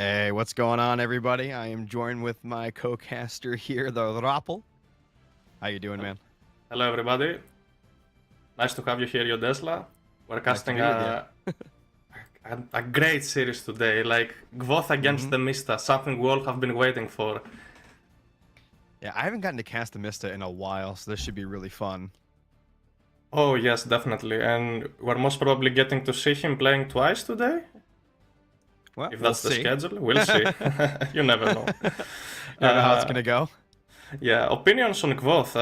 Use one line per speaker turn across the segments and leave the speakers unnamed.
Hey, what's going on, everybody? I am joined with my co-caster here, the Rappel. How you doing, man?
Hello, everybody. Nice to have you here, Yodesla. We're
Nice to
casting
be with you.
a great series today, like Gvoth against the Mista, something we all have been waiting for.
Yeah, I haven't gotten to cast the Mista in a while, so this should be really fun.
Oh, yes, definitely. And we're most probably getting to see him playing twice today.
Well,
If
we'll
that's the
see.
schedule, we'll see. You never know.
Never know how it's gonna go.
Yeah, opinions on Gvoth,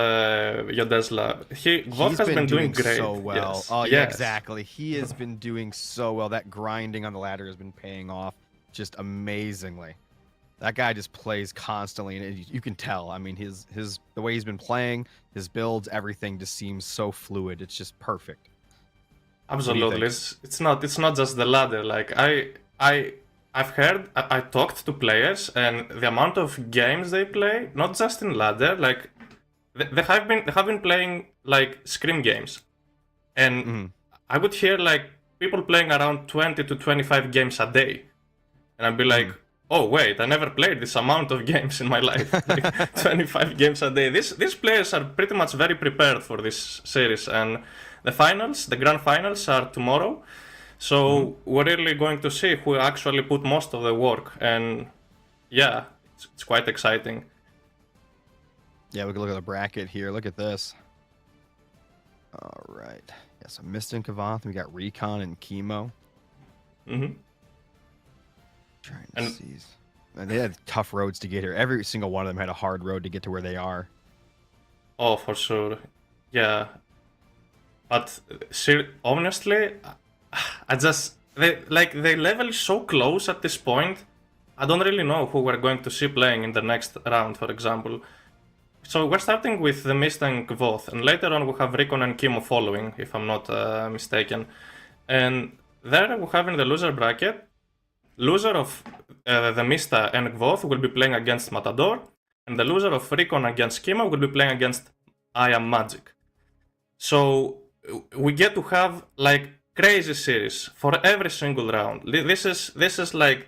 Yodesla. Gvoth
He's
has
been
been doing
doing
great.
so well.
Yes,
Oh yeah,
yes.
exactly. He has been doing so well. That grinding on the ladder has been paying off just amazingly. That guy just plays constantly, and you can tell. I mean, his the way he's been playing, his builds, everything just seems so fluid. It's just perfect. What do you
Absolutely.
think?
It's not just the ladder. Like I've heard I talked to players and the amount of games they play, not just in ladder, like they have been playing like scrim games. And
Mhm.
I would hear like people playing around 20 to 25 games a day. And I'd be like,
Mhm.
"Oh wait, I never played this amount of games in my life. Like 25 games a day." These players are pretty much very prepared for this series, and the grand finals are tomorrow.
Mhm.
So we're really going to see who actually put most of the work, and yeah, it's quite exciting.
Yeah, we can look at the bracket here. Look at this. All right. Yeah, so Mist and Kavath. We got Recon and Chemo.
Hmm.
Trying to
And
see. And they had tough roads to get here. Every single one of them had a hard road to get to where they are.
oh, for sure, yeah. But honestly, I just the level is so close at this point. I don't really know who we're going to see playing in the next round, for example. So we're starting with the Mist and Gvoth, and later on we have Recon and Chemo following, if I'm not mistaken. And there we have in the loser bracket, loser of the Mista and Gvoth will be playing against Matador, and the loser of Recon against Chemo will be playing against I Am Magic. So we get to have like crazy series for every single round. This is like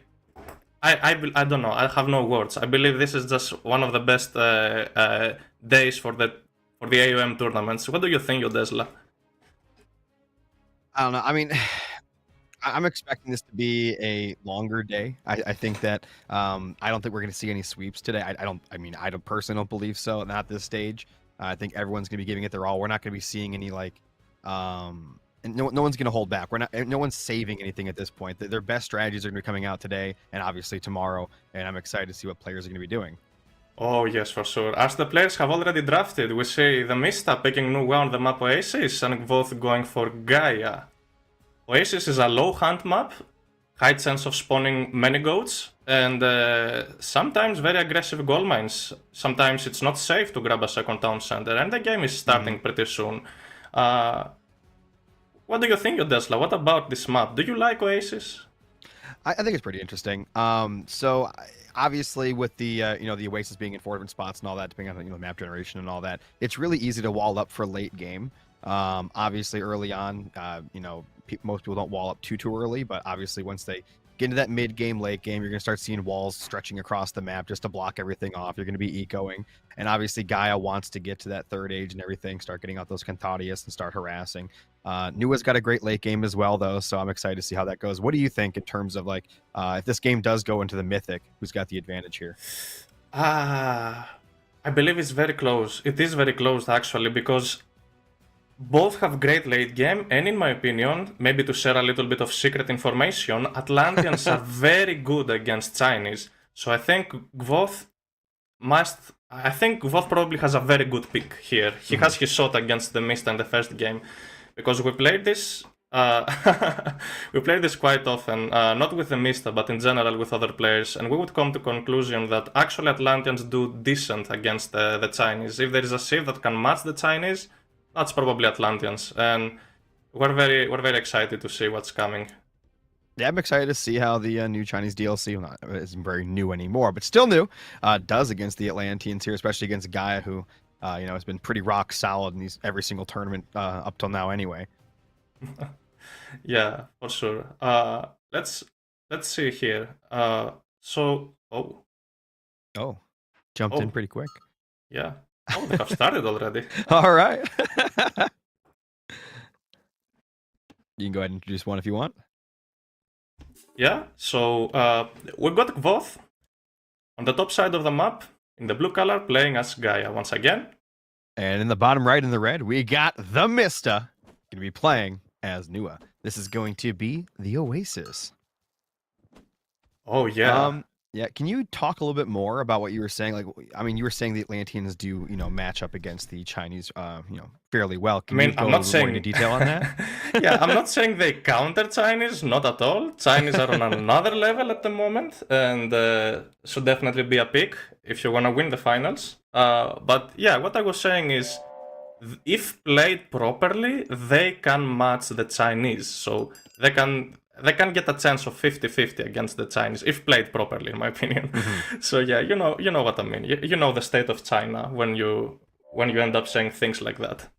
I don't know. I have no words. I believe this is just one of the best days for the AUM tournaments. What do you think, Yodesla?
I don't know. I mean, I'm expecting this to be a longer day. I think that I don't think we're going to see any sweeps today. I don't. I mean, I don't personally don't believe so. Not at this stage. I think everyone's going to be giving it their all. We're not going to be seeing any like, and no one's going to hold back. We're not. No one's saving anything at this point. Their best strategies are going to be coming out today and obviously tomorrow. And I'm excited to see what players are going to be doing.
Oh yes, for sure. As the players have already drafted, we see the Mista picking Nuwa on the map Oasis and both going for Gaia. Oasis is a low hunt map, high chance of spawning many goats, and sometimes very aggressive gold mines. Sometimes it's not safe to grab a second town center, and the game is starting pretty soon. Uh, what do you think, Tesla? What about this map? Do you like Oasis?
I think it's pretty interesting. Obviously with the the Oasis being in 4 different spots and all that, depending on map generation and all that, it's really easy to wall up for late game. Obviously early on, most people don't wall up too early, but obviously once they get into that mid game, late game, you're gonna start seeing walls stretching across the map just to block everything off. You're gonna be ecoing, and obviously Gaia wants to get to that third age and everything, start getting out those Canthodius and start harassing. Nua's got a great late game as well, though, so I'm excited to see how that goes. What do you think in terms of like if this game does go into the Mythic, who's got the advantage here?
I believe it's very close. It is very close actually because both have great late game, and in my opinion, maybe to share a little bit of secret information, Atlanteans are very good against Chinese. So I think Gvoth probably has a very good pick here. He has his shot against the Mist in the first game because we played this. We played this quite often, not with the Mista, but in general with other players, and we would come to conclusion that actually Atlanteans do decent against the Chinese. If there is a Civ that can match the Chinese, that's probably Atlanteans, and we're very excited to see what's coming.
Yeah, I'm excited to see how the new Chinese DLC, well, not isn't very new anymore, but still new, does against the Atlanteans here, especially against Gaia, who has been pretty rock solid in these every single tournament up till now, anyway.
Yeah, for sure. Let's see here. So,
Oh, jumped in
oh,
pretty quick.
yeah. Oh, they have started already.
All right. You can go ahead and introduce one if you want.
Yeah, so we got Gvoth on the top side of the map in the blue color playing as Gaia once again.
And in the bottom right in the red, we got the Mista going to be playing as Nua. This is going to be the Oasis.
Oh, yeah.
Yeah, can you talk a little bit more about what you were saying? Like, I mean, you were saying the Atlanteans do, match up against the Chinese, fairly well. Can you go
I'm
a
not
little more into
saying
detail on that?
yeah, I'm not saying they counter Chinese, not at all. Chinese are on another level at the moment, and should definitely be a pick if you want to win the finals. But yeah, what I was saying is, if played properly, they can match the Chinese. So they can get a chance of 50-50 against the Chinese if played properly, in my opinion. So yeah, you know what I mean. You know the state of China when you end up saying things like that.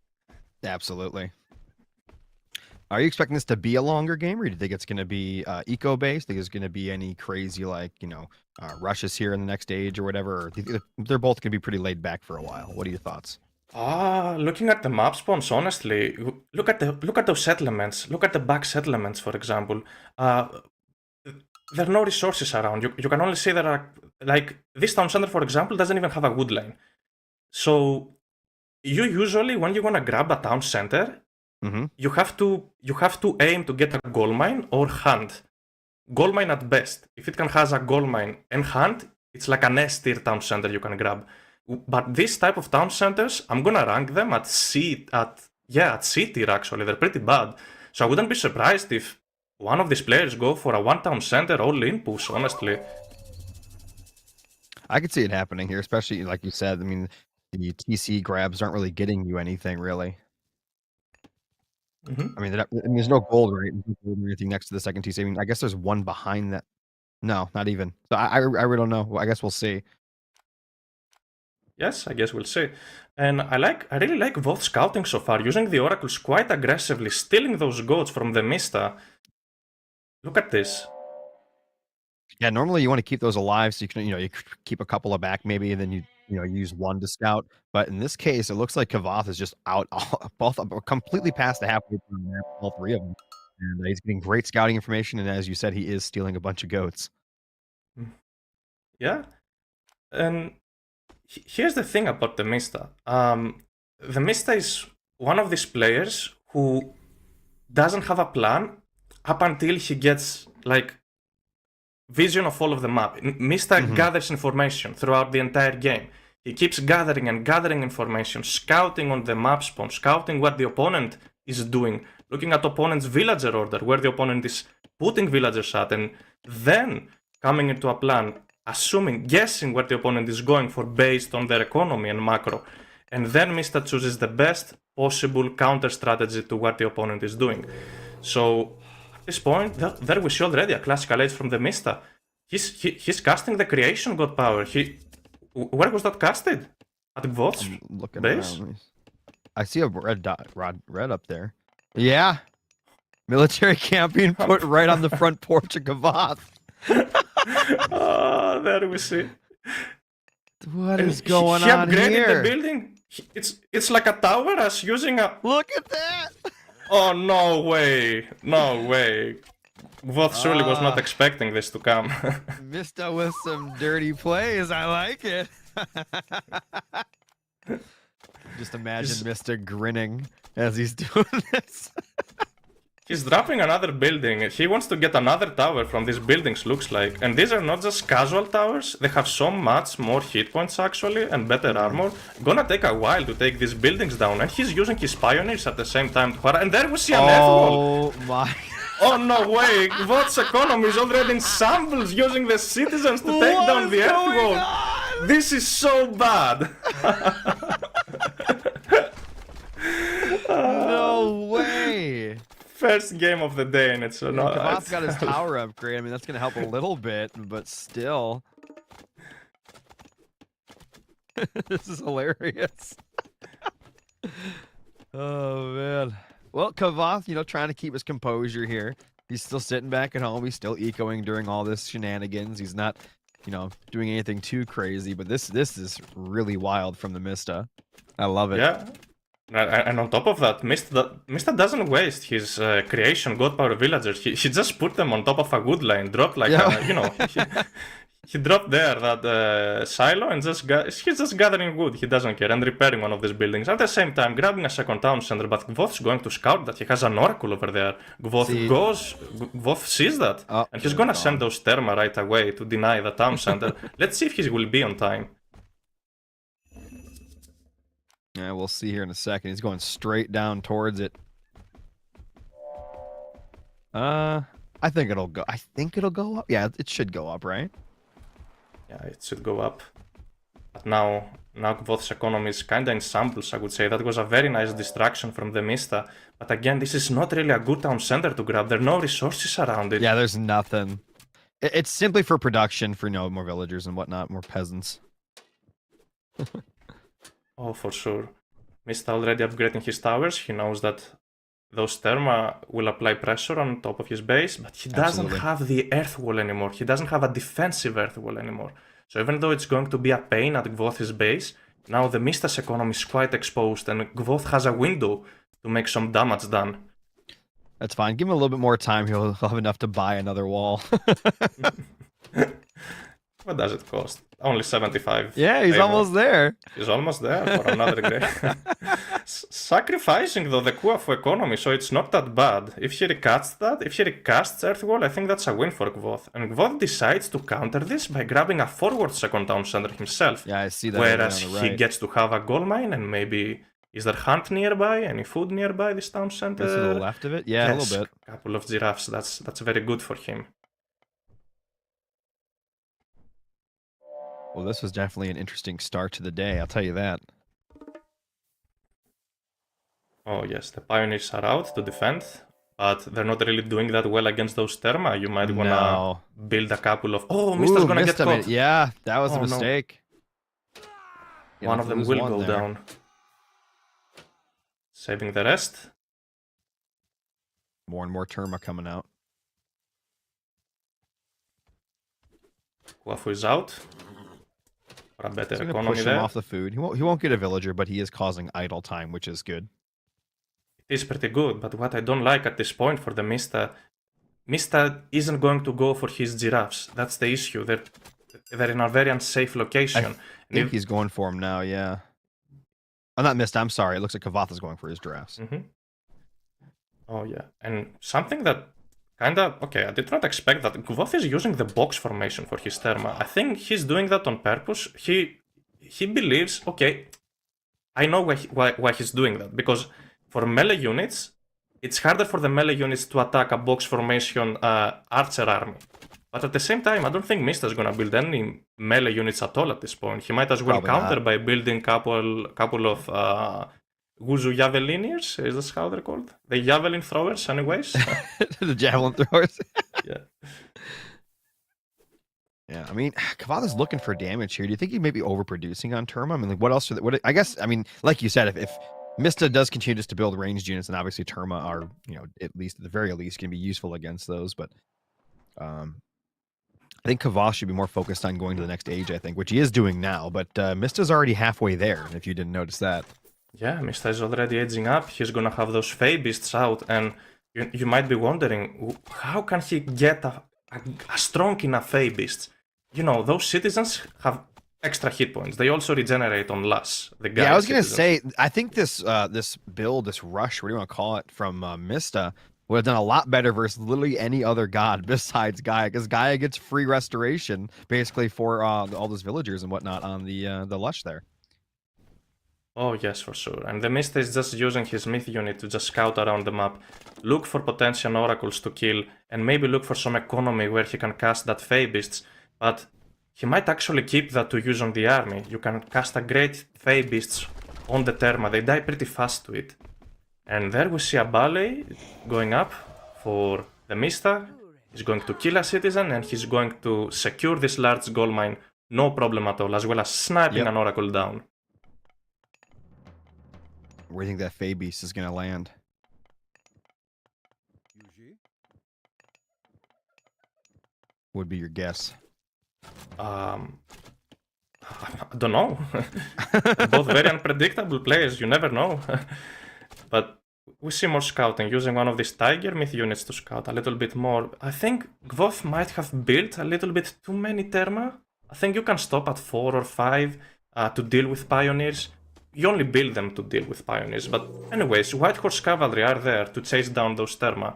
Absolutely. Are you expecting this to be a longer game, or do you think it's going to be eco-based? Think there's going to be any crazy, rushes here in the next stage or whatever? Or do you think they're both going to be pretty laid back for a while? What are your thoughts?
Looking at the map spawns, honestly, look at those settlements. Look at the back settlements, for example. There are no resources around. You can only see there are, like, this town center, for example, doesn't even have a wood lane. So you usually, when you want to grab a town center, you have to aim to get a gold mine or hunt. Gold mine at best. If it can has a gold mine and hunt, it's like an S tier town center you can grab. But this type of town centers, I'm gonna rank them at C tier actually. They're pretty bad. So I wouldn't be surprised if one of these players go for a one town center all in push, honestly.
I could see it happening here, especially like you said. I mean, the TC grabs aren't really getting you anything, really. I mean, there's no gold, right? There's no gold or anything next to the second TC. I mean, I guess there's one behind that. No, not even. So I really don't know. Well, I guess we'll see.
Yes, I guess we'll see. And I really like both scouting so far, using the oracles quite aggressively, stealing those goats from the Mista. Look at this.
Yeah, normally you want to keep those alive so you can, you keep a couple of back maybe, and then you use one to scout. But in this case, it looks like Kavath is just out, both completely past the halfway point, all three of them. And he's getting great scouting information, and as you said, he is stealing a bunch of goats.
Yeah, and here's the thing about the Mista. The Mista is one of these players who doesn't have a plan up until he gets like vision of all of the map. Mista gathers information throughout the entire game. He keeps gathering and gathering information, scouting on the map spawn, scouting what the opponent is doing, looking at opponent's villager order, where the opponent is putting villagers at, and then coming into a plan, guessing where the opponent is going for based on their economy and macro. And then Mista chooses the best possible counter strategy to what the opponent is doing. So at this point, there we see already a classical age from the Mista. He's casting the creation god power. Where was that casted? At Gvoth's base?
Around. I see a red dot, red up there. Yeah, military camping put right on the front porch of Gavath.
Oh, there we see.
What is going on here? He
upgraded the building. It's like a tower as using a.
Look at that!
Oh, no way! No way! Gvoth surely was not expecting this to come.
Mista with some dirty plays. I like it. Just imagine Mista grinning as he's doing this.
He's dropping another building. He wants to get another tower from these buildings, looks like. And these are not just casual towers. They have so much more hit points, actually, and better armor. Gonna take a while to take these buildings down. And he's using his pioneers at the same time to and there we see an F-wall.
Oh my.
Oh, no way. Gvoth's economy is already in shambles, using the citizens to take down the F-wall. This is so bad.
No way.
First game of the day, and it's not.
Kavath got his tower upgrade. I mean, that's gonna help a little bit, but still. This is hilarious. Oh man. Well, Kavath, trying to keep his composure here. He's still sitting back at home. He's still ecoing during all this shenanigans. He's not, doing anything too crazy. But this is really wild from the Mista. I love it.
Yeah. And on top of that, Mista doesn't waste his creation God Power villagers. He just put them on top of a wood line, dropped like he dropped there that silo and he's just gathering wood. He doesn't care and repairing one of these buildings. At the same time, grabbing a second town center. But Gvoth's going to scout that. He has an oracle over there. Gvoth sees that, and he's gonna send those Therma right away to deny the town center. Let's see if he will be on time.
Yeah, we'll see here in a second. He's going straight down towards it. I think it'll go. I think it'll go up. Yeah, it should go up, right?
Yeah, it should go up. But now Gvoth's economy is kinda in shambles, I would say. That was a very nice distraction from the Mista. But again, this is not really a good town center to grab. There are no resources around it.
Yeah, there's nothing. It's simply for production, for more villagers and whatnot, more peasants.
Oh, for sure. Mista already upgrading his towers. He knows that those Therma will apply pressure on top of his base, but he doesn't have the earth wall anymore. He doesn't have a defensive earth wall anymore. So even though it's going to be a pain at Gvoth's base, now the Mista's economy is quite exposed, and Gvoth has a window to make some damage done.
That's fine. Give him a little bit more time. He'll have enough to buy another wall.
What does it cost? Only 75.
Yeah, he's almost there.
He's almost there for another great. Sacrificing though the Kuafu economy, so it's not that bad. If he recasts Earthwall, I think that's a win for Gvoth. And Gvoth decides to counter this by grabbing a forward second town center himself.
Yeah, I see that.
Whereas he gets to have a gold mine and maybe. Is there hunt nearby? Any food nearby this town center?
To the left of it? Yeah, yes, a little bit.
A couple of giraffes. That's very good for him.
Well, this was definitely an interesting start to the day, I'll tell you that.
Oh yes, the pioneers are out to defend, but they're not really doing that well against those Therma. You might wanna build a couple of... Oh, Mista's gonna get caught.
Yeah, that was a mistake.
No. One of them will go down. Saving the rest.
More and more Therma coming out.
Kuafu is out. For a better economy
push
there.
Him off the food. He won't get a villager, but he is causing idle time, which is good.
It is pretty good, but what I don't like at this point for the Mista isn't going to go for his giraffes. That's the issue. They're in a very unsafe location.
I think he's going for him now, yeah. I'm not Mista, I'm sorry. It looks like Kavath is going for his giraffes.
Mm-hmm. Oh, yeah. And something that kinda... Okay, I did not expect that. Gvoth is using the box formation for his Therma. I think he's doing that on purpose. He believes, okay, I know why he's doing that. Because for melee units, it's harder for the melee units to attack a box formation archer army. But at the same time, I don't think Mista is gonna build any melee units at all at this point. He might as well counter by building couple of Wuzu Javeliniers. Is this how they're called? The Javelin throwers, anyways.
The Javelin throwers.
Yeah.
Yeah, I mean, Kavath is looking for damage here. Do you think he may be overproducing on Therma? I mean, like, what else? I guess, I mean, like you said, if Mista does continue just to build ranged units, and obviously Therma are, at least at the very least, can be useful against those. But I think Kavath should be more focused on going to the next age, I think, which he is doing now. But Mista's already halfway there, if you didn't notice that. Yeah,
Mista is already edging up. He's gonna have those Fey Beasts out, and you might be wondering, how can he get a strong enough Fey Beasts? Those citizens have extra hit points. They also regenerate on Lass. Yeah, I was gonna say, I think this build, this rush, what do you want to call it, from Mista, would have done a lot better versus literally any other god besides Gaia, because Gaia gets free restoration basically for all those villagers and whatnot on the Lush there. Oh yes, for sure. And the Mista is just using his myth unit to just scout around the map, look for potential oracles to kill, and maybe look for some economy where he can cast that Fey Beasts. But he might actually keep that to use on the army. You can cast a great Fey Beasts on the Therma. They die pretty fast to it. And there we see a ballet going up for the Mista. He's going to kill a citizen and he's going to secure this large gold mine, no problem at all, as well as sniping an oracle down. Where do you think that Fey Beast is going to land?
would be your guess?
I don't know. Both very unpredictable players, you never know. But we see more scouting, using one of these Tiger Myth units to scout a little bit more. I think Gvoth might have built a little bit too many Therma. I think you can stop at 4 or 5 to deal with Pioneers. You only build them to deal with Pioneers. But anyways, White Horse Cavalry are there to chase down those Therma.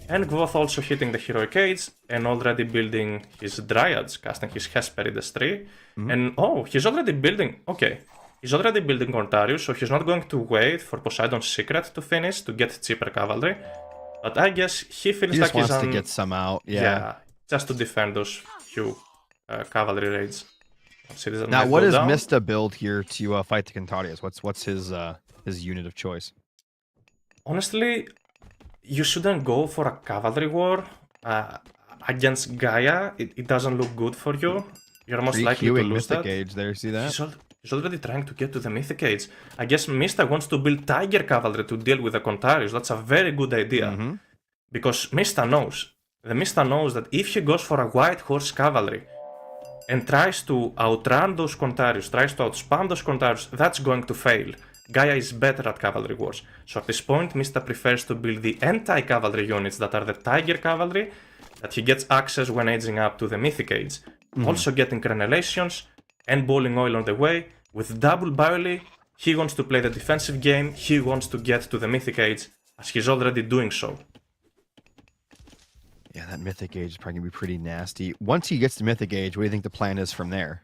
And Gvoth also hitting the Heroic Age and already building his Dryads, casting his Hesperides 3. And he's already building... Okay. He's already building Gontarius, so he's not going to wait for Poseidon's Secret to finish to get cheaper cavalry. But I guess he feels like
wants to get some out, yeah.
Just to defend those few cavalry raids.
Now, what does Mista build here to fight the Gontarius? What's his unit of choice?
Honestly, you shouldn't go for a cavalry war against Gaia. It doesn't look good for you. You're most likely to lose
Mythic
that.
Age there, see that?
He's already trying to get to the Mythic Age. I guess Mista wants to build Tiger Cavalry to deal with the Gontarius. That's a very good idea. Because Mista knows. The Mista knows that if he goes for a White Horse Cavalry and tries to outrun those Gontarius, tries to outspam those Gontarius, that's going to fail. Gaia is better at cavalry wars. So at this point, Mista prefers to build the anti-cavalry units that are the Tiger Cavalry, that he gets access when aging up to the Mythic Age. Also getting crenellations and bowling oil on the way. With double barley, he wants to play the defensive game, he wants to get to the Mythic Age, as he's already doing so.
Yeah, that Mythic Age is probably going to be pretty nasty. Once he gets to Mythic Age, what do you think the plan is from there?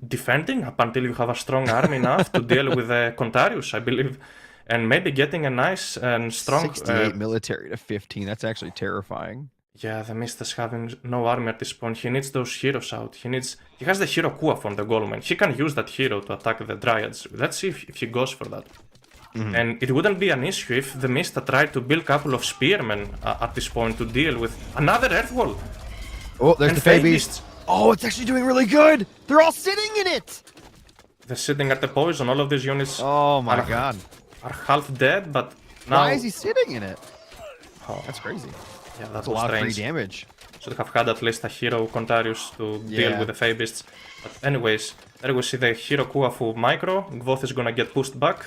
Defending up until you have a strong army enough to deal with the Gontarius, I believe. And maybe getting a nice and strong...
68 military to 15, that's actually terrifying.
Yeah, the Mist is having no army at this point. He needs those heroes out. He has the hero Kua from the Goldman. He can use that hero to attack the Dryads. Let's see if he goes for that. And it wouldn't be an issue if the Mista tried to build a couple of spearmen at this point to deal with another Earth Wall.
Oh, there's the Fey Beast. Oh, it's actually doing really good. They're all sitting in it.
They're sitting at the poison. All of these units
oh my god,
are half dead, but now...
Why is he sitting in it? Oh, that's crazy.
Yeah, that's
a lot of free damage.
Should have had at least a hero Gontarius to deal with the Fey Beasts. But anyways, there we see the hero Kuafu micro. Gvoth is gonna get pushed back.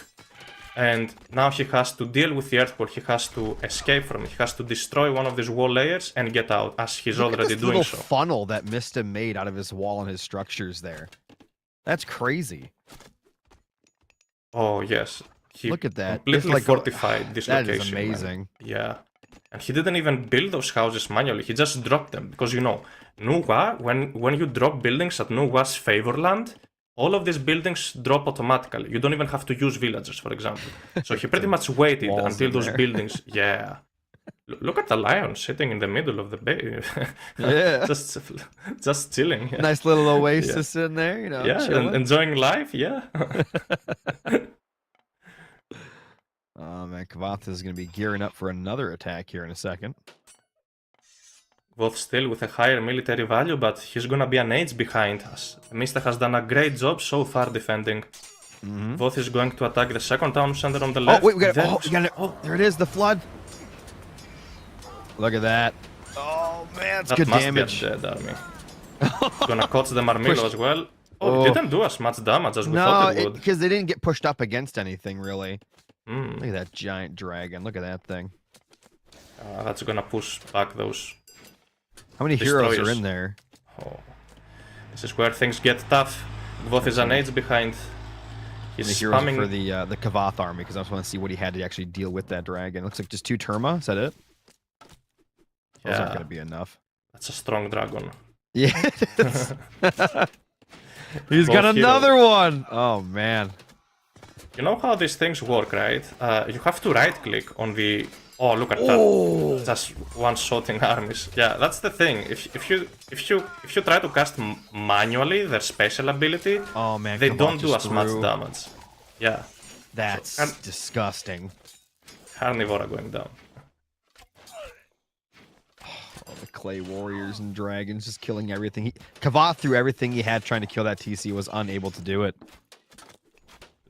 And now he has to deal with the Earth Wall. He has to escape from it. He has to destroy one of these wall layers and get out, as he's already doing so.
Look at this little funnel that Mista made out of his wall and his structures there. That's crazy.
Oh, yes. He
look at that.
Completely fortified this location.
That is amazing.
Man. Yeah. And he didn't even build those houses manually. He just dropped them. Because, you know, Nuwa, when you drop buildings at Nuwa's Favorland, all of these buildings drop automatically. You don't even have to use villagers, for example. So he pretty much waited until those buildings... Yeah. Look at the lion sitting in the middle of the bay.
Yeah.
just chilling. Yeah.
Nice little oasis in there, you know.
Yeah, enjoying life, yeah.
Oh man, Kavath is going to be gearing up for another attack here in a second.
Both still with a higher military value, but he's going to be an age behind us. Mista has done a great job so far defending. Both is going to attack the second town center on the left.
Oh, wait, we got it. Oh, there it is, the flood. Look at that. Oh man, that's good damage.
That must be a dead army. Gonna coach the Marmillo as well. Oh, it didn't do as much damage as we thought it would.
Because they didn't get pushed up against anything, really. Look at that giant dragon. Look at that thing.
That's gonna push back those...
How many heroes are in there?
Oh. This is where things get tough. Gvoth is an age behind. He's
spamming for the Kavath army, because I just want to see what he had to actually deal with that dragon. Looks like just 2 Terma. Is that it? Those aren't going to be enough.
That's a strong dragon.
Yeah. He's got another one. Oh man.
You know how these things work, right? You have to right-click on the... Oh, look at that! Just one-shotting armies. Yeah, that's the thing. If you try to cast manually their special ability, they don't do as much damage. Yeah,
that's disgusting.
Carnivora going down.
Oh, the clay warriors and dragons just killing everything. Kavath threw everything he had trying to kill that TC, was unable to do it.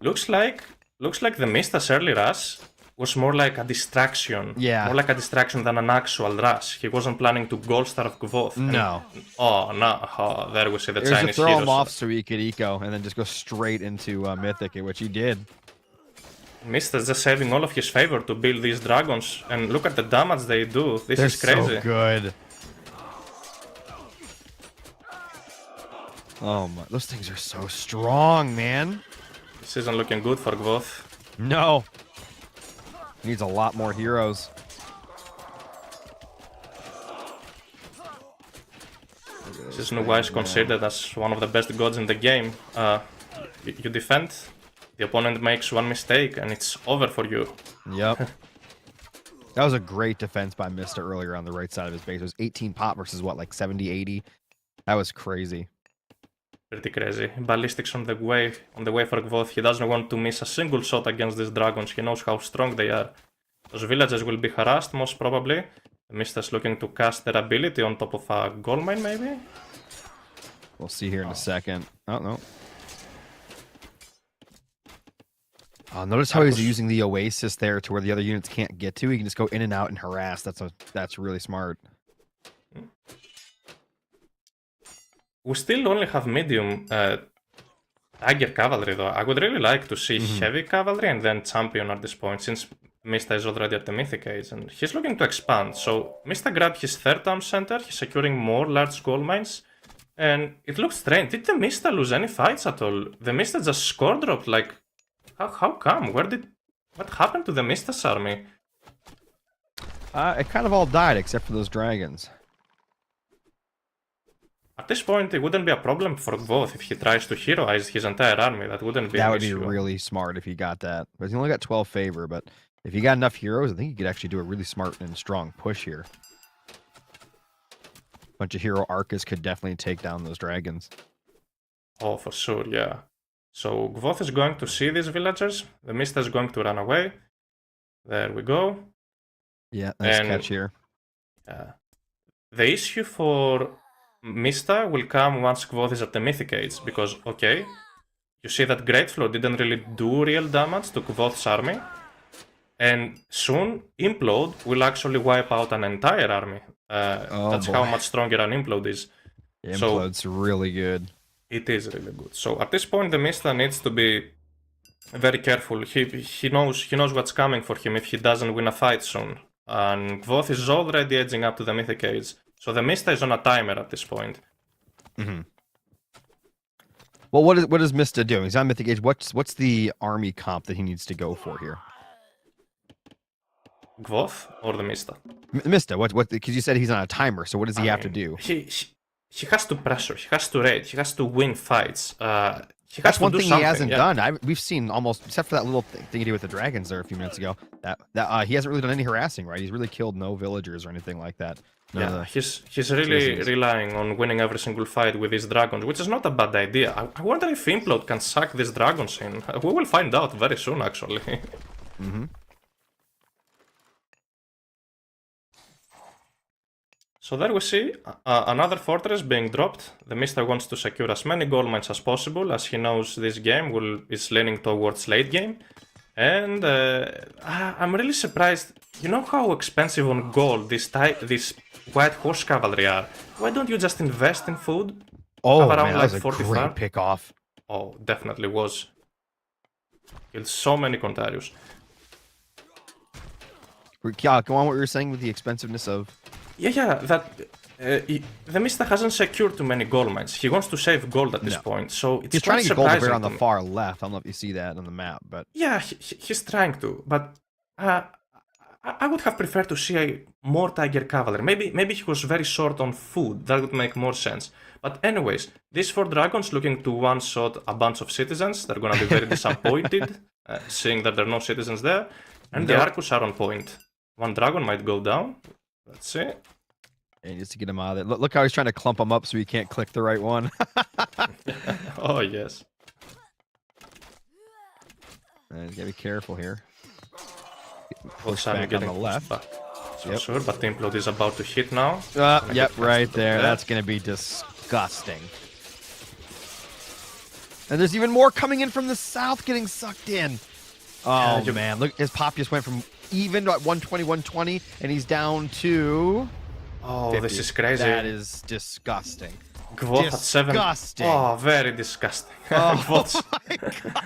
Looks like the Mista's early rush was more like a distraction.
Yeah.
More like a distraction than an actual rush. He wasn't planning to gold starve Gvoth.
No.
Oh, no. Oh, there we see the
There's to
Chinese
throw
heroes.
him off so he could eco and then just go straight into Mythic, which he did.
Mister's just saving all of his favor to build these dragons. And look at the damage they do. This
They're
is crazy.
so good. Oh my, those things are so strong, man.
This isn't looking good for Gvoth.
No. Needs a lot more heroes.
This is Nuwa considered as one of the best gods in the game. You defend, the opponent makes one mistake, and it's over for you.
Yep. That was a great defense by Mista earlier on the right side of his base. It was 18 pop versus what, like 70, 80? That was crazy.
Pretty crazy. Ballistics on the way for Gvoth. He doesn't want to miss a single shot against these dragons. He knows how strong they are. Those villagers will be harassed, most probably. Mista's looking to cast their ability on top of a gold mine, maybe?
We'll see here in a second. Oh, no. Notice how he's using the Oasis there to where the other units can't get to. He can just go in and out and harass. That's really smart.
We still only have medium Tiger Cavalry, though. I would really like to see heavy cavalry and then champion at this point, since Mista is already at the Mythic Age, and he's looking to expand. So Mista grabbed his third town center, he's securing more large gold mines, and it looks strange. Did the Mista lose any fights at all? The Mista just score dropped, like, how come? What happened to the Mista's army?
It kind of all died except for those dragons.
At this point, it wouldn't be a problem for Gvoth if he tries to heroize his entire army. That wouldn't be an issue.
That would be really smart if he got that. But he only got 12 favor, but if he got enough heroes, I think he could actually do a really smart and strong push here. A bunch of hero archers could definitely take down those dragons.
Oh, for sure, yeah. So Gvoth is going to see these villagers. The Mista is going to run away. There we go.
Yeah, nice catch here.
The issue for Mista will come once Gvoth is at the Mythic Age, because, okay, you see that Great Flow didn't really do real damage to Gvoth's army, and soon Implode will actually wipe out an entire army. That's how much stronger an Implode is.
Yeah, Implode's really good.
It is really good. So at this point, the Mista needs to be very careful. He knows what's coming for him if he doesn't win a fight soon. And Gvoth is already edging up to the Mythic Age. So the Mista is on a timer at this point.
Well, what is Mista doing? He's on Mythic Age. What's the army comp that he needs to go for here?
Gvoth or the Mista?
Mista. What? Because you said he's on a timer. So what does he have to do?
He has to pressure. He has to raid. He has to win fights.
That's one thing he hasn't done. We've seen almost, except for that little thing he did with the dragons there a few minutes ago. That he hasn't really done any harassing, right? He's really killed no villagers or anything like that.
Yeah, he's really relying on winning every single fight with these dragons, which is not a bad idea. I wonder if Implode can suck these dragons in. We will find out very soon, actually. So there we see another fortress being dropped. The Mista wants to secure as many gold mines as possible, as he knows this game is leaning towards late game. And I'm really surprised. You know how expensive on gold these White Horse Cavalry are? Why don't you just invest in food?
Oh, man, that was a great pick off.
Oh, definitely was. Killed so many Contarius.
Yeah, go on what you were saying with the expensiveness of...
Yeah, that the Mista hasn't secured too many gold mines. He wants to save gold at this point, so it's
he's trying to get gold over on the
me.
far left. I don't know if you see that on the map, but
yeah, he's trying to. But I would have preferred to see more Tiger Cavalry. Maybe he was very short on food. That would make more sense. But anyways, these 4 dragons looking to one-shot a bunch of citizens. They're gonna be very disappointed seeing that there are no citizens there, and the Arcus are on point. One dragon might go down. Let's see.
And just to get him out of there. Look how he's trying to clump him up so he can't click the right one.
Oh, yes.
And you gotta be careful here.
Push back on the left. Sure, but Implode is about to hit now.
Yep, right there. That's gonna be disgusting. And there's even more coming in from the south getting sucked in. Oh, man. Look, his pop just went from even to 120, 120, and he's down to...
Oh,
50.
this is crazy.
That is disgusting.
Gvoth at 7.
Disgusting.
Oh, very disgusting.
Oh,
Gvoth
my God.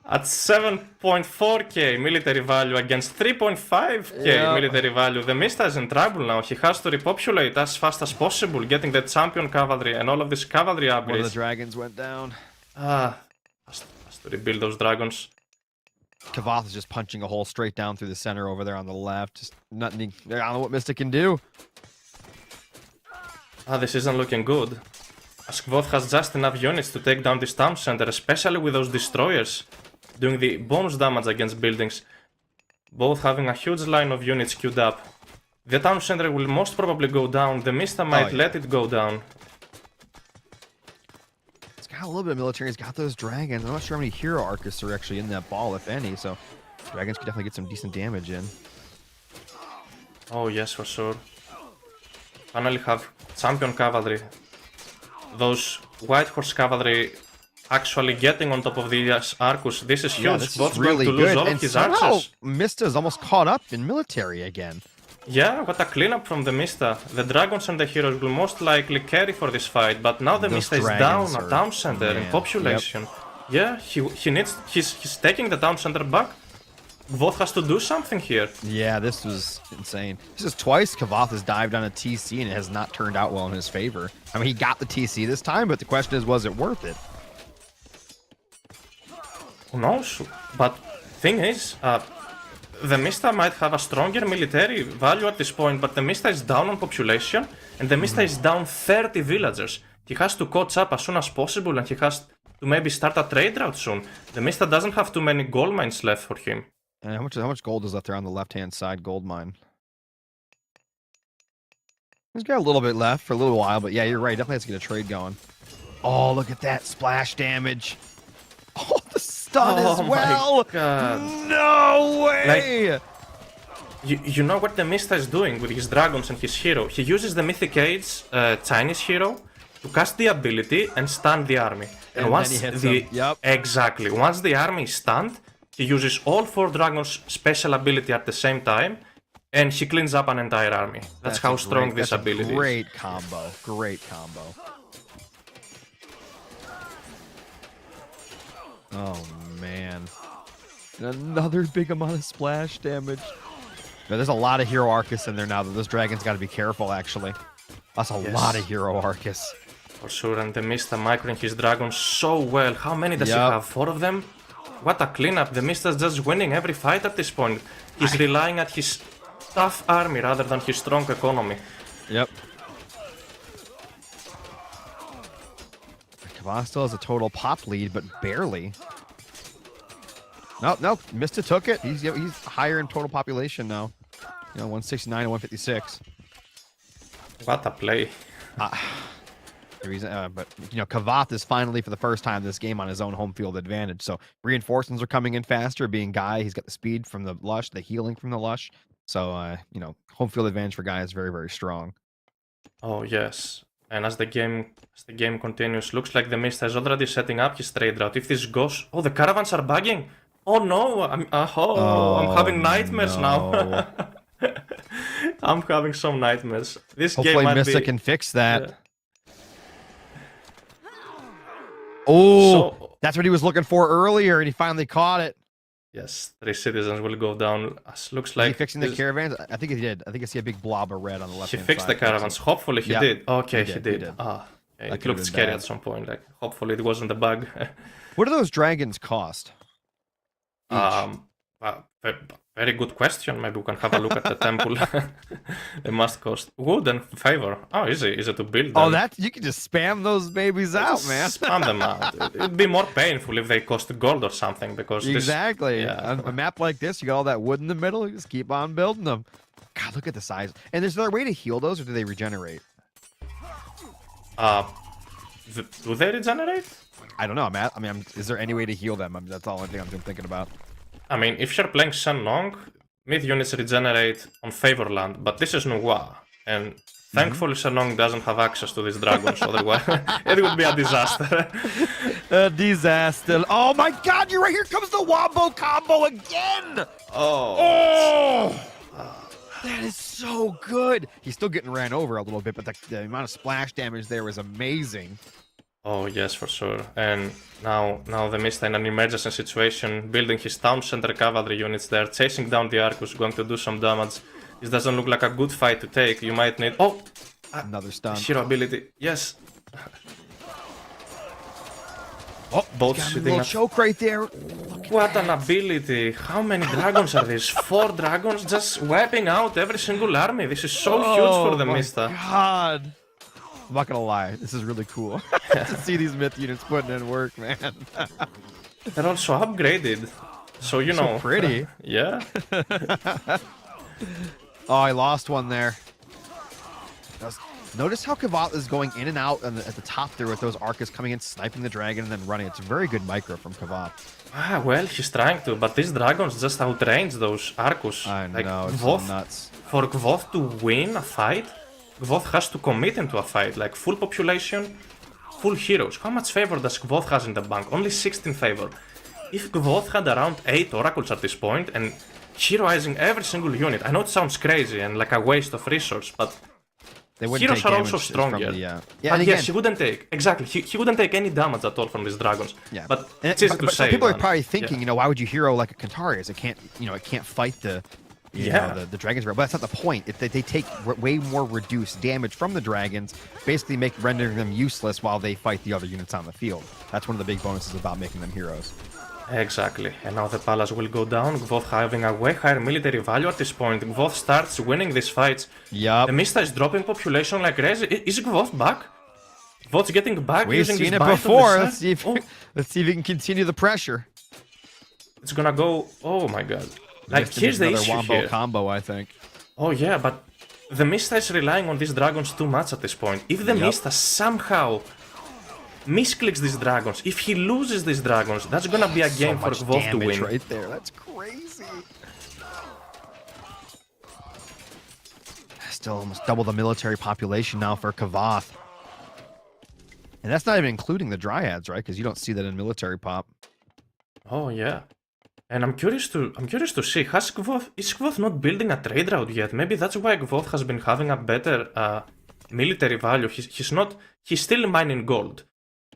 at 7.4k military value against 3.5k military value. The Mista is in trouble now. He has to repopulate as fast as possible, getting the champion cavalry and all of this cavalry upgrades.
One of the dragons went down.
Has to rebuild those dragons.
Kavath is just punching a hole straight down through the center over there on the left. Just nothing. I don't know what Mystic can do.
This isn't looking good. As Gvoth has just enough units to take down this town center, especially with those destroyers doing the bonus damage against buildings, both having a huge line of units queued up. The town center will most probably go down. The Mista might let it go down.
It's got a little bit of military. He's got those dragons. I'm not sure how many hero archists are actually in that ball, if any. So dragons could definitely get some decent damage in.
Oh yes, for sure. Finally have champion cavalry. Those white horse cavalry actually getting on top of the Arcus. This is huge.
Yeah, this
Bot's
is really
going to lose
good.
all
And
of his
somehow
archers.
Mista's almost caught up in military again.
Yeah, what a cleanup from the Mista. The dragons and the heroes will most likely carry for this fight, but now the Mista is down a town center in population. Yep. Yeah, he's taking the town center back. Gvoth has to do something here.
Yeah, this was insane. This is twice Kavath has dived on a TC and it has not turned out well in his favor. I mean, he got the TC this time, but the question is, was it worth it?
Who knows? But thing is, the Mista might have a stronger military value at this point, but the Mista is down on population, and the Mista is down 30 villagers. He has to catch up as soon as possible, and he has to maybe start a trade route soon. The Mista doesn't have too many gold mines left for him.
And how much gold is left there on the left-hand side gold mine? He's got a little bit left for a little while, but yeah, you're right. Definitely has to get a trade going. Oh, look at that splash damage. Oh, the stun as well.
My God.
No way.
Like, you know what the Mista is doing with his dragons and his hero? He uses the Mythic Age Chinese hero to cast the ability and stun the army. And once
then he hits them. Yep.
Exactly. Once the army is stunned, he uses all 4 dragons' special ability at the same time, and he cleans up an entire army. That's how strong this ability is.
Great combo. Great combo. Oh, man. And another big amount of splash damage. Now, there's a lot of hero Arcus in there now. Those dragons got to be careful, actually. That's a lot of hero Arcus.
For sure, and the Mista microing his dragons so well. How many does he have? 4 of them? What a cleanup. The Mista's just winning every fight at this point. He's relying on his tough army rather than his strong economy.
Yep. Kavath still has a total pop lead, but barely. No, Mista took it. He's higher in total population now. You know, 169 and 156.
What a play.
But you know, Kavath is finally for the first time this game on his own home field advantage. So reinforcements are coming in faster. Being Guy, he's got the speed from the Lush, the healing from the Lush. So you know, home field advantage for Guy is very, very strong.
Oh yes, and as the game continues, looks like the Mista is already setting up his trade route. If this goes, oh, the caravans are bugging. Oh no, I'm having nightmares now. I'm having some nightmares. This
Hopefully
game might
Mista
be...
can fix that. Yeah. Oh, that's what he was looking for earlier, and he finally caught it.
Yes, 3 citizens will go down. As looks like
he fixing the caravans. I think he did. I think I see a big blob of red on the left.
He fixed the caravans. Hopefully he did. Okay, he did. It looked scary at some point. Like, hopefully it wasn't a bug.
What do those dragons cost?
Very good question. Maybe we can have a look at the temple. They must cost wood and favor. Oh, easy to build them.
Oh, that you can just spam those babies out, man.
Spam them out. It'd be more painful if they cost gold or something, because
exactly. On a map like this, you got all that wood in the middle. You just keep on building them. God, look at the size. And is there a way to heal those, or do they regenerate?
Do they regenerate?
I don't know, Matt. I mean, is there any way to heal them? That's the only thing I'm thinking about.
I mean, if you're playing Shen Long, myth units regenerate on favor land, but this is Nuwa, and thankfully Shen Long doesn't have access to these dragons, otherwise it would be a disaster.
A disaster. Oh my god, you're right. Here comes the wombo combo again. Oh, that is so good. He's still getting ran over a little bit, but the amount of splash damage there was amazing.
Oh yes, for sure. And now the Mista in an emergency situation, building his town center cavalry units there, chasing down the Arcus, going to do some damage. This doesn't look like a good fight to take. You might need... Oh!
Another stun.
Shiro ability. Yes.
Oh,
both
got a
shooting
little
at...
choke right there.
What an ability. How many dragons are these? 4 dragons just wiping out every single army. This is so huge for the Mista.
God. I'm not gonna lie, this is really cool to see these myth units putting in work, man.
They're also upgraded. So, you know.
So pretty.
Yeah.
Oh, I lost one there. Notice how Kavath is going in and out at the top there with those Arcus coming in, sniping the dragon, and then running. It's a very good micro from Kavath.
Ah, well, he's trying to, but these dragons just outrange those Arcus.
I
like,
know, it's
Gvoth,
so nuts.
For Gvoth to win a fight, Gvoth has to commit into a fight, like full population, full heroes. How much favor does Gvoth has in the bank? Only 16 favor. If Gvoth had around 8 oracles at this point and heroizing every single unit, I know it sounds crazy and like a waste of resource, but heroes are also stronger.
Yeah,
and
again,
yes, he wouldn't take he wouldn't take any damage at all from these dragons.
Yeah,
but it's easy to say.
Some people are
man.
probably thinking,
Yeah.
you know, why would you hero like a Kantarius? It can't, you know, it can't fight the, you know, the dragons. But that's not the point. They take way more reduced damage from the dragons, basically rendering them useless while they fight the other units on the field. That's one of the big bonuses about making them heroes.
Exactly. And now the palace will go down. Gvoth having a way higher military value at this point. Gvoth starts winning these fights.
Yep.
The Mista is dropping population like crazy. Is Gvoth back? Gvoth's getting back.
We've
using
seen
his
it
bite
before.
Of the
Let's see if let's see if we can continue the pressure.
It's gonna go. Oh my god! Like here's the issue
wombo
here.
combo, I think.
Oh yeah, but the Mista is relying on these dragons too much at this point. If the Mista somehow misclicks these dragons, if he loses these dragons, that's gonna be a game for Gvoth to win.
Right there, that's crazy. Still almost double the military population now for Kavath. And that's not even including the Dryads, right? Because you don't see that in military pop.
Oh yeah. And I'm curious to see, is Gvoth not building a trade route yet? Maybe that's why Gvoth has been having a better military value. He's still mining gold.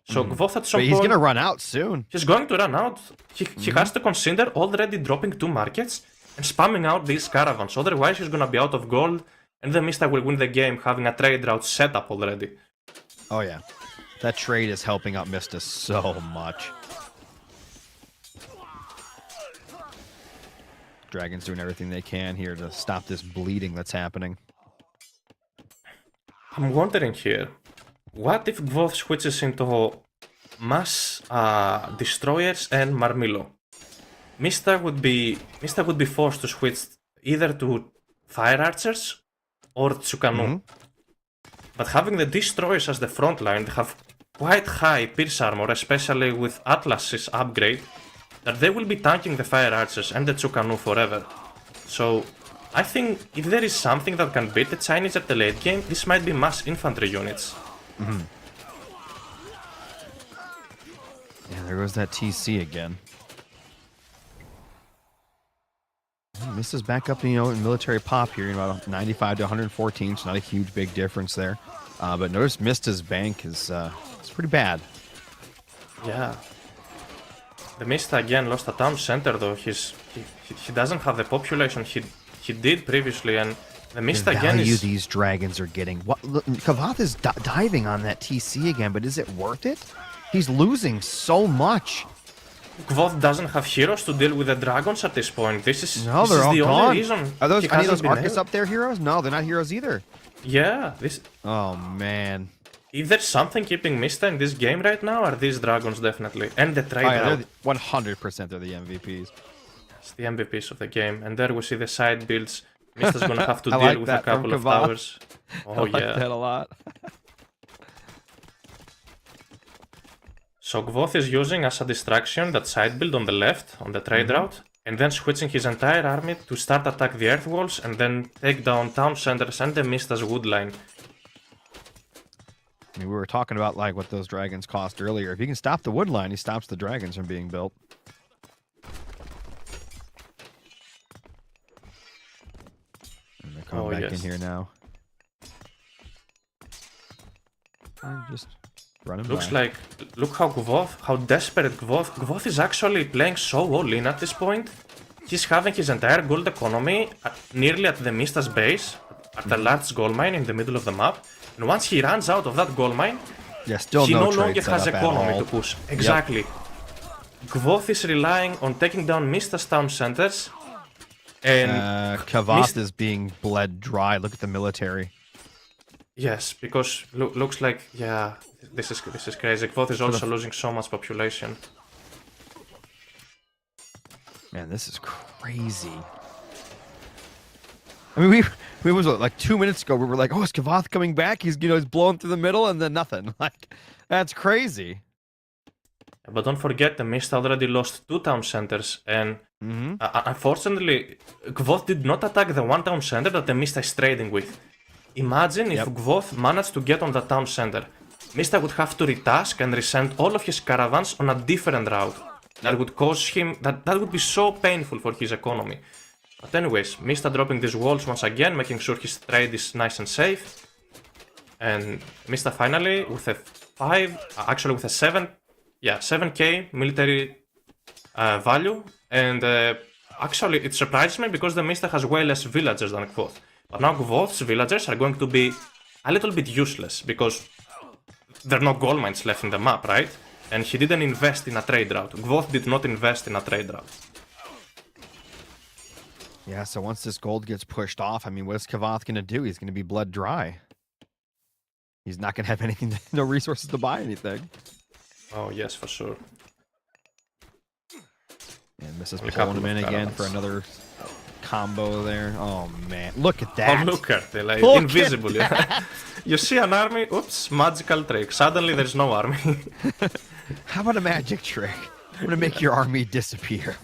So Gvoth at some point...
But he's gonna run out soon.
He's going to run out. He has to consider already dropping 2 markets and spamming out these caravans. Otherwise he's gonna be out of gold and the Mista will win the game having a trade route set up already.
Oh yeah. That trade is helping out Mista so much. Dragon's doing everything they can here to stop this bleeding that's happening.
I'm wondering here, what if Gvoth switches into mass destroyers and Marmillo? Mista would be forced to switch either to fire archers or Tsukanu. But having the destroyers as the front line, they have quite high pierce armor, especially with Atlas's upgrade, that they will be tanking the fire archers and the Tsukanu forever. So I think if there is something that can beat the Chinese at the late game, this might be mass infantry units.
Yeah, there goes that TC again. Mista's back up, you know, in military pop here, in about 95 to 114. So not a huge big difference there. But notice Mista's bank is it's pretty bad.
Yeah. The Mista again lost a town center though. He doesn't have the population he did previously, and the Mista again is...
these dragons are getting. What? Look, Kavath is diving on that TC again, but is it worth it? He's losing so much.
Gvoth doesn't have heroes to deal with the dragons at this point. This is
no, they're all
the
gone.
only reason.
Are those any of those
able.
Arcus up there heroes? No, they're not heroes either.
Yeah, this.
Oh man.
If there's something keeping Mista in this game right now, are these dragons definitely, and the trade route.
100% they're the MVPs.
It's the MVPs of the game, and there we see the side builds. Mista's gonna have to
I
deal
like
with
that
a couple
from
of
Kavath.
towers. Oh
I like
yeah.
that a lot.
So Gvoth is using as a distraction that side build on the left, on the trade route, and then switching his entire army to start attack the earth walls and then take down town centers and the Mista's wood line.
I mean, we were talking about like what those dragons cost earlier. If he can stop the wood line, he stops the dragons from being built. And they're coming back in here now. Just running
Looks
by.
like, look how how desperate Gvoth is actually playing so all in at this point. He's having his entire gold economy nearly at the Mista's base, at a large gold mine in the middle of the map. And once he runs out of that gold mine,
Yeah, still
he
no
no
trade
longer has
setup at
economy
all.
to push. Exactly. Gvoth is relying on taking down Mista's town centers. And
Kavath is being bled dry. Look at the military.
yes, because looks like, yeah, this is crazy. Gvoth is also losing so much population.
Man, this is crazy. I mean, we was what, like 2 minutes ago we were like, oh, is Kavath coming back? He's he's blowing through the middle and then nothing. Like, that's crazy.
But don't forget, the Mist already lost 2 town centers, and unfortunately, Gvoth did not attack the 1 town center that the Mista is trading with. Imagine if Gvoth managed to get on the town center. Mista would have to retask and resend all of his caravans on a different route. That would cause him, that would be so painful for his economy. But anyways, Mista dropping these walls once again, making sure his trade is nice and safe. And Mista finally, with a 7k military value. And actually, it surprised me because the Mista has way less villagers than Gvoth. But now Gvoth's villagers are going to be a little bit useless because there are no gold mines left in the map, right? And he didn't invest in a trade route. Gvoth did not invest in a trade route.
Yeah, so once this gold gets pushed off, I mean, what's Kavath going to do? He's going to be blood dry. He's not going to have anything, no resources to buy anything.
Oh, yes, for sure.
And Mrs. pulling him in again for another combo there. Oh, man. Look at that.
Oh, look at it. Like,
Look
invisible.
at
Yeah. You see an army, oops, magical trick. Suddenly there's no army.
How about a magic trick? I'm going to make your army disappear.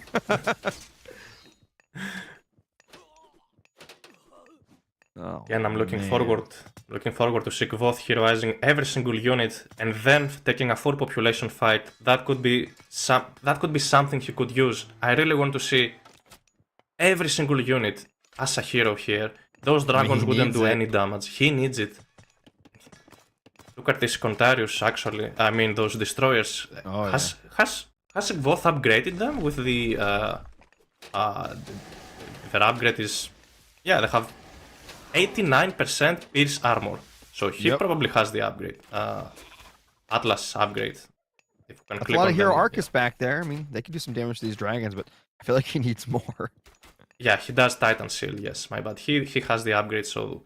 Oh,
Yeah, and I'm looking
man.
forward to see Gvoth heroizing every single unit and then taking a full population fight. That could be something he could use. I really want to see every single unit as a hero here. Those dragons wouldn't do any damage. He needs it. Look at this Contarius, actually. I mean, those destroyers.
Oh, yeah.
Has Gvoth upgraded them with the their upgrade is, yeah, they have 89% pierce armor. So he probably has the upgrade. Atlas upgrade. If you can
That's
click
a lot
on
of Hero
them,
Arcus back there. I mean, they can do some damage to these dragons, but I feel like he needs more.
Yeah, he does Titan Seal, yes, my bad. He has the upgrade, so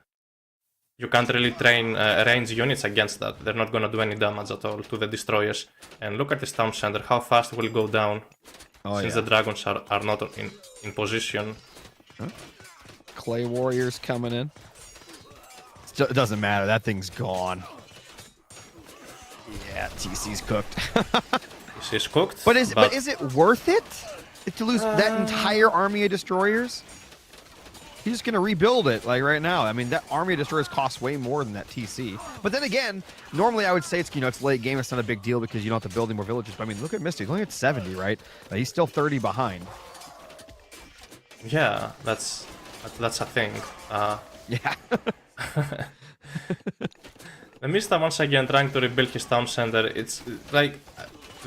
you can't really train range units against that. They're not gonna do any damage at all to the destroyers. And look at this town center, how fast it will go down since the dragons are not in position.
Huh? Clay warriors coming in. It doesn't matter, that thing's gone. Yeah, TC's cooked.
She's cooked.
But is it worth it to lose that entire army of destroyers? He's just gonna rebuild it like right now. I mean, that army of destroyers costs way more than that TC. But then again, normally I would say it's it's late game. It's not a big deal because you don't have to build any more villages. But I mean, look at Misty. He's only at 70, right? He's still 30 behind.
Yeah, that's a thing.
Yeah.
The Mista once again trying to rebuild his town center. It's like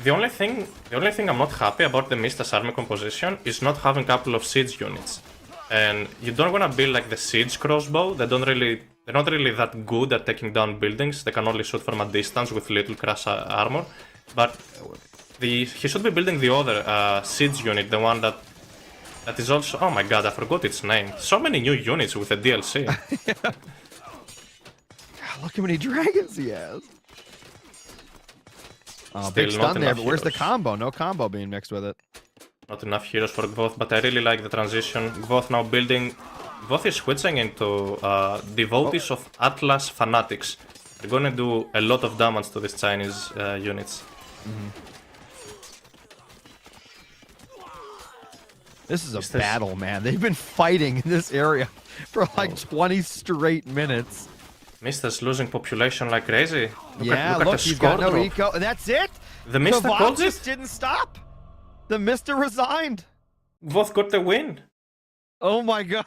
the only thing I'm not happy about the Mista's army composition is not having a couple of siege units. And you don't want to build like the siege crossbow. They're not really that good at taking down buildings. They can only shoot from a distance with little crash armor. But he should be building the other siege unit, the one that is also. Oh my god, I forgot its name. So many new units with the DLC.
God, look how many dragons he has. Big stun there, but where's the combo? No combo being mixed with it.
Not enough heroes for Gvoth, but I really like the transition. Gvoth now building. Gvoth is switching into devotees of Atlas fanatics. They're gonna do a lot of damage to these Chinese units.
This is a battle, man. They've been fighting in this area for like 20 straight minutes.
Mista's losing population like crazy. Look
Yeah,
at
look,
the
he's
score
got no
drop.
eco, and that's it.
The Mista
Kvath
calls
just
it.
didn't stop. The Mister resigned.
Kvath got the win.
Oh my god.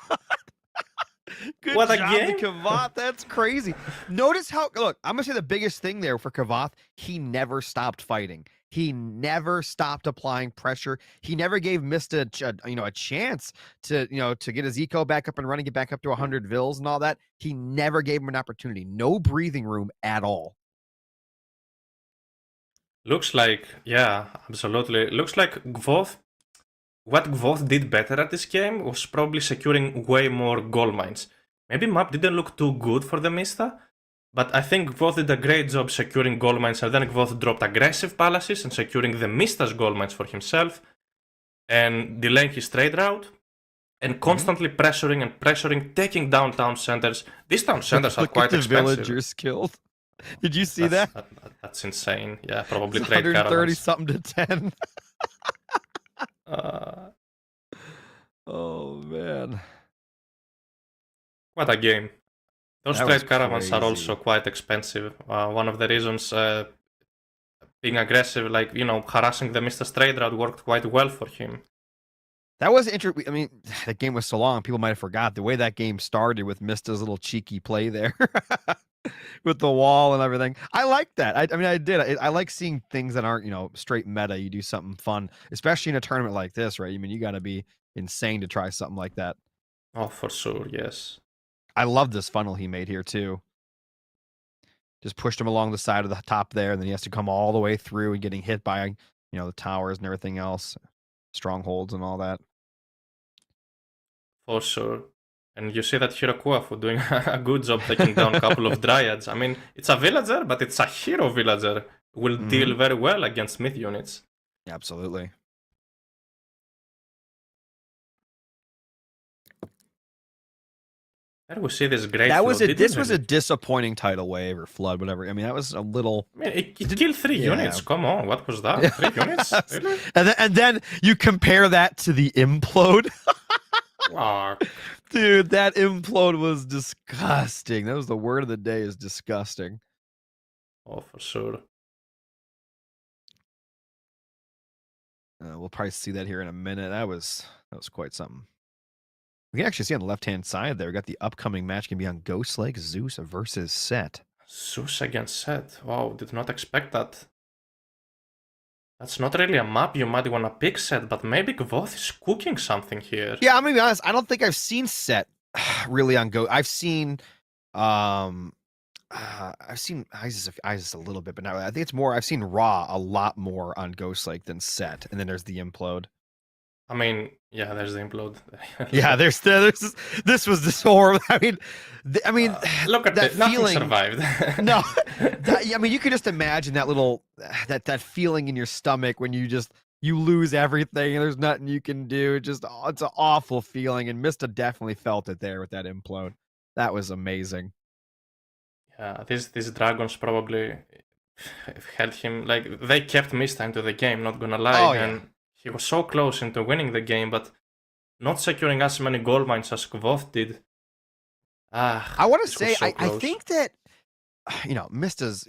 Good
What a
job to
game.
Kvath. That's crazy. Notice how, look, I'm going to say the biggest thing there for Kvath, he never stopped fighting. He never stopped applying pressure. He never gave Mista a chance to, to get his eco back up and running, get back up to 100 vills and all that. He never gave him an opportunity. No breathing room at all.
Looks like, yeah, absolutely. Looks like what Kvath did better at this game was probably securing way more gold mines. Maybe map didn't look too good for the Mista, but I think Kvath did a great job securing gold mines, and then Kvath dropped aggressive palaces and securing the Mista's gold mines for himself, and delaying his trade route, and constantly pressuring, taking down town centers. These town centers are
Look
quite
at the
expensive.
villagers killed. Did you see that?
That's insane. Yeah, probably
It's
trade
130
caravans.
something to 10.
Uh,
Oh man.
what a game. Those
That was
trade caravans are
crazy.
also quite expensive. One of the reasons being aggressive, like, harassing the Mr. Trade route worked quite well for him.
That was interesting. I mean, that game was so long, people might have forgot the way that game started with Mista's little cheeky play there with the wall and everything. I like that. I mean, I did. I like seeing things that aren't, straight meta. You do something fun, especially in a tournament like this, right? I mean, you got to be insane to try something like that.
Oh, for sure, yes.
I love this funnel he made here too. Just pushed him along the side of the top there, and then he has to come all the way through and getting hit by, the towers and everything else, strongholds and all that.
For sure. And you see that Hirokuafu doing a good job taking down a couple of dryads. I mean, it's a villager, but it's a hero villager. Will deal very well against myth units.
Absolutely.
There we see this great
That was
flow.
it. This was a disappointing tidal wave or flood, whatever. I mean, that was a little.
I mean, it killed 3 units. Come on, what was that? 3 units? Really?
And then you compare that to the implode.
Oh.
Dude, that implode was disgusting. That was the word of the day, is disgusting.
Oh, for sure.
We'll probably see that here in a minute. That was quite something. We can actually see on the left-hand side there, we got the upcoming match can be on Ghost Lake Zeus versus Set.
Zeus against Set. Wow, did not expect that. That's not really a map you might want to pick, Set, but maybe Kvath is cooking something here.
Yeah, I'm gonna be honest. I don't think I've seen Set really on Go. I've seen Isis a little bit, but now I think it's more. I've seen Raw a lot more on Ghost Lake than Set, and then there's the implode.
I mean, yeah, there's the implode.
Yeah, there's this was this horrible. I mean,
look at
that feeling.
Survived.
No, I mean, you could just imagine that little that feeling in your stomach when you lose everything and there's nothing you can do. It's an awful feeling, and Mista definitely felt it there with that implode. That was amazing.
Yeah, these dragons probably helped him. Like, they kept Mista into the game, not gonna lie.
Oh,
and
yeah.
he was so close into winning the game, but not securing as many gold mines as Kvath did.
I want to say,
so
I think that, Mista's,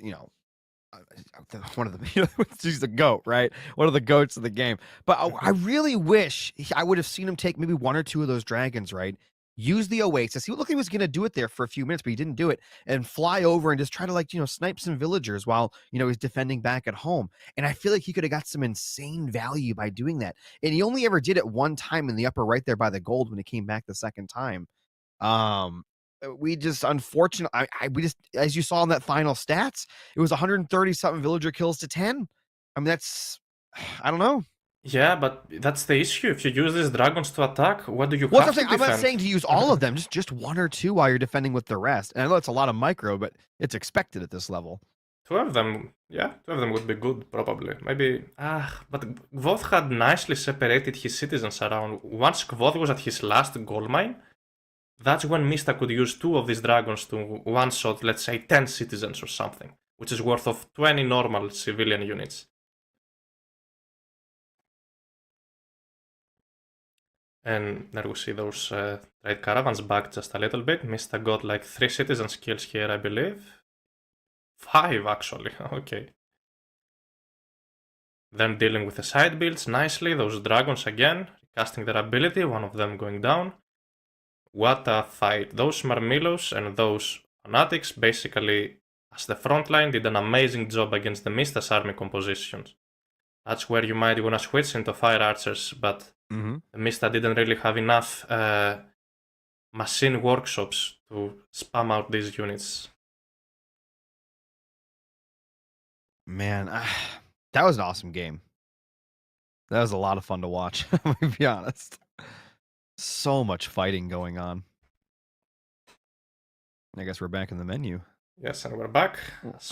one of the, he's the GOAT, right? One of the GOATs of the game. But I really wish I would have seen him take maybe 1 or 2 of those dragons, right? Use the Oasis. Look, he was going to do it there for a few minutes, but he didn't do it, and fly over and just try to snipe some villagers while, he's defending back at home. And I feel like he could have got some insane value by doing that. And he only ever did it one time in the upper right there by the gold when he came back the second time. We just, unfortunately, we just, as you saw in that final stats, it was 130 something villager kills to 10. I mean, that's, I don't know.
Yeah, but that's the issue. If you use these dragons to attack, what do you have to defend?
I'm not saying to use all of them, just 1 or 2 while you're defending with the rest. And I know it's a lot of micro, but it's expected at this level.
2 of them, yeah, 2 of them would be good, probably. Maybe, but Kvath had nicely separated his citizens around. Once Kvath was at his last gold mine, that's when Mista could use 2 of these dragons to one-shot, let's say, 10 citizens or something, which is worth of 20 normal civilian units. And there we see those trade caravans back just a little bit. Mista got like 3 citizen skills here, I believe. 5 actually, okay. Then dealing with the side builds nicely. Those dragons again, casting their ability, one of them going down. What a fight. Those Marmillos and those Fanatics basically, as the front line, did an amazing job against the Mista's army compositions. That's where you might want to switch into Fire Archers, but the Mista didn't really have enough machine workshops to spam out these units.
Man, that was an awesome game. That was a lot of fun to watch, let me be honest. So much fighting going on. I guess we're back in the menu.
Yes, and we're back.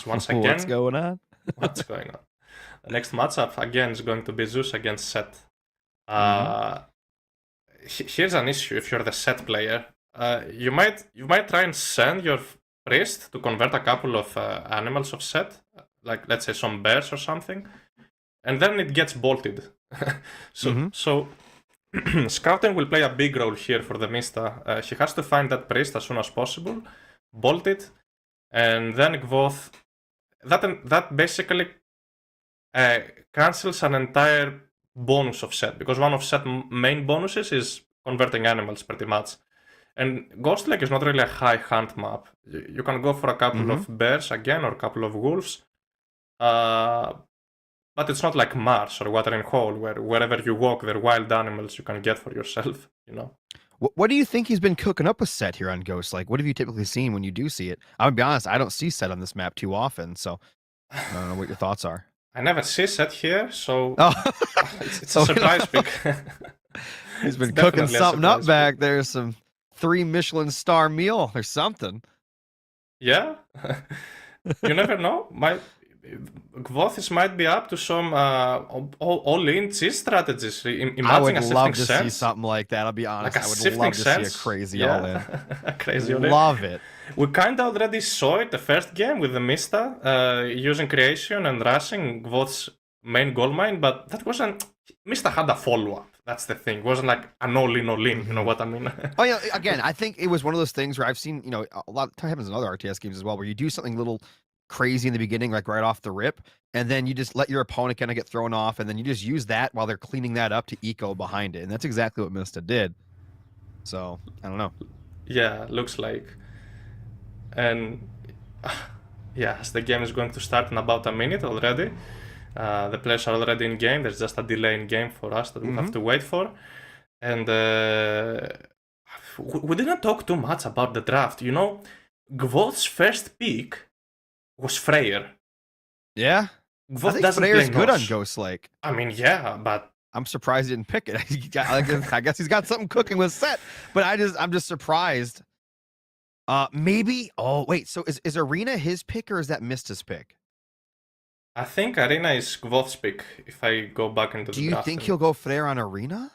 Once again.
What's going on?
What's going on? The next matchup, again, is going to be Zeus against Set. Here's an issue if you're the Set player. You might try and send your priest to convert a couple of animals of Set, like let's say some bears or something, and then it gets bolted. So scouting will play a big role here for the Mista. He has to find that priest as soon as possible, bolt it, and then Gvoth. That basically cancels an entire bonus of Set, because one of Set main bonuses is converting animals pretty much. And Ghost Lake is not really a high hunt map. You can go for a couple of bears again or a couple of wolves. But it's not like Mars or Watering Hole, where wherever you walk, there are wild animals you can get for yourself, you know?
What do you think he's been cooking up with Set here on Ghost? Like, what have you typically seen when you do see it? I'm gonna be honest, I don't see Set on this map too often, so I don't know what your thoughts are.
I never see Set here, so it's
So
a surprise pick.
He's been cooking something up back there, some 3 Michelin star meal or something.
Yeah, you never know. Gvothis might be up to some all-in cheese strategies.
I would love to see something like that. I'll be honest.
Like
I would love to see a crazy all-in.
Crazy all-in.
Love it.
We kind of already saw it the first game with the Mista using creation and rushing Gvoth's main gold mine, but that wasn't. Mista had a follow-up. That's the thing. It wasn't like an all-in. You know what I mean?
Oh yeah. Again, I think it was one of those things where I've seen, a lot of times happens in other RTS games as well, where you do something little crazy in the beginning, like right off the rip, and then you just let your opponent kind of get thrown off, and then you just use that while they're cleaning that up to eco behind it, and that's exactly what Mista did. So I don't know.
Yeah, looks like. And yeah, as the game is going to start in about a minute already. The players are already in game. There's just a delay in game for us that we have to wait for. And we didn't talk too much about the draft. Gvoth's first pick was Freyr.
Yeah?
Gvoth
I think
doesn't
Freyr's
play
good
Norse.
on Ghost Lake.
I mean, yeah, but
I'm surprised he didn't pick it. I guess he's got something cooking with Set, but I'm just surprised. Maybe. Oh wait, so is Arena his pick or is that Mista's pick?
I think Arena is Gvoth's pick. If I go back into the
Do you
draft
think he'll go Freyr on Arena?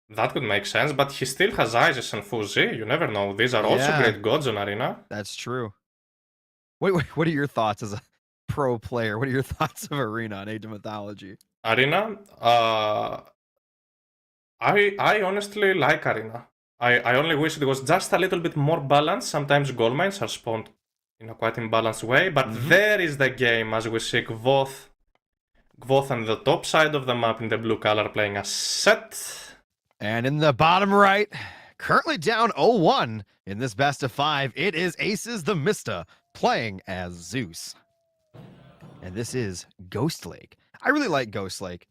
That could make sense, but he still has Isis and Fuzi. You never know. These are also great gods on Arena.
That's true. Wait, what are your thoughts as a pro player? What are your thoughts of Arena on Age of Mythology?
Arena, I honestly like Arena. I only wish it was just a little bit more balanced. Sometimes gold mines are spawned in a quite imbalanced way, but there is the game as we see Gvoth on the top side of the map in the blue color playing a Set.
And in the bottom right, currently down 0-1 in this best of 5, it is Aces the Mista playing as Zeus. And this is Ghost Lake. I really like Ghost Lake.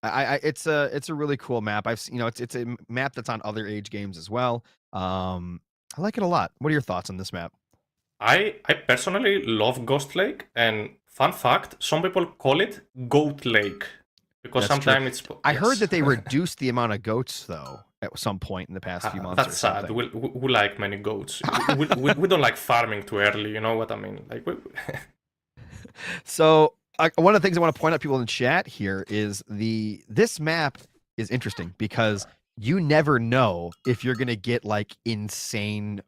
It's a really cool map. It's a map that's on other Age games as well. I like it a lot. What are your thoughts on this map?
I personally love Ghost Lake, and fun fact, some people call it Goat Lake. Because sometimes it's.
I heard that they reduced the amount of goats, though, at some point in the past few months.
That's sad. We like many goats. we don't like farming too early. You know what I mean?
So one of the things I want to point out, people in the chat here, is this map is interesting because you never know if you're gonna get like insane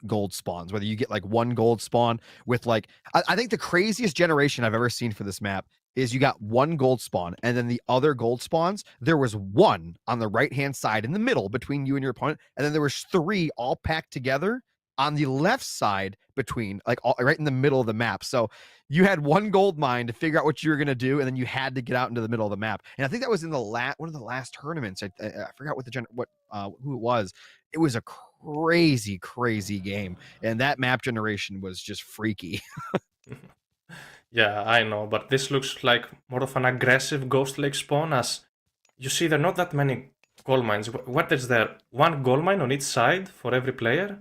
gold spawns, whether you get like one gold spawn with like I think the craziest generation I've ever seen for this map is you got one gold spawn, and then the other gold spawns, there was one on the right-hand side in the middle between you and your opponent, and then there was 3 all packed together on the left side between, like, right in the middle of the map. So you had one gold mine to figure out what you were going to do, and then you had to get out into the middle of the map. And I think that was in the one of the last tournaments. I forgot what who it was. It was a crazy game, and that map generation was just freaky.
Yeah, I know, but this looks like more of an aggressive Ghost Lake spawn, as you see there are not that many gold mines. What is there? One gold mine on each side for every player?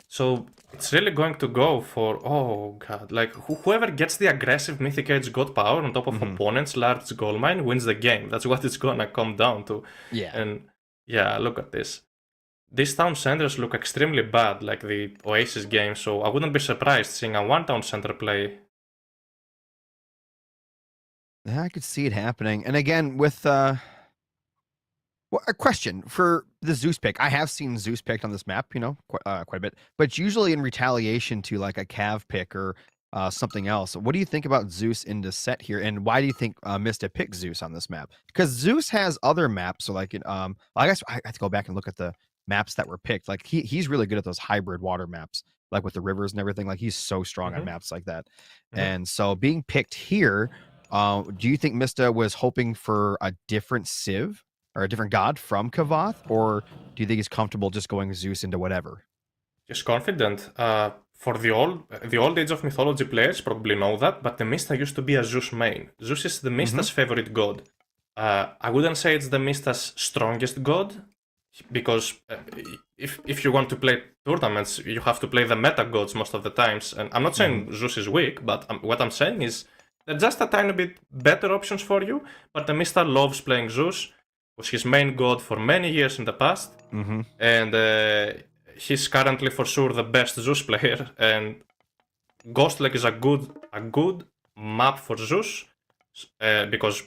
So it's really going to go for, oh god, like whoever gets the aggressive Mythic Age God power on top of opponent's large gold mine wins the game. That's what it's gonna come down to.
Yeah.
And yeah, look at this. These town centers look extremely bad, like the Oasis game, so I wouldn't be surprised seeing a one town center play.
I could see it happening. And again, with well, a question for the Zeus pick. I have seen Zeus picked on this map, quite a bit, but it's usually in retaliation to like a Cav pick or something else. What do you think about Zeus in the set here, and why do you think Mista picked Zeus on this map? Because Zeus has other maps, so like I guess I have to go back and look at the maps that were picked. Like he's really good at those hybrid water maps, like with the rivers and everything. Like he's so strong on maps like that. And so being picked here, do you think Mista was hoping for a different Civ or a different god from Kavath, or do you think he's comfortable just going Zeus into whatever?
He's confident. For the old Age of Mythology players probably know that, but the Mista used to be a Zeus main. Zeus is the Mista's favorite god. I wouldn't say it's the Mista's strongest god, because if you want to play tournaments, you have to play the meta gods most of the times. And I'm not saying Zeus is weak, but what I'm saying is they're just a tiny bit better options for you. But the Mista loves playing Zeus, was his main god for many years in the past, and he's currently for sure the best Zeus player. And Ghost Lake is a good map for Zeus, because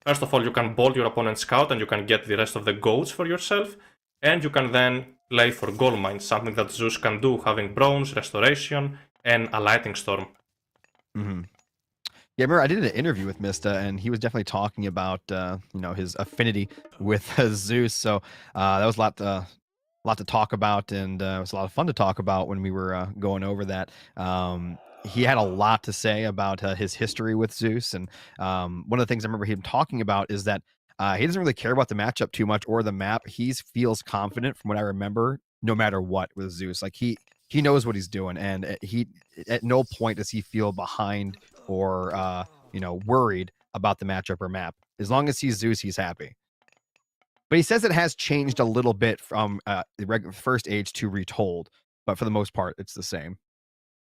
first of all, you can bolt your opponent's scout and you can get the rest of the goats for yourself. And you can then play for gold mines, something that Zeus can do, having bronze, restoration, and a lightning storm.
Yeah, I remember I did an interview with Mista, and he was definitely talking about his affinity with Zeus. So that was a lot to talk about, and it was a lot of fun to talk about when we were going over that. He had a lot to say about his history with Zeus, and one of the things I remember him talking about is that he doesn't really care about the matchup too much or the map. He feels confident, from what I remember, no matter what with Zeus. Like he knows what he's doing, and he at no point does he feel behind or worried about the matchup or map. As long as he's Zeus, he's happy. But he says it has changed a little bit from the first age to Retold, but for the most part, it's the same.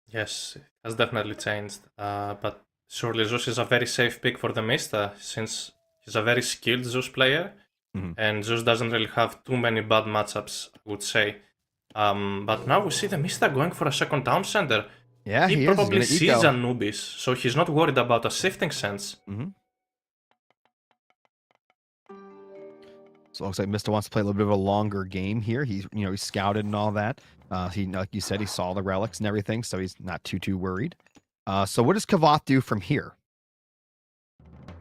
Yes, it has definitely changed. But surely Zeus is a very safe pick for the Mista, since he's a very skilled Zeus player, and Zeus doesn't really have too many bad matchups, I would say. But now we see the Mista going for a second town center.
Yeah,
he probably sees Anubis, so he's not worried about a shifting sense.
So it looks like Mista wants to play a little bit of a longer game here. He's scouted and all that. He, like you said, he saw the relics and everything, so he's not too worried. So what does Kavath do from here?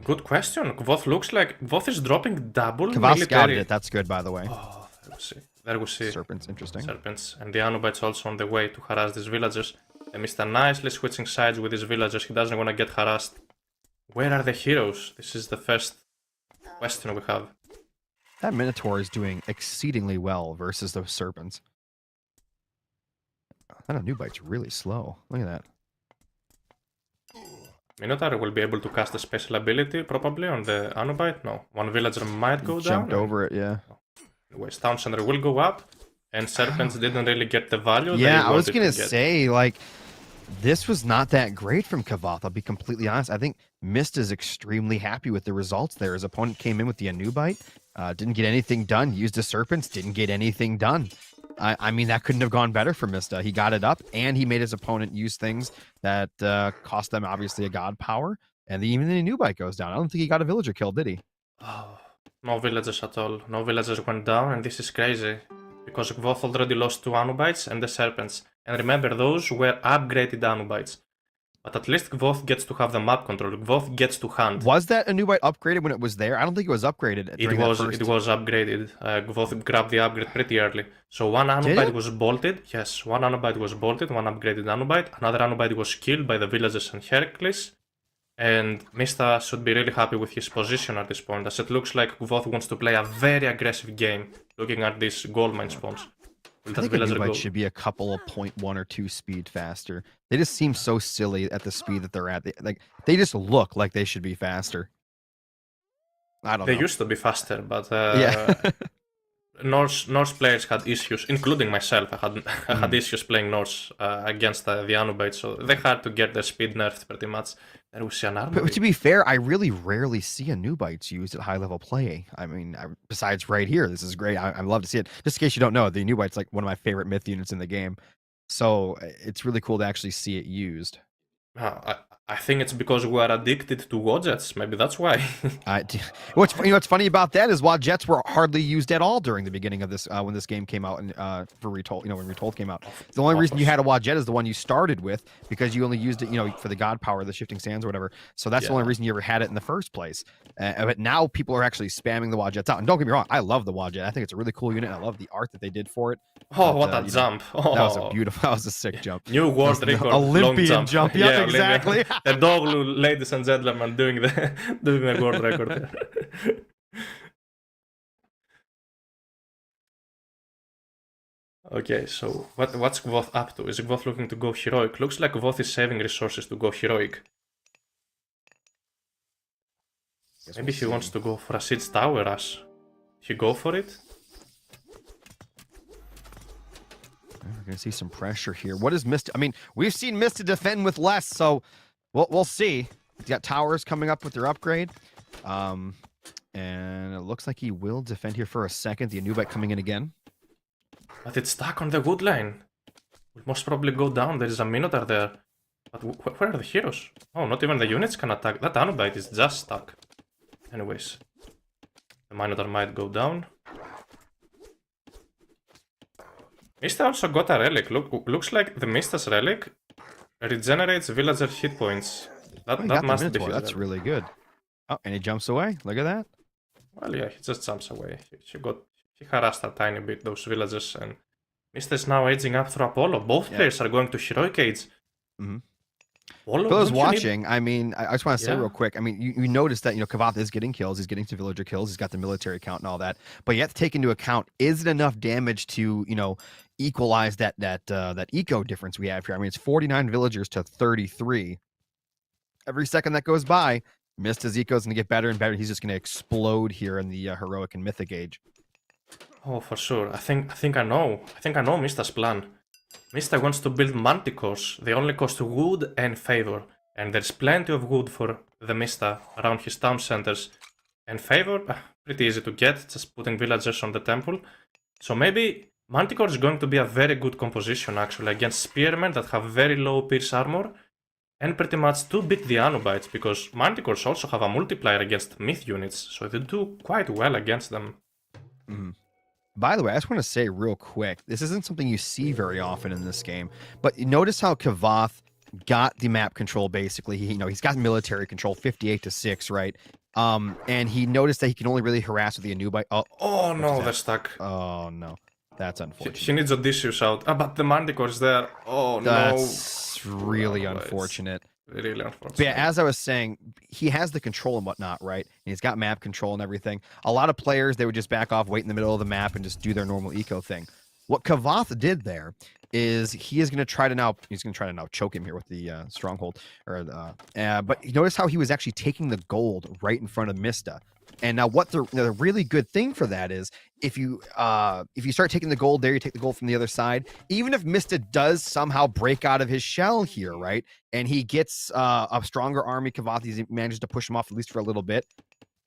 Good question. Kavath is dropping double
Kavath
military.
Scouted it. That's good, by the way.
Oh, there we see.
Serpents, interesting.
Serpents. And the Anubites also on the way to harass these villagers. And Mista nicely switching sides with his villagers. He doesn't want to get harassed. Where are the heroes? This is the first question we have.
That Minotaur is doing exceedingly well versus those serpents. That Anubite's really slow. Look at that.
Minotaur will be able to cast a special ability probably on the Anubite. No, one villager might go down.
Jumped over it, yeah.
Anyways, Town Center will go up, and Serpents didn't really get the value.
Yeah, I was gonna say, like, this was not that great from Kavath. I'll be completely honest. I think Mist is extremely happy with the results there. His opponent came in with the Anubite, didn't get anything done. Used the Serpents, didn't get anything done. I mean, that couldn't have gone better for Mista. He got it up, and he made his opponent use things that cost them, obviously, a god power. And even the Anubite goes down. I don't think he got a villager kill, did he?
Oh, no villagers at all. No villagers went down, and this is crazy. Because Kvoth already lost 2 Anubites and the Serpents. And remember, those were upgraded Anubites. but at least Gvoth gets to have the map control. Gvoth gets to hunt.
Was that Anubite upgraded when it was there? I don't think it was upgraded during that first.
It was upgraded. Gvoth grabbed the upgrade pretty early. So one Anubite was bolted. Yes, one Anubite was bolted, one upgraded Anubite. Another Anubite was killed by the villagers and Heracles. And Mista should be really happy with his position at this point, as it looks like Gvoth wants to play a very aggressive game, looking at these gold mine spawns.
I think Anubite should be a couple of 0.1 or 2 speed faster. They just seem so silly at the speed that they're at. They just look like they should be faster. I don't know.
They used to be faster, but
yeah.
Norse players had issues, including myself. I had issues playing Norse against the Anubite, so they had to get their speed nerfed pretty much. And we see an army.
But to be fair, I really rarely see Anubites used at high level play. I mean, besides right here, this is great. I love to see it. Just in case you don't know, the Anubite's like one of my favorite myth units in the game. So it's really cool to actually see it used.
I think it's because we are addicted to Wadgets. Maybe that's why.
What's funny about that is Wadgets were hardly used at all during the beginning of this when this game came out and for Retold. When Retold came out, the only reason you had a Wadget is the one you started with because you only used it, for the God power, the shifting sands or whatever. So that's the only reason you ever had it in the first place. But now people are actually spamming the Wadgets out. And don't get me wrong, I love the Wadget. I think it's a really cool unit. I love the art that they did for it.
Oh, what a jump! Oh.
That was a beautiful. That was a sick jump.
New world record.
Olympian jump. Yeah, exactly.
The Doglu, ladies and gentlemen, doing the world record. Okay, so what's Gvoth up to? Is Gvoth looking to go heroic? Looks like Gvoth is saving resources to go heroic. Maybe he wants to go for a siege tower rush. He go for it?
We're going to see some pressure here. What is Mista? I mean, we've seen Mista defend with less, so we'll see. He's got towers coming up with their upgrade. And it looks like he will defend here for a second. The Anubite coming in again.
But it's stuck on the wood line. Will most probably go down. There is a Minotaur there. But where are the heroes? Oh, not even the units can attack. That Anubite is just stuck. Anyways. The Minotaur might go down. Mista also got a relic. Looks like the Mista's relic regenerates villager hit points. That must be his
That's really good. Oh, and he jumps away. Look at that.
Well, yeah, he just jumps away. He harassed a tiny bit those villagers, and Mista is now aging up through Apollo. Both players are going to heroic age.
For those watching, I mean, I just want to say real quick. I mean, you notice that Kavath is getting kills. He's getting some villager kills. He's got the military count and all that. But you have to take into account: is it enough damage to equalize that eco difference we have here? I mean, it's 49 villagers to 33. Every second that goes by, Mista's eco is going to get better and better. He's just going to explode here in the heroic and mythic age.
Oh, for sure. I think I know. I think I know Mista's plan. Mista wants to build manticores. They only cost wood and favor. And there's plenty of wood for the Mista around his town centers. And favor, pretty easy to get, just putting villagers on the temple. So maybe manticore is going to be a very good composition actually against spearmen that have very low pierce armor. And pretty much to beat the Anubites, because manticores also have a multiplier against myth units. So they do quite well against them.
By the way, I just want to say real quick, this isn't something you see very often in this game, but you notice how Kavath got the map control basically. He's got military control 58 to 6, right? And he noticed that he can only really harass with the Anubite.
Oh no, they're stuck.
Oh no. That's unfortunate.
He needs Odysseus out. But the Manticore is there. Oh no.
That's really unfortunate.
Really unfortunate.
But yeah, as I was saying, he has the control and whatnot, right? And he's got map control and everything. A lot of players, they would just back off, wait in the middle of the map, and just do their normal eco thing. What Kavath did there is he's going to try to now choke him here with the stronghold. But you notice how he was actually taking the gold right in front of Mista. And now what the really good thing for that is if you start taking the gold there, you take the gold from the other side, even if Mista does somehow break out of his shell here, right? And he gets a stronger army, Kavath, he manages to push him off at least for a little bit.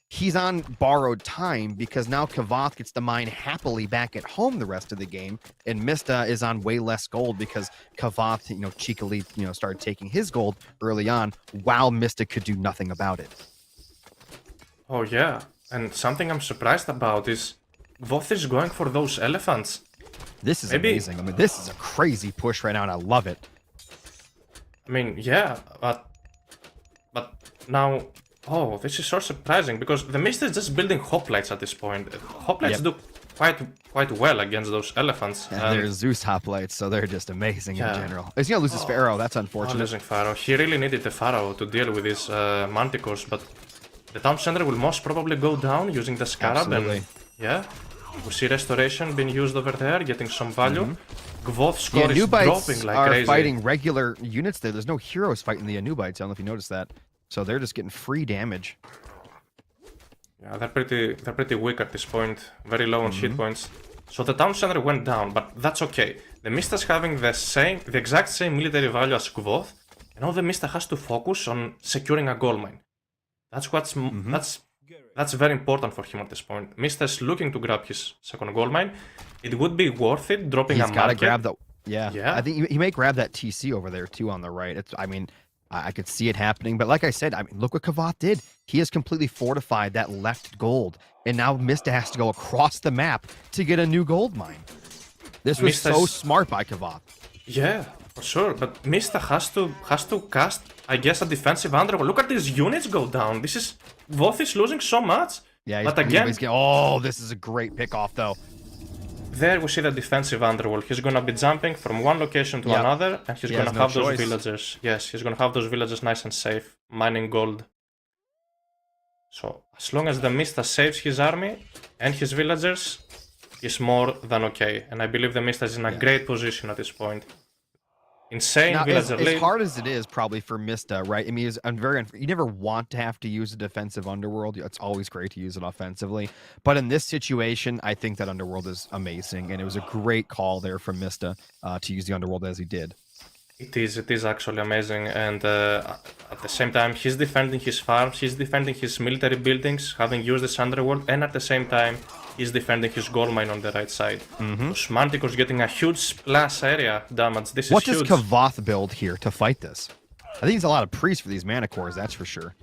He's on borrowed time because now Kavath gets to mine happily back at home the rest of the game, and Mista is on way less gold because Kavath, cheekily, started taking his gold early on while Mista could do nothing about it.
Oh yeah, and something I'm surprised about is Gvoth is going for those elephants.
This is amazing. I mean, this is a crazy push right now, and I love it.
I mean, yeah, but now, oh, this is so surprising because the Mist is just building hoplites at this point. Hoplites do quite well against those elephants.
And there's Zeus hoplites, so they're just amazing in
Yeah.
general. He's gonna lose his Pharaoh. That's
Oh,
unfortunate.
losing Pharaoh. He really needed the Pharaoh to deal with his manticores, but the town center will most probably go down using the Scarab.
Absolutely.
And yeah, we see Restoration being used over there, getting some value. Gvoth's score
Yeah,
is
Anubites
dropping like
are
crazy.
fighting regular units there. There's no heroes fighting the Anubites. I don't know if you noticed that. So they're just getting free damage.
Yeah, they're pretty weak at this point. Very low on hit points. So the town center went down, but that's okay. The Mista is having the exact same military value as Gvoth, and now the Mista has to focus on securing a gold mine. That's very important for him at this point. Mista is looking to grab his second gold mine. It would be worth it dropping
He's
a
got to
market.
grab the... Yeah.
Yeah.
I think he may grab that TC over there, too, on the right. I mean, I could see it happening. But like I said, I mean, look what Kavath did. He has completely fortified that left gold. And now Mista has to go across the map to get a new gold mine. This was so smart by Kavath.
Yeah, for sure. But Mista has to cast, I guess, a defensive underworld. Look at these units go down. Voth is losing so much.
Yeah,
but again,
oh, this is a great pick off, though.
There we see the defensive underworld. He's gonna be jumping from one location to another, and he's gonna have those villagers. Yes, he's gonna have those villagers nice and safe, mining gold. So as long as the Mista saves his army and his villagers, he's more than okay. And I believe the Mista is in a great position at this point. Insane
now,
villager lead.
As hard as it is probably for Mista, right? I mean, you never want to have to use a defensive underworld. It's always great to use it offensively. But in this situation, I think that underworld is amazing. And it was a great call there from Mista to use the underworld as he did.
It is actually amazing. And at the same time, he's defending his farms, he's defending his military buildings, having used this underworld. And at the same time, he's defending his gold mine on the right side. Manticore's getting a huge splash area damage. This
what
is huge.
What does Kavath build here to fight this? I think he's a lot of priests for these mana cores, that's for sure.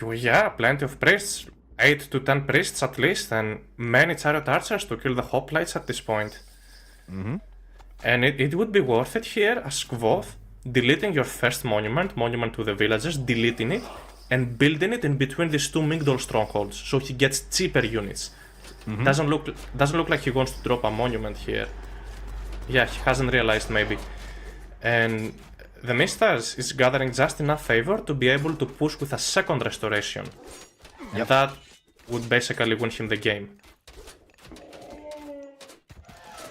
Yeah, plenty of priests. 8 to 10 priests at least, and many chariot archers to kill the hoplites at this point. And it would be worth it here as Gvoth, deleting your first monument to the villagers, deleting it, and building it in between these two Migdol strongholds, so he gets cheaper units. Doesn't look like he wants to drop a monument here. Yeah, he hasn't realized maybe. And the Mista is gathering just enough favor to be able to push with a second restoration. And that would basically win him the game.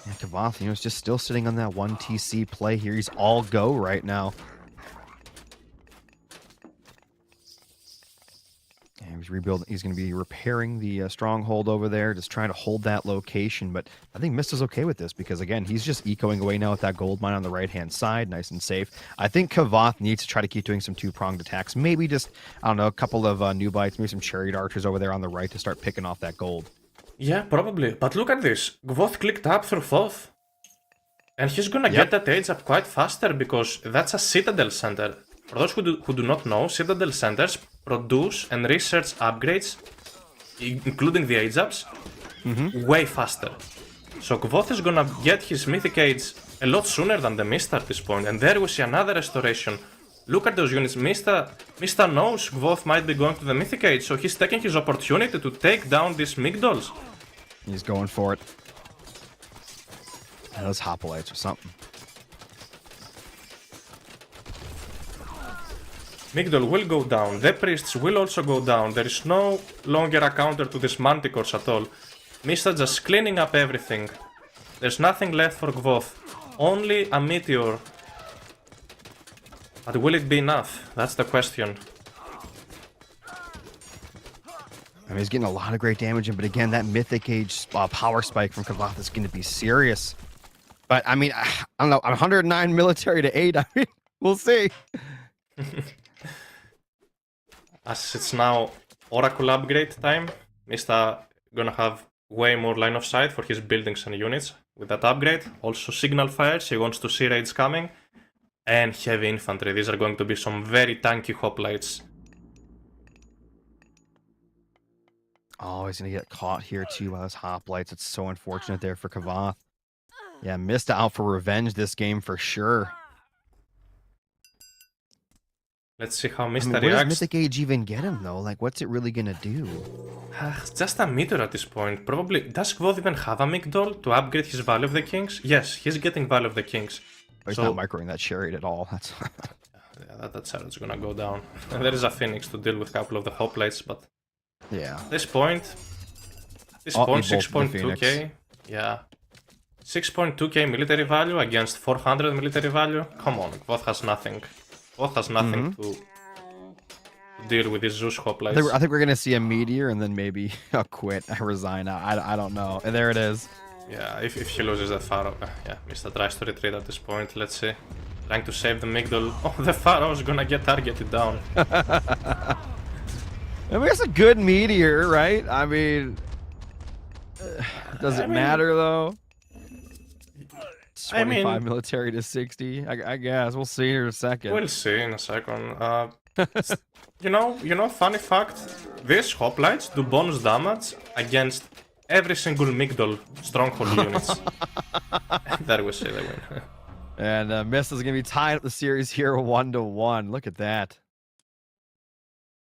Yeah, Kavath, is just still sitting on that 1 TC play here. He's all go right now. And he's rebuilding. He's going to be repairing the stronghold over there, just trying to hold that location. But I think Mista's okay with this because, again, he's just ecoing away now with that gold mine on the right-hand side, nice and safe. I think Kavath needs to try to keep doing some two-pronged attacks. Maybe just, I don't know, a couple of Nubites, maybe some chariot archers over there on the right to start picking off that gold.
Yeah, probably. But look at this. Gvoth clicked up through Thoth. And he's gonna get that age up quite faster because that's a Citadel Center. For those who do not know, Citadel Centers produce and research upgrades, including the age ups, way faster. So Gvoth is gonna get his Mythic Age a lot sooner than the Mista at this point. And there we see another restoration. Look at those units. Mista knows Gvoth might be going to the Mythic Age, so he's taking his opportunity to take down these Migdols.
He's going for it. Yeah, those hoplites or something.
Migdol will go down. The priests will also go down. There is no longer a counter to these manticores at all. Mista just cleaning up everything. There's nothing left for Gvoth. Only a meteor. But will it be enough? That's the question.
I mean, he's getting a lot of great damage in, but again, that Mythic Age power spike from Kavath is going to be serious. But I mean, I don't know, 109 military to 8. I mean, we'll see.
As it's now Oracle upgrade time, Mista gonna have way more line of sight for his buildings and units with that upgrade. Also signal fires, he wants to see raids coming. And heavy infantry, these are going to be some very tanky hoplites.
Oh, he's going to get caught here too by those hoplites. It's so unfortunate there for Kavath. Yeah, Mista out for revenge this game for sure.
Let's see how
I
Mista
mean, what does
reacts.
Mythic Age even get him though? Like, what's it really gonna do?
Just a meter at this point. Probably. Does Gvoth even have a Migdol to upgrade his Value of the Kings? Yes, he's getting Value of the Kings.
Oh, he's not microing that chariot at all. That's
yeah, that chariot's gonna go down. There is a Phoenix to deal with a couple of the hoplites, but
yeah.
at this point, 6.2k. Yeah. 6.2k military value against 400 military value. Come on, Gvoth has nothing. Gvoth has nothing to deal with these Zeus hoplites.
I think we're gonna see a meteor and then maybe a quit. I resign. I don't know. And there it is.
Yeah, if he loses the Pharaoh. Yeah, Mista tries to retreat at this point. Let's see. Trying to save the Migdol. Oh, the Pharaoh's gonna get targeted down.
I mean, it's a good meteor, right? I mean, does it matter though? 25 military to 60. I guess we'll see here in a second.
We'll see in a second. You know, funny fact. These hoplites do bonus damage against every single Migdol stronghold units. There we see the win.
And Mist is gonna be tying up the series here 1-1. Look at that.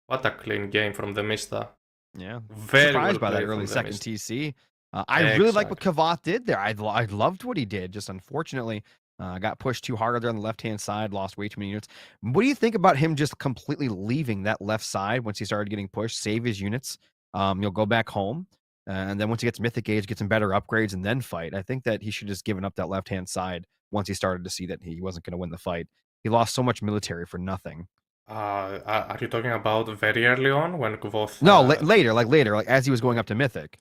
What a clean game from the Mista.
Yeah,
very
surprised
well
by that early second TC. I really like what Kavath did there. I loved what he did. Just unfortunately, got pushed too hard there on the left-hand side, lost way too many units. What do you think about him just completely leaving that left side once he started getting pushed, save his units? You'll go back home, and then once he gets Mythic Age, get some better upgrades, and then fight. I think that he should just given up that left-hand side once he started to see that he wasn't going to win the fight. He lost so much military for nothing.
Are you talking about very early on when Kavoth?
No, later, like as he was going up to Mythic.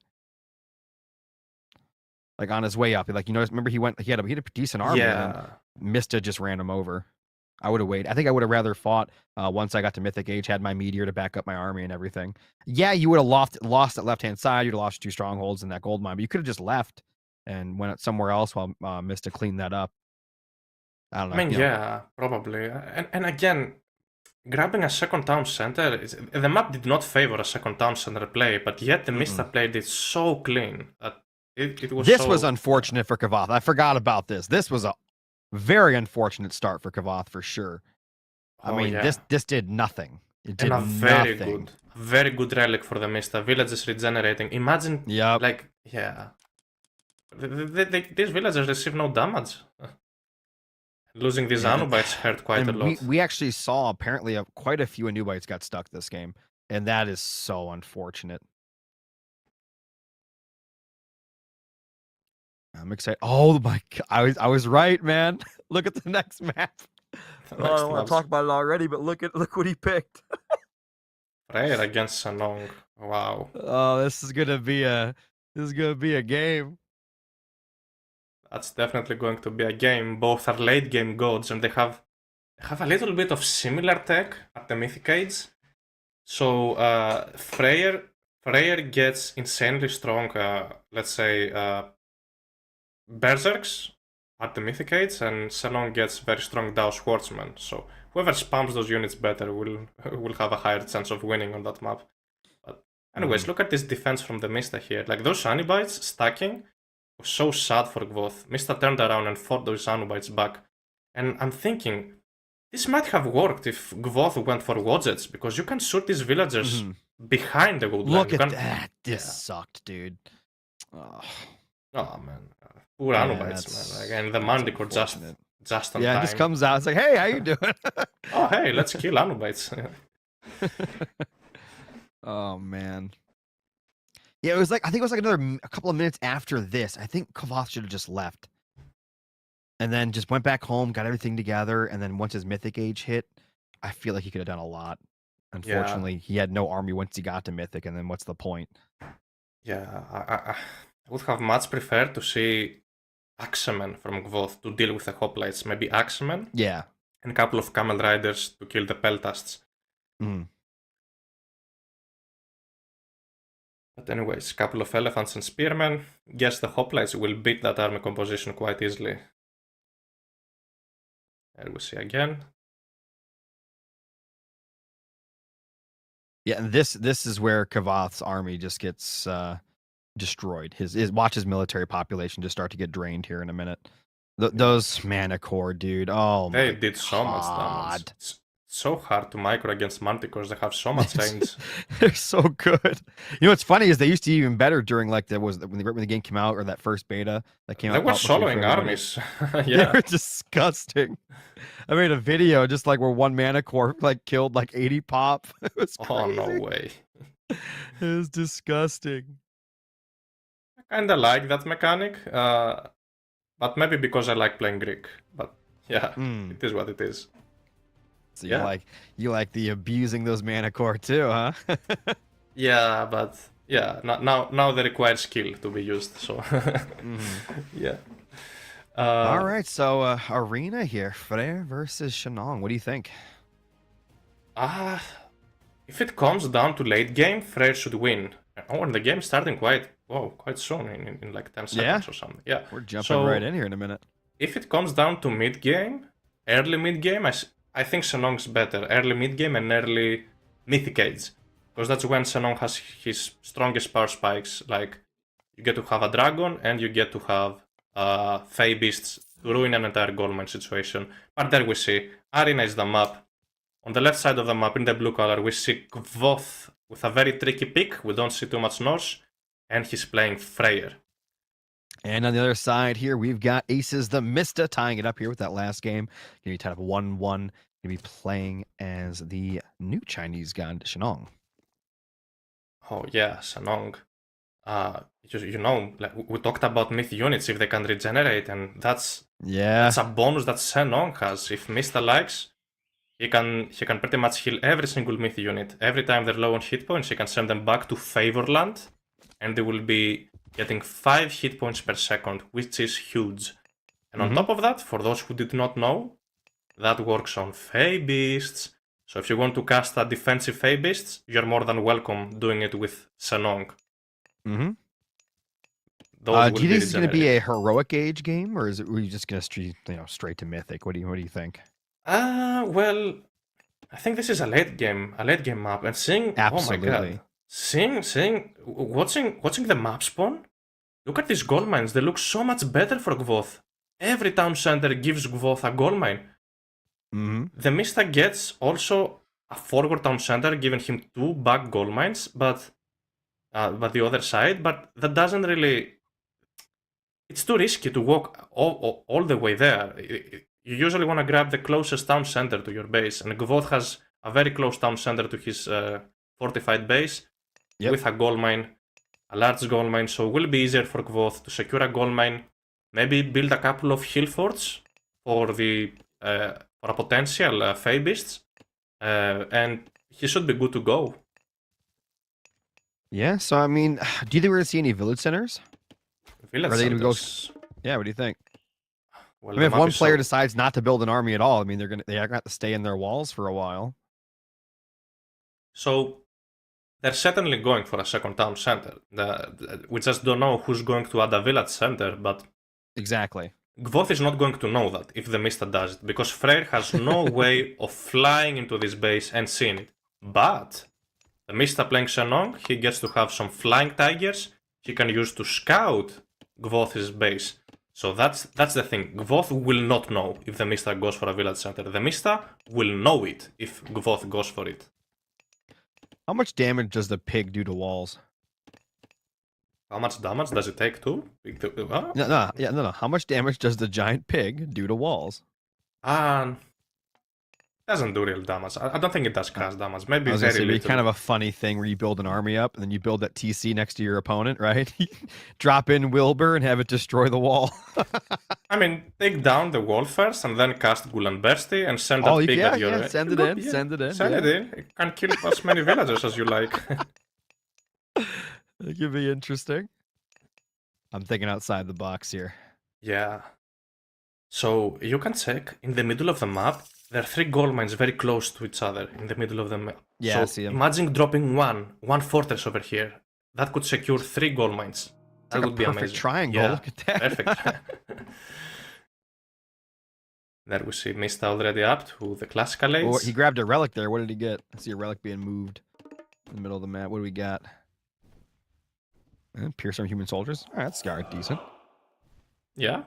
Like on his way up, like, you know, remember he had a decent army.
Yeah.
And Mista just ran him over. I would have waited. I think I would have rather fought once I got to Mythic Age, had my meteor to back up my army and everything. Yeah, you would have lost that left-hand side. You'd have lost 2 strongholds in that gold mine, but you could have just left and went somewhere else while Mista cleaned that up. I don't know.
I mean, yeah, probably. And again, grabbing a second town center, the map did not favor a second town center play, but yet the Mista played it so clean that it was
This was unfortunate for Kavath. I forgot about this. This was a very unfortunate start for Kavath for sure. I mean, this did nothing. It did nothing.
Very good relic for the Mista. Villages regenerating. Imagine, like, yeah. These villagers receive no damage. Losing these Anubites hurt quite a lot.
We actually saw apparently quite a few Anubites got stuck this game, and that is so unfortunate. I'm excited. Oh my god, I was right, man. Look at the next map. I don't want to talk about it already, but look what he picked.
Prayer against Sanong. Wow.
Oh, this is gonna be a game.
That's definitely going to be a game. Both are late game gods, and they have a little bit of similar tech at the Mythic Age. So Freyr gets insanely strong, let's say, Berserks at the Mythic Age, and Sanong gets very strong Dao Swordsman. So whoever spams those units better will have a higher chance of winning on that map. But anyways, look at this defense from the Mista here. Like, those Anubites stacking was so sad for Gvoth. Mista turned around and fought those Anubites back. And I'm thinking, this might have worked if Gvoth went for Wodzets, because you can shoot these villagers behind the woodland.
Look at that. This sucked, dude.
Oh man. Poor Anubites, man. Like, and the Manticore just on time.
Yeah, it just comes out. It's like, hey, how you doing?
Oh, hey, let's kill Anubites.
Oh, man. Yeah, I think it was like a couple of minutes after this. I think Kavath should have just left. And then just went back home, got everything together, and then once his Mythic Age hit, I feel like he could have done a lot. Unfortunately, he had no army once he got to Mythic, and then what's the point?
Yeah, I would have much preferred to see Axemen from Gvoth to deal with the hoplites. Maybe Axemen?
Yeah.
And a couple of Camel Riders to kill the Peltasts. But anyways, a couple of Elephants and Spearmen. Guess the hoplites will beat that army composition quite easily. There we see again.
Yeah, and this is where Kavath's army just gets destroyed. Watch his military population just start to get drained here in a minute. Those Mana Core, dude. Oh,
they did so much damage. so hard to micro against Manticores. They have so much range.
They're so good. You know what's funny is they used to be even better during like when the game came out or that first beta that came
They
out.
were
publicly for
soloing
everybody.
armies.
They
Yeah.
were disgusting. I made a video just like where one mana core like killed like 80 pop. It was crazy.
Oh, no way.
It was disgusting.
I kinda like that mechanic, but maybe because I like playing Greek. But yeah, it is what it is.
So
Yeah.
you like the abusing those mana core too, huh?
Yeah, but yeah, now they require skill to be used. So yeah.
All right, so arena here, Freyr versus Shenong. What do you think?
If it comes down to late game, Freyr should win. Oh, and the game's starting quite soon, in like 10 seconds or something. Yeah.
We're jumping right in here in a minute.
If it comes down to mid game, early mid game, I think Shenong's better. Early mid game and early Mythic Age. Because that's when Shenong has his strongest power spikes. Like, you get to have a dragon and you get to have Fey Beasts to ruin an entire goldmine situation. But there we see, Arena is the map. On the left side of the map, in the blue color, we see Kvoth with a very tricky pick. We don't see too much Norse. And he's playing Freyr.
And on the other side here, we've got Aces the Mista tying it up here with that last game. Gonna be tied up 1-1. Gonna be playing as the new Chinese god, Shenong.
Oh yeah, Shenong. You know, like we talked about myth units if they can regenerate, and that's a bonus that Shenong has. If Mista likes, he can pretty much heal every single myth unit. Every time they're low on hit points, he can send them back to Favorland, and they will be getting 5 hit points per second, which is huge. And on top of that, for those who did not know, that works on Fey Beasts. So if you want to cast a defensive Fey Beasts, you're more than welcome doing it with Shenong.
Do you think this is going to be a heroic age game, or are you just going to straight to mythic? What do you think?
Well, I think this is a late game map, and seeing
Absolutely.
Oh my god, watching the map spawn. Look at these gold mines. They look so much better for Gvoth. Every town center gives Gvoth a gold mine. The Mista gets also a forward town center, giving him 2 back gold mines, but the other side. But that doesn't really. It's too risky to walk all the way there. You usually want to grab the closest town center to your base, and Gvoth has a very close town center to his fortified base with a gold mine, a large gold mine. So it will be easier for Gvoth to secure a gold mine, maybe build a couple of hill forts for a potential Fey Beasts, and he should be good to go.
Yeah, so I mean, do you think we're gonna see any village centers?
Village
Are they gonna go?
centers.
Yeah, what do you think?
Well,
I mean, if one player decides not to build an army at all, I mean, they're gonna have to stay in their walls for a while.
So they're certainly going for a second town center. We just don't know who's going to add a village center, but
exactly.
Gvoth is not going to know that if the Mista does it, because Freyr has no way of flying into this base and seeing it. But the Mista playing Shenong, he gets to have some flying tigers he can use to scout Gvoth's base. So that's the thing. Gvoth will not know if the Mista goes for a village center. The Mista will know it if Gvoth goes for it.
How much damage does the pig do to walls?
How much damage does it take to?
No. How much damage does the giant pig do to walls?
Doesn't do real damage. I don't think it does cast damage. Maybe
very
little.
It'd be kind of a funny thing where you build an army up and then you build that TC next to your opponent, right? Drop in Wilbur and have it destroy the wall.
I mean, take down the wall first and then cast Gulanbersti and send that pig at your...
Send it in. Send it in.
Send it in. You can kill as many villagers as you like.
It could be interesting. I'm thinking outside the box here.
Yeah. So you can check in the middle of the map. There are 3 gold mines very close to each other in the middle of the map.
Yeah,
so
I see them.
Imagine dropping one fortress over here. That could secure 3 gold mines. That would be amazing.
Perfect triangle.
Yeah,
look at that.
Perfect. There we see Mista already up to the classical age.
Oh, he grabbed a relic there. What did he get? I see a relic being moved in the middle of the map. What do we got? And Pierce on human soldiers. All right, that's decent.
Yeah.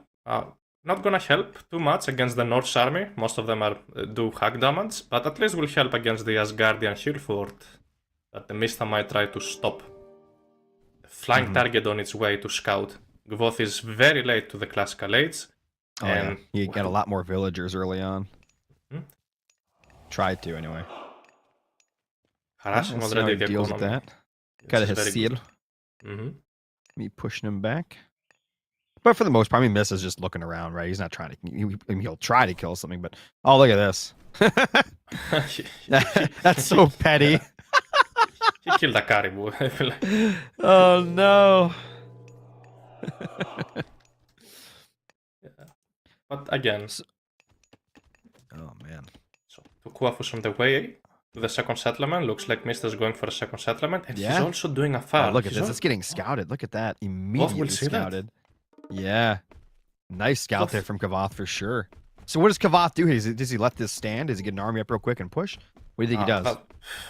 not gonna help too much against the Norse army. Most of them are do hack damage, but at least will help against the Asgardian hill fort that the Mista might try to stop. Flying target on its way to scout. Gvoth is very late to the classical age.
Oh yeah, he got a lot more villagers early on. Tried to anyway.
Harassing
We'll see how
already
he
the
deals with
economy.
that. Got a
This is very
seal.
good.
Me pushing him back. But for the most part, I mean, Miss is just looking around, right? He's not trying to. He'll try to kill something, but oh, look at this. That's so petty.
He killed a caribou. I feel like.
Oh no.
But again,
Oh man.
so to Kuafus on the way to the second settlement, looks like Mista's going for a second settlement, and he's also doing a
Oh,
farm.
look at this. It's getting scouted. Look at that. Immediately
see that.
scouted. Yeah. Nice scout there from Kavath for sure. So what does Kavath do? Does he let this stand? Does he get an army up real quick and push? What do you think he does?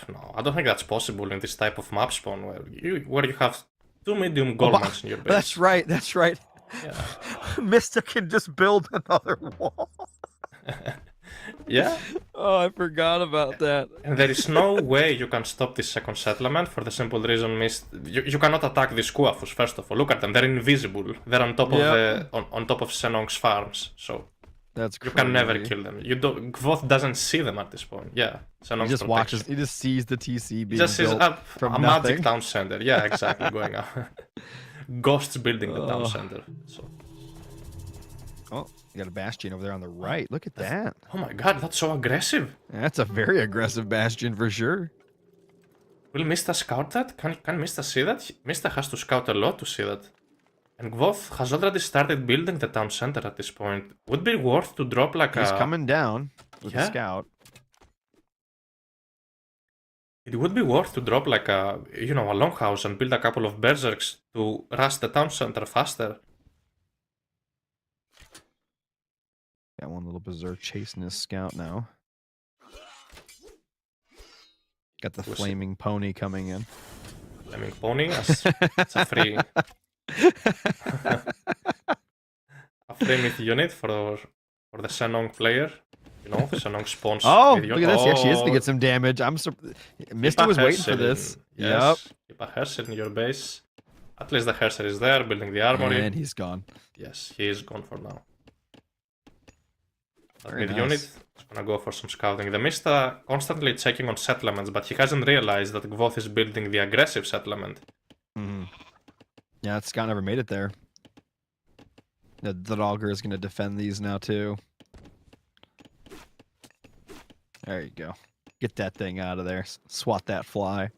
No, I don't think that's possible in this type of map spawn where you have two medium golems in your base.
That's right. That's right.
Yeah.
Mista can just build another wall.
Yeah.
Oh, I forgot about that.
And there is no way you can stop this second settlement for the simple reason you cannot attack these Kuafus, first of all. Look at them, they're invisible. They're on top of on top of Senong's farms, so
that's
you can never kill them. Gvoth doesn't see them at this point. Yeah. Senong's
he just watches, he just sees the TC being built from
a
nothing.
magic town center. Yeah, exactly, going up. Ghosts building the town center. So.
Oh, you got a bastion over there on the right. Look at that.
Oh my god, that's so aggressive.
That's a very aggressive bastion for sure.
Will Mista scout that? Can Mista see that? Mista has to scout a lot to see that. And Gvoth has already started building the town center at this point. Would be worth to drop like
He's coming down with a scout.
It would be worth to drop like a longhouse and build a couple of berserks to rush the town center faster.
Got one little berserk chasing his scout now. Got the flaming pony coming in.
Flaming pony? It's a free... a free myth unit for the Senong player. You know, Senong spawns.
Oh, look at this. He actually is to get some damage. Mista was waiting for this.
Yes. Keep a Herser in your base. At least the Herser is there, building the armory.
And he's gone.
Yes, he is gone for now.
Very nice.
Unit is gonna go for some scouting. The Mista constantly checking on settlements, but he hasn't realized that Gvoth is building the aggressive settlement.
Yeah, that scout never made it there. The Dogger is gonna defend these now too. There you go. Get that thing out of there. Swat that fly.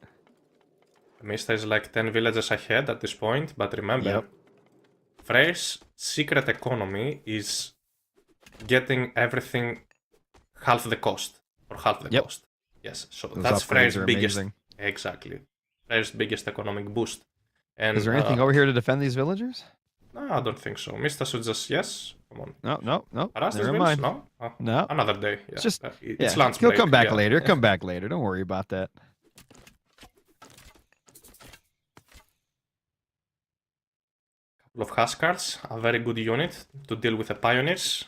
The Mista is like 10 villages ahead at this point, but remember, Frey's secret economy is getting everything half the cost, or half the cost. Yes, so that's Frey's biggest. Exactly, Frey's biggest economic boost. And
is there anything over here to defend these villagers?
No, I don't think so. Mista should just come on.
No.
Never mind. No,
no.
Another day. Yeah.
It's just
it's lunch
He'll
break.
come back later. Come back later. Don't worry about that.
Couple of Huskars, a very good unit to deal with the pioneers.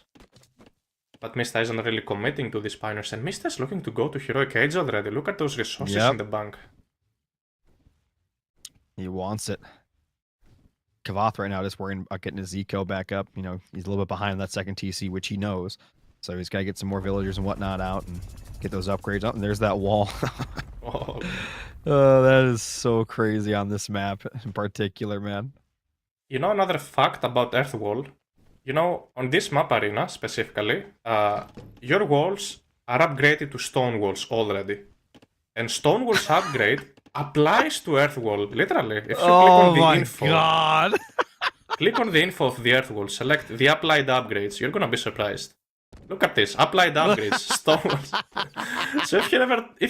But Mista isn't really committing to these pioneers, and Mista is looking to go to Heroic Age already. Look at those resources in the bank.
He wants it. Kavath right now just worrying about getting his eco back up. You know, he's a little bit behind that second TC, which he knows. So he's got to get some more villagers and whatnot out and get those upgrades up. And there's that wall. That is so crazy on this map in particular, man.
You know another fact about Earthwall? You know, on this map arena specifically, your walls are upgraded to stone walls already. And stone walls upgrade applies to Earthwall, literally. If you click on the info,
God.
click on the info of the Earthwall, select the applied upgrades, you're gonna be surprised. Look at this, applied upgrades, stone walls. So if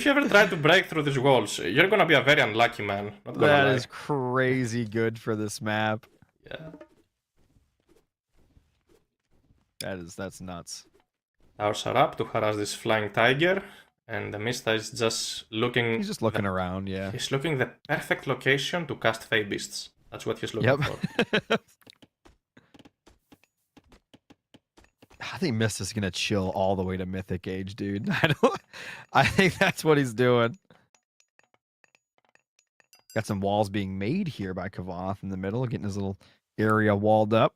you ever try to break through these walls, you're gonna be a very unlucky man. Not gonna lie.
That is crazy good for this map.
Yeah.
That's nuts.
Towers are up to harass this flying tiger, and the Mista is just looking.
He's just looking around, yeah.
He's looking the perfect location to cast Fey Beasts. That's what he's looking for.
think Mist is gonna chill all the way to Mythic Age, dude. I think that's what he's doing. Got some walls being made here by Kavoth in the middle, getting his little area walled up.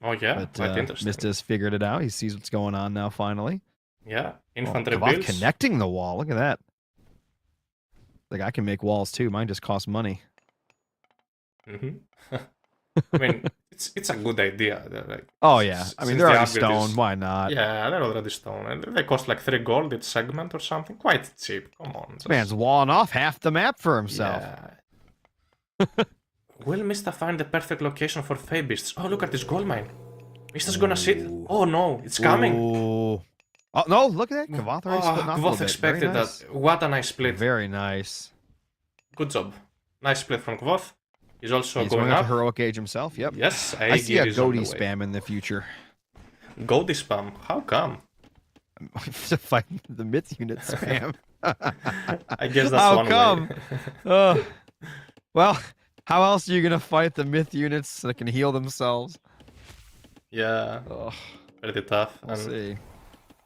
Oh yeah,
But
quite interesting.
Mist has figured it out. He sees what's going on now. Finally.
Yeah, infantry
Kavoth
builds.
connecting the wall. Look at that. Like I can make walls too. Mine just cost money.
Mm-hmm. I mean, it's a good idea. Like,
oh yeah, I mean they're already stone.
Is,
why not?
Yeah, they're already stone, and they cost like 3 gold each segment or something. Quite cheap. Come on.
This man's walling off half the map for himself.
Yeah. Will Mista find the perfect location for Fey Beasts? Oh, look at this gold mine. Mista's gonna sit. Oh no, it's coming.
Ooh. Oh no, look at that. Kavoth already splitting off a little bit.
Expected
nice.
that. What a nice split.
Very nice.
Good job. Nice split from Kavoth. He's also
going
up.
To heroic age himself. Yep.
Yes,
I see a Goaty spam in the future.
Goaty spam? How come?
To fight the myth unit spam.
I guess that's one
come?
way.
Well, how else are you gonna fight the myth units that can heal themselves?
Yeah. Pretty tough.
We'll see.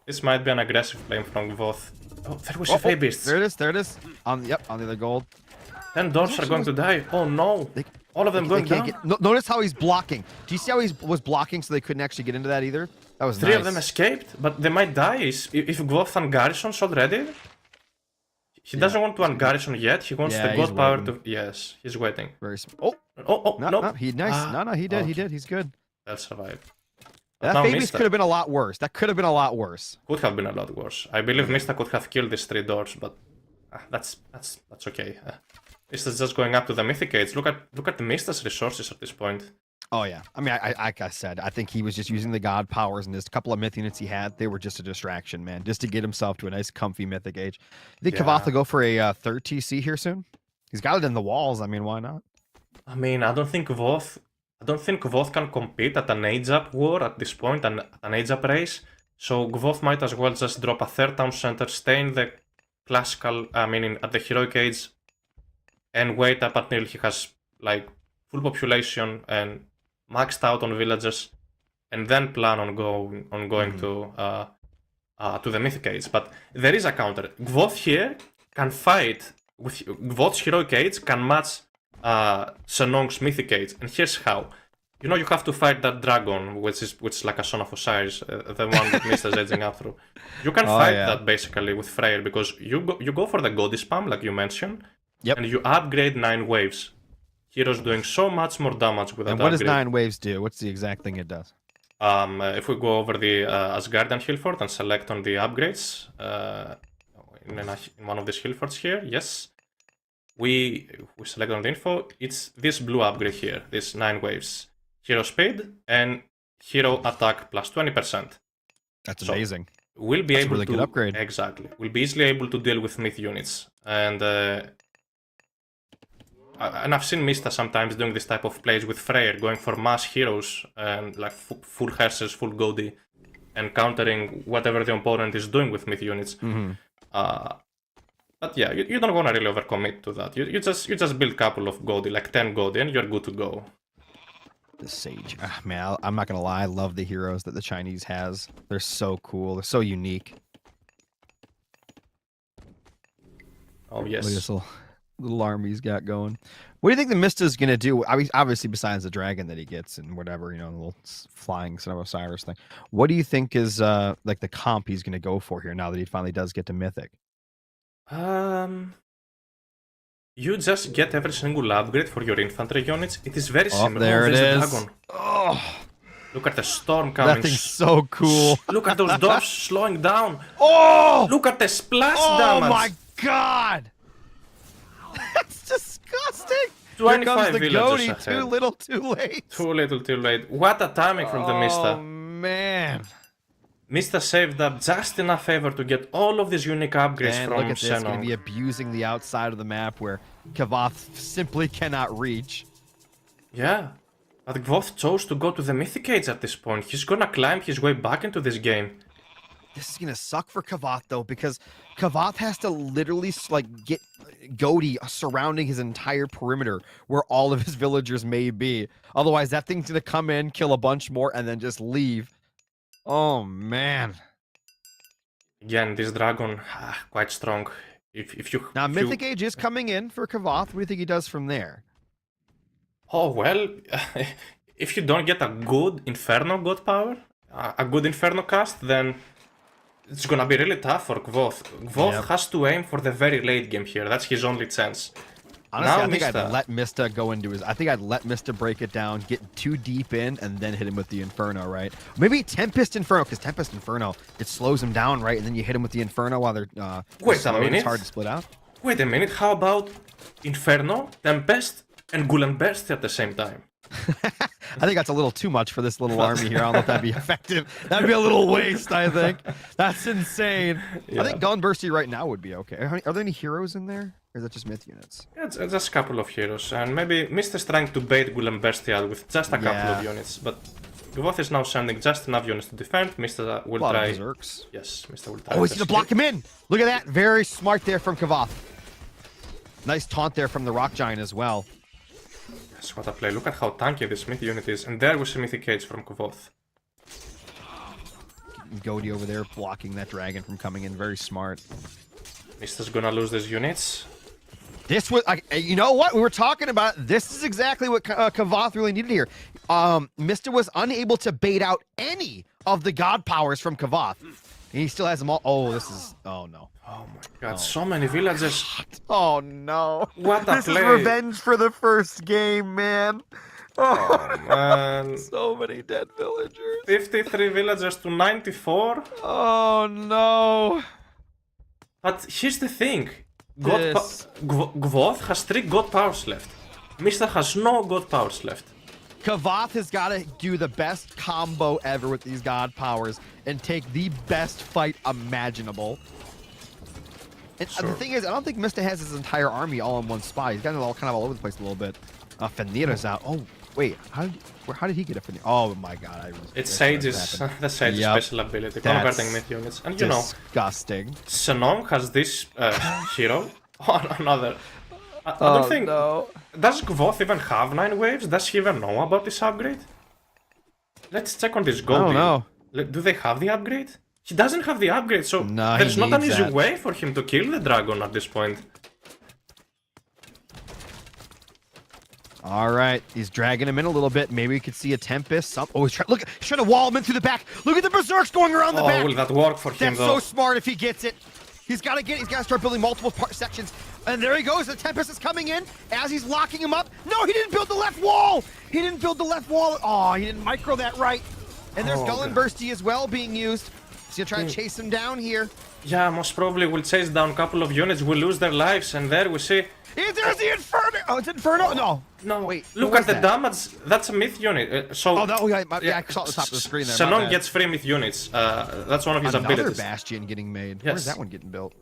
This might be an aggressive play from Kavoth. Oh, there was a Fey Beast.
There it is. There it is. On the other gold.
10 dwarfs are going to die. Oh no! All of them going down.
Notice how he's blocking. Do you see how he was blocking so they couldn't actually get into that either? That was
3 of them escaped, but they might die if Kavoth ungarrisons already. He doesn't want to ungarrison yet. He wants the god power to. Yes, he's waiting.
Very small.
No.
He nice. No, he did. Okay. He did. He's good.
They'll survive.
That Fabius could have been a lot worse. That could have been a lot worse.
Could have been a lot worse. I believe Mista could have killed these 3 doors, but that's okay. Mista's just going up to the Mythic Age. Look at the Mista's resources at this point.
Oh yeah, I mean, like I said, I think he was just using the god powers, and this couple of myth units he had, they were just a distraction, man, just to get himself to a nice, comfy Mythic Age. You think Kavoth will go for a 3rd TC here soon? He's got it in the walls. I mean, why not?
I mean, I don't think Kavoth can compete at an age-up war at this point, an age-up race. So Kavoth might as well just drop a 3rd town center, stay in the classical, at the heroic age, and wait up until he has like full population and maxed out on villagers, and then plan on going to the Mythic Age. But there is a counter. Kavoth here can fight with Kavoth's heroic age can match Senong's Mythic Age, and here's how. You know, you have to fight that dragon, which is like a son of Osiris, the one that Mista's edging up through. You can fight that basically with Freyr, because you go for the Goaty spam, like you mentioned, and you upgrade 9 waves. Hero's doing so much more damage with that.
And what does 9 waves do? What's the exact thing it does?
If we go over the Asgardian Hillfort and select on the upgrades, in one of these Hillforts here, yes, we select on the info, it's this blue upgrade here, this 9 waves. Hero speed and hero attack plus 20%.
That's amazing.
We'll be able
a really good upgrade.
Exactly. We'll be easily able to deal with myth units. And I've seen Mista sometimes doing this type of plays with Freyr, going for mass heroes and like full Hersers, full Goaty, and countering whatever the opponent is doing with myth units. But yeah, you don't want to really overcommit to that. You just build a couple of Goaty, like 10 Goaty, and you're good to go.
The Sage. Man, I'm not going to lie. I love the heroes that the Chinese has. They're so cool. They're so unique.
Oh, yes.
Look at this little army he's got going. What do you think the Mista's going to do? Obviously, besides the dragon that he gets and whatever, the little flying Son of Osiris thing. What do you think is like the comp he's going to go for here now that he finally does get to Mythic?
You just get every single upgrade for your infantry units. It is very similar.
There it is.
The dragon. Oh, look at the storm coming.
That thing's so cool.
Look at those dwarfs slowing down.
Oh!
Look at the splash damage.
Oh my god! That's disgusting.
25
the
villagers
Goaty. Too little, too late.
Too little, too late. What a timing from the Mista.
Oh man.
Mista saved up just enough favor to get all of these unique upgrades from
look at this,
Senong.
going to be abusing the outside of the map where Kavoth simply cannot reach.
Yeah, but Kavoth chose to go to the Mythic Age at this point. He's gonna climb his way back into this game.
This is going to suck for Kavoth, though, because Kavoth has to literally get Goaty surrounding his entire perimeter where all of his villagers may be. Otherwise, that thing's going to come in, kill a bunch more, and then just leave. Oh man.
Again, this dragon, quite strong. If you
Now
if
Mythic
you,
Age is coming in for Kavoth. What do you think he does from there?
Oh well, if you don't get a good Inferno God power, a good Inferno cast, then it's gonna be really tough for Gvoth. Gvoth
Yep.
has to aim for the very late game here. That's his only chance.
Honestly,
Now,
I think
Mista.
I'd let Mista go into his. I think I'd let Mista break it down, get too deep in, and then hit him with the Inferno, right? Maybe Tempest Inferno, because Tempest Inferno, it slows him down, right? And then you hit him with the Inferno while they're
Wait a
slowed.
minute.
It's hard to split out.
Wait a minute, how about Inferno, Tempest, and Gulenberst at the same time?
I think that's a little too much for this little army here. I don't know if that'd be effective. That'd be a little waste, I think. That's insane.
Yeah.
I think Gunbursty right now would be okay. Are there any heroes in there? Or is that just myth units?
Yeah, it's just a couple of heroes, and maybe Mister's trying to bait Gulenberst out with just a couple of units, but Gvoth is now sending just enough units to defend. Mister will
A lot
try.
of berserks.
Yes, Mister will try.
Oh, he's gonna block him in. Look at that. Very smart there from Kavoth. Nice taunt there from the Rock Giant as well.
Yes, what a play. Look at how tanky this myth unit is, and there we see Mythic Age from Kavoth.
Goaty over there blocking that dragon from coming in. Very smart.
Mister's gonna lose these units.
This was, you know what? We were talking about, this is exactly what Kavoth really needed here. Mista was unable to bait out any of the god powers from Kavoth. And he still has them all. Oh, this is, oh no.
Oh my god, so many villagers.
Oh no.
What a
This
play.
is revenge for the first game, man.
Oh man.
So many dead villagers.
53 villagers to 94.
Oh no.
But here's the thing.
This.
Gvoth has 3 god powers left. Mister has no god powers left.
Kavoth has got to do the best combo ever with these god powers and take the best fight imaginable. And
Sure.
the thing is, I don't think Mista has his entire army all in one spot. He's got it all kind of all over the place a little bit. Fenrir's out. Oh, wait. How did he get a Fenrir? Oh my god.
It's Sage's, the Sage's special ability, converting myth units. And you know,
disgusting.
Senong has this hero on another. I don't think.
No.
Does Gvoth even have 9 waves? Does he even know about this upgrade? Let's check on this
I
gold.
don't know.
Do they have the upgrade? He doesn't have the upgrade, so
No,
there's
he
not an
needs
easy
that.
way for him to kill the dragon at this point.
All right, he's dragging him in a little bit. Maybe we could see a Tempest. Oh, he's trying to wall him in through the back. Look at the berserks going around the back.
Oh, will that work for him
That's
though?
so smart if he gets it. He's got to start building multiple sections. And there he goes. The Tempest is coming in as he's locking him up. No, he didn't build the left wall. He didn't build the left wall. Oh, he didn't micro that right. And there's Gullenbursty as well being used. He's going to try and chase him down here.
Yeah, most probably will chase down a couple of units, will lose their lives, and there we see...
There's the Inferno! Oh, it's Inferno? No.
No,
Wait,
look
what
at the
was that?
damage. That's a myth unit. So
Oh, no, yeah, I saw the top of the screen there.
Senong gets 3 myth units. That's one of his
Another
abilities.
Bastion getting made.
Yes.
Where's that one getting built?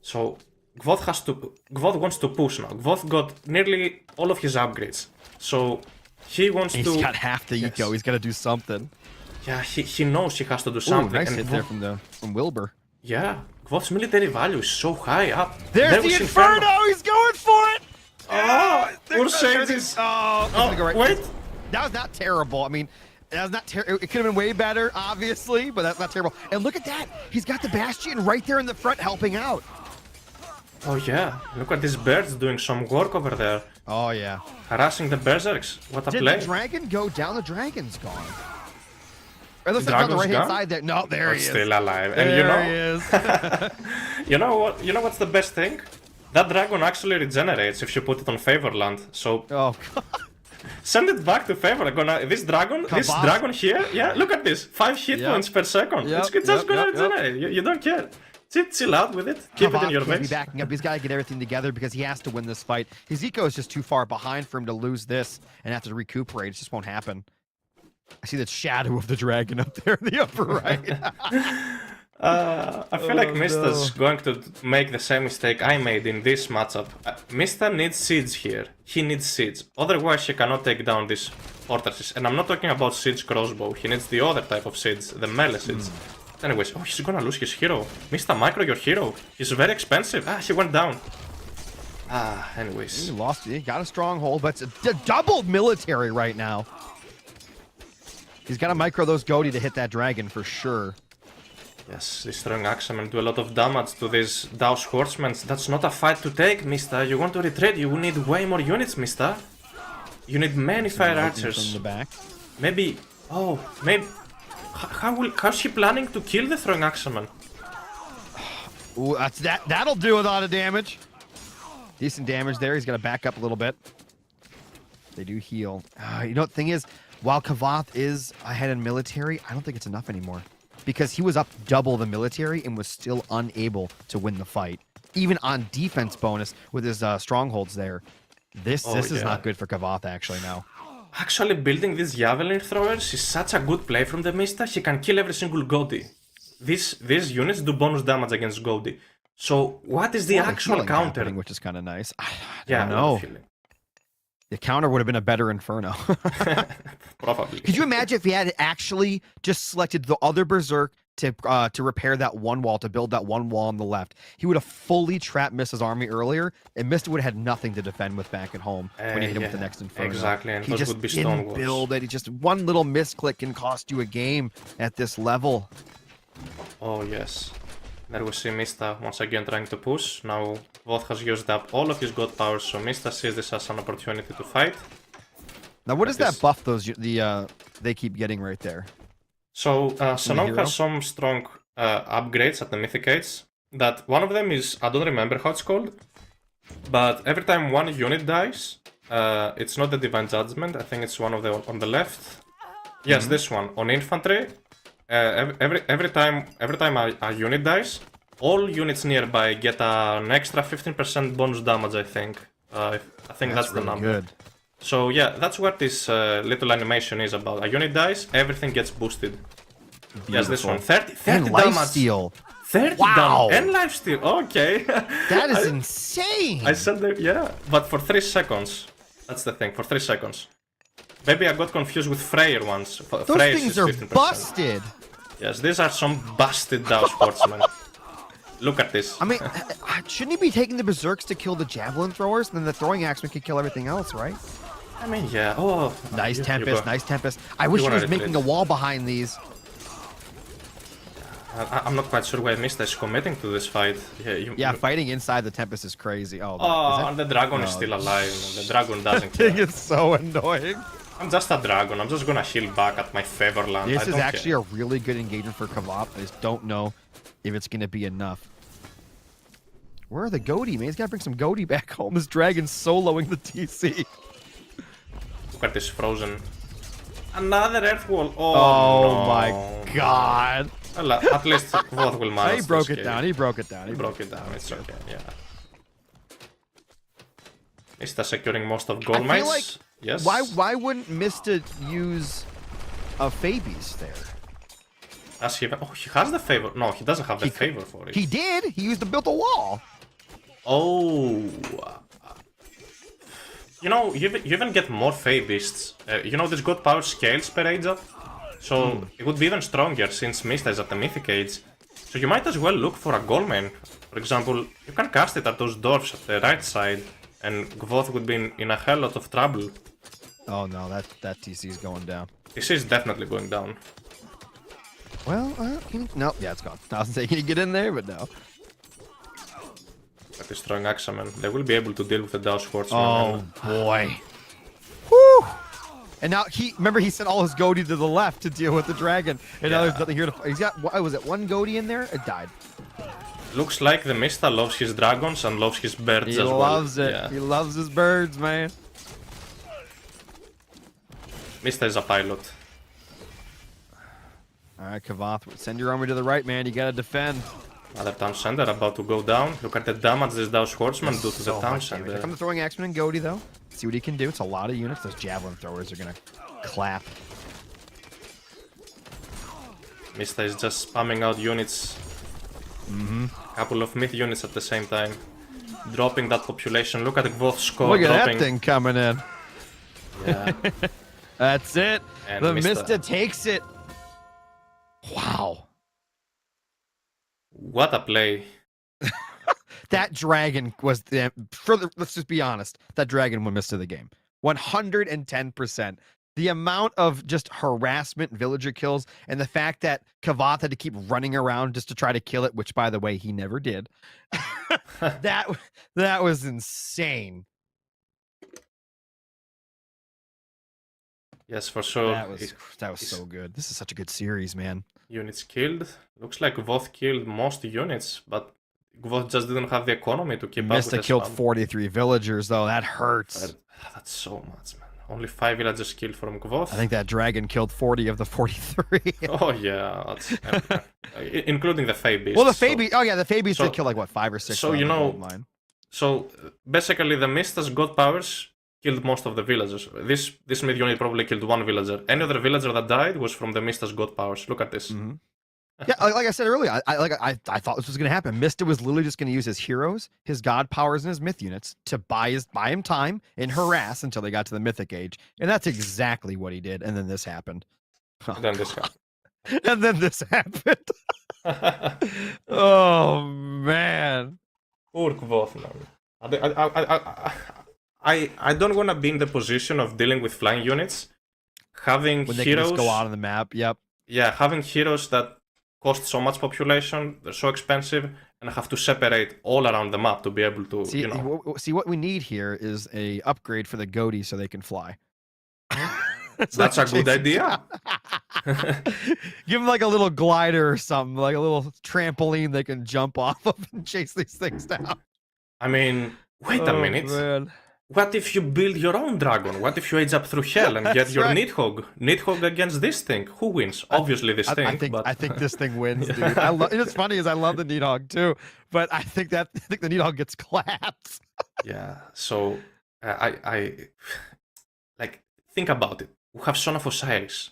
So Gvoth wants to push now. Gvoth got nearly all of his upgrades. So he wants
He's
to...
got half the eco. He's got to do something.
Yeah, he knows he has to do
Ooh,
something.
nice
and
hit there from Wilbur.
Yeah, Gvoth's military value is so high up.
There's
There
the
was
Inferno! He's going for it!
Oh,
There's
poor Sages.
Oh, it's
Oh,
gonna go right.
wait.
That was not terrible. I mean, that was not terrible. It could have been way better, obviously, but that's not terrible. And look at that. He's got the Bastion right there in the front helping out.
Oh yeah, look at these birds doing some work over there.
Oh, yeah.
Harassing the berserks. What a
Did
play.
the dragon go down? The dragon's gone. Or looks
The
like on the
dragon's
right-hand
gone?
side there. No, there
But
he is.
still alive. And
There
you know,
he is.
you know what? You know what's the best thing? That dragon actually regenerates if you put it on Favorland. So
Oh, God.
send it back to Favor. This dragon here. Yeah, look at this. 5 hit
Yep.
points per second.
Yep,
It's just
yep,
gonna
yep, yep.
regenerate. You don't care. Chill out with it. Keep it in
Kavoth
your
can't be
base.
backing up. He's got to get everything together because he has to win this fight. His eco is just too far behind for him to lose this and have to recuperate. It just won't happen. I see the shadow of the dragon up there in the upper right.
I feel like Mista's going to make the same mistake I made in this matchup. Mista needs seeds here. He needs seeds. Otherwise, he cannot take down these fortresses. And I'm not talking about siege crossbow. He needs the other type of seeds, the melee seeds. Anyways, oh, he's gonna lose his hero. Mista, micro your hero. He's very expensive. Ah, he went down. Anyways.
He lost. He got a stronghold, but it's a doubled military right now. He's got to micro those Goaty to hit that dragon for sure.
Yes, destroying Axemen do a lot of damage to these Daos Horsemen. That's not a fight to take, mister. You want to retreat, you need way more units, mister. You need many fire archers.
From the back.
Maybe... Oh, maybe... How's he planning to kill the throwing Axemen?
Ooh, that'll do a lot of damage. Decent damage there. He's got to back up a little bit. They do heal. You know, the thing is, while Kavath is ahead in military, I don't think it's enough anymore. Because he was up double the military and was still unable to win the fight. Even on defense bonus with his strongholds there. This is not good for Kavath actually now.
Actually, building these javelin throwers is such a good play from the Mista. He can kill every single Goaty. These units do bonus damage against Goaty. So, what is the actual counter?
Which is kind of nice. I
don't
know. The counter would have been a better Inferno.
Probably.
Could you imagine if he had actually just selected the other Berserk to repair that one wall, to build that one wall on the left? He would have fully trapped Mista's army earlier, and Mista would have had nothing to defend with back at home when he hit him with the next Inferno.
Exactly, and
he just
would be stone walls.
build it. He just one little misclick can cost you a game at this level.
Oh yes. There we see Mista once again trying to push. Now Voth has used up all of his god powers, so Mista sees this as an opportunity to fight.
Now what is that buff they keep getting right there?
So Sanok has some strong upgrades at the Mythic Age. That one of them is, I don't remember how it's called, but every time one unit dies, it's not the Divine Judgment, I think it's one of the on the left. Yes, this one. On infantry, every time a unit dies, all units nearby get an extra 15% bonus damage, I think. I think that's the
really
number.
Good.
So yeah, that's what this little animation is about. A unit dies, everything gets boosted. Beautiful. Yes, this one. 30
and
damage.
Lifesteal.
30
wow.
damage. And lifesteal. Okay.
That is insane.
I said that, yeah. But for 3 seconds. That's the thing, for 3 seconds. Maybe I got confused with Freyr ones.
Those things are 15%. Busted.
Yes, these are some busted Daos sportsmen. Look at this.
I mean, shouldn't he be taking the Berserks to kill the Javelin throwers? Then the throwing axeman could kill everything else, right?
I mean, yeah. Oh,
nice Tempest, nice Tempest. I wish he was making a wall behind these.
I'm not quite sure why Mista is committing to this fight.
Yeah, fighting inside the Tempest is crazy. Oh,
and the dragon is still alive. The dragon doesn't
care.
Thing
is so annoying.
I'm just a dragon. I'm just gonna heal back at my favor land.
This is actually a really good engagement for Kavath. I just don't know if it's gonna be enough. Where are the Goaty, man? He's gotta bring some Goaty back home. This dragon's soloing the TC.
Look at this frozen. Another earth wall.
Oh
no.
My god.
Well, at least Voth will manage.
He broke it down. He broke it down.
He broke it down. It's okay. Yeah. Mista securing most of gold mines.
Like,
yes.
Why wouldn't Mista use a Phaebus there?
Does he? Oh, he has the favor. No, he doesn't have the favor for it.
He did. He used to build a wall.
Oh. You know, you even get more Phaebists. You know, this god power scales per age up. So it would be even stronger since Mista is at the Mythic Age. So you might as well look for a Goldman. For example, you can cast it at those dwarfs at the right side, and Gvoth would be in a hell lot of trouble.
Oh no, that TC is going down.
TC is definitely going down.
Well, no, yeah, it's gone. I was saying, can you get in there, but no.
But destroying Axemen, they will be able to deal with the Daos Swordsman.
Oh boy. Woo! And now remember he sent all his Goaty to the left to deal with the dragon, and now there's nothing here to. He's got what was it? One Goaty in there? It died.
Looks like the Mista loves his dragons and loves his birds as well.
He loves it. Yeah. He loves his birds, man.
Mista is a pilot.
Alright, Kavath, send your army to the right, man. You gotta defend.
Another town center about to go down. Look at the damage this Daos Horseman do to the town center.
Here comes the throwing Axeman and Goaty, though. See what he can do. It's a lot of units. Those javelin throwers are gonna clap.
Mista is just spamming out units. Couple of myth units at the same time. Dropping that population. Look at the Gvoth score.
Look at that thing coming in.
Yeah.
That's it.
And
the Mista takes it. Wow.
What a play.
That dragon was let's just be honest. That dragon won Mista the game. 110%. The amount of just harassment, villager kills, and the fact that Kavath had to keep running around just to try to kill it, which, by the way, he never did. that was insane.
Yes, for sure.
That was so good. This is such a good series, man.
Units killed. Looks like Gvoth killed most units, but Gvoth just didn't have the economy to keep up with
Mista killed 43 villagers, though. That hurts.
That's so much, man. Only 5 villagers killed from Gvoth.
I think that dragon killed 40 of the 43.
Oh yeah, that's including the Fae Beast.
Well, the Fae Beast. Oh yeah, the Fae Beast did kill like what 5 or 6.
So you know, so basically the Mista's god powers killed most of the villagers. This mid unit probably killed 1 villager. Any other villager that died was from the Mista's god powers. Look at this.
Mm-hmm. Yeah, like I said earlier, I thought this was going to happen. Mista was literally just going to use his heroes, his god powers, and his myth units to buy him time and harass until they got to the mythic age, and that's exactly what he did. And then this happened.
Oh, then this happened.
And then this happened. Oh man.
Poor Gvoth, man. I don't want to be in the position of dealing with flying units, having
when they
heroes
can just go out on the map. Yep.
Yeah, having heroes that cost so much population, they're so expensive, and have to separate all around the map to be able to,
See, what we need here is a upgrade for the goatee so they can fly.
That's a good idea.
Give them like a little glider or something, like a little trampoline they can jump off of and chase these things down.
I mean, wait a minute.
Man.
What if you build your own dragon? What if you age up through hell and get your Nidhogg? Nidhogg against this thing. Who wins? Obviously this thing.
I think this thing wins, dude. It's funny as I love the Nidhogg too, but I think the Nidhogg gets clapped.
Yeah. So I like think about it. We have Son of Osiris.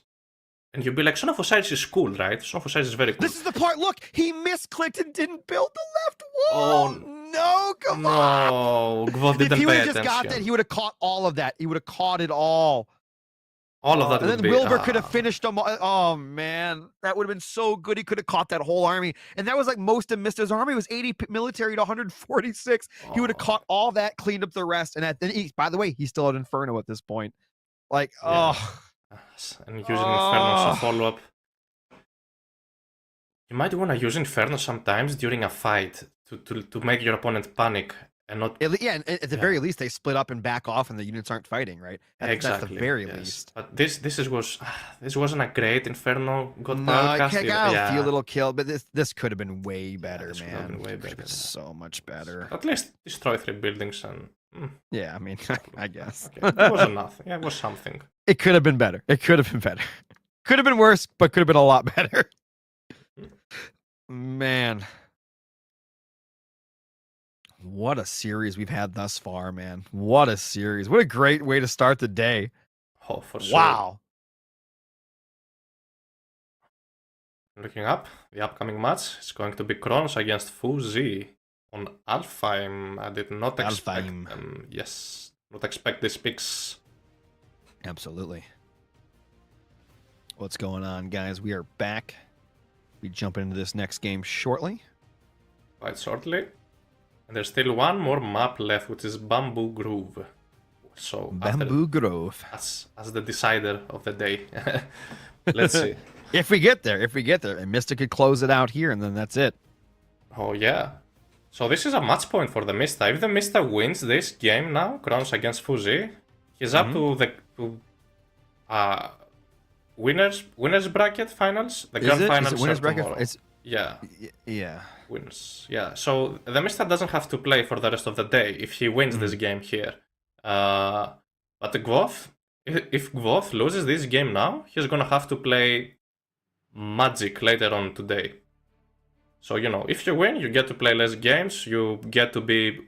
And you'd be like, Son of Osiris is cool, right? Son of Osiris is very cool.
This is the part, look, he misclicked and didn't build the left wall.
Oh,
no, come on.
No, Gvoth didn't pay attention.
If he would have just got that, he would have caught all of that. He would have caught it all.
All of that
and
would
then
be...
Wilbur could have finished them. Oh, man. That would have been so good. He could have caught that whole army. And that was like most of Mista's army. It was 80 military to 146. He would have caught all that, cleaned up the rest. And then, by the way, he still had Inferno at this point. Like,
And using Inferno as a follow-up. You might want to use Inferno sometimes during a fight to make your opponent panic and not.
At the very least, they split up and back off, and the units aren't fighting, right?
Exactly.
That's the very least.
But this wasn't a great Inferno god
no,
power cast.
I got a few little kills, but this could have been way better, man.
Been way better.
So much better.
At least destroy 3 buildings and.
Yeah, I mean, I guess
it wasn't nothing. Yeah, it was something.
It could have been better. Could have been worse, but could have been a lot better. Man. What a series we've had thus far, man. What a series. What a great way to start the day.
Oh, for sure.
Wow.
Looking up, the upcoming match is going to be Kronos against Fuzi on Alfheim. I did not expect them. Yes, not expect these picks.
Absolutely. What's going on, guys? We are back. We jump into this next game shortly.
Quite shortly. And there's still one more map left, which is Bamboo Grove. So
Bamboo Grove.
As the decider of the day. Let's see.
If we get there. And Mista could close it out here, and then that's it.
Oh, yeah. So this is a match point for the Mista. If the Mista wins this game now, Kronos against Fuzi, he's up to the winners bracket finals. The grand finals
is it winners bracket?
Yeah. Winners. Yeah. So the Mista doesn't have to play for the rest of the day if he wins this game here. But the Gvoth, if Gvoth loses this game now, he's gonna have to play Magic later on today. So, if you win, you get to play less games, you get to be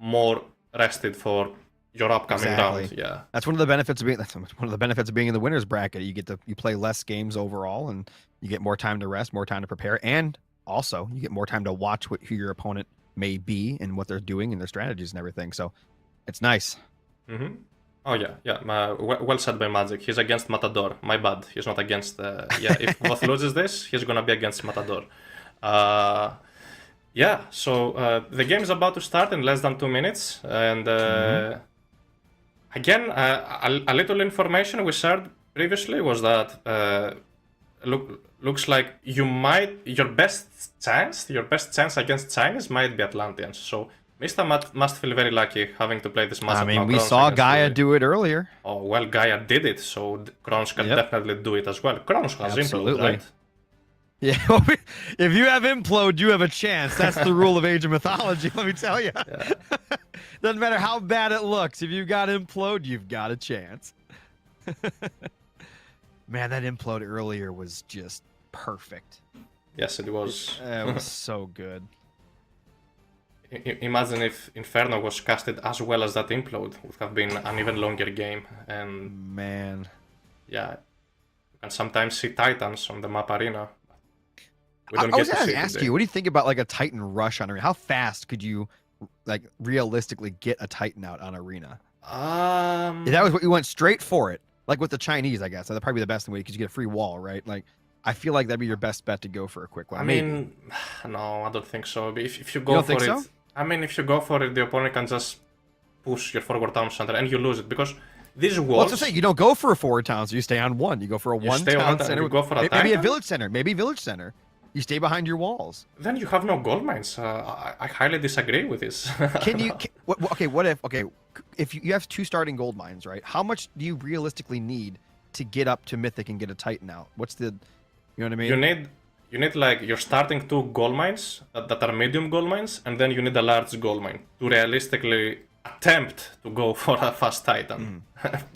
more rested for your upcoming round. Yeah.
That's one of the benefits of being in the winners bracket. You play less games overall, and you get more time to rest, more time to prepare, and also you get more time to watch who your opponent may be and what they're doing and their strategies and everything. So it's nice.
Mm-hmm. Oh, yeah. Well said by Magic. He's against Matador. My bad. He's not against... if Gvoth loses this, he's going to be against Matador. So the game is about to start in less than 2 minutes. And Again, a little information we shared previously was that looks like your best chance against Chinese might be Atlanteans. So Mista must feel very lucky having to play this matchup.
I mean,
now,
we
Kronos
saw
against
Gaia
the-
do it earlier.
Oh well, Gaia did it, so Kronos can
Yep.
definitely do it as well. Kronos has implode,
Absolutely.
right?
Yeah, if you have implode, you have a chance. That's the rule of Age of Mythology, let me tell you.
Yeah.
Doesn't matter how bad it looks. If you've got implode, you've got a chance. Man, that implode earlier was just perfect.
Yes, it was.
It was so good.
Imagine if Inferno was casted as well as that implode. Would have been an even longer game. And
Man.
yeah, you can sometimes see Titans on the map arena. We
I
don't
was
get to
going
see
to
it
ask
today.
you, what do you think about like a Titan rush on Arena? How fast could you like realistically get a Titan out on Arena? If that was what you went straight for it, like with the Chinese, I guess that'd probably be the best way because you get a free wall, right? Like, I feel like that'd be your best bet to go for a quick one.
I
maybe.
mean, no, I don't think so. If you
You
go
don't
for
think
it,
so?
I mean, if you go for it, the opponent can just push your forward town center and you lose it because these
Well,
walls.
that's what I'm saying. You don't go for a forward town, so you stay on one. You go for a one
stay on
town
one,
center.
you go for a
maybe a
Titan?
village center. Maybe village center. You stay behind your walls.
Then you have no gold mines. I highly disagree with this.
Can you? Okay, what if? Okay, if you have 2 starting gold mines, right? How much do you realistically need to get up to Mythic and get a Titan out? What's the? You know what I mean?
You need like you're starting 2 gold mines that are medium gold mines, and then you need a large gold mine to realistically attempt to go for a fast Titan.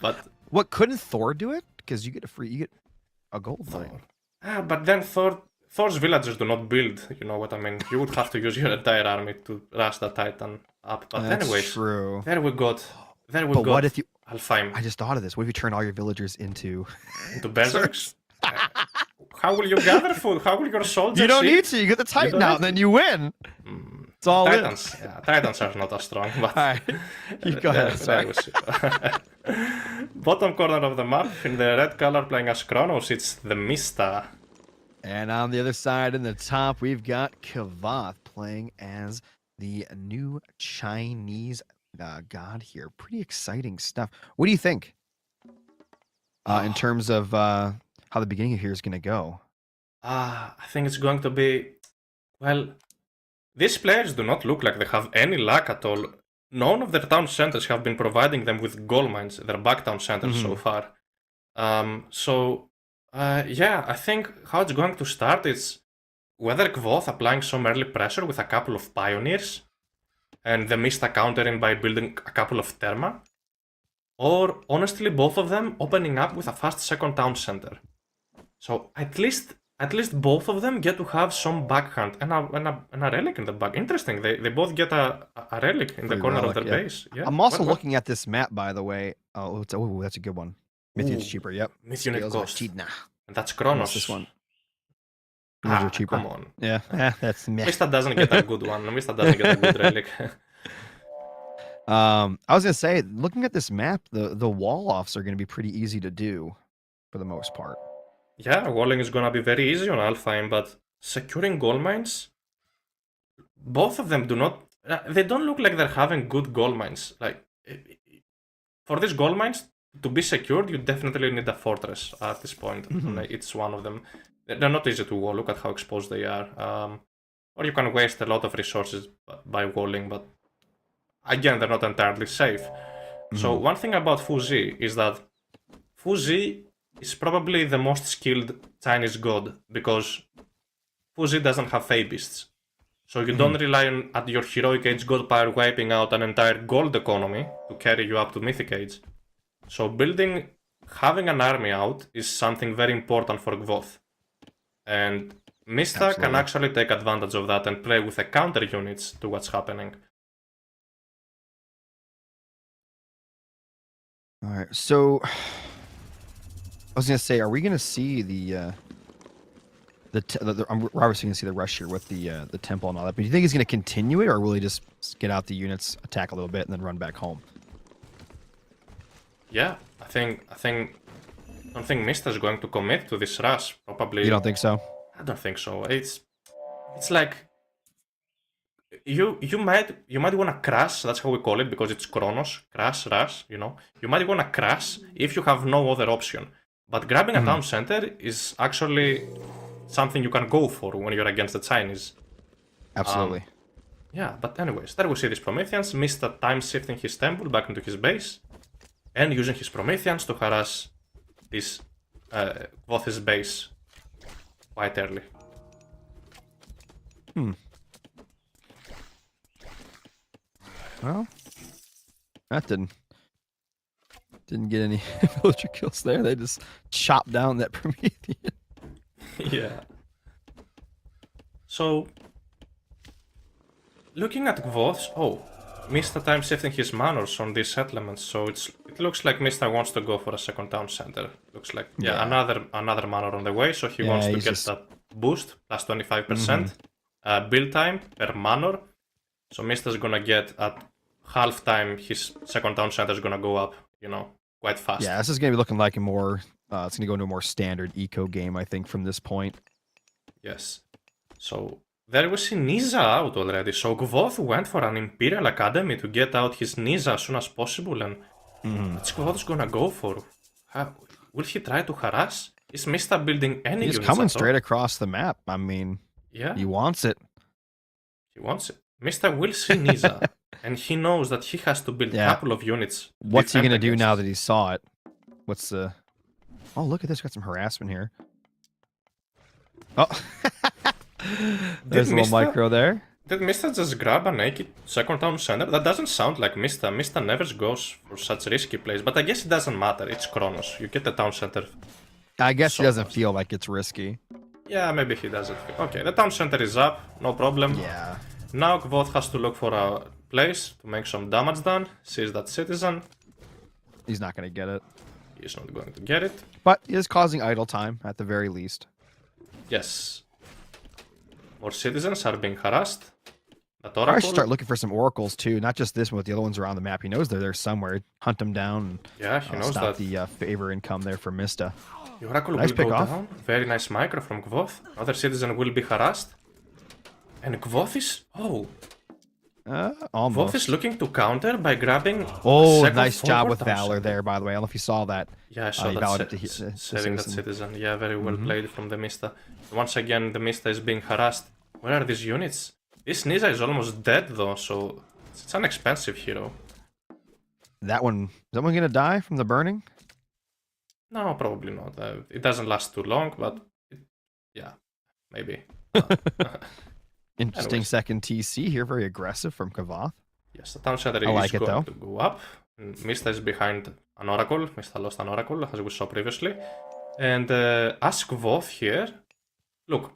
But
What couldn't Thor do it? Because you get a gold mine.
but then Thor's villagers do not build. You know what I mean? You would have to use your entire army to rush the Titan up. But
That's
anyways,
true.
there we got.
But what if you?
Alfheim
I just thought of this. What if you turn all your villagers into?
into berserks? How will you gather food? How will your soldiers?
You don't
eat?
need to. You get the Titan
don't
out,
need
and then you win. It's all
Titans, yeah, Titans are not as strong, but
All right, you go ahead. Sorry.
there we see. Bottom corner of the map, in the red color playing as Kronos, it's the Mista.
And on the other side, in the top, we've got Kavath playing as the new Chinese god here. Pretty exciting stuff. What do you think in terms of how the beginning of here is going to go?
I think it's going to be, well, these players do not look like they have any luck at all. None of their town centers have been providing them with gold mines, their back town centers so far. Yeah, I think how it's going to start is whether Kvoth applying some early pressure with a couple of pioneers and the Mista countering by building a couple of Therma, or honestly both of them opening up with a fast second town center. So at least both of them get to have some backhand and a relic in the back. Interesting, they both get a relic in the
Free
corner
relic,
of their
yeah.
base. Yeah.
I'm also
What-
looking at this map, by the way. Oh, that's a good one. Mythium's
Ooh,
cheaper. Yep.
Mythium
Scales are
cost.
cheap. Nah.
That's Kronos.
What's this one? These are cheaper.
Come on.
Yeah, that's meh.
Mista doesn't get a good one. Mista doesn't get a good relic.
I was gonna say, looking at this map, the wall offs are gonna be pretty easy to do, for the most part.
Yeah, walling is gonna be very easy on Alfheim, but securing gold mines, both of them do not. They don't look like they're having good gold mines. Like for these gold mines to be secured, you definitely need a fortress at this point. Like, it's one of them. They're not easy to wall. Look at how exposed they are. Or you can waste a lot of resources by walling, but again, they're not entirely safe. So one thing about Fuzi is that Fuzi is probably the most skilled Chinese god because Fuzi doesn't have Fey Beasts. So you don't rely on at your Heroic Age God Power wiping out an entire gold economy to carry you up to Mythic Age. So having an army out is something very important for Gvoth. And Mista can
Absolutely.
actually take advantage of that and play with the counter units to what's happening.
All right, so I was gonna say, are we gonna see we're obviously gonna see the rush here with the temple and all that, but do you think he's gonna continue it, or will he just get out the units, attack a little bit, and then run back home?
Yeah, I don't think Mista's going to commit to this rush. Probably.
You don't think so?
I don't think so. It's like you might wanna crash. That's how we call it because it's Chronos, crash, rush. You know, you might wanna crash if you have no other option. But grabbing a town center is actually something you can go for when you're against the Chinese.
Absolutely.
Yeah, but anyways, there we see these Prometheans. Mista time shifting his temple back into his base and using his Prometheans to harass this Gvoth's base quite early.
Well, that didn't get any villager kills there. They just chopped down that Promethean.
Yeah. So, looking at Gvoth's, Mista time shifting his manors on these settlements, so it looks like Mista wants to go for a second town center. Looks like another manor on the way, so he wants to get that boost plus 25% build time per manor. So Mista's gonna get at half time his second town center is gonna go up, quite fast.
Yeah, this is gonna be looking like a more. It's gonna go into a more standard eco game, I think, from this point.
Yes. So there we see Nisa out already. So Gvoth went for an Imperial Academy to get out his Nisa as soon as possible, and what's Gvoth's gonna go for? Will he try to harass? Is Mista building any
He's
units
coming
at all?
straight across the map. I mean,
Yeah,
he wants it.
he wants it. Mista will see Nisa, and he knows that he has to build a couple of units.
What's he gonna do now that he saw it? What's the? Oh, look at this! Got some harassment here. Oh, there's a little micro there.
Did Mista just grab a naked second town center? That doesn't sound like Mista. Mista never goes for such risky plays, but I guess it doesn't matter. It's Kronos. You get the town center.
I guess he doesn't feel like it's risky.
Yeah, maybe he doesn't. Okay, the town center is up. No problem.
Yeah.
Now Gvoth has to look for a place to make some damage done. Sees that citizen.
He's not gonna get it.
He's not going to get it.
But he is causing idle time at the very least.
Yes. More citizens are being harassed. That
I
oracle.
should start looking for some oracles too, not just this one, but the other ones around the map. He knows they're there somewhere. Hunt them down. And,
yeah, he knows
stop
that.
the favor income there for Mista.
The oracle
Nice
will go
pick-off.
down. Very nice micro from Gvoth. Another citizen will be harassed. And Gvoth is...
Almost.
Gvoth is looking to counter by grabbing...
Nice job with Valor there, by the way. I don't know if you saw that.
Yeah, I saw that. Saving that citizen. Yeah, very well played from the Mista. Once again, the Mista is being harassed. Where are these units? This Nisa is almost dead though, so it's an expensive hero.
Is that one gonna die from the burning?
No, probably not. It doesn't last too long, but yeah, maybe.
Interesting
Anyways.
second TC here, very aggressive from Kavath.
Yes, the town center
I
is
like it,
going
though.
to go up. Mista is behind an oracle. Mista lost an oracle, as we saw previously. And as Gvoth here, look,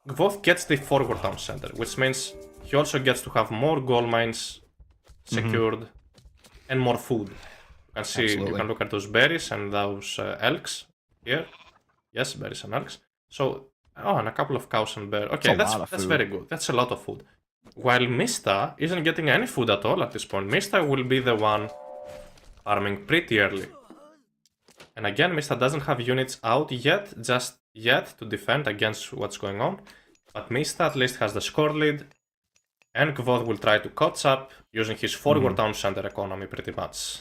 Gvoth gets the forward town center, which means he also gets to have more gold mines secured and more food. You can see,
Absolutely.
you can look at those berries and those elks here. Yes, berries and elks. So, and a couple of cows and bear. Okay, that's very good. That's a lot of food. While Mista isn't getting any food at all at this point. Mista will be the one farming pretty early. And again, Mista doesn't have units out just yet to defend against what's going on. But Mista at least has the score lead. And Gvoth will try to catch up using his forward town center economy pretty much.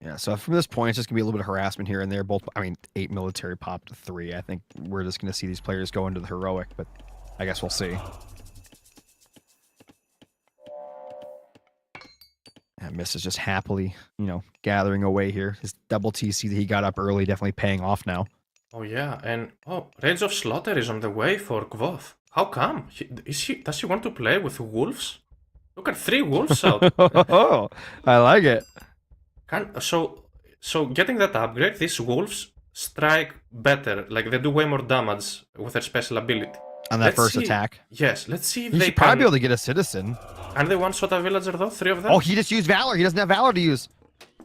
Yeah, so from this point, it's just gonna be a little bit of harassment here and there. Both, 8 military popped to 3. I think we're just gonna see these players go into the heroic, but I guess we'll see. And Miss is just happily, gathering away here. His double TC that he got up early definitely paying off now.
Oh yeah, and Rage of Slaughter is on the way for Gvoth. How come? Does he want to play with wolves? Look at 3 wolves out.
Oh, I like it.
So getting that upgrade, these wolves strike better. Like they do way more damage with their special ability.
On that first attack.
Yes, let's see if
He
they
should probably be able to get a citizen.
And they one-shot a villager though, 3 of them.
Oh, he just used Valor. He doesn't have Valor to use.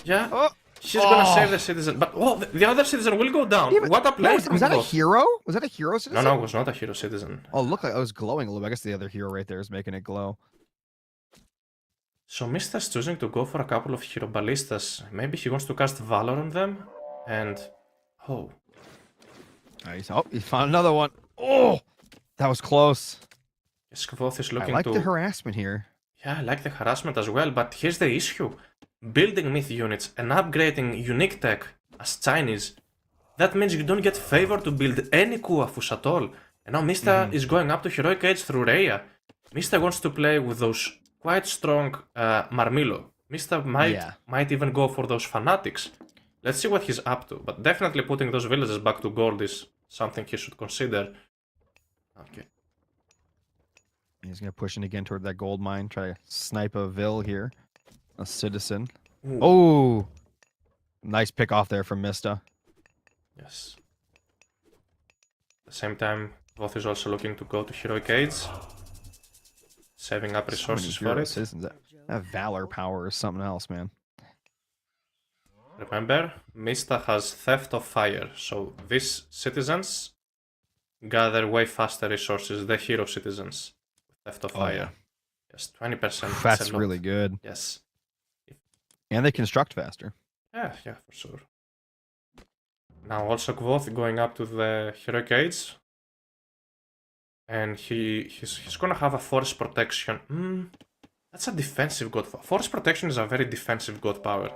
Yeah.
Oh.
She's gonna save the citizen, but the other citizen will go down.
Yeah,
What a play!
was that a hero? Was that a hero citizen?
No, it was not a hero citizen.
Oh, look like it was glowing a little. I guess the other hero right there is making it glow.
So Mista's choosing to go for a couple of hero ballistas. Maybe he wants to cast Valor on them, and
Nice. Oh, he found another one. Oh, that was close.
Skvoth is
I
looking
like
to...
the harassment here.
Yeah, I like the harassment as well, but here's the issue. Building myth units and upgrading unique tech as Chinese, that means you don't get favor to build any Kuafus at all. And now Mista is going up to Heroic Age through Rhea. Mista wants to play with those quite strong Marmilo. Mista might even go for those Fanatics. Let's see what he's up to, but definitely putting those villages back to gold is something he should consider. Okay.
He's going to push in again toward that gold mine, try to snipe a Vil here. A citizen.
Ooh.
Oh! Nice pick off there from Mista.
Yes. At the same time, Voth is also looking to go to Heroic Age. Saving up resources for it.
Citizens. That Valor power is something else, man.
Remember, Mista has Theft of Fire, so these citizens gather way faster resources than hero citizens. Theft of Fire.
Yeah.
Yes, 20%.
That's really good.
Yes.
And they construct faster.
Yeah, for sure. Now also Kvoth going up to the Heroic Age. And he's gonna have a Force Protection. That's a defensive god. Force Protection is a very defensive god power.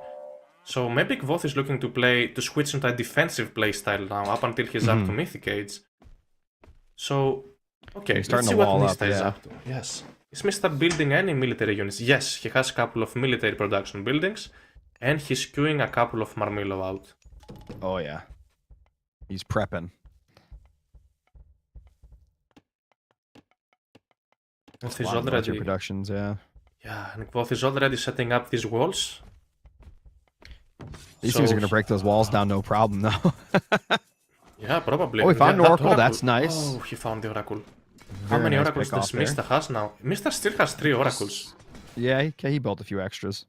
So maybe Kvoth is looking to switch into a defensive playstyle now, up until he's up to Mythic Age. So, okay, let's see what Mista is up to. Yes. Is Mista building any military units? Yes, he has a couple of military production buildings, and he's queuing a couple of Marmilo out.
Oh yeah. He's prepping.
Kvoth is already...
productions, yeah.
Yeah, and Kvoth is already setting up these walls.
These things are going to break those walls down, no problem, though.
Yeah, probably.
Oh, he found an Oracle. That's nice.
Oh, he found the Oracle. How many Oracles does Mista has now? Mista still has 3 Oracles.
Yeah, he built a few extras.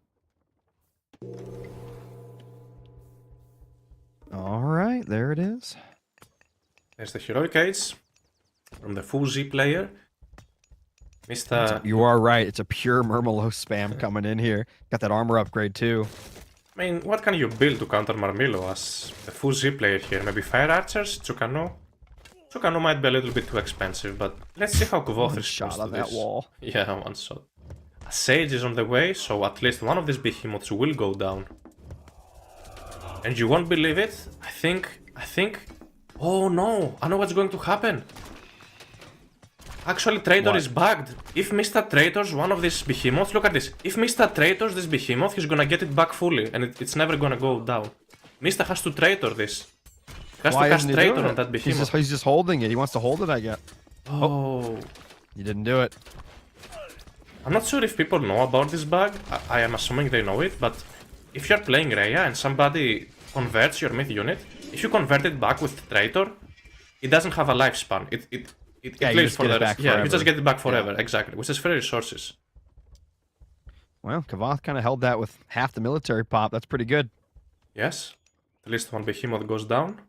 Alright, there it is.
There's the Heroic Age from the full Z player. Mista...
You are right, it's a pure Murmillo spam coming in here. Got that armor upgrade too.
I mean, what can you build to counter Marmilo as the full Z player here? Maybe Fire Archers? Tsukano? Tsukano might be a little bit too expensive, but let's see how Kvoth responds
shot
to
on that
this.
wall.
Yeah, one shot. A Sage is on the way, so at least one of these behemoths will go down. And you won't believe it, I think... Oh no, I know what's going to happen. Actually, Traitor is bugged. If Mista traitors one of these behemoths, look at this. If Mista traitors this behemoth, he's gonna get it back fully, and it's never gonna go down. Mista has to traitor this. He has to cast traitor on that behemoth.
He's just holding it. He wants to hold it, I guess.
Oh.
He didn't do it.
I'm not sure if people know about this bug. I am assuming they know it, but if you're playing Rhea and somebody converts your myth unit, if you convert it back with traitor, it doesn't have a lifespan. It lives for the rest. Yeah, you just get it back forever, exactly, which is free resources.
Well, Kvoth kind of held that with half the military pop. That's pretty good.
Yes. At least one behemoth goes down.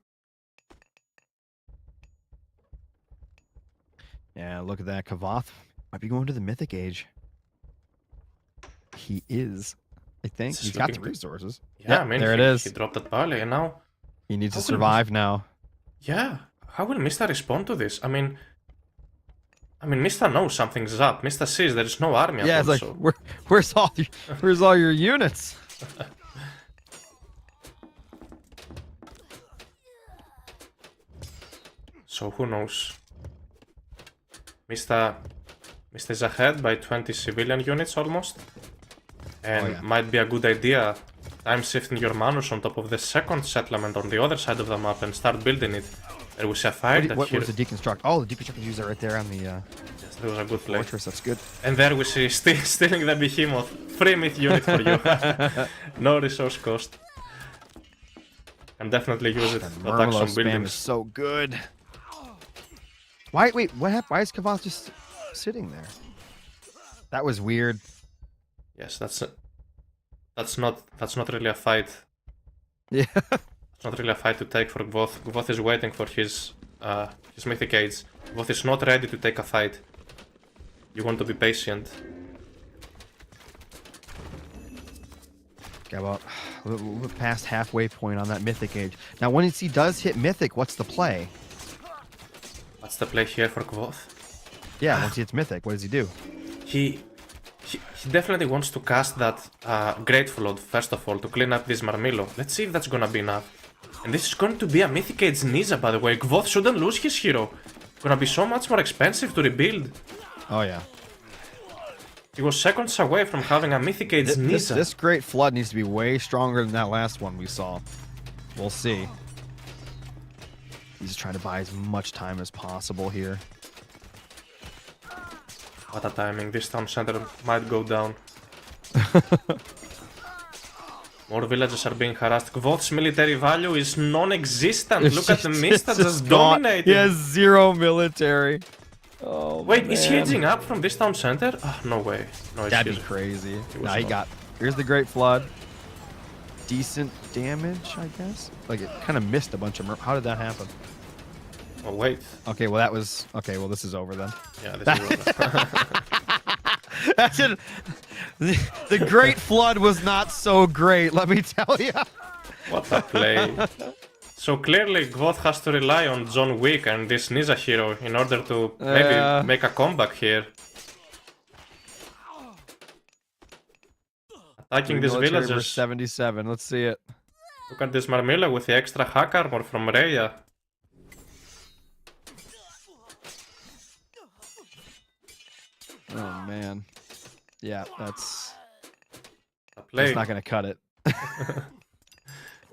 Yeah, look at that. Kvoth might be going to the Mythic Age. He is, I think. He's got the resources.
Yeah, I mean,
there it is.
He dropped that barley, and now...
He needs to survive now.
Yeah. How will Mista respond to this? I mean, Mista knows something's up. Mista sees there's no army.
Yeah, it's like, where's all your units?
So who knows? Mista is ahead by 20 civilian units almost, and might be a good idea. Time shifting your manus on top of the second settlement on the other side of the map and start building it. There was a fire
What was the deconstruct? Oh, the deconstruct user right there on the
yes, there was a good play.
fortress. That's good.
And there we see stealing the behemoth. Free myth unit for you. No resource cost. And definitely use it to attack some buildings.
Is so good. Wait, what happened? Why is Kvoth just sitting there? That was weird.
Yes, that's not really a fight.
Yeah.
It's not really a fight to take for Kvoth. Kvoth is waiting for his Mythic Age. Kvoth is not ready to take a fight. You want to be patient.
Got about a little past halfway point on that Mythic Age. Now, when he does hit Mythic, what's the play?
What's the play here for Kvoth?
Yeah, once he hits Mythic, what does he do?
He definitely wants to cast that Great Flood, first of all, to clean up this Marmilo. Let's see if that's gonna be enough. And this is going to be a Mythic Age Ninja, by the way. Gvoth shouldn't lose his hero. Gonna be so much more expensive to rebuild.
Oh, yeah.
He was seconds away from having a Mythic Age Ninja.
This Great Flood needs to be way stronger than that last one we saw. We'll see. He's trying to buy as much time as possible here.
What a timing. This town center might go down. More villagers are being harassed. Gvoth's military value is non-existent. Look at the Mista just dominating.
He has 0 military. Oh,
wait,
man.
is he edging up from this town center? Oh, no way. No,
That'd be crazy. Nah, he got... Here's the Great Flood. Decent damage, I guess. Like, it kind of missed a bunch of... How did that happen?
Oh, wait.
Okay, well, that was... Okay, well, this is over then.
Yeah, this is over.
That's it. The Great Flood was not so great, let me tell you.
What a play. So clearly Gvoth has to rely on John Wick and this Ninja hero in order to maybe make a comeback here. Attacking these villagers.
77, let's see it.
Look at this Marmilla with the extra hack armor from Rhea.
Oh man. Yeah, that's not gonna cut it.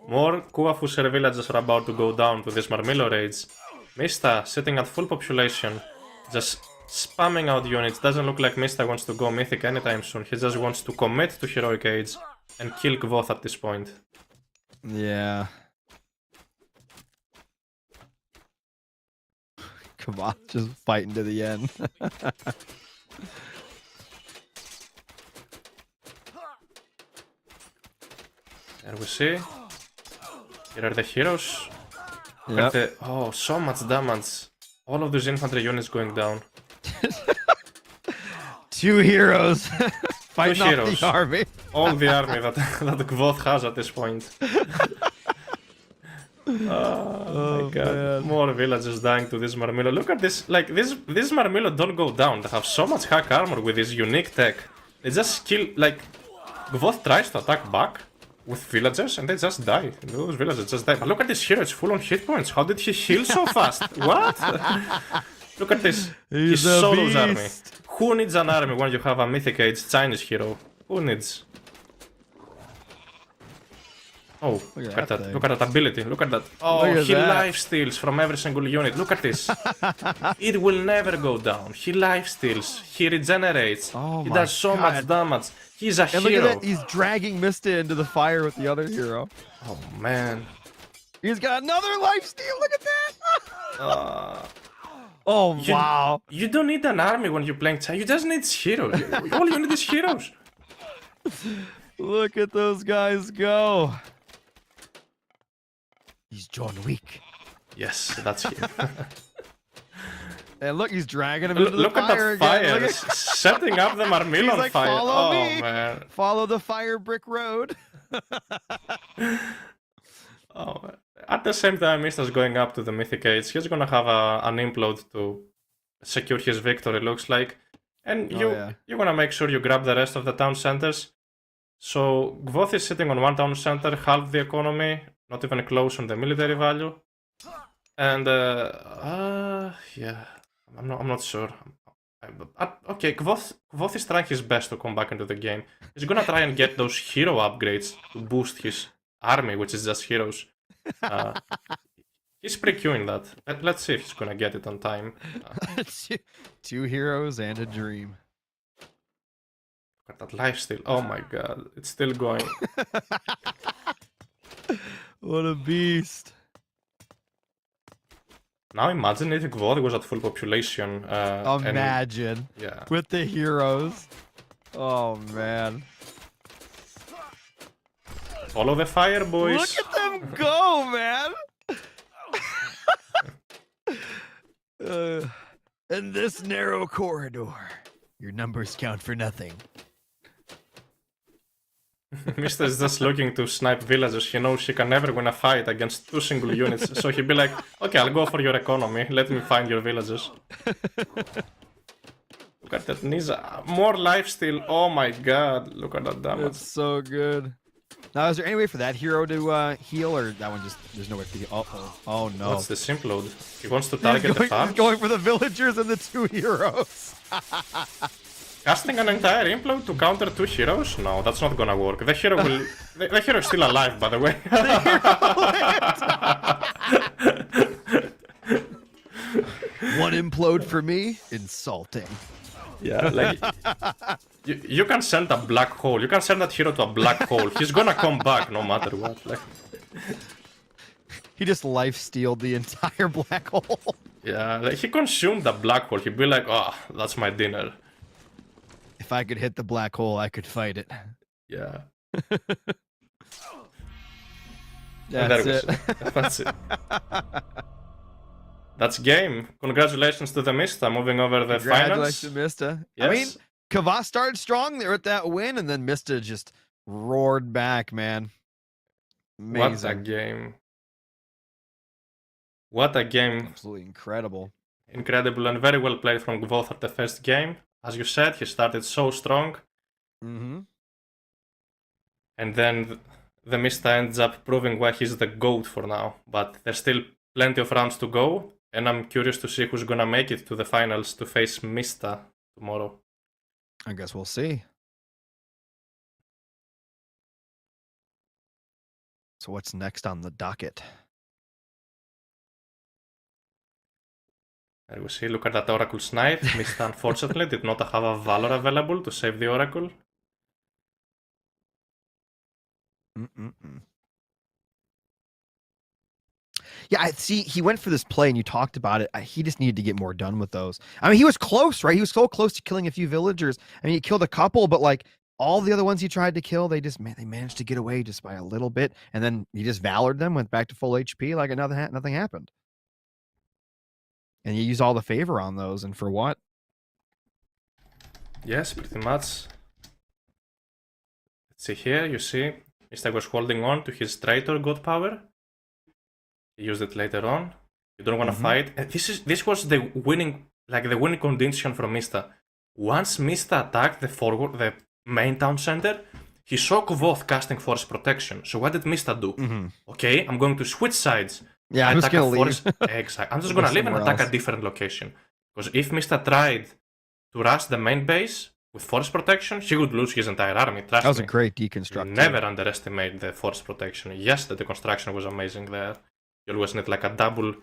More Kuafuser villagers are about to go down to this Marmillo raids. Mista sitting at full population, just spamming out units. Doesn't look like Mista wants to go mythic anytime soon. He just wants to commit to heroic age and kill Gvoth at this point.
Yeah. Come on, just fighting to the end.
There we see. Here are the heroes.
Yep.
Oh, so much damage. All of these infantry units going down.
2 heroes fighting off the army.
All the army that Gvoth has at this point. Oh my god. Man. More villagers dying to this Marmillo. Look at this. Like, this Marmillo don't go down. They have so much hack armor with this unique tech. They just kill. Like, Gvoth tries to attack back with villagers and they just die. Those villagers just die. But look at this hero, it's full on hit points. How did he heal so fast? What? Look at this. He solos army. Who needs an army when you have a mythic age Chinese hero? Who needs? Oh, look at that. Look at that ability. Look at that. Oh, he life steals from every single unit. Look at this. It will never go down. He life steals. He regenerates. Oh, he does so much damage. He's a hero.
Look at that. He's dragging Mista into the fire with the other hero.
Oh, man.
He's got another life steal. Look at that. Oh, wow.
You don't need an army when you're playing China. You just need heroes. All you need is heroes.
Look at those guys go. He's John Wick.
Yes, that's him.
And look, he's dragging him into the fire again.
Look at the fire. Setting up the Marmillo
like,
fire.
Follow me.
Man.
Follow the fire brick road.
Oh, man. At the same time, Mista's going up to the Mythic Age. He's gonna have an implode to secure his victory, looks like. And you're gonna make sure you grab the rest of the town centers. So, Gvoth is sitting on one town center, half the economy, not even close on the military value. And, yeah, I'm not sure. Okay, Gvoth is trying his best to come back into the game. He's gonna try and get those hero upgrades to boost his army, which is just heroes. He's pre-queuing that. Let's see if he's gonna get it on time.
2 heroes and a dream.
Look at that lifesteal. Oh my god, it's still going.
What a beast.
Now imagine if Gvoth was at full population.
Imagine.
Yeah.
With the heroes. Oh man.
Follow the fire, boys.
Look at them go, man. In this narrow corridor, your numbers count for nothing.
Mista is just looking to snipe villagers. He knows he can never win a fight against 2 single units. So he'll be like, okay, I'll go for your economy. Let me find your villagers. Look at that Nisa. More lifesteal. Oh my god. Look at that damage.
It's so good. Now, is there any way for that hero to heal, or that one just there's no way to heal? Oh no.
What's this implode? He wants to target the
He's
farm?
going for the villagers and the 2 heroes.
Casting an entire implode to counter 2 heroes? No, that's not gonna work. The hero will. The hero is still alive, by the way.
One implode for me? Insulting.
Yeah, like. You can send a black hole. You can send that hero to a black hole. He's gonna come back no matter what. Like.
He just life-stealed the entire black hole.
Yeah, like he consumed the black hole. He'd be like, oh, that's my dinner.
If I could hit the black hole, I could fight it.
Yeah.
That's it.
That's it. That's game. Congratulations to the Mista moving over the finals.
Congratulations, Mista.
Yes.
I mean, Kvass started strong there with that win, and then Mista just roared back, man. Amazing.
What a game. What a game.
Absolutely incredible.
Incredible and very well played from Gvoth at the first game. As you said, he started so strong.
Mm-hmm.
And then the Mista ends up proving why he's the GOAT for now. But there's still plenty of rounds to go. And I'm curious to see who's gonna make it to the finals to face Mista tomorrow.
I guess we'll see. So what's next on the docket?
There we see, look at that Oracle Snipe. Mista unfortunately did not have a Valor available to save the Oracle.
Yeah, see, he went for this play, and you talked about it. He just needed to get more done with those. I mean, he was close, right? He was so close to killing a few villagers. I mean, he killed a couple, but like all the other ones he tried to kill, they managed to get away just by a little bit, and then he just valored them, went back to full HP, like nothing happened. And you use all the favor on those, and for what?
Yes, pretty much. Let's see here, you see, Mista was holding on to his traitor god power. He used it later on. You don't want to fight. And this was the winning condition for Mista. Once Mista attacked the main town center, he saw Kvoth casting Force Protection. So what did Mista do? Okay, I'm going to switch sides.
Yeah, I'm just gonna leave.
Exactly. I'm just gonna leave and attack a different location. Because if Mista tried to rush the main base with Force Protection, he would lose his entire army. Trust me.
That was a great deconstruct.
Never underestimate the Force Protection. Yes, the deconstruction was amazing there. You always need like a double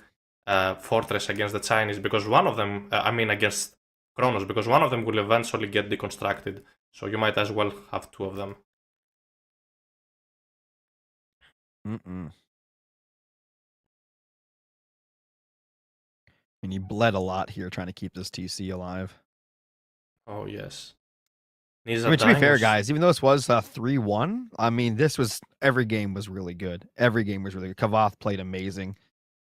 fortress against the Chinese, because one of them, against Kronos, because one of them will eventually get deconstructed. So you might as well have 2 of them.
And he bled a lot here trying to keep this TC alive.
Oh, yes.
I mean, to be fair, guys, even though this was 3-1, I mean, every game was really good. Every game was really good. Kvath played amazing,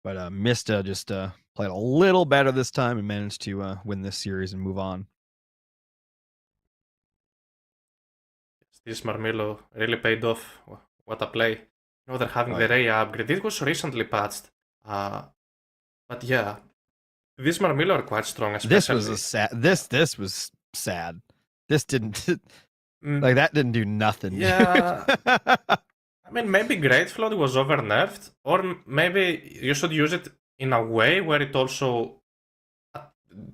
but Mista just played a little better this time and managed to win this series and move on.
This Marmilo really paid off. What a play. They're having the Ray upgrade. It was recently patched. But yeah, these Marmilo are quite strong. Especially.
This was sad. This didn't that didn't do nothing.
Yeah. I mean, maybe Great Flood was over nerfed, or maybe you should use it in a way where it also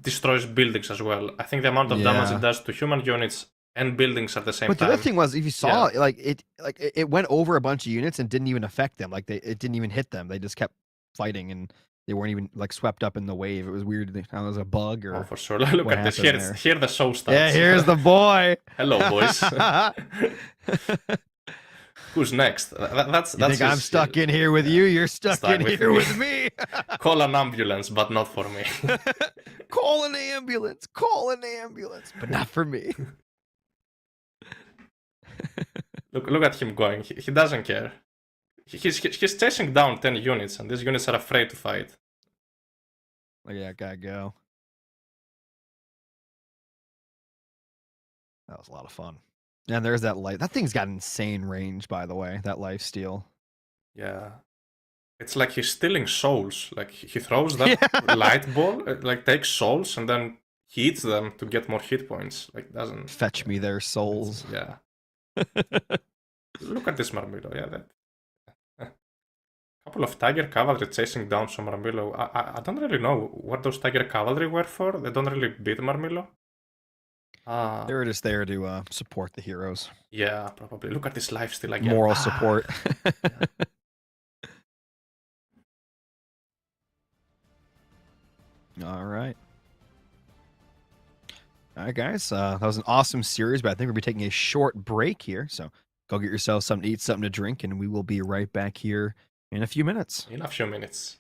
destroys buildings as well. I think the amount of damage it does to human units and buildings at the same time.
But the other thing was, if you saw it went over a bunch of units and didn't even affect them. Like it didn't even hit them. They just kept fighting and they weren't even like swept up in the wave. It was weird. I don't know, it was a bug or.
Oh, for sure. Look at this. Here the show starts.
Yeah, here's the boy.
Hello, boys. Who's next? That's.
You think I'm stuck in here with you? You're stuck in here with me.
Call an ambulance, but not for me.
Call an ambulance. Call an ambulance, but not for me.
Look at him going. He doesn't care. He's chasing down 10 units, and these units are afraid to fight.
Look at that guy go. That was a lot of fun. And there's that light. That thing's got insane range, by the way, that lifesteal.
Yeah. It's like he's stealing souls. Like, he throws that light ball, like, takes souls, and then hits them to get more hit points. Like, doesn't
Fetch me their souls.
Yeah. Look at this Marmillo. Yeah, that. Couple of Tiger Cavalry chasing down some Marmillo. I don't really know what those Tiger Cavalry were for. They don't really beat Marmillo.
They're just there to support the heroes.
Yeah, probably. Look at this lifesteal again.
Moral support.
Yeah.
All right. All right, guys. That was an awesome series, but I think we'll be taking a short break here. So go get yourself something to eat, something to drink, and we will be right back here in a few minutes.
In a few minutes.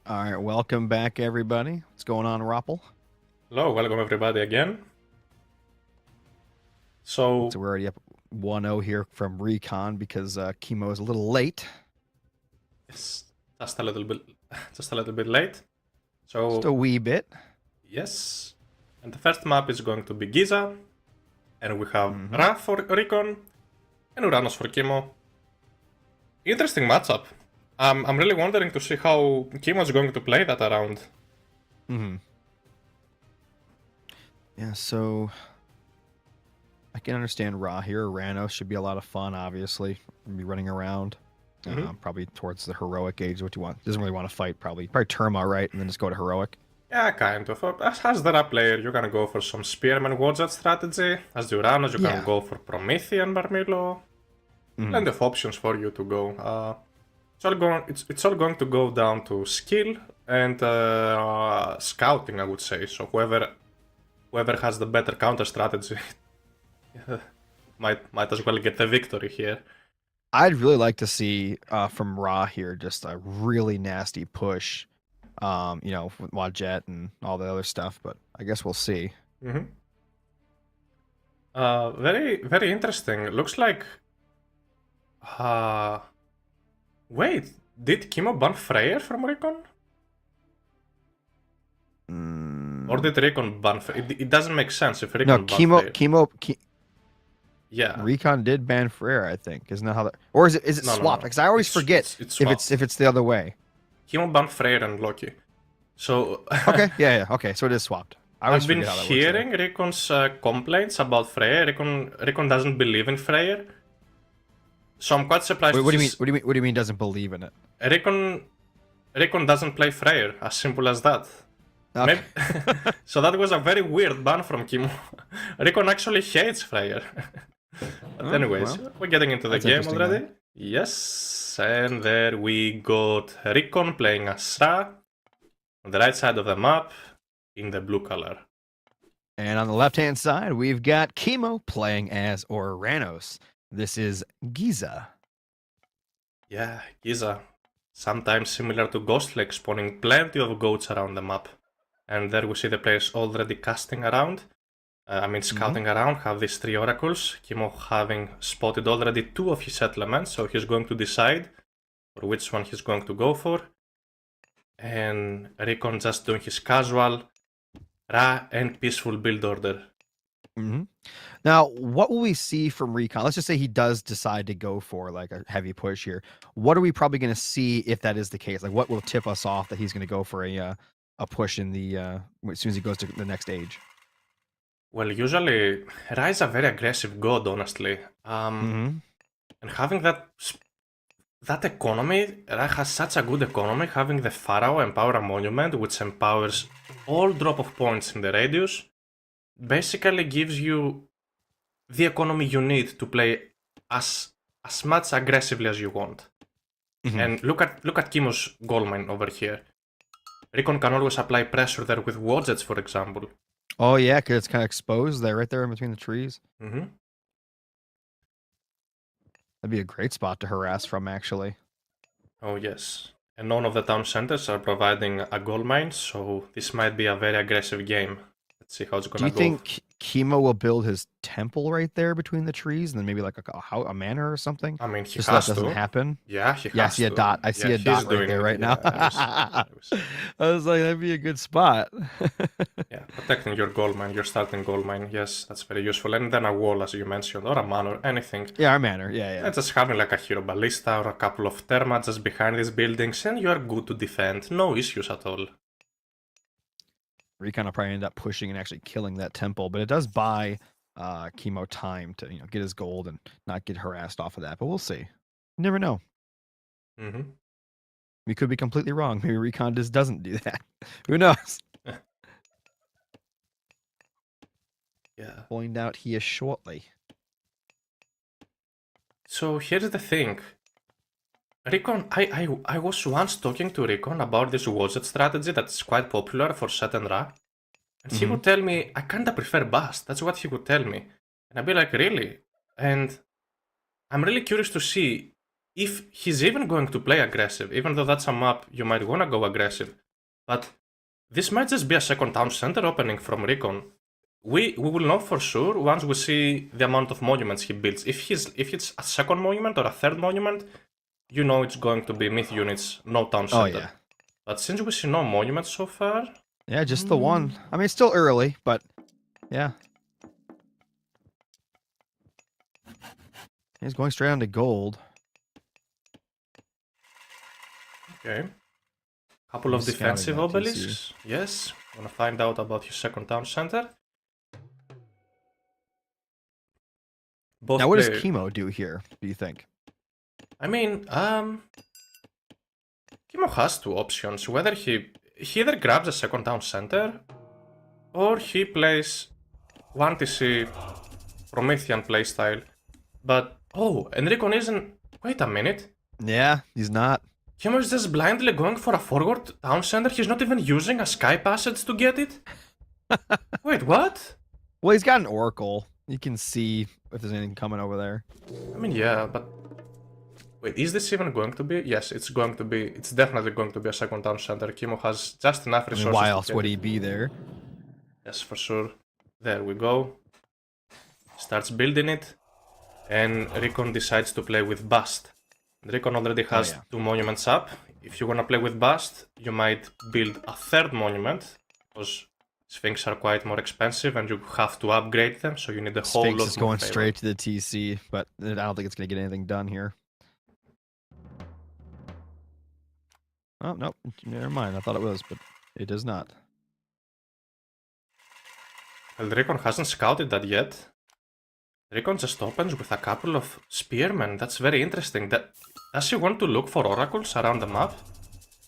All right, welcome back, everybody. What's going on, Roppel?
Hello, welcome everybody again. So,
So we're already up 1-0 here from Recon because Chemo is a little late.
it's just a little bit, just a little bit late.
Just a
So,
wee bit.
yes, and the first map is going to be Giza, and we have
Mhm.
Ra for Recon and Uranus for Chemo. Interesting matchup. I'm really wondering to see how Chemo is going to play that around.
Mm-hmm. Yeah, so I can understand Ra here. Rano should be a lot of fun, obviously. Be running around.
Mhm.
Probably towards the heroic age. What do you want? Doesn't really want to fight, probably. Probably Terma, right? And then just go to heroic.
Yeah, kind of. As the Ra player, you can go for some Spearman Wadjet strategy. As the Uranus, you can
Yeah.
go for Promethean Barmilo.
Mhm.
Plenty of options for you to go. It's all going to go down to skill and scouting, I would say. So whoever has the better counter strategy might as well get the victory here.
I'd really like to see from Ra here just a really nasty push, with Wadjet and all the other stuff. But I guess we'll see.
Mm-hmm. Very very interesting. Looks like. Wait, did Kimo ban Freyr from Recon? Or did Recon ban Freyr? It doesn't make sense if Recon
No,
ban Freyr. Yeah.
Recon did ban Freyr, I think. Isn't that how that? Or is it
No,
swapped?
no.
Because I always forget
it's
if
swapped.
it's the other way.
Kimo ban Freyr and Loki. So
Okay, yeah. Okay, so it is swapped. I always
I've been
forget how that
hearing Recon's complaints about Freyr. Recon doesn't believe in Freyr. So I'm quite surprised.
Wait, what do you mean? What do you mean doesn't believe in it?
Recon doesn't play Freyr. As simple as that.
Okay.
So that was a very weird ban from Kimo. Recon actually hates Freyr. But anyways,
well,
we're getting into the
that's
game
interesting
already.
then.
Yes, and there we got Recon playing as Ra on the right side of the map in the blue color.
And on the left-hand side, we've got Chemo playing as Oranos. This is Giza.
Yeah, Giza. Sometimes similar to Ghost Lake, spawning plenty of goats around the map. And there we see the players already casting around. Scouting around, have these 3 oracles. Kimo having spotted already 2 of his settlements, so he's going to decide for which one he's going to go for. And Recon just doing his casual, Ra, and peaceful build order.
Now, what will we see from Recon? Let's just say he does decide to go for like a heavy push here. What are we probably going to see if that is the case? Like, what will tip us off that he's going to go for a push in the as soon as he goes to the next age?
Well, usually Ra is a very aggressive god, honestly. And having that economy, Ra has such a good economy. Having the Pharaoh empower a monument, which empowers all drop of points in the radius, basically gives you the economy you need to play as much aggressively as you want. And look at Kimo's goldmine over here. Recon can always apply pressure there with Wadgets, for example.
Oh yeah, because it's kind of exposed there, right there in between the trees.
Mm-hmm.
That'd be a great spot to harass from, actually.
Oh yes. And none of the town centers are providing a gold mine, so this might be a very aggressive game. Let's see how it's gonna go.
Do you think Chemo will build his temple right there between the trees, and then maybe like a manor or something?
I mean, he
just
has
so that doesn't
to.
happen.
Yeah, he has
I see a
to.
dot. I see a dot right there right now.
I
was like, that'd be a good spot.
Yeah, protecting your gold mine, your starting gold mine. Yes, that's very useful. And then a wall, as you mentioned, or a manor, anything.
Yeah, our manor. Yeah.
And just having like a hero ballista or a couple of therma just behind these buildings, and you are good to defend. No issues at all.
Recon will probably end up pushing and actually killing that temple, but it does buy Chemo time to get his gold and not get harassed off of that. But we'll see. You never know. We could be completely wrong. Maybe Recon just doesn't do that. Who knows?
Yeah.
Find out here shortly.
So here's the thing. Recon, I was once talking to Recon about this Wadget strategy that's quite popular for Set and Ra. And he would tell me, I kinda prefer Bast. That's what he would tell me. And I'd be like, really? And I'm really curious to see if he's even going to play aggressive, even though that's a map you might want to go aggressive, but this might just be a second town center opening from Recon. We will know for sure once we see the amount of monuments he builds. If it's a second monument or a third monument, you know it's going to be myth units, no town center.
Oh yeah.
But since we see no monuments so far...
Yeah, just the one. I mean, it's still early, but yeah. He's going straight on to gold.
Okay. Couple of
He's
defensive
scouting that
obelisks. Yes. Wanna find out about his second town center. Both
Now, what does Chemo do here, do you think?
I mean, Chemo has two options. Whether he either grabs a second town center, or he plays 1TC Promethean playstyle. But, oh, Enrico isn't... Wait a minute.
Yeah, he's not.
Chemo is just blindly going for a forward town center. He's not even using a sky passage to get it? Wait, what?
Well, he's got an Oracle. You can see if there's anything coming over there.
I mean, yeah, but... Wait, is this even going to be? Yes, it's going to be. It's definitely going to be a second town center. Chemo has just enough resources.
I mean, why else would he be there?
Yes, for sure. There we go. Starts building it. And Recon decides to play with Bust. Recon already has two monuments up. If you want to play with Bust, you might build a third monument. Because Sphinx are quite more expensive and you have to upgrade them. So you need a whole lot of
Sphinx is going straight to the TC, but I don't think it's going to get anything done here. Oh, nope. Never mind. I thought it was, but it does not.
Well, Recon hasn't scouted that yet. Recon just opens with a couple of spearmen. That's very interesting. Does he want to look for oracles around the map?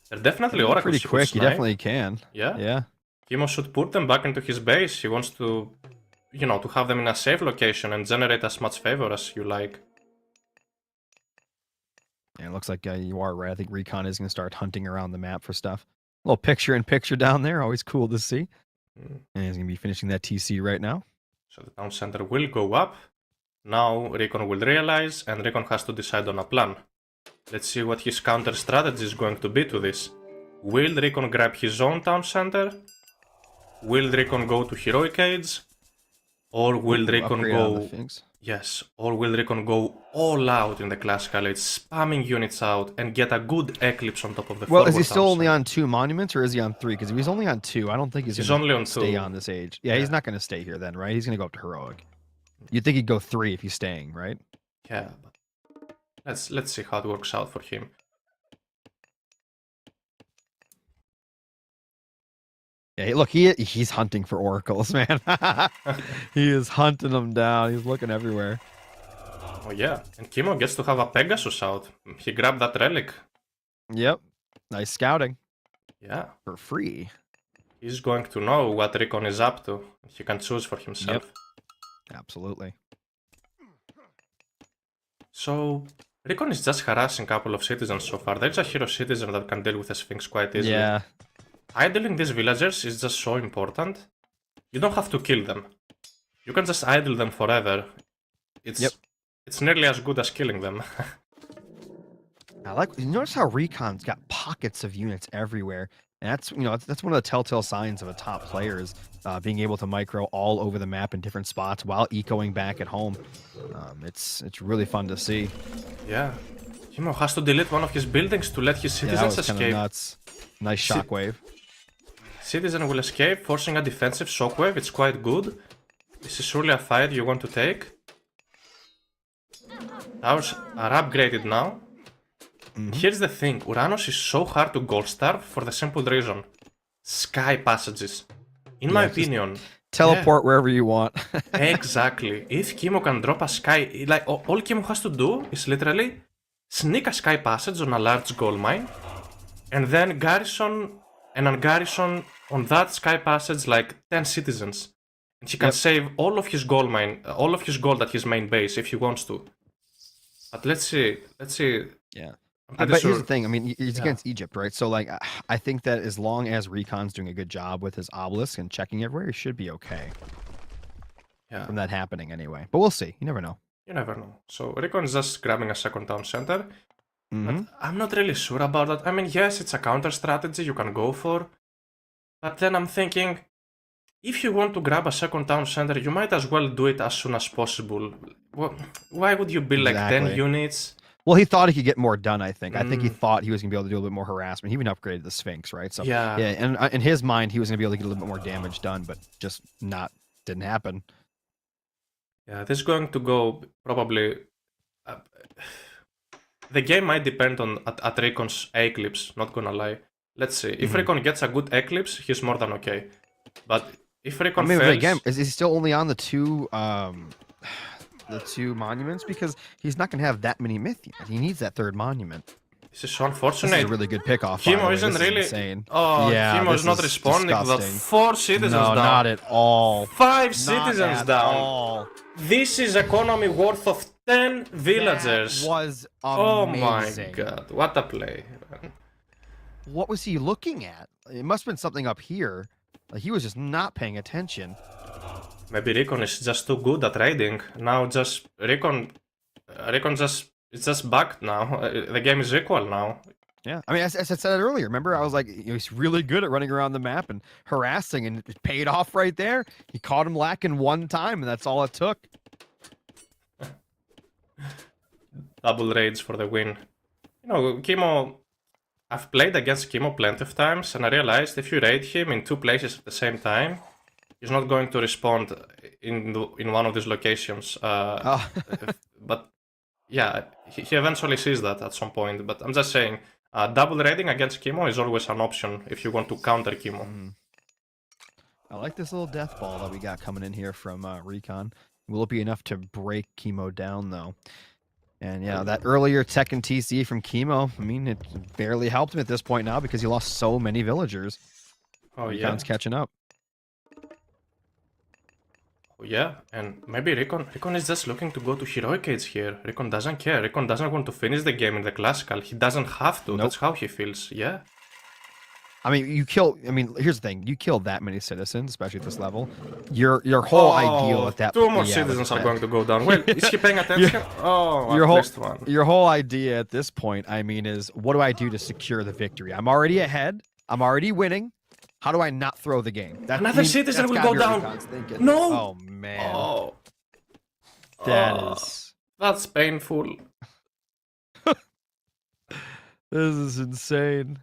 They're definitely oracles.
Pretty quick. You definitely can.
Yeah?
Yeah.
Chemo should put them back into his base. He wants to, you know, to have them in a safe location and generate as much favor as you like.
Yeah, it looks like you are right. I think Recon is going to start hunting around the map for stuff. A little picture-in-picture down there. Always cool to see. And he's going to be finishing that TC right now.
So the town center will go up. Now Recon will realize, and Recon has to decide on a plan. Let's see what his counter strategy is going to be to this. Will Recon grab his own town center? Will Recon go to Heroic Age? Or will Recon go... Yes, or will Recon go all out in the classical age, spamming units out and get a good eclipse on top of the
Well, is he still only on 2 monuments or is he on 3? Because if he's only on 2, I don't think he's
only
going
on
to stay
2.
on this age. Yeah, he's not going to stay here then, right? He's going to go up to Heroic. You'd think he'd go 3 if he's staying, right?
Yeah, but let's see how it works out for him.
Yeah, look, he's hunting for oracles, man. He is hunting them down. He's looking everywhere.
Oh yeah, and Chemo gets to have a Pegasus out. He grabbed that relic.
Yep. Nice scouting.
Yeah.
For free.
He's going to know what Recon is up to. He can choose for himself.
Yep. Absolutely.
So, Recon is just harassing a couple of citizens so far. There's a hero citizen that can deal with a Sphinx quite easily.
Yeah.
Idling these villagers is just so important. You don't have to kill them. You can just idle them forever. It's nearly as good as killing them.
I like. You notice how Recon's got pockets of units everywhere, and that's that's one of the telltale signs of a top player is being able to micro all over the map in different spots while ecoing back at home. It's really fun to see.
Yeah, Chemo has to delete one of his buildings to let his citizens escape.
Kinda nuts. Nice shockwave.
Citizen will escape, forcing a defensive shockwave. It's quite good. This is surely a fight you want to take. Towers are upgraded now. Here's the thing, Uranus is so hard to gold starve for the simple reason. Sky passages. In my opinion.
Teleport wherever you want.
Exactly. If Chemo can drop a sky, like all Chemo has to do is literally sneak a sky passage on a large gold mine, and then garrison and ungarrison on that sky passage like 10 citizens. And he can save all of his gold mine, all of his gold at his main base if he wants to. But let's see.
Yeah.
But
here's the thing. I mean, he's against Egypt, right? So, like, I think that as long as Recon's doing a good job with his obelisk and checking everywhere, he should be okay.
Yeah.
From that happening anyway. But we'll see. You never know.
You never know. So, Recon's just grabbing a second town center. But I'm not really sure about that. I mean, yes, it's a counter strategy you can go for. But then I'm thinking, if you want to grab a second town center, you might as well do it as soon as possible. Why would you build like 10
Exactly.
units?
Well, he thought he could get more done, I think. I think he thought he was going to be able to do a little bit more harassment. He even upgraded the Sphinx, right? So,
Yeah.
and in his mind, he was going to be able to get a little bit more damage done, but just didn't happen.
Yeah, this is going to go probably... the game might depend on at Recon's Eclipse, not gonna lie. Let's see. If Recon gets a good Eclipse, he's more than okay. But if Recon fails...
again, is he still only on the two monuments? Because he's not going to have that many myth yet. He needs that third monument.
This is so unfortunate.
This is a really good pickoff.
Kimo isn't really...
insane.
Oh,
yeah,
Kimo is not responding to that. 4 citizens down.
Not at all.
5 citizens down.
All.
This is economy worth of 10 villagers.
That was amazing.
Oh my god, what a play.
What was he looking at? It must have been something up here. Like he was just not paying attention.
Maybe Recon is just too good at raiding. Now just Recon it's just backed now. The game is equal now.
Yeah, I mean, as I said it earlier, remember I was like, he's really good at running around the map and harassing, and it paid off right there. He caught him lacking one time, and that's all it took.
Double raids for the win. You know, Kimo... I've played against Kimo plenty of times, and I realized if you raid him in 2 places at the same time, he's not going to respond in one of these locations. But yeah, he eventually sees that at some point. But I'm just saying, double raiding against Kimo is always an option if you want to counter Kimo.
I like this little death ball that we got coming in here from Recon. Will it be enough to break Kimo down, though? And yeah, that earlier tech and TC from Kimo, I mean, it barely helped him at this point now because he lost so many villagers.
Oh,
Recon's catching up.
Oh, yeah, and maybe Recon is just looking to go to Heroic Age here. Recon doesn't care. Recon doesn't want to finish the game in the Classical. He doesn't have to. Nope. That's how he feels, yeah.
I mean, here's the thing. You kill that many citizens, especially at this level. Your whole ideal at that
point... 2 more citizens are going to go down. Well, is he paying attention?
Your whole idea at this point, I mean, is what do I do to secure the victory? I'm already ahead. I'm already winning. How do I not throw the game?
Another citizen will go down. No!
Oh, man. Oh.
That's painful.
This is insane.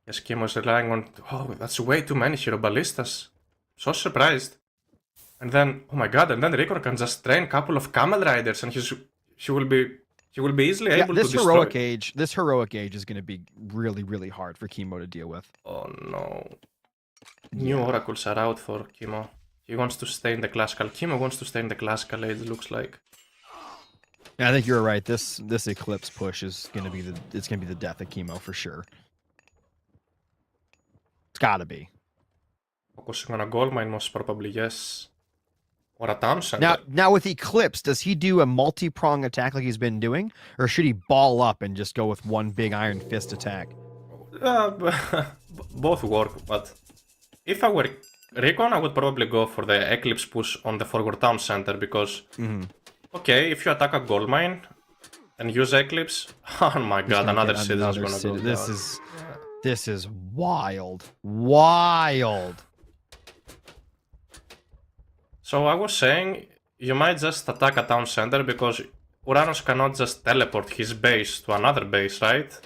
Yes, Kimo is relying on... Oh, that's way too many Hero Ballistas. So surprised. And then, oh my god, and then Recon can just train a couple of Camel Riders and he will be easily able to destroy...
This heroic age is going to be really, really hard for Kimo to deal with.
Oh no. New oracles are out for Kimo. He wants to stay in the classical. Kimo wants to stay in the classical age, looks like.
Yeah, I think you're right. This eclipse push is going to be the death of Kimo for sure. It's got to be.
Focusing on a gold mine most probably, yes. Or a town center.
Now with Eclipse, does he do a multi-prong attack like he's been doing? Or should he ball up and just go with one big Iron Fist attack?
Both work, but if I were Recon, I would probably go for the Eclipse push on the forward town center because, okay, if you attack a gold mine and use Eclipse, oh my god, another citizen is gonna go down.
This is wild. Wild.
So I was saying, you might just attack a town center because Uranus cannot just teleport his base to another base, right?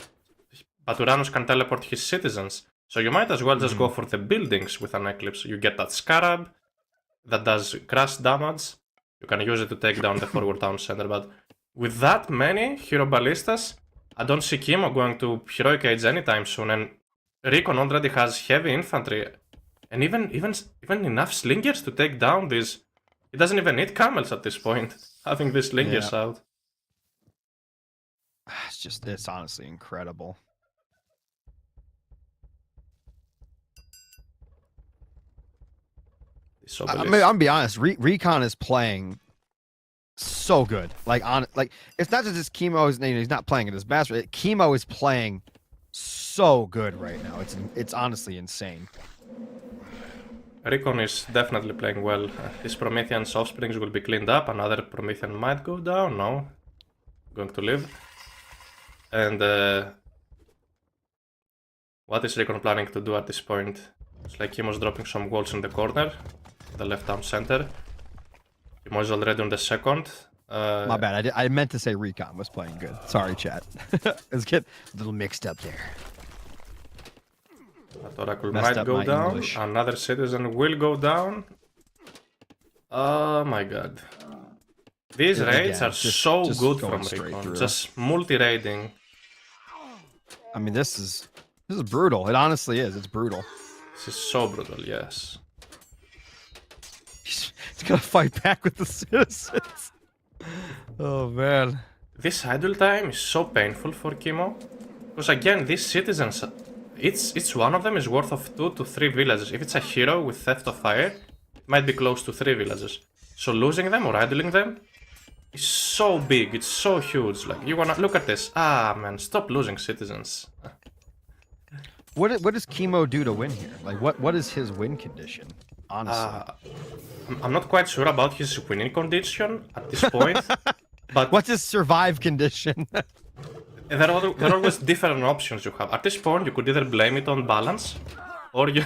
But Uranus can teleport his citizens. So you might as well just go for the buildings with an Eclipse. You get that Scarab that does crash damage. You can use it to take down the forward town center. But with that many Hero Ballistas, I don't see Kimo going to Heroic Age anytime soon. And Recon already has heavy infantry. And even enough slingers to take down these. He doesn't even need camels at this point, having these slingers out.
It's honestly incredible. I'm gonna be honest. Recon is playing so good. Like it's not just his Kimo. He's not playing at his best. Kimo is playing so good right now. It's honestly insane.
Recon is definitely playing well. His Promethean's offsprings will be cleaned up. Another Promethean might go down. No, going to live. And what is Recon planning to do at this point? It's like Kimo's dropping some walls in the corner, the left down center. Kimo is already on the second.
My bad. I meant to say Recon was playing good. Sorry, chat. Let's get a little mixed up there.
That Oracle
Messed
might
up
go
my
down.
English.
Another citizen will go down. Oh my god. These
Yeah,
raids
again,
are
just
so good
going
from
straight
Recon.
through.
Just multi-raiding.
I mean, this is brutal. It honestly is. It's brutal.
This is so brutal, yes.
He's gonna fight back with the citizens. Oh man.
This idle time is so painful for Kimo. Because again, these citizens, each one of them is worth of 2 to 3 villages. If it's a hero with Theft of Fire, it might be close to 3 villages. So losing them or idling them is so big, it's so huge. Like, you wanna look at this. Ah man, stop losing citizens.
What does Chemo do to win here? Like what is his win condition? Honestly.
I'm not quite sure about his winning condition at this point. But
What's his survive condition?
there are always different options you have. At this point, you could either blame it on balance, or you...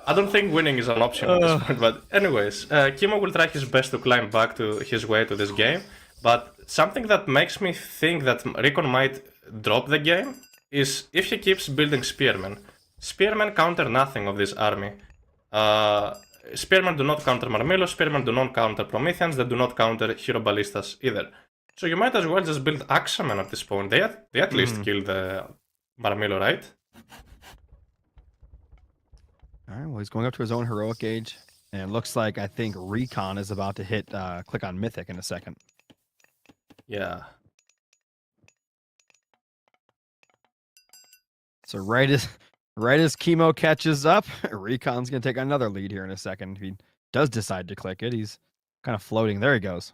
I don't think winning is an option at this point, but anyways, Kimo will try his best to climb back to his way to this game, but something that makes me think that Recon might drop the game is if he keeps building Spearmen. Spearmen counter nothing of this army. Spearmen do not counter Marmillo, Spearmen do not counter Prometheans, they do not counter Hero Ballistas either. So you might as well just build Axamen at this point. They at least kill the Marmillo, right?
Alright, well he's going up to his own heroic age. And it looks like I think Recon is about to hit click on Mythic in a second.
Yeah.
So right as Chemo catches up, Recon's gonna take another lead here in a second. If he does decide to click it, he's kind of floating. There he goes.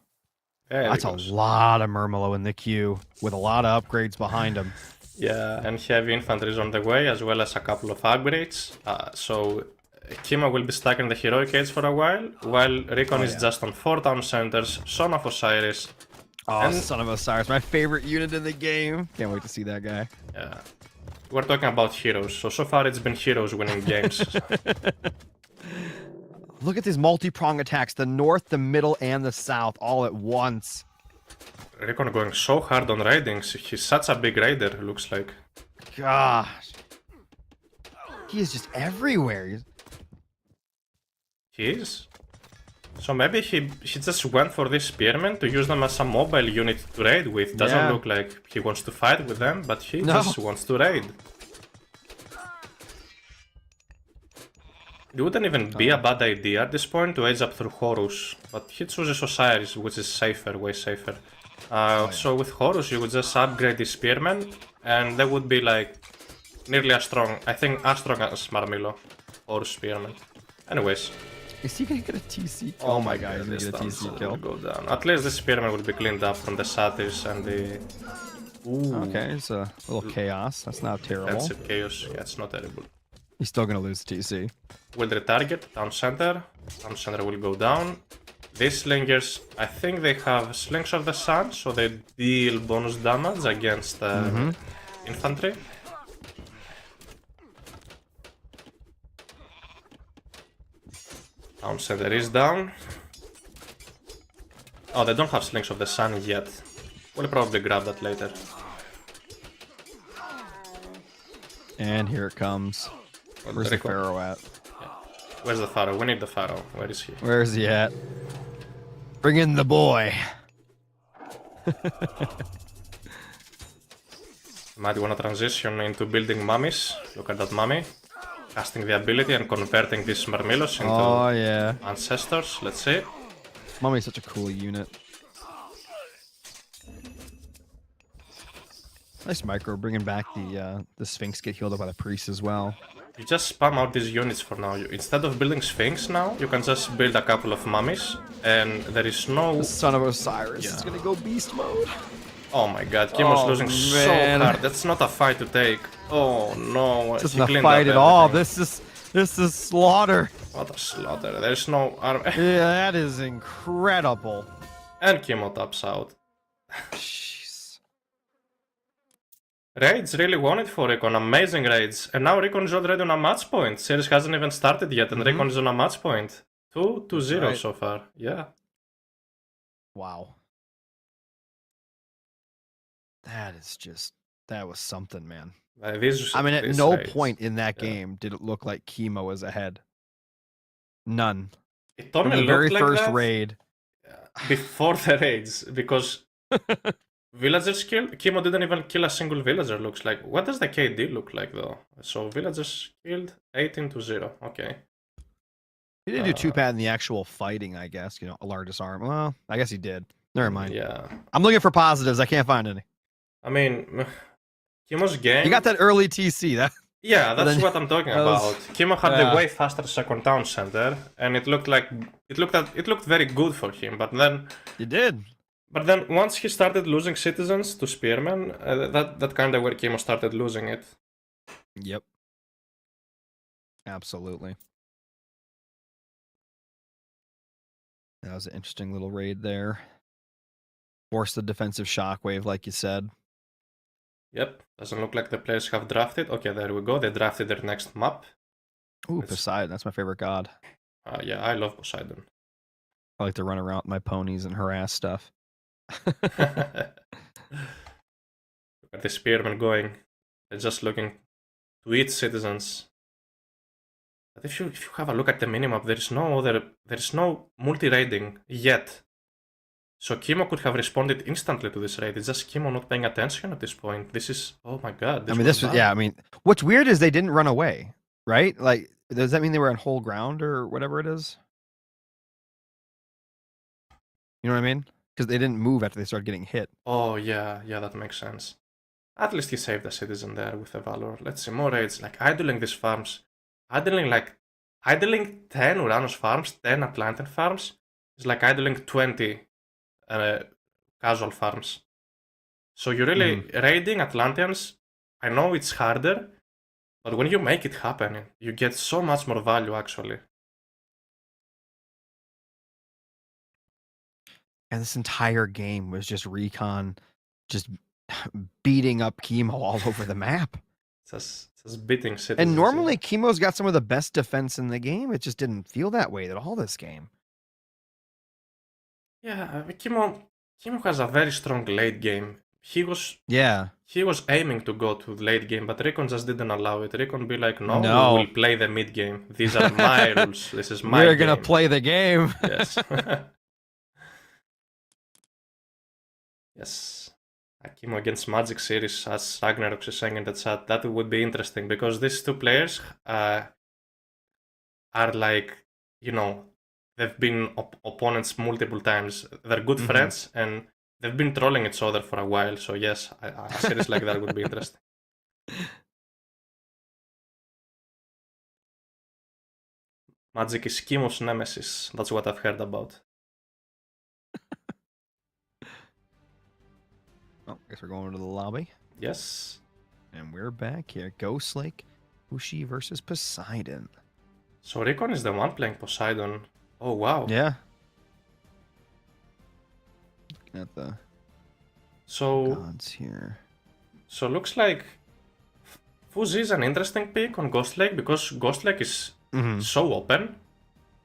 That's a lot of Murmillo in the queue with a lot of upgrades behind him.
Yeah, and heavy infantry is on the way, as well as a couple of upgrades. So Kimo will be stuck in the heroic age for a while Recon is just on 4 town centers, Son of Osiris.
Oh, Son of Osiris, my favorite unit in the game. Can't wait to see that guy.
Yeah. We're talking about heroes, so far it's been heroes winning games.
Look at these multi-prong attacks, the north, the middle, and the south, all at once.
Recon going so hard on raidings. He's such a big raider, looks like.
Gosh. He is just everywhere.
He is? So maybe he just went for this spearmen to use them as a mobile unit to raid with. Doesn't look like he wants to fight with them, but he just wants to raid. It wouldn't even be a bad idea at this point to age up through Horus, but he chooses Osiris, which is safer, way safer. So with Horus you would just upgrade the spearmen, and they would be like nearly as strong, I think as strong as Marmillo, Horus spearmen. Anyways.
Is he gonna get a TC kill?
Oh my god,
he's gonna get a TC kill.
Go down. At least the spearmen will be cleaned up from the satyrs and the... Ooh.
Okay, it's a little chaos. That's not terrible.
That's chaos. Yeah, it's not terrible.
He's still gonna lose the TC.
Will retarget town center. Town center will go down. These slingers, I think they have Slings of the Sun, so they deal bonus damage against infantry. Town center is down. Oh, they don't have Slings of the Sun yet. We'll probably grab that later.
And here it comes. Where's the Pharaoh at?
Yeah. Where's the Pharaoh? We need the Pharaoh. Where is he?
Where is he at? Bring in the boy.
Might wanna transition into building mummies. Look at that mummy. Casting the ability and converting these Marmillos into ancestors. Let's see.
Mummy's such a cool unit. Nice micro, bringing back the Sphinx, get healed up by the priest as well.
You just spam out these units for now. Instead of building Sphinx now, you can just build a couple of mummies, and there is no...
The Son of Osiris is gonna go beast mode.
Oh my god, Kimo's losing so hard. That's not a fight to take. Oh no.
This isn't a fight at all. This This is slaughter.
What a slaughter. There's no arm.
Yeah, that is incredible.
And Chemo taps out.
Jeez.
Raids really won it for Recon. Amazing raids. And now Recon is already on a match point. Series hasn't even started yet, and Recon is on a match point. 2-0
right.
so far. Yeah.
Wow. That is just, that was something, man. I mean, at no point in that game did it look like Chemo was ahead. None.
It
From
only
the very
looked like
first
that
raid.
before the raids, because villagers killed. Chemo didn't even kill a single villager, looks like. What does the KD look like, though? So villagers killed 18-0. Okay.
He didn't do too bad in the actual fighting, I guess. You know, a largest arm. Well, I guess he did. Never mind.
Yeah.
I'm looking for positives. I can't find any.
I mean, Chemo's game.
You got that early TC. That.
Yeah, that's what I'm talking about. Chemo had
yeah.
the way faster second town center, and it looked very good for him. But then
it did.
But then once he started losing citizens to spearmen, that kind of where Chemo started losing it.
Yep. Absolutely. That was an interesting little raid there. Forced the defensive shockwave, like you said.
Yep. Doesn't look like the players have drafted. Okay, there we go. They drafted their next map.
Ooh, Poseidon. That's my favorite god.
Yeah, I love Poseidon.
I like to run around with my ponies and harass stuff.
Look at the spearmen going. They're just looking to eat citizens. But if you have a look at the minimap, there's no multi-raiding yet. So Chemo could have responded instantly to this raid. It's just Chemo not paying attention at this point. This is, oh my god.
I mean, this was, yeah, I mean, what's weird is they didn't run away, right? Like, does that mean they were on whole ground or whatever it is? You know what I mean? Because they didn't move after they started getting hit.
Oh, yeah, that makes sense. At least he saved a citizen there with the Valor. Let's see, more raids, like idling these farms. Idling 10 Uranus farms, 10 Atlantean farms, is like idling 20 casual farms. So you're really raiding Atlanteans. I know it's harder, but when you make it happen, you get so much more value, actually.
And this entire game was just Recon just beating up Chemo all over the map.
Just beating citizens.
And normally Chemo's got some of the best defense in the game. It just didn't feel that way at all this game.
Yeah, Chemo has a very strong late game. He was aiming to go to late game, but Recon just didn't allow it. Recon be like, no, we will play the mid game. These are my rules. This is my game.
We're gonna play the game.
Yes. Yes. Chemo against Magic series, as Ragnarok is saying in the chat, that would be interesting because these two players are like, you know, they've been opponents multiple times. They're good friends and they've been trolling each other for a while. So yes, a series like that would be interesting. Magic is Chemo's nemesis. That's what I've heard about.
Oh, I guess we're going to the lobby.
Yes.
And we're back here. Ghost Lake, Ushi versus Poseidon.
So Recon is the one playing Poseidon. Oh, wow.
Yeah. Looking at the gods here.
So looks like Fuzzy is an interesting pick on Ghost Lake because Ghost Lake is so open.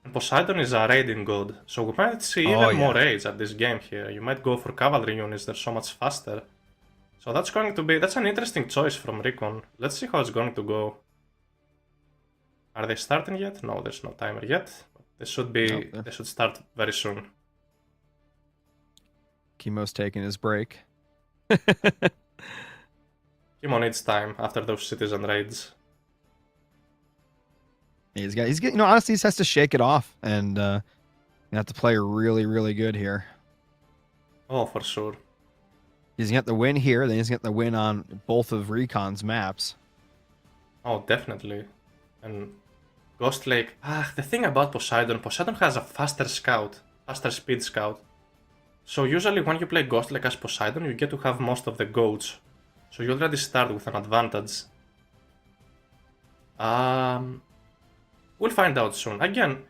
And Poseidon is a raiding god. So we might see even more raids at this game here. You might go for cavalry units, they're so much faster. So that's an interesting choice from Recon. Let's see how it's going to go. Are they starting yet? No, there's no timer yet. They should start very soon.
Chemo's taking his break.
Chemo needs time after those citizen raids.
He's getting, you know, honestly, he has to shake it off and you have to play really, really good here.
Oh, for sure.
He's gonna get the win here, then he's gonna get the win on both of Recon's maps.
Oh, definitely. And Ghost Lake. The thing about Poseidon has a faster speed scout. So usually when you play Ghost Lake as Poseidon, you get to have most of the goats. So you already start with an advantage. we'll find out soon. Again,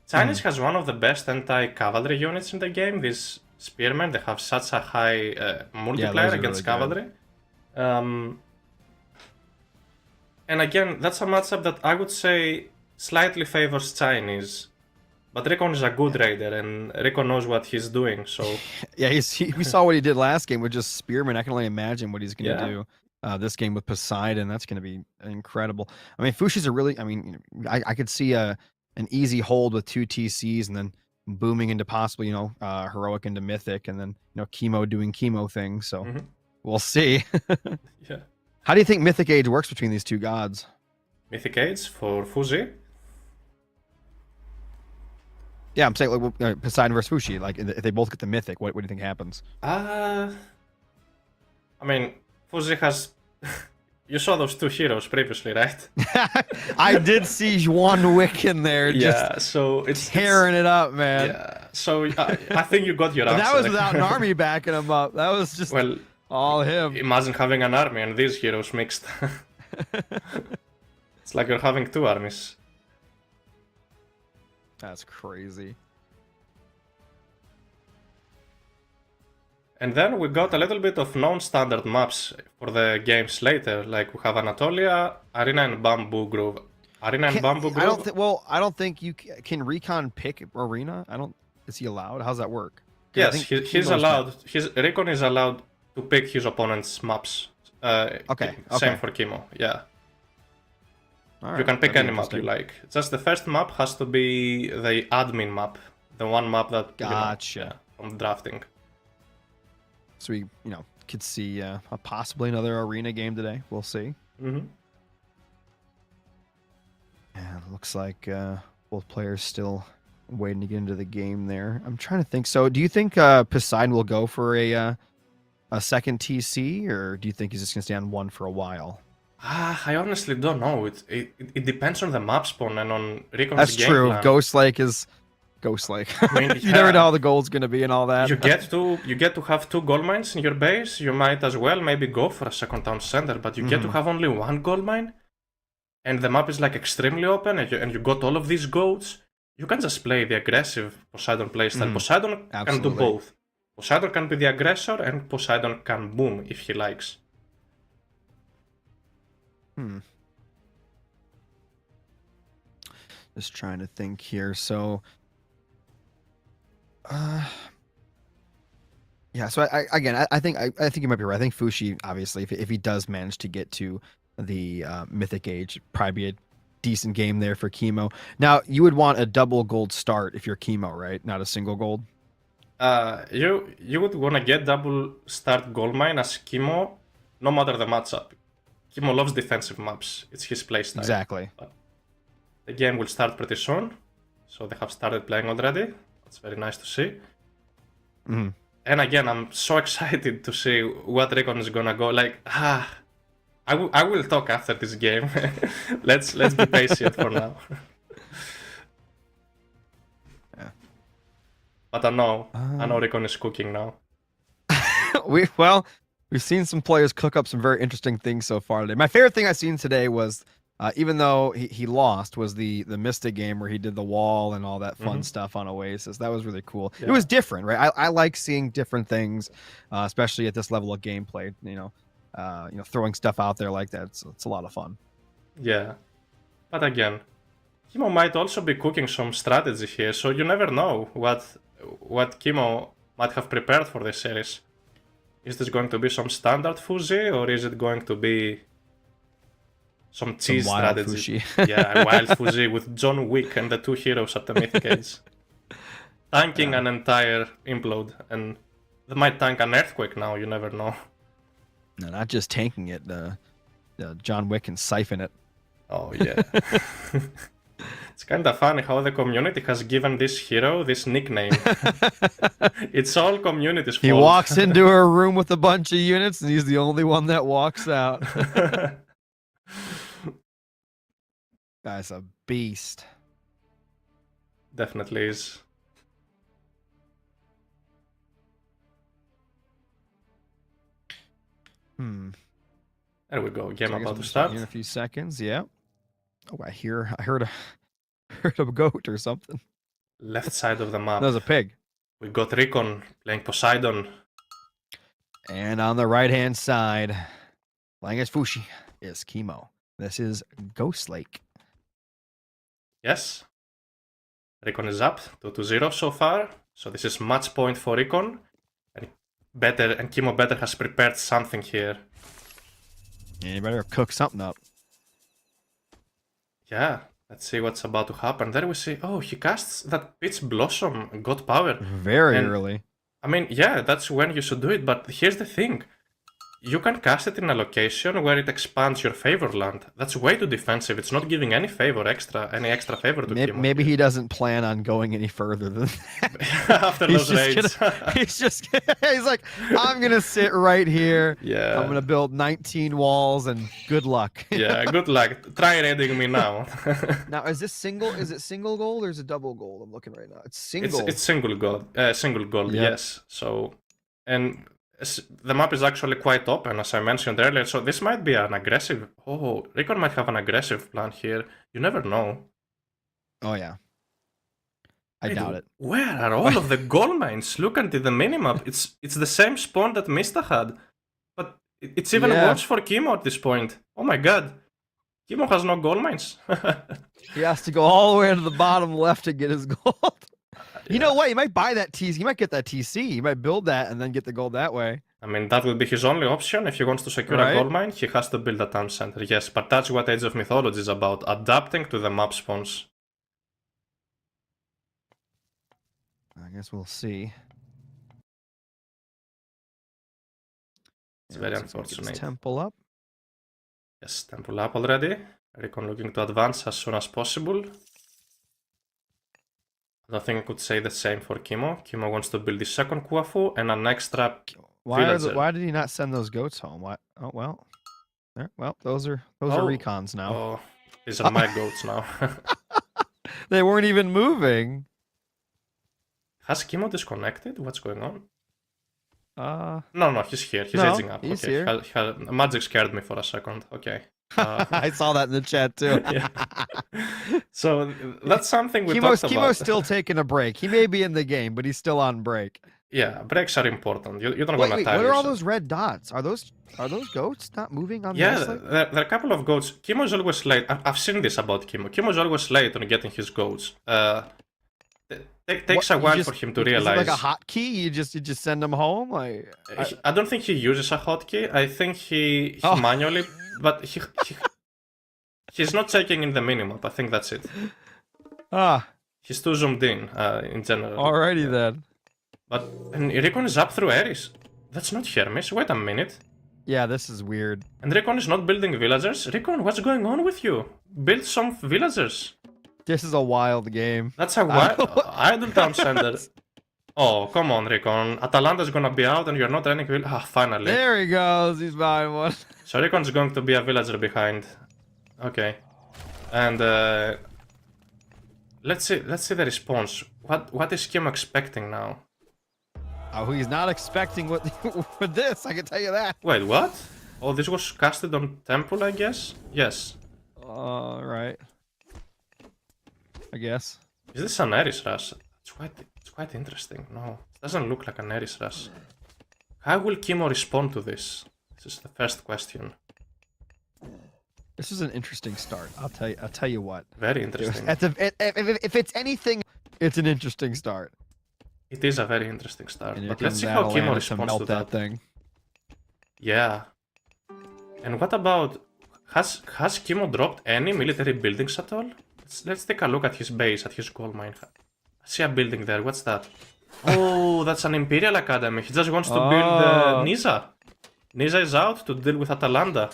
Chinese has one of the best anti-cavalry units in the game. These spearmen, they have such a high multiplier against cavalry. And again, that's a matchup that I would say slightly favors Chinese. But Recon is a good raider, and Recon knows what he's doing, so...
Yeah, we saw what he did last game with just Spearman. I can only imagine what he's going to do this game with Poseidon. That's going to be incredible. I mean, Fushi's a really... I mean, I could see an easy hold with 2 TCs and then booming into possibly, Heroic into Mythic, and then, Chemo doing Chemo things, so we'll see.
Yeah.
How do you think Mythic Age works between these two gods?
Mythic Age for Fushi?
Yeah, I'm saying like Poseidon versus Fushi. Like, if they both get the Mythic, what do you think happens?
I mean, Fushi has... You saw those 2 heroes previously, right?
I did see Juan Wick in there.
So it's
tearing it up, man.
Yeah, so I think you got your answer.
That was without an army backing him up. That was just all him.
Imagine having an army and these heroes mixed. It's like you're having 2 armies.
That's crazy.
And then we got a little bit of non-standard maps for the games later. Like we have Anatolia, Arena, and Bamboo Grove. Arena and Bamboo Grove.
I don't think you can Recon pick Arena. Is he allowed? How's that work?
Yes, he's allowed. Recon is allowed to pick his opponent's maps.
Okay.
Same for Chemo. Yeah.
All right,
you can pick any map you like. Just the first map has to be the admin map, the one map that
gotcha
from drafting.
So we, could see possibly another arena game today. We'll see.
Yeah,
looks like both players still waiting to get into the game there. I'm trying to think. So, do you think Poseidon will go for a second TC, or do you think he's just gonna stay on one for a while?
I honestly don't know. It depends on the map spawn and on Recon's
That's
game
true.
plan.
Ghost Lake is Ghost Lake.
I mean,
you never know how the gold's gonna be and all that.
You get to have 2 gold mines in your base. You might as well maybe go for a second town center, but you get to have only 1 gold mine, and the map is like extremely open, and you got all of these goats. You can just play the aggressive Poseidon playstyle. Poseidon can do both. Poseidon can be the aggressor, and Poseidon can boom if he likes.
Just trying to think here. So, yeah. So I think you might be right. I think Fushi, obviously, if he does manage to get to the Mythic Age, probably be a decent game there for Chemo. Now, you would want a double gold start if you're Chemo, right? Not a single gold.
You would want to get double start gold mine as Chemo, no matter the matchup. Chemo loves defensive maps. It's his playstyle.
Exactly.
But the game will start pretty soon, so they have started playing already. That's very nice to see. And again, I'm so excited to see what Recon is gonna go. Like, I will talk after this game. let's be patient for now.
Yeah.
But I know Recon is cooking now.
We've seen some players cook up some very interesting things so far today. My favorite thing I've seen today was, even though he lost, was the Mystic game where he did the wall and all that fun stuff on Oasis. That was really cool. Yeah. It was different, right? I like seeing different things, especially at this level of gameplay. Throwing stuff out there like that. It's a lot of fun.
Yeah, but again, Chemo might also be cooking some strategy here, so you never know what Chemo might have prepared for this series. Is this going to be some standard Fushi, or is it going to be some cheese strategy? Yeah, wild Fushi with John Wick and the 2 heroes at the Mythic Age. Tanking an entire implode, and they might tank an earthquake now, you never know.
No, not just tanking it, John Wick can siphon it.
Oh, yeah. It's kind of funny how the community has given this hero this nickname. It's all community's fault.
He walks into a room with a bunch of units, and he's the only one that walks out. Guy's a beast.
Definitely is. There we go. Game about to start.
In a few seconds, yeah. Oh, I heard Heard of a goat or something.
Left side of the map.
That was a pig.
We got Recon playing Poseidon.
And on the right-hand side, playing as Fushi, is Chemo. This is Ghost Lake.
Yes. Recon is up 2-0 so far. So this is match point for Recon. And Chemo better has prepared something here.
And you better cook something up.
Yeah, let's see what's about to happen. There we see, oh, he casts that Peach Blossom, God Power.
Very early.
I mean, yeah, that's when you should do it, but here's the thing. You can cast it in a location where it expands your favor land. That's way too defensive. It's not giving any extra favor to Chemo.
Maybe he doesn't plan on going any further than that.
After those raids.
He's like, I'm going to sit right here.
Yeah.
I'm going to build 19 walls and good luck.
Yeah, good luck. Try raiding me now.
Now, is it single gold or is it double gold? I'm looking right now. It's single.
It's single gold. Single gold,
Yep.
yes. So, and the map is actually quite open, as I mentioned earlier. So this might be an aggressive. Oh, Recon might have an aggressive plan here. You never know.
Oh, yeah. I doubt it.
Where are all of the gold mines? Look at the minimap. It's the same spawn that Mista had, but it's even worse for Chemo at this point. Oh my god, Chemo has no gold mines.
He has to go all the way to the bottom left to get his gold. You know what? He might buy that TC. He might get that TC. He might build that and then get the gold that way.
I mean, that will be his only option. If he wants to secure a gold mine, he has to build a town center. Yes, but that's what Age of Mythology is about. Adapting to the map spawns.
I guess we'll see.
It's very unfortunate.
Temple up.
Yes, temple up already. Recon looking to advance as soon as possible. I don't think I could say the same for Chemo. Chemo wants to build the second Kuafu and an extra villager.
Why did he not send those goats home? What? Oh well. Well, those are recons now.
Oh, these are my goats now.
They weren't even moving.
Has Chemo disconnected? What's going on? No, he's here. He's edging up.
He's
okay.
here.
Magic scared me for a second. Okay.
I saw that in the chat too.
So that's something we talked about.
Chemo's still taking a break. He may be in the game, but he's still on break.
Yeah, breaks are important. You don't want to
Wait,
tire
what are all
yourself.
those red dots? Are those goats not moving on the
Yeah,
ice?
there are a couple of goats. Chemo's always late. I've seen this about Chemo. Chemo's always late on getting his goats. It takes a while for him to realize.
Is it like a hotkey? You just send them home?
I don't think he uses a hotkey. I think he manually, but he's not checking in the minimap. I think that's it. He's too zoomed in general.
Alrighty then.
But and Recon is up through Ares. That's not Hermes. Wait a minute.
Yeah, this is weird.
And Recon is not building villagers. Recon, what's going on with you? Build some villagers.
This is a wild game.
That's a wild idle town center. Oh, come on, Recon. Atalanta's gonna be out and you're not running. Finally.
There he goes. He's buying one.
So Recon's going to be a villager behind. Okay. And let's see the response. What is Kim expecting now?
Oh, he's not expecting what with this, I can tell you that.
Wait, what? Oh, this was casted on Temple, I guess? Yes.
Right. I guess.
Is this an Ares rush? It's quite interesting. No, it doesn't look like an Ares rush. How will Chemo respond to this? This is the first question.
This is an interesting start. I'll tell you what.
Very interesting.
If it's anything, it's an interesting start.
It is a very interesting start. But let's see how Chemo responds to that
thing.
Yeah. And what about... Has Chemo dropped any military buildings at all? Let's take a look at his base, at his gold mine. I see a building there. What's that? Oh, that's an Imperial Academy. He just wants to build Nisa. Nisa is out to deal with Atalanta.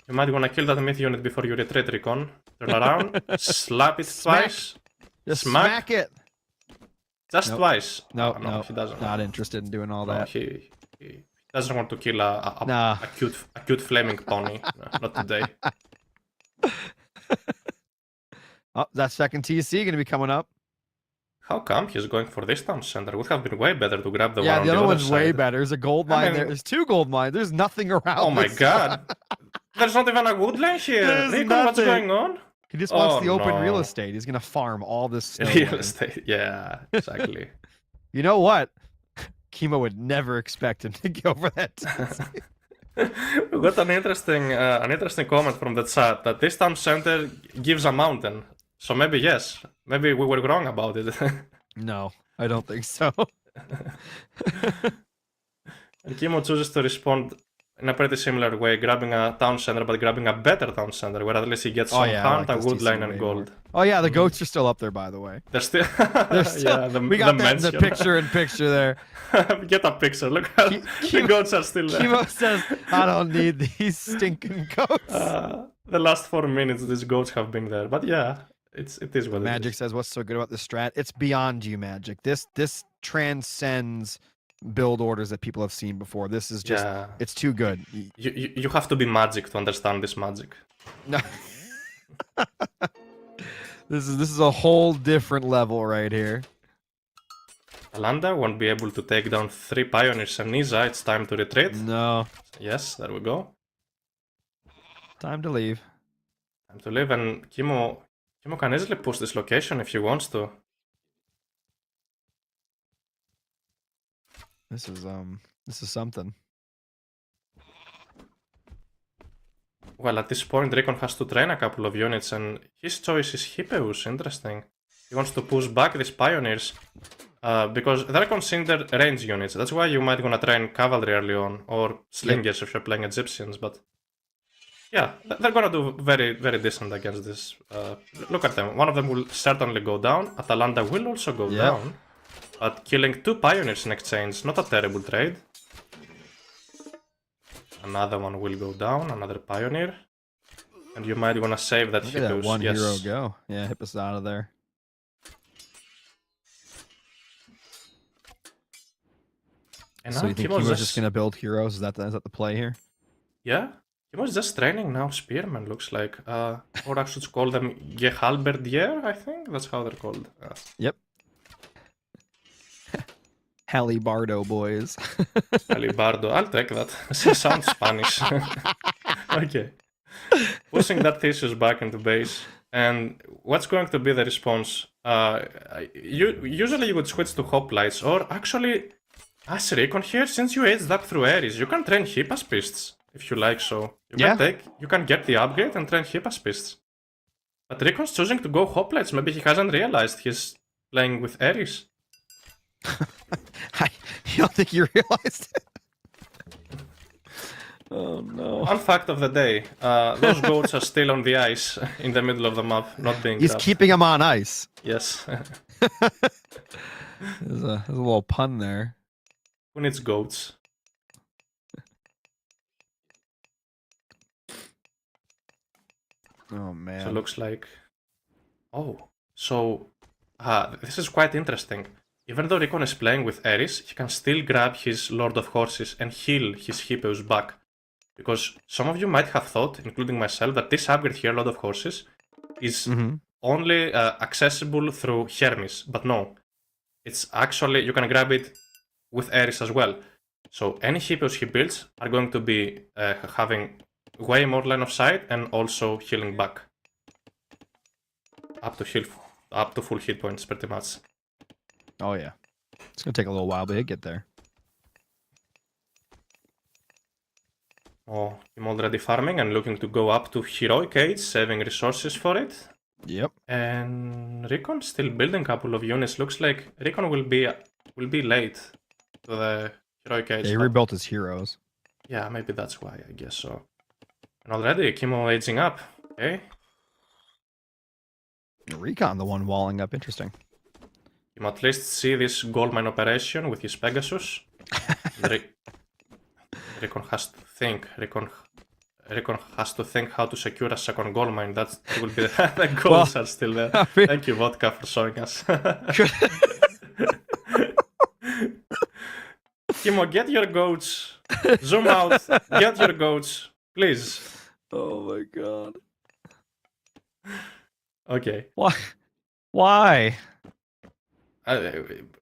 You might want to kill that myth unit before you retreat, Recon. Turn around, slap it twice.
Just smack it.
Just twice.
No,
he doesn't.
Not interested in doing all that.
He doesn't want to kill a cute flaming pony. Not today.
Oh, that second TC going to be coming up.
How come he's going for this town center? Would have been way better to grab the one on
the
other
one's
side.
way better. There's a gold mine there. There's two gold mines. There's nothing around.
Oh my god. There's not even a wood line here. Recon, what's going on?
He just wants
Oh,
the open real
no.
estate. He's gonna farm all this snow
Real
land.
estate. Yeah, exactly.
You know what? Kimo would never expect him to go for that.
We got an interesting comment from the chat that this town center gives a mountain. So maybe yes, maybe we were wrong about it.
No, I don't think so.
And Kimo chooses to respond in a pretty similar way, grabbing a town center, but grabbing a better town center, where at least he gets some
I
hunt,
like
a
this
wood
TC
line,
way
and
more.
gold.
Oh yeah, the goats are still up there, by the way.
They're still,
Yeah, we got that in the picture there.
Get a picture. Look how the goats are still there.
Kimo says, "I don't need these stinking goats."
The last 4 minutes, these goats have been there, but yeah, it is what
Magic
it is.
says, "What's so good about this strat? It's beyond you, Magic. This transcends build orders that people have seen before. This is just, it's too good."
You have to be Magic to understand this magic.
No. This is a whole different level right here.
Alanda won't be able to take down 3 pioneers and Nisa. It's time to retreat.
No.
Yes, there we go.
Time to leave.
Time to leave, and Kimo can easily push this location if he wants to.
This is something.
Well, at this point, Recon has to train a couple of units, and his choice is Hippeus. Interesting. He wants to push back these pioneers because they're considered range units. That's why you might gonna train cavalry early on, or slingers if you're playing Egyptians. But yeah, they're gonna do very, very decent against this. Look at them. One of them will certainly go down. Atalanta will also go down. But killing 2 pioneers in exchange, not a terrible trade. Another one will go down, another pioneer. And you might wanna save that
Look at that
Hippeus.
one
Yes.
hero go. Yeah, Hippeus out of there.
And
So
now
you think
Kimo's
Kimo's just gonna build heroes? Is that the play here?
Yeah, Kimo's just training now spearmen, looks like. Or I should call them Gehalberdier, I think? That's how they're called.
Yep. Halibardo boys.
Alibardo, I'll take that. Sounds Spanish. Okay. Pushing that Theseus back into base. And what's going to be the response? Usually you would switch to hoplites, or actually, as Recon here, since you aged up through Ares, you can train Hippaspists, if you like so. You can get the upgrade and train Hippaspists. But Recon's choosing to go hoplites, maybe he hasn't realized he's playing with Ares.
You don't think you realized it? Oh no.
Fun fact of the day, those goats are still on the ice in the middle of the map, not being
He's
grabbed.
keeping them on ice.
Yes.
There's a little pun there.
Who needs goats?
Oh man.
So it looks like... Oh, so this is quite interesting. Even though Recon is playing with Ares, he can still grab his Lord of Horses and heal his Hippeus back. Because some of you might have thought, including myself, that this upgrade here, Lord of Horses, is only accessible through Hermes. But no, it's actually, you can grab it with Ares as well. So any Hippeus he builds are going to be having way more line of sight and also healing back. Up to full hit points, pretty much.
Oh yeah. It's gonna take a little while, but he'll get there.
Oh, I'm already farming and looking to go up to Heroic Age, saving resources for it.
Yep.
And Recon still building a couple of units. Looks like Recon will be late to the Heroic Age.
Yeah, he rebuilt his heroes.
Yeah, maybe that's why, I guess so. And already Kimo aging up. Okay.
Recon, the one walling up. Interesting.
You at least see this goldmine operation with his Pegasus. Recon has to think. Recon has to think how to secure a second goldmine. That will be the goals are still there. Thank you, Vodka, for showing us. Kimo, get your goats. Zoom out. Get your goats, please.
Oh my god.
Okay.
Why?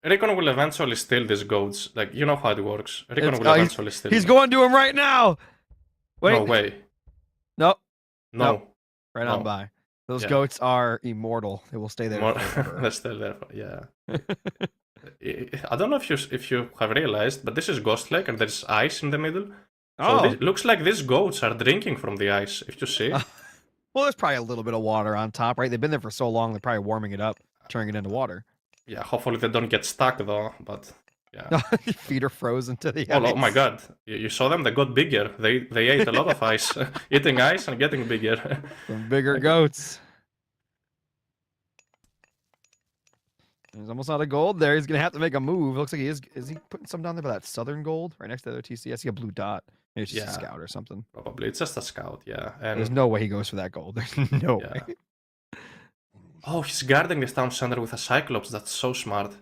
Recon will eventually steal these goats. Like, you know how it works. Recon will eventually steal
He's
them.
going to him right now! Wait.
No way.
No.
No.
Right on by. Those
Yeah.
goats are immortal. They will stay there forever.
They're still there. Yeah. I don't know if you have realized, but this is Ghost Lake and there's ice in the middle. So
Oh.
this looks like these goats are drinking from the ice. If you see.
Well, there's probably a little bit of water on top, right? They've been there for so long, they're probably warming it up, turning it into water.
Yeah. Hopefully they don't get stuck though. But yeah.
Feet are frozen to the
Oh,
ice.
oh my God! You saw them? They got bigger. They ate a lot of ice, eating ice and getting bigger.
Some bigger goats. He's almost out of gold there. He's gonna have to make a move. It looks like he is. Is he putting some down there by that southern gold right next to the other TC? I see a blue dot. Maybe it's just a scout or something.
Probably it's just a scout. Yeah. And
there's no way he goes for that gold. There's no
yeah.
way.
Oh, he's guarding this town center with a Cyclops. That's so smart.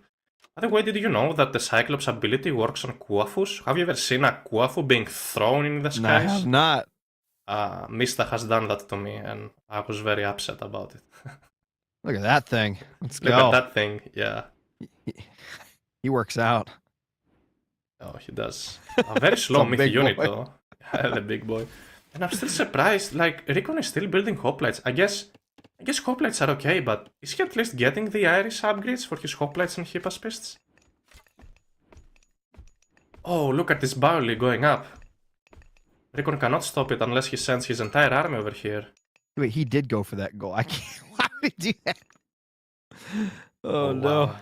By the way, did you know that the Cyclops ability works on Kuafus? Have you ever seen a Kuafu being thrown in the
No, I
skies?
have not.
Mista has done that to me, and I was very upset about it.
Look at that thing. Let's
Look
go.
at that thing. Yeah.
He works out.
Oh, he does. A very slow myth
big
unit,
boy.
though. The big boy. And I'm still surprised. Like, Recon is still building hoplites. I guess hoplites are okay, but is he at least getting the Iris upgrades for his hoplites and Hippaspists? Oh, look at this barley going up. Recon cannot stop it unless he sends his entire army over here.
Wait, he did go for that goal. I can't. Why would he do that? Oh no.
Wow.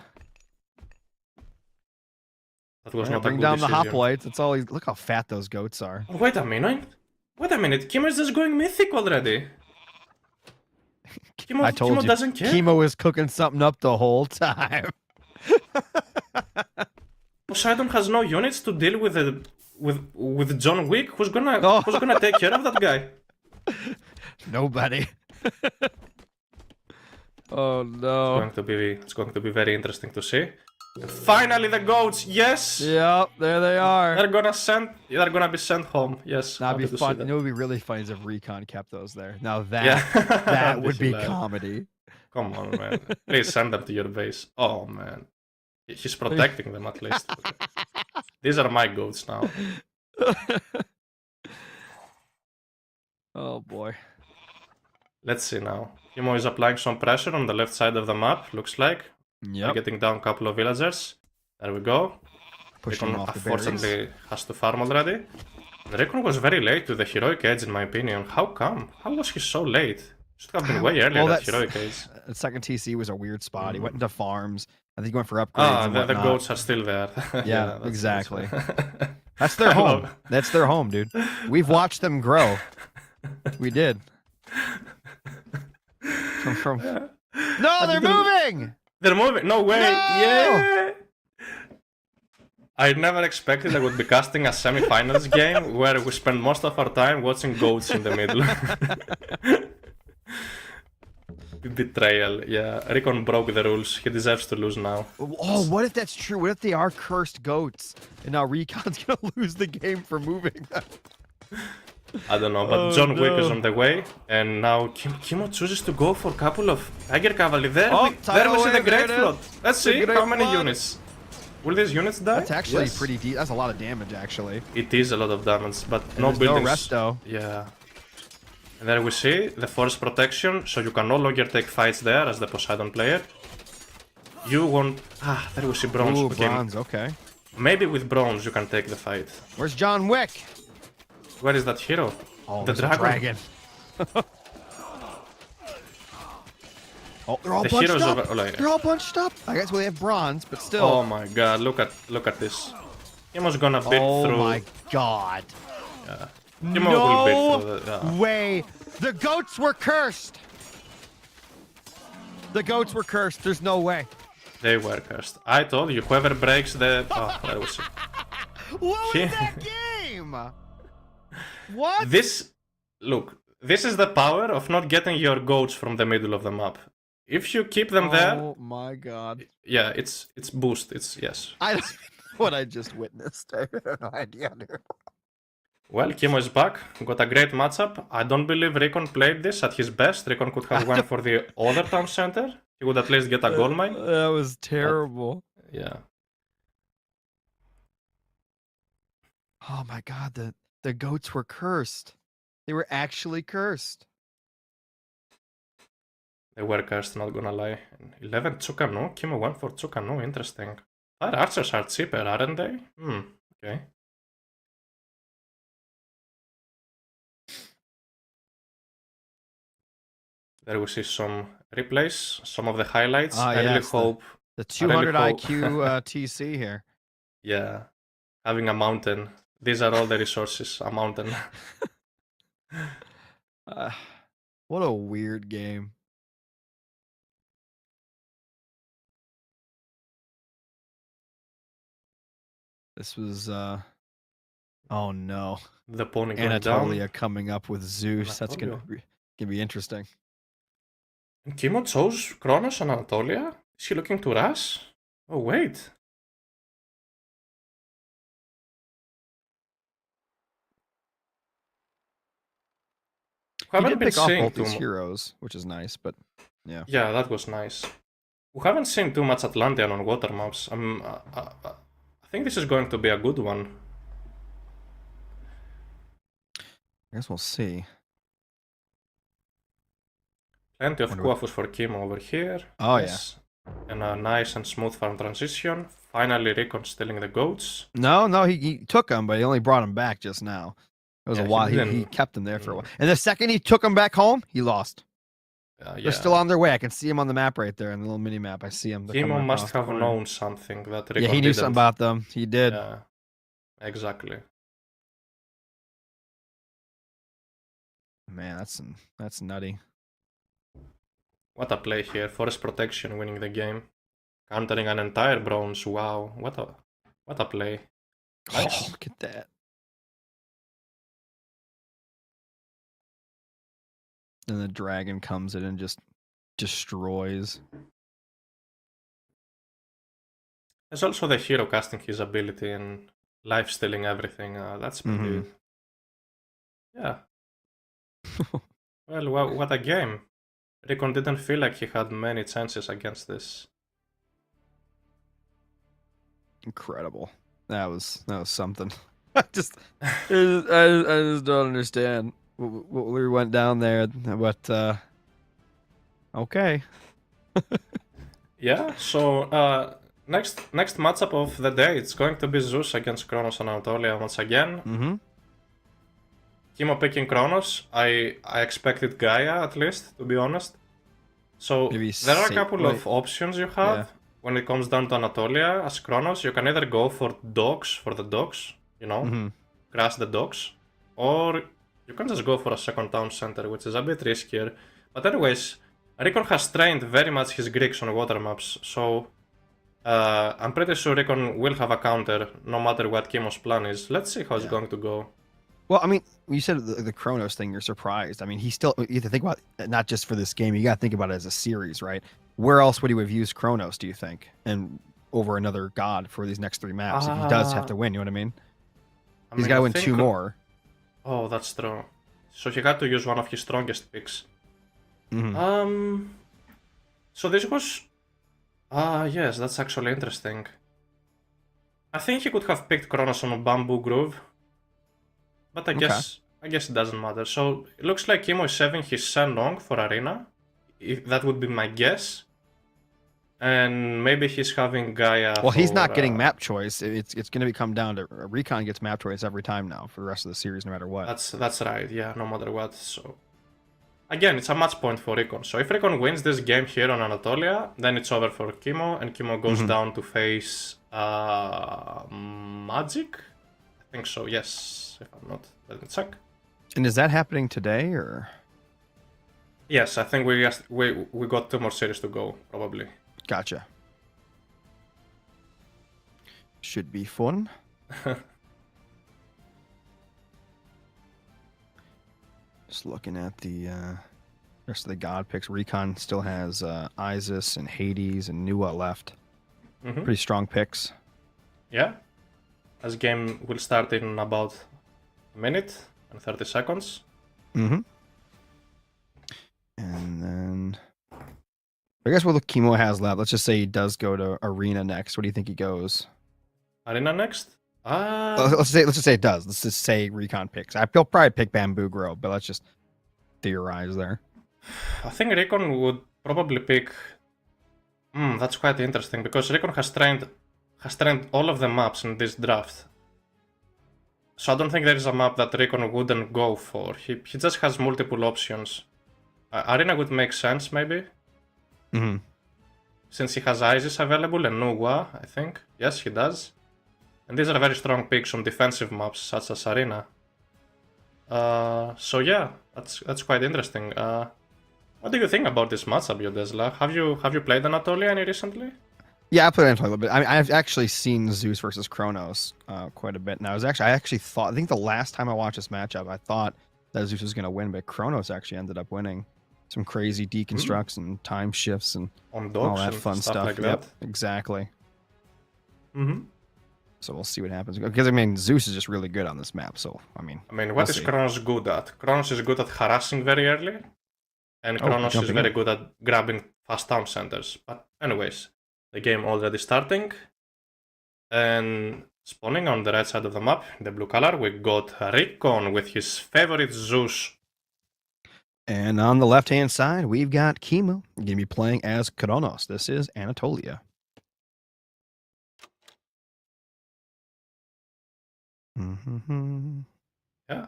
That was
Yeah,
not a
bring
good
down the
decision.
hoplites. That's all. Look how fat those goats are.
Oh, wait a minute. Wait a minute. Kimo's just going mythic already.
I told
Kimo
you.
doesn't care.
Chemo is cooking something up the whole time.
Poseidon has no units to deal with with John Wick. Who's gonna take care of that guy?
Nobody. Oh no.
It's going to be very interesting to see. And finally, the goats. Yes.
Yep, there they are.
They're gonna be sent home. Yes.
That'd be
happy to see
fun.
that.
You know, it would be really funny if Recon kept those there. Now that
Yeah.
that would be
hilarious.
comedy.
Come on, man. Please send them to your base. Oh man. He's protecting them at least. These are my goats now.
Oh boy.
Let's see now. Kimo is applying some pressure on the left side of the map, looks like.
Yep.
Getting down a couple of villagers. There we go.
Pushing them
Recon
off the berries.
unfortunately has to farm already. The Recon was very late to the heroic age in my opinion. How come? How was he so late? Should have been way earlier
Well,
at heroic age.
The second TC was a weird spot. He went into farms. I think he went for upgrades. And
The
whatnot.
goats are still there.
Yeah,
that's
exactly.
fine.
That's their
I
home.
love-
That's their home, dude. We've watched them grow. We did. From... No, they're moving!
They're moving. No way.
No!
Yeah. I never expected I would be casting a semi-finals game where we spend most of our time watching goats in the middle. Betrayal. Yeah, Recon broke the rules. He deserves to lose now.
Oh, what if that's true? What if they are cursed goats? And now Recon's gonna lose the game for moving them?
I don't know, but
Oh,
John Wick is
no.
on the way, and now Kimo chooses to go for a couple of Tiger Cavalry. There
Oh,
we
tidal
see the
wave, there
Great
it is.
Flood. Let's
The
see
Great
how many
Flood.
units. Will these units die?
That's actually
Yes.
pretty deep. That's a lot of damage, actually.
It is a lot of damage, but
And
no
there's
buildings.
no resto.
Yeah. And there we see the forest protection, so you can no longer take fights there as the Poseidon player. You want... there we see bronze.
Ooh,
Okay,
bronze, okay.
maybe with bronze you can take the fight.
Where's John Wick?
Where is that hero?
Oh,
The
there's a
dragon.
Oh, they're all
The
bunched
heroes
up.
of Olyria.
They're all bunched up. I guess we have bronze, but still.
Oh my god, look at this. Kimo's gonna beat
Oh
through...
my god.
Kimo will beat
No
through the...
way. The goats were cursed. The goats were cursed. There's no way.
They were cursed. I told you, whoever breaks the... Oh, there we see.
What was that game? What?
Look, this is the power of not getting your goats from the middle of the map. If you keep them there,
Oh my god.
yeah, it's boost. It's yes.
I don't know what I just witnessed. I have no idea, dude.
Well, Kimo is back. Got a great matchup. I don't believe Recon played this at his best. Recon could have went for the other town center. He would at least get a gold mine.
That was terrible.
Yeah.
Oh my god, the goats were cursed. They were actually cursed.
They were cursed, not gonna lie. 11 Tsukano. Kimo went for Tsukano. Interesting. Fire archers are cheaper, aren't they? Okay. There we see some replays, some of the highlights. I really
Yes,
hope.
the
I really
200
hope.
IQ TC here.
Yeah. Having a mountain. These are all the resources. A mountain.
What a weird game. This was oh no.
The pony going
Anatolia
down.
coming up with Zeus. That's gonna
Anatolia.
be interesting.
And Kimo chose Kronos and Anatolia? Is he looking to rush? Oh wait. We
He
haven't
did
been
pick off
seeing
both
too
these
much.
heroes, which is nice, but yeah.
Yeah, that was nice. We haven't seen too much Atlantean on water maps. I think this is going to be a good one.
I guess we'll see.
Plenty of
Wonder what-
Kuafus for Kimo over here.
Oh
yes. And a nice and smooth farm transition. Finally, Recon stealing the goats.
No, he took him, but he only brought him back just now. It was
Yeah,
a
he
while. He
didn't-
kept him there for a while. And the second he took him back home, he lost.
Yeah.
They're still on their way. I can see him on the map right there in the little mini map. I see him. They're
Kimo
coming
must
across the
have
corner.
known something that Recon
Yeah, he knew
didn't.
something about them. He did.
Yeah, exactly.
Man, that's nutty.
What a play here. Forest protection winning the game. Countering an entire bronze. Wow. What a play. Nice.
Oh, look at that. And the dragon comes in and just destroys.
There's also the hero casting his ability and life stealing everything. That's pretty good. Yeah. Well, what a game. Recon didn't feel like he had many chances against this.
Incredible. That was something. I just don't understand what we went down there, but okay.
Yeah, so next matchup of the day, it's going to be Zeus against Kronos and Anatolia once again.
Mm-hmm.
Kimo picking Kronos. I expected Gaia at least, to be honest. So
Maybe
there are a couple of options you have.
Yeah.
When it comes down to Anatolia as Kronos, you can either go for the dogs, you know, crash the dogs, or you can just go for a second town center, which is a bit riskier. But anyways, Recon has trained very much his Greeks on water maps, so I'm pretty sure Recon will have a counter no matter what Kimo's plan is. Let's see how it's going to go.
Well, I mean, you said the Kronos thing, you're surprised. I mean, you have to think about it, not just for this game, you got to think about it as a series, right? Where else would he have used Kronos, do you think? And over another god for these next 3 maps, if he does have to win, you know what I mean? He's got to win 2 more.
Oh, that's true. So he had to use one of his strongest picks. So this was... yes, that's actually interesting. I think he could have picked Kronos on a Bamboo Grove. But I guess it doesn't matter. So it looks like Kimo is saving his Sen Long for Arena. That would be my guess. And maybe he's having Gaia.
Well, he's not getting map choice. It's going to come down to Recon gets map choice every time now for the rest of the series, no matter what.
That's right. Yeah, no matter what. So again, it's a match point for Recon. So if Recon wins this game here on Anatolia, then it's over for Kimo, and Kimo goes down to face Magic. I think so. Yes, if I'm not. Let me check.
And is that happening today, or?
Yes, I think we got 2 more series to go, probably.
Gotcha. Should be fun. Just looking at the rest of the god picks. Recon still has Isis and Hades and Nua left. Pretty strong picks.
Yeah. This game will start in about a minute and 30 seconds.
And then I guess what Kimo has left. Let's just say he does go to Arena next. What do you think he goes?
Arena next?
Let's just say it does. Let's just say Recon picks. I'll probably pick Bamboo Grove, but let's just theorize there.
I think Recon would probably pick. That's quite interesting because Recon has trained all of the maps in this draft. So I don't think there is a map that Recon wouldn't go for. He just has multiple options. Arena would make sense, maybe.
Mm-hmm.
Since he has Isis available and Nuwa, I think. Yes, he does. And these are very strong picks on defensive maps, such as Arena. So yeah, that's quite interesting. What do you think about this matchup, Yodesla? Have you played Anatolia any recently?
Yeah, I played Anatolia a little bit. I mean, I've actually seen Zeus versus Kronos quite a bit. And I think the last time I watched this matchup, I thought that Zeus was going to win, but Kronos actually ended up winning. Some crazy deconstructs and time shifts and
On
all
dogs
that
and
fun stuff.
like
Yep,
that.
exactly.
Mm-hmm.
So we'll see what happens. Because I mean, Zeus is just really good on this map. So I mean,
What is Kronos good at? Kronos is good at harassing very early, and Kronos is very good at grabbing fast town centers. But anyways, the game already starting, and spawning on the right side of the map, the blue color, we got Recon with his favorite Zeus.
And on the left-hand side, we've got Kimo. Going to be playing as Kronos. This is Anatolia. Mm-hmm.
Yeah.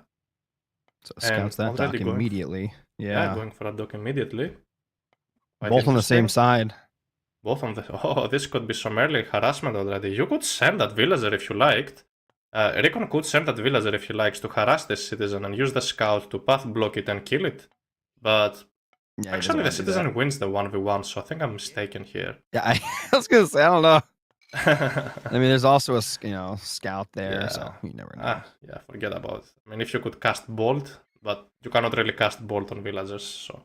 So scouts that dock immediately. Yeah,
going for a dock immediately.
Both on the same side.
Both on the... Oh, this could be some early harassment already. You could send that villager if you liked. Recon could send that villager if he likes to harass this citizen and use the scout to path block it and kill it. But yeah, actually the citizen wins the 1v1, so I think I'm mistaken here.
Yeah, I was going to say, I don't know. I mean, there's also a scout there, yeah. So you never know.
Yeah, forget about it. I mean, if you could cast Bolt, but you cannot really cast Bolt on villagers, so...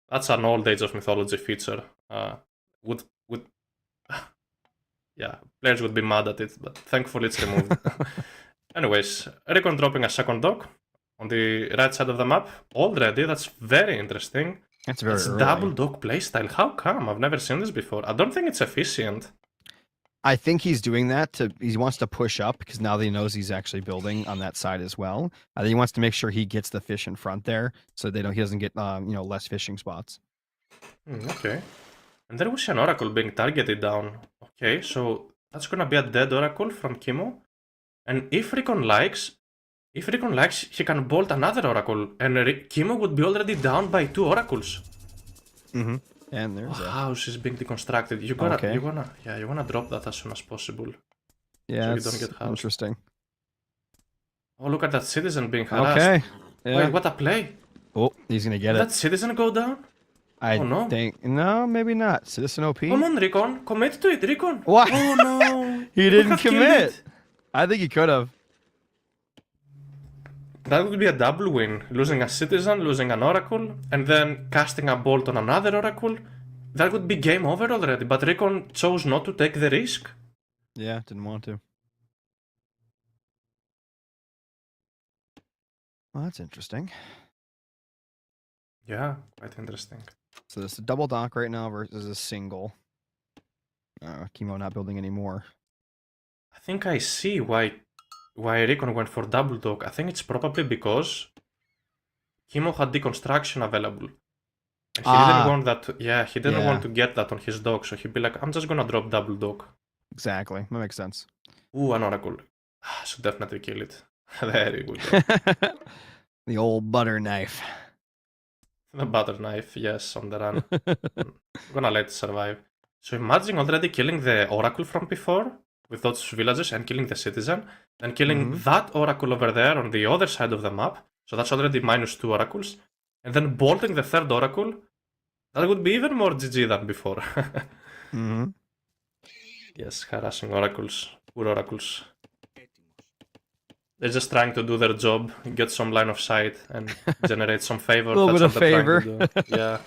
That's an old Age of Mythology feature. Yeah, players would be mad at it, but thankfully it's removed. Anyways, Recon dropping a second dock on the right side of the map already. That's very interesting.
It's early.
Double dock playstyle. How come? I've never seen this before. I don't think it's efficient.
I think he's doing that he wants to push up because now that he knows he's actually building on that side as well. I think he wants to make sure he gets the fish in front there so he doesn't get less fishing spots.
Okay. And there was an oracle being targeted down. Okay, so that's gonna be a dead oracle from Kimo. And if Recon likes, he can bolt another oracle, and Kimo would be already down by 2 oracles.
Mm-hmm. And there's a
house is being deconstructed. You wanna drop that as soon as possible.
Yeah,
so you don't get housed.
Interesting.
Oh, look at that citizen being harassed.
Okay. Yeah.
Wait, what a play!
Oh, he's gonna get
Did that citizen go down?
I think no, maybe not. Citizen OP.
Come on, Recon, commit to it, Recon.
What?
Oh no!
He didn't commit. I think he could have.
That would be a double win. Losing a citizen, losing an oracle, and then casting a bolt on another oracle. That would be game over already, but Recon chose not to take the risk.
Yeah, didn't want to. Well, that's interesting.
Yeah, quite interesting.
So this is a double dock right now versus a single. Kimo not building anymore.
I think I see why Recon went for double dock. I think it's probably because Kimo had deconstruction available. And he didn't want that. Yeah, he didn't want to get that on his dock, so he'd be like, I'm just gonna drop double dock.
Exactly. That makes sense.
Ooh, an oracle. I should definitely kill it. Very good.
The old butter knife.
The butter knife, yes, on the run. I'm gonna let it survive. So imagine already killing the oracle from before with those villagers and killing the citizen, then killing that oracle over there on the other side of the map. So that's already -2 oracles. And then bolting the third oracle. That would be even more GG than before. Yes, harassing oracles. Poor oracles. They're just trying to do their job, get some line of sight, and generate some favor.
A little bit of favor.
Yeah.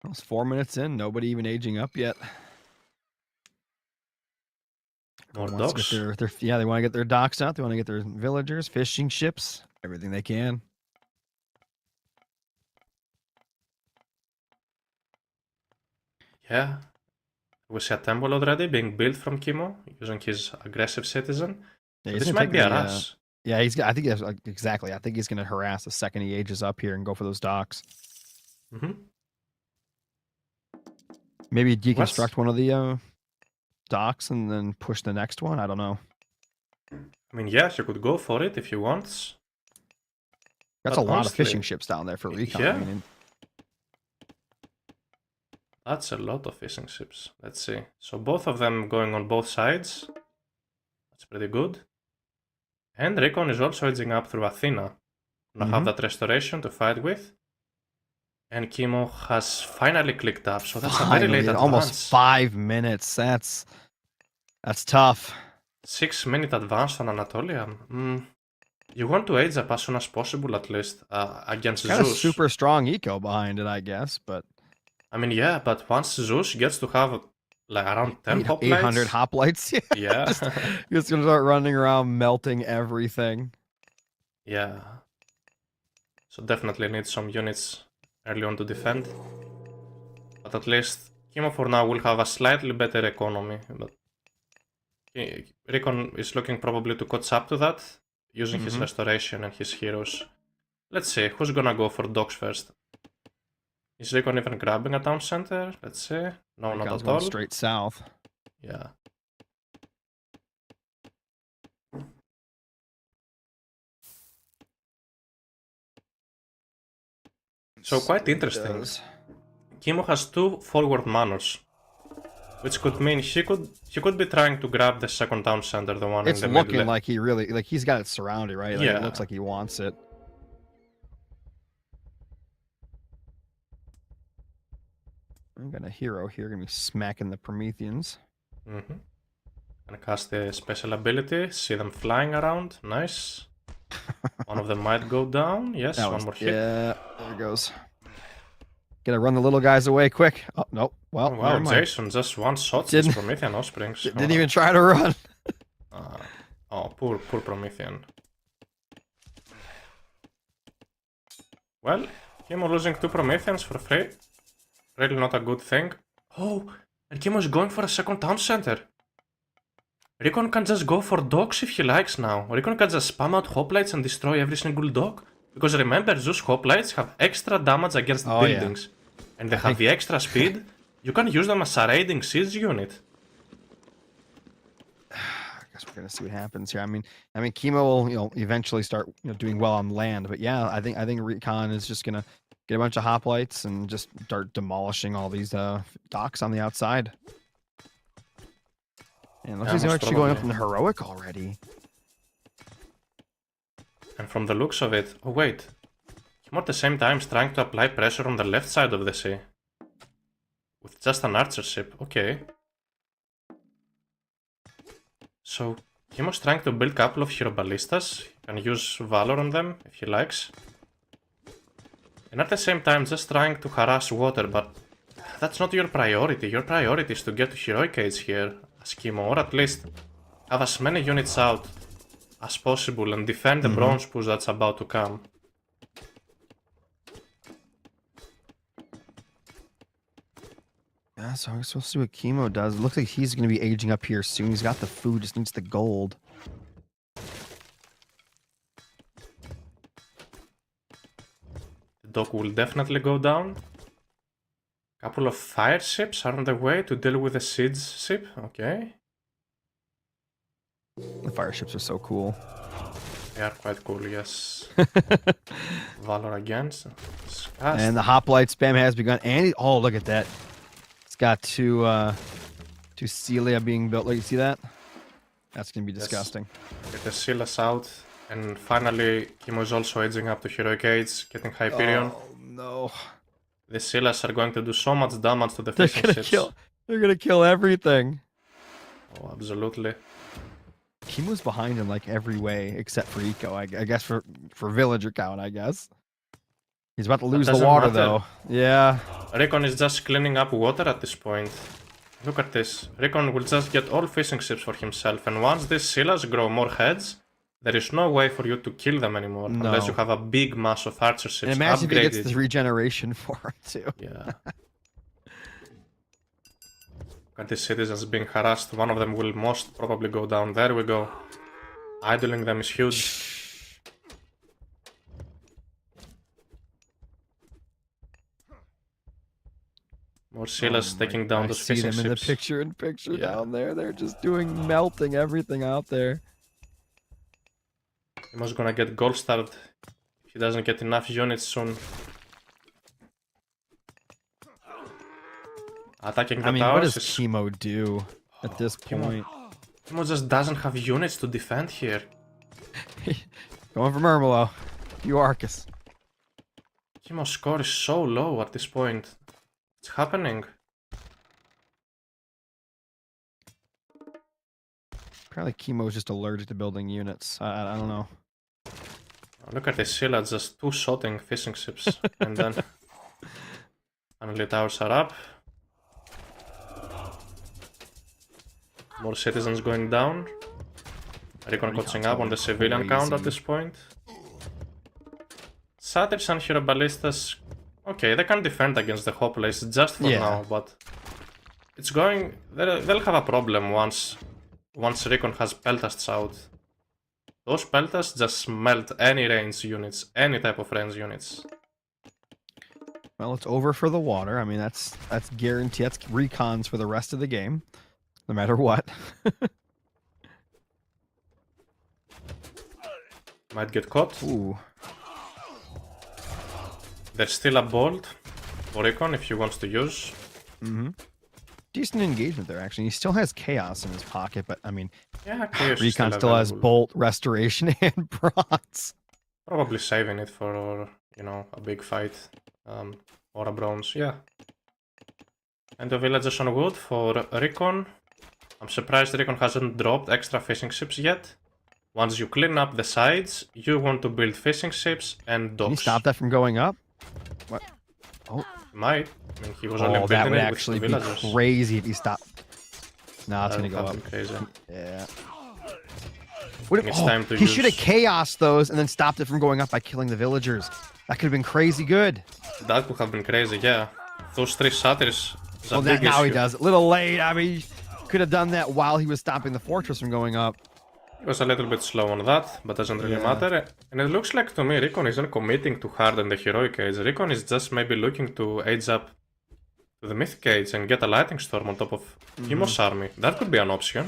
It's 4 minutes in, nobody even aging up yet.
More docks.
Yeah, they want to get their docks out. They want to get their villagers, fishing ships, everything they can.
Yeah. We see a temple already being built from Kimo using his aggressive citizen.
Yeah,
so this might be a rush.
Yeah, I think exactly. I think he's going to harass the second he ages up here and go for those docks.
Mm-hmm.
Maybe deconstruct one of the docks and then push the next one. I don't know.
I mean, yeah, he could go for it if he wants.
That's
But
a lot of
honestly,
fishing ships down there for recon.
yeah.
I mean,
That's a lot of fishing ships. Let's see. So both of them going on both sides. That's pretty good. And Recon is also edging up through Athena. Now have that restoration to fight with. And Kimo has finally clicked up, so that's a very late advance.
Almost 5 minutes. That's tough.
6 minute advance on Anatolia. You want to age up as soon as possible, at least, against
Got a
Zeus.
super strong eco behind it, I guess, but
I mean, yeah, but once Zeus gets to have like around 10 hoplites.
800 hoplites.
Yeah.
Just gonna start running around melting everything.
Yeah. So definitely need some units early on to defend. But at least Kimo for now will have a slightly better economy. But Recon is looking probably to catch up to that, using his restoration and his heroes. Let's see, who's gonna go for docks first? Is Recon even grabbing a town center? Let's see. No,
Recon's
not at
going
all.
straight south.
Yeah. So quite interesting. Kimo has 2 forward manors, which could mean he could be trying to grab the second town center, the one
It's
in the
looking
middle.
like he really he's got it surrounded, right? Like,
Yeah.
it looks like he wants it. I'm got a hero here, gonna be smacking the Prometheans.
And cast the special ability. See them flying around. Nice. One of them might go down. Yes, one more hit.
Yeah, there it goes. Gotta run the little guys away quick. Oh, no. Well,
Oh, wow,
never mind.
Jason just one shot his Promethean Offsprings.
Didn't even try to run.
Oh, poor Promethean. Well, Kimo losing 2 Prometheans for free. Really not a good thing. Oh, and Kimo is going for a second town center. Recon can just go for docks if he likes now. Recon can just spam out hoplites and destroy every single dock. Because remember, Zeus hoplites have extra damage against buildings. Yeah. And they have the extra speed. You can use them as a raiding siege unit.
I guess we're gonna see what happens here. I mean, Kimo will, eventually start, doing well on land. But yeah, I think Recon is just gonna get a bunch of hoplites and just start demolishing all these docks on the outside. And looks like he's actually going up in the heroic already.
And from the looks of it, oh wait, Kimo at the same time is trying to apply pressure on the left side of the sea. With just an archer ship, okay. So, Kimo's trying to build a couple of hero ballistas. He can use Valor on them if he likes. And at the same time just trying to harass water, but that's not your priority. Your priority is to get to heroic age here as Kimo, or at least have as many units out as possible and defend the bronze push that's about to come.
Yeah, so I guess we'll see what Kimo does. It looks like he's going to be aging up here soon. He's got the food, just needs the gold.
The dock will definitely go down. Couple of fire ships are on the way to deal with the siege ship. Okay.
The fire ships are so cool.
They are quite cool, yes. Valor against.
And the hoplite spam has begun. And oh, look at that. It's got two Celia being built. Look, you see that? That's going to be disgusting.
Get the Silas out. And finally, Kimo is also edging up to heroic age, getting Hyperion.
Oh, no.
The Silas are going to do so much damage to the fishing ships.
They're going to kill everything.
Oh, absolutely.
Kimo's behind in like every way except for eco, I guess for villager count, I guess. He's about to lose the water though. Yeah.
Recon is just cleaning up water at this point. Look at this. Recon will just get all fishing ships for himself, and once these Silas grow more heads, there is no way for you to kill them anymore unless you have a big mass of archer ships.
And imagine if he gets the regeneration for him too.
Yeah. Got these citizens being harassed. One of them will most probably go down. There we go. Idling them is huge. More Scylla's
Oh
taking
my
down
God,
those
I see
fishing
them in the
ships.
picture
Yeah.
down there. They're just melting everything out there.
Chemo's gonna get gold starred if he doesn't get enough units soon. Attacking the
I mean, what
towers
does
is...
Chemo do at this
Chemo.
point?
Chemo just doesn't have units to defend here.
Going for Murmelo. You Arcus.
Chemo's score is so low at this point. What's happening?
Probably Chemo's just allergic to building units. I don't know.
Oh, look at this Scylla just two-shotting fishing ships. And then... finally towers are up. More citizens going down. Recon catching up on the civilian count at this point. Satyrs and Hero Ballistas... okay, they can defend against the Hoplace just for now, but... it's going... they'll have a problem once Recon has Peltasts out. Those Peltasts just melt any range units, any type of range units.
Well, it's over for the water. I mean, that's guaranteed. That's recons for the rest of the game, no matter what.
Might get caught.
Ooh.
There's still a bolt for Recon if he wants to use.
Mm-hmm. Decent engagement there, actually. He still has Chaos in his pocket, but I mean,
Yeah, Chaos
Recon
is
still has
available.
Bolt, Restoration, and Bronze.
Probably saving it for, you know, a big fight. Or a bronze, yeah. And the villagers on wood for Recon. I'm surprised Recon hasn't dropped extra fishing ships yet. Once you clean up the sides, you want to build fishing ships and docks.
Can you stop that from going up? What? Oh,
Might. I mean, he was only
that
building
would
it
actually
with
be
the villagers.
crazy if he stopped. Nah, it's
That
gonna go
would
up.
have been crazy.
Yeah. What if,
It's time to
he
use...
should have chaos those and then stopped it from going up by killing the villagers. That could have been crazy good.
That could have been crazy, yeah. Those three satyrs is a
Well,
big
now he
issue.
does it. Little late. I mean, could have done that while he was stopping the fortress from going up.
He was a little bit slow on that, but doesn't really
Yeah.
matter. And it looks like to me Recon isn't committing to harden the heroic age. Recon is just maybe looking to age up to the mythic age and get a lightning storm on top of Chemo's army. That could be an option.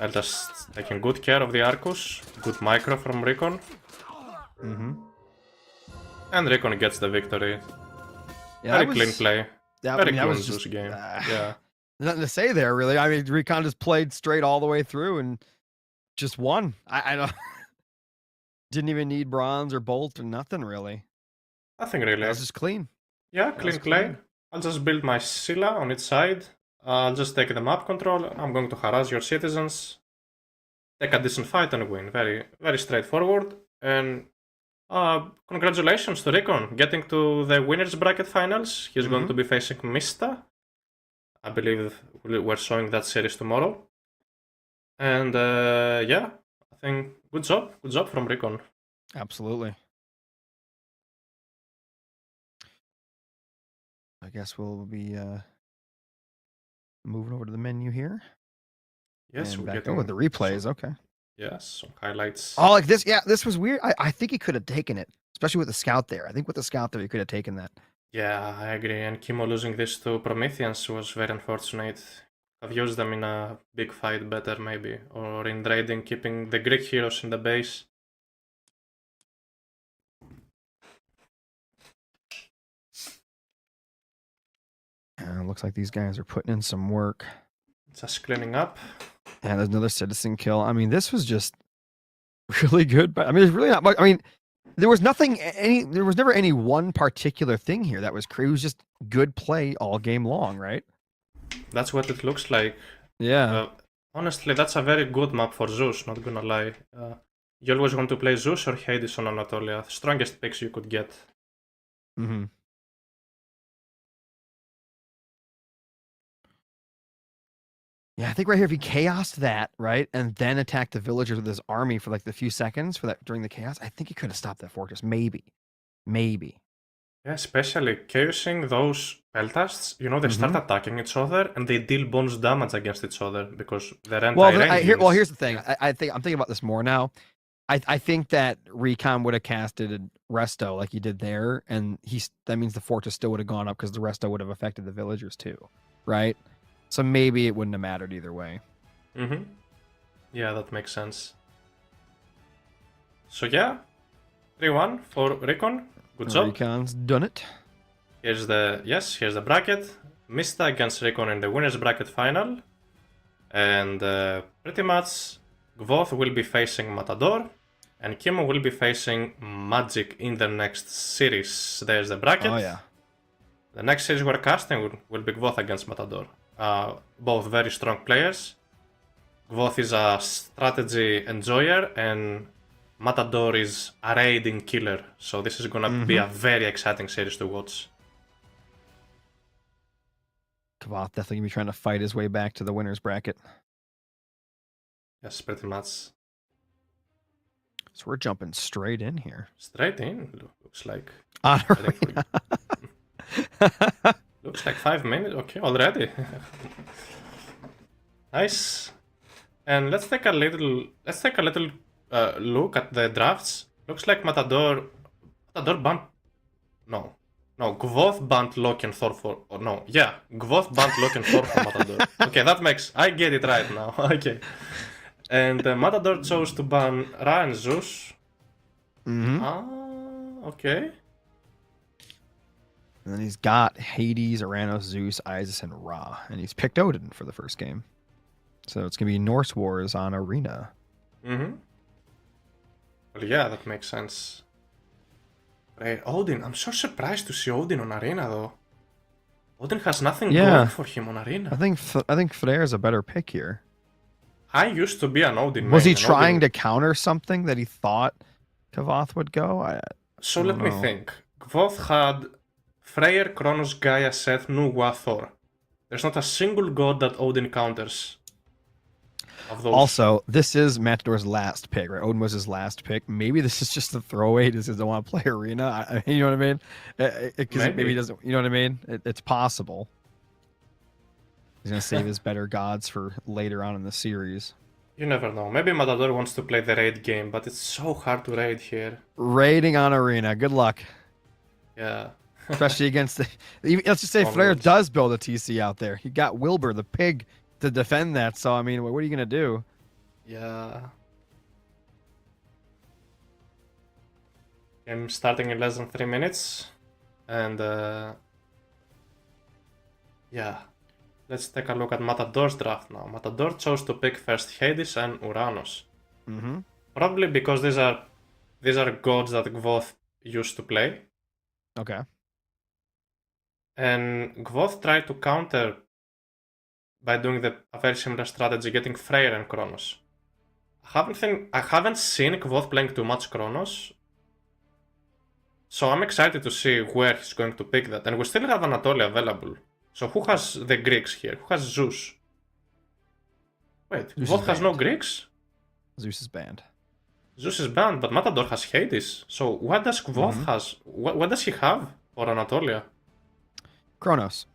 I'll just taking good care of the Arcus. Good micro from Recon. And Recon gets the victory.
Yeah,
Very clean play. Very clean
was
Zeus
just,
game. Yeah.
nothing to say there, really. I mean, Recon just played straight all the way through and just won. I don't... didn't even need bronze or bolt or nothing, really.
Nothing really.
That was just clean.
Yeah, clean play. I'll just build my Scylla on its side. I'll just take the map control. I'm going to harass your citizens. Take a decent fight and win. Very, very straightforward. And congratulations to Recon getting to the winners bracket finals. He's going to be facing Mista. I believe we're showing that series tomorrow. And yeah, I think good job from Recon.
Absolutely. I guess we'll be moving over to the menu here.
Yes,
and
we're
back
getting
with the replays. Okay.
Yes, some highlights.
Oh, like this. Yeah, this was weird. I think he could have taken it, especially with the scout there. I think with the scout there, he could have taken that.
Yeah, I agree. And Chemo losing this to Prometheans was very unfortunate. I've used them in a big fight better, maybe, or in raiding, keeping the Greek heroes in the base.
Looks like these guys are putting in some work.
Just cleaning up.
And there's another citizen kill. I mean, this was just really good, but I mean, it's really not much. I mean, there was never any one particular thing here that was crazy. It was just good play all game long, right?
That's what it looks like.
Yeah.
Honestly, that's a very good map for Zeus, not gonna lie. You always want to play Zeus or Hades on Anatolia. Strongest picks you could get.
Mm-hmm. Yeah, I think right here, if he chaosed that, right, and then attacked the villagers with his army for like the few seconds for that during the chaos, I think he could have stopped that fortress. Maybe.
Yeah, especially chaosing those Peltasts, you know, they start attacking each other and they deal bonus damage against each other because they're anti-range units.
Well, here's the thing. I'm thinking about this more now. I think that Recon would have casted Resto like he did there, and that means the fortress still would have gone up because the Resto would have affected the villagers too, right? So maybe it wouldn't have mattered either way.
Yeah, that makes sense. So yeah, 3-1 for Recon. Good job.
Recon's done it.
Here's the bracket. Mista against Recon in the winners bracket final. And pretty much Gvoth will be facing Matador and Kimo will be facing Magic in the next series. There's the bracket.
Oh yeah.
The next series we're casting will be Gvoth against Matador. Both very strong players. Gvoth is a strategy enjoyer and Matador is a raiding killer. So this is gonna be a very exciting series to watch.
Gvoth definitely gonna be trying to fight his way back to the winners bracket.
Yes, pretty much.
So we're jumping straight in here.
Straight in, looks like. Looks like 5 minutes. Okay, already. Nice. And let's take a little look at the drafts. Looks like Matador banned. No, Gvoth banned Loki and Thor for. Oh, no, yeah, Gvoth banned Loki and Thor for Matador. Okay, that makes. I get it right now. Okay. And Matador chose to ban Ra and Zeus. Okay.
And then he's got Hades, Uranus, Zeus, Isis, and Ra. And he's picked Odin for the first game. So it's going to be Norse Wars on Arena.
Well, yeah, that makes sense. Right, Odin. I'm so surprised to see Odin on Arena, though. Odin has nothing going for him on Arena.
I think Freyr's a better pick here.
I used to be an Odin.
Was he trying to counter something that he thought Kavoth would go?
Let me think. Kavoth had Freyr, Kronos, Gaia, Seth, Nuwa, Thor. There's not a single god that Odin counters. Of those.
Also, this is Matador's last pick, right? Odin was his last pick. Maybe this is just a throwaway. He just doesn't want to play Arena. You know what I mean? Because maybe he doesn't. You know what I mean? It's possible. He's going to save his better gods for later on in the series.
You never know. Maybe Matador wants to play the raid game, but it's so hard to raid here.
Raiding on Arena. Good luck.
Yeah.
Especially against the... Let's just say Freyr does build a TC out there. He got Wilbur, the pig, to defend that. So, I mean, what are you going to do?
Yeah. I'm starting in less than 3 minutes. And, yeah. Let's take a look at Matador's draft now. Matador chose to pick first Hades and Uranus. Probably because these are gods that Gvoth used to play.
Okay.
And Gvoth tried to counter by doing a very similar strategy, getting Freyr and Kronos. I haven't seen Gvoth playing too much Kronos. So I'm excited to see where he's going to pick that. And we still have Anatolia available. So who has the Greeks here? Who has Zeus? Wait, Gvoth has no Greeks?
Zeus is banned.
Zeus is banned, but Matador has Hades. So what does Gvoth has? What does he have for Anatolia?
Kronos.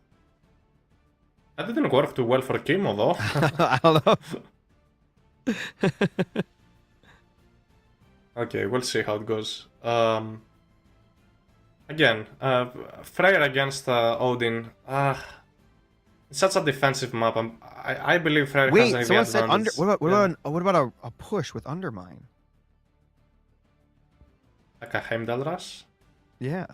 That didn't work too well for Kimo, though.
I don't know.
Okay, we'll see how it goes. Again, Freyr against Odin. It's such a defensive map. I believe Freyr has an
someone said
advantage.
what about a push with Undermine?
Like a Heimdall rush?
Yeah.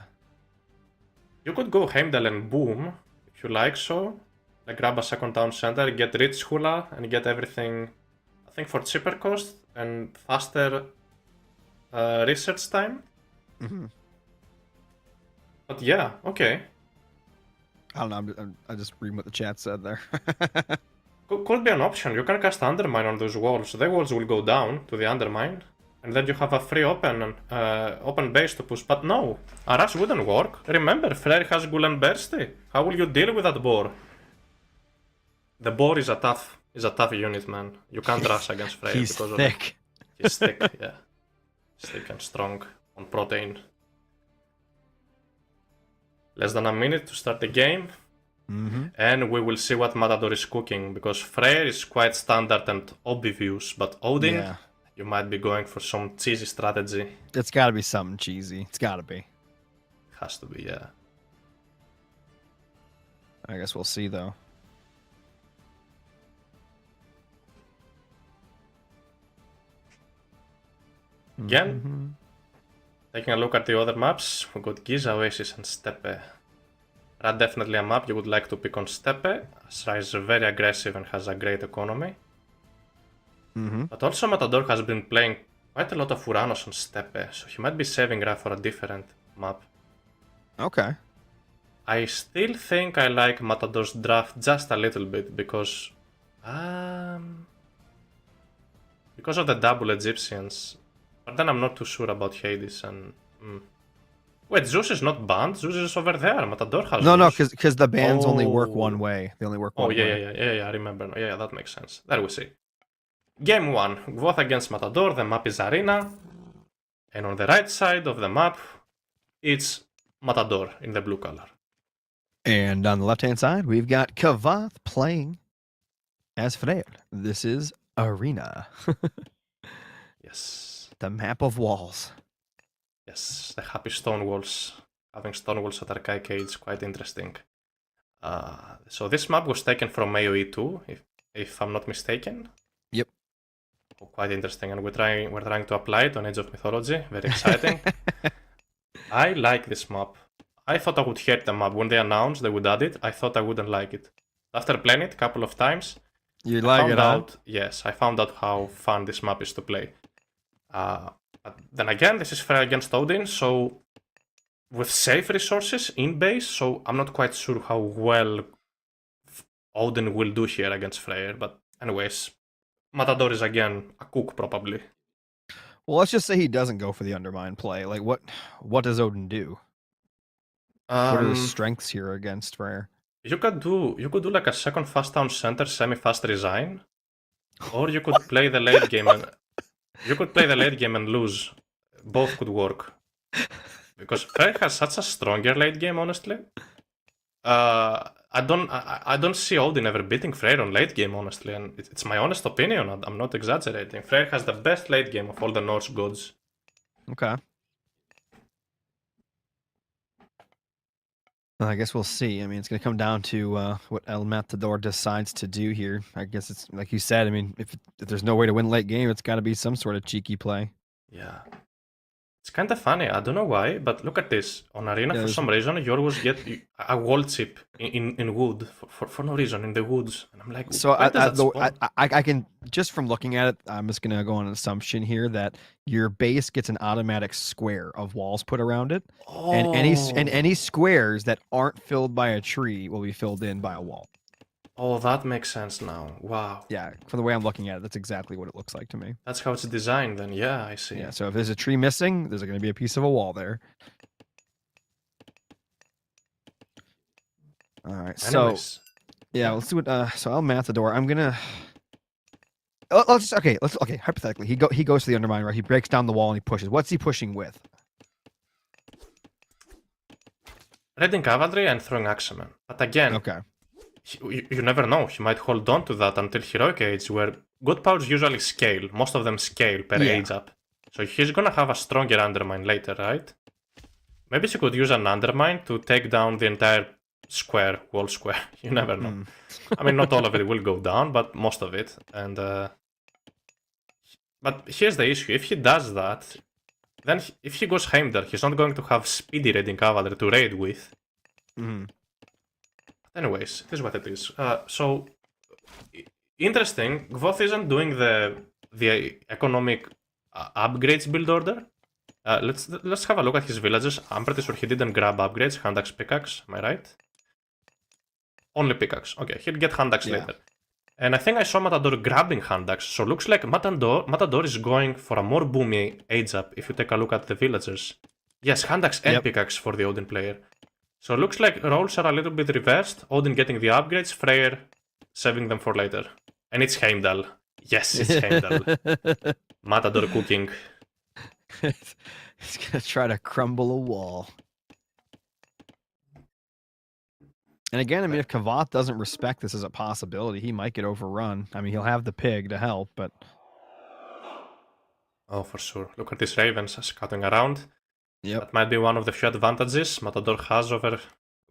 You could go Heimdall and boom, if you like so. Like grab a second town center, get Rich Hula, and get everything, I think, for cheaper cost and faster research time. But yeah, okay.
I don't know, I'm just reading what the chat said there.
Could be an option. You can cast Undermine on those walls. The walls will go down to the Undermine. And then you have a free open base to push. But no, a rush wouldn't work. Remember, Freyr has Gulenbersti. How will you deal with that boar? The boar is a tough unit, man. You can't rush against Freyr
He's
because
thick.
He's thick, yeah. He's thick and strong on protein. Less than a minute to start the game.
Mm-hmm.
And we will see what Matador is cooking, because Freyr is quite standard and obvious, but Odin,
Yeah.
you might be going for some cheesy strategy.
It's got to be something cheesy. It's got to be.
Has to be, yeah.
I guess we'll see, though.
Again,
Mm-hmm.
taking a look at the other maps, we got Giza, Oasis, and Steppe. That's definitely a map you would like to pick on Steppe, as Rai is very aggressive and has a great economy.
Mm-hmm.
But also Matador has been playing quite a lot of Uranos on Steppe, so he might be saving Rai for a different map.
Okay.
I still think I like Matador's draft just a little bit because of the double Egyptians. But then I'm not too sure about Hades and... Wait, Zeus is not banned? Zeus is over there. Matador has
No,
Zeus.
because the bans only work
Oh.
one way. They only work
Oh,
one way.
yeah, I remember. Yeah, that makes sense. There we see. Game 1. Gvoth against Matador. The map is Arena. And on the right side of the map, it's Matador in the blue color.
And on the left-hand side, we've got Kavath playing as Freyr. This is Arena.
Yes.
The map of walls.
Yes, the happy stone walls. Having stone walls at Archaic Age, quite interesting. So this map was taken from AoE 2, if I'm not mistaken.
Yep.
Oh, quite interesting, and we're trying to apply it on Age of Mythology. Very exciting. I like this map. I thought I would hate the map. When they announced they would add it, I thought I wouldn't like it. After playing it a couple of times,
You like it, huh?
yes, I found out how fun this map is to play. But then again, this is Freyr against Odin, so with safe resources in base, so I'm not quite sure how well Odin will do here against Freyr. But anyways, Matador is again a cook probably.
Well, let's just say he doesn't go for the undermine play. Like, what does Odin do? What are his strengths here against Freyr?
You could do like a second fast town center semi-fast resign, or you could play the late game and lose. Both could work. Because Freyr has such a stronger late game, honestly. I don't see Odin ever beating Freyr on late game, honestly, and it's my honest opinion. I'm not exaggerating. Freyr has the best late game of all the Norse gods.
Okay. Well, I guess we'll see. I mean, it's going to come down to what El Matador decides to do here. I guess it's like you said. I mean, if there's no way to win late game, it's got to be some sort of cheeky play.
Yeah. It's kind of funny. I don't know why, but look at this. On Arena, for some reason, Yorgos get a wall chip in wood for no reason in the woods, and I'm like,
so I can just from looking at it, I'm just gonna go on an assumption here that your base gets an automatic square of walls put around it, and any squares that aren't filled by a tree will be filled in by a wall.
Oh, that makes sense now. Wow.
Yeah, from the way I'm looking at it, that's exactly what it looks like to me.
That's how it's designed then. Yeah, I see.
Yeah, so if there's a tree missing, there's going to be a piece of a wall there. All right,
Anyways.
so yeah, let's see what. So El Matador, I'm gonna. Okay. Hypothetically, he goes to the undermine, right? He breaks down the wall and he pushes. What's he pushing with?
Raiding cavalry and throwing axemen. But again,
okay.
You never know. He might hold on to that until Heroic Age, where good powers usually scale. Most of them scale per age up. So he's gonna have a stronger undermine later, right? Maybe she could use an undermine to take down the entire wall square. You never know. I mean, not all of it will go down, but most of it. And but here's the issue. If he does that, then if he goes Heimdall, he's not going to have speedy raiding cavalry to raid with. Anyways, it is what it is. So interesting. Gvoth isn't doing the economic upgrades build order. Let's have a look at his villages. I'm pretty sure he didn't grab upgrades. Hand axe, pickaxe. Am I right? Only pickaxe. Okay, he'll get hand axe later. And I think I saw Matador grabbing hand axe. So looks like Matador is going for a more boomy age up. If you take a look at the villagers. Yes, hand axe and pickaxe for the Odin player. So it looks like roles are a little bit reversed. Odin getting the upgrades, Freyr saving them for later. And it's Heimdall. Yes, it's Heimdall. Matador cooking.
He's gonna try to crumble a wall. And again, I mean, if Kavath doesn't respect this as a possibility, he might get overrun. I mean, he'll have the pig to help, but
Oh, for sure. Look at these ravens scouting around.
yep.
That might be one of the few advantages Matador has over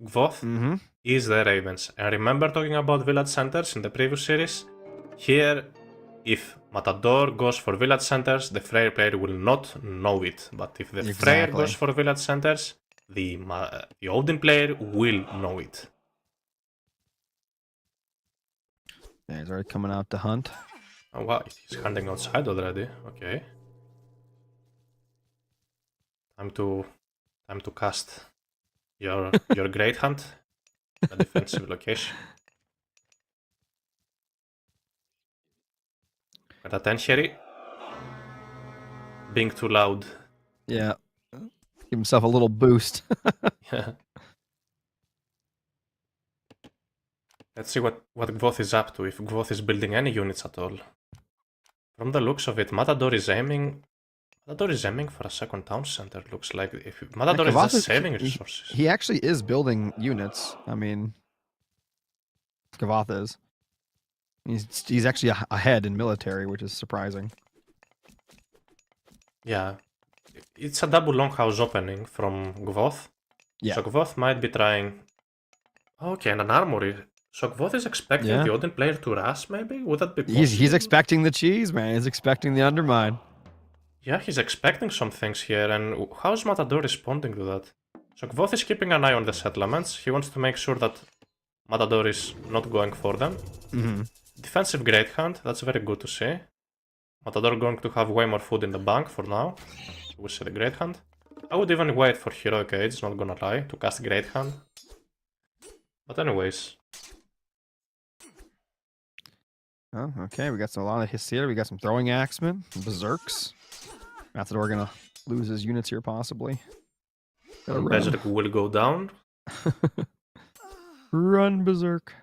Gvoth.
Mm-hmm.
Is the ravens. And remember talking about village centers in the previous series? Here, if Matador goes for village centers, the Freyr player will not know it. But if the Freyr
Exactly.
goes for village centers, the Odin player will know it.
Yeah, he's already coming out to hunt.
Oh wow, he's hunting outside already. Okay. Time to cast your great hunt. A defensive location. Got a 10 Sherry. Being too loud.
Yeah. Give himself a little boost.
Yeah. Let's see what Gvoth is up to, if Gvoth is building any units at all. From the looks of it, Matador is aiming for a second town center, looks like. If Matador is
Kavath
just saving resources.
He actually is building units. I mean, Kavath is. He's actually ahead in military, which is surprising.
Yeah. It's a double longhouse opening from Gvoth.
Yeah.
So Gvoth might be trying... Okay, and an armory. So Gvoth is expecting
Yeah.
the Odin player to rush, maybe? Would that be possible?
He's expecting the cheese, man. He's expecting the undermine.
Yeah, he's expecting some things here, and how's Matador responding to that? So Gvoth is keeping an eye on the settlements. He wants to make sure that Matador is not going for them.
Mm-hmm.
Defensive Great Hunt, that's very good to see. Matador going to have way more food in the bank for now. We see the Great Hunt. I would even wait for Heroic Age, not gonna lie, to cast Great Hunt. But anyways.
Oh, okay. We got a lot of hits here. We got some throwing axemen, berserks. Matador gonna lose his units here possibly.
Berserk will go down.
Run, Berserk.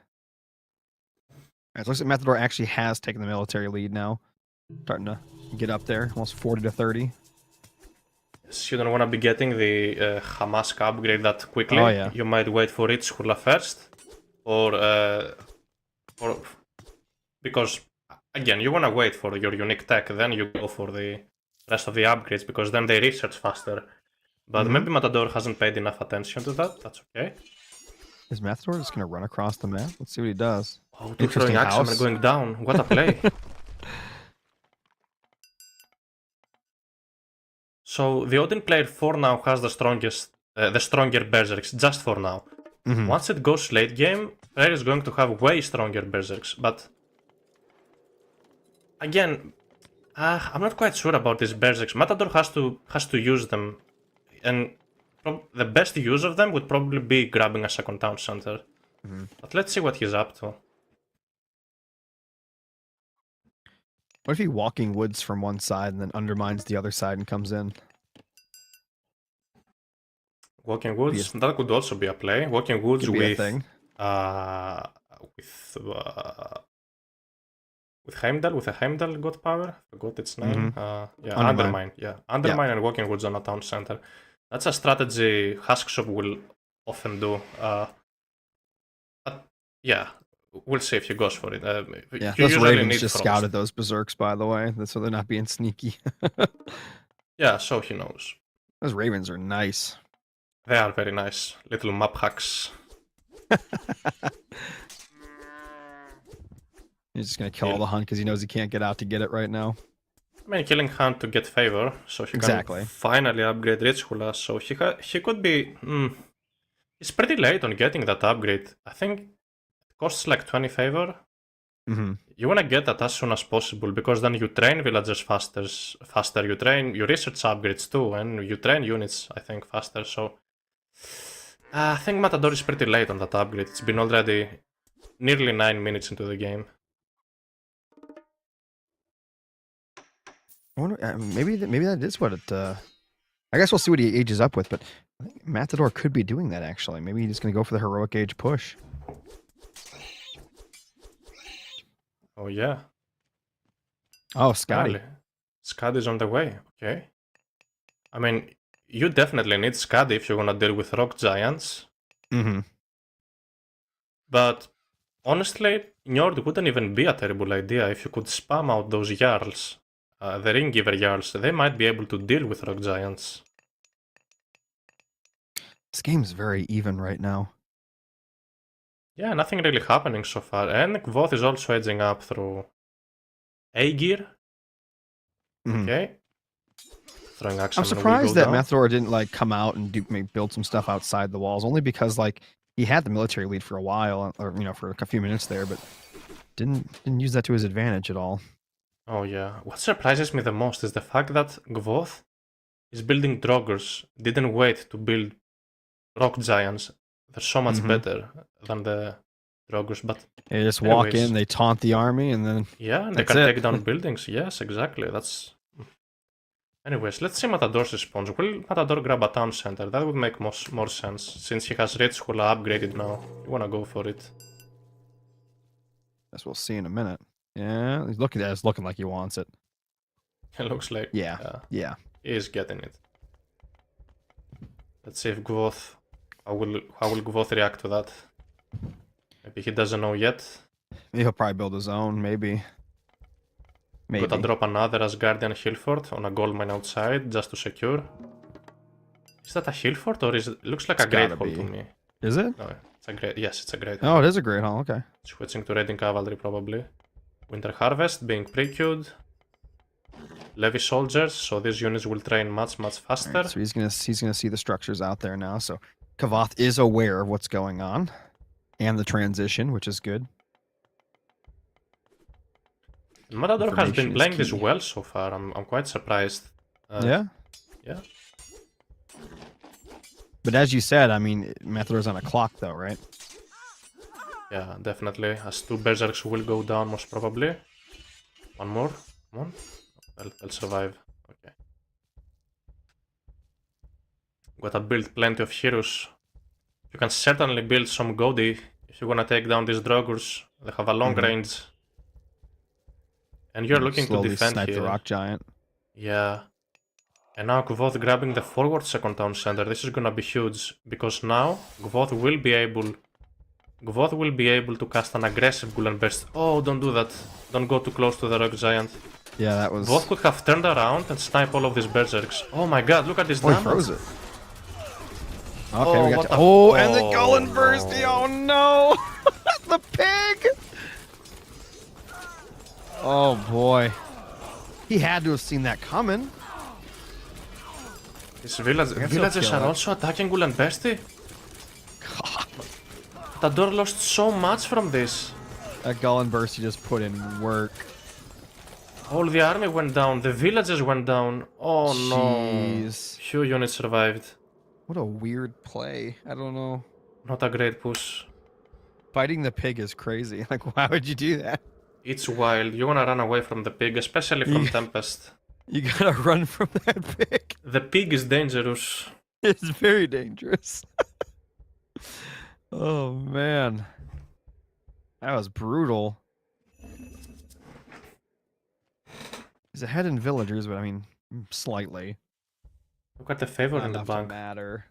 It looks like Matador actually has taken the military lead now. Starting to get up there, almost 40 to 30.
So you don't want to be getting the Hamask upgrade that quickly.
Oh, yeah.
You might wait for Rich Hula first. Or because, again, you want to wait for your unique tech, then you go for the rest of the upgrades, because then they research faster. But maybe Matador hasn't paid enough attention to that. That's okay.
Is Matador just going to run across the map? Let's see what he does.
Oh, two throwing axemen going down. What a play. So the Odin player for now has the stronger berserks, just for now. Once it goes late game, player is going to have way stronger berserks. But again, I'm not quite sure about these berserks. Matador has to use them, and the best use of them would probably be grabbing a second town center. But let's see what he's up to.
What if he walking woods from one side and then undermines the other side and comes in?
Walking woods, that could also be a play. Walking woods with Heimdall, with a Heimdall god power. I forgot its name. Yeah, Undermine. Yeah, Undermine and Walking Woods on a town center. That's a strategy Huskshop will often do. But yeah, we'll see if he goes for it.
Yeah, those Ravens just scouted those Berserks, by the way, so they're not being sneaky.
Yeah, so he knows.
Those Ravens are nice.
They are very nice. Little map hacks.
He's just going to kill all the hunt because he knows he can't get out to get it right now.
I mean, killing hunt to get favor, so he can finally upgrade Richhula. So he could be... He's pretty late on getting that upgrade. I think it costs like 20 favor. You want to get that as soon as possible, because then you train villagers faster. You research upgrades too, and you train units, I think, faster. So I think Matador is pretty late on that upgrade. It's been already nearly 9 minutes into the game.
I wonder, maybe that is what it... I guess we'll see what he ages up with, but I think Matador could be doing that, actually. Maybe he's just going to go for the heroic age push.
Oh, yeah.
Oh, Scotty.
Scotty's on the way. Okay. I mean, you definitely need Scotty if you're going to deal with rock giants. But honestly, Njord wouldn't even be a terrible idea if you could spam out those Jarls. The Ring Giver Jarls, they might be able to deal with Rock Giants.
This game's very even right now.
Yeah, nothing really happening so far. And Gvoth is also edging up through Aegir. Okay. Throwing axe
I'm
and
surprised that
down.
Mythor didn't like come out and build some stuff outside the walls, only because like he had the military lead for a while, or for a few minutes there, but didn't use that to his advantage at all.
Oh yeah. What surprises me the most is the fact that Gvoth is building Droggers, didn't wait to build Rock Giants. They're so much better than the Droggers, but
they just walk in, they taunt the army, and then
yeah, and they can take down buildings. Yes, exactly. That's. Anyways, let's see Matador's response. Will Matador grab a town center? That would make more sense, since he has Rich Hula upgraded now. You wanna go for it?
As we'll see in a minute. Yeah, he's looking at it. It's looking like he wants it.
It looks like.
Yeah.
He is getting it. Let's see if Gvoth. How will Gvoth react to that? Maybe he doesn't know yet.
He'll probably build his own, maybe.
Gotta drop another Asgardian hill fort on a gold mine outside just to secure. Is that a hill fort or is it looks like a great hall to me?
Is it?
No, it's a great. Yes, it's a great.
Oh, it is a great hall. Okay.
Switching to raiding cavalry probably. Winter harvest being pre-queued. Levy soldiers, so these units will train much faster.
Right, so he's gonna see the structures out there now. So Kavath is aware of what's going on and the transition, which is good.
Matador has been playing this well so far. I'm quite surprised.
Yeah. But as you said, I mean, Matador's on a clock though, right?
Yeah, definitely. As 2 berserks will go down most probably. One more. Come on. They'll survive. Okay. Gotta build plenty of heroes. You can certainly build some Godi if you wanna take down these Droggers. They have a long range. And you're looking to defend
snipe
here.
the Rock Giant.
Yeah. And now Gvoth grabbing the forward second town center. This is gonna be huge because now Gvoth will be able to cast an aggressive Ghoul and Burst. Oh, don't do that. Don't go too close to the Rock Giant.
Yeah, that was.
Gvoth could have turned around and snipe all of these berserks. Oh my god, look at this damage.
He froze it. Okay, we got to... and the Gull and Bursty. Oh no! The pig! Oh boy. He had to have seen that coming.
These villagers are also attacking Ghoul and Bursty?
God.
Matador lost so much from this.
That Gull and Bursty just put in work.
All the army went down, the villagers went down. Oh no. Few units survived.
What a weird play. I don't know.
Not a great push.
Fighting the pig is crazy. Like, why would you do that?
It's wild. You wanna run away from the pig, especially from Tempest.
You gotta run from that pig.
The pig is dangerous.
It's very dangerous. Oh man. That was brutal. He's ahead in villagers, but I mean, slightly.
Look at the favor
Not
in the
enough to
bank.
matter.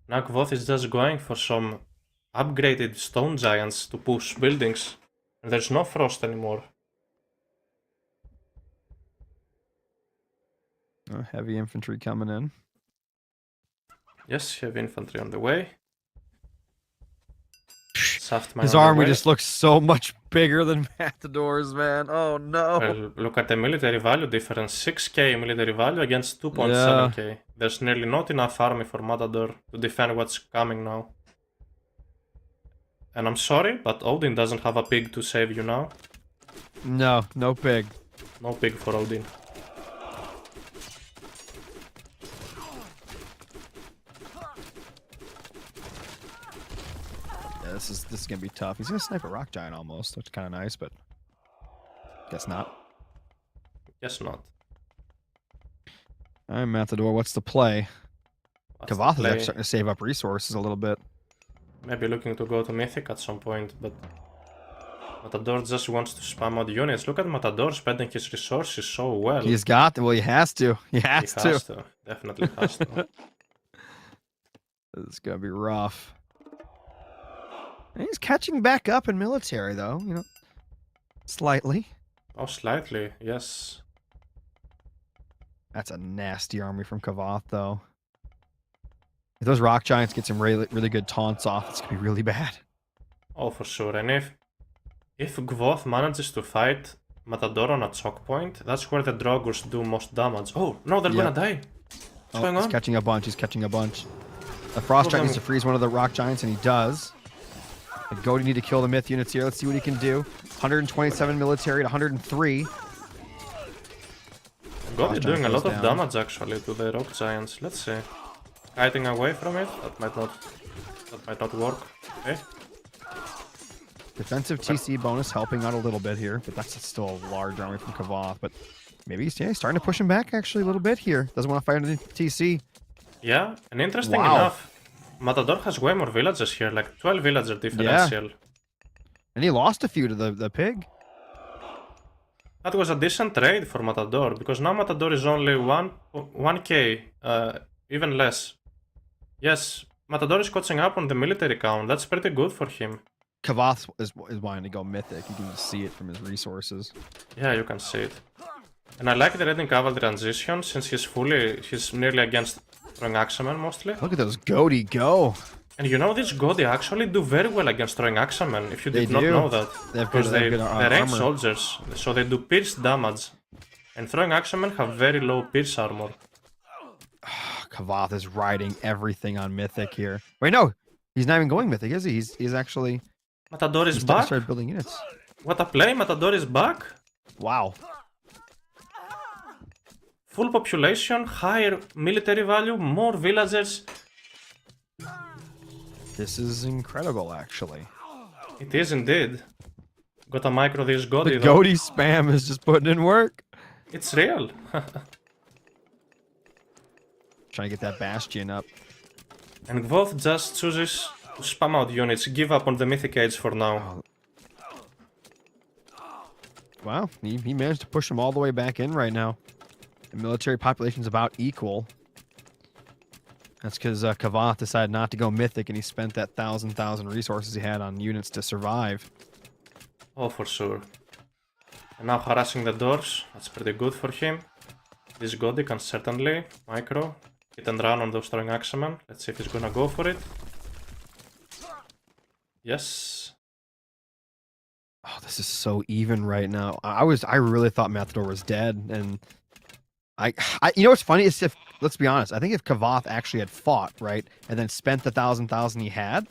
Now Gvoth is just going for some upgraded stone giants to push buildings. And there's no frost anymore.
Heavy infantry coming in.
Yes, heavy infantry on the way.
His army just looks so much bigger than Matador's, man. Oh no.
Well, look at the military value difference. 6k military value against 2.7k. There's nearly not enough army for Matador to defend what's coming now. And I'm sorry, but Odin doesn't have a pig to save you now.
No, no pig.
No pig for Odin.
Yeah, this is gonna be tough. He's gonna snipe a Rock Giant almost. Looks kind of nice, but guess not.
Guess not.
All right, Matador, what's the play? Kavath is actually starting to save up resources a little bit.
Maybe looking to go to Mythic at some point, but Matador just wants to spam out units. Look at Matador spending his resources so well.
He's got to. Well, he has to. He has to.
Definitely has to.
This is gonna be rough. And he's catching back up in military, though, you know, slightly.
Oh, slightly, yes.
That's a nasty army from Kavath, though. If those rock giants get some really good taunts off, it's gonna be really bad.
Oh, for sure. And if Gvoth manages to fight Matador on a choke point, that's where the Drogurs do most damage. Oh, no, they're gonna die. What's going
he's
on?
catching a bunch. He's catching a bunch. The Frost Giant needs to freeze one of the rock giants, and he does. The Goaty need to kill the myth units here. Let's see what he can do. 127 military to 103.
God is doing a lot of damage actually to the rock giants. Let's see. Hiding away from it. That might not work. Okay.
Defensive TC bonus helping out a little bit here, but that's still a large army from Kavath. But maybe he's starting to push him back actually a little bit here. Doesn't want to fight into TC.
Yeah, and interesting enough, Matador has way more villagers here, like 12 villager differential.
Yeah. And he lost a few to the pig.
That was a decent trade for Matador, because now Matador is only 1k, even less. Yes, Matador is catching up on the military count. That's pretty good for him.
Kavath is wanting to go mythic. You can just see it from his resources.
Yeah, you can see it. And I like the Reading Cavalry transition, since he's nearly against throwing axemen mostly.
Look at those Goaty go.
And you know, these Goaty actually do very well against throwing axemen, if you did not know that. Because they're ranged soldiers, so they do pierce damage. And throwing axemen have very low pierce armor.
Kavath is riding everything on mythic here. Wait, no! He's not even going mythic, is he? He's actually...
Matador is back?
Started building units.
What a play, Matador is back?
Wow.
Full population, higher military value, more villagers.
This is incredible, actually.
It is indeed. Gotta micro this Goaty.
The Goaty spam is just putting in work.
It's real.
Trying to get that Bastion up.
And Gvoth just chooses to spam out units, give up on the Mythic Age for now.
Wow, he managed to push them all the way back in right now. The military population's about equal. That's because Kavath decided not to go mythic, and he spent that thousand resources he had on units to survive.
Oh, for sure. And now harassing the doors. That's pretty good for him. This Goaty can certainly micro, hit and run on those throwing axemen. Let's see if he's gonna go for it. Yes.
Oh, this is so even right now. I really thought Matador was dead, and I you know what's funny is, if, let's be honest, I think if Kavath actually had fought, right, and then spent the thousand he had,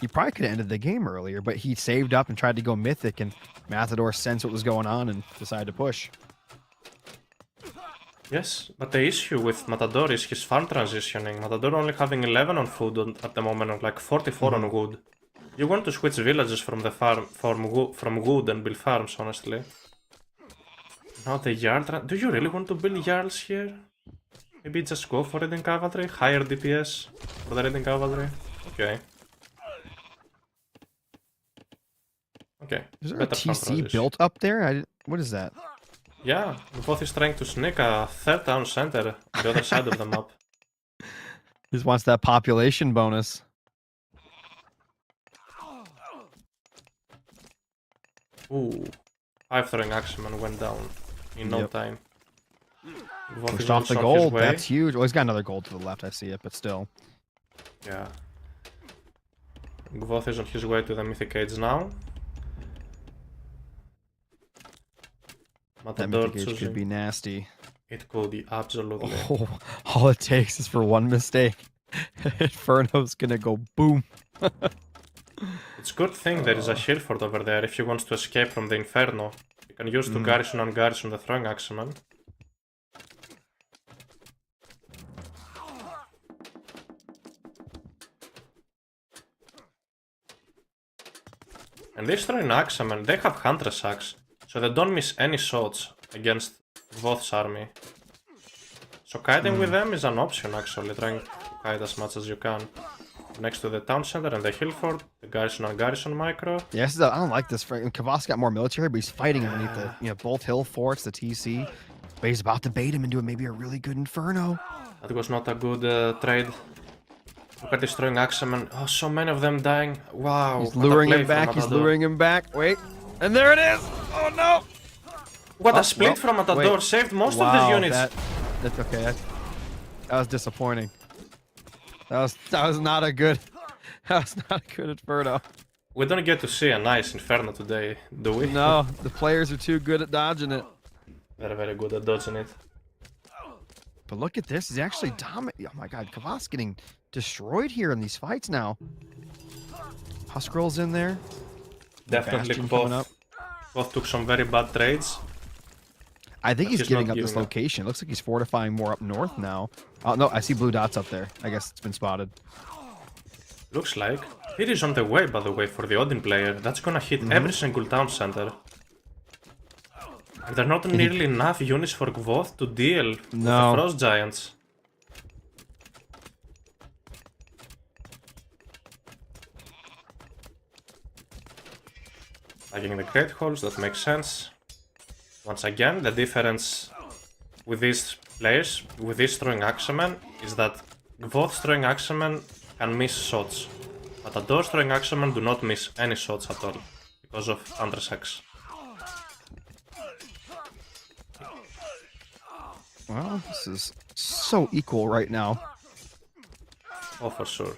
he probably could have ended the game earlier, but he saved up and tried to go mythic, and Matador sensed what was going on and decided to push.
Yes, but the issue with Matador is his farm transitioning. Matador only having 11 on food at the moment, and like 44 on wood. You want to switch villages from the farm from wood and build farms, honestly. Now the Jarl. Do you really want to build Jarls here? Maybe just go for Reading Cavalry? Higher DPS for the Reading Cavalry? Okay. Okay.
Is there a TC built up there? What is that?
Yeah, Gvoth is trying to sneak a third town center on the other side of the map.
He just wants that population bonus.
Ooh. 5 throwing axemen went down in no time.
Pushed off the gold. That's huge. Oh, he's got another gold to the left. I see it, but still.
Yeah. Gvoth is on his way to the Mythic Age now.
That Mythic Age could be nasty.
It could be, absolutely.
Oh, all it takes is for one mistake. Inferno's gonna go boom.
It's a good thing there is a Hereford over there if he wants to escape from the Inferno. You can use to garrison and garrison the throwing axemen. And these throwing axemen, they have Huntress Axe, so they don't miss any shots against Gvoth's army. So kiting with them is an option actually, trying to kite as much as you can. Next to the town center and the Hillfort, the garrison and garrison micro.
Yes, I don't like this. Kavath's got more military, but he's fighting underneath the, both hill forts, the TC. But he's about to bait him into maybe a really good Inferno.
That was not a good trade. Look at destroying Axemen. Oh, so many of them dying. Wow.
He's
what a
luring
play
him
from
back. He's
Matador.
luring him back. Wait. And there it is. Oh, no.
What
Oh,
a split
well,
from Matador.
wait.
Saved most
Wow,
of the units.
That's okay. That was disappointing. That was not a good. That was not a good Inferno.
We don't get to see a nice Inferno today, do we?
No, the players are too good at dodging it.
Very, very good at dodging it.
But look at this. He's actually dominating. Oh my god, Kavath's getting destroyed here in these fights now. Huskrill's in there.
Definitely
Bastion coming up.
both took some very bad trades.
I think he's
He's
giving
not
up this
giving up.
location. Looks like he's fortifying more up north now. Oh no, I see blue dots up there. I guess it's been spotted.
Looks like. It is on the way, by the way, for the Odin player. That's gonna hit every single town center. And there are not nearly enough units for Gvoth to deal with the Frost Giants. Tagging the Great Halls, that makes sense. Once again, the difference with these players, with these throwing Axemen, is that Gvoth throwing Axemen can miss shots. Matador throwing Axemen do not miss any shots at all, because of Thunder's Hex.
Well, this is so equal right now.
Oh, for sure.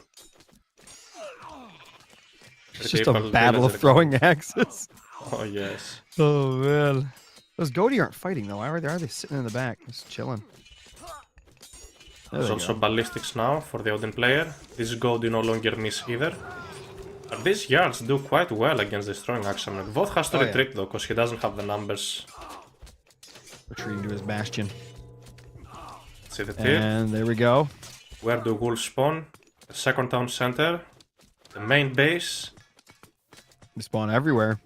It's just a battle of throwing axes.
Oh, yes.
Oh, man. Those Goaty aren't fighting, though. Why are they sitting in the back? Just chilling. There
There's
they
also
go.
ballistics now for the Odin player. This Goaty no longer miss either. But these yards do quite well against destroying Axemen. Gvoth has to
Oh, yeah.
retreat though, because he doesn't have the numbers.
Retreating to his bastion.
See the tip?
And there we go.
Where do wolves spawn? The second town center. The main base.
They spawn everywhere.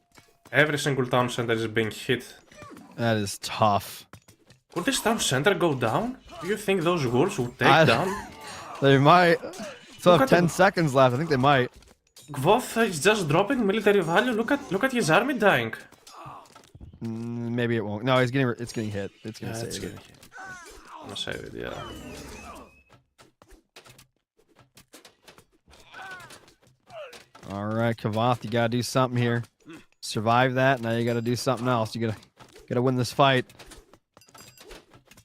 Every single town center is being hit.
That is tough.
Could this town center go down? Do you think those wolves would take down?
They might. Still
Look
have
at
10
them.
seconds left. I think they might.
Gvoth is just dropping military value. Look at his army dying.
Maybe it won't. No, it's getting hit. It's gonna save
it's
it.
getting hit. I'm gonna save it, yeah.
All right, Kavath, you gotta do something here. Survive that. Now you gotta do something else. You gotta win this fight.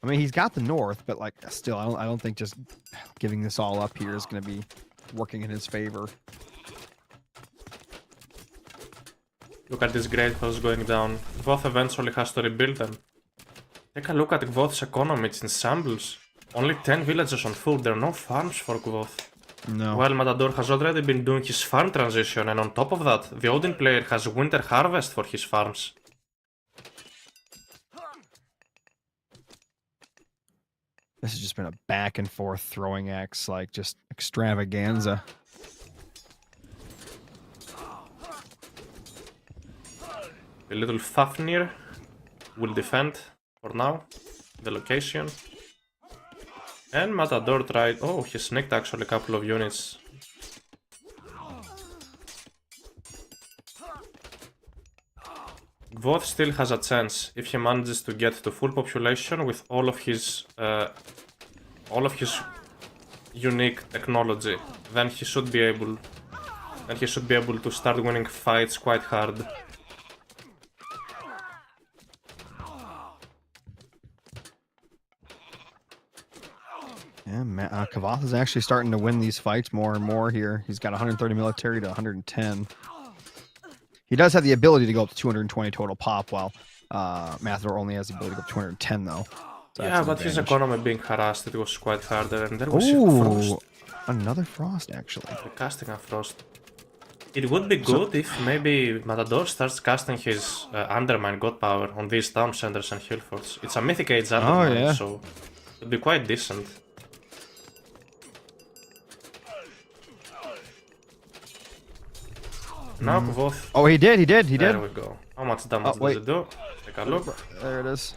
I mean, he's got the north, but like, still, I don't think just giving this all up here is gonna be working in his favor.
Look at this great house going down. Gvoth eventually has to rebuild them. Take a look at Gvoth's economy, it's in shambles. Only 10 villages on food, there are no farms for Gvoth.
No.
While Matador has already been doing his farm transition, and on top of that, the Odin player has winter harvest for his farms.
This has just been a back and forth throwing axe, like just extravaganza.
The little Fafnir will defend for now the location. And Matador tried. Oh, he sneaked actually a couple of units. Gvoth still has a chance if he manages to get to full population with all of his unique technology. Then he should be able. Then he should be able to start winning fights quite hard.
Yeah, Kavath is actually starting to win these fights more and more here. He's got 130 military to 110. He does have the ability to go up to 220 total pop, while Matador only has the ability to go up to 210, though. So
Yeah,
that's an
but his
advantage.
economy being harassed, it was quite harder, and there was a
Ooh,
frost.
another frost, actually.
The casting a frost. It would be good if maybe Matador starts casting his Undermine God Power on these town centers and hill forts. It's a Mythic Age Undermine,
yeah.
so it would be quite decent. Now Gvoth.
Oh, he did.
There we go. How much damage does
wait.
it do? Take a look.
There it is.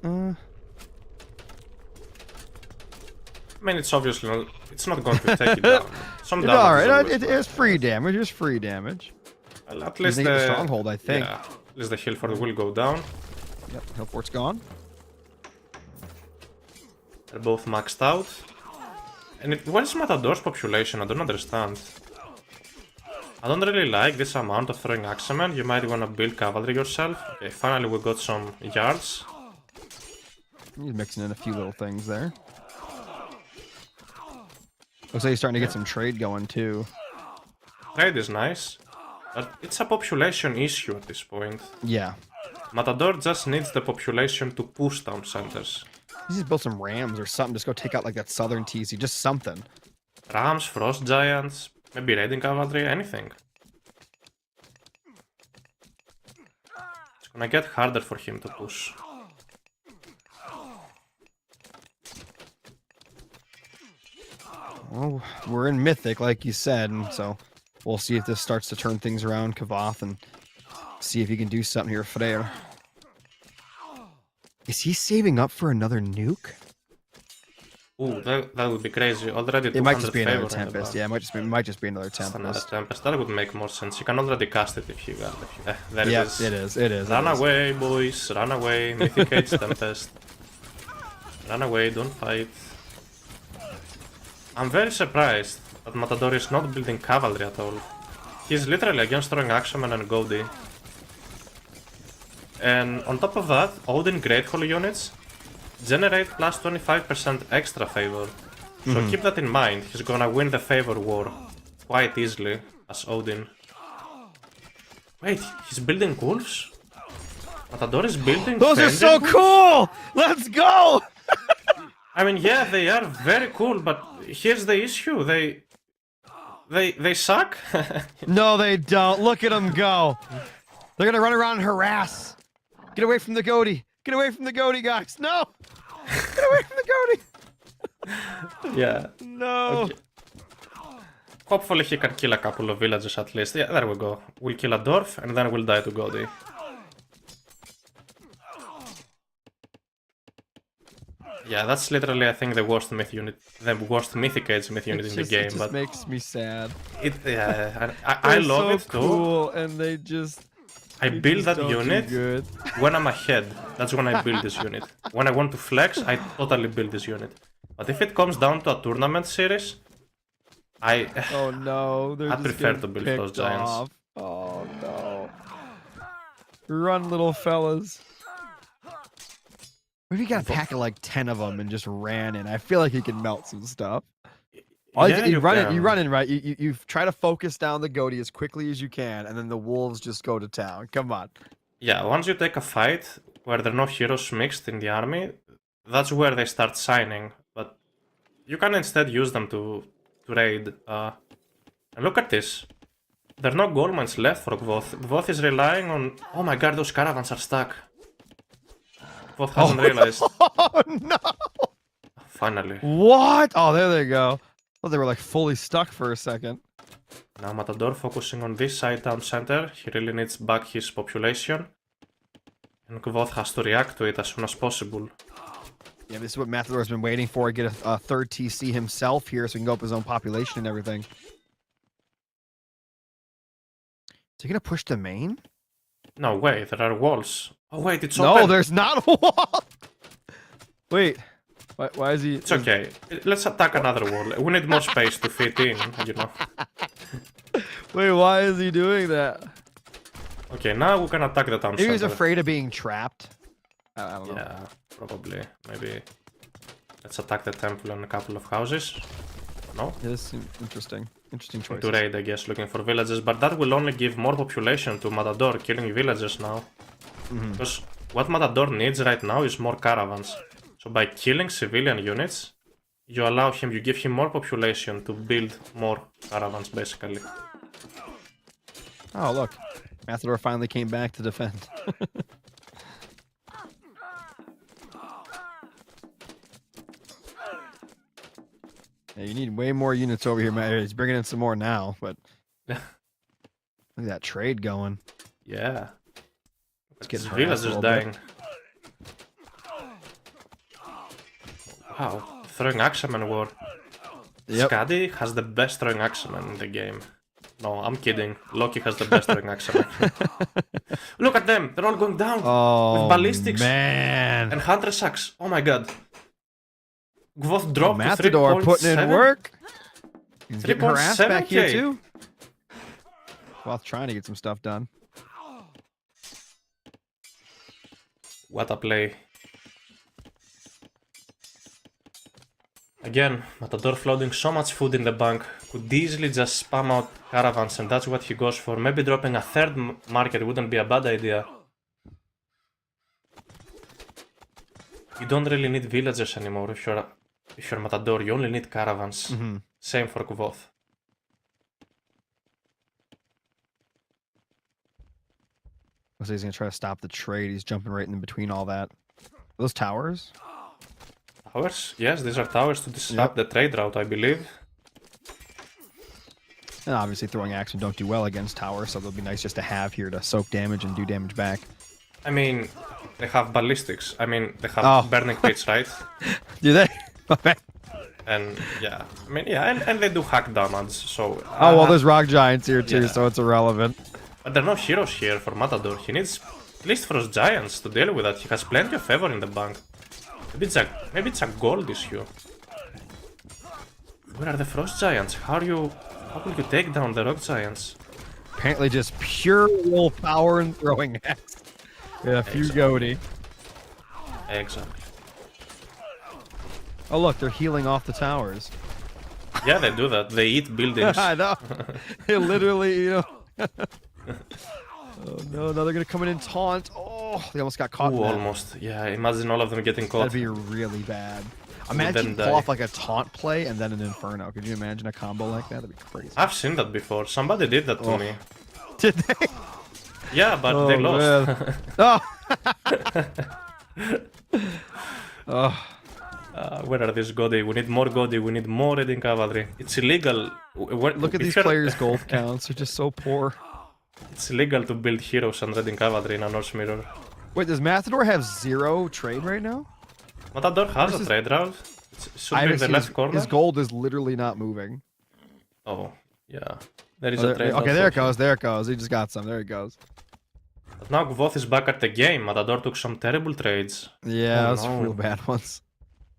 I mean, it's obviously not, it's not going to take it down. Some
It's
damage.
all
is
right.
always
It's free damage. It's free damage.
Well, at
You
least
think the stronghold, I think.
Yeah, at least the hill fort will go down.
Yep, Hillfort's gone.
They're both maxed out. And what is Matador's population? I don't understand. I don't really like this amount of throwing axemen. You might want to build cavalry yourself. Okay, finally we got some yards.
He's mixing in a few little things there. Looks like he's starting to get some trade going too.
Trade is nice, but it's a population issue at this point.
Yeah.
Matador just needs the population to push town centers.
He just built some rams or something. Just go take out like that southern TC. Just something.
Rams, frost giants, maybe raiding cavalry, anything. It's gonna get harder for him to push.
Well, we're in Mythic, like you said, and so we'll see if this starts to turn things around, Kavoth, and see if he can do something here, Freyr. Is he saving up for another nuke?
Ooh, that would be crazy. Already 200
It might just be another
favor in the
Tempest.
back.
Yeah, it might just be another
Just another
Tempest.
Tempest. That would make more sense. You can already cast it if you got it. There
Yeah,
it is.
it is. It is.
Run
it is.
away, boys. Run away. Mythic Age Tempest. Run away, don't fight. I'm very surprised that Matador is not building cavalry at all. He's literally against throwing axemen and Goldie. And on top of that, Odin Great Hall units generate plus 25% extra favor. So keep that in mind. He's gonna win the favor war quite easily as Odin. Wait, he's building wolves? Matador is building
Those are so
wolves?
cool! Let's go!
I mean, yeah, they are very cool, but here's the issue. They suck.
No, they don't. Look at them go. They're gonna run around and harass. Get away from the goatee. Get away from the goatee, guys. No! Get away from the goatee!
Yeah.
No!
Okay. Hopefully he can kill a couple of villagers at least. Yeah, there we go. We'll kill a dwarf and then we'll die to Goldie. Yeah, that's literally, I think, the worst myth unit, the worst mythic age myth unit in the game.
It just
But
makes me sad.
yeah, I
They're
love
so
it too.
cool, and they just.
I
they
build
just
that
don't do
unit
good.
when I'm ahead. That's when I build this unit. When I want to flex, I totally build this unit. But if it comes down to a tournament series,
Oh no, they're
I
just
prefer
getting
to build
picked
those giants.
off. Oh no. Run, little fellas. Maybe you got a pack of like 10 of them and just ran in. I feel like he can melt some stuff.
Yeah,
you run
can.
in, you run in, right? You try to focus down the goatee as quickly as you can, and then the wolves just go to town. Come on.
Yeah, once you take a fight where there are no heroes mixed in the army, that's where they start signing. But you can instead use them to raid. And look at this. There are no gold mines left for Gvoth. Gvoth is relying on... Oh my god, those caravans are stuck. Gvoth hasn't realized.
Oh no!
Finally.
What? Oh, there they go. Oh, they were like fully stuck for a second.
Now Matador focusing on this side town center. He really needs back his population. And Gvoth has to react to it as soon as possible.
Yeah, this is what Matador's been waiting for. Get a third TC himself here so he can go up his own population and everything. Is he gonna push the main?
No, wait, there are walls. Oh wait, it's
No,
open.
there's not a wall! Wait. Why is he...
It's okay. Let's attack another wall. We need more space to fit in, you know.
Wait, why is he doing that?
Okay, now we can attack the town
Maybe he's
center.
afraid of being trapped. I don't know.
Yeah, probably. Maybe. Let's attack the temple and a couple of houses. No?
Yeah, this seems interesting. Interesting choice.
To raid, I guess, looking for villages. But that will only give more population to Matador, killing villagers now. Because what Matador needs right now is more caravans. So by killing civilian units, you give him more population to build more caravans, basically.
Oh, look. Matador finally came back to defend. Yeah, you need way more units over here, Matt. He's bringing in some more now, but look at that trade going.
Yeah.
Let's get
Villagers dying. Wow, throwing axemen war.
Yep.
Skadi has the best throwing axemen in the game. No, I'm kidding. Loki has the best throwing axemen. Look at them! They're all going down!
Oh,
with ballistics
man.
and hunter sacks. Oh my god. Gvoth dropped to
Matador putting in
3.7.
work. He's getting harassed back here
3.7K.
too. Gvoth trying to get some stuff done.
What a play. Again, Matador floating so much food in the bank, could easily just spam out caravans, and that's what he goes for. Maybe dropping a third market wouldn't be a bad idea. You don't really need villagers anymore if you're Matador, you only need caravans. Same for Gvoth.
So he's gonna try to stop the trade. He's jumping right in between all that. Are those towers?
Towers? Yes, these are towers to disrupt the trade route, I believe.
And obviously throwing action don't do well against towers, so they'll be nice just to have here to soak damage and do damage back.
I mean, they have ballistics. I mean, they have burning pits, right?
Do they? Okay.
And yeah, I mean, yeah, and they do hack damage, so...
Oh, well, there's rock giants here too, so it's irrelevant.
But there are no heroes here for Matador. He needs at least Frost Giants to deal with that. He has plenty of favor in the bank. Maybe it's a gold issue. Where are the Frost Giants? How will you take down the Rock Giants?
Apparently just pure willpower and throwing axe. Yeah, a few goatee.
Exactly.
Oh look, they're healing off the towers.
Yeah, they do that. They eat buildings.
I know. They literally, you know. Oh no, now they're gonna come in and taunt. Oh, they almost got caught.
Ooh, almost. Yeah, imagine all of them getting caught.
That'd be really bad. Imagine you pull off like a taunt play and then an inferno. Could you imagine a combo like that? That'd be crazy.
I've seen that before. Somebody did that to me.
Did they?
Yeah, but they lost.
Oh.
Where are these Godi? We need more Godi. We need more Reading Cavalry. It's illegal.
Look at these players' gold counts. They're just so poor.
It's illegal to build heroes and Reading Cavalry in a Norse Mirror.
Wait, does Matador have 0 trade right now?
Matador has a trade route. It should be in the left corner.
His gold is literally not moving.
Oh, yeah. There is a trade route.
Okay, there it goes. There it goes. He just got some. There he goes.
But now Gvoth is back at the game. Matador took some terrible trades.
Yeah, that's real bad ones.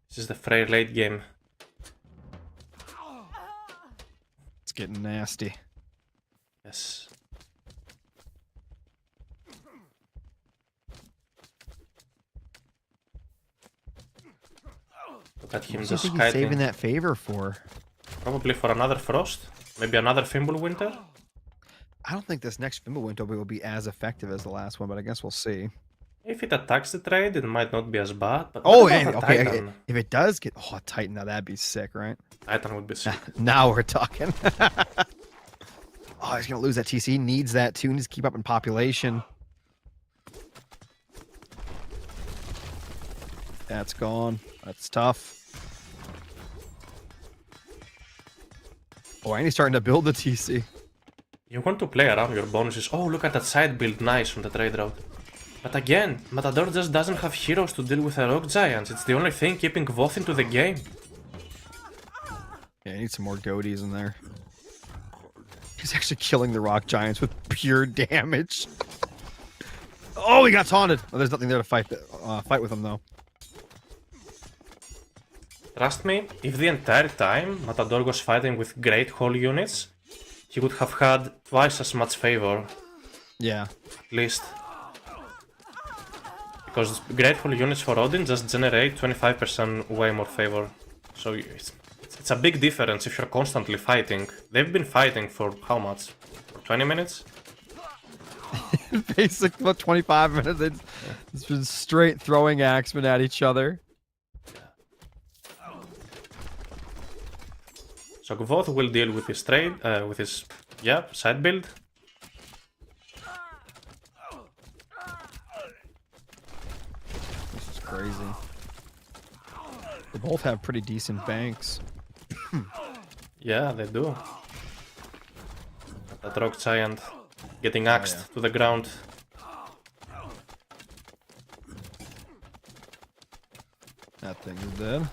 This is the Frey late game.
It's getting nasty.
Yes. Look at him just
What do you think he's saving that favor for?
Probably for another Frost. Maybe another Fimbulwinter.
I don't think this next Fimbulwinter will be as effective as the last one, but I guess we'll see.
If it attacks the trade, it might not be as bad. But
okay. If it does get a Titan, now that'd be sick, right?
Titan would be sick.
Now we're talking. Oh, he's gonna lose that TC. He needs that too. He needs to keep up in population. That's gone. That's tough. Oh, and he's starting to build the TC.
You want to play around your bonuses. Oh, look at that side build. Nice on the trade route. But again, Matador just doesn't have heroes to deal with the Rock Giants. It's the only thing keeping Gvoth into the game.
Yeah, I need some more goatees in there. He's actually killing the Rock Giants with pure damage. Oh, he got taunted. Oh, there's nothing there to fight with him, though.
Trust me, if the entire time Matador was fighting with Great Hall units, he would have had twice as much favor.
Yeah.
At least. Because Great Hall units for Odin just generate 25% way more favor. So it's a big difference if you're constantly fighting. They've been fighting for how much? For 20 minutes?
Basically, about 25 minutes. It's been straight throwing axemen at each other.
So Gvoth will deal with his trade, with his, side build.
This is crazy. They both have pretty decent banks.
Yeah, they do. That Rock Giant getting axed to the ground.
That thing is dead.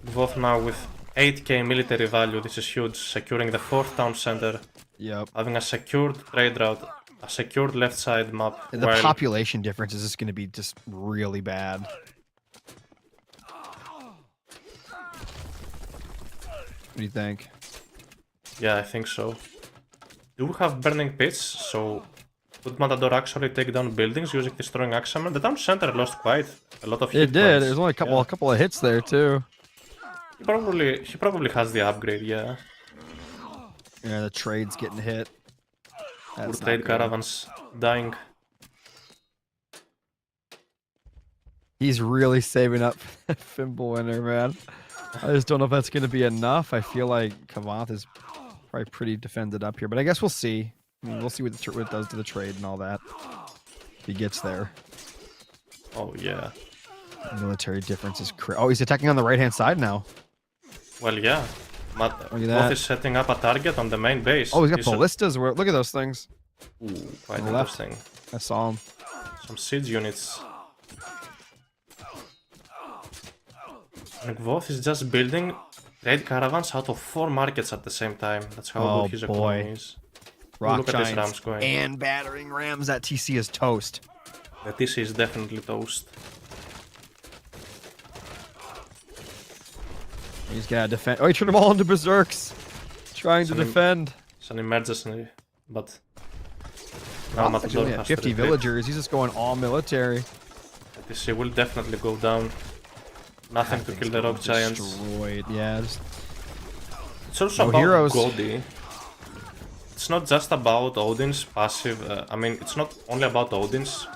Gvoth now with 8k military value, this is huge, securing the 4th town center.
Yep.
Having a secured trade route, a secured left side map.
And the population difference is just going to be just really bad. What do you think?
Yeah, I think so. Do we have burning pits? So would Matador actually take down buildings using destroying axe hammer? The town center lost quite a lot of hit
It did.
points.
There's only a couple of hits there too.
He probably has the upgrade, yeah.
Yeah, the trade's getting hit.
Poor
That's not
trade
good.
caravans dying.
He's really saving up Fimble winner, man. I just don't know if that's going to be enough. I feel like Kavath is probably pretty defended up here, but I guess we'll see. I mean, we'll see what it does to the trade and all that. If he gets there.
Oh, yeah.
Military difference is oh, he's attacking on the right-hand side now.
Well, yeah. Goth is setting up a target on the main base.
Oh, he's got ballistas. Look at those things.
Ooh, quite interesting.
I saw him.
Some siege units. And Goth is just building trade caravans out of 4 markets at the same time. That's how good his economy is.
Rock
look at
giants
these rams going.
And battering rams. That TC is toast.
The TC is definitely toast.
He's gotta defend. Oh, he turned them all into berserks. Trying to defend.
It's an emergency, but
now Matador has 50 villagers. He's just going all military.
The TC will definitely go down. Nothing to kill the rock giants.
Destroyed. Yeah.
It's also about
heroes.
Godi. It's not just about Odin's passive. I mean, it's not only about Odin's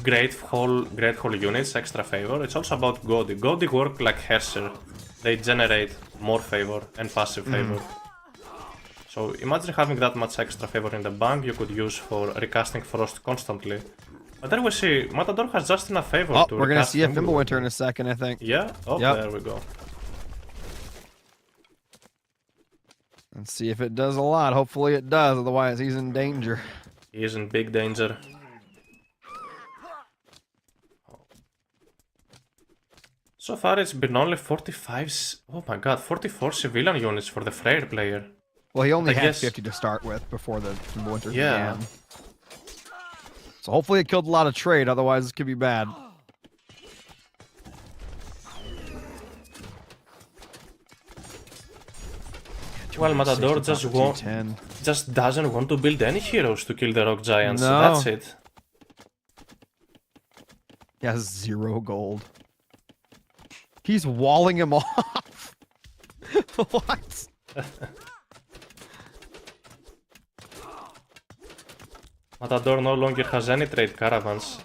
great hole units, extra favor. It's also about Godi. Godi work like Herser. They generate more favor and passive favor. So imagine having that much extra favor in the bank you could use for recasting Frost constantly. But there we see, Matador has just enough favor to
we're gonna see a
Fimbulwinter
Fimbulwinter in a second, I think.
Yeah? Oh, there we go.
Let's see if it does a lot. Hopefully it does, otherwise he's in danger.
He is in big danger. So far it's been only 45... Oh my god, 44 civilian units for the Freyr player.
Well, he only had 50 to start with before the Fimbulwinter began. So hopefully it killed a lot of trade, otherwise this could be bad.
Well, Matador just doesn't want to build any heroes to kill the rock giants. No. That's it.
He has 0 gold. He's walling him off. What?
Matador no longer has any trade caravans.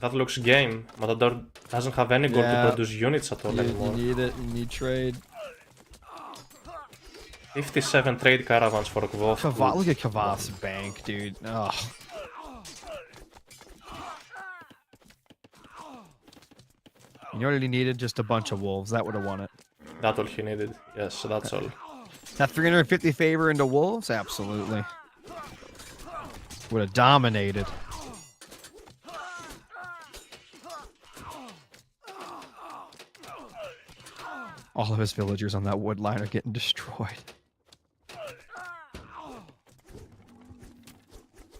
That looks game. Matador doesn't have any gold to produce units at all anymore.
You need it. You need trade.
57 trade caravans for Kvoth.
Look at Kavath's bank, dude. Ugh. You know what he needed? Just a bunch of wolves. That would have won it.
That's all he needed. Yes, that's all.
That 350 favor into wolves? Absolutely. Would have dominated. All of his villagers on that wood line are getting destroyed.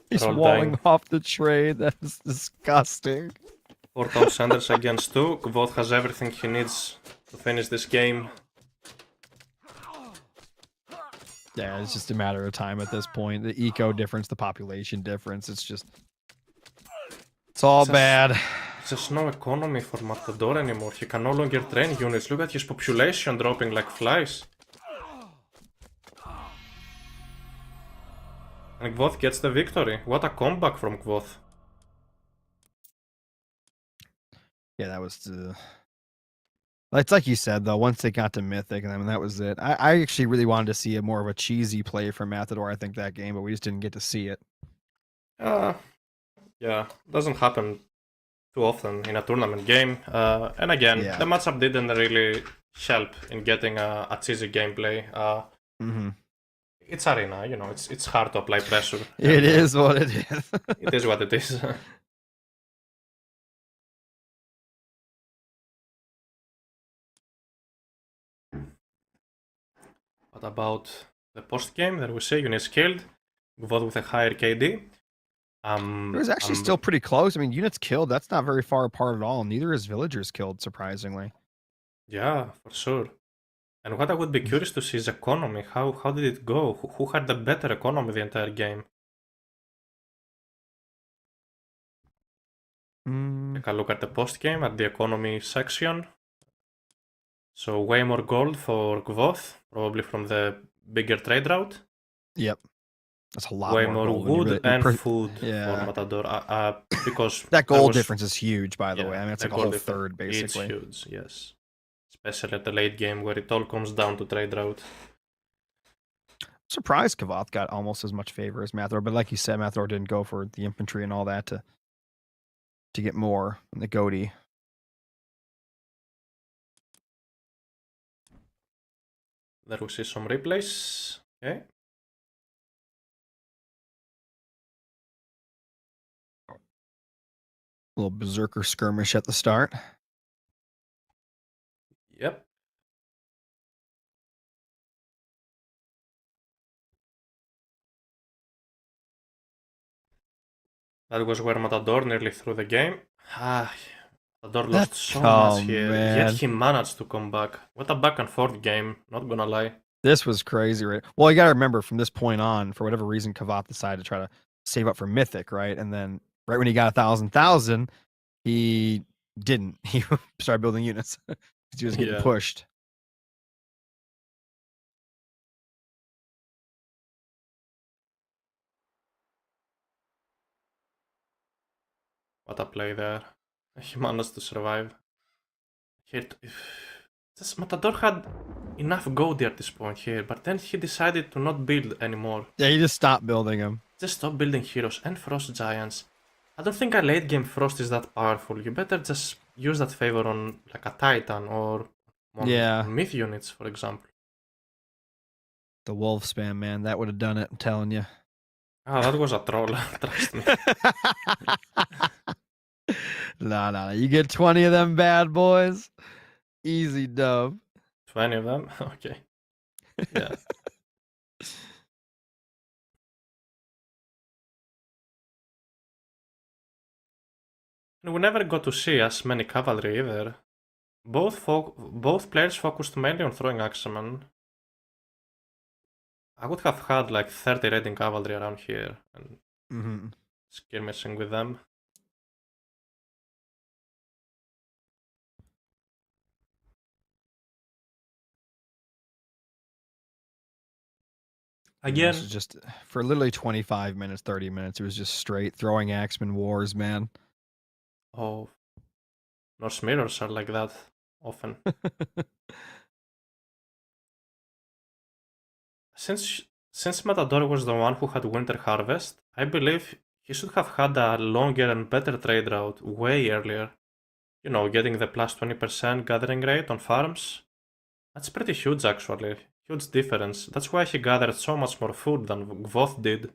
He's walling off the trade. That is disgusting.
4 senders against 2. Kvoth has everything he needs to finish this game.
Yeah, it's just a matter of time at this point. The eco difference, the population difference, it's just... It's all bad.
There's no economy for Matador anymore. He can no longer train units. Look at his population dropping like flies. And Kvoth gets the victory. What a comeback from Kvoth.
Yeah, that was... It's like you said, though, once they got to Mythic, I mean, that was it. I actually really wanted to see a more of a cheesy play from Matador, I think, that game, but we just didn't get to see it.
Yeah, doesn't happen too often in a tournament game. And again, the matchup didn't really help in getting a cheesy gameplay. It's arena, you know, it's hard to apply pressure.
It is what it is.
It is what it is. What about the post-game? There we say units killed. Kvoth with a higher KD.
It was actually still pretty close. I mean, units killed, that's not very far apart at all. Neither is villagers killed, surprisingly.
Yeah, for sure. And what I would be curious to see is economy. How did it go? Who had the better economy the entire game? Take a look at the post game, at the economy section. So way more gold for Gvoth, probably from the bigger trade route.
Yep. That's a lot
Way
more
more
gold.
wood and food
yeah.
for Matador. Because
that gold difference is huge, by the way. I mean, it's
the
like a whole
gold
third, basically.
It's huge, yes. Especially at the late game where it all comes down to trade route.
Surprised Kavath got almost as much favor as Mathor, but like you said, Mathor didn't go for the infantry and all that to get more in the goatee.
There we see some replays. Okay.
Little berserker skirmish at the start.
Yep. That was where Matador nearly threw the game. Matador lost so much here, yet he managed to come back. What a back and forth game, not gonna lie.
This was crazy, right? Well, you gotta remember from this point on, for whatever reason, Kavath decided to try to save up for Mythic, right? And then right when he got 1,000, he didn't. He started building units because he was getting pushed.
What a play there. He managed to survive. Here, Matador had enough gold at this point here, but then he decided to not build anymore.
Yeah, he just stopped building them.
Just stop building heroes and frost giants. I don't think a late game frost is that powerful. You better just use that favor on like a titan or on myth units, for example.
The wolf spam, man, that would have done it, I'm telling you.
Oh, that was a troll, trust me.
Nah. You get 20 of them bad boys. Easy dub.
20 of them? Okay. Yeah. And we never got to see as many cavalry either. Both players focused mainly on throwing axemen. I would have had like 30 raiding cavalry around here and skirmishing with them. Again,
this is just for literally 25 minutes, 30 minutes. It was just straight throwing axemen wars, man.
Oh, Norse mirrors are like that often. Since Matador was the one who had Winter Harvest, I believe he should have had a longer and better trade route way earlier. You know, getting the plus 20% gathering rate on farms. That's pretty huge actually. Huge difference. That's why he gathered so much more food than Gvoth did.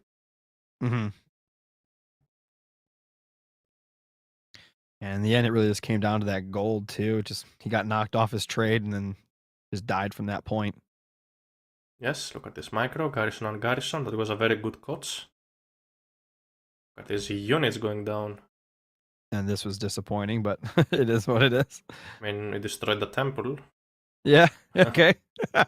And in the end, it really just came down to that gold too. Just he got knocked off his trade and then just died from that point.
Yes, look at this micro, garrison on garrison. That was a very good coach. Look at these units going down.
And this was disappointing, but it is what it is.
I mean, it destroyed the temple.
Yeah, okay. It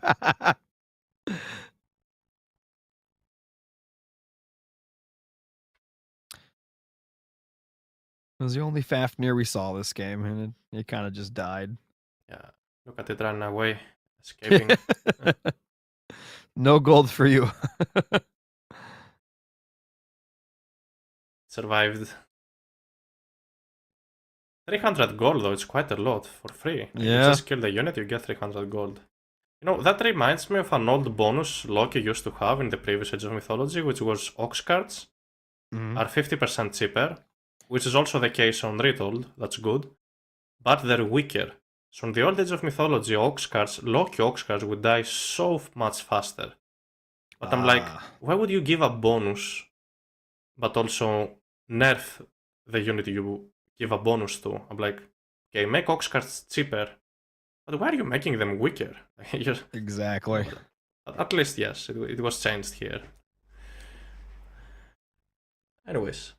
was the only Fafnir we saw this game, and it kind of just died.
Yeah, look at it running away, escaping.
No gold for you.
Survived. 300 gold though, it's quite a lot for free. Like, you just kill the unit, you get 300 gold. You know, that reminds me of an old bonus Loki used to have in the previous Age of Mythology, which was Ox cards are 50% cheaper, which is also the case on Retold, that's good, but they're weaker. So in the old Age of Mythology, Loki Ox cards would die so much faster. But I'm like, why would you give a bonus, but also nerf the unit you give a bonus to? I'm like, okay, make Ox cards cheaper, but why are you making them weaker?
Exactly.
At least, yes, it was changed here. Anyways,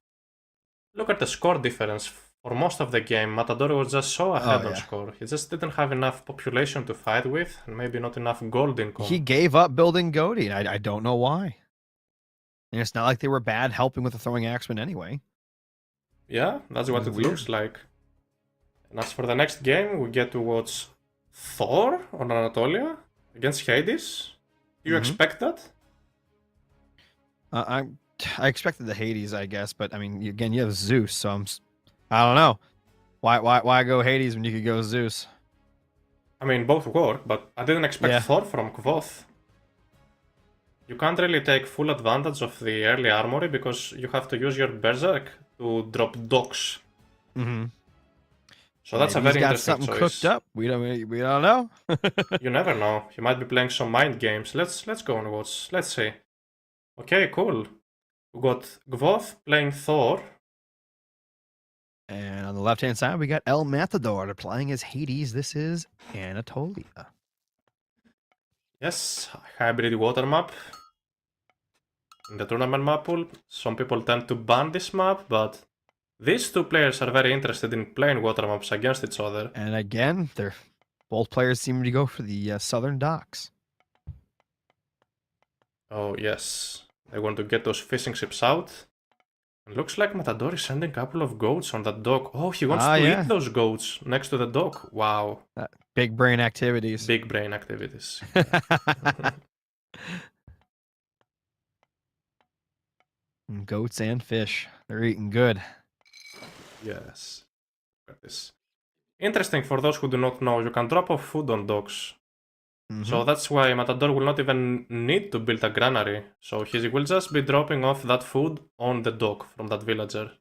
look at the score difference for most of the game, Matador was just so ahead on
yeah.
score. He just didn't have enough population to fight with, and maybe not enough gold income.
He gave up building Goaty, and I don't know why. And it's not like they were bad helping with the throwing axeman anyway.
Yeah, that's what it looks like. And as for the next game, we get to watch Thor on Anatolia against Hades. Do you expect that?
I expected the Hades, I guess, but I mean, again, you have Zeus, so I don't know. Why go Hades when you could go Zeus?
I mean, both work, but I didn't expect Thor from Kvoth. You can't really take full advantage of the early armory because you have to use your Berserk to drop docks.
Mm-hmm.
So that's a very interesting
something
choice.
cooked up. We don't know.
You never know. He might be playing some mind games. Let's go and watch. Let's see. Okay, cool. We got Gvoth playing Thor.
And on the left-hand side, we got El Matador playing as Hades. This is Anatolia.
Yes, hybrid water map. In the tournament map pool, some people tend to ban this map, but these two players are very interested in playing water maps against each other.
And again, both players seem to go for the southern docks.
Oh yes, they want to get those fishing ships out. And looks like Matador is sending a couple of goats on that dock. Oh, he wants to eat those goats next to the dock. Wow.
Big brain activities.
Big brain activities.
Goats and fish. They're eating good.
Yes. Look at this. Interesting for those who do not know, you can drop off food on docks. So that's why Matador will not even need to build a granary. So he will just be dropping off that food on the dock from that villager.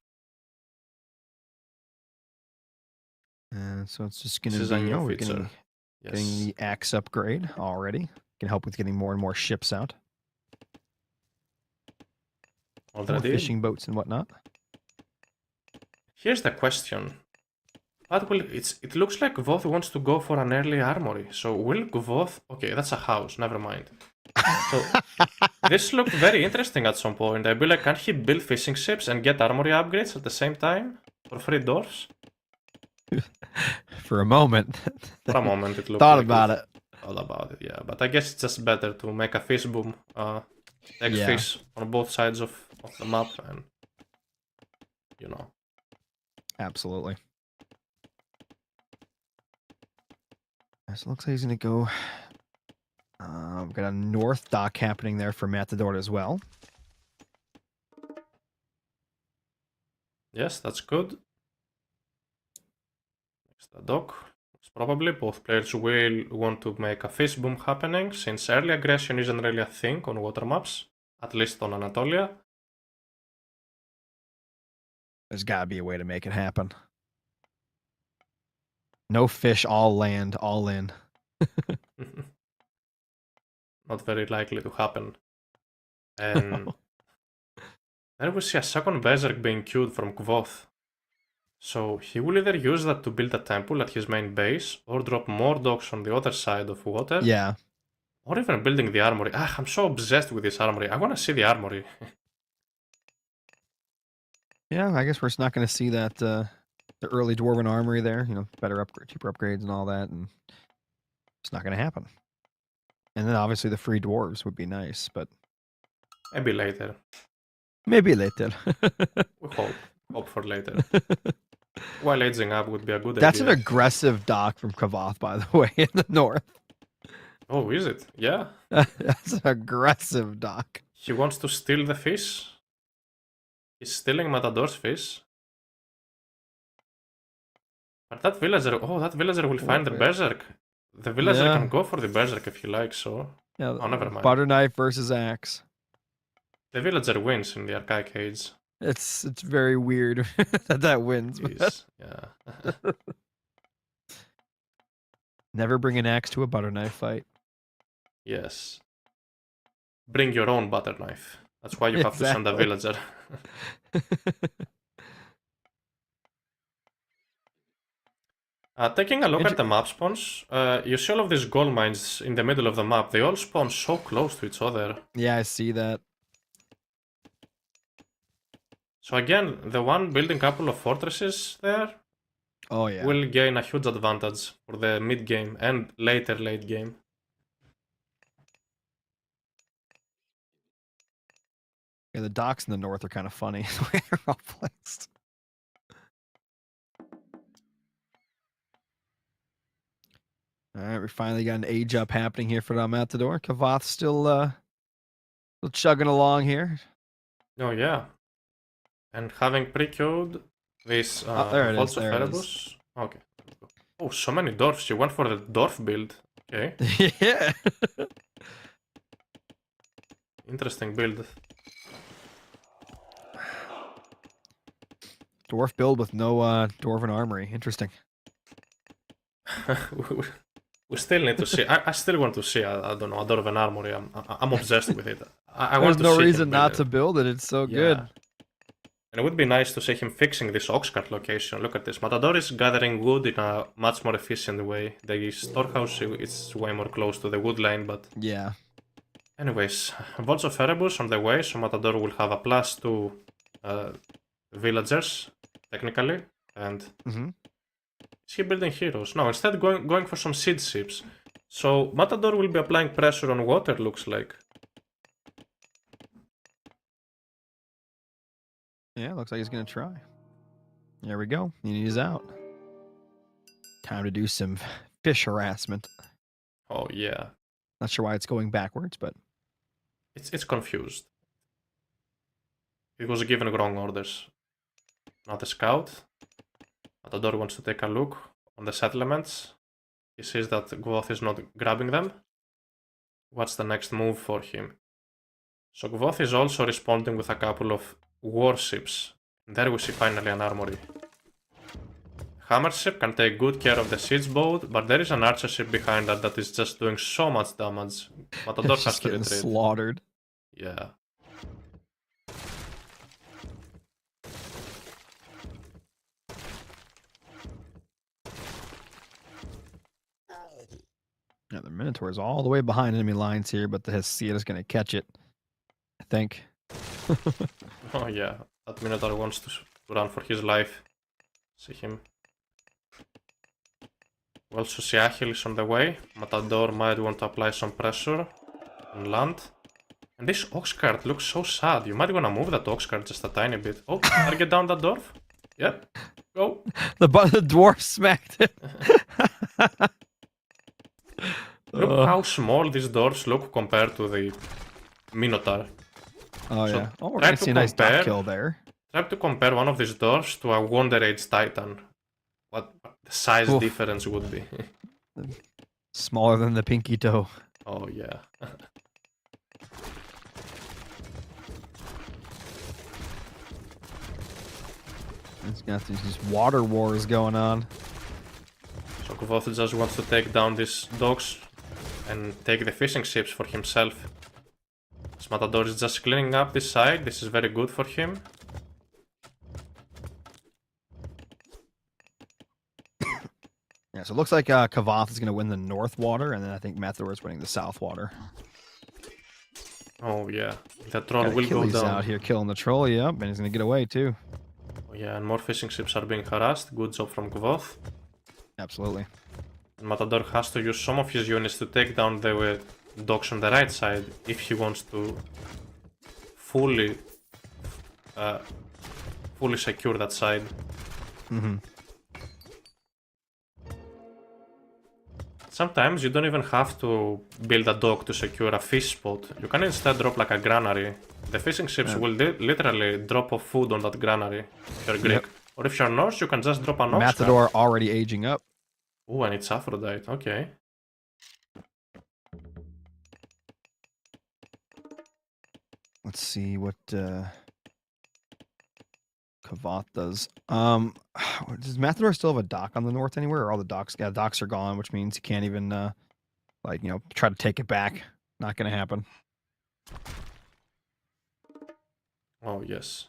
So it's just going to be
getting
the axe upgrade already. Can help with getting more and more ships out. More fishing boats and whatnot.
Here's the question. It looks like Gvoth wants to go for an early armory. So will Gvoth... Okay, that's a house. Never mind. So this looked very interesting at some point. I'd be like, can he build fishing ships and get armory upgrades at the same time? For free dwarfs?
For a moment.
For a moment it looked
Thought
like
about it.
All about it, yeah. But I guess it's just better to make a fish boom. Take fish on both sides of the map and... You know.
Absolutely. So it looks like he's going to go... we've got a north dock happening there for Matador as well.
Yes, that's good. Next the dock. Probably both players will want to make a fish boom happening, since early aggression isn't really a thing on water maps, at least on Anatolia.
There's got to be a way to make it happen. No fish, all land, all in.
Not very likely to happen. And then we see a second Berserk being queued from Kvoth. So he will either use that to build a temple at his main base, or drop more docks on the other side of water.
Yeah.
Or even building the armory. I'm so obsessed with this armory. I want to see the armory.
Yeah, I guess we're just not going to see that the early Dwarven armory there. You know, cheaper upgrades and all that, and it's not going to happen. And then obviously the free dwarves would be nice, but
maybe later.
Maybe later.
We hope for later. While aging up would be a good
That's
idea.
an aggressive dock from Kvoth, by the way, in the north.
Oh, is it? Yeah.
That's an aggressive dock.
He wants to steal the fish. He's stealing Matador's fish. But that villager, that villager will find the Berserk. The villager can go for the Berserk if he likes, so...
Yeah,
oh, never mind.
Butter knife versus axe.
The villager wins in the Archaic Age.
It's very weird that wins.
Yeah.
Never bring an axe to a butter knife fight.
Yes. Bring your own butter knife. That's why you have to send a villager. Taking a look at the map spawns, you see all of these gold mines in the middle of the map. They all spawn so close to each other.
Yeah, I see that.
So again, the one building a couple of fortresses there
Oh yeah.
will gain a huge advantage for the mid game and later late game.
Yeah, the docks in the north are kind of funny the way they're all placed. All right, we finally got an age up happening here for the Matador. Kavath's still chugging along here.
Oh yeah. And having pre-queued this
There it is.
Vaults of
There it is.
Erebus. Okay. Oh, so many dwarfs. You went for the dwarf build. Okay.
Yeah.
Interesting build.
Dwarf build with no dwarven armory. Interesting.
We still need to see. I still want to see. I don't know. A dwarven armory. I'm obsessed with it. I want
There's
to
no
see
reason
him
not
build
to
it.
build it. It's so
Yeah.
good.
And it would be nice to see him fixing this Oxcart location. Look at this. Matador is gathering wood in a much more efficient way. The storehouse is way more close to the wood line, but
Yeah.
anyways, Vaults of Erebus on the way, so Matador will have a +2 villagers, technically, and is he building heroes? No, instead going for some siege ships. So Matador will be applying pressure on water, looks like.
Yeah, looks like he's gonna try. There we go. He's out. Time to do some fish harassment.
Oh yeah,
Not sure why it's going backwards, but
it's confused. It was given wrong orders. Not a scout. Matador wants to take a look on the settlements. He sees that Gvoth is not grabbing them. What's the next move for him? So Gvoth is also responding with a couple of warships. There we see finally an armory. Hammer ship can take good care of the siege boat, but there is an archer ship behind that is just doing so much damage. Matador
it's
has
just
to
getting
retreat.
slaughtered.
Yeah.
Yeah, the Minotaur is all the way behind enemy lines here, but the Hesiod is going to catch it, I think.
Oh yeah, that Minotaur wants to run for his life. See him. We also see Achil is on the way. Matador might want to apply some pressure on land. And this ox cart looks so sad. You might want to move that ox cart just a tiny bit. Oh, target down that dwarf. Yep. Go.
The dwarf smacked it.
Look how small these dwarfs look compared to the Minotaur.
Oh
So
yeah. Oh, we're
try
gonna
to
see a nice dot
compare-
kill there.
Try to compare one of these dwarfs to a Wonder Age Titan. What the size
Oof.
difference would be.
Smaller than the pinky toe.
Oh yeah.
It's got these water wars going on.
So Gvoth just wants to take down these dogs and take the fishing ships for himself. Matador is just cleaning up this side. This is very good for him.
Yeah, so it looks like Kavath is going to win the north water, and then I think Matador is winning the south water.
Oh yeah, the troll
Got
will go
Achilles
down.
out here killing the troll, yep, and he's going to get away too.
Oh yeah, and more fishing ships are being harassed. Good job from Gvoth.
Absolutely.
And Matador has to use some of his units to take down the dogs on the right side if he wants to fully secure that side.
Mm-hmm.
Sometimes you don't even have to build a dock to secure a fish spot. You can instead drop like a granary. The fishing ships will literally drop off food on that granary if you're Greek.
Yep.
Or if you're Norse, you can just drop an ox cart.
Matador already aging up.
Ooh, and it's Aphrodite. Okay.
Let's see what Kavath does. Does Matador still have a dock on the north anywhere, or all the docks? Yeah, docks are gone, which means he can't even try to take it back. Not gonna happen.
Oh, yes.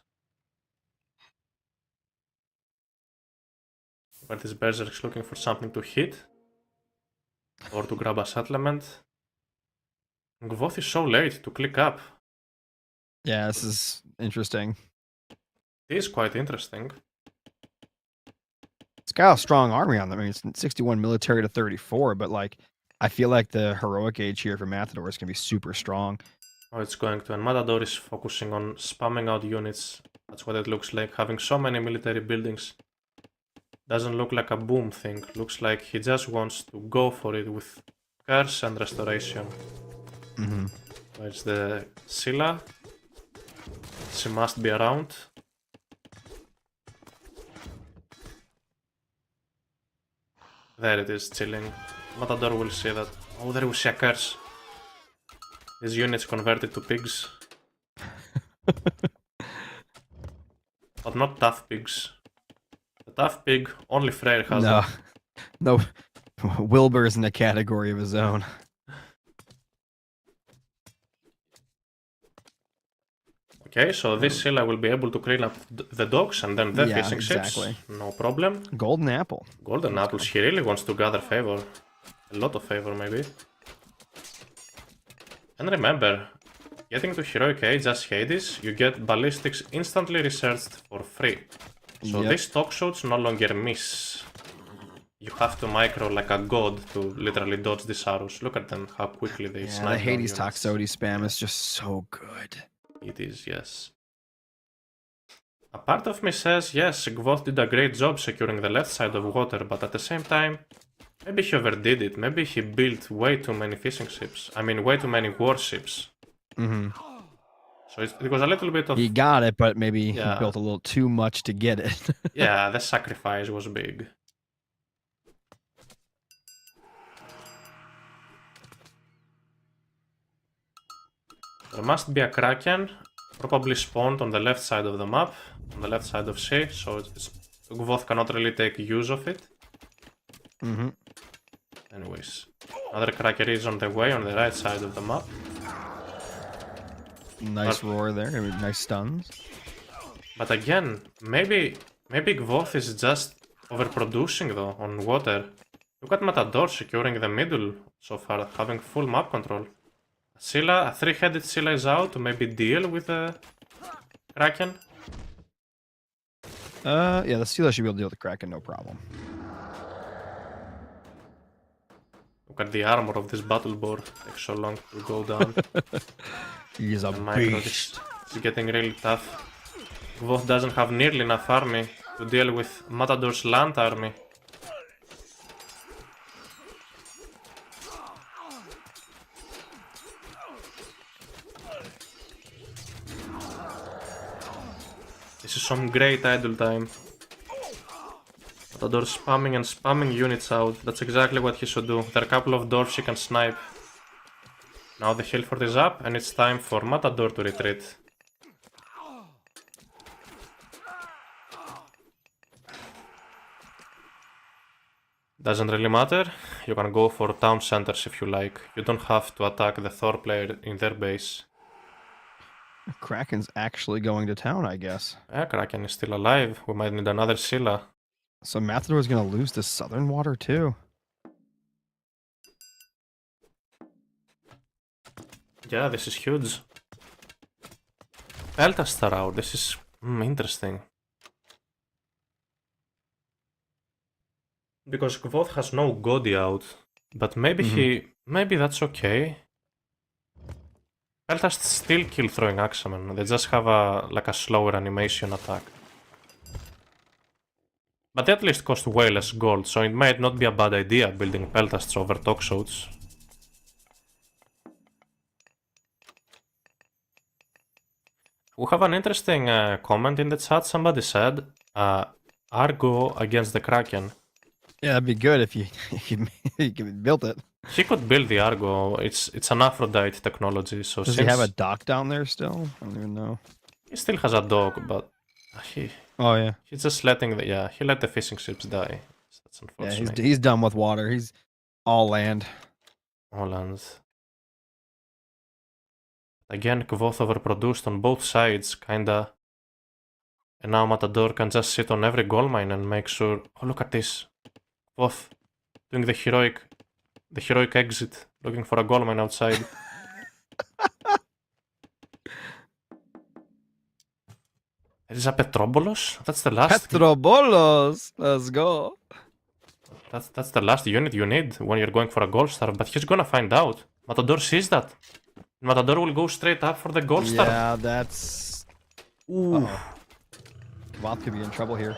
But this Berserk's looking for something to hit. Or to grab a settlement. Gvoth is so late to click up.
Yeah, this is interesting.
It is quite interesting.
It's got a strong army on them. I mean, it's 61 military to 34, but like, I feel like the heroic age here for Matador is gonna be super strong.
Oh, it's going to, and Matador is focusing on spamming out units. That's what it looks like, having so many military buildings. Doesn't look like a boom thing, looks like he just wants to go for it with curse and restoration.
Mm-hmm.
Where's the Scylla? She must be around. There it is, chilling. Matador will see that. Oh, there we see a curse. These units converted to pigs. But not tough pigs. The tough pig, only Freyr has
No,
them.
no, Wilbur's in a category of his own.
Okay, so this Scylla will be able to clean up the docks and then the fishing
exactly.
ships. No problem.
Golden apple.
Golden apples, he really wants to gather favor. A lot of favor, maybe. And remember, getting to Heroic Age as Hades, you get ballistics instantly researched for free. So
Yep.
these talk shots no longer miss. You have to micro like a god to literally dodge these arrows. Look at them, how quickly they
Yeah,
snipe
the
down
Hades
units.
Toxotes spam is just so good.
It is, yes. A part of me says, yes, Gvoth did a great job securing the left side of water, but at the same time, maybe he overdid it. Maybe he built way too many fishing ships. I mean, way too many warships.
Mm-hmm.
So it was a little bit of...
He got it, but maybe
Yeah.
he built a little too much to get it.
Yeah, the sacrifice was big. There must be a Kraken, probably spawned on the left side of the map, on the left side of sea, so Gvoth cannot really take use of it.
Mm-hmm.
Anyways, another Kraken is on the way on the right side of the map.
Nice roar there. I mean, nice stuns.
But again, maybe Gvoth is just overproducing though on water. Look at Matador securing the middle so far, having full map control. Scylla, a three-headed Scylla is out to maybe deal with the Kraken.
Yeah, the Steelers should be able to deal with the Kraken, no problem.
Look at the armor of this battle board. Takes so long to go down.
He is a
Micro,
beast.
this is getting really tough. Gvoth doesn't have nearly enough army to deal with Matador's land army. This is some great idle time. Matador spamming and spamming units out. That's exactly what he should do. There are a couple of dwarfs he can snipe. Now the Hillfort is up and it's time for Matador to retreat. Doesn't really matter. You can go for town centers if you like. You don't have to attack the Thor player in their base.
Kraken's actually going to town, I guess.
Yeah, Kraken is still alive. We might need another Scylla.
So Matador is going to lose the southern water too.
Yeah, this is huge. Peltastar out. This is interesting. Because Gvoth has no Godi out. But maybe maybe that's okay. Peltast still kill throwing Axemen. They just have a slower animation attack. But they at least cost way less gold, so it might not be a bad idea building Peltasts over Toxotes. We have an interesting comment in the chat. Somebody said, Argo against the Kraken.
Yeah, that'd be good if you built it.
He could build the Argo. It's an Aphrodite technology, so
Does he have a dock down there still? I don't even know.
He still has a dog, but
Oh yeah.
he's just letting he let the fishing ships die. That's
Yeah,
unfortunate.
he's done with water. He's all land.
All lands. Again, Gvoth overproduced on both sides, kinda. And now Matador can just sit on every gold mine and make sure. Oh, look at this. Gvoth doing the heroic exit, looking for a gold mine outside. Is that Petrobolos? That's the last.
Petrobolos! Let's go.
That's the last unit you need when you're going for a gold star. But he's gonna find out. Matador sees that. Matador will go straight up for the gold star.
Yeah, that's...
Ooh.
Uh-oh. Kvath could be in trouble here.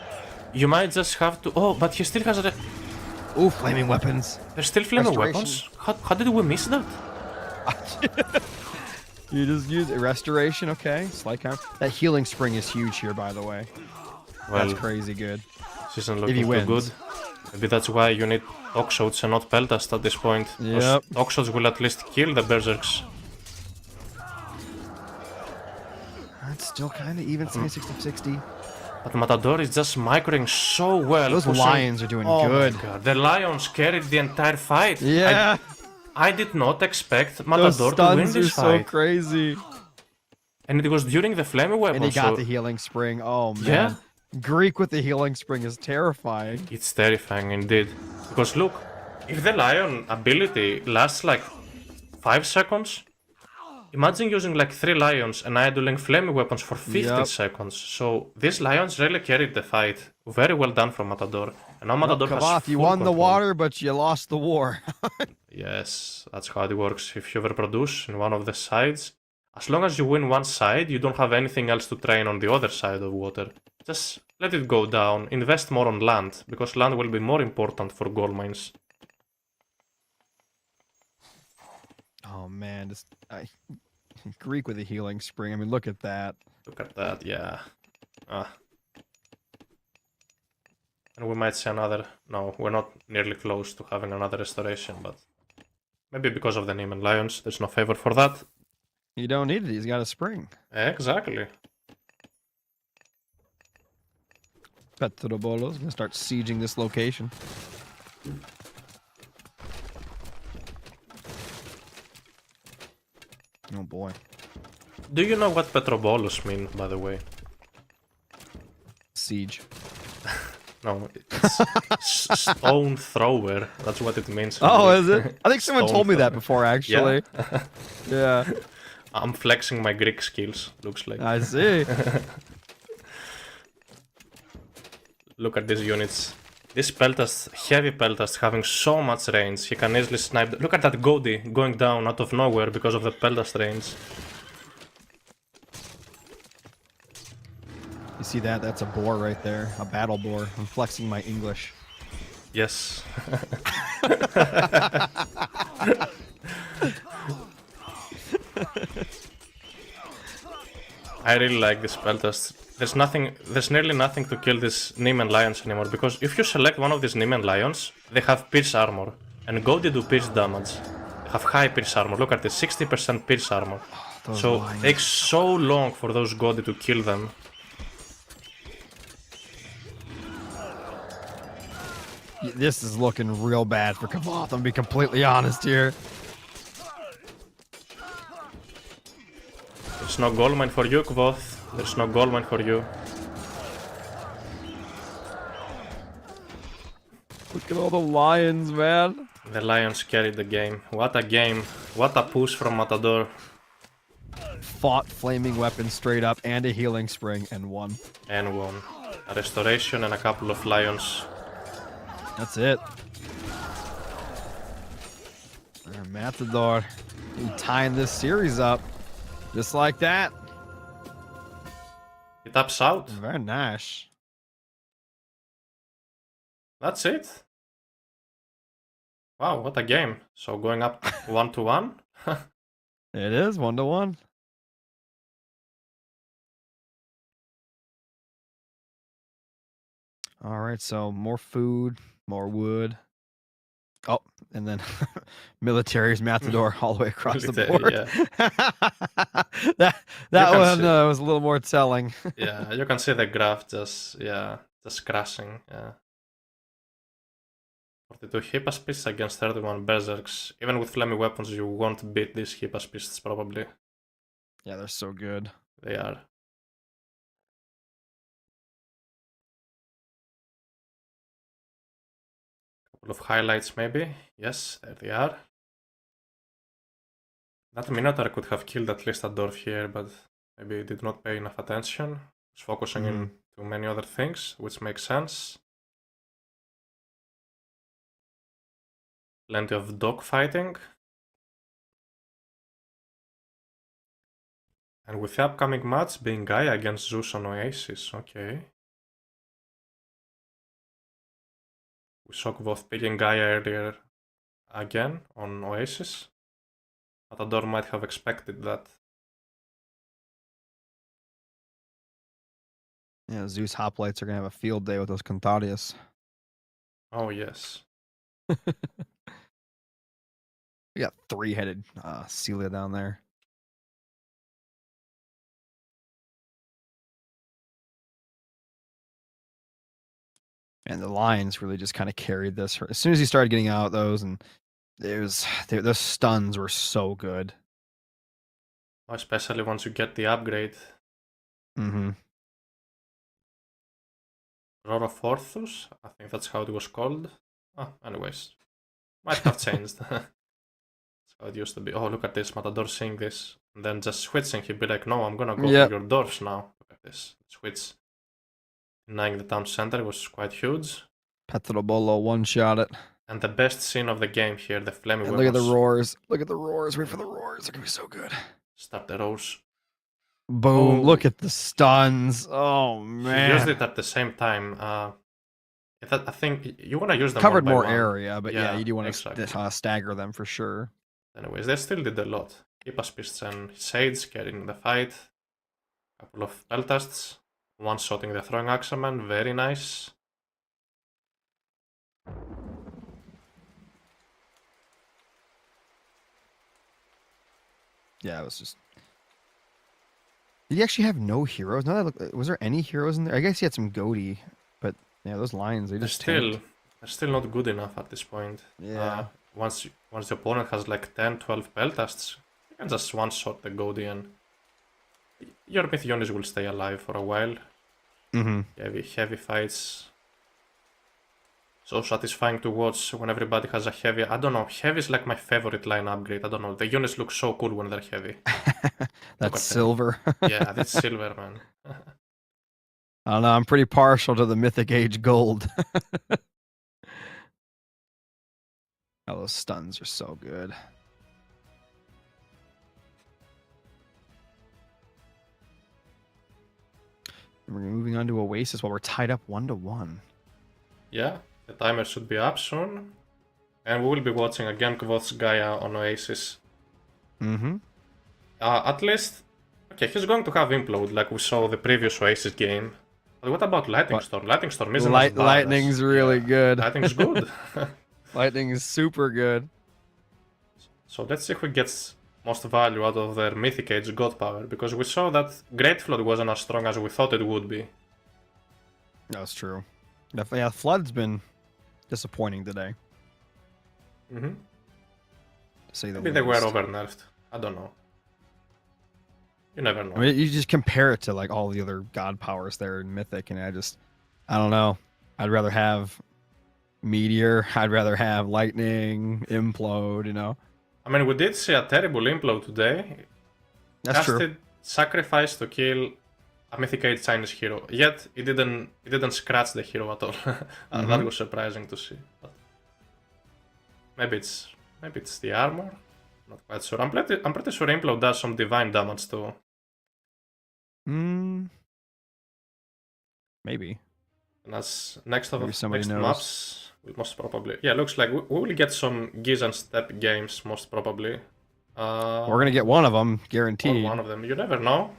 You might just have to. Oh, but he still has a.
Ooh, flaming weapons.
There's still flaming
Restoration.
weapons? How did we miss that?
You just use restoration, okay? Slight count. That healing spring is huge here, by the way.
Well,
That's crazy good.
this isn't
If
looking
he
too
wins.
good. Maybe that's why you need Toxotes and not Peltast at this point.
Yep.
Toxotes will at least kill the Berserks.
That's still kind of even, 60-60.
But Matador is just microing so well.
Those
pushing-
lions are doing
Oh
good.
my god, the lions carried the entire fight.
Yeah,
I did not expect
those
Matador to win
stuns are
this
so
fight.
crazy.
And it was during the flaming weapon.
And he got
so
the healing spring. Oh man.
Yeah.
Greek with the healing spring is terrifying.
it's terrifying indeed. Because look, if the lion ability lasts like 5 seconds, imagine using like 3 lions and idling flaming weapons for 15
Yep.
seconds. So these lions really carried the fight. Very well done from Matador. And now Matador has
Kvath, you
full
won the
control.
water, but you lost the war.
Yes, that's how it works. If you overproduce in one of the sides, as long as you win one side, you don't have anything else to train on the other side of water. Just let it go down. Invest more on land, because land will be more important for gold mines.
Oh man, Greek with a healing spring. I mean, look at that.
Look at that, yeah. And we might see another... No, we're not nearly close to having another restoration, but... Maybe because of the Neiman Lions, there's no favor for that.
You don't need it. He's got a spring.
Exactly.
Petrobolos gonna start sieging this location. Oh boy.
Do you know what Petrobolos mean, by the way?
Siege.
No, it's stone thrower. That's what it means.
Oh, is it? I think someone
Stone
told me that
thrower.
before, actually. Yeah.
I'm flexing my Greek skills, looks like.
I see.
Look at these units. This Peltast, heavy Peltast, having so much range, he can easily snipe. Look at that Godi going down out of nowhere because of the Peltast range.
You see that? That's a boar right there. A battle boar. I'm flexing my English.
Yes. I really like this Peltast. There's nearly nothing to kill these Neiman Lions anymore, because if you select one of these Neiman Lions, they have pierce armor, and Godi do pierce damage. They have high pierce armor. Look at this, 60% pierce armor. So it takes so long for those Godi to kill them.
This is looking real bad for Kvath. I'm gonna be completely honest here.
There's no gold mine for you, Kvoth. There's no gold mine for you.
Look at all the lions, man.
The Lions carried the game. What a game. What a push from Matador.
Fought flaming weapons straight up and a healing spring and won.
And won. A restoration and a couple of Lions.
That's it. Matador, he tying this series up just like that.
He taps out.
Very nice.
That's it. Wow, what a game. So going up 1-1.
It is 1-1. All right, so more food, more wood. Oh, and then military's Matador all the way across the
Military,
board.
yeah.
that
can
one
see-
was a little more telling.
Yeah, you can see the graph just crashing. Yeah. 42 Hippaspists against 31 Berserks. Even with flaming weapons, you won't beat these Hippaspists probably.
Yeah, they're so good.
They are. Couple of highlights maybe. Yes, there they are. That Minotaur could have killed at least a dwarf here, but maybe did not pay enough attention. He's focusing in too many other things, which makes sense. Plenty of dogfighting. And with the upcoming match being Gaia against Zeus on Oasis, okay. We saw both picking Gaia earlier again on Oasis. Matador might have expected that.
Yeah, Zeus hoplites are gonna have a field day with those Cantharius.
Oh yes.
We got 3-headed Celia down there. And the lines really just kind of carried this. As soon as he started getting out those, and the stuns were so good.
Especially once you get the upgrade.
Mm-hmm.
Roroforthus, I think that's how it was called. Anyways. Might have changed. That's how it used to be. Oh, look at this, Matador seeing this. And then just switching, he'd be like, no, I'm gonna go for your dwarfs now. Look at this. Switch. Denying the town center was quite huge.
Petrobolo one-shot it.
And the best scene of the game here, the flaming weapons.
Look at the roars. Look at the roars. Wait for the roars. They're gonna be so good.
Start the roars.
Boom. Oh. Look at the stuns. Oh, man.
He used it at the same time. I think you want to use them
covered
more
area, but yeah, you do want to stagger them for sure.
Anyways, they still did a lot. Hypaspists and Sage carrying the fight. Couple of Peltasts. One-shotting the throwing axeman. Very nice.
Yeah, it was just... Did he actually have no heroes? No, was there any heroes in there? I guess he had some Goaty, but yeah, those lines, they're
still not good enough at this point.
Yeah.
Once the opponent has like 10, 12 Peltasts, you can just one-shot the Goaty and your Myth units will stay alive for a while.
Mm-hmm.
Heavy fights. So satisfying to watch when everybody has a heavy. I don't know, heavy is like my favorite line upgrade. I don't know, the units look so cool when they're heavy.
That's silver.
Yeah, that's silver, man.
I don't know, I'm pretty partial to the Mythic Age gold. Oh, those stuns are so good. We're moving on to Oasis while we're tied up 1-1.
Yeah, the timer should be up soon. And we will be watching again Kvoth's Gaia on Oasis.
Mm-hmm.
At least, okay, he's going to have Implode like we saw the previous Oasis game. But what about Lightning Storm? Lightning Storm isn't as bad.
Lightning's really good.
Lightning's good.
Lightning is super good.
So let's see who gets most value out of their Mythic Age God Power, because we saw that Great Flood wasn't as strong as we thought it would be.
That's true. Yeah, Flood's been disappointing today.
Mm-hmm.
To say the
Maybe they were over-nerfed. I don't know. You never know.
I mean, you just compare it to like all the other god powers there in Mythic, and I don't know. I'd rather have Meteor. I'd rather have Lightning, Implode, you know.
I mean, we did see a terrible Implode today.
That's true.
Sacrifice to kill a Mythic Age Chinese hero. Yet it didn't scratch the hero at all. That was surprising to see. But maybe it's the armor. Not quite sure. I'm pretty sure Implode does some divine damage too.
Maybe.
And as next
knows.
maps, we most probably. Yeah, looks like we will get some Giz and Step games most probably.
We're gonna get one of them, guaranteed.
Or one of them. You never know.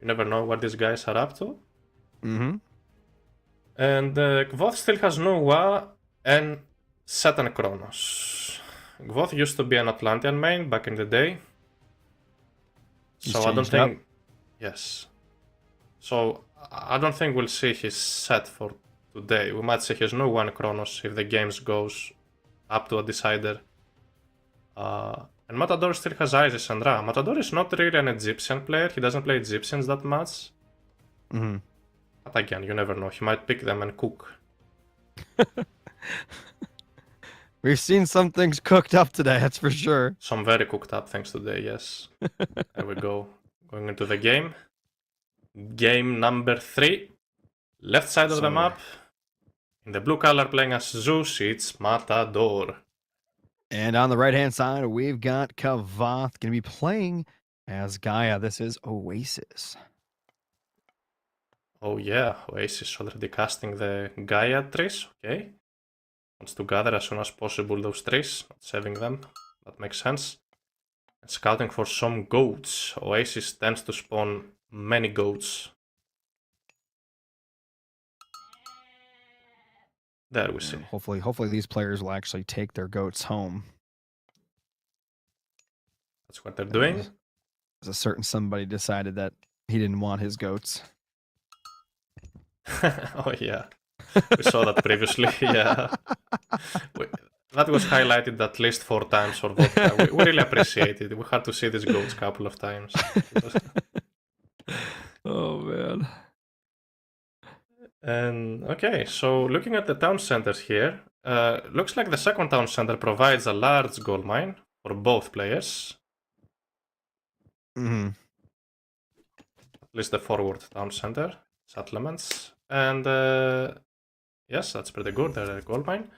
You never know what these guys are up to.
Mm-hmm.
And Kvoth still has Nuwa and Satan Kronos. Kvoth used to be an Atlantean main back in the day. So I don't think... Yes. So I don't think we'll see his set for today. We might see his Nuwa and Kronos if the games goes up to a decider. And Matador still has Isis and Ra. Matador is not really an Egyptian player. He doesn't play Egyptians that much.
Mm-hmm.
But again, you never know. He might pick them and cook.
We've seen some things cooked up today, that's for sure.
Some very cooked up things today, yes. There we go. Going into the game. game number 3. Left side of the
Sir.
map. In the blue color playing as Zeus, it's Matador.
And on the right-hand side, we've got Kavath going to be playing as Gaia. This is Oasis.
Oh yeah, Oasis already casting the Gaia trees, okay. Wants to gather as soon as possible those trees, not saving them, that makes sense. And scouting for some goats. Oasis tends to spawn many goats. There we see.
And hopefully these players will actually take their goats home.
That's what they're doing.
As a certain somebody decided that he didn't want his goats.
Oh yeah, we saw that previously, yeah. That was highlighted at least 4 times for Vodka. We really appreciate it. We had to see these goats a couple of times.
Oh man.
And okay, so looking at the town centers here, looks like the second town center provides a large gold mine for both players.
Mm-hmm.
At least the forward town center settlements. And yes, that's pretty good. The gold mine.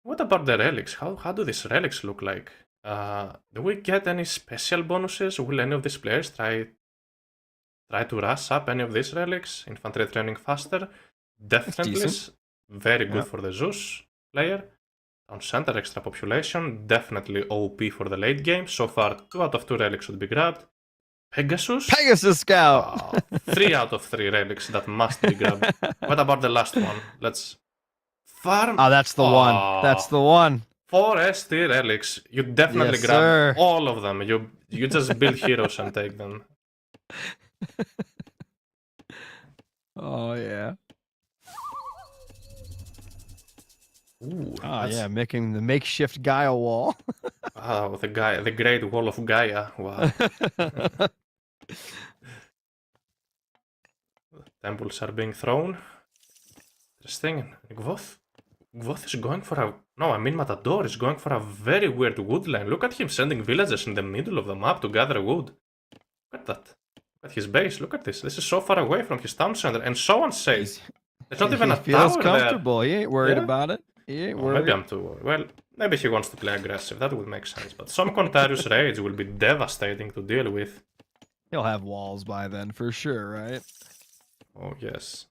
What about the relics? How do these relics look like? Do we get any special bonuses? Will any of these players try to rush up any of these relics? Infantry training faster? Definitely very good for the Zeus player. Town center, extra population, definitely OP for the late game. So far, 2 out of 2 relics should be grabbed.
Pegasus Scout!
3 out of 3 relics that must be grabbed. What about the last one? Let's farm.
Oh, that's the one. That's the one.
4 ST relics. You definitely grab all of them. You just build heroes and take them.
Oh yeah.
Ooh,
yeah, making the makeshift Gaia wall.
Wow, the great wall of Gaia. Wow. Temples are being thrown. Interesting. Gvoth is going for a... No, I mean Matador is going for a very weird wood line. Look at him sending villagers in the middle of the map to gather wood. Look at that. Look at his base. Look at this. This is so far away from his town center and so unsafe. There's not even a
feels
tower
comfortable.
there.
He ain't worried about it. He ain't worried.
Maybe I'm too worried. Well, maybe he wants to play aggressive. That would make sense. But some Contarius raids will be devastating to deal with.
He'll have walls by then for sure, right?
Oh, yes.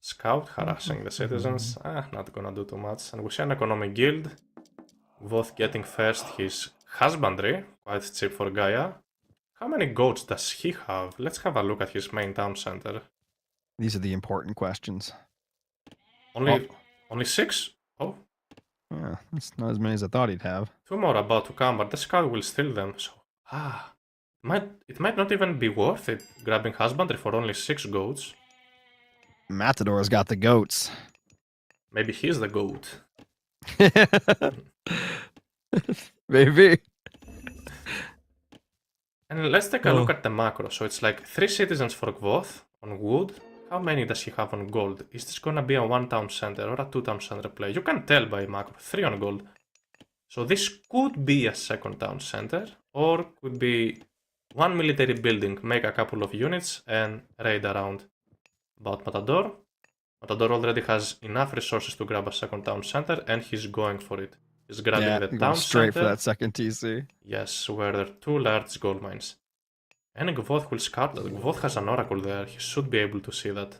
Scout harassing the citizens. Not gonna do too much. And we see an economic guild. Both getting first his husbandry. Quite cheap for Gaia. How many goats does he have? Let's have a look at his main town center.
These are the important questions.
Only 6? Oh.
Yeah, that's not as many as I thought he'd have.
2 more about to come, but the scout will steal them. So, it might not even be worth it grabbing husbandry for only 6 goats.
Matador's got the goats.
Maybe he's the goat.
Maybe.
And let's take a look at the macro. So it's like 3 citizens for Gvoth on wood. How many does he have on gold? Is this gonna be a 1 town center or a 2 town center play? You can tell by macro. 3 on gold. So this could be a 2nd town center, or could be 1 military building, make a couple of units, and raid around. About Matador. Matador already has enough resources to grab a 2nd town center, and he's going for it. He's grabbing the town
straight
center.
For that 2nd TC.
Yes, where there are 2 large gold mines. And Gvoth will scout that. Gvoth has an oracle there. He should be able to see that.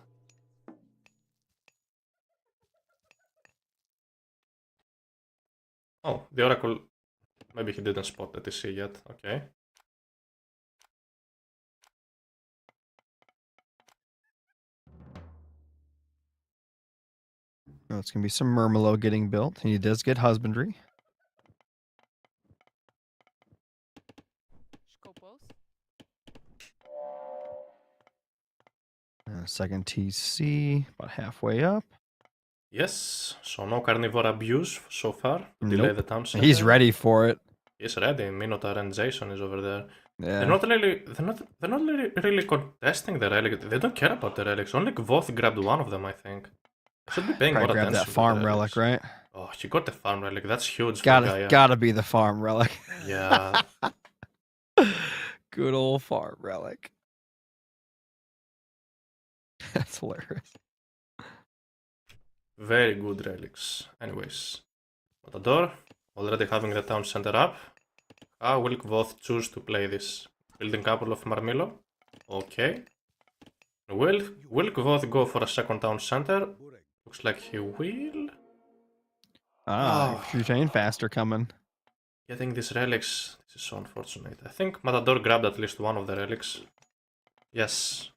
Oh, the oracle... Maybe he didn't spot the TC yet. Okay.
Oh, it's going to be some Murmelo getting built. And he does get husbandry. Second TC, about halfway up.
Yes, so no carnivore abuse so far. Delay the town center.
He's ready for it.
He's ready. Minotaur and Jason is over there.
Yeah.
They're not really contesting the relic. They don't care about the relics. Only Gvoth grabbed one of them, I think. I should be paying
Probably
more
grab
attention
that
to
farm
the
relic,
relics.
right?
Oh, he got the farm relic. That's huge for Gaia.
Gotta be the farm relic.
Yeah.
Good old farm relic. That's hilarious.
Very good relics. Anyways, Matador, already having the town center up. How will Gvoth choose to play this? Building couple of Marmillo? Okay. Will Gvoth go for a second town center? Looks like he will.
Chain faster coming.
Getting these relics, this is so unfortunate. I think Matador grabbed at least one of the relics. Yes.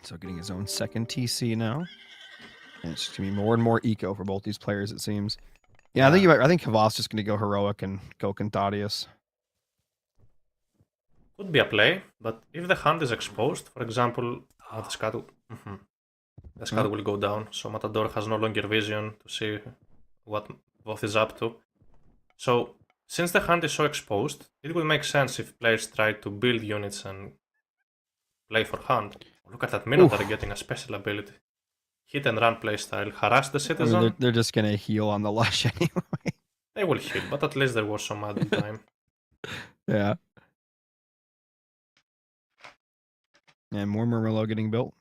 So getting his own second TC now. And it's going to be more and more eco for both these players, it seems. Yeah, I think Kavas just going to go heroic and go Cantadius.
Could be a play, but if the hand is exposed, for example, the scat will go down, so Matador has no longer vision to see what Voth is up to. So, since the hand is so exposed, it would make sense if players try to build units and play for hand. Look at that Minotaur getting a special ability. Hit and run playstyle, harass the citizen.
I mean, they're just going to heal on the Lush anyway.
They will heal, but at least there was some idle time.
Yeah. And more Murmillo getting built.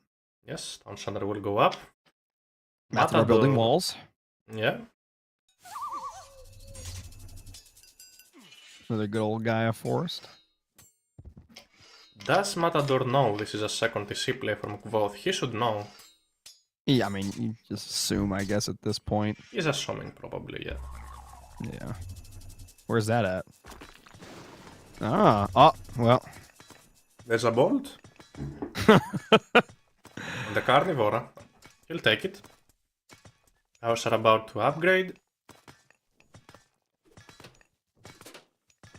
Yes, Town Center will go up.
Matador building walls.
Yeah.
Another good old Gaia Forest.
Does Matador know this is a second TC play from Gvoth? He should know.
Yeah, I mean, you just assume, I guess, at this point.
He's assuming, probably, yeah.
Yeah. Where's that at? Well.
There's a bolt. The Carnivora. He'll take it. House are about to upgrade.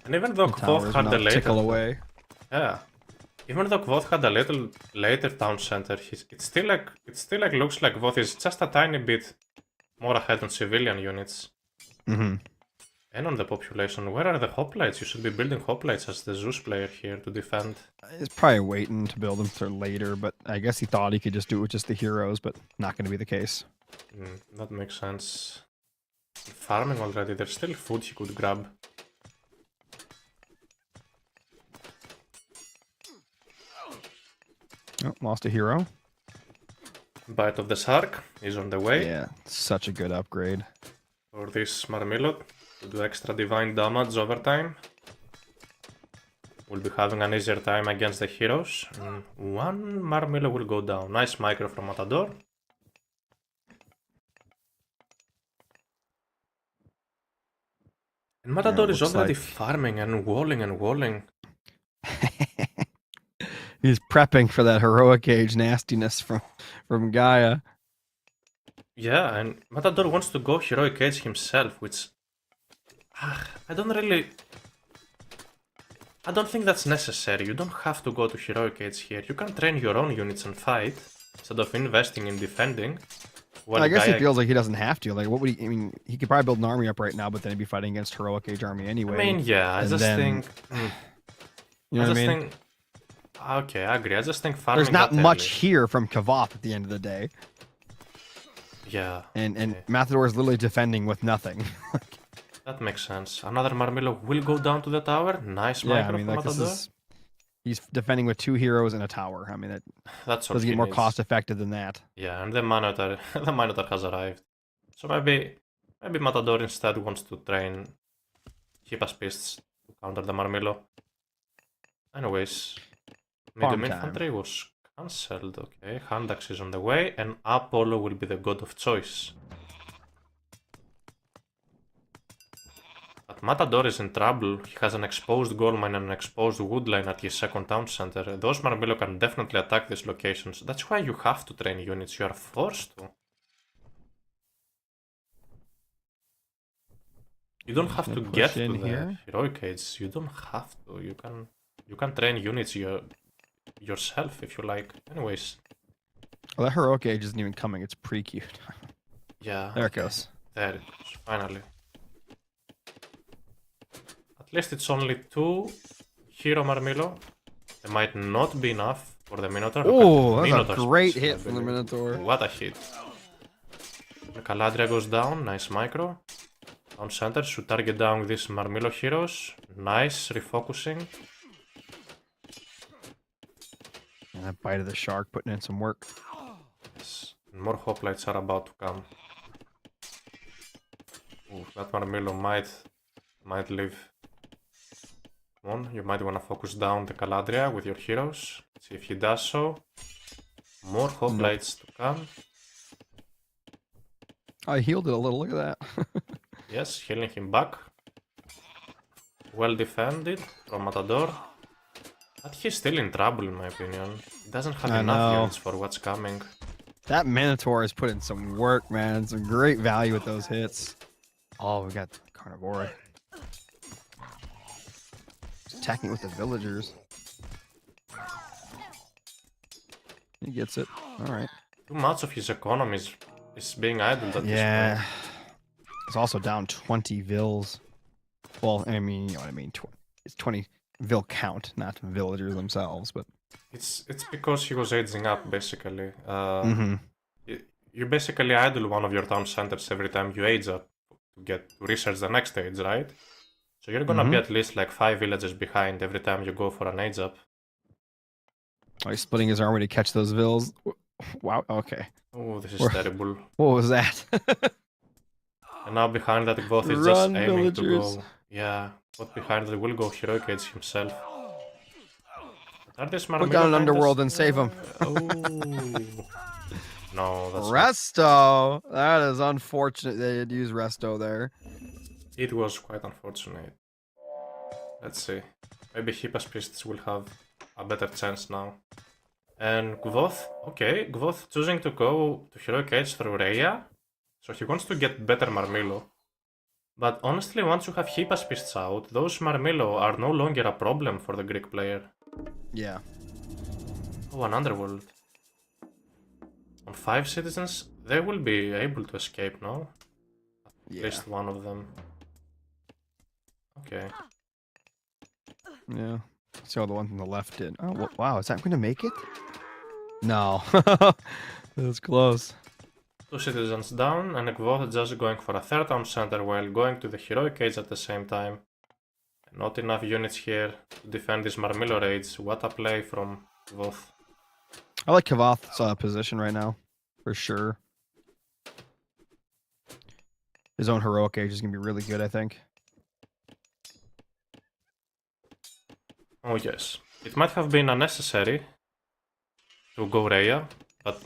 And even though Gvoth had the later...
tickle away.
Yeah. Even though Gvoth had a little later town center, it still looks like Gvoth is just a tiny bit more ahead on civilian units.
Mm-hmm.
And on the population. Where are the hoplites? You should be building hoplites as the Zeus player here to defend.
He's probably waiting to build them for later, but I guess he thought he could just do it with just the heroes, but not going to be the case.
That makes sense. Farming already. There's still food he could grab.
Oh, lost a hero.
Bite of the Shark is on the way.
Yeah, such a good upgrade.
For this Marmilot to do extra divine damage over time. We'll be having an easier time against the heroes. One Marmillo will go down. Nice micro from Matador. And Matador is already farming and walling.
He's prepping for that heroic age nastiness from Gaia.
Yeah, and Matador wants to go heroic age himself, which I don't think that's necessary. You don't have to go to heroic age here. You can train your own units and fight instead of investing in defending.
I guess he feels like he doesn't have to. Like, what would he? I mean, he could probably build an army up right now, but then he'd be fighting against heroic age army anyway.
I mean, yeah, I just think.
You know what I mean?
Okay, I agree. I just think farming.
There's not much here from Kavoth at the end of the day.
Yeah.
And Matador is literally defending with nothing.
That makes sense. Another Marmillo will go down to the tower. Nice micro from Matador.
He's defending with 2 heroes and a tower. I mean, that's doesn't get more cost effective than that.
Yeah, and the Minotaur has arrived. So maybe Matador instead wants to train Hippa's Beasts to counter the Marmillo. Anyways, medium infantry was cancelled. Okay, Handax is on the way, and Apollo will be the god of choice. But Matador is in trouble. He has an exposed gold mine and an exposed wood line at his second town center. Those Marmillo can definitely attack these locations. That's why you have to train units. You are forced to. You don't have to get to the heroic age. You don't have to. You can train units yourself if you like. Anyways.
Well, that heroic age isn't even coming. It's pretty cute.
Yeah.
There it goes.
There it goes. Finally. least it's only 2 hero Marmilo. It might not be enough for the Minotaur. Look at
Oh, that's a
Minotaur's
great
piece,
hit
I
from the
believe.
Minotaur.
What a hit. The Caladria goes down, nice micro. On center, should target down these Marmilo heroes. Nice refocusing.
And that bite of the shark putting in some work.
Yes. More hoplites are about to come. Ooh, that Marmilo might live. Come on, you might want to focus down the Caladria with your heroes. See if he does so. More hoplites to come.
I healed it a little, look at that.
Yes, healing him back. Well defended from Matador. But he's still in trouble in my opinion. He doesn't have
I
enough
know.
units for what's coming.
That Minotaur has put in some work, man. Some great value with those hits. Oh, we got Carnivore. Just attacking with the villagers. He gets it. Alright.
Too much of his economy is being idled at this
Yeah.
point.
It's also down 20 vills. Well, I mean, you know what I mean. It's 20 vill count, not villagers themselves, but...
It's because he was aging up, basically.
Mm-hmm.
You basically idle one of your town centers every time you age up to research the next age, right? So you're gonna be at least like 5 villages behind every time you go for an age up.
Oh, he's splitting his army to catch those vills. Wow, okay.
Oh, this is
We're-
terrible.
What was that?
And now behind that Goth is just
Run,
aiming
villagers.
to go. Yeah, but behind that will go Heroic Age himself. Are these
Put down an
Marmilo
underworld
Hunters?
and save him.
Oh. No, that's not.
Resto! That is unfortunate they had used Resto there.
It was quite unfortunate. Let's see. Maybe Hippa's Priests will have a better chance now. And Gvoth, okay, Gvoth choosing to go to Heroic Age through Rhea. So he wants to get better Marmilo. But honestly, once you have Hippa's Priests out, those Marmilo are no longer a problem for the Greek player.
Yeah.
Oh, an underworld. On 5 citizens, they will be able to escape, no? At
Yeah.
least one of them. Okay.
Yeah. See how the one from the left did. Oh, wow. Is that going to make it? No. That's close.
2 citizens down, and Gvoth just going for a third town center while going to the Heroic Age at the same time. Not enough units here to defend this Marmilo raids. What a play from Gvoth.
I like Kavath's position right now. For sure. His own heroic age is going to be really good, I think.
Oh yes. It might have been unnecessary to go Rhea, but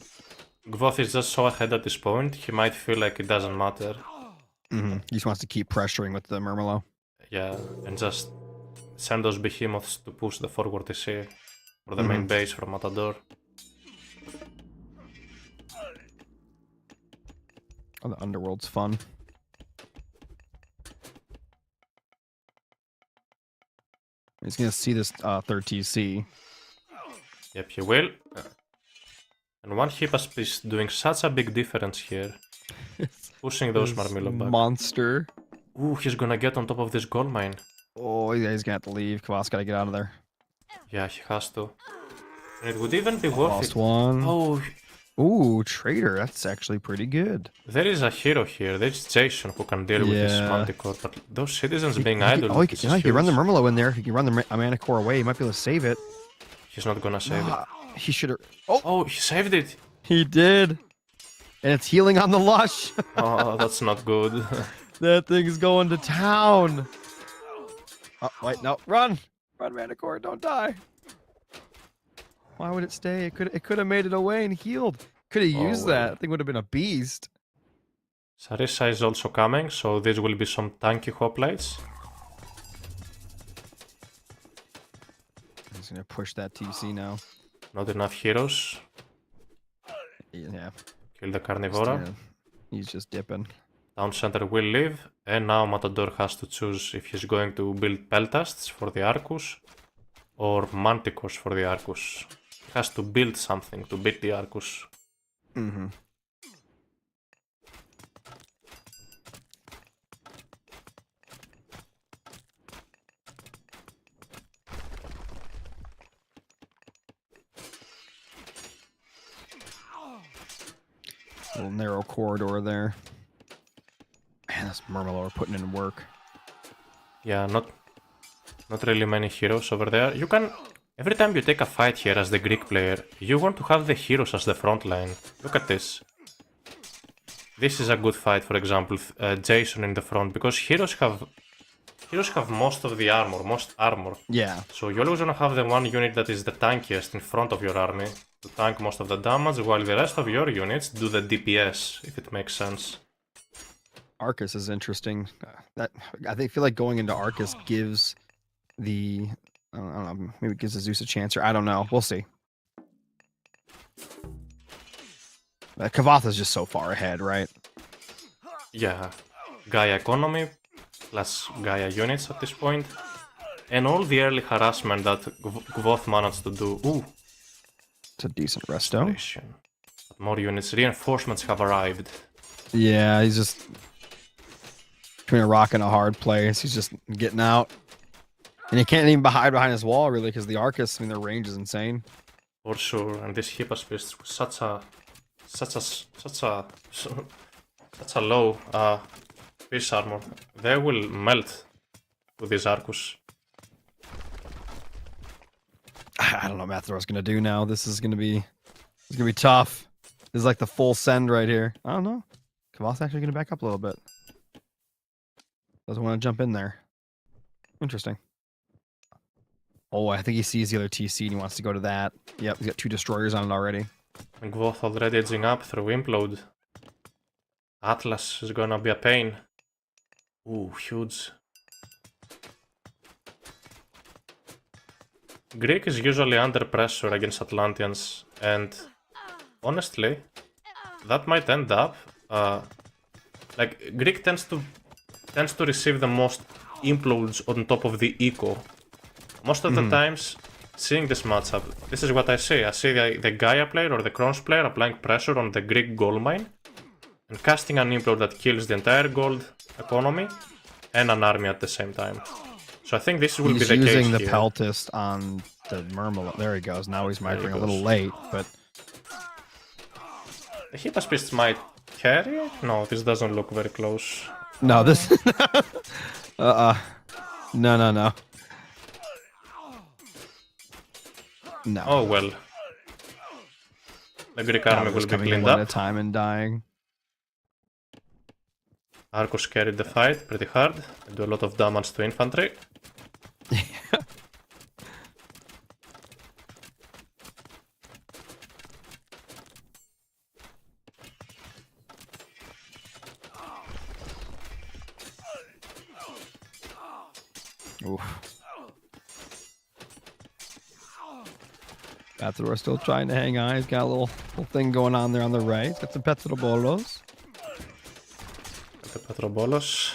Gvoth is just so ahead at this point, he might feel like it doesn't matter.
He just wants to keep pressuring with the Murmillo.
Yeah, and just send those behemoths to push the forward TC for the main base from Matador.
Oh, the Underworld's fun. He's going to see this third TC.
Yep, he will. And one Hippas is doing such a big difference here. Pushing those
This
Marmilo back.
monster.
Ooh, he's gonna get on top of this gold mine.
Oh, yeah, he's going to have to leave. Kavath's got to get out of there.
Yeah, he has to. And it would even be worth
Lost
it.
one.
Oh,
Ooh, Trader. That's actually pretty good.
there is a hero here. There's Jason who can deal with this
Yeah.
Manticore, but those citizens being idle.
Oh, he
this
can,
is
he can run the
huge.
Murmillo in there. He can run the Manicore away. He might be able to save it.
He's not gonna save it.
He should have.
Oh, he saved it.
He did. And it's healing on the Lush.
Oh, that's not good.
That thing's going to town. Oh, wait, no. Run. Run, Manicore. Don't die. Why would it stay? It could have made it away and healed. Could have used
well.
that. That thing would have been a beast.
Sarissa is also coming, so there will be some tanky hoplites.
He's going to push that TC now.
Not enough heroes.
Yeah.
Kill the Carnivora.
He's just dipping.
Town center will leave, and now Matador has to choose if he's going to build Peltasts for the Arcus or Manticores for the Arcus. He has to build something to beat the Arcus.
Little narrow corridor there. Man, this Murmilor putting in work.
Yeah, not really many heroes over there. You can... Every time you take a fight here as the Greek player, you want to have the heroes as the front line. Look at this. This is a good fight, for example, Jason in the front, because heroes have most of the armor, most armor.
Yeah.
So you always want to have the one unit that is the tankiest in front of your army to tank most of the damage, while the rest of your units do the DPS, if it makes sense.
Arcus is interesting. Feel like going into Arcus gives the I don't know, maybe it gives the Zeus a chance, or I don't know. We'll see. Kavatha's just so far ahead, right?
Yeah, Gaia economy plus Gaia units at this point, and all the early harassment that Gvoth managed to do. Ooh,
it's a decent resto.
But more units, reinforcements have arrived.
Yeah, he's just between a rock and a hard place. He's just getting out. And he can't even hide behind his wall, really, because the Arcus, I mean, their range is insane.
For sure, and this Hypaspist was such a low piece armor. They will melt with this Arcus.
I don't know what Mathor's gonna do now. This is gonna be tough. This is like the full send right here. I don't know. Kavatha's actually gonna back up a little bit. Doesn't want to jump in there. Interesting. Oh, I think he sees the other TC and he wants to go to that. Yep, he's got 2 destroyers on it already.
And Gvoth already edging up through Implode. Atlas is gonna be a pain. Ooh, huge. Greek is usually under pressure against Atlanteans, and honestly, that might end up like Greek tends to receive the most implodes on top of the eco. Most of the times, seeing this matchup, this is what I see. I see the Gaia player or the Kronos player applying pressure on the Greek gold mine and casting an implode that kills the entire gold economy and an army at the same time. So I think this will be the case here.
He's using the Peltist on the Murmilor. There he goes. Now he's microing a little late, but...
The Hypaspist might carry? No, this doesn't look very close.
No, this... No. No.
Oh well. The Greek army will be cleaned
up.
up.
At a time and dying.
Arcus carried the fight pretty hard. They do a lot of damage to infantry.
Oof. Bathro's still trying to hang on. He's got a little thing going on there on the right. He's got some Petrobolos.
The Petrobolos.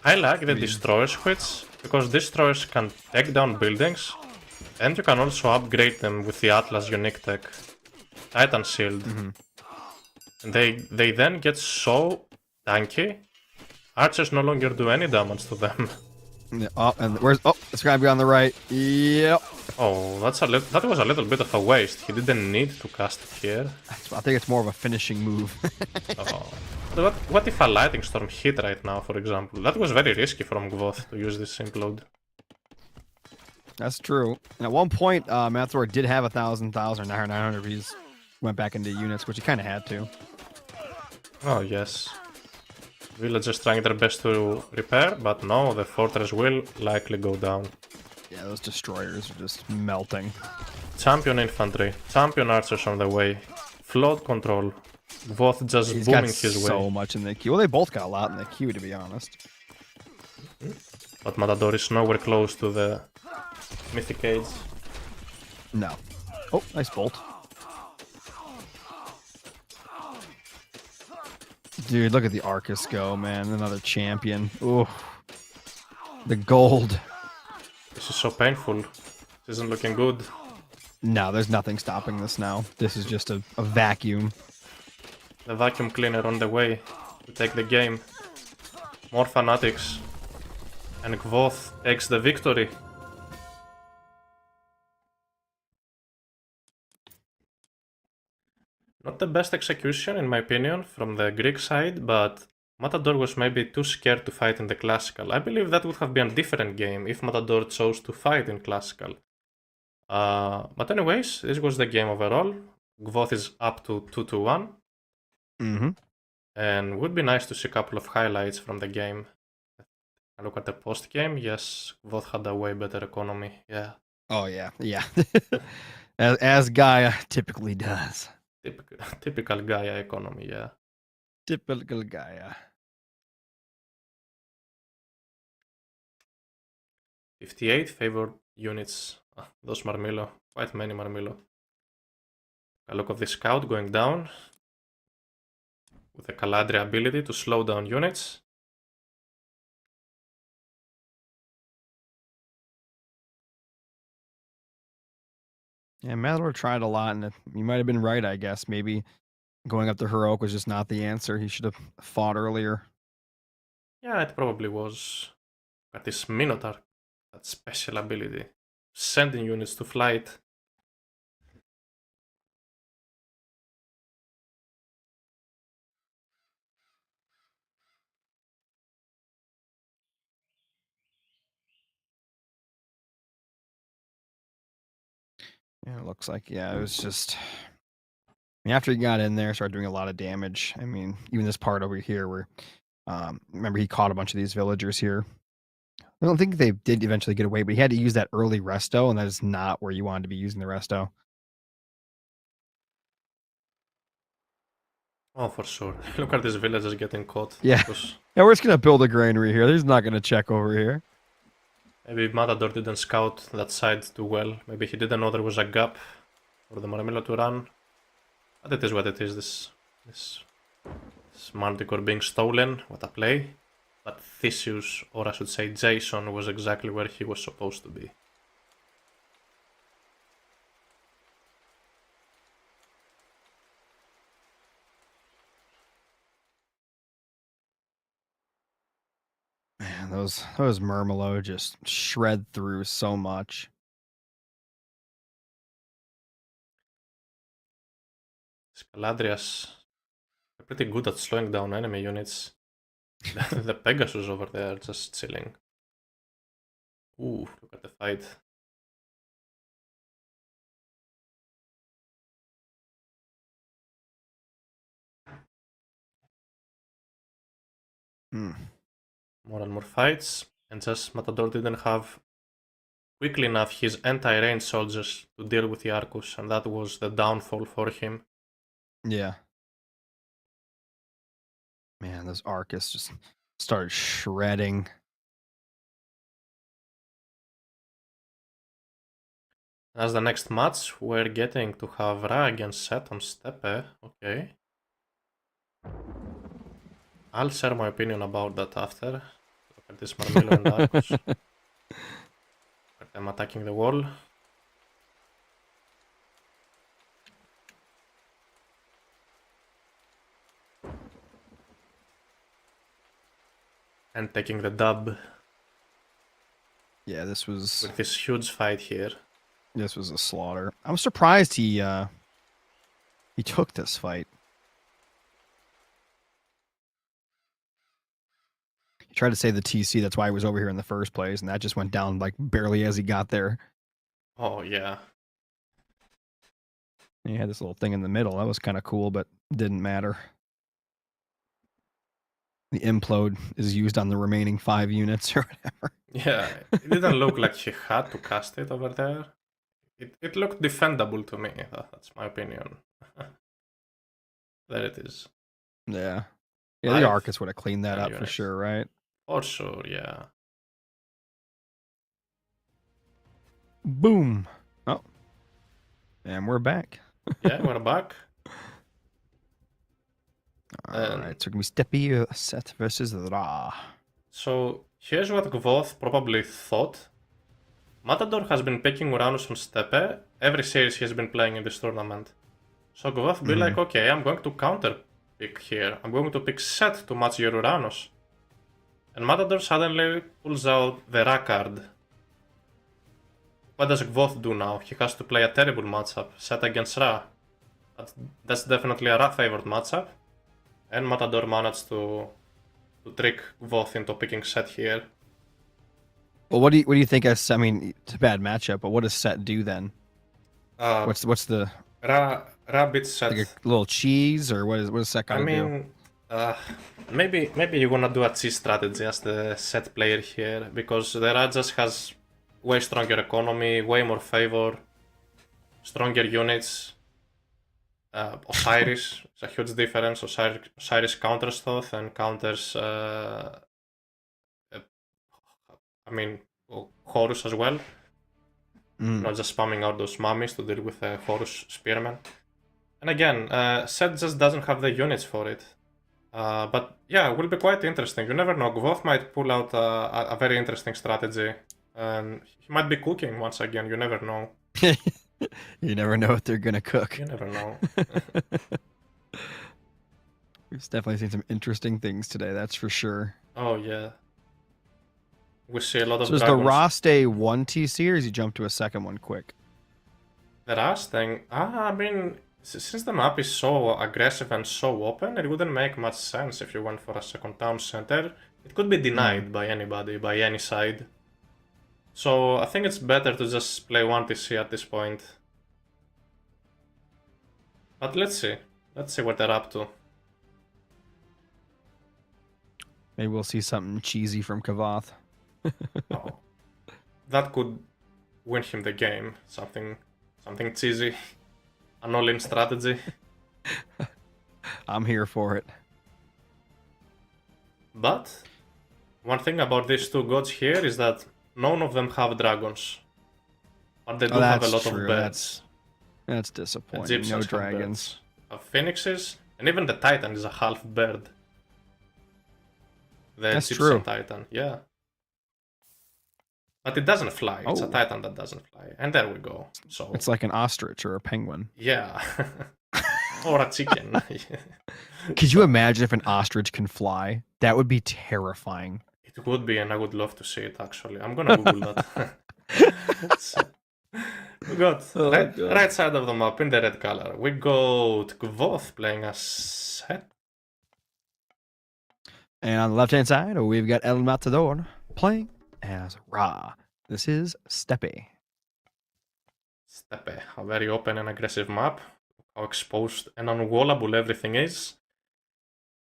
I like the destroyer switch because destroyers can take down buildings, and you can also upgrade them with the Atlas unique tech, Titan Shield. And they then get so tanky, archers no longer do any damage to them.
Yeah, oh, and where's it's gonna be on the right. Yep.
Oh, that was a little bit of a waste. He didn't need to cast it here.
I think it's more of a finishing move.
Oh. What if a lightning storm hit right now, for example? That was very risky from Gvoth to use this implode.
That's true. And at one point, Mathor did have 1,000 or 900. He went back into units, which he kind of had to.
Oh yes. Villagers trying their best to repair, but no, the fortress will likely go down.
Yeah, those destroyers are just melting.
Champion infantry, champion archers on the way, float control, Gvoth just
He's
booming
got
his way.
so much in the queue. Well, they both got a lot in the queue, to be honest.
But Matador is nowhere close to the Mythic Age.
No. Oh, nice bolt. Dude, look at the Arcus go, man. Another champion. Ooh. The gold.
This is so painful. This isn't looking good.
No, there's nothing stopping this now. This is just a vacuum.
The vacuum cleaner on the way to take the game. More fanatics. And Gvoth takes the victory. Not the best execution, in my opinion, from the Greek side, but Matador was maybe too scared to fight in the classical. I believe that would have been a different game if Matador chose to fight in classical. But anyways, this was the game overall. Gvoth is up to 2-1.
Mm-hmm.
And would be nice to see a couple of highlights from the game. I look at the post game. Yes, Gvoth had a way better economy. Yeah.
Oh yeah, yeah. as Gaia typically does.
Typical Gaia economy, yeah.
Typical Gaia.
58 favored units. Those Marmillo. Quite many Marmillo. A look of the scout going down. With the Caladria ability to slow down units.
Yeah, Matador tried a lot, and you might have been right, I guess. Maybe going up to Heroic was just not the answer. He should have fought earlier.
Yeah, it probably was. But this Minotaur, that special ability. Sending units to flight.
Yeah, it looks like, yeah, it was just... I mean, after he got in there, started doing a lot of damage. I mean, even this part over here where... remember, he caught a bunch of these villagers here. I don't think they did eventually get away, but he had to use that early resto, and that is not where you wanted to be using the resto.
Oh, for sure. Look at these villagers getting caught.
Yeah. Yeah, we're just going to build a granary here. He's not going to check over here.
Maybe Matador didn't scout that side too well. Maybe he didn't know there was a gap for the Marmillo to run. But it is what it is. This Manticore being stolen. What a play. But Theseus, or I should say Jason, was exactly where he was supposed to be.
Man, those Murmillo just shred through so much.
Scaladrias are pretty good at slowing down enemy units. The Pegasus over there just chilling. Ooh, look at the fight. More and more fights, and just Matador didn't have quickly enough his anti-range soldiers to deal with the Arcus, and that was the downfall for him.
Yeah. Man, those Arcus just started shredding.
As the next match, we're getting to have Ra against Set on Steppe. Okay. I'll share my opinion about that after. Look at this Marmillo and Arcus. Look at them attacking the wall. And taking the dub.
Yeah, this was...
with this huge fight here.
This was a slaughter. I'm surprised he took this fight. He tried to save the TC, that's why he was over here in the first place, and that just went down like barely as he got there.
Oh, yeah.
He had this little thing in the middle. That was kind of cool, but didn't matter. The implode is used on the remaining 5 units or whatever.
Yeah, it didn't look like he had to cast it over there. It looked defendable to me. That's my opinion. There it is.
Yeah. Yeah, the Arcus would have cleaned that up for sure, right?
For sure, yeah.
Boom. Oh. And we're back.
Yeah, we're back.
Alright, so it's going to be Steppe Set versus Ra.
So, here's what Gvoth probably thought. Matador has been picking Uranus on Steppe every series he has been playing in this tournament. So Gvoth be like, okay, I'm going to counter pick here. I'm going to pick Set to match your Uranus. And Matador suddenly pulls out the Ra card. What does Gvoth do now? He has to play a terrible matchup, Set against Ra. But that's definitely a favored matchup. And Matador managed to trick Voth into picking Set here.
Well, what do you think? I mean, it's a bad matchup, but what does Set do then? What's the
Ra beats Set.
like a little cheese, or what is Set
I
gonna do?
mean, maybe you wanna do a cheese strategy as the Set player here, because the Ra just has way stronger economy, way more favor, stronger units. Osiris is a huge difference. Osiris counters Thoth and counters, I mean, Horus as well. Not just spamming out those mummies to deal with Horus Spearman. And again, Set just doesn't have the units for it. But yeah, it will be quite interesting. You never know. Gvoth might pull out a very interesting strategy. And he might be cooking once again. You never know.
You never know what they're gonna cook.
You never know.
We've definitely seen some interesting things today, that's for sure.
Oh yeah. We see a lot of
So is
dragons.
the Ra stay one TC, or does he jump to a second one quick?
The Rush thing, I mean, since the map is so aggressive and so open, it wouldn't make much sense if you went for a second town center. It could be denied by anybody, by any side. So I think it's better to just play 1 TC at this point. But let's see. Let's see what they're up to.
Maybe we'll see something cheesy from Kavath.
Oh. That could win him the game. Something cheesy. An all-in strategy.
I'm here for it.
But one thing about these two gods here is that none of them have dragons. But they do have a lot of birds.
That's disappointing.
Egyptians
No
have
dragons.
birds. Have phoenixes, and even the Titan is a half bird. The
That's
Egyptian
true.
Titan, yeah. But it doesn't fly. It's a Titan that doesn't fly. And there we go. So
it's like an ostrich or a penguin.
Yeah. Or a chicken.
Could you imagine if an ostrich can fly? That would be terrifying.
It would be, and I would love to see it actually. I'm gonna Google that. So, we got right side of the map in the red color. We got Gvoth playing as Set.
And on the left-hand side, we've got El Matador playing as Ra. This is Steppe.
Steppe, a very open and aggressive map. How exposed and unwallable everything is.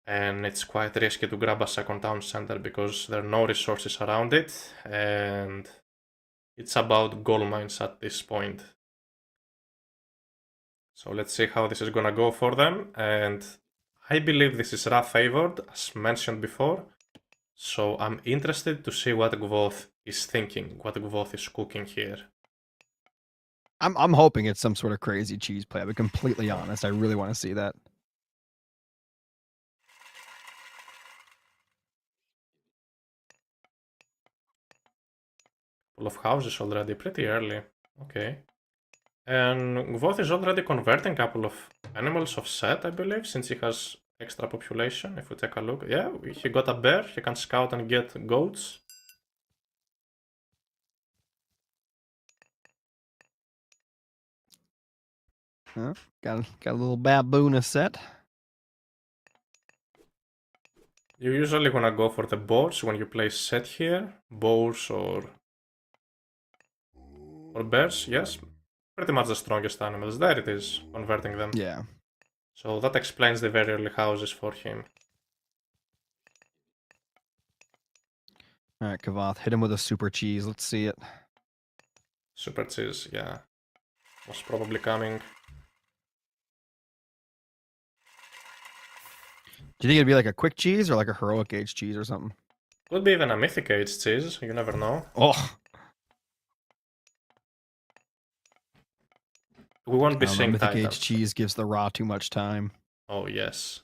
And it's quite risky to grab a second town center because there are no resources around it. And it's about gold mines at this point. So let's see how this is gonna go for them. And I believe this is Ra favored, as mentioned before. So I'm interested to see what Gvoth is thinking, what Gvoth is cooking here.
I'm hoping it's some sort of crazy cheese play. I'll be completely honest. I really want to see that.
Couple of houses already, pretty early. Okay. And Gvoth is already converting a couple of animals of Set, I believe, since he has extra population. If we take a look, yeah, he got a bear. He can scout and get goats.
Got a little baboon of Set.
You usually wanna go for the boars when you play Set here, boars or bears. Yes, pretty much the strongest animals. There it is, converting them.
Yeah.
So that explains the very early houses for him.
All right, Kavath, hit him with a super cheese. Let's see it.
Super cheese, yeah, most probably coming.
Do you think it'd be like a quick cheese or like a heroic age cheese or something?
Could be even a mythic age cheese, you never know.
Oh.
We won't be seeing
mythic
Titan.
age cheese gives the Ra too much time.
Oh yes.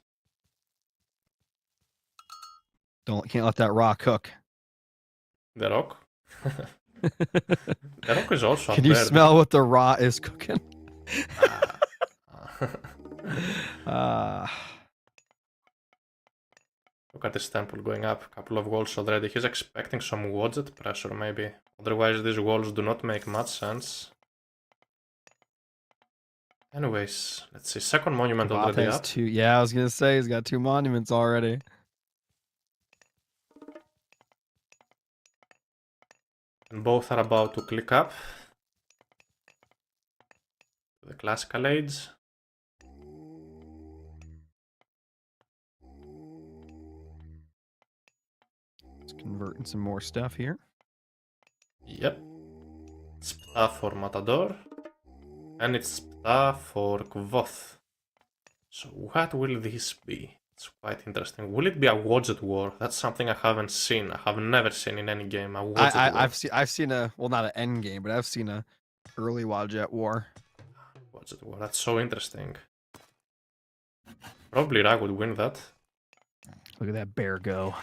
Can't let that Ra cook.
The Rock? The Rock is also
Can
a
you
bird.
smell what the Ra is cooking?
Look at this temple going up. Couple of walls already. He's expecting some Wadjet pressure, maybe. Otherwise, these walls do not make much sense. Anyways, let's see. Second monument
Kavath
already
has
up.
2. Yeah, I was gonna say he's got 2 monuments already.
And both are about to click up. The classical age.
Let's converting some more stuff here.
Yep. It's Ptah for Matador. And it's Ptah for Kvoth. So what will this be? It's quite interesting. Will it be a Wadjet war? That's something I haven't seen. I have never seen in any game. A Wadjet war.
I've seen a, well, not an end game, but I've seen a early Wadjet war.
Wadjet war. That's so interesting. Probably Ra would win that.
Look at that bear go.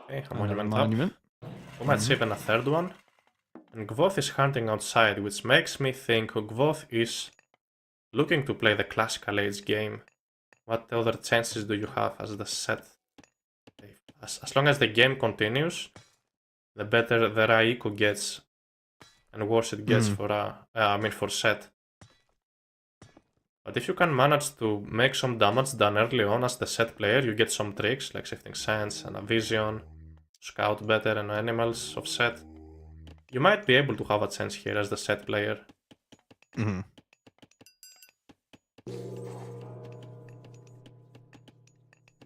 Okay, a
Another
monument up. We might see even a third one. And Gvoth is hunting outside, which makes me think Gvoth is looking to play the classical age game. What other chances do you have as the set? As long as the game continues, the better the Ra eco gets and worse it gets for for set. But if you can manage to make some damage done early on as the set player, you get some tricks like Shifting Sands and a Vision, scout better and animals of set. You might be able to have a chance here as the set player.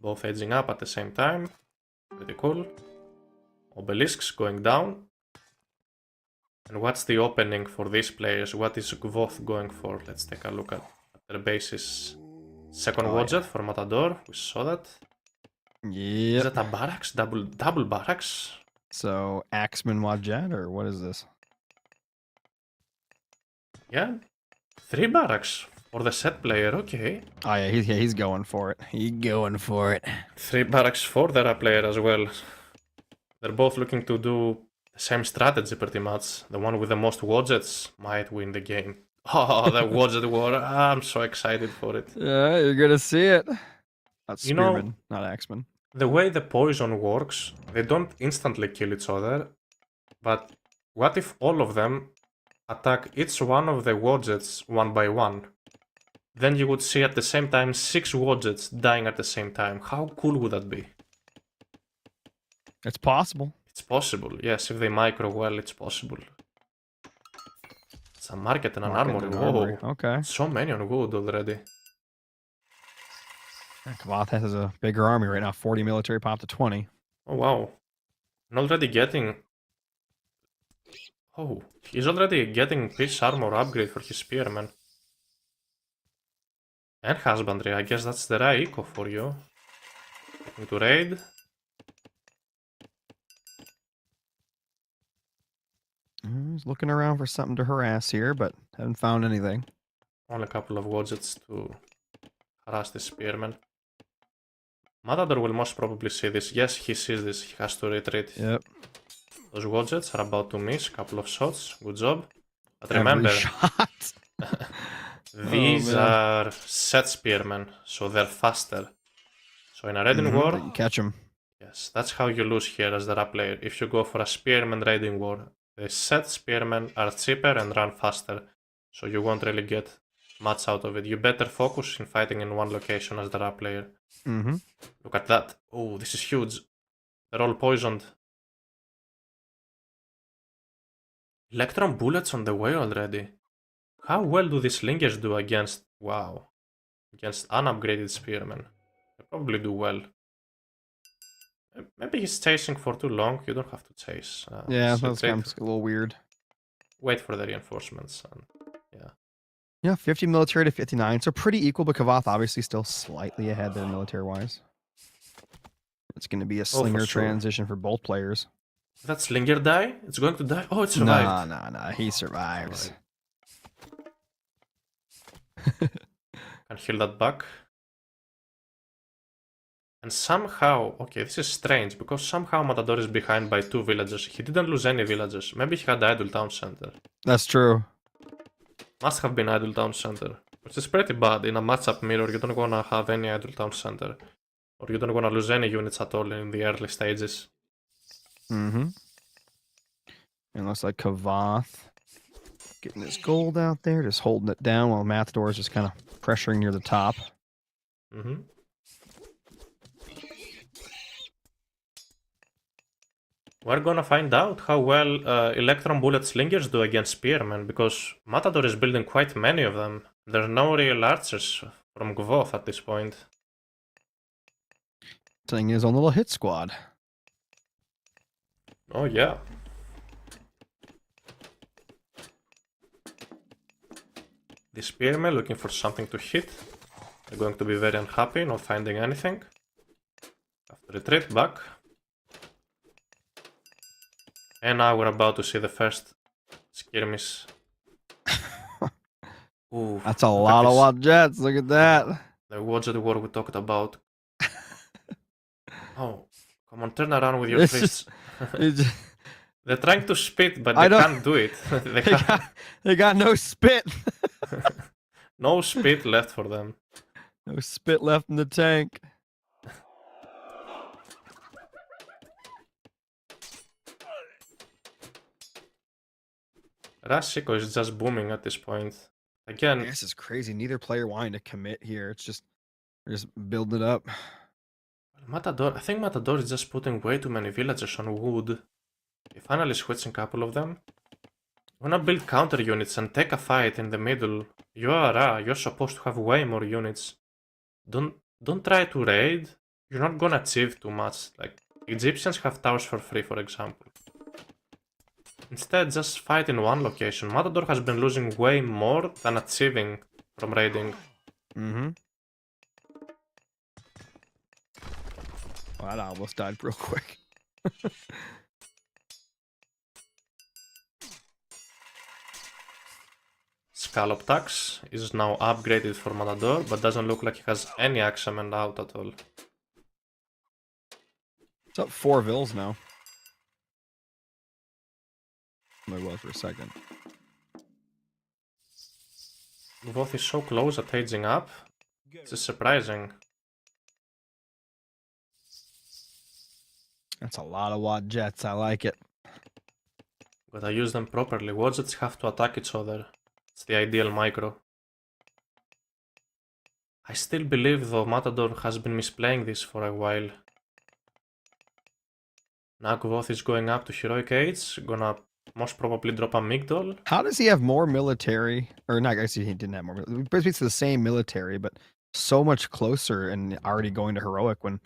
Both edging up at the same time. Pretty cool. Obelisks going down. And what's the opening for these players? What is Gvoth going for? Let's take a look at their bases. Second Wadjet for Matador. We saw that.
Yeah.
Is that a barracks? Double barracks?
So Axeman Wadjet, or what is this?
Yeah. 3 barracks for the set player. Okay.
Oh yeah, he's going for it. He's going for it.
3 barracks for the Ra player as well. They're both looking to do the same strategy pretty much. The one with the most Wadjets might win the game. Oh, the Wadjet war. I'm so excited for it.
Yeah, you're gonna see it. That's
You know,
Spearman, not Axeman.
the way the poison works, they don't instantly kill each other. But what if all of them attack each one of the Wadjets one by one? Then you would see at the same time 6 Wadjets dying at the same time. How cool would that be?
It's possible.
It's possible, yes. If they micro well, it's possible. It's a market and an armory. Whoa.
Okay.
So many on wood already.
Kavath has a bigger army right now. 40 military pop to 20.
Oh, wow. And already getting... Oh, he's already getting piece armor upgrade for his spearman. And husbandry. I guess that's the right eco for you. Looking to raid.
He's looking around for something to harass here, but haven't found anything.
Only a couple of Wadjets to harass the spearman. Matador will most probably see this. Yes, he sees this. He has to retreat.
Yep.
Those Wadjets are about to miss. Couple of shots. Good job. But remember,
shot.
these are set spearmen, so they're faster. So in a raiding war,
You can catch him.
yes, that's how you lose here as the Ra player. If you go for a spearman raiding war, the set spearmen are cheaper and run faster, so you won't really get much out of it. You better focus in fighting in one location as the Ra player. Look at that. Oh, this is huge. They're all poisoned. Electron bullets on the way already. How well do these slingers do against... Wow. Against unupgraded spearmen? They probably do well. Maybe he's chasing for too long. You don't have to chase.
Yeah, that's kind of a little weird.
Wait for the reinforcements. And, yeah.
Yeah, 50 military to 59. So pretty equal, but Kavath obviously still slightly ahead there military-wise. It's going to be a slinger transition for both players.
That slinger die? It's going to die? Oh, it survived.
Nah. He survives.
Can heal that back. And somehow... Okay, this is strange, because somehow Matador is behind by 2 villagers. He didn't lose any villagers. Maybe he had Idle Town Center.
That's true.
Must have been Idle Town Center. Which is pretty bad. In a matchup mirror, you don't wanna have any Idle Town Center. Or you don't wanna lose any units at all in the early stages.
And looks like Kavath Getting his gold out there, just holding it down while Matador is just kind of pressuring near the top.
Mm-hmm. We're gonna find out how well Electron Bullet Slingers do against Spearmen, because Matador is building quite many of them. There are no real archers from Gvoth at this point.
Sending his own little hit squad.
Oh yeah. The Spearmen looking for something to hit. They're going to be very unhappy not finding anything. Have to retreat back. And now we're about to see the first skirmish. Ooh,
That's a lot of Watt Jets. Look at that.
The Wadjet war we talked about. Oh, come on, turn around with your fists. They're trying to spit, but they can't do it.
they got no spit.
No spit left for them.
No spit left in the tank.
Rasiko is just booming at this point. Again,
This is crazy. Neither player wanting to commit here. It's just build it up.
Matador. I think Matador is just putting way too many villagers on wood. He finally switching a couple of them. Wanna build counter units and take a fight in the middle. You're supposed to have way more units. Don't try to raid. You're not gonna achieve too much. Like Egyptians have towers for free, for example. Instead, just fight in one location. Matador has been losing way more than achieving from raiding.
Mm-hmm. Well, that almost died real quick.
Scallop Tax is now upgraded for Matador, but doesn't look like he has any Axemen out at all.
It's up 4 vills now. There was for a second.
Gvoth is so close at aging up. This is surprising.
That's a lot of Watt Jets. I like it.
Gotta use them properly. Wadgets have to attack each other. It's the ideal micro. I still believe though Matador has been misplaying this for a while. Now Gvoth is going up to Heroic Age, gonna most probably drop a Migdol.
How does he have more military? Or not, I guess he didn't have more. Basically, it's the same military, but so much closer and already going to Heroic when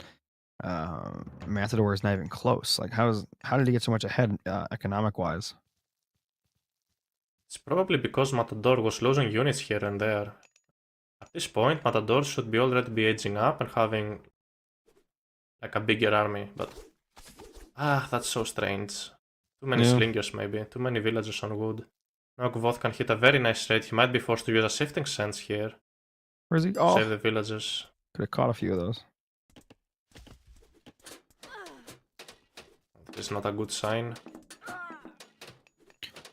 Matador is not even close. Like, how did he get so much ahead economic-wise?
It's probably because Matador was losing units here and there. At this point, Matador should be already be aging up and having like a bigger army, but that's so strange. Too many slingers maybe, too many villagers on wood. Now Gvoth can hit a very nice raid. He might be forced to use a shifting sense here.
Where's he? Oh,
save the villagers.
Could have caught a few of those.
This is not a good sign.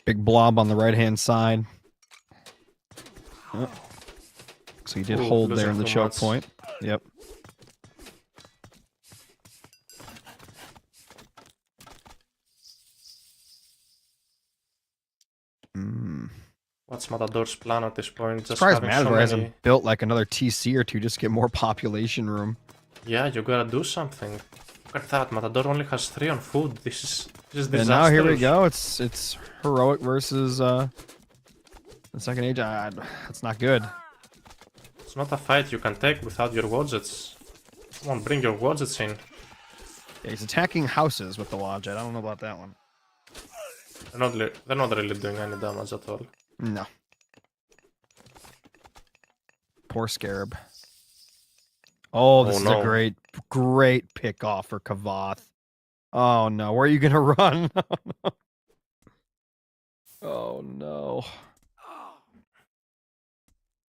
Big blob on the right-hand side. Oh. So he did hold there in the choke point. Yep.
What's Matador's plan at this point? Just
Surprised
having
Matador
so many...
hasn't built like another TC or two just to get more population room.
Yeah, you gotta do something. Look at that, Matador only has 3 on food. This is disastrous.
And now here we go. It's Heroic versus the second age. That's not good.
It's not a fight you can take without your Wadgets. Come on, bring your Wadgets in.
Yeah, he's attacking houses with the Wadjet. I don't know about that one.
They're not really doing any damage at all.
No. Poor Scarab. Oh, this is a great pick off for Kavoth. Oh no, where are you gonna run? Oh no.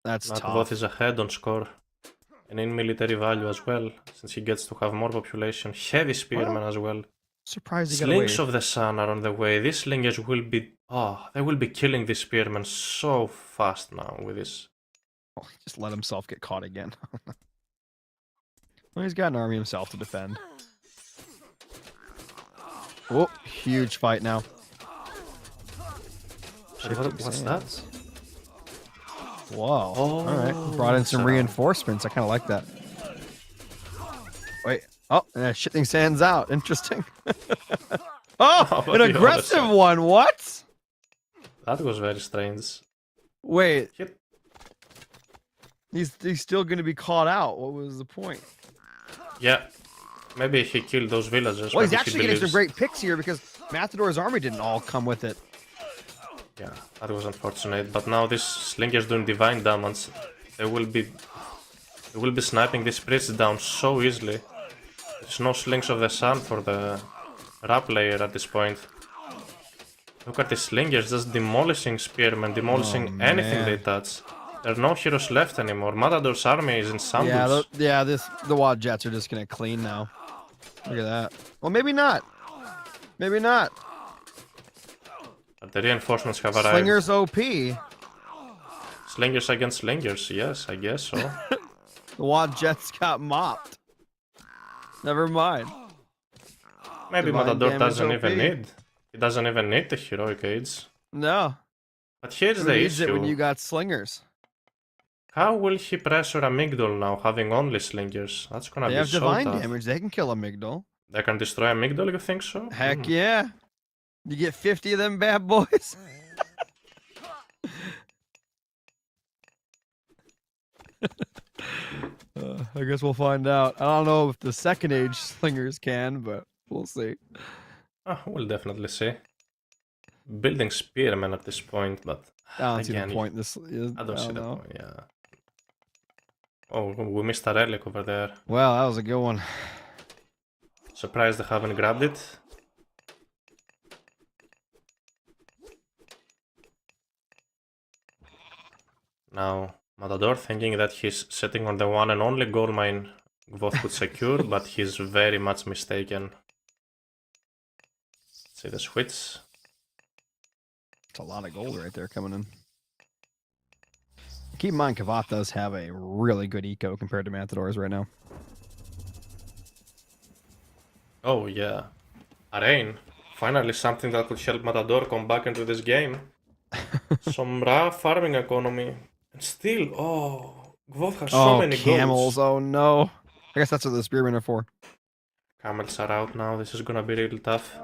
That's tough.
Kavoth is ahead on score. And in military value as well, since he gets to have more population. Heavy spearmen as well.
Surprised he got away.
Slings of the Sun are on the way. These slingers will be... they will be killing these spearmen so fast now with this.
Oh, he just let himself get caught again. Well, he's got an army himself to defend. Oh, huge fight now.
What's that?
Whoa. All right. Brought in some reinforcements. I kind of like that. Wait. Oh, shitting sands out. Interesting. Oh, an aggressive one. What?
That was very strange.
Wait. He's still going to be caught out. What was the point?
Yeah. Maybe he killed those villagers.
Well, he's actually getting some great picks here because Matador's army didn't all come with it.
Yeah, that was unfortunate. But now this Slinger's doing divine damage. They will be sniping this priest down so easily. There's no slings of the sun for the rap layer at this point. Look at the Slingers just demolishing spearmen, demolishing anything they touch. There are no heroes left anymore. Matador's army is in shambles.
Yeah, the Wild Jets are just gonna clean now. Look at that. Well, maybe not. Maybe not.
But the reinforcements have arrived.
Slingers OP.
Slingers against slingers, yes, I guess so.
The Wild Jets got mopped. Never mind.
Maybe Matador doesn't even need. He doesn't even need the heroic aids.
No.
But here's the issue.
It when you got slingers.
How will he pressure Amygdala now, having only slingers? That's gonna be so tough.
They have divine damage. They can kill Amygdala.
They can destroy Amygdala, you think so?
Heck yeah. You get 50 of them bad boys. I guess we'll find out. I don't know if the second age slingers can, but we'll see.
We'll definitely see. Building spearmen at this point, but
I don't see the point.
I don't see the point. Yeah. Oh, we missed a relic over there.
Well, that was a good one.
Surprised they haven't grabbed it. Now, Matador thinking that he's sitting on the one and only gold mine Gvoth could secure, but he's very much mistaken. See the switch.
It's a lot of gold right there coming in. Keep in mind, Gvoth does have a really good eco compared to Matadors right now.
Oh yeah. Arraign. Finally something that could help Matador come back into this game. Some rough farming economy. And still, Gvoth has so many
camels.
goats.
Oh no. I guess that's what the spearmen are for.
Camels are out now. This is gonna be really tough.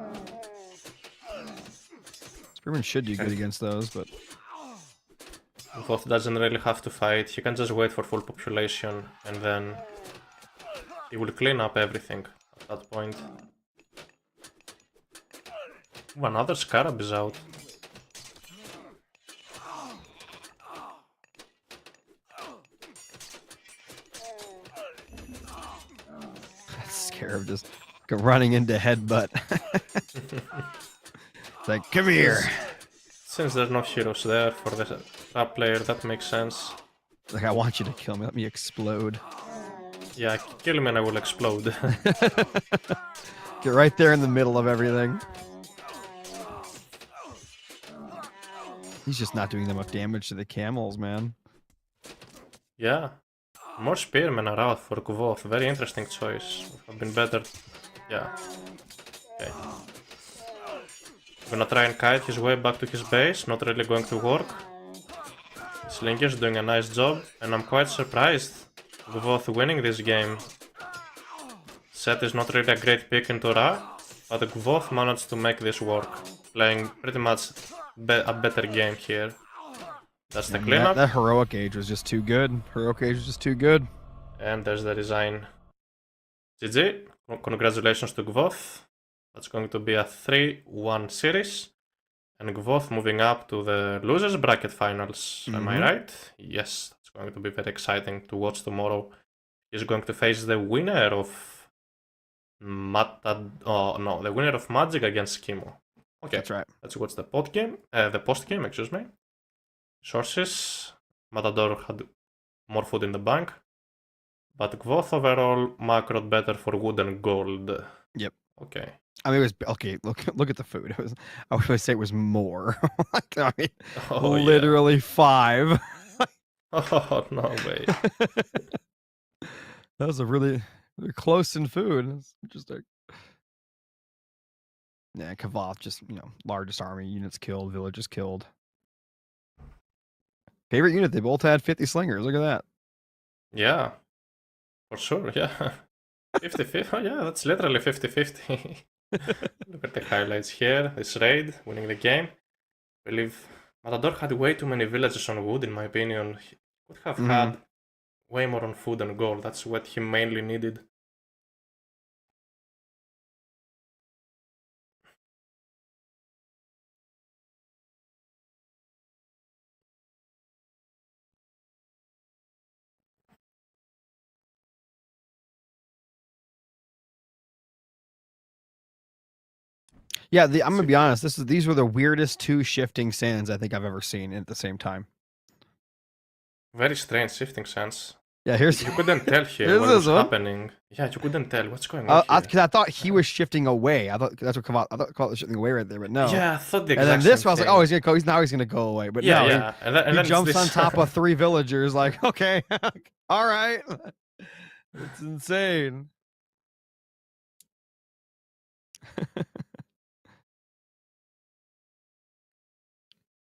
Spearmen should do good against those, but...
Gvoth doesn't really have to fight. He can just wait for full population and then he will clean up everything at that point. Ooh, another scarab is out.
Scarab just running into headbutt. It's like, come here.
Since there's no heroes there for the rap player, that makes sense.
Like, I want you to kill me. Let me explode.
Yeah, kill me and I will explode.
Get right there in the middle of everything. He's just not doing enough damage to the camels, man.
Yeah. More spearmen are out for Gvoth. Very interesting choice. Would have been better. Yeah. Okay. Gonna try and kite his way back to his base. Not really going to work. Slinker's doing a nice job. And I'm quite surprised Gvoth winning this game. Set is not really a great pick into Ra, but Gvoth managed to make this work. Playing pretty much a better game here. That's the cleanup.
That heroic age was just too good. Heroic age was just too good.
And there's the resign. GG. Congratulations to Gvoth. That's going to be a 3-1 series. And Gvoth moving up to the losers bracket finals. Am I right? Yes. It's going to be very exciting to watch tomorrow. He's going to face the winner of the winner of Magic against Chemo. Okay.
That's right.
Let's watch the post game, excuse me. Sources. Matador had more food in the bank. But Gvoth overall macroed better for wood and gold.
Yep.
Okay.
I mean, it was okay. Look at the food. It was. I would say it was more. I mean, literally 5.
Oh no way!
That was a really close in food. It's interesting. Yeah, Gvoth just largest army, units killed, villages killed. Favorite unit, they both had 50 slingers. Look at that.
Yeah, for sure, yeah. 50-50, oh yeah, that's literally 50-50. Look at the highlights here. This raid, winning the game. I believe Matador had way too many villages on wood, in my opinion. He could have had way more on food and gold. That's what he mainly needed.
Yeah, I'm gonna be honest. These were the weirdest 2 shifting sands I think I've ever seen at the same time.
Very strange shifting sense.
Yeah, here's
You couldn't tell here
here's
what was
this one.
happening. Yeah, you couldn't tell what's going on here.
Because I thought he was shifting away. I thought that's what Kavat. I thought Kavat was shifting away right there, but no.
Yeah, I thought the
And
exact
then this
same
one, I was like,
thing.
oh, he's gonna go. He's gonna go away. But
Yeah,
no,
yeah. And
he
then
jumps
this...
on top of 3 villagers. Like, okay, all right, it's insane.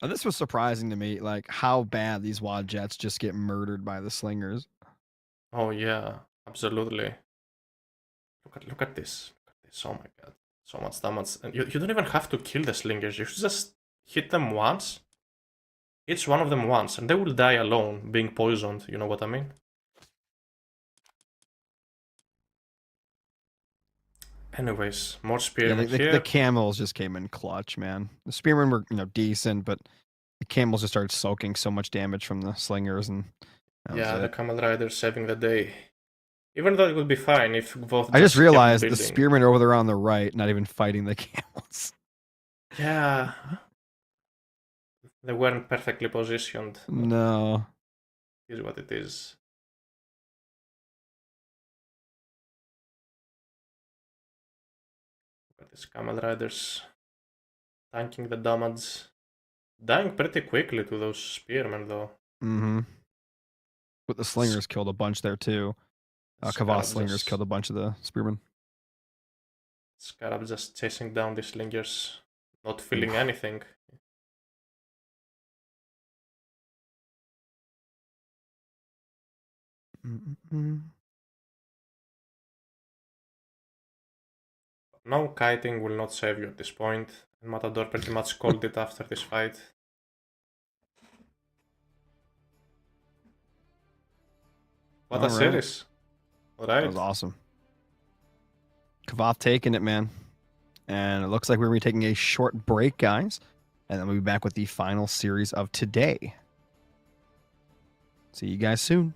And this was surprising to me, like how bad these wad jets just get murdered by the slingers.
Oh yeah, absolutely. Look at this. Look at this. Oh my god. So much damage. And you don't even have to kill the slingers. You should just hit them once. Each one of them once, and they will die alone, being poisoned, you know what I mean? Anyways, more spearmen here.
The camels just came in clutch, man. The spearmen were, decent, but the camels just started soaking so much damage from the slingers, and
yeah, the camel riders saving the day. Even though it would be fine if both.
I just realized the spearmen are over there on the right, not even fighting the camels.
Yeah, they weren't perfectly positioned.
No,
Here's what it is. Look at these camel riders tanking the damage. Dying pretty quickly to those spearmen, though.
Mm-hmm. But the slingers killed a bunch there, too. Kavas slingers killed a bunch of the spearmen.
Scarab just chasing down the slingers, not feeling anything. No kiting will not save you at this point, and Matador pretty much called it after this fight. What a series. Alright.
That was awesome. Kavath taking it, man. And it looks like we're going to be taking a short break, guys. And then we'll be back with the final series of today. See you guys soon.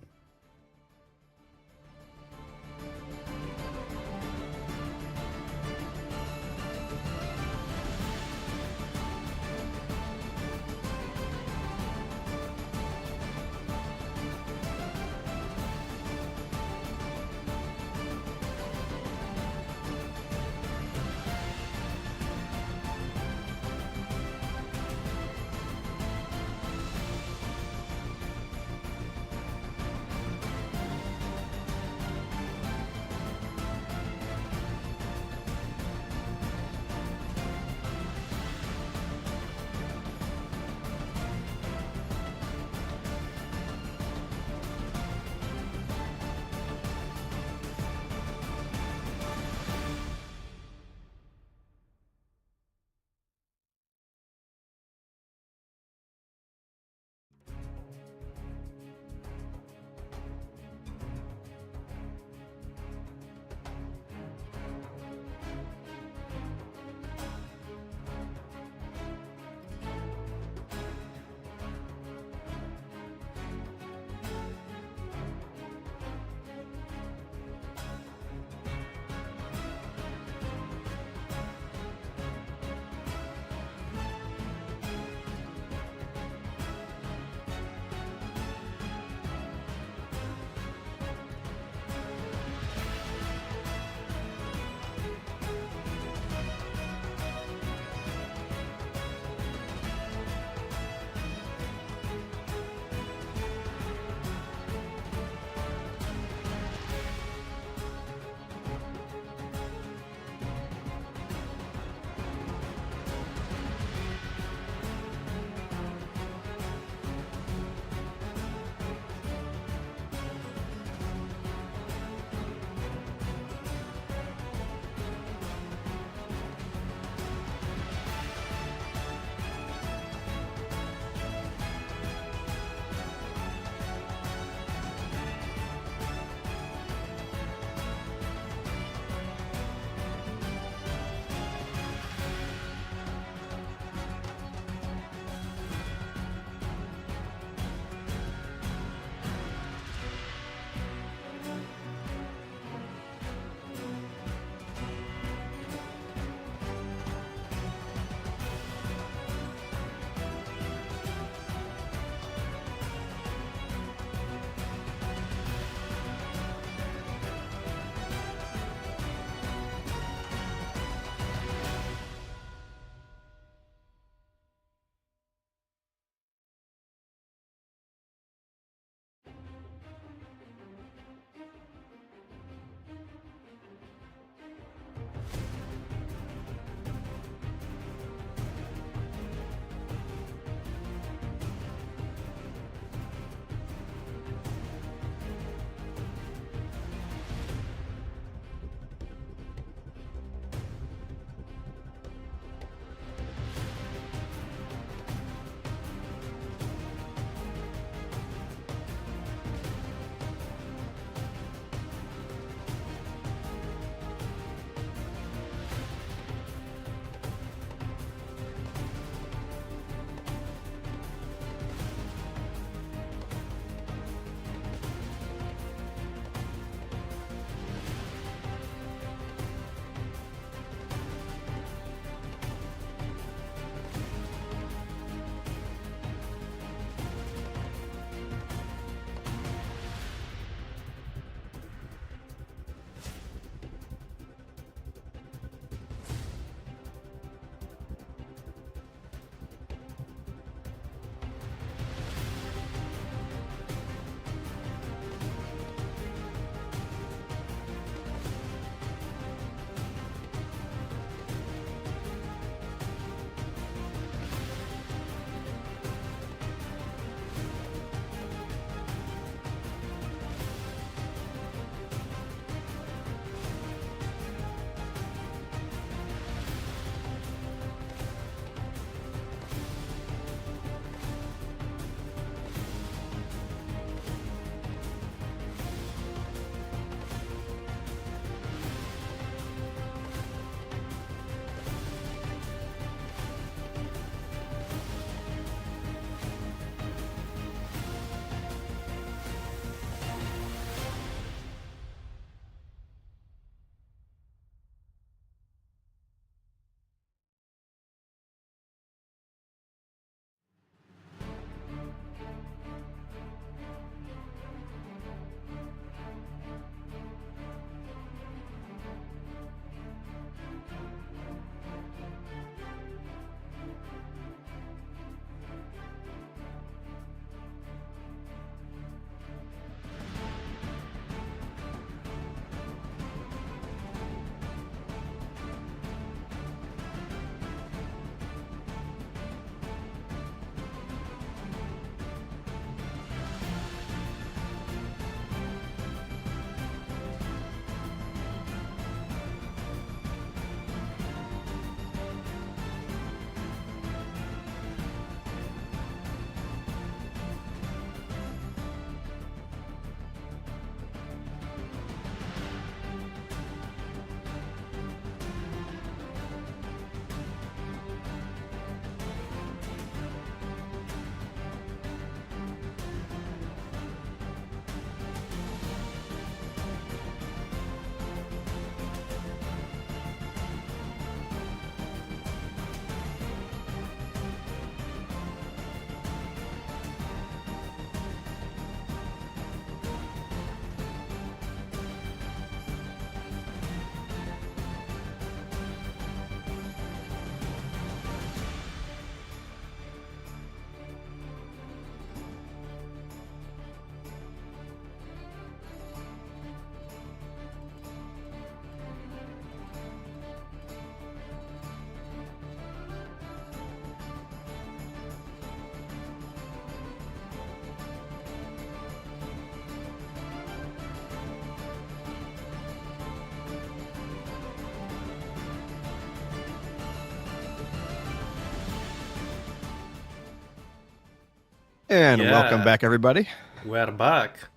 And welcome
Yeah.
back, everybody.
We're back.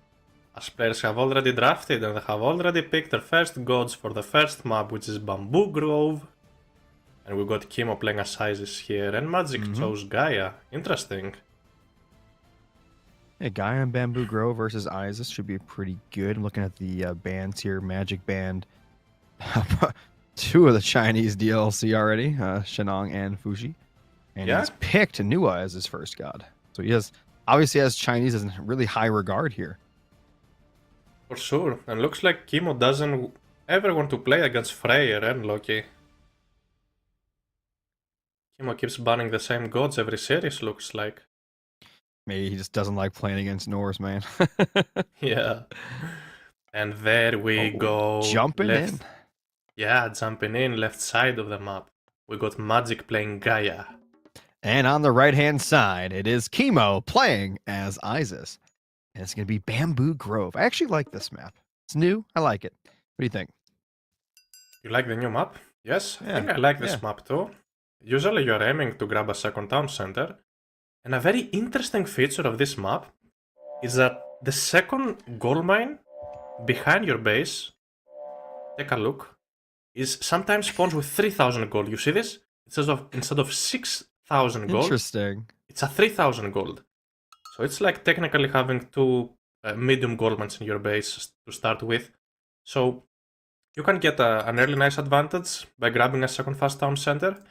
As players have already drafted and they have already picked their first gods for the first map, which is Bamboo Grove. And we got Chemo playing as Isis here, and Magic chose Gaia. Interesting.
Hey, Gaia and Bamboo Grove versus Isis should be pretty good. I'm looking at the bands here. Magic banned 2 of the Chinese DLC already, Shenong and Fuji. And
Yeah.
he's picked Nua as his first god. So he obviously has Chinese in really high regard here.
For sure. And looks like Chemo doesn't ever want to play against Freyr and Loki. Chemo keeps banning the same gods every series, looks like.
Maybe he just doesn't like playing against Norse, man.
Yeah. And there we go.
Jumping in.
Yeah, jumping in, left side of the map. We got Magic playing Gaia.
And on the right-hand side, it is Chemo playing as Isis. And it's going to be Bamboo Grove. I actually like this map. It's new. I like it. What do you think?
You like the new map? Yes,
Yeah,
I think I like this map too. Usually you're aiming to grab a second town center. And a very interesting feature of this map is that the second gold mine behind your base, take a look, is sometimes spawns with 3,000 gold. You see this? Instead of 6,000 gold,
Interesting.
it's a 3,000 gold. So it's like technically having 2 medium gold mines in your base to start with. So you can get an early nice advantage by grabbing a second fast town center.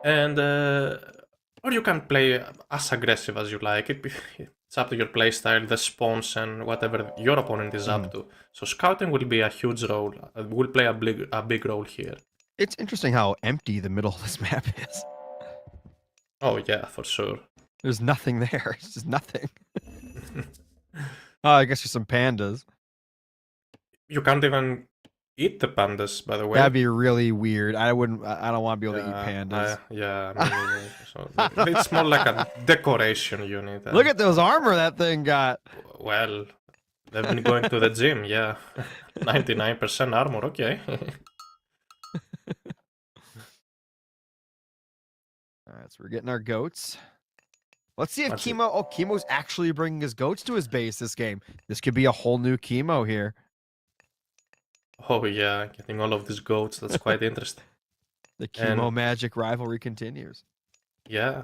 And or you can play as aggressive as you like. It's up to your playstyle, the spawns, and whatever your opponent is up to. So scouting will be a huge role. Will play a big role here.
It's interesting how empty the middle of this map is.
Oh yeah, for sure.
There's nothing there. It's just nothing. Oh, I guess there's some pandas.
You can't even eat the pandas, by the way.
That'd be really weird. I don't want to be able to eat pandas.
So it's more like a decoration unit.
Look at those armor that thing got.
Well, they've been going to the gym, yeah. 99% armor, okay.
Alright, so we're getting our goats. Let's see if
That's it.
Chemo's actually bringing his goats to his base this game. This could be a whole new Chemo here.
Oh yeah, getting all of these goats, that's quite interesting.
The Chemo Magic rivalry continues.
Yeah.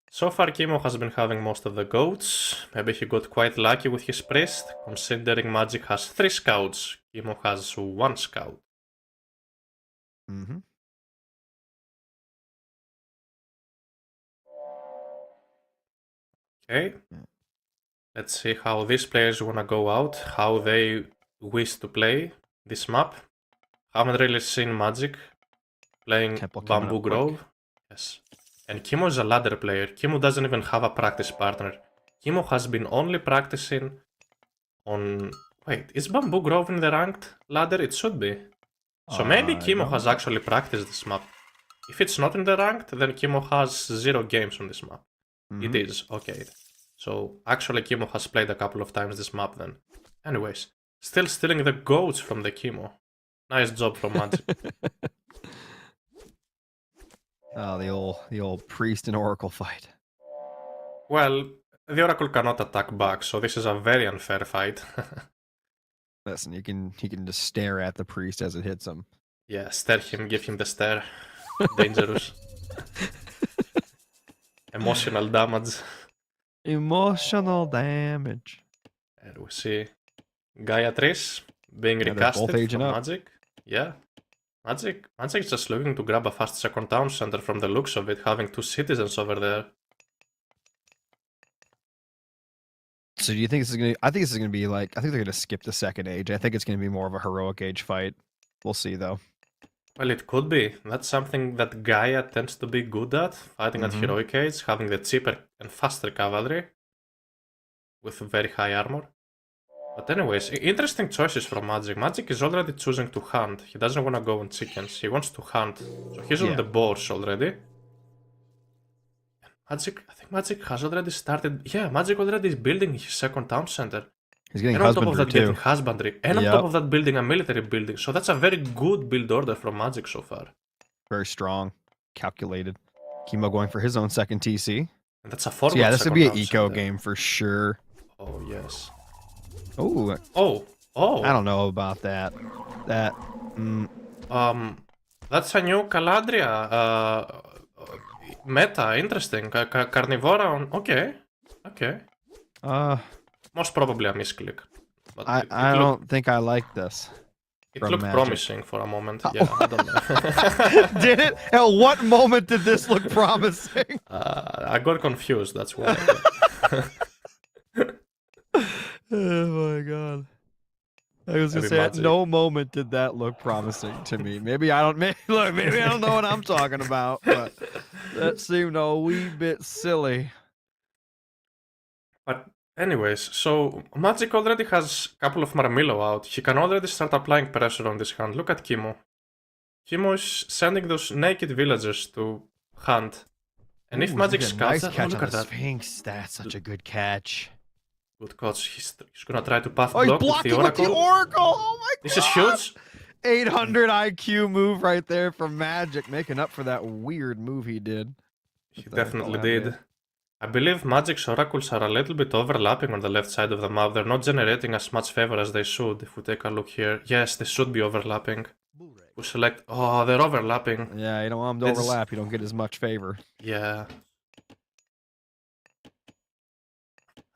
So far, Chemo has been having most of the goats. Maybe he got quite lucky with his priest, considering Magic has 3 scouts. Chemo has 1 scout.
Mm-hmm.
Okay. Let's see how these players wanna go out, how they wish to play this map. Haven't really seen Magic playing
Temple coming
Bamboo
up
Grove.
quick.
Yes. And Chemo is a ladder player. Chemo doesn't even have a practice partner. Chemo has been only practicing on... Wait, is Bamboo Grove in the ranked ladder? It should be. So maybe Chemo has actually practiced this map. If it's not in the ranked, then Chemo has 0 games on this map. It is, okay. So actually Chemo has played a couple of times this map then. Anyways, still stealing the goats from the Chemo. Nice job from Magic.
Oh, the old priest and oracle fight.
Well, the Oracle cannot attack back, so this is a very unfair fight.
Listen, he can just stare at the priest as it hits him.
Yeah, stare him, give him the stare. Dangerous. Emotional damage.
Emotional damage.
And we see Gaia Trish being
Yeah, they're both
recasted
aging
from
up.
Magic. Yeah. Magic is just looking to grab a fast second town center from the looks of it, having 2 citizens over there.
So do you think this is gonna? I think this is gonna be like. I think they're gonna skip the second age. I think it's gonna be more of a heroic age fight. We'll see though.
Well, it could be. That's something that Gaia tends to be good at, fighting at heroic age, having the cheaper and faster cavalry with very high armor. But anyways, interesting choices from Magic. Magic is already choosing to hunt. He doesn't want to go on chickens. He wants to hunt. So he's on the boars already. Magic, I think Magic has already started. Yeah, Magic already is building his second town center.
He's getting
And on top of
husbandry
that,
too.
getting husbandry. And on top of that, building a military building. So that's a very good build order from Magic so far.
Very strong, calculated. Chemo going for his own second TC.
And that's a forward.
So yeah, this would be an
second
eco
option there.
game for sure.
Oh, yes.
Oh,
Oh.
I don't know about that. That.
That's a new Caladria meta. Interesting. Carnivora on. Okay. Most probably a misclick. But
I don't think I like this.
It
from
looked
Magic.
Promising for a moment. Yeah, I don't know.
Did it? At what moment did this look promising?
I got confused. That's why.
Oh my god. I was gonna say at no moment did that look promising to me. Maybe I don't maybe I don't know what I'm talking about, but that seemed a wee bit silly.
But anyways, so Magic already has a couple of Marmillo out. He can already start applying pressure on this hand. Look at Kimo. Kimo is sending those naked villagers to hunt. And if Magic scouts that,
catch
look
on
at
the
that.
Sphinx. That's such a good catch.
Good catch. He's gonna try to path
Oh, he's
block with
blocking
the Oracle.
with the Oracle! Oh my god!
This is huge.
800 IQ move right there from Magic, making up for that weird move he did.
He definitely did. I believe Magic's oracles are a little bit overlapping on the left side of the map. They're not generating as much favor as they should. If we take a look here, yes, they should be overlapping. We select. Oh, they're overlapping.
Yeah, you don't want them to overlap. You don't get as much favor.
Yeah.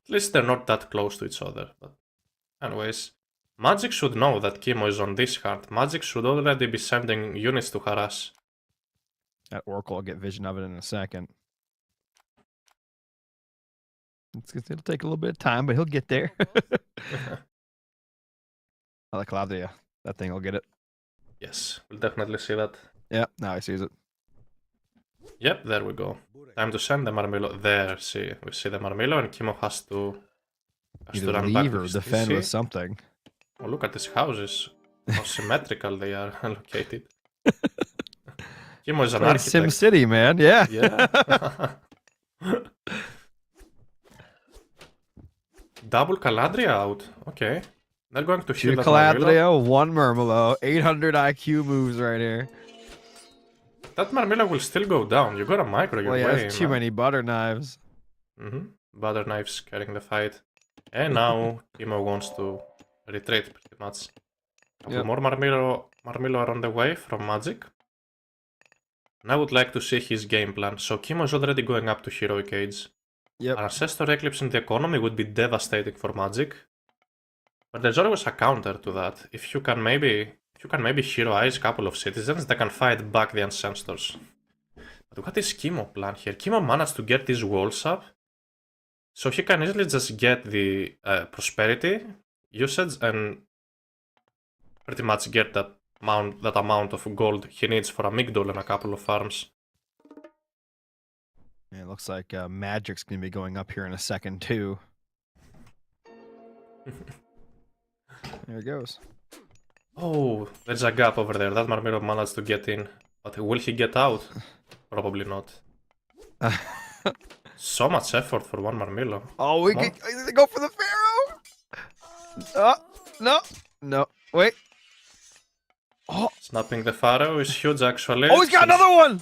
At least they're not that close to each other. But anyways, Magic should know that Kimo is on this card. Magic should already be sending units to harass.
That Oracle will get vision of it in a second. It'll take a little bit of time, but he'll get there. I like Claudia. That thing will get it.
Yes, we'll definitely see that.
Yep, now he sees it.
Yep, there we go. Time to send the Marmillo. There, see. We see the Marmillo and Kimo has to
Either
run back
leave
to
or
his
defend
TC.
with something.
Oh, look at these houses. How symmetrical they are located. Kimo is an
Like
architect.
Sim City, man. Yeah.
Yeah. Double Caladria out. Okay. They're going to heal
Two
that Marmillo.
Caladria, one Murmillo. 800 IQ moves right here.
That Marmillo will still go down. You gotta micro your
Well, yeah,
way,
there's too
man.
many butter knives.
Butter knives carrying the fight. And now Kimo wants to retreat pretty much. Couple more Marmillo are on the way from Magic. And I would like to see his game plan. So Kimo is already going up to Heroic Age.
Yep.
An Ancestor Eclipse in the economy would be devastating for Magic. But there's always a counter to that. If you can maybe heroize a couple of citizens, they can fight back the Ancestors. But what is Kimo plan here? Kimo managed to get these walls up, so he can easily just get the prosperity usage and pretty much get that amount of gold he needs for a Migdol and a couple of farms.
Yeah, it looks like Magic's going to be going up here in a second, too. There it goes.
Oh, there's a gap over there. That Marmiro managed to get in. But will he get out? Probably not. So much effort for one Marmilo.
Oh, we can go for the Pharaoh! No, wait. Oh,
Snapping the Pharaoh is huge, actually.
he's got another one!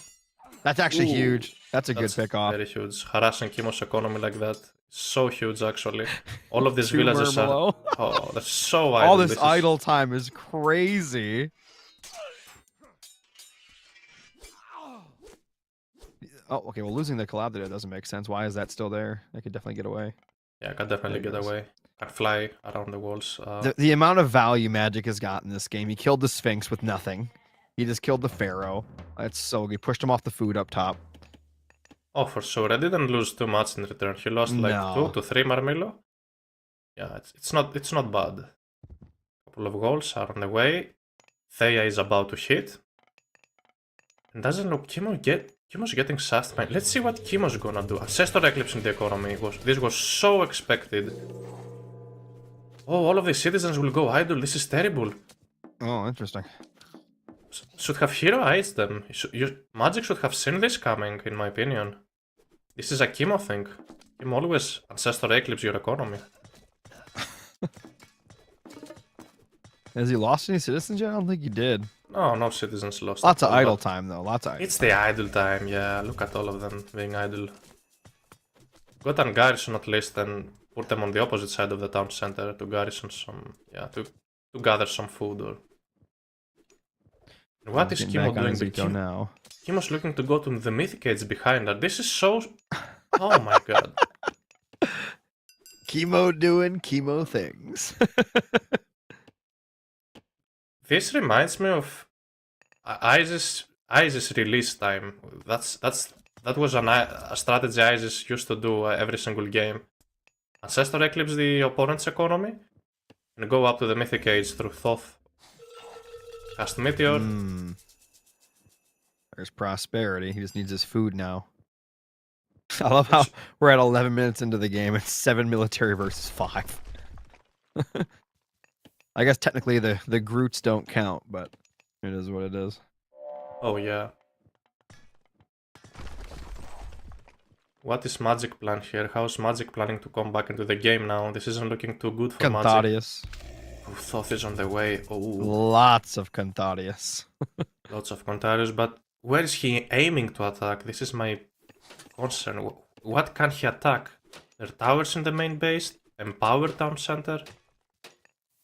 That's actually huge. That's a good pick off.
Very huge. Harassing Kimo's economy like that. So huge, actually. All of these villagers
Murmillo.
are... Oh, that's so idle.
All this idle time is crazy. Oh, okay. Well, losing the Caladria doesn't make sense. Why is that still there? I could definitely get away.
Yeah, I can definitely get away. Can fly around the walls.
The amount of value Magic has got in this game. He killed the Sphinx with nothing. He just killed the Pharaoh. It's so good. He pushed him off the food up top.
Oh, for sure. I didn't lose too much in return. He lost like 2 to 3 Marmillo. Yeah, it's not bad. Couple of goals are on the way. Thea is about to hit. And doesn't look Kimo's getting sassed. Let's see what Kimo's gonna do. Ancestor Eclipse in the economy. This was so expected. Oh, all of the citizens will go idle. This is terrible.
Oh, interesting.
Should have heroized them. Magic should have seen this coming, in my opinion. This is a Kimo thing. Kimo always Ancestor Eclipse your economy.
Has he lost any citizens yet? I don't think he did.
No citizens lost.
Lots of idle time, though. Lots of idle
It's the idle time, yeah. Look at all of them being idle. got a garrison at least and put them on the opposite side of the town center to garrison some, yeah, to gather some food or... And what is
Getting
Kimo
back on
doing?
Ezekiel now.
Kimo's looking to go to the mythic age behind her. This is so... Oh my god.
Chemo doing chemo things.
This reminds me of Isis release time. That was a strategy Isis used to do every single game. Ancestor Eclipse the opponent's economy and go up to the mythic age through Thoth. Cast Meteor.
There's prosperity. He just needs his food now. I love how we're at 11 minutes into the game. It's 7 military versus 5. I guess technically the Groots don't count, but it is what it is.
Oh yeah. What is Magic plan here? How is Magic planning to come back into the game now? This isn't looking too good for Magic.
Cantharius.
Oh, Thoth is on the way. Oh.
Lots of Cantharius.
Lots of Cantharius, but where is he aiming to attack? This is my concern. What can he attack? There are towers in the main base, Empower Town Center,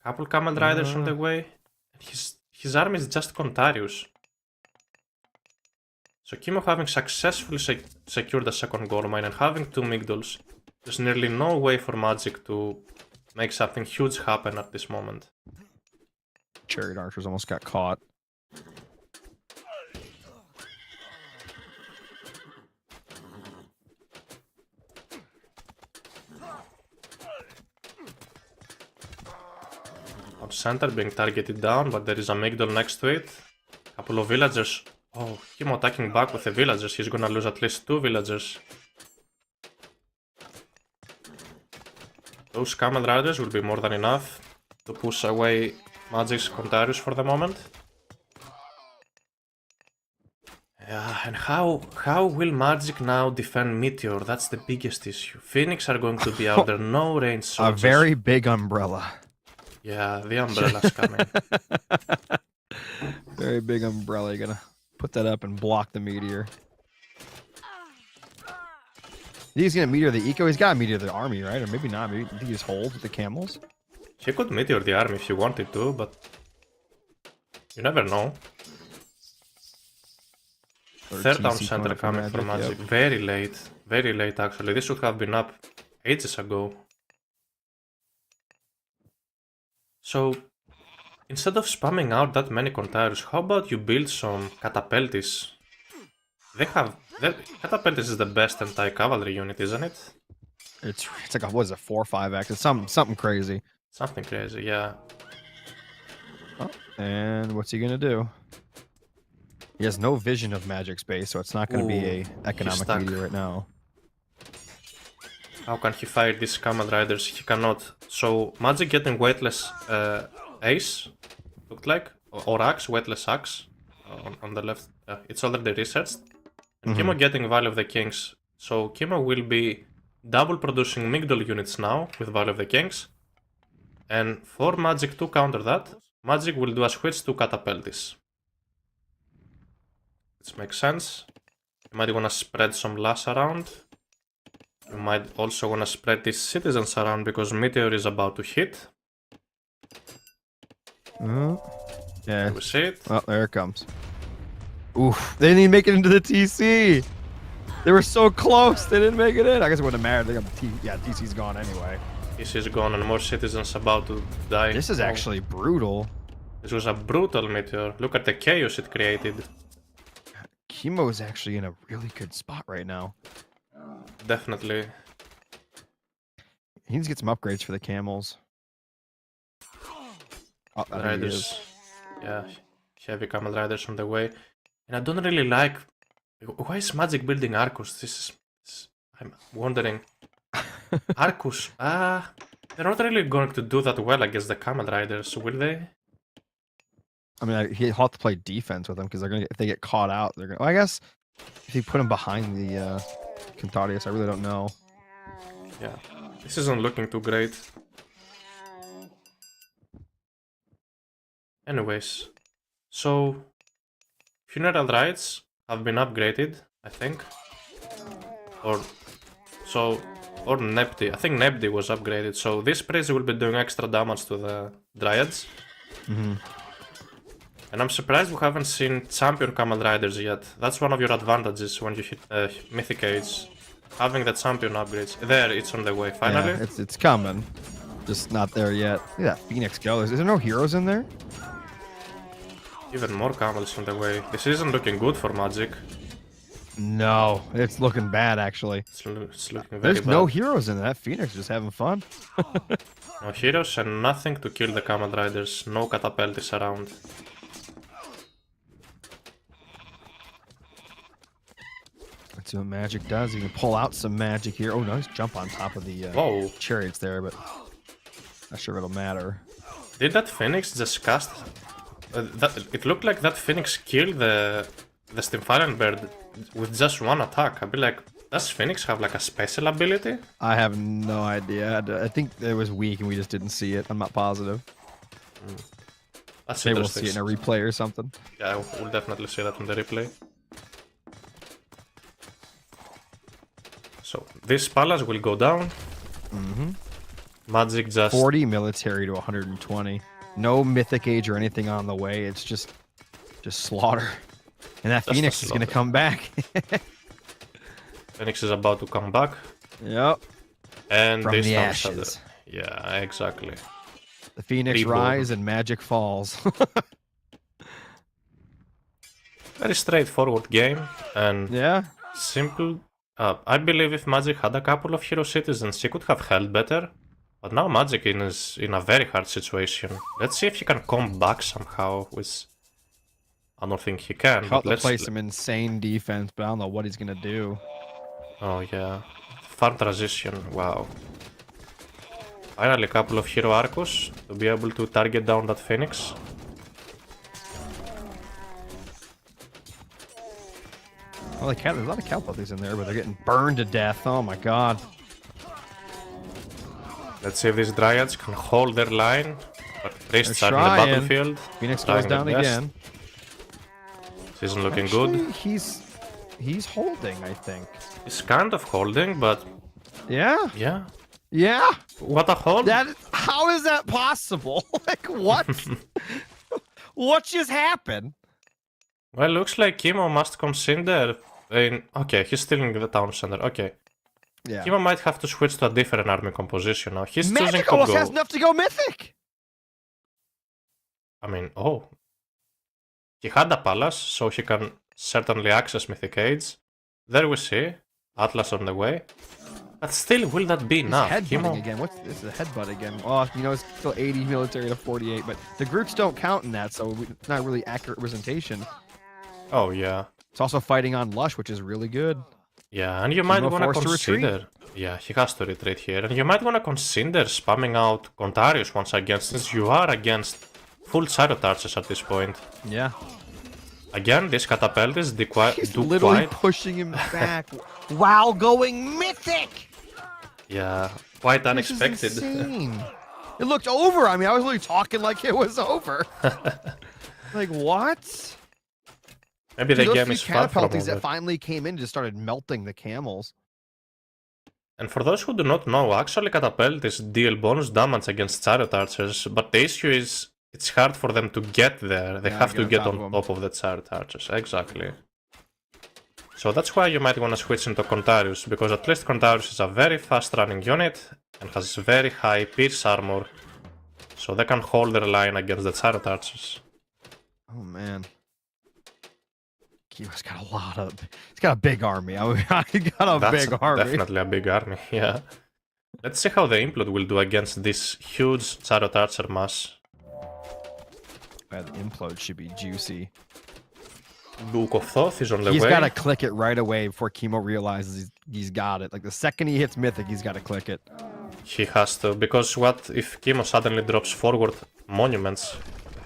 couple Camel Riders on the way. His army is just Cantharius. So Kimo, having successfully secured a second gold mine and having 2 Migdols, there's nearly no way for Magic to make something huge happen at this moment.
Chariot Archers almost got caught.
Town Center being targeted down, but there is a Migdol next to it. Couple of villagers. Oh, Kimo attacking back with the villagers. He's gonna lose at least 2 villagers. Those Camel Riders will be more than enough to push away Magic's Cantharius for the moment. Yeah, and how will Magic now defend Meteor? That's the biggest issue. Phoenix are going to be out there, no range soldiers.
A very big umbrella.
Yeah, the umbrella's coming.
Very big umbrella. You're gonna put that up and block the meteor. He's gonna meteor the eco. He's got to meteor the army, right? Or maybe not. Maybe he just holds with the camels.
He could meteor the army if he wanted to, but you never know. Third town center coming from Magic. Yep. Very late actually. This should have been up ages ago. So instead of spamming out that many Cantharius, how about you build some Catapeltis? Catapeltis is the best anti-cavalry unit, isn't it?
It's like a, what is it, 4 or 5x? It's something crazy.
Something crazy, yeah.
Oh, and what's he gonna do? He has no vision of Magic space, so it's not gonna be a economic meteor right now. How
can he fight these Camel Riders? He cannot. So Magic getting weightless Ace, looked like, or Axe, weightless Axe on the left. It's already researched. And Kimo getting Valley of the Kings. So Kimo will be double producing Migdol units now with Valley of the Kings. And for Magic to counter that, Magic will do a switch to Catapeltis. Which makes sense. You might wanna spread some Lass around. You might also wanna spread these citizens around because Meteor is about to hit.
Yeah.
We see it.
Oh, there it comes. Oof, they didn't even make it into the TC. They were so close, they didn't make it in. I guess it wouldn't matter. They got TC's gone anyway.
TC's gone and more citizens about to die.
This is actually brutal.
This was a brutal meteor. Look at the chaos it created.
Kimo is actually in a really good spot right now.
Definitely.
He needs to get some upgrades for the camels. Oh,
Riders. Yeah, heavy camel riders on the way. And I don't really like... Why is Magic building Arcus? I'm wondering. Arcus, they're not really going to do that well against the Camel Riders, will they?
I mean, he'll have to play defense with them because they're gonna. If they get caught out, they're gonna. Well, I guess if you put him behind the Cantharius, I really don't know.
Yeah, this isn't looking too great. Anyways, so funeral rites have been upgraded, I think. Or so or Nepti. I think Nepti was upgraded, so this priest will be doing extra damage to the Dryads. And I'm surprised we haven't seen champion Camel Riders yet. That's one of your advantages when you hit Mythic Age. Having the champion upgrades. There, it's on the way, finally.
Yeah, it's coming. Just not there yet. Look at that Phoenix go. Is there no heroes in there?
Even more camels on the way. This isn't looking good for Magic.
No, it's looking bad actually.
It's looking very
There's
bad.
no heroes in that. Phoenix just having fun.
No heroes and nothing to kill the Camel Riders. No catapults around.
Let's see what magic does. You can pull out some magic here. Oh, nice jump on top of the
Whoa.
chariots there, but not sure it'll matter.
Did that Phoenix just cast... it looked like that Phoenix killed the Stymphalian bird with just one attack. I'd be like, does Phoenix have like a special ability?
I have no idea. I think it was weak and we just didn't see it. I'm not positive.
That's
Maybe we'll
interesting.
see it in a replay or something.
Yeah, we'll definitely see that in the replay. So, this palace will go down. Magic just...
40 military to 120. No mythic age or anything on the way. It's just slaughter. And that
Just
Phoenix
a
is going to
slaughter.
come back.
Phoenix is about to come back.
Yep.
And
From
this
the
time
ashes.
Yeah, exactly.
The Phoenix
Reborn.
rise and magic falls.
Very straightforward game. And
Yeah.
simple. I believe if Magic had a couple of hero citizens, he could have held better. But now Magic is in a very hard situation. Let's see if he can come back somehow. Which I don't think he can.
Cut
But
to
let's
play some insane defense, but I don't know what he's going to do.
Oh yeah. Far transition. Wow. Finally, a couple of hero arcos to be able to target down that Phoenix.
Well, there's a lot of Calpothes in there, but they're getting burned to death. Oh my god.
Let's see if these Dryads can hold their line. But priests
They're
are in the
trying.
battlefield.
Phoenix
trying
goes
their
down
best.
again.
This isn't looking
Actually,
good.
he's holding, I think.
He's kind of holding, but
Yeah.
yeah.
Yeah.
What a hold!
How is that possible? Like what? What just happened?
Well, looks like Kimo must consider. Okay, he's still in the town center. Okay.
Yeah.
Kimo might have to switch to a different army composition now. He's choosing
Magic
to
almost
go.
has enough to go mythic.
I mean, oh. He had a palace, so he can certainly access Mythic Age. There we see. Atlas on the way. But still, will that be
He's
enough?
headbutting again. What's this? Is a headbutt again? Oh, you know, it's still 80 military to 48, but the Groots don't count in that, so it's not really accurate representation.
Oh, yeah.
It's also fighting on Lush, which is really good.
Yeah, and you might
Kimo
want to
forced to retreat.
consider... Yeah, he has to retreat here. And you might want to consider spamming out Contarius once again, since you are against full Chariot Archers at this point.
Yeah.
Again, this catapult is
He's literally pushing him back while going mythic.
Yeah, quite
This
unexpected.
is insane. It looked over. I mean, I was literally talking like it was over. Like what?
Maybe the
Dude,
game
those
is
few
far from
catapults that
over.
finally came in and just started melting the camels.
And for those who do not know, actually catapult is deal bonus damage against Chariot Archers, but the issue is it's hard for them to get there. They
Yeah,
have to get
top
on
of 'em.
top of the Chariot Archers. Exactly. So that's why you might want to switch into Contarius, because at least Contarius is a very fast running unit and has very high pierce armor, so they can hold their line against the Chariot Archers.
Oh man. Kimo's got a lot of. He's got a big army. I mean, he got a
That's
big army.
definitely a big army, yeah. Let's see how the Implode will do against this huge Chariot Archer mass.
Yeah, the implode should be juicy.
Book of Thoth is on the
He's
way.
got to click it right away before Kimo realizes he's got it. Like the second he hits mythic, he's got to click it.
He has to, because what if Kimo suddenly drops forward monuments?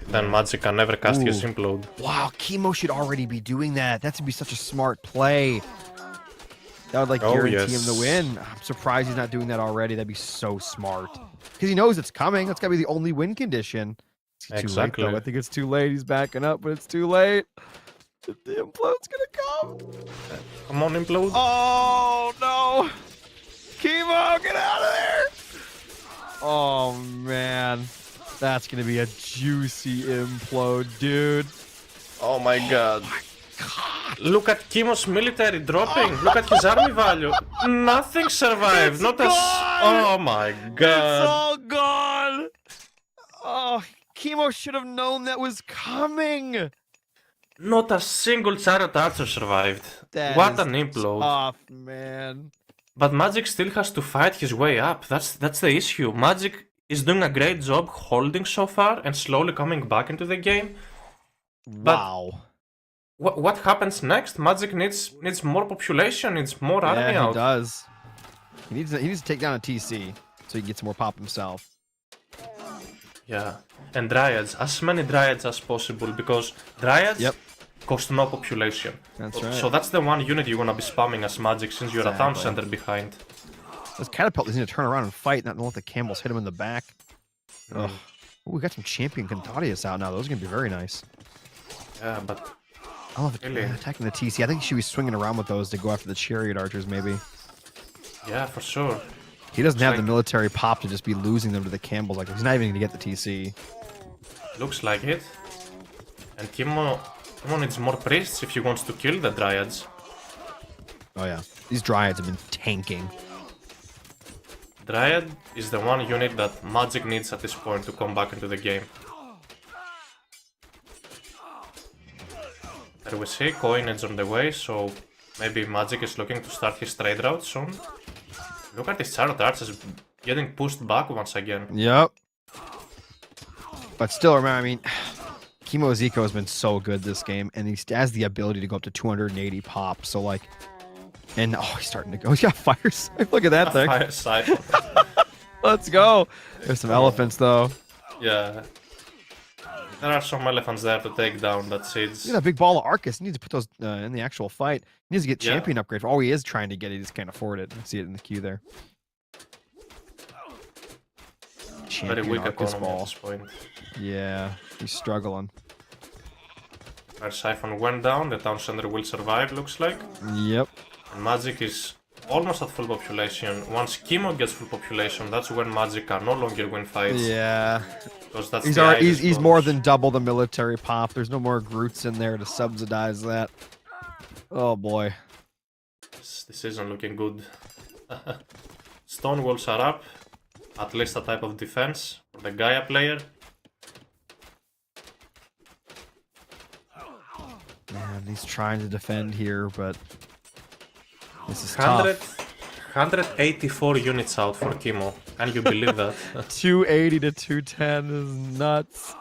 Then Magic can never cast his
Ooh.
Implode.
Wow, Kimo should already be doing that. That would be such a smart play. That would like
Oh,
guarantee him
yes.
the win. I'm surprised he's not doing that already. That'd be so smart. Because he knows it's coming. That's gotta be the only win condition. It's too
Exactly.
late, though. I think it's too late. He's backing up, but it's too late. The implode's gonna come.
Come on, Implode.
Oh no! Chemo, get out of there! Oh man, that's gonna be a juicy implode, dude.
Oh my god. Look at Kimo's military dropping. Look at his army value. Nothing survived.
It's
Not
gone!
Oh my
It's
god.
all gone. Oh, Chemo should have known that was coming.
Not a single chariot archer survived.
That
What
is
an implode.
tough, man.
But Magic still has to fight his way up. That's the issue. Magic is doing a great job holding so far and slowly coming back into the game.
Wow.
What happens next? Magic needs more population, needs more army
Yeah, he
out.
does. He needs to take down a TC so he can get some more pop himself.
Yeah. And Dryads, as many Dryads as possible, because Dryads cost no population.
That's right.
So that's the one unit you're gonna be spamming as Magic since you're a town center behind.
Those catapults need to turn around and fight, not let the camels hit him in the back. Ugh. Ooh, we got some champion Cantadius out now. Those are gonna be very nice.
Yeah, but
I love it.
Really?
Attacking the TC. I think he should be swinging around with those to go after the chariot archers, maybe.
yeah, for sure.
He doesn't have the
like-
military pop to just be losing them to the Campbells. Like, he's not even going to get the TC.
Looks like it. And Kimo needs more priests if he wants to kill the Dryads.
Oh, yeah. These Dryads have been tanking.
Dryad is the one unit that Magic needs at this point to come back into the game. There we see coinage on the way, so maybe Magic is looking to start his trade route soon. Look at his chariot archers getting pushed back once again.
Yep. But still, remember, I mean, Chemo Zico has been so good this game, and he has the ability to go up to 280 pop. So, like, and oh, he's starting to go. He's got fire sight. Look at that thing.
Fire side.
Let's go. There's some elephants, though.
Yeah. There are some elephants there to take down that siege.
Look at that big ball of Arcus. He needs to put those in the actual fight. He needs to get
Yeah.
champion upgrade. For all he is trying to get, he just can't afford it. I see it in the queue there.
Very
Champion
weak
Arcus
economy at
ball.
this point.
Yeah, he's struggling.
Our Siphon went down, the town center will survive, looks like.
Yep.
And Magic is almost at full population. Once Chemo gets full population, that's when Magic can no longer win fights.
Yeah.
Because that's
He's
the
already,
Irish
he's more
bonus.
than double the military pop. There's no more Groots in there to subsidize that. Oh boy.
This isn't looking good. Stone walls are up. At least a type of defense for the Gaia player.
Man, he's trying to defend here, but this is
100,
tough.
184 units out for Chemo. Can you believe that?
280 to 210 is nuts.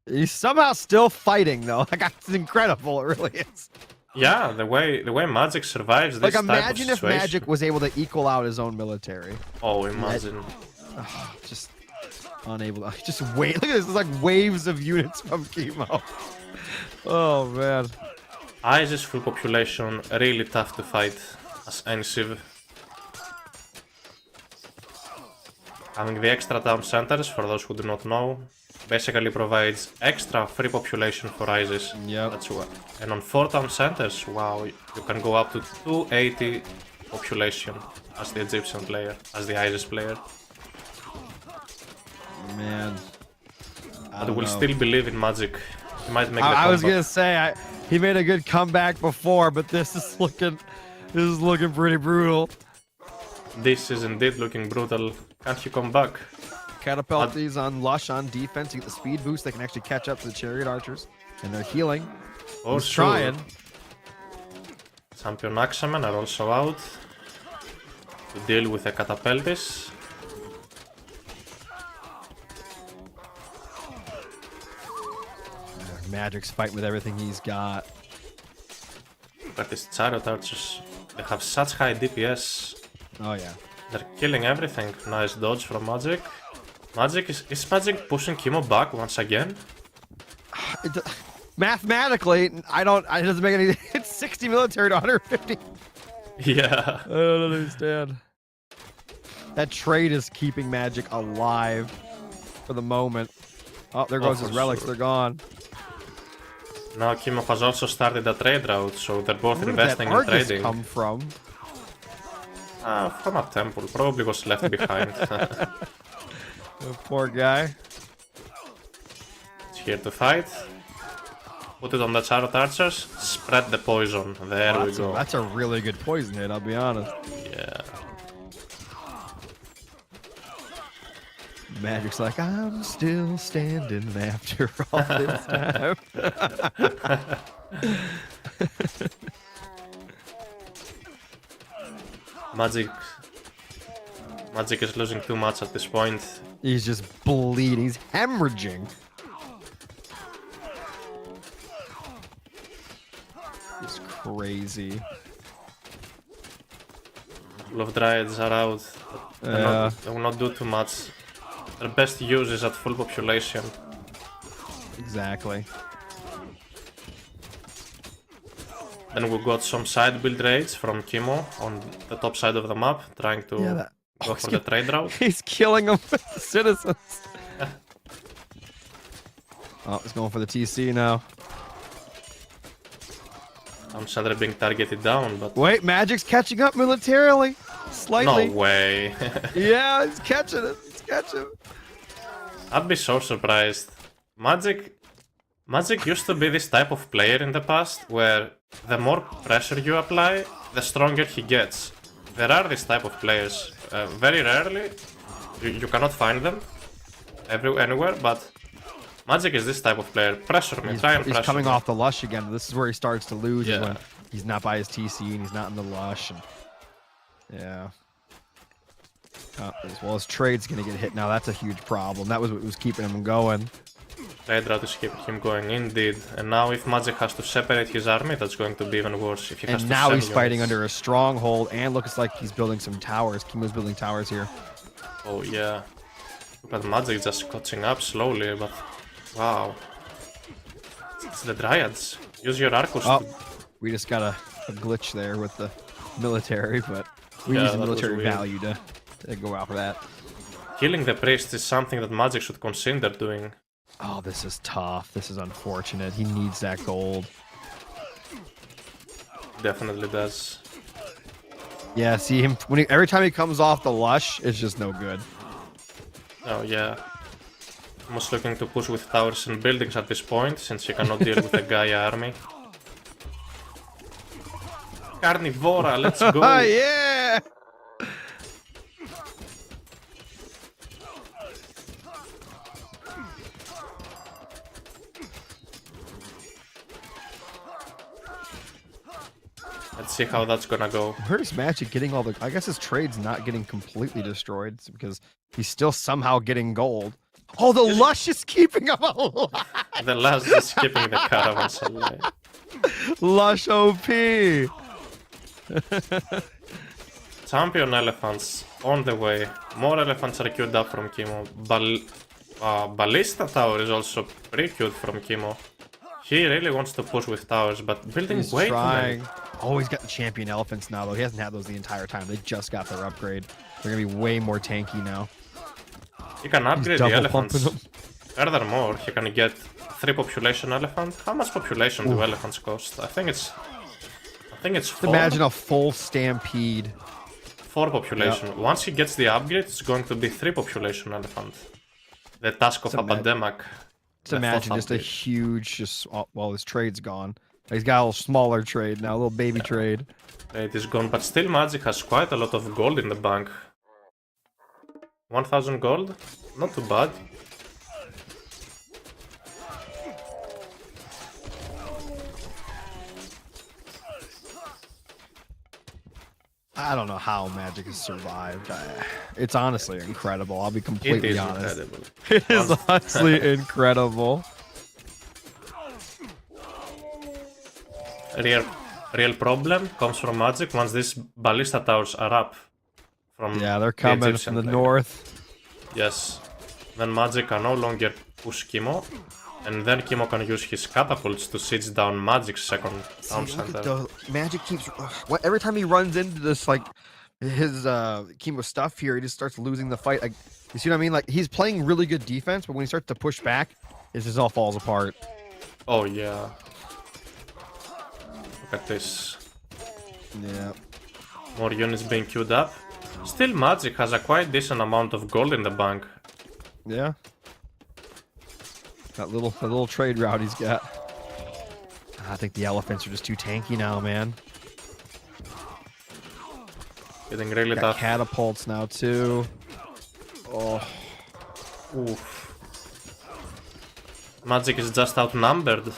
He's somehow still fighting though. Like, it's incredible. It really is.
Yeah, the way Magic survives this
Like,
type of
imagine if
situation.
Magic was able to equal out his own military.
Oh, imagine.
Just unable to. Just wait. Look at this. It's like waves of units from Chemo. Oh man.
Isis full population, really tough to fight as any civ. Having the extra town centers, for those who do not know, basically provides extra free population for Isis.
Yep.
That's what. And on 4 town centers, wow, you can go up to 280 population as the Egyptian player, as the Isis player.
Man.
But we'll still believe in Magic. He might make the
I was
comeback.
gonna say he made a good comeback before, but this is looking pretty brutal.
This is indeed looking brutal. Can't you come back?
Catapult these on Lush on defense. You get the speed boost. They can actually catch up to the chariot archers, and they're healing.
Oh,
He's
sure.
trying.
Champion Axemen are also out to deal with the Catapeltis.
Magic's fighting with everything he's got.
But these Chariot Archers, they have such high DPS.
Oh yeah.
They're killing everything. Nice dodge from Magic. Is Magic pushing Chemo back once again?
Mathematically, it doesn't make any. It's 60 military to 150.
Yeah.
I don't understand. That trade is keeping Magic alive for the moment. Oh, there goes his
for
relics.
sure.
They're gone.
Now Kimo has also started a trade route, so they're both
Where did that
investing in
Argus
trading.
come from?
From a temple, probably was left behind.
Oh, poor guy.
It's here to fight. Put it on the Charot Archers, spread the poison. There we go.
That's a really good poison hit, I'll be honest.
Yeah.
Magic's like, I'm still standing after all this time.
Magic is losing too much at this point.
He's just bleeding. He's hemorrhaging. It's crazy.
Couple of Dryads are out. They will not do too much. Their best use is at full population.
Exactly.
Then we got some side build raids from Kimo on the top side of the map, trying to go for the trade route.
He's killing them with the citizens. Oh, he's going for the TC now.
I'm sadly being targeted down, but...
Wait, Magic's catching up militarily. Slightly.
No way.
Yeah, he's catching it. He's catching it.
I'd be so surprised. Magic used to be this type of player in the past, where the more pressure you apply, the stronger he gets. There are this type of players. Very rarely, you cannot find them anywhere, but Magic is this type of player. Pressure me, try and pressure
He's coming
me.
off the Lush again. This is where he starts to lose.
Yeah.
When he's not by his TC and he's not in the Lush. And... yeah. As well as Trade's going to get hit now. That's a huge problem. That was what was keeping him going.
Trade route is keeping him going, indeed. And now if Magic has to separate his army, that's going to be even worse. If he has
And
to
now
send
he's fighting
units.
under a stronghold, and looks like he's building some towers. Kimo's building towers here.
Oh yeah. But Magic just catching up slowly, but wow. It's the Dryads. Use your Arcus.
Oh, we just got a glitch there with the military, but we
Yeah,
use the
that was
military
weird.
value to go out for that.
Killing the priest is something that Magic should consider doing.
Oh, this is tough. This is unfortunate. He needs that gold.
Definitely does.
Yeah, see him every time he comes off the Lush, it's just no good.
Oh yeah. Almost looking to push with towers and buildings at this point, since he cannot deal with the Gaia army. Carnivora, let's go!
Oh yeah!
Let's see how that's gonna go.
Where's Magic getting all the... I guess his trade's not getting completely destroyed because he's still somehow getting gold. Oh, the Lush is keeping him alive!
The last is keeping the caravans alive.
Lush OP!
Champion elephants on the way. More elephants are queued up from Kimo. Ballista tower is also pretty queued from Kimo. He really wants to push with towers, but building
He's
way
trying.
too many.
Oh, he's got the champion elephants now, though. He hasn't had those the entire time. They just got their upgrade. They're gonna be way more tanky now.
He can upgrade
double
the elephants.
pumping them.
Furthermore, he can get 3 population elephant. How much population do elephants cost? I think it's 4.
Imagine a full stampede.
4 population. Once he gets the upgrade, it's going to be 3 population elephant. The task of a pandemic.
Just imagine just a huge, well, his trade's gone. He's got a little smaller trade now, a little baby trade.
It is gone, but still Magic has quite a lot of gold in the bank. 1000 gold? Not too bad.
I don't know how Magic has survived. It's honestly incredible. I'll be completely honest.
Incredible.
It is honestly incredible.
Real problem comes from Magic once these ballista towers are up. From
Yeah, they're coming
Egyptian
from the
player.
north.
Yes. Then Magic can no longer push Kimo. And then Kimo can use his catapults to siege down Magic's second town center.
Magic keeps... Every time he runs into this, like, his Kimo stuff here, he just starts losing the fight. Like, you see what I mean? Like, he's playing really good defense, but when he starts to push back, it just all falls apart.
Oh yeah. Look at this.
Yeah.
More units being queued up. Still, Magic has a quite decent amount of gold in the bank.
Yeah. That little trade route he's got. I think the elephants are just too tanky now, man.
Getting really
Got
tough.
catapults now too. Oh.
Oof. Magic is just outnumbered.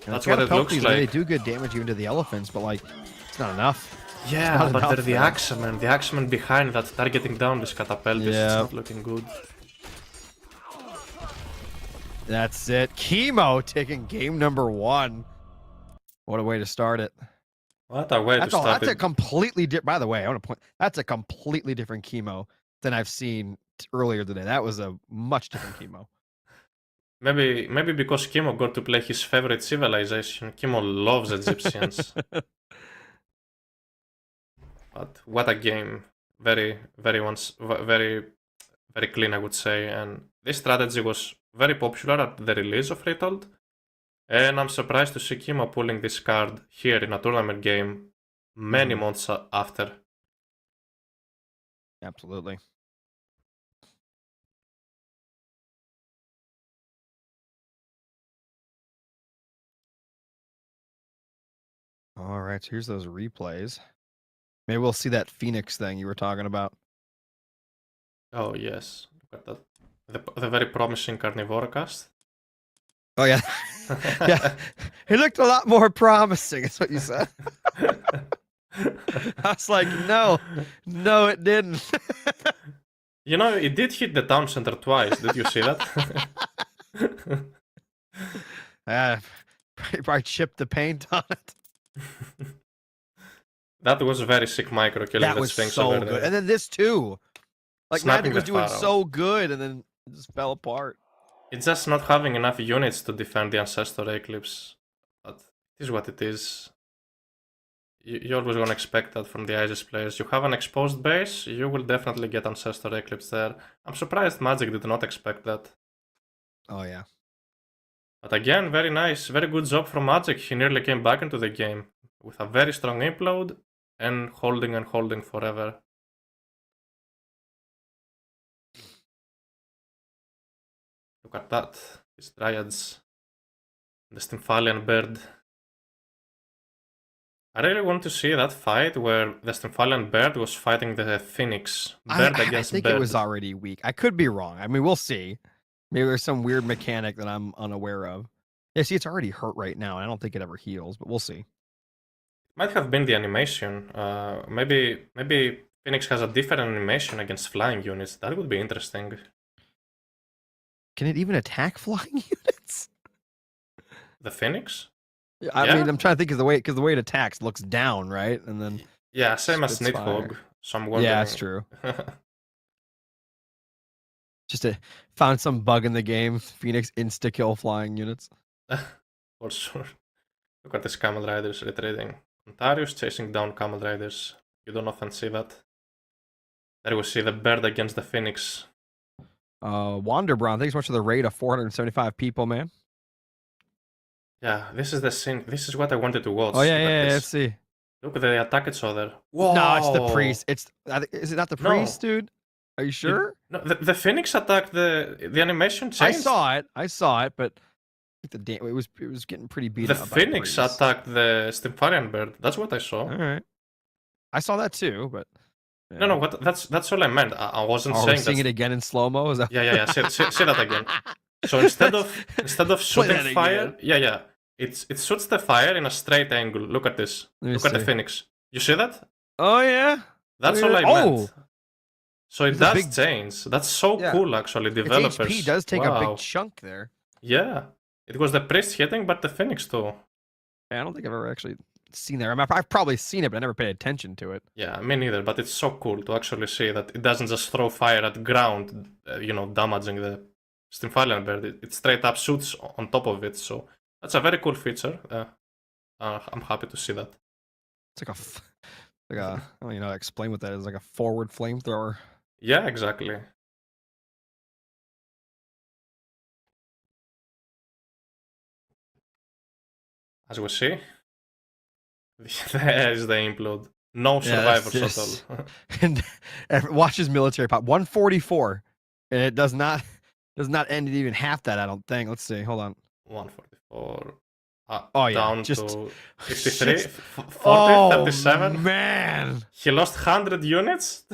That's what it looks like.
They do good damage even to the elephants, but like, it's not enough.
Yeah, but they're the Axemen. The Axemen behind that targeting down this catapult.
Yeah.
It's not looking good.
That's it. Chemo taking game number 1. What a way to start it.
What a way to start
That's
it.
a completely different. By the way, I want to point. That's a completely different chemo than I've seen earlier today. That was a much different chemo.
Maybe because Kimo got to play his favorite civilization. Kimo loves Egyptians. But what a game. Very clean, I would say. And this strategy was very popular at the release of Retold. And I'm surprised to see Kimo pulling this card here in a tournament game many months after.
Absolutely. All right, so here's those replays. Maybe we'll see that Phoenix thing you were talking about.
Oh, yes. Look at that. The very promising carnivore cast.
Oh, yeah. Yeah. It looked a lot more promising, is what you said. I was like, no, it didn't.
You know, it did hit the town center twice. Did you see that?
I chipped the paint on it.
That was very sick micro killing
That
the
was
Sphinx
so
over
good.
there.
And then this too. Like
Snapping
Magic was
the
doing
Pharaoh.
so good and then it just fell apart.
It's just not having enough units to defend the Ancestor Eclipse. But it is what it is. You always gonna expect that from the ISIS players. You have an exposed base, you will definitely get Ancestor Eclipse there. I'm surprised Magic did not expect that.
Oh, yeah.
But again, very nice, very good job from Magic. He nearly came back into the game with a very strong implode and holding forever. Look at that, his Dryads. The Stymphalian Bird. I really want to see that fight where the Stymphalian Bird was fighting the Phoenix. Bird against
I think
Bird.
it was already weak. I could be wrong. I mean, we'll see. Maybe there's some weird mechanic that I'm unaware of. Yeah, see, it's already hurt right now. I don't think it ever heals, but we'll see.
Might have been the animation. Maybe Phoenix has a different animation against flying units. That would be interesting.
Can it even attack flying units?
The Phoenix?
I mean, I'm trying to think of the way it attacks looks down, right? And then
yeah, same as
spits
Nidhogg.
fire.
So I'm wondering.
Yeah, that's true. Just found some bug in the game. Phoenix insta kill flying units.
For sure. Look at this Camel Riders retreating. Ontarius chasing down Camel Riders. You don't often see that. There we see the Bird against the Phoenix.
Wanderbrown, thanks so much for the raid of 475 people, man.
Yeah, this is the scene. This is what I wanted to watch.
Oh yeah, let's see.
Look, they attack each other. Whoa!
No, it's the priest. Is it not the priest, dude? Are you sure?
No, the Phoenix attacked the animation changed.
I saw it, but it was getting pretty beat up.
The Phoenix attacked the Stymphalian Bird. That's what I saw.
All right, I saw that too, but
yeah. No, what? That's all I meant. I wasn't saying.
We're seeing it again in slow mo. Is that?
Yeah. Say that again. So instead of shooting fire, yeah. It shoots the fire in a straight angle. Look at this. Look at the Phoenix. You see that?
Oh yeah.
That's all I meant. So it does change. That's so cool, actually. Developers.
Its HP does take a big chunk there.
Yeah, it was the priest hitting, but the Phoenix too.
Yeah, I don't think I've ever actually seen that. I mean, I've probably seen it, but I never paid attention to it.
Yeah, me neither. But it's so cool to actually see that it doesn't just throw fire at ground, damaging the Stymphalian Bird. It straight up shoots on top of it. So that's a very cool feature. I'm happy to see that.
It's like a I don't even know how to explain what that is. Like a forward flamethrower.
Yeah, exactly. As we see, There's the implode. No survivors at all.
And watch his military pop. 144. And it does not end at even half that, I don't think. Let's see. Hold on.
144.
Oh, yeah.
Down
Just
to 53, 40,
oh,
37.
Man.
He lost 100 units.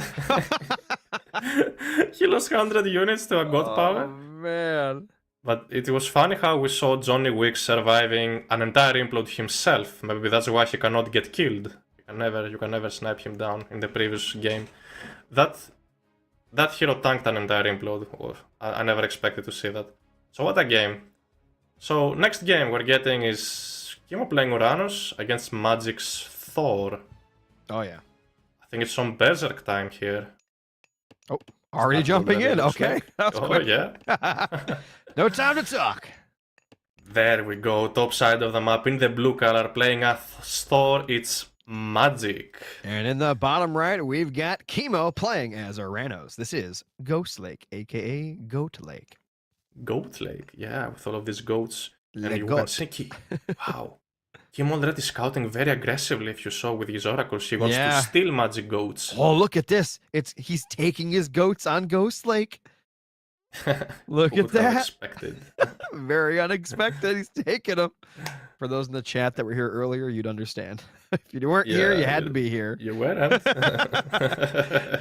He lost 100 units to a god power.
Oh, man.
But it was funny how we saw Johnny Wick surviving an entire implode himself. Maybe that's why he cannot get killed. You can never snipe him down in the previous game. That hero tanked an entire implode. I never expected to see that. So what a game. So next game we're getting is Kimo playing Uranus against Magic's Thor.
Oh, yeah.
I think it's some Berserk time here.
Oh, already jumping in. Okay. That's
oh,
quick.
Yeah.
No time to talk.
There we go. Top side of the map in the blue color playing a Thor. It's Magic.
And in the bottom right, we've got Kimo playing as Uranus. This is Ghost Lake, aka Goat Lake.
Goat Lake, yeah, with all of these goats.
Le
and you
goat.
can see, wow. Him already scouting very aggressively, if you saw with his oracles. He wants to steal magic goats.
Oh, look at this. He's taking his goats on Ghost Lake. Look at that.
Unexpected.
Very unexpected. He's taking them. For those in the chat that were here earlier, you'd understand. If you weren't here, you had to be here.
You weren't.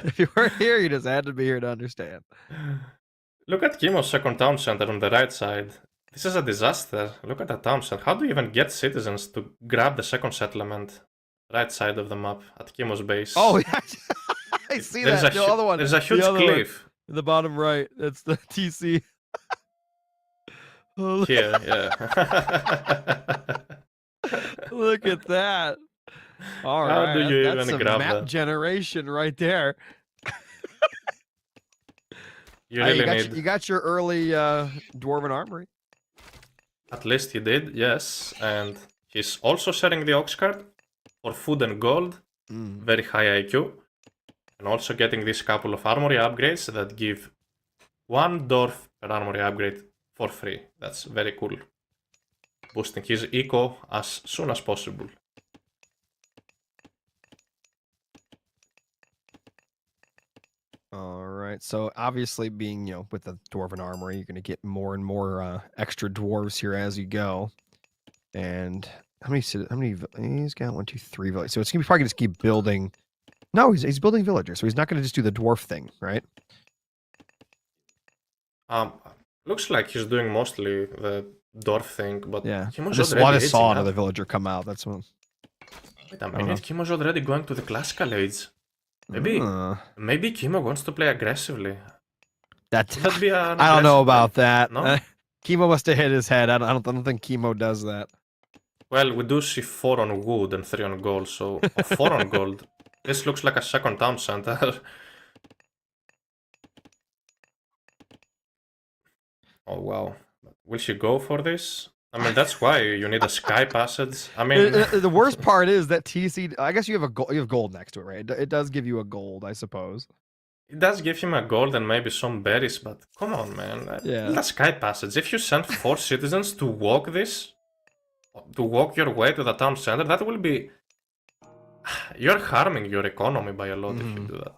If you weren't here, you just had to be here to understand.
Look at Kimo's second town center on the right side. This is a disaster. Look at that town center. How do you even get citizens to grab the second settlement? Right side of the map at Kimo's base.
Oh, yeah. I see that. The other one.
There's a huge cliff.
In the bottom right. That's the TC.
Here, yeah.
Look at that. All right.
How do you
That's
even
some
grab
map
that?
generation right there.
You
got your early Dwarven Armory.
At least he did, yes. And he's also selling the Ox card for food and gold. Very high IQ. And also getting this couple of armory upgrades that give 1 dwarf per armory upgrade for free. That's very cool. Boosting his eco as soon as possible.
All right. So obviously, being with the Dwarven Armory, you're going to get more and more extra dwarves here as you go. And how many? He's got 1, 2, 3 villages. So it's gonna be probably just keep building. No, he's building villagers, so he's not going to just do the dwarf thing, right?
Looks like he's doing mostly the dwarf thing, but
yeah.
Kimo's
I
already
saw another villager come out. That's one.
Wait a minute, Kimo's already going to the classical age. Maybe Kimo wants to play aggressively.
That'd
be
I don't know about
play.
that.
No?
Kimo must have hit his head. I don't think Kimo does that.
Well, we do see 4 on wood and 3 on gold, so 4 on gold. This looks like a second town center. Oh wow. Will she go for this? I mean, that's why you need a sky passage. I mean,
the worst part is that TC. I guess you have gold next to it, right? It does give you a gold, I suppose.
It does give him a gold and maybe some berries, but come on, man.
Yeah.
The sky passage. If you send 4 citizens to walk your way to the town center, that will be. You're harming your economy by a lot if you do that.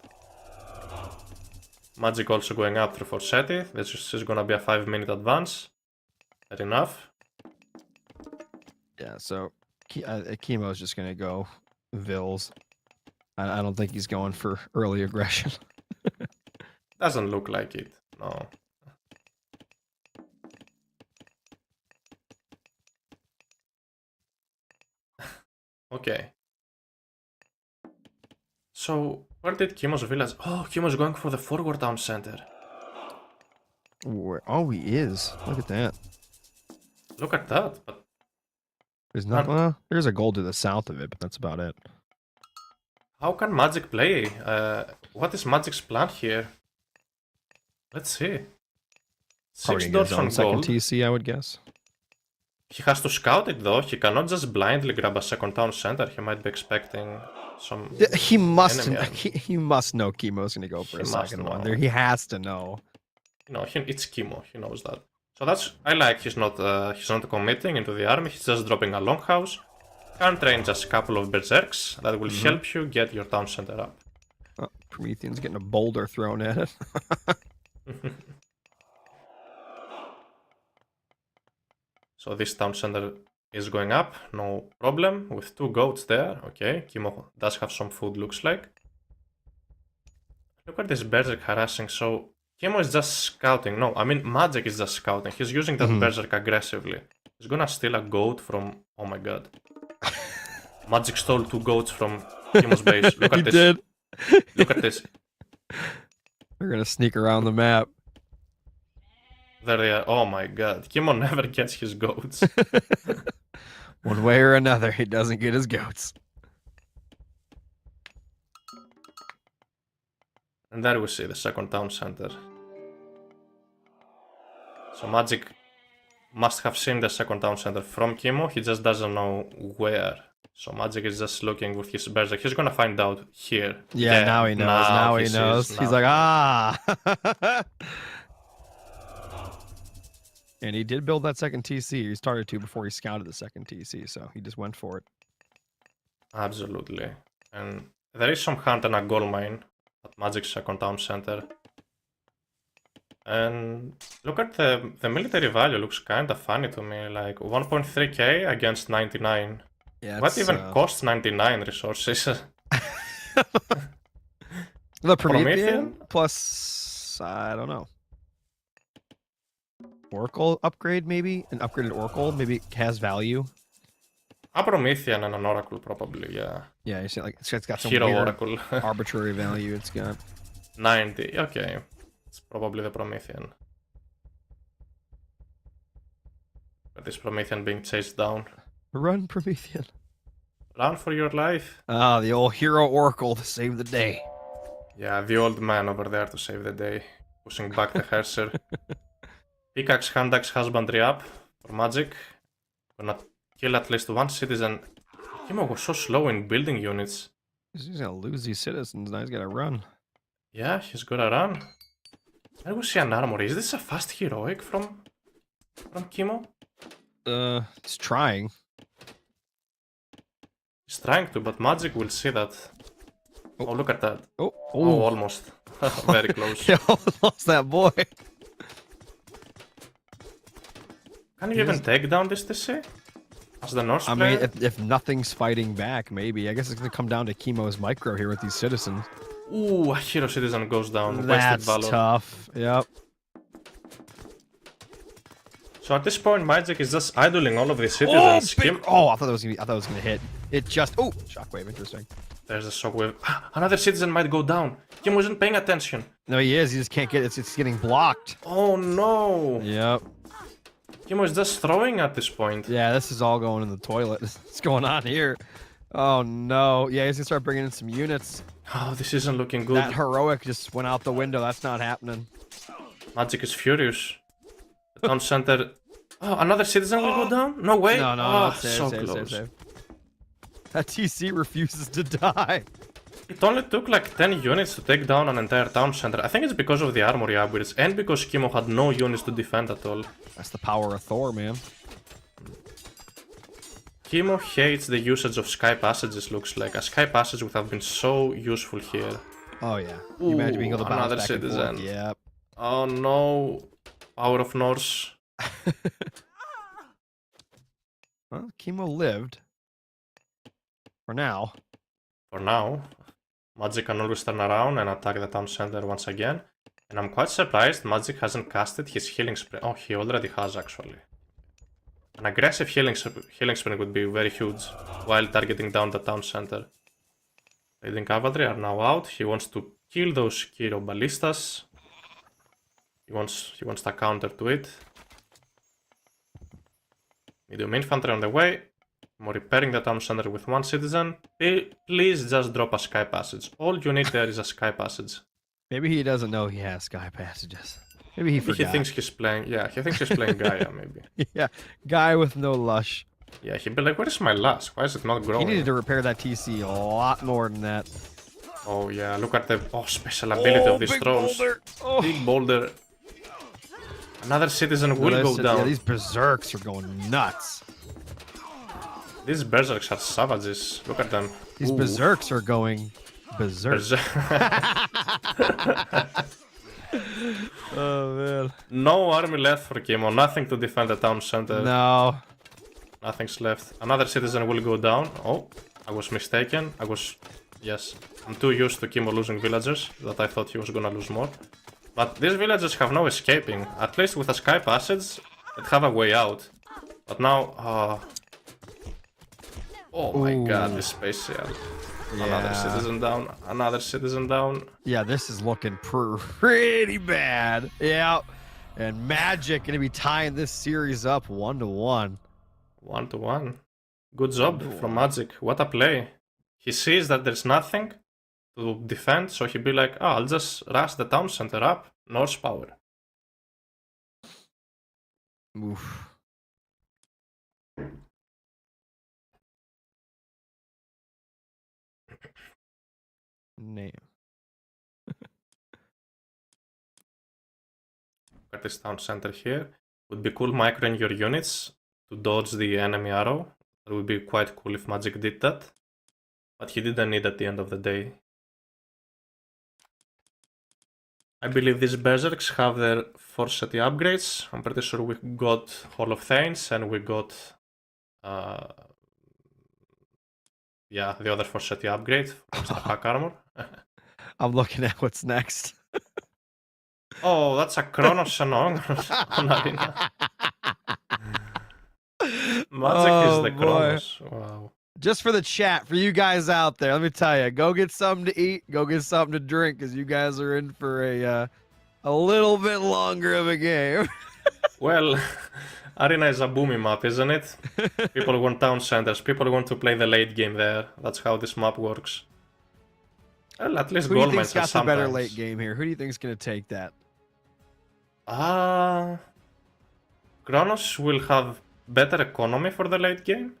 Magic also going up through Forsetti. This is gonna be a 5-minute advance. Fair enough.
Yeah, so Kimo's just gonna go Vils. I don't think he's going for early aggression.
Doesn't look like it, no. Okay. So, where did Kimo's village? Oh, Kimo's going for the forward town center.
Oh, he is. Look at that.
Look at that, but...
There's not. Well, there's a goal to the south of it, but that's about it.
How can Magic play? What is Magic's plan here? Let's see. 6 doors on
second
gold.
TC, I would guess.
He has to scout it though. He cannot just blindly grab a second town center. He might be expecting some.
He must. He must know Kimo's going to go for a second one. There, he has to know.
No, it's Kimo. He knows that. So that's. I like. He's not committing into the army. He's just dropping a longhouse. Can't train just a couple of berserks that will help you get your town center up.
Oh, Promethean's getting a boulder thrown at it.
So this town center is going up, no problem, with 2 goats there. Okay, Kimo does have some food, looks like. Look at this berserk harassing, so Kimo is just scouting. No, I mean Magic is just scouting. He's using that berserk aggressively. He's gonna steal a goat from... Oh my god. Magic stole 2 goats from Kimo's base. Look at
He
this.
did.
Look at this.
They're gonna sneak around the map.
There they are. Oh my god. Kimo never gets his goats.
One way or another, he doesn't get his goats.
And there we see the second town center. So Magic must have seen the second town center from Kimo, he just doesn't know where. So Magic is just looking with his berserk. He's gonna find out here.
Yeah, now he knows. Now he knows. He's like, ah. And he did build that second TC. He started to before he scouted the second TC, so he just went for it.
Absolutely. And there is some hunt and a gold mine at Magic's second town center. And look at the military value, looks kinda funny to me, like 1.3k against 99.
Yeah.
What even costs 99 resources?
The Promethean plus, I don't know. Oracle upgrade, maybe? An upgraded Oracle, maybe it has value.
A Promethean and an Oracle, probably, yeah.
Yeah, you see, like, it's got some
Hero
weird
Oracle.
arbitrary value it's got.
90, okay. It's probably the Promethean. But this Promethean being chased down.
Run, Promethean.
Run for your life.
Ah, the old hero Oracle to save the day.
Yeah, the old man over there to save the day. Pushing back the Herser. Pickaxe, Handaxe, Husbandry up for Magic. Gonna kill at least one citizen. Kimo was so slow in building units.
He's gonna lose these citizens, now he's gotta run.
Yeah, he's gonna run. I will see an armory. Is this a fast heroic from Kimo?
It's trying.
He's trying to, but Magic will see that. Oh, look at that.
Oh,
Oh, almost. Very close.
He almost lost that boy.
Can you even take down this TC? As the Norse player?
mean, if nothing's fighting back, maybe. I guess it's gonna come down to Kimo's micro here with these citizens.
Ooh, a hero citizen goes down.
That's
Wasted valor.
tough. Yep.
So at this point, Magic is just idling all of these citizens.
I thought it was gonna hit. It just shockwave. Interesting.
There's a shockwave. Another citizen might go down. Kim wasn't paying attention.
No, he is. He just can't get it. It's getting blocked.
Oh no.
Yep.
Kim was just throwing at this point.
Yeah, this is all going in the toilet. What's going on here? Oh no. Yeah, he's gonna start bringing in some units.
Oh, this isn't looking good.
That heroic just went out the window. That's not happening.
Magic is furious. The town center. Oh, another citizen will go down? No way.
No,
Oh,
save,
so
save,
close.
save. That TC refuses to die.
It only took like 10 units to take down an entire town center. I think it's because of the armory upgrades and because Kimo had no units to defend at all.
That's the power of Thor, man.
Kimo hates the usage of sky passages, looks like. A sky passage would have been so useful here.
Oh yeah. You imagine being able to bounce
another
back and
citizen.
forth. Yep.
Oh no. Power of Norse.
Well, Kimo lived. For now.
For now. Magic can always turn around and attack the town center once again. And I'm quite surprised Magic hasn't casted his healing spring. Oh, he already has actually. An aggressive healing spring would be very huge while targeting down the town center. Raiding cavalry are now out. He wants to kill those Kiro ballistas. He wants to counter to it. Medium infantry on the way. I'm repairing the town center with one citizen. Please just drop a sky passage. All you need there is a sky passage.
Maybe he doesn't know he has sky passages. Maybe he forgot.
He thinks he's playing. Yeah, he thinks he's playing Gaia. Maybe.
Yeah, guy with no lush.
Yeah, he'd be like, "Where is my lush? Why is it not growing?"
He needed to repair that TC a lot more than that.
Oh yeah, look at the special ability of these
big
throws.
boulder. Oh.
Big boulder. Another citizen will go down.
Yeah, these berserks are going nuts.
These berserks are savages. Look at them.
These berserks are going berserk. Oh man.
No army left for Kimo. Nothing to defend the town center.
No.
Nothing's left. Another citizen will go down. Oh, I was mistaken. Yes. I'm too used to Kimo losing villagers that I thought he was gonna lose more. But these villagers have no escaping. At least with a Sky Passage, they'd have a way out. But now, oh my god, this spatial.
Yeah.
Another citizen down. Another citizen down.
Yeah, this is looking pretty bad. Yeah. And Magic gonna be tying this series up 1-1.
1-1. Good job from Magic. What a play. He sees that there's nothing to defend, so he'd be like, oh, I'll just rush the town center up. Norse power.
Oof. Name.
At this town center here. Would be cool microing your units to dodge the enemy arrow. That would be quite cool if Magic did that. But he didn't need at the end of the day. I believe these berserks have their 4 city upgrades. I'm pretty sure we got Hall of Thanes and we got yeah, the other 4 city upgrade for extra hack armor.
I'm looking at what's next.
Oh, that's a Kronos Shenong on Arena. Magic is the Kronos. Wow.
Just for the chat, for you guys out there, let me tell you, go get something to eat, go get something to drink, because you guys are in for a little bit longer of a game.
Well, Arena is a booming map, isn't it? People want town centers, people want to play the late game there. That's how this map works. Well, at least
Who do you
Goldmines
think's got the
sometimes.
better late game here? Who do you think's going to take that?
Kronos will have better economy for the late game.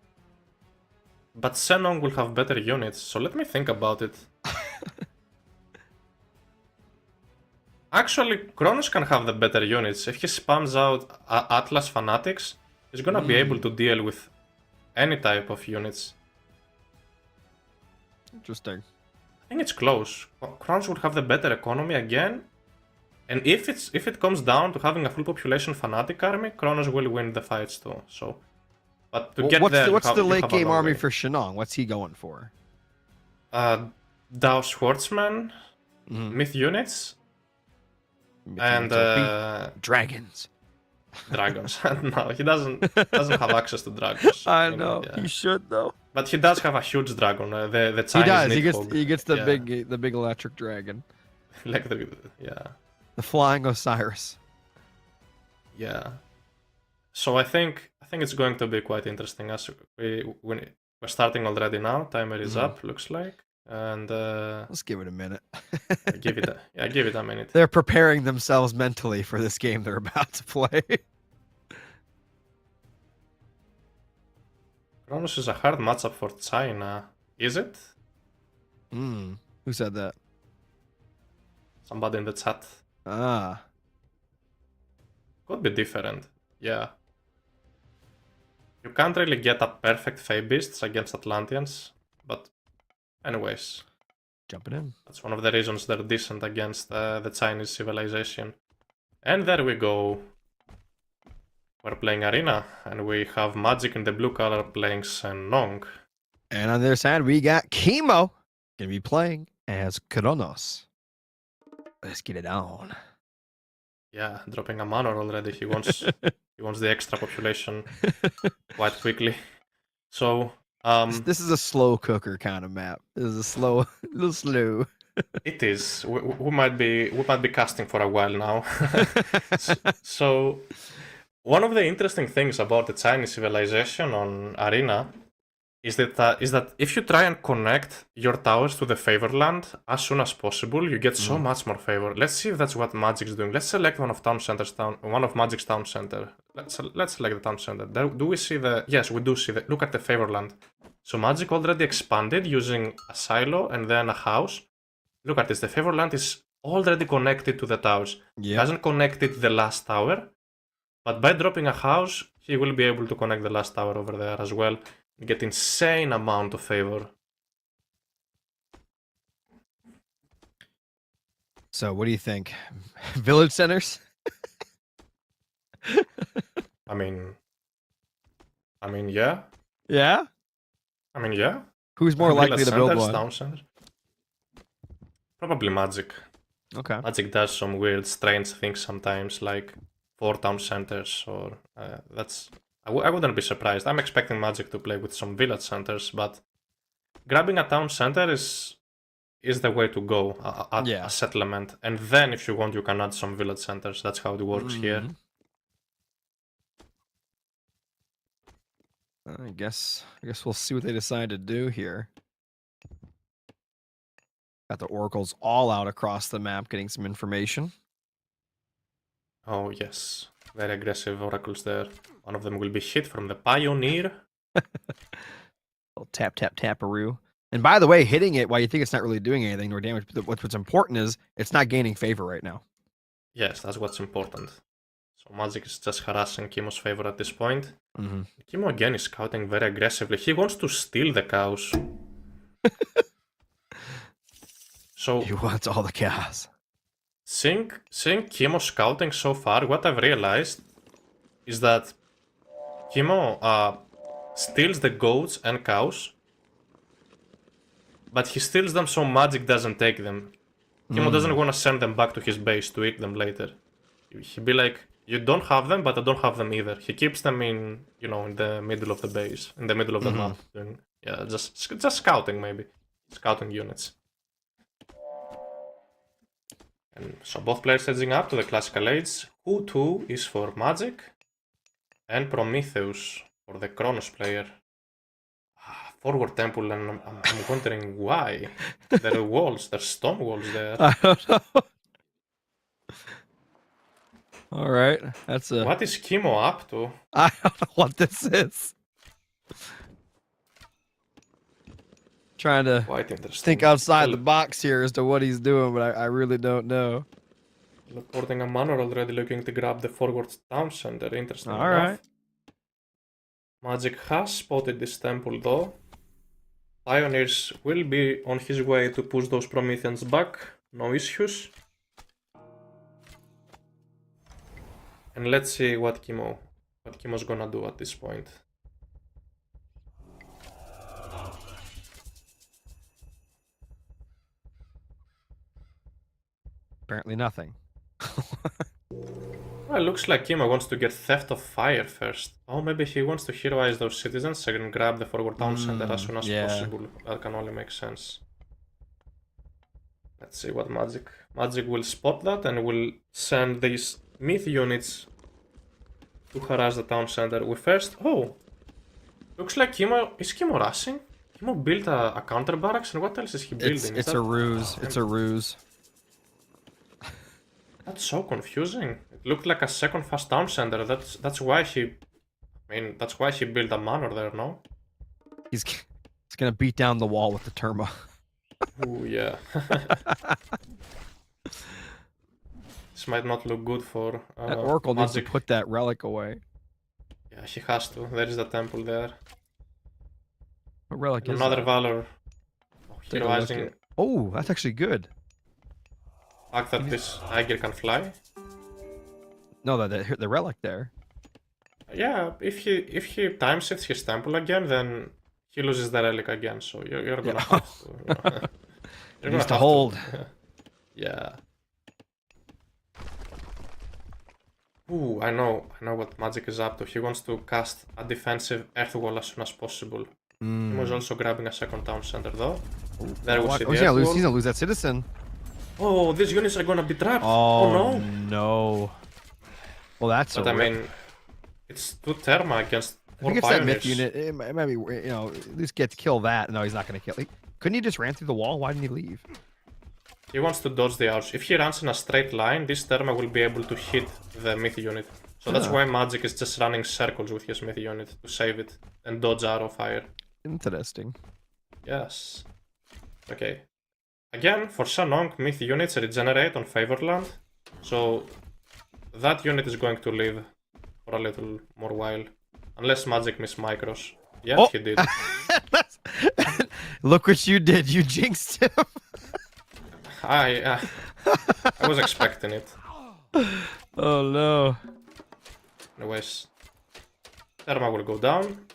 But Xenon will have better units, so let me think about it. Actually, Kronos can have the better units. If he spams out Atlas Fanatics, he's gonna be able to deal with any type of units.
Interesting.
I think it's close. Kronos would have the better economy again. And if it comes down to having a full population Fanatic army, Kronos will win the fights too. So, but to get there,
what's the late game army
way.
for Shenong? What's he going for?
Dao Schwartzman, Myth units, and
dragons.
Dragons. No, he doesn't have access to dragons.
I know. Yeah. He should though.
But he does have a huge dragon. The Chinese
he does. He gets the
yeah.
big electric dragon.
Like
the flying Osiris.
Yeah. So I think it's going to be quite interesting as we're starting already now. Timer is up, looks like. And
let's give it a minute.
give it a minute.
They're preparing themselves mentally for this game they're about to play.
Kronos is a hard matchup for China. Is it?
Who said that?
Somebody in the chat.
Ah.
Could be different. Yeah. You can't really get a perfect Fey Beasts against Atlanteans, but anyways.
Jumping in.
That's one of the reasons they're decent against the Chinese civilization. And there we go. We're playing Arena, and we have Magic in the blue color playing Shenong.
And on their side, we got Chemo gonna be playing as Kronos. Let's get it on.
Yeah, dropping a manor already. He wants the extra population quite quickly. So
this is a slow cooker kind of map. This is a little slow.
It is. We might be casting for a while now. So one of the interesting things about the Chinese civilization on Arena is that if you try and connect your towers to the favor land as soon as possible, you get so much more favor. Let's see if that's what Magic's doing. Let's select one of Magic's town center. Let's select the town center. Do we see the? Yes, we do see the. Look at the favor land. So Magic already expanded using a silo and then a house. Look at this. The favor land is already connected to the towers. He hasn't connected the last tower, but by dropping a house, he will be able to connect the last tower over there as well. get insane amount of favor.
So what do you think? Village centers?
I mean, yeah.
Yeah?
Yeah.
Who's more likely to build
Centers,
one?
town centers. Probably Magic.
Okay.
Magic does some weird, strange things sometimes, like 4 town centers, or that's. I wouldn't be surprised. I'm expecting Magic to play with some village centers, but grabbing a town center is the way to go. A settlement, and then if you want, you can add some village centers. That's how it works here.
I guess we'll see what they decide to do here. Got the oracles all out across the map, getting some information.
Oh yes, very aggressive oracles there. One of them will be hit from the Pioneer.
Little tap, tap, taparoo. And by the way, hitting it while you think it's not really doing anything nor damage, but what's important is it's not gaining favor right now.
Yes, that's what's important. So Magic is just harassing Kimo's favor at this point. Kimo again is scouting very aggressively. He wants to steal the cows. So
he wants all the cows.
Seeing Kimo scouting so far, what I've realized is that Kimo steals the goats and cows, but he steals them so Magic doesn't take them. Kimo doesn't want to send them back to his base to eat them later. He'd be like, you don't have them, but I don't have them either. He keeps them in, in the middle of the base, in the middle of the map. Yeah, just scouting maybe. Scouting units. And so both players edging up to the classical age. Who2 is for Magic, and Prometheus for the Kronos player. Forward temple, and I'm wondering why. There are walls, there's stone walls there.
I don't know. All right, that's a.
What is Kimo up to?
I don't know what this is. Trying to think outside the box here as to what he's doing, but I really don't know.
Teleporting a manor already, looking to grab the forward town center. Interesting
All
enough.
right.
Magic has spotted this temple though. Pioneers will be on his way to push those Prometheans back. No issues. And let's see what Kimo's gonna do at this point.
Apparently nothing.
Well, looks like Kimo wants to get Theft of Fire first. Oh, maybe he wants to heroize those citizens and grab the forward town center as soon as possible. That can only make sense. Let's see what Magic will spot that and will send these myth units to harass the town center. We first... Oh! Looks like Kimo... Is Kimo rushing? Kimo built a counter barracks, and what else is he building?
It's a ruse. It's a ruse.
That's so confusing. It looked like a second fast town center. That's why he... that's why he built a manor there, no?
He's gonna beat down the wall with the Terma.
Ooh, yeah. This might not look good for
that Oracle
Magic.
needs to put that relic away.
Yeah, he has to. There is the temple there.
What relic is
another
that?
Valor. Heroizing.
Oh, that's actually good.
Fact that this Tiger can fly.
No, the relic there.
Yeah, if he time shifts his temple again, then he loses the relic again. So you're gonna have to.
You're gonna have to hold.
Yeah. Ooh, I know what Magic is up to. He wants to cast a defensive earth wall as soon as possible. He was also grabbing a second town center though. There we see the
he's gonna lose that citizen.
Oh, these units are gonna be trapped.
Oh,
no.
No. Well, that's.
But I mean, it's 2 Therma against 4
I think it's
Pioneers.
that myth unit. It might be, at least get to kill that. No, he's not gonna kill. Couldn't he just ran through the wall? Why didn't he leave?
He wants to dodge the arch. If he runs in a straight line, this Therma will be able to hit the myth unit. So that's why Magic is just running circles with his myth unit to save it and dodge arrow fire.
Interesting.
Yes. Okay. Again, for Shanong, myth units regenerate on favored land. So that unit is going to live for a little more while. Unless Magic miss micros. Yeah,
Oh.
he did.
Look what you did. You jinxed him.
I was expecting it.
Oh no.
Anyways, Therma will go down.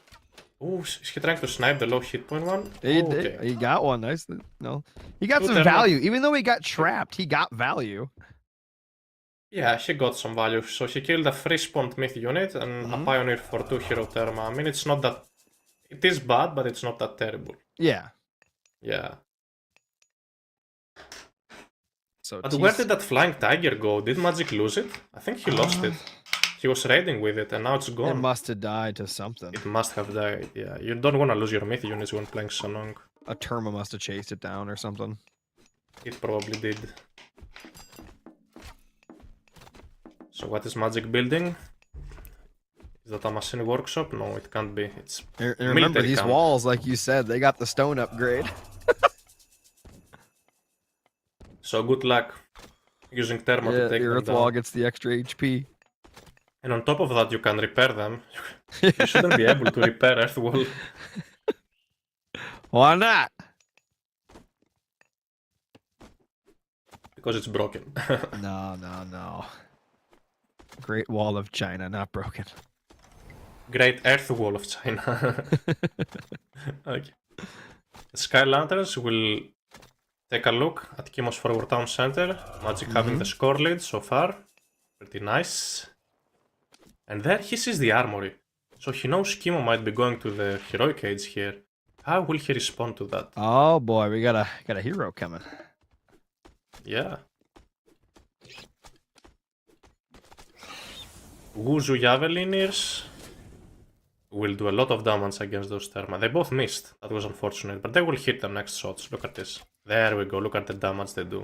Oh, is he trying to snipe the low hit point one?
He
Oh,
did.
okay.
He got one. Nice. No, he got
Two
some
Therma.
value. Even though he got trapped, he got value.
Yeah, he got some value. So he killed a free spawned myth unit and a pioneer for 2 hero Therma. I mean, it's not that. It is bad, but it's not that terrible.
Yeah.
Yeah.
So
But where did that flying tiger go? Did Magic lose it? I think he lost it. He was raiding with it and now it's gone.
It must have died to something.
It must have died, yeah. You don't want to lose your myth units when playing Sanong.
A Terma must have chased it down or something.
It probably did. So what is Magic building? Is that a machine workshop? No, it can't be. It's
And remember,
military
these
camp.
walls, like you said, they got the stone upgrade.
So good luck using Therma to
Yeah,
take
the
them
earth
down.
wall gets the extra HP.
And on top of that, you can repair them. You shouldn't be able to repair earth wall.
Why not?
Because it's broken.
No. Great Wall of China, not broken.
Great Earth Wall of China. Okay. The Sky Lanterns will take a look at Kimo's forward town center. Magic having the score lead so far. Pretty nice. And there he sees the armory. So he knows Kimo might be going to the heroic age here. How will he respond to that?
Oh boy, we got a hero coming.
Yeah. Wuzu Javelineers will do a lot of damage against those Therma. They both missed. That was unfortunate, but they will hit the next shots. Look at this. There we go. Look at the damage they do.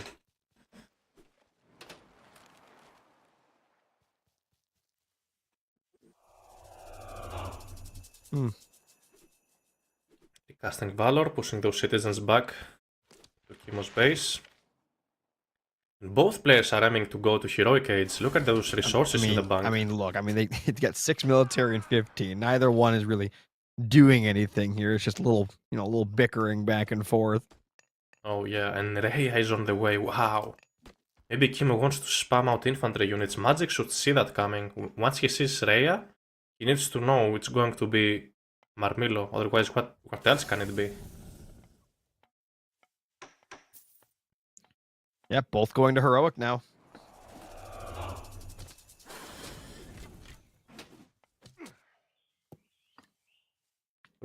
Casting Valor, pushing those citizens back to Kimo's base. Both players are aiming to go to heroic age. Look at those resources in the bank.
They get 6 military and 15. Neither one is really doing anything here. It's just a little bickering back and forth.
Oh yeah, and Rhea is on the way. Wow. Maybe Kimo wants to spam out infantry units. Magic should see that coming. Once he sees Rhea, he needs to know it's going to be Marmilo. Otherwise, what else can it be?
Yep, both going to heroic now.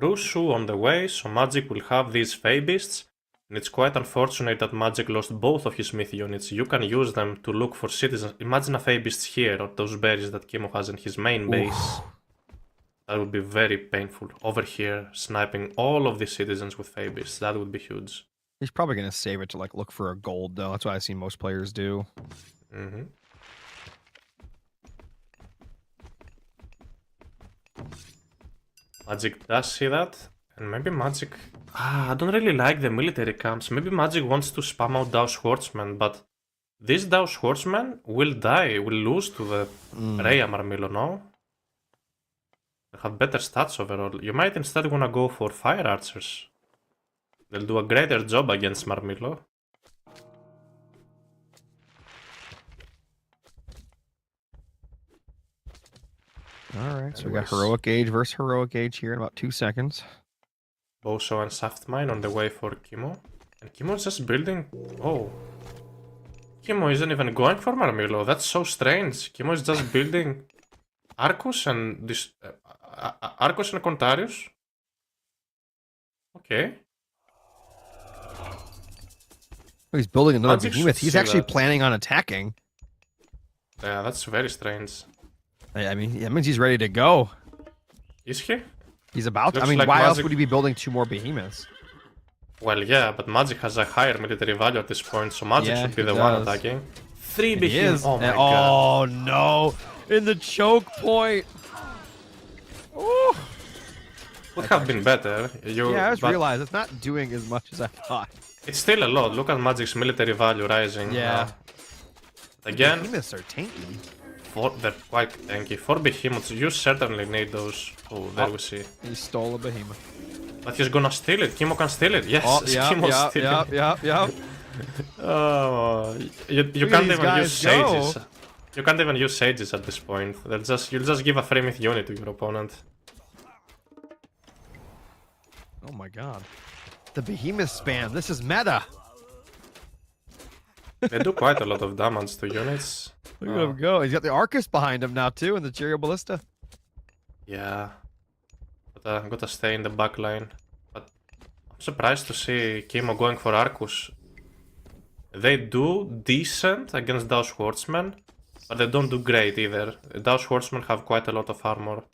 Rushu on the way, so Magic will have these Fey Beasts. And it's quite unfortunate that Magic lost both of his myth units. You can use them to look for citizens. Imagine a Fey Beast here, or those berries that Kimo has in his main base. That would be very painful. Over here, sniping all of the citizens with Fey Beasts. That would be huge.
He's probably going to save it to look for a gold, though. That's what I've seen most players do.
Magic does see that. And maybe Magic... I don't really like the military camps. Maybe Magic wants to spam out Dao Schwartzman, but this Dao Schwartzman will die, will lose to the Rhea Marmilo, no? They have better stats overall. You might instead want to go for Fire Archers. They'll do a greater job against Marmilo.
Alright, so we got heroic age versus heroic age here in about 2 seconds.
Boso and Shaft Mine on the way for Kimo. And Kimo's just building... Oh. Kimo isn't even going for Marmilo. That's so strange. Kimo is just building Arcus and this... Arcus and Contarius? Okay.
Oh, he's building another
Magic
behemoth.
should
He's
see
actually
that.
planning on attacking.
Yeah, that's very strange.
I mean, that means he's ready to go.
Is he?
He's about to. I
Looks
mean,
like
why else
Magic-
would he be building 2 more behemoths?
Well, yeah, but Magic has a higher military value at this point, so Magic
Yeah,
should be
he
the one
does.
attacking. 3
And he
behemoths.
is.
Oh my
And-
god.
Oh no! In the choke point. Ooh.
Would have been better.
Yeah, I just
but
realized it's not doing as much as I thought.
it's still a lot. Look at Magic's military value rising.
Yeah.
Again,
Behemoths are tanky.
they're quite tanky. 4 behemoths, you certainly need those. Oh, there we see.
He stole a behemoth.
But he's gonna steal it. Kimo can steal it. Yes,
Oh, yeah,
Kimo's
yeah,
stealing.
yeah.
Oh, you can't even use sages. You can't even use sages at this point. You'll just give a 3-myth unit to your opponent.
Oh my god. The behemoth spam. This is meta.
They do quite a lot of damage to units.
Look at him go. He's got the Arcus behind him now too, and the Cheerio Ballista.
Yeah. Gotta stay in the back line. But I'm surprised to see Kimo going for Arcus. They do decent against Dao Schwartzman, but they don't do great either. Dao Schwartzman have quite a lot of armor.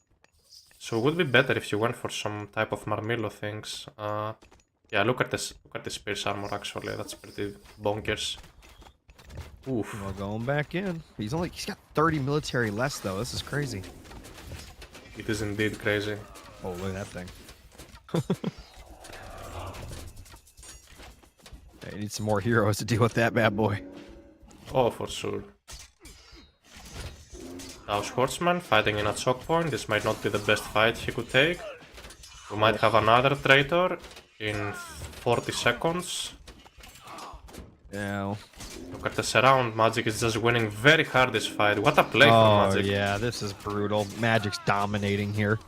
So it would be better if you went for some type of Marmillo things. Yeah, look at this Spear's armor actually, that's pretty bonkers. Oof.
Well, going back in. He's got 30 military less though. This is crazy.
It is indeed crazy.
Oh, look at that thing. I need some more heroes to deal with that bad boy.
Oh, for sure. Now Schwartzman fighting in a choke point. This might not be the best fight he could take. We might have another traitor in 40 seconds.
Yeah.
Look at the surround. Magic is just winning very hard this fight. What a play from Magic.
Oh yeah, this is brutal. Magic's dominating here.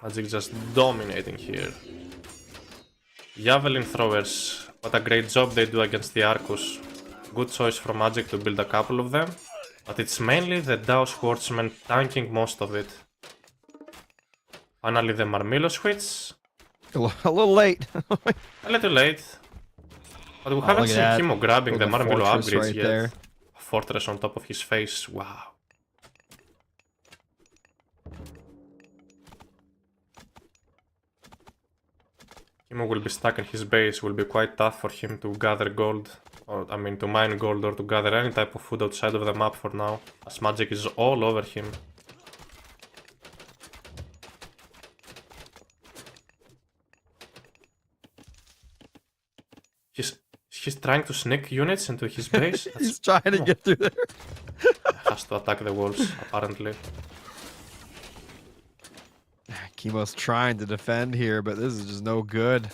Magic just dominating here. Javelin throwers. What a great job they do against the Arcus. Good choice from Magic to build a couple of them. But it's mainly the Dao Schwartzman tanking most of it. Finally the Marmillo switch.
A little late.
A little late. But we haven't seen Kimo grabbing the Marmillo upgrades
right
yet.
there.
A fortress on top of his face. Wow. Kimo will be stuck in his base. Will be quite tough for him to gather gold. Or, I mean, to mine gold or to gather any type of food outside of the map for now. As Magic is all over him. He's trying to sneak units into his base.
He's trying to get through there.
Has to attack the walls, apparently.
Kimo's trying to defend here, but this is just no good.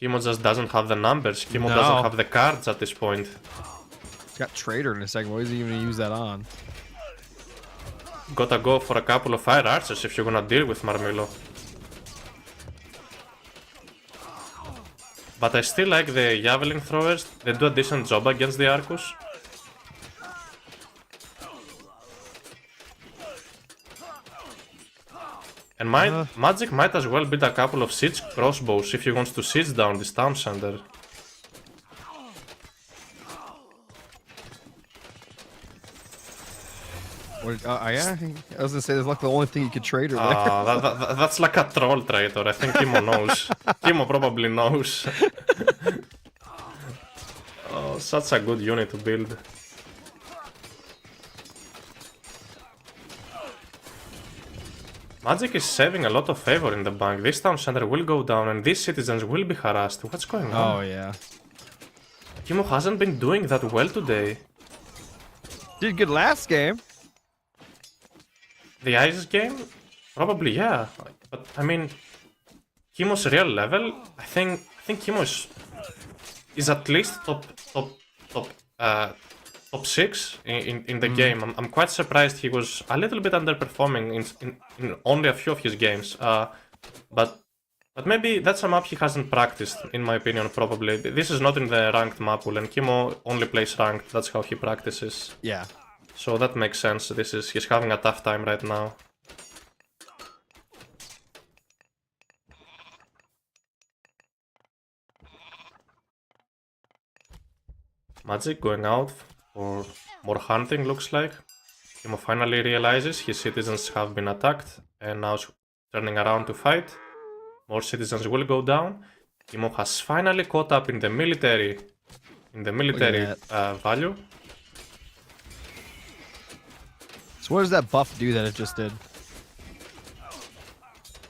Kimo just doesn't have the numbers. Kimo doesn't have the cards at this point.
He's got Trader in a second. What is he even going to use that on?
Gotta go for a couple of fire archers if you're gonna deal with Marmillo. But I still like the Javelin throwers. They do a decent job against the Arcus. And Magic might as well build a couple of siege crossbows if he wants to siege down this town center.
Yeah, I was gonna say that's like the only thing you could trade her there.
That's like a troll traitor. I think Kimo knows. Kimo probably knows. Oh, such a good unit to build. Magic is saving a lot of favor in the bank. This town center will go down and these citizens will be harassed. What's going on?
Oh, yeah.
Kimo hasn't been doing that well today.
Did good last game.
The Ice game? Probably, yeah. But, I mean, Kimo's real level, I think Kimo is at least top 6 in the game. I'm quite surprised he was a little bit underperforming in only a few of his games. But maybe that's a map he hasn't practiced, in my opinion, probably. This is not in the ranked map pool, and Kimo only plays ranked. That's how he practices.
Yeah.
So that makes sense. He's having a tough time right now. Magic going out for more hunting, looks like. Kimo finally realizes his citizens have been attacked and now turning around to fight. More citizens will go down. Kimo has finally caught up in the military value.
So what does that buff do that it just did?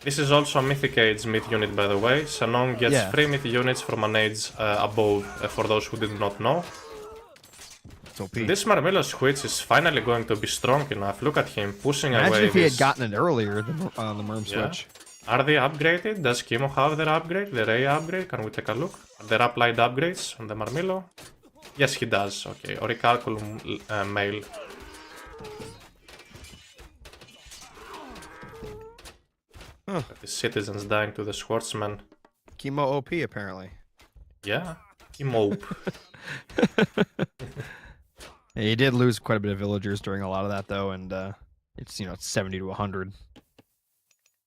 This is also a Mythic Age myth unit, by the way. Sanong gets 3 myth units from an age above, for those who did not know.
It's OP.
This Marmelo switch is finally going to be strong enough. Look at him pushing
Imagine
away
if he
this.
had gotten it earlier, the Merm
Yeah.
switch.
Are they upgraded? Does Kimo have their upgrade? Their A upgrade? Can we take a look? Are there applied upgrades on the Marmelo? Yes, he does. Okay. Oriculum male.
Huh.
The citizens dying to the swordsman.
Chemo OP apparently.
Yeah. Kimo.
He did lose quite a bit of villagers during a lot of that though, and it's it's 70 to 100.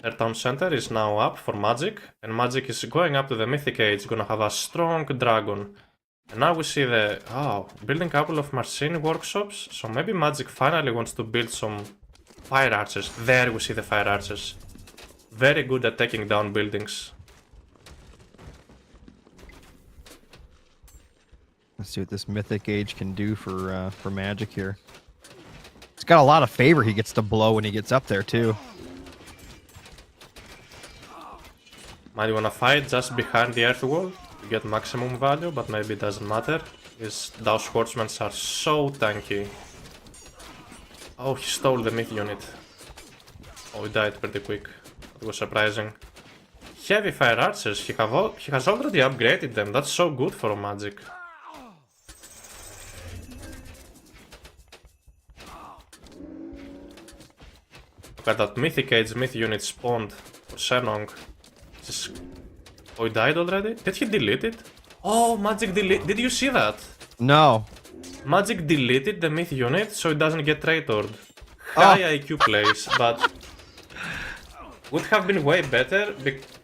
Their town center is now up for magic, and magic is going up to the mythic age, gonna have a strong dragon. And now we see building a couple of machine workshops, so maybe magic finally wants to build some fire archers. There we see the fire archers. Very good at taking down buildings.
Let's see what this mythic age can do for magic here. It's got a lot of favor he gets to blow when he gets up there too.
Might wanna fight just behind the earth wall to get maximum value, but maybe it doesn't matter. Those swordsmen are so tanky. Oh, he stole the myth unit. Oh, he died pretty quick. That was surprising. Heavy fire archers, he has already upgraded them. That's so good for magic. Look at that mythic age myth unit spawned for Shenong. Oh, he died already? Did he delete it? Oh, magic delete. Did you see that?
No.
Magic deleted the myth unit so it doesn't get traitored. High IQ plays, but would have been way better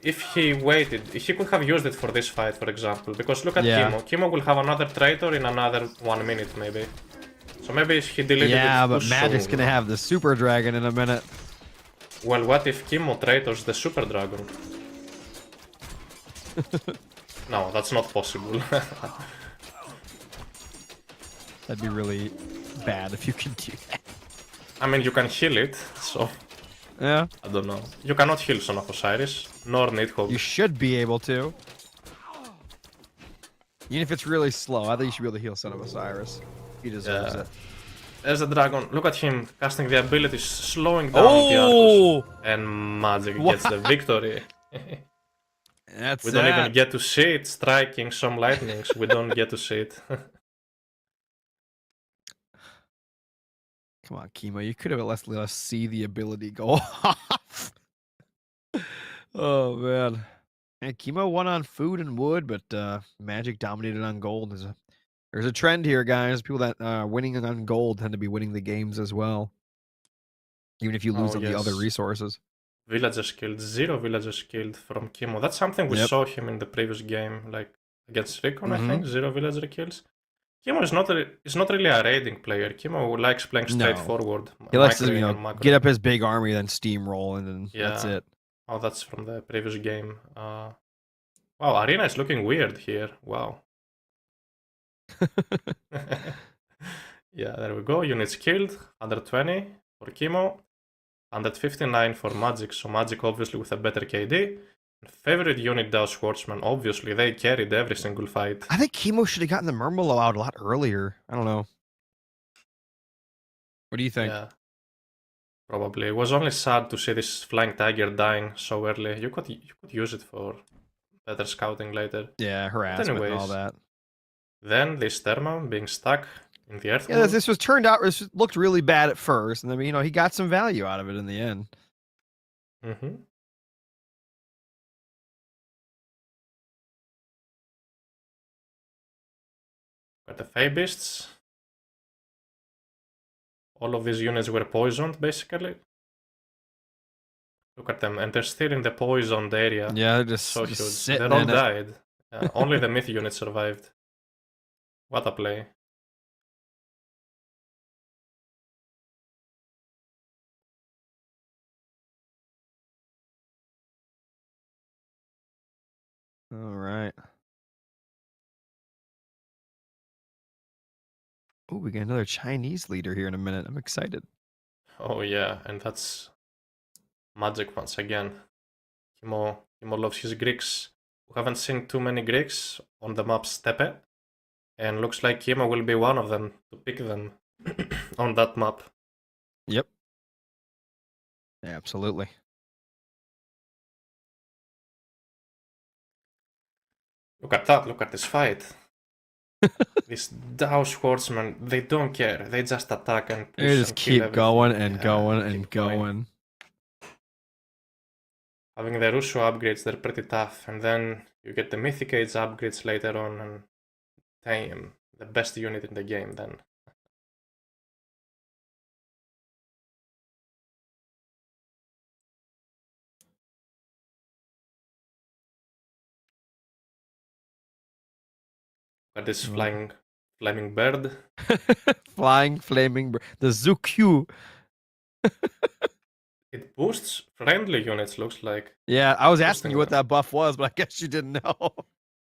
if he waited. He could have used it for this fight, for example. Because look at Kimo. Kimo will have another traitor in another 1 minute, maybe. So maybe he deleted it.
Yeah, but Magic's gonna have the super dragon in a minute.
Well, what if Kimo traitors the super dragon? No, that's not possible.
That'd be really bad if you could do that.
I mean, you can heal it, so...
Yeah.
I don't know. You cannot heal Son of Osiris, nor Nidhogg.
You should be able to. Even if it's really slow, I think you should be able to heal Son of Osiris. He deserves it.
There's a dragon. Look at him casting the abilities, slowing down the Arcus. And magic gets the victory.
That's
We don't even get to see it striking some lightnings. We don't get to see it.
Come on, Kimo. You could have let us see the ability go off. Oh, man. And Kimo won on food and wood, but Magic dominated on gold. There's a trend here, guys. People that are winning on gold tend to be winning the games as well. Even if you lose on the other resources.
Villagers killed. 0 villagers killed from Kimo. That's something we saw him in the previous game, like against Recon, I think. 0 villager kills. Kimo is not really a raiding player. Kimo likes playing straightforward.
He likes to get up his big army, then steamroll, and then that's it.
Oh, that's from the previous game. Wow, Arena is looking weird here. Wow. Yeah, there we go. Units killed. 120 for Kimo. 159 for Magic. So Magic obviously with a better KD. Favorite unit does Swordsman. Obviously, they carried every single fight.
I think Kimo should have gotten the Murmelo out a lot earlier. I don't know. What do you think?
Yeah, probably. It was only sad to see this Flying Tiger dying so early. You could use it for better scouting later.
Yeah, harassment and all that.
Then this Therma being stuck in the earth.
Yeah, this looked really bad at first, and then he got some value out of it in the end.
Mm-hmm. Got the Fey Beasts. All of these units were poisoned, basically. Look at them, and they're still in the poisoned area.
Yeah, they're just
so huge.
Sitting
they all died. Only the myth unit survived. What a play.
All right. Oh, we got another Chinese leader here in a minute. I'm excited.
Oh yeah, and that's Magic once again. Kimo loves his Greeks. We haven't seen too many Greeks on the map Steppe. And looks like Kimo will be one of them to pick them on that map.
Yep. Absolutely.
Look at that, look at this fight. These Dao Swordsmen, they don't care. They just attack and push
They just
and kill
keep
everything.
going and
Yeah,
going and
keep going.
going.
Having the Russo upgrades, they're pretty tough. And then you get the Mythic Age upgrades later on, and damn, the best unit in the game then. But this flying bird.
Flying flaming the Zukyu.
It boosts friendly units, looks like.
Yeah, I was asking you what that buff was, but I guess you didn't know.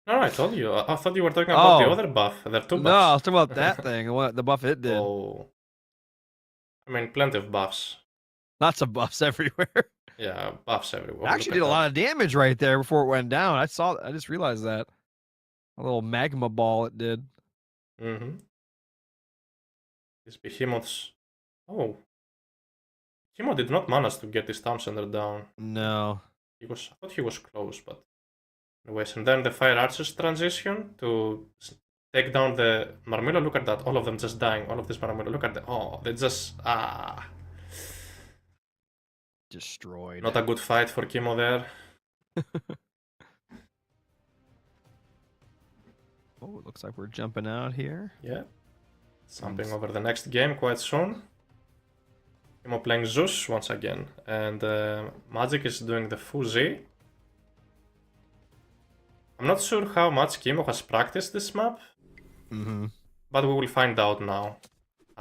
No, I told you. I thought you were talking about the other buff. There are two buffs.
No, I was talking about that thing, the buff it did.
Oh. I mean, plenty of buffs.
Lots of buffs everywhere.
Yeah, buffs everywhere.
It actually did a lot of damage right there before it went down. I just realized that. A little magma ball it did.
Mm-hmm. These behemoths. Oh. Behemoth did not manage to get this town center down.
No.
I thought he was close, but anyways. And then the fire archers transition to take down the Marmillo. Look at that. All of them just dying. All of this Marmillo. Look at them. Oh, they just
destroyed.
Not a good fight for Kimo there.
Oh, it looks like we're jumping out here.
Yeah. Jumping over the next game quite soon. Kimo playing Zeus once again. And Magic is doing the Fuzi. I'm not sure how much Kimo has practiced this map.
Mm-hmm.
But we will find out now.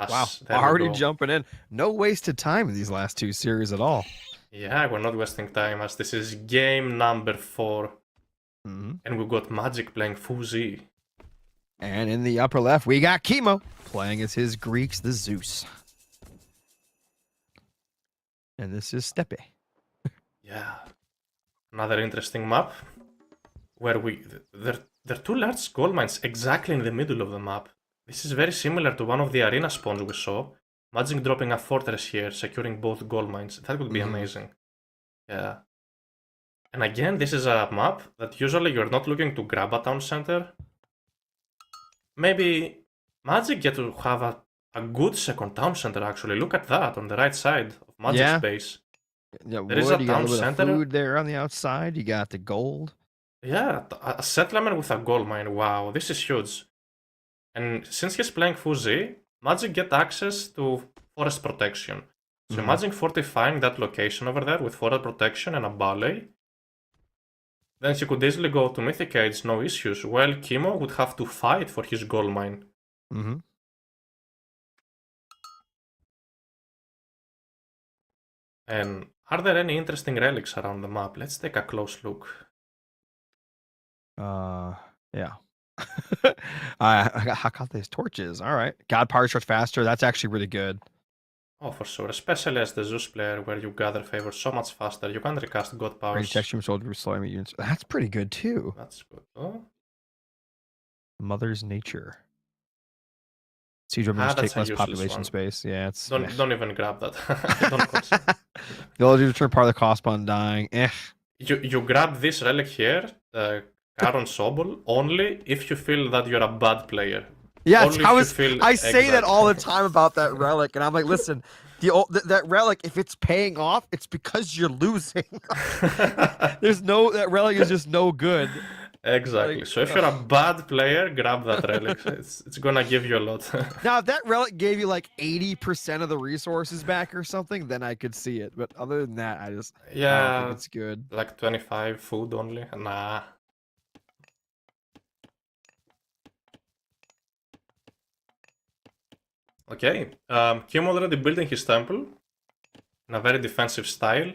Wow, already jumping in. No wasted time in these last two series at all.
Yeah, we're not wasting time as this is game number 4.
Mm-hmm.
And we got Magic playing Fuzi.
And in the upper left, we got Kimo playing as his Greeks, the Zeus. And this is Steppe.
Yeah. Another interesting map. Where there are two large gold mines exactly in the middle of the map. This is very similar to one of the arena spawns we saw. Magic dropping a fortress here, securing both gold mines. That would be amazing. Yeah. And again, this is a map that usually you're not looking to grab a town center. Maybe Magic get to have a good second town center actually. Look at that on the right side of Magic's base.
Yeah,
there is a town center.
Food there on the outside. You got the gold.
Yeah, a settlement with a gold mine. Wow, this is huge. And since he's playing Fuzi, Magic get access to forest protection. So imagine fortifying that location over there with forest protection and a ballet. Then he could easily go to Mythic Age, no issues, while Kimo would have to fight for his gold mine.
Mm-hmm.
And are there any interesting relics around the map? Let's take a close look.
Yeah. I got these torches. All right. God power charge faster. That's actually really good.
Oh, for sure. Especially as the Zeus player, where you gather favors so much faster. You can recast God powers.
Protection soldier slowing units. That's pretty good too.
That's good. Oh.
Mother's Nature. Siege weapons take less population space. Yeah, it's
don't even grab that. Don't consider.
The ability to return part of the cost upon dying.
You grab this relic here, Caron Sobol, only if you feel that you're a bad player.
Yeah, I say that all the time about that relic, and I'm like, listen, that relic, if it's paying off, it's because you're losing. That relic is just no good.
Exactly. So if you're a bad player, grab that relic. It's gonna give you a lot.
Now, if that relic gave you like 80% of the resources back or something, then I could see it. But other than that, I don't think it's good.
Like 25 food only. Nah. Okay. Kim already building his temple in a very defensive style,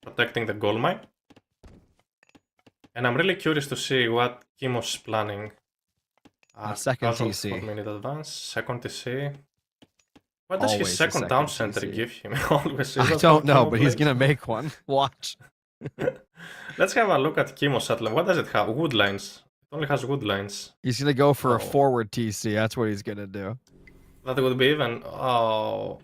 protecting the gold mine. And I'm really curious to see what Kimo's planning.
Second TC.
4-minute advance, second TC. What does his second town center give him? Always.
I don't know, but he's gonna make one. Watch.
Let's have a look at Kimo's settlement. What does it have? Woodlines. only has wood lines.
He's gonna go for a
Oh.
forward TC. That's what he's gonna do.
That would be even. Oh.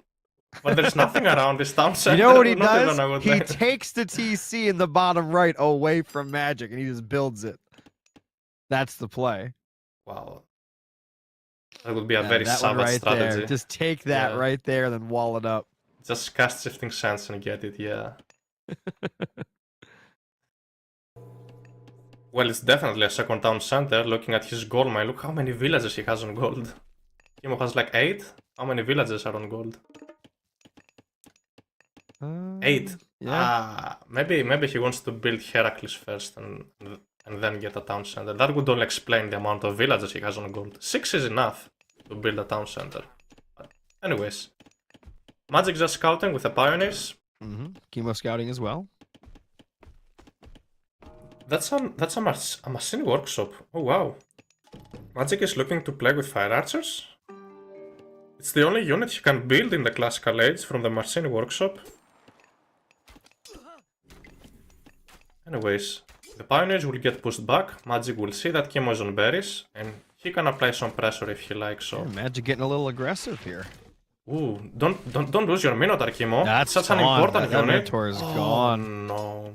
But there's nothing around this town
You
center.
know what he
Not
does?
even a wood
He
line.
takes the TC in the bottom right away from Magic, and he just builds it. That's the play.
Wow. That would be a
Yeah,
very
that one
savage
right
strategy.
there. Just take that
Yeah.
right there, then wall it up.
Just cast Shifting Sands and get it, yeah. Well, it's definitely a second town center. Looking at his gold mine, look how many villages he has on gold. Kimo has like 8? How many villages are on gold? 8.
Yeah.
Maybe he wants to build Heracles first and then get a town center. That would only explain the amount of villages he has on gold. 6 is enough to build a town center. But anyways, Magic just scouting with the pioneers.
Chemo scouting as well.
That's a machine workshop. Oh wow. Magic is looking to play with fire archers. It's the only unit he can build in the classical age from the machine workshop. Anyways, the pioneers will get pushed back. Magic will see that Chemo is on berries, and he can apply some pressure if he likes. So.
Yeah, Magic getting a little aggressive here.
Ooh, don't lose your Minotaur, Chemo.
That's
such
gone.
an important
That
unit.
Minotaur is gone.
No.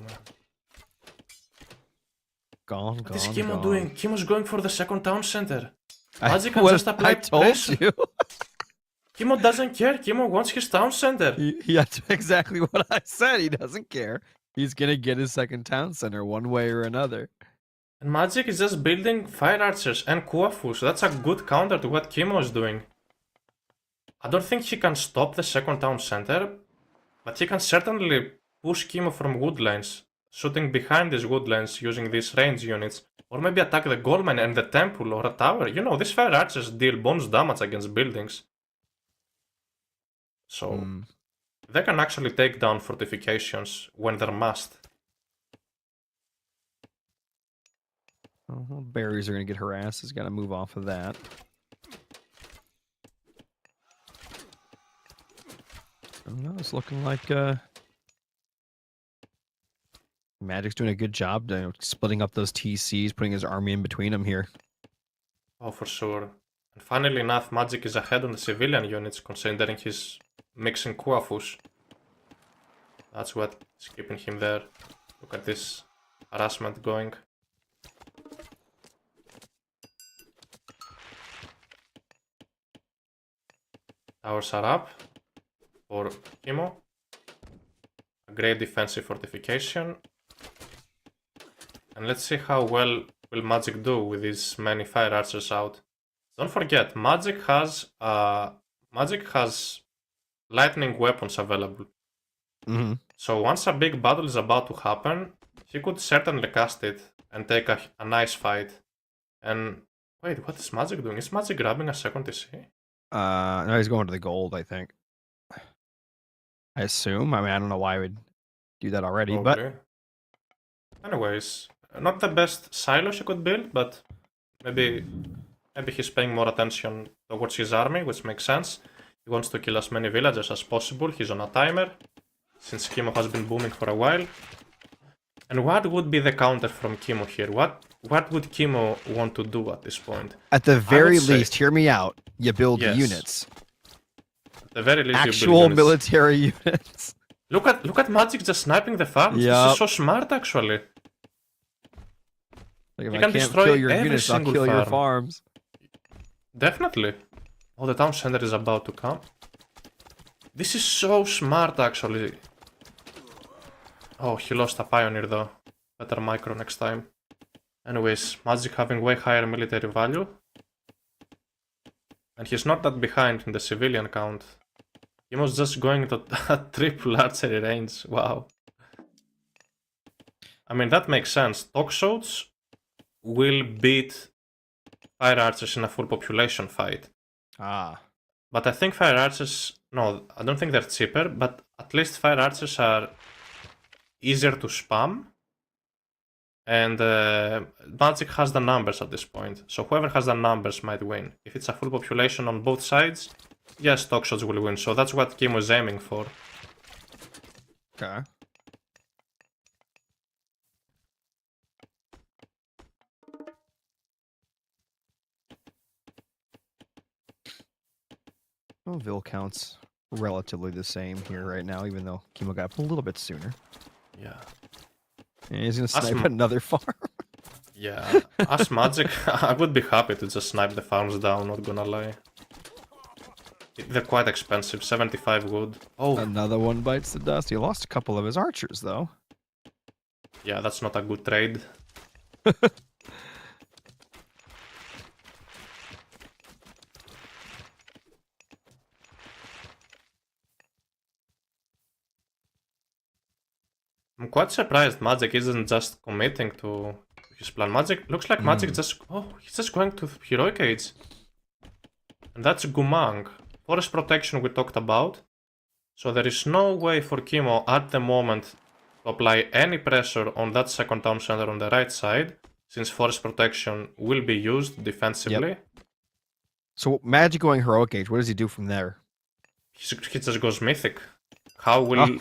Gone.
What is Chemo doing? Chemo's going for the second town center. Magic can
Well,
just apply
I told
pressure.
you.
Chemo doesn't care. Chemo wants his town center.
That's exactly what I said. He doesn't care. He's gonna get his second town center one way or another.
And Magic is just building fire archers and Kuafu, so that's a good counter to what Chemo is doing. I don't think he can stop the second town center, but he can certainly push Chemo from woodlands, shooting behind these woodlands using these range units, or maybe attack the goldmine and the temple or a tower. You know, these fire archers deal bonus damage against buildings. So, they can actually take down fortifications when they're massed.
Oh, berries are gonna get harassed. He's gotta move off of that. I don't know. It's looking like Magic's doing a good job splitting up those TCs, putting his army in between them here.
Oh, for sure. And funnily enough, Magic is ahead on the civilian units, considering he's mixing Kuafus. That's what's keeping him there. Look at this harassment going. Towers are up for Chemo. A great defensive fortification. And let's see how well will Magic do with these many fire archers out. Don't forget, Magic has lightning weapons available. So once a big battle is about to happen, he could certainly cast it and take a nice fight. And wait, what is Magic doing? Is Magic grabbing a second TC?
No, he's going to the gold, I think. I assume. I mean, I don't know why I would do that already,
Probably. But anyways, not the best silos he could build, but maybe he's paying more attention towards his army, which makes sense. He wants to kill as many villagers as possible. He's on a timer, since Chemo has been booming for a while. And what would be the counter from Chemo here? What would Chemo want to do at this point?
At the very least, hear me out. You build
Yes.
units.
At the very least, you build
Actual
units.
military units.
Look at Magic just sniping the farms. This
Yup.
is so smart, actually.
Like if
You
I
can
can't
destroy
kill your
every
units, I'll
single
kill your
farm.
farms.
Definitely. Oh, the town center is about to come. This is so smart, actually. Oh, he lost a pioneer, though. Better micro next time. Anyways, Magic having way higher military value. And he's not that behind in the civilian count. He was just going to a triple archery range. Wow. I mean, that makes sense. Toxotes will beat fire archers in a full population fight. But I think fire archers... No, I don't think they're cheaper, but at least fire archers are easier to spam. And Magic has the numbers at this point. So whoever has the numbers might win. If it's a full population on both sides, yes, Toxotes will win. So that's what Kim was aiming for.
Okay. Well, Vil counts relatively the same here right now, even though Chemo got up a little bit sooner.
Yeah.
And he's gonna
As
snipe another farm.
Yeah. As Magic, I would be happy to just snipe the farms down, not gonna lie. They're quite expensive, 75 wood. Oh.
Another one bites the dust. He lost a couple of his archers, though.
Yeah, that's not a good trade. I'm quite surprised Magic isn't just committing to his plan. Magic looks like Magic just... Oh, he's just going to Heroic Age. And that's Gumang. Forest Protection we talked about. So there is no way for Chemo at the moment to apply any pressure on that second town center on the right side, since Forest Protection will be used defensively.
Yep. So Magic going Heroic Age, what does he do from there?
He just goes Mythic. How will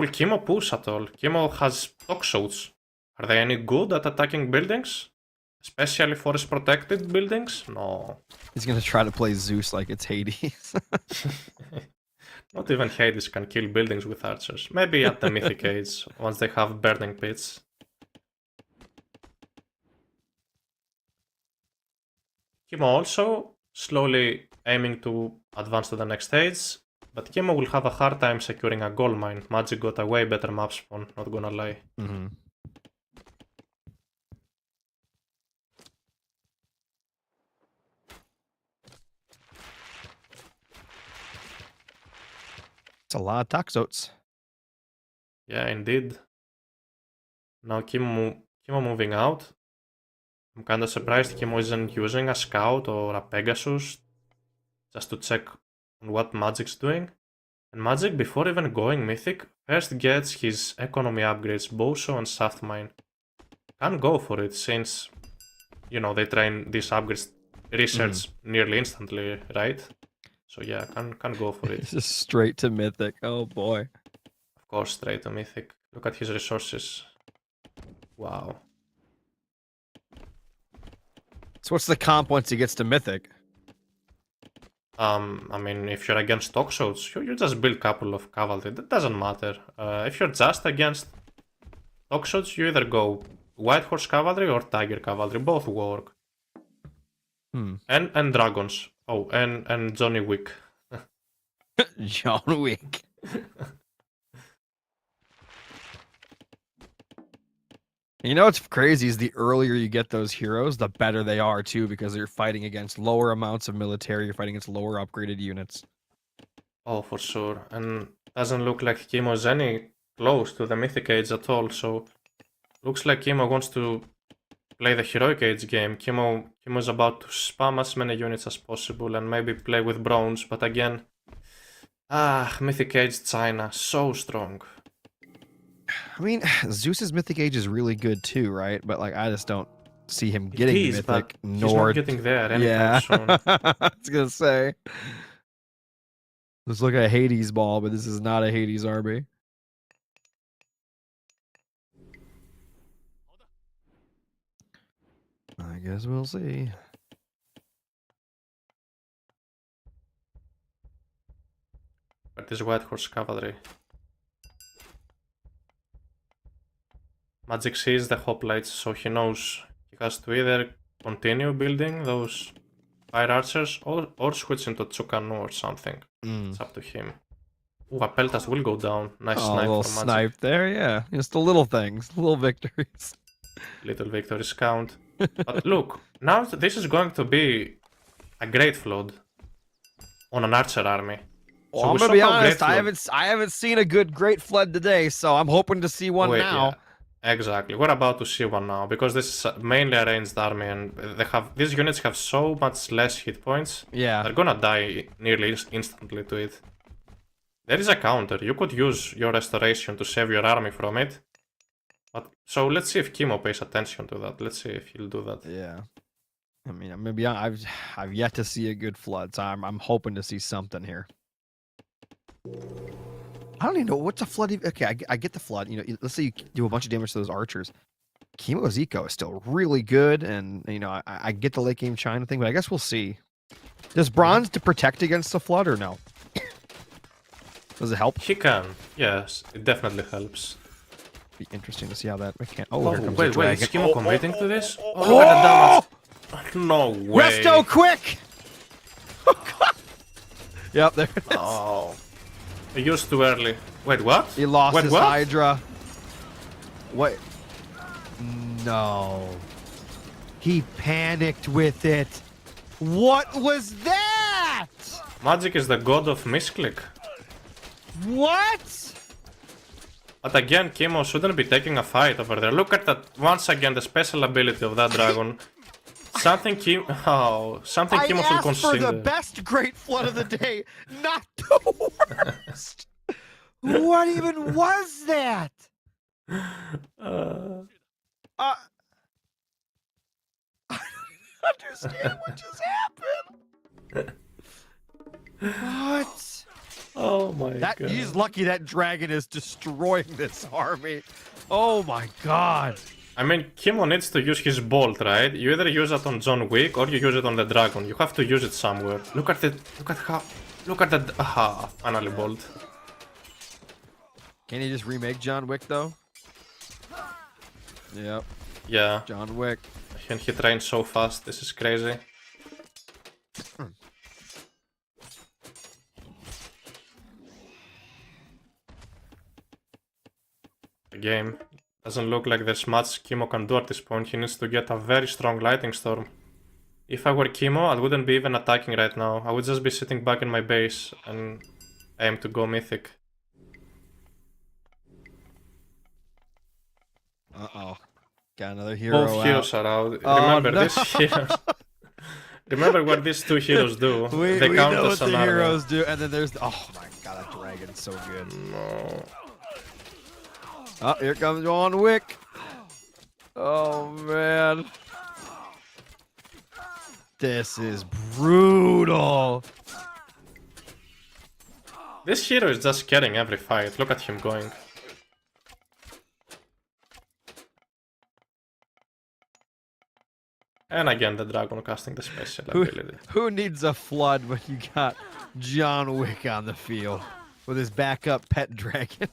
Chemo push at all? Chemo has Toxotes. Are they any good at attacking buildings? Especially forest protected buildings? No.
He's gonna try to play Zeus like it's Hades.
Not even Hades can kill buildings with archers. Maybe at the Mythic Age, once they have burning pits. Chemo also slowly aiming to advance to the next stage, but Chemo will have a hard time securing a gold mine. Magic got a way better map spawn, not gonna lie.
It's a lot of Toxotes.
Yeah, indeed. Now Chemo moving out. I'm kinda surprised Chemo isn't using a scout or a Pegasus just to check on what Magic's doing. And Magic, before even going Mythic, first gets his economy upgrades, Boso and Shaft Mine. Can go for it since, you know, they train these upgrades research nearly instantly, right? So yeah, can go for it.
Just straight to Mythic. Oh boy.
Of course, straight to Mythic. Look at his resources. Wow.
So what's the comp once he gets to Mythic?
I mean, if you're against Toxotes, you just build a couple of cavalry. That doesn't matter. If you're just against Toxotes, you either go White Horse Cavalry or Tiger Cavalry. Both work. And dragons. Oh, and Johnny Wick.
John Wick. You know what's crazy is the earlier you get those heroes, the better they are too, because you're fighting against lower amounts of military, you're fighting against lower upgraded units.
Oh, for sure. And doesn't look like Chemo's any close to the Mythic Age at all, so looks like Chemo wants to play the Heroic Age game. Chemo's about to spam as many units as possible and maybe play with Bronze, but again, Mythic Age China, so strong.
I mean, Zeus's Mythic Age is really good too, right? But like, I just don't see him getting Mythic.
He's not getting there anytime soon.
I was gonna say. Let's look at Hades ball, but this is not a Hades army. I guess we'll see.
But this White Horse Cavalry. Magic sees the hoplites, so he knows he has to either continue building those fire archers or switch into Tsukanu or something. It's up to him. Ooh, a Peltas will go down. Nice snipe
a little
from Magic.
snipe there, yeah. Just the little things, little victories.
Little victories count. But look, now this is going to be a great flood on an archer army.
Well,
So
I'm
we
gonna
saw
be
how
honest.
Great
I haven't seen a good Great Flood today, so I'm hoping to see one
Wait,
now.
yeah, exactly. We're about to see one now because this is mainly a ranged army, and these units have so much less hit points.
Yeah.
They're gonna die nearly instantly to it. There is a counter. You could use your restoration to save your army from it. But so let's see if Chemo pays attention to that. Let's see if he'll do that.
Yeah. I mean, I'm gonna be honest, I've yet to see a good flood, so I'm hoping to see something here. I don't even know what's a flood. Okay, I get the flood. You know, let's say you do a bunch of damage to those archers. Chemo's eco is still really good, and you know, I get the late game China thing, but I guess we'll see. Does bronze to protect against the flood or no? Does it help?
He can. Yes, it definitely helps.
Be interesting to see how that mechanic. Oh,
Oh,
here comes the
wait,
dragon.
is Kimo committing to this? Oh, look at the damage. No way.
Resto, quick! Yep, there it is.
Oh. He used too early. Wait, what?
He lost
Wait,
his
what?
Hydra. What? No. He panicked with it. What was that?
Magic is the god of misclick.
What?
But again, Kimo shouldn't be taking a fight over there. Look at that. Once again, the special ability of that dragon. Something Kimo should
I asked for the
consider.
best Great Flood of the day, not the worst. What even was that? I don't understand what just happened. What?
Oh my god.
He's lucky that dragon is destroying this army. Oh my god.
I mean, Kimo needs to use his bolt, right? You either use it on John Wick or you use it on the dragon. You have to use it somewhere. Look at that. Aha, finally bolt.
Can he just remake John Wick though? Yep,
Yeah,
John Wick.
and he trains so fast. This is crazy. The game doesn't look like there's much Kimo can do at this point. He needs to get a very strong lightning storm. If I were Kimo, I wouldn't be even attacking right now. I would just be sitting back in my base and aim to go mythic.
Uh-oh. Got another hero
Both
out.
heroes are out.
Oh,
Remember,
no.
these heroes. Remember what these two heroes do.
We
They count
know what
as
the
an army.
heroes do, and then there's oh my god, that dragon's so good.
No.
Oh, here comes John Wick. Oh man. This is brutal.
This hero is just getting every fight. Look at him going. And again, the dragon casting the special ability.
Who needs a flood when you got John Wick on the field with his backup pet dragon?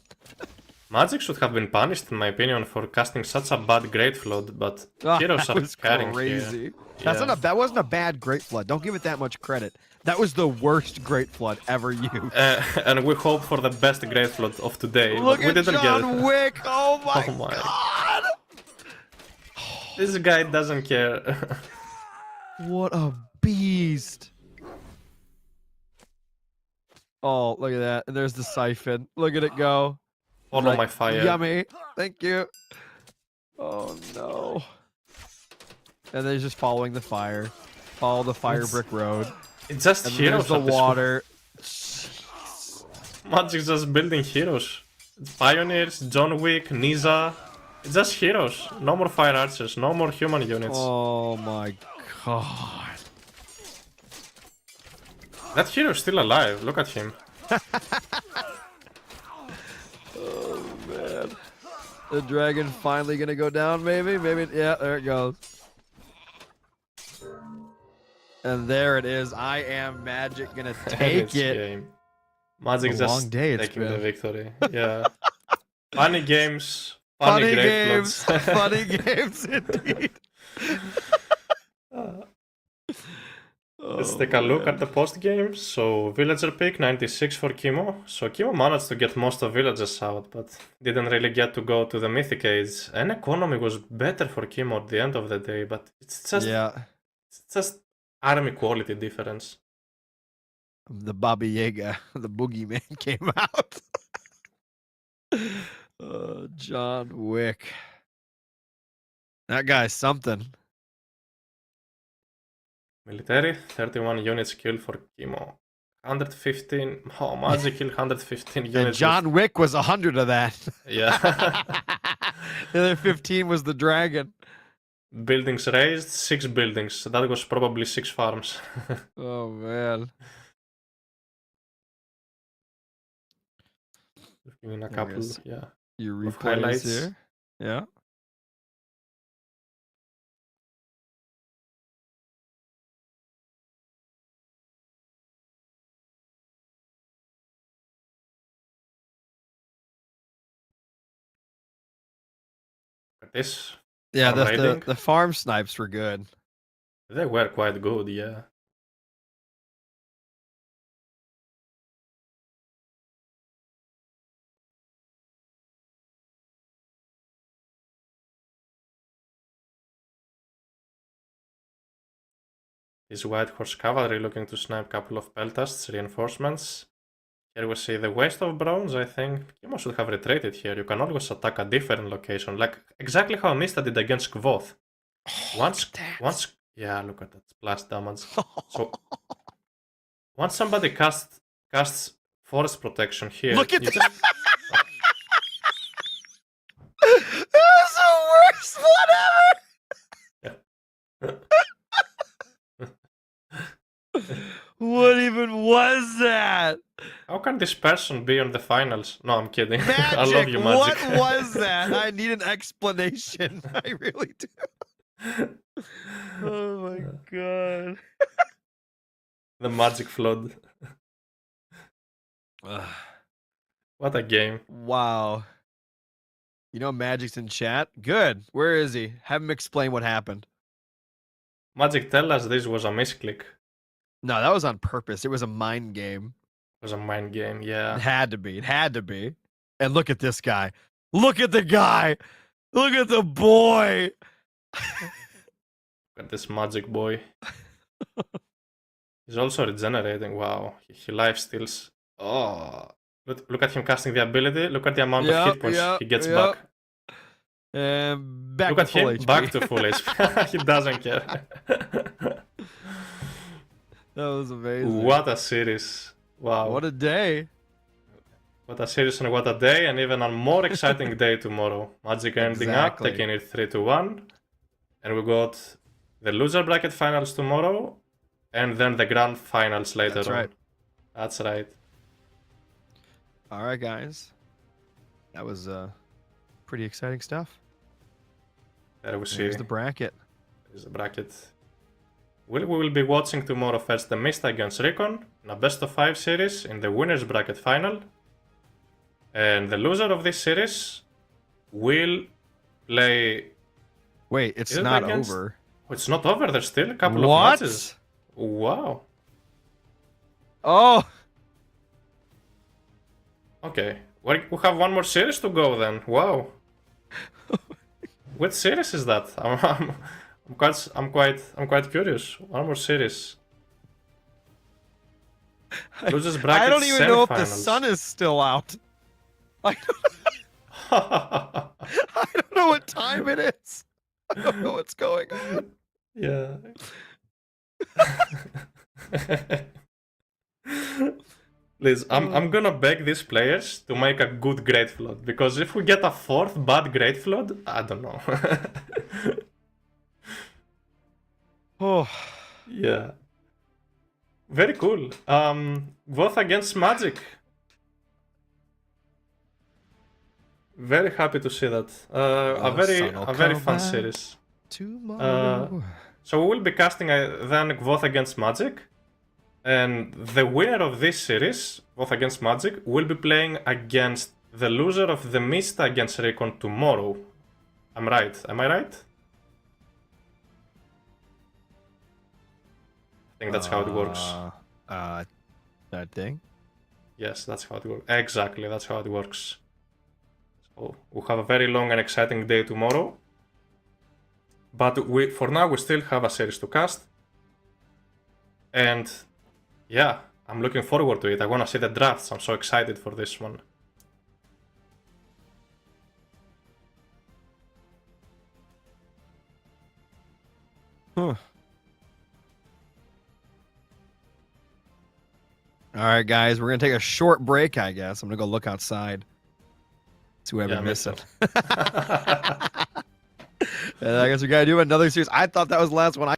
Magic should have been punished, in my opinion, for casting such a bad Great Flood, but heroes
that
are
was
carrying
crazy.
here.
That's
Yeah.
that wasn't a bad Great Flood. Don't give it that much credit. That was the worst Great Flood ever used.
And we hope for the best Great Flood of today,
Look
but we
at
didn't
John
get it.
Wick! Oh my,
Oh my.
god!
This guy doesn't care.
What a beast! Oh, look at that. And there's the siphon. Look at it go.
Follow
Like,
my fire.
Yummy. Thank you. Oh no. And then he's just following the fire. Follow the fire
It's-
brick road.
It's just
And
heroes.
there's the
at this
water.
point. Magic's just building heroes. It's Pioneers, John Wick, Nisa. It's just heroes. No more fire archers. No more human units.
Oh my god.
That hero is still alive. Look at him.
Oh man. The dragon finally gonna go down, maybe? Maybe, yeah, there it goes. And there it is. I am Magic gonna take
It's
it.
game. Magic's
It's a
just
long day it's
taking the
been.
victory. Yeah. Funny games.
Funny
Great
games.
Floods.
Funny games indeed.
Let's take a look at the post game. So villager pick 96 for Kimo. So Kimo managed to get most of villagers out, but didn't really get to go to the mythic age. And economy was better for Kimo at the end of the day, but it's just army quality difference.
The Baba Yaga, the boogeyman came out. John Wick. That guy's something.
Military 31 units killed for Kimo. 115. Oh, Magic killed 115 units.
And John Wick was 100 of that.
Yeah.
The other 15 was the dragon.
Buildings raised, 6 buildings. That was probably 6 farms.
Oh man.
Looking in a
There
couple,
is.
yeah.
Your
Of
replays
highlights.
here. Yeah.
This
Yeah,
farm raiding,
the farm snipes were good.
they were quite good, yeah. This White Horse Cavalry looking to snipe a couple of Peltasts, reinforcements. Here we see the Waste of Bronze, I think. Kimo should have retreated here. You can always attack a different location, like exactly how Mista did against Kvoth. Once, yeah, look at that splash damage. So, once somebody casts Forest Protection here,
Look at
you
that!
just...
That's the worst one ever! What even was that?
How can this person be on the finals? No, I'm kidding.
Magic!
I love you, Magic.
What was that? I need an explanation. I really do. Oh my god.
The Magic Flood. What a game.
Wow. You know Magic's in chat? Good. Where is he? Have him explain what happened.
Magic, tell us this was a misclick.
No, that was on purpose. It was a mind game.
It was a mind game, yeah.
It had to be. It had to be. And look at this guy. Look at the guy. Look at the boy.
Look at this Magic boy. He's also regenerating. Wow. He life steals. Oh. Look at him casting the ability. Look at the amount of hit points he gets back.
And back
Look
to
at
full
him,
HP.
back to full HP. He doesn't care.
That was amazing.
What a series. Wow.
What a day.
What a series and what a day, and even a more exciting day tomorrow. Magic ending up,
Exactly.
taking it 3-1. And we got the loser bracket finals tomorrow, and then the grand finals later
That's
on.
right.
That's right.
All right, guys. That was pretty exciting stuff.
There we see.
Here's the bracket.
There's the bracket. We will be watching tomorrow first the Mista against Recon in a best of 5 series in the winners bracket final. And the loser of this series will play...
Wait, it's
Is it
not
against-
over.
Oh, it's not over, there's still a couple of
What?
matches. Wow.
Oh,
Okay. We have one more series to go then. Wow. What series is that? I'm quite curious. One more series. Losers bracket
I don't even know if the
semifinals.
sun is still out. I don't know what time it is. I don't know what's going on.
Yeah. Liz, I'm gonna beg these players to make a good Great Flood, because if we get a 4th bad Great Flood, I don't know.
Oh,
Yeah. Very cool. Both against Magic. Very happy to see that. A very fun series.
tomorrow.
So we will be casting then both against Magic, and the winner of this series, both against Magic, will be playing against the loser of the Mista against Recon tomorrow. I'm right. Am I right? I think that's how it works.
That thing.
Yes, that's how it works. Exactly, that's how it works. So we have a very long and exciting day tomorrow. But for now, we still have a series to cast. And yeah, I'm looking forward to it. I want to see the drafts. I'm so excited for this one.
Huh. All right, guys, we're gonna take a short break. I guess I'm gonna go look outside. See what I've been
me
missing.
too.
And I guess we gotta do another series. I thought that was the last one.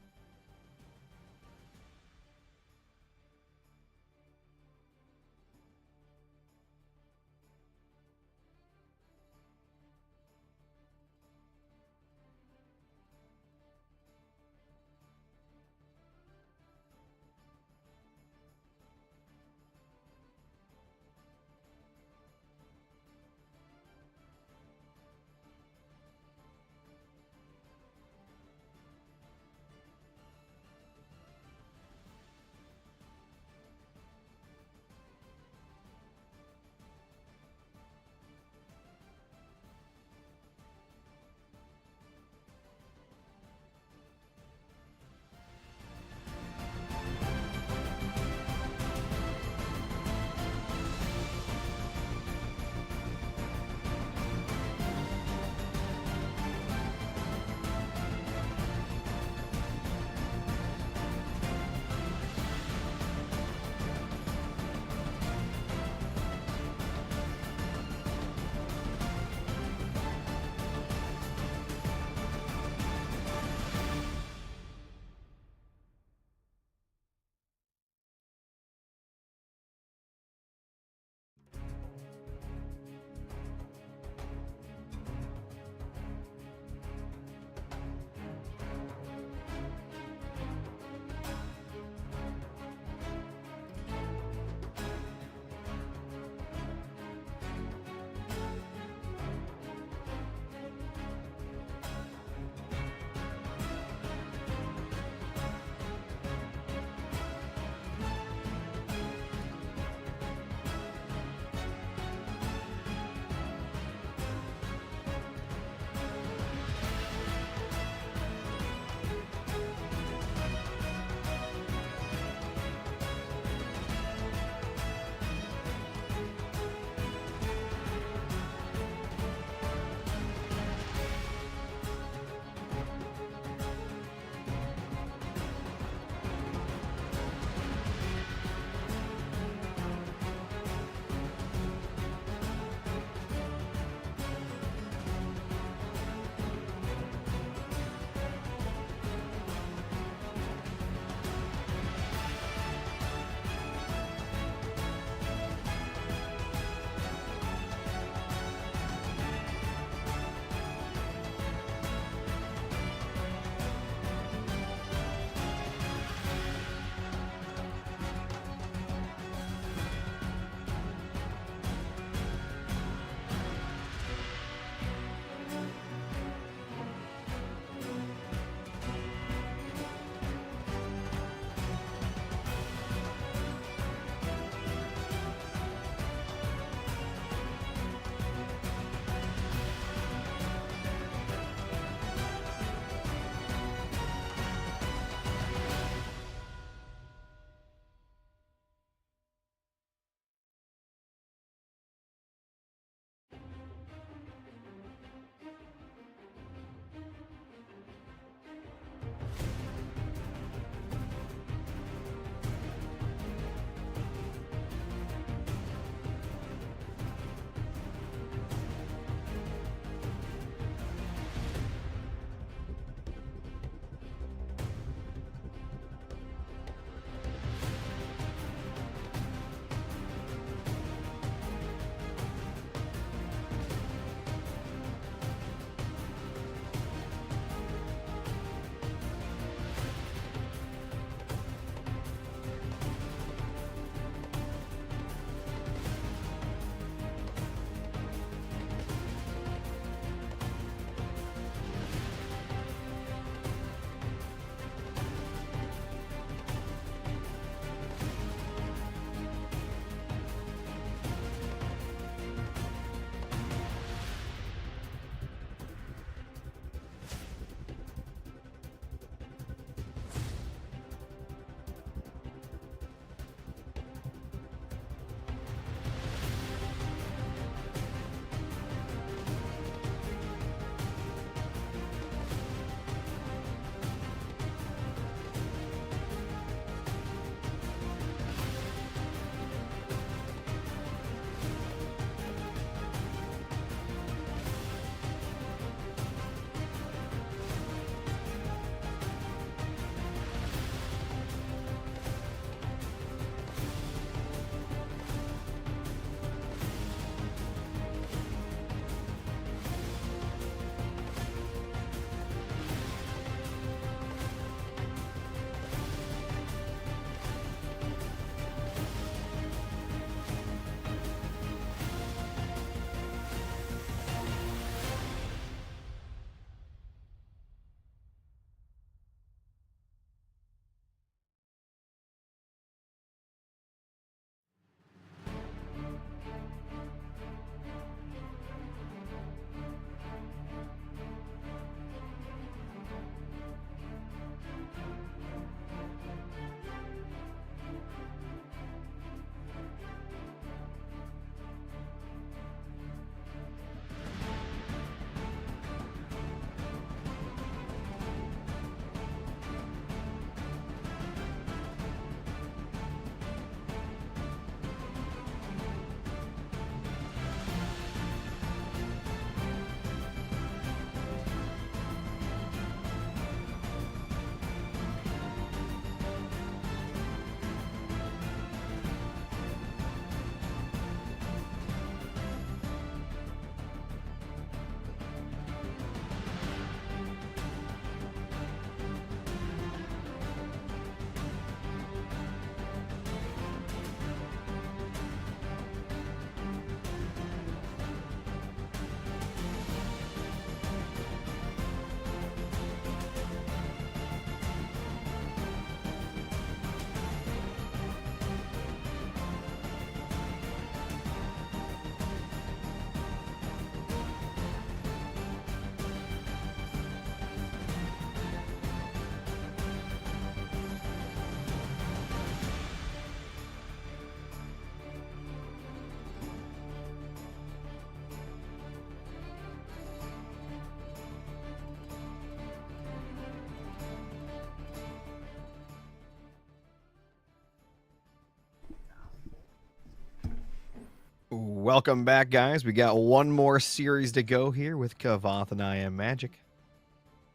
Welcome back, guys. We got one more series to go here with Kavath and I Am Magic.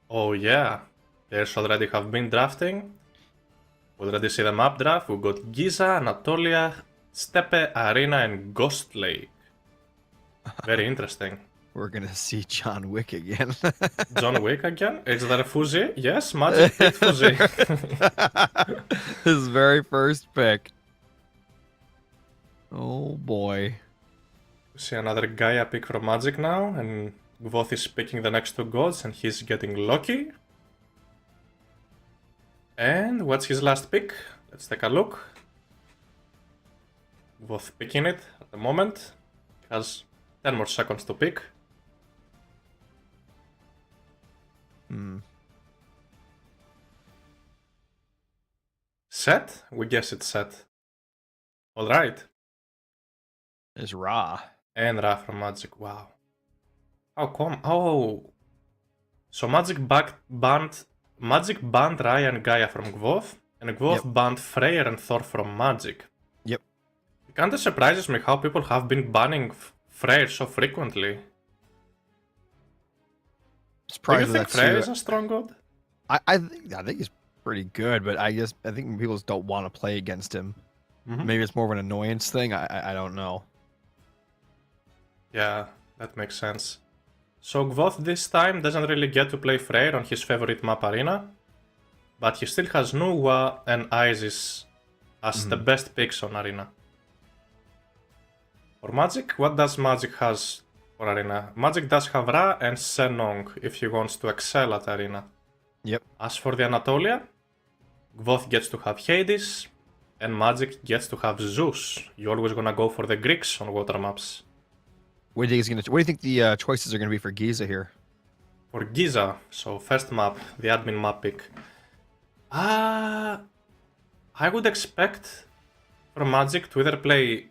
Oh yeah, players already have been drafting. We already see the map draft. We got Giza, Anatolia, Steppe, Arena, and Ghost Lake. Very interesting.
We're gonna see John Wick again.
John Wick again? Is that a Fuzzy? Yes, Magic picked Fuzzy.
His very first pick. Oh boy.
We see another Gaia pick from Magic now, and Gvoth is picking the next two gods, and he's getting lucky. And what's his last pick? Let's take a look. Gvoth picking it at the moment. Has 10 more seconds to pick. Set? We guess it's set. Alright.
It's Ra.
And Ra from Magic, wow. How come? Oh! So Magic banned Ra and Gaia from Gvoth, and Gvoth banned Freyr and Thor from Magic.
Yep.
It kinda surprises me how people have been banning Freyr so frequently. Do you think Freyr is a strong god?
I think he's pretty good, but I think people just don't want to play against him. Maybe it's more of an annoyance thing. I don't know.
Yeah, that makes sense. So Gvoth this time doesn't really get to play Freyr on his favorite map Arena, but he still has Nuwa and Isis as the best picks on Arena. For Magic, what does Magic has for Arena? Magic does have Ra and Senong if he wants to excel at Arena.
Yep.
As for the Anatolia, Gvoth gets to have Hades, and Magic gets to have Zeus. You're always gonna go for the Greeks on water maps.
What do you think the choices are gonna be for Giza here?
For Giza, so first map, the admin map pick. I would expect for Magic to either play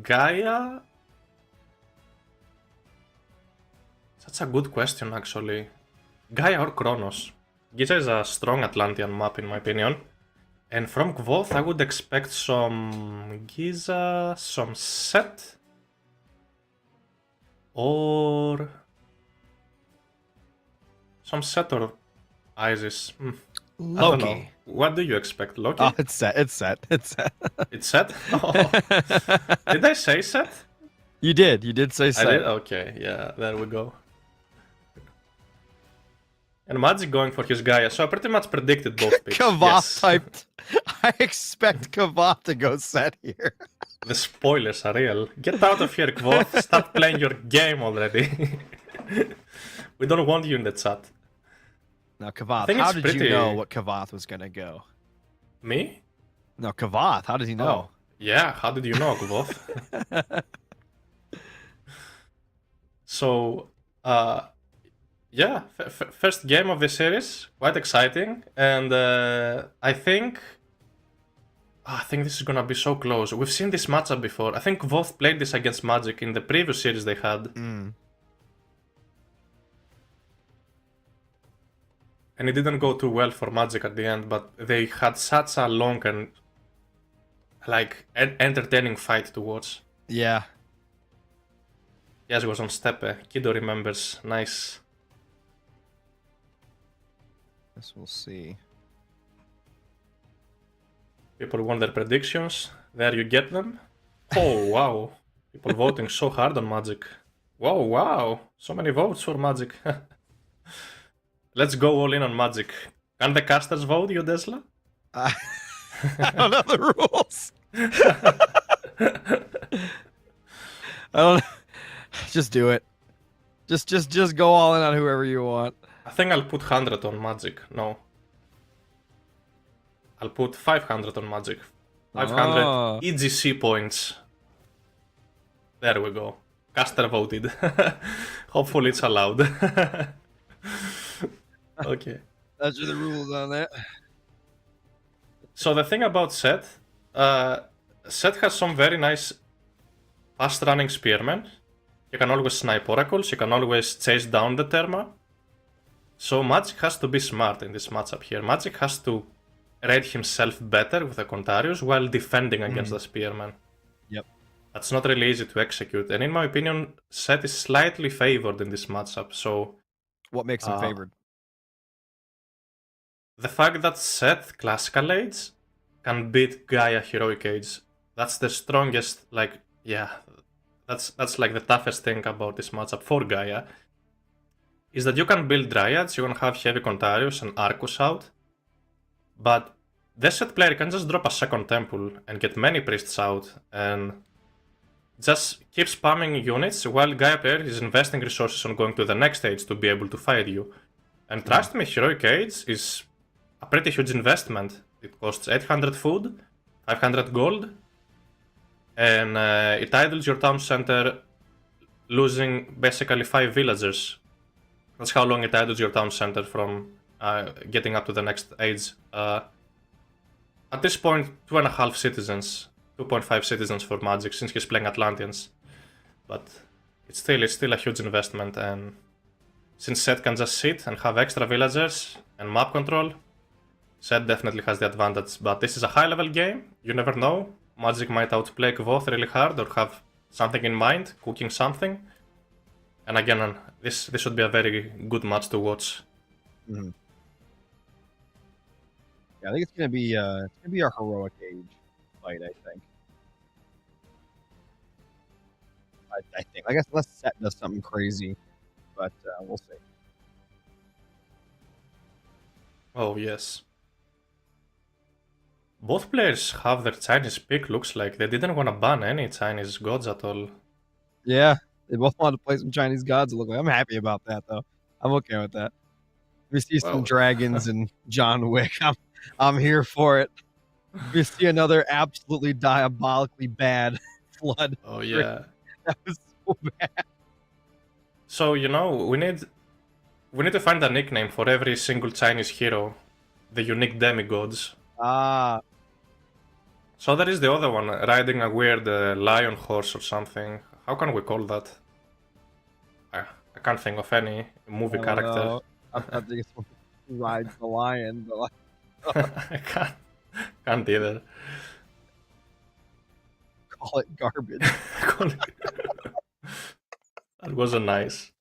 Gaia. That's a good question, actually. Gaia or Kronos. Giza is a strong Atlantean map, in my opinion. And from Gvoth, I would expect some Giza, some Set, or some Set or Isis. I don't know. What do you expect, Loki?
Oh, it's set. It's set. It's set.
It's Set? Oh. Did I say Set?
You did. You did say set.
I did? Okay, yeah, there we go. And Magic going for his Gaia, so I pretty much predicted both picks.
Kavath typed. I expect Kavath to go set here.
The spoilers are real. Get out of here, Gvoth. Start playing your game already. We don't want you in the chat.
Now, Kavath, how did you know what Kavath was gonna go?
Me?
No, Kavath, how did he know?
Oh, yeah, how did you know, Gvoth? So, yeah, first game of the series, quite exciting, and I think this is gonna be so close. We've seen this matchup before. I think Gvoth played this against Magic in the previous series they had. And it didn't go too well for Magic at the end, but they had such a long and entertaining fight to watch.
Yeah.
Yes, it was on Steppe. Kido remembers. Nice.
Guess we'll see.
People want their predictions. There you get them. Oh, wow. People voting so hard on Magic. Whoa, wow. So many votes for Magic. Let's go all in on Magic. Can the casters vote, you Tesla?
I don't know the rules. I don't. Just do it. Just go all in on whoever you want.
I think I'll put 100 on Magic. No. I'll put 500 on Magic. 500 EGC points. There we go. Caster voted. Hopefully it's allowed. Okay.
That's the rules on that.
So the thing about Set, Set has some very nice fast-running spearmen. You can always snipe oracles, you can always chase down the Therma. So Magic has to be smart in this matchup here. Magic has to rate himself better with the Contarius while defending against the Spearman.
Yep.
That's not really easy to execute, and in my opinion, Seth is slightly favored in this matchup, so...
What makes him favored?
The fact that Seth Classical Age can beat Gaia Heroic Age. That's the strongest, like, yeah, that's like the toughest thing about this matchup for Gaia. Is that you can build Dryads, you can have Heavy Contarius and Arcus out, but the Seth player can just drop a second Temple and get many Priests out, and just keep spamming units while Gaia player is investing resources on going to the next stage to be able to fight you. And trust me, Heroic Age is a pretty huge investment. It costs 800 food, 500 gold, and it idles your town center, losing basically 5 villagers. That's how long it idles your town center from getting up to the next age. At this point, 2.5 citizens, 2.5 citizens for Magic since he's playing Atlanteans. But it's still a huge investment, and since Seth can just sit and have extra villagers and map control, Seth definitely has the advantage. But this is a high level game, you never know. Magic might outplay Kvoth really hard or have something in mind, cooking something. And again, this should be a very good match to watch.
Mm-hmm. Yeah, I think it's gonna be a Heroic Age fight. I think. I think. I guess unless Seth does something crazy, but we'll see.
Oh yes. Both players have their Chinese pick. Looks like they didn't want to ban any Chinese gods at all.
Yeah, they both wanted to play some Chinese gods. It looked like. I'm happy about that though. I'm okay with that. We see some dragons and John Wick. I'm here for it. We see another absolutely diabolically bad flood.
Oh yeah.
That was so bad.
So we need to find a nickname for every single Chinese hero, the unique demigods.
Ah.
So there is the other one, riding a weird lion horse or something. How can we call that? I can't think of any movie character.
I thought they rides the lion, but
I can't either.
Call it garbage.
That wasn't nice.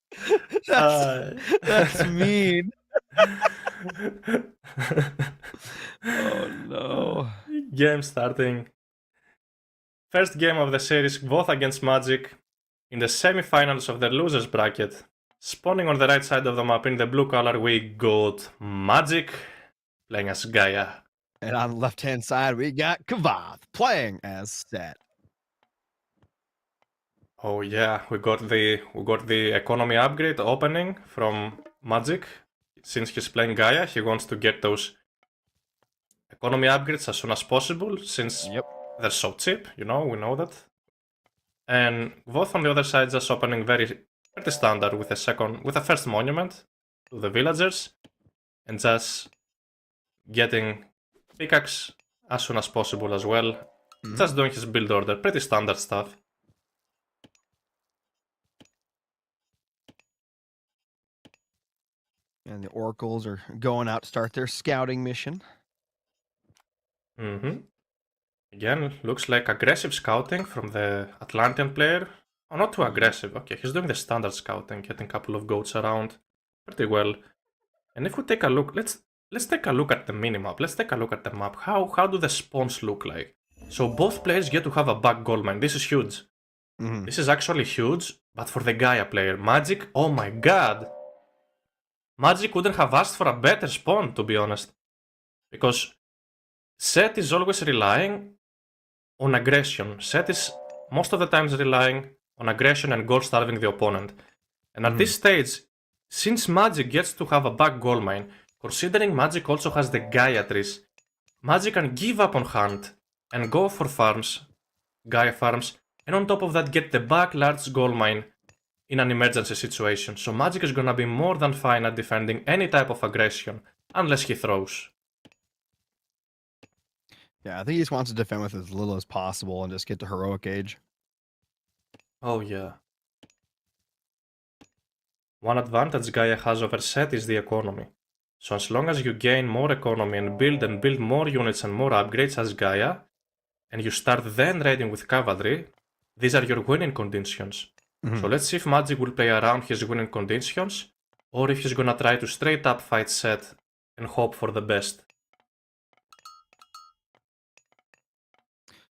That's mean. Oh no.
Game starting. First game of the series, both against Magic, in the semi-finals of the losers bracket. Spawning on the right side of the map in the blue color, we got Magic playing as Gaia.
And on the left-hand side, we got Kvoth playing as Seth.
Oh yeah, we got the economy upgrade opening from Magic. Since he's playing Gaia, he wants to get those economy upgrades as soon as possible, since they're so cheap, we know that. And Kvoth on the other side just opening pretty standard with a first monument to the villagers, and just getting pickaxe as soon as possible as well. Mm-hmm. Just doing his build order, pretty standard stuff.
And the Oracles are going out to start their scouting mission.
Mm-hmm. Again, looks like aggressive scouting from the Atlantean player. Oh, not too aggressive. Okay, he's doing the standard scouting, getting a couple of goats around pretty well. And if we take a look, let's take a look at the minimap. Let's take a look at the map. How do the spawns look like? So both players get to have a back gold mine. This is huge. Mm-hmm. This is actually huge, but for the Gaia player, Magic, oh my god! Magic couldn't have asked for a better spawn, to be honest. Because Seth is always relying on aggression. Seth is most of the times relying on aggression and gold starving the opponent. And at this stage, since Magic gets to have a back gold mine, considering Magic also has the Gaia trees, Magic can give up on hunt and go for farms, Gaia farms, and on top of that get the back large gold mine in an emergency situation. So Magic is gonna be more than fine at defending any type of aggression, unless he throws.
Yeah, I think he just wants to defend with as little as possible and just get to Heroic Age.
Oh yeah. One advantage Gaia has over Seth is the economy. So as long as you gain more economy and build more units and more upgrades as Gaia, and you start then raiding with cavalry, these are your winning conditions.
Mhm.
So let's see if Magic will play around his winning conditions, or if he's gonna try to straight up fight Set and hope for the best.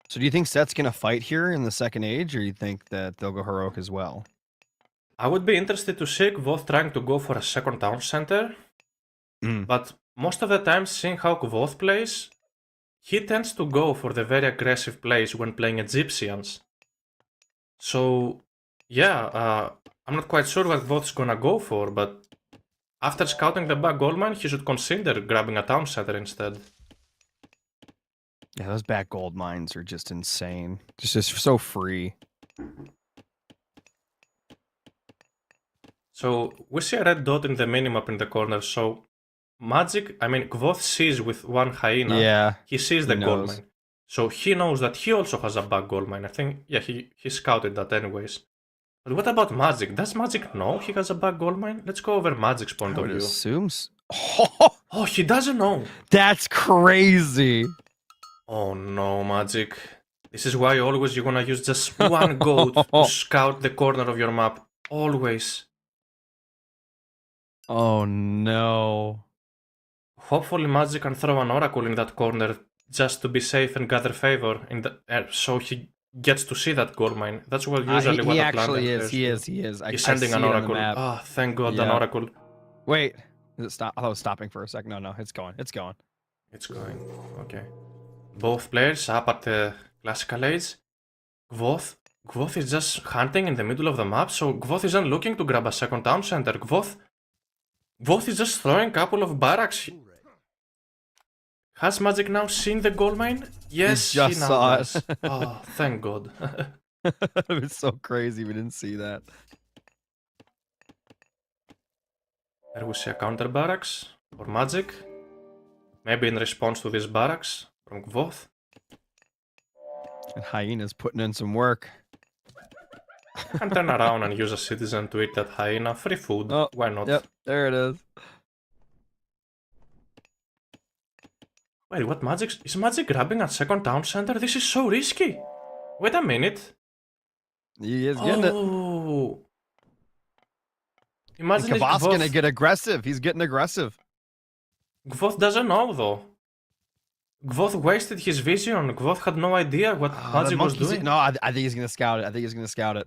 So do you think Set's gonna fight here in the second age, or you think that they'll go heroic as well?
I would be interested to see Gvoth trying to go for a second town center, but most of the time, seeing how Gvoth plays, he tends to go for the very aggressive plays when playing Egyptians. So, yeah, I'm not quite sure what Gvoth's gonna go for, but after scouting the back goldmine, he should consider grabbing a town center instead.
Yeah, those back gold mines are just insane. Just so free.
So, we see a red dot in the minimap in the corner, so Magic, I mean, Gvoth sees with one hyena,
Yeah,
he sees the
he
gold
knows.
mine. So he knows that he also has a back gold mine. I think, yeah, he scouted that anyways. But what about Magic? Does Magic know he has a back gold mine? Let's go over Magic's point
I
of
would
view.
assume.
Oh, he doesn't know.
That's crazy.
Oh no, Magic. This is why always you wanna use just one goat to scout the corner of your map. Always.
Oh no.
Hopefully Magic can throw an oracle in that corner just to be safe and gather favor in the so he gets to see that gold mine. That's what usually what
he
Atlantean
actually is.
players
He
do.
is.
He's
I
sending
see
an
it on the
oracle.
map.
Ah, thank God, an
Yeah.
oracle.
Wait, is it stop? I thought it was stopping for a second. No, it's going. It's going.
It's going. Okay. Both players up at the classical age. Gvoth is just hunting in the middle of the map, so Gvoth isn't looking to grab a second town center. Gvoth is just throwing a couple of barracks. Has Magic now seen the gold mine? Yes,
just
he now
saw it.
does. Oh, thank God.
It's so crazy we didn't see that.
There we see a counter barracks for Magic. Maybe in response to this barracks from Gvoth.
And Hyena's putting in some work.
Can turn around and use a citizen to eat that hyena. Free food.
Oh,
Why not?
Yep, there it is.
Wait, what Magic? Is Magic grabbing a second town center? This is so risky. Wait a minute.
He is getting it.
Oh.
And
Imagine if
Kavas gonna get aggressive. He's getting aggressive.
Gvoth doesn't know though. Gvoth wasted his vision. Gvoth had no idea what Magic was doing.
No, I think he's gonna scout it. I think he's gonna scout it.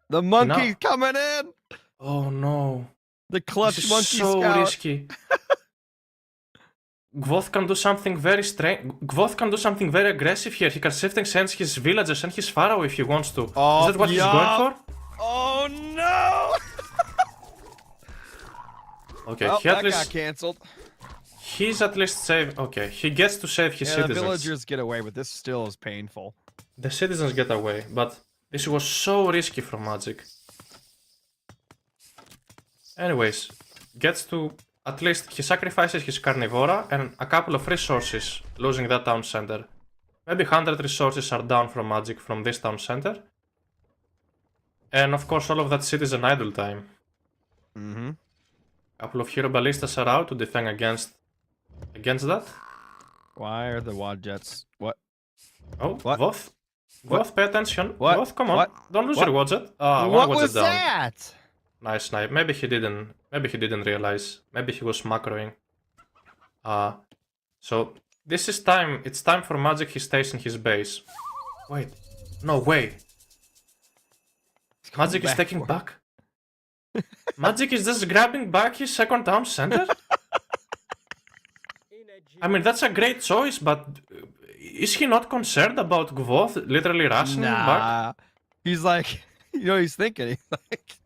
The monkey's coming in.
Oh no.
The clutch
This is
monkey
so
scout.
risky. Gvoth can do something very strange. Gvoth can do something very aggressive here. He can shift and send his villagers and his pharaoh if he wants to.
Oh,
Is that what he's going for?
Oh no!
Okay,
Oh,
he at
that
least
got canceled.
he's at least saved. Okay, he gets to save his
Yeah, the
citizens.
villagers get away, but this still is painful.
The citizens get away, but this was so risky from Magic. Anyways, gets to at least he sacrifices his carnivora and a couple of resources, losing that town center. Maybe 100 resources are down from Magic from this town center. And of course all of that citizen idle time.
Mm-hmm.
Couple of hero ballistas are out to defend against that.
Why are the wad jets? What?
Oh,
What?
Gvoth. Gvoth, pay attention.
What?
Gvoth, come on.
What?
Don't lose
What?
your wadjet. Ah,
What
one
was
wadjet down.
that?
Nice snipe. Maybe he didn't realize. Maybe he was macroing. So this is time. It's time for Magic. He stays in his base. Wait. No way. Magic is taking back. Magic is just grabbing back his second town center? I mean, that's a great choice, but is he not concerned about Gvoth literally rushing him back?
Nah. He's like, you know, he's thinking. He's like,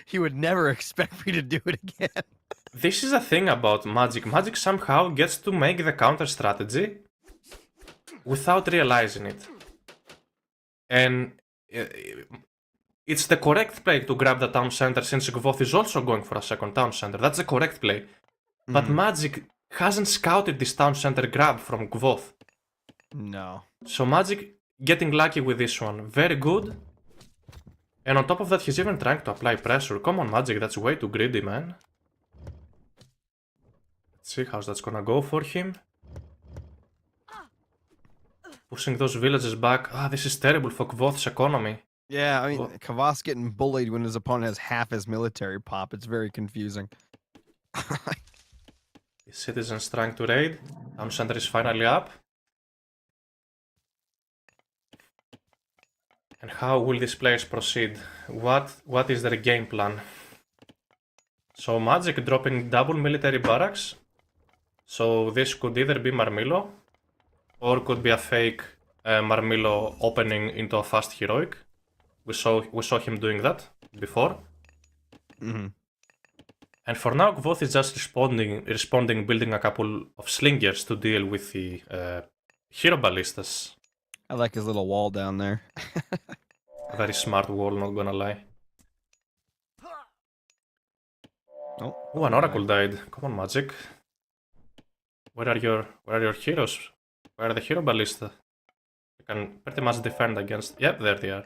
he would never expect me to do it again.
This is the thing about Magic. Magic somehow gets to make the counter strategy without realizing it. And it's the correct play to grab the town center since Gvoth is also going for a second town center. That's the correct play. But Magic hasn't scouted this town center grab from Gvoth.
No.
So Magic getting lucky with this one. Very good. And on top of that, he's even trying to apply pressure. Come on, Magic, that's way too greedy, man. Let's see how's that's gonna go for him. Pushing those villages back. Ah, this is terrible for Kvoth's economy.
Yeah, I mean, Kavath's getting bullied when his opponent has half his military pop. It's very confusing.
The citizens trying to raid. Town center is finally up. And how will these players proceed? What is their game plan? So Magic dropping double military barracks. So this could either be Marmilo, or could be a fake Marmilo opening into a fast heroic. We saw him doing that before.
Mm-hmm.
And for now, Kvoth is just responding, building a couple of slingers to deal with the hero ballistas.
I like his little wall down there.
A very smart wall, not gonna lie. Oh, an oracle died. Come on, Magic. Where are your heroes? Where are the hero ballista? You can pretty much defend against. Yep, there they are.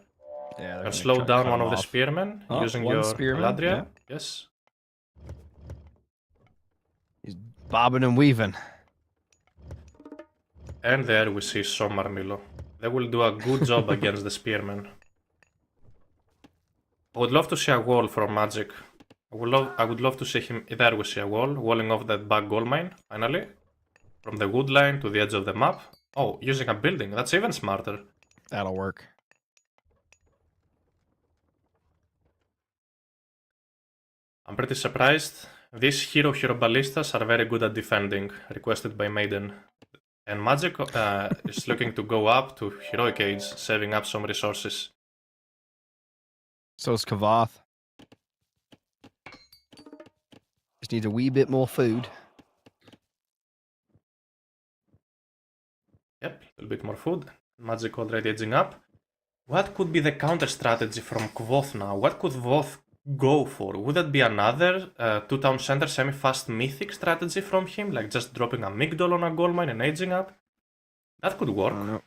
Yeah,
you can slow down one of the spearmen using your Galadriel.
Yeah.
Yes.
He's bobbing and weaving.
And there we see some Marmilo. They will do a good job against the spearmen. I would love to see a wall from Magic. I would love to see him. There we see a wall, walling off that back gold mine, finally. From the wood line to the edge of the map. Oh, using a building. That's even smarter.
That'll work.
I'm pretty surprised. These hero ballistas are very good at defending, requested by Maiden. And Magic is looking to go up to heroic age, saving up some resources.
So's Kavath. Just needs a wee bit more food.
Yep, a little bit more food. Magic already edging up. What could be the counter strategy from Kvoth now? What could Kvoth go for? Would that be another 2-town center semi-fast mythic strategy from him? Like just dropping a Migdol on a gold mine and aging up? That could work.
I don't know.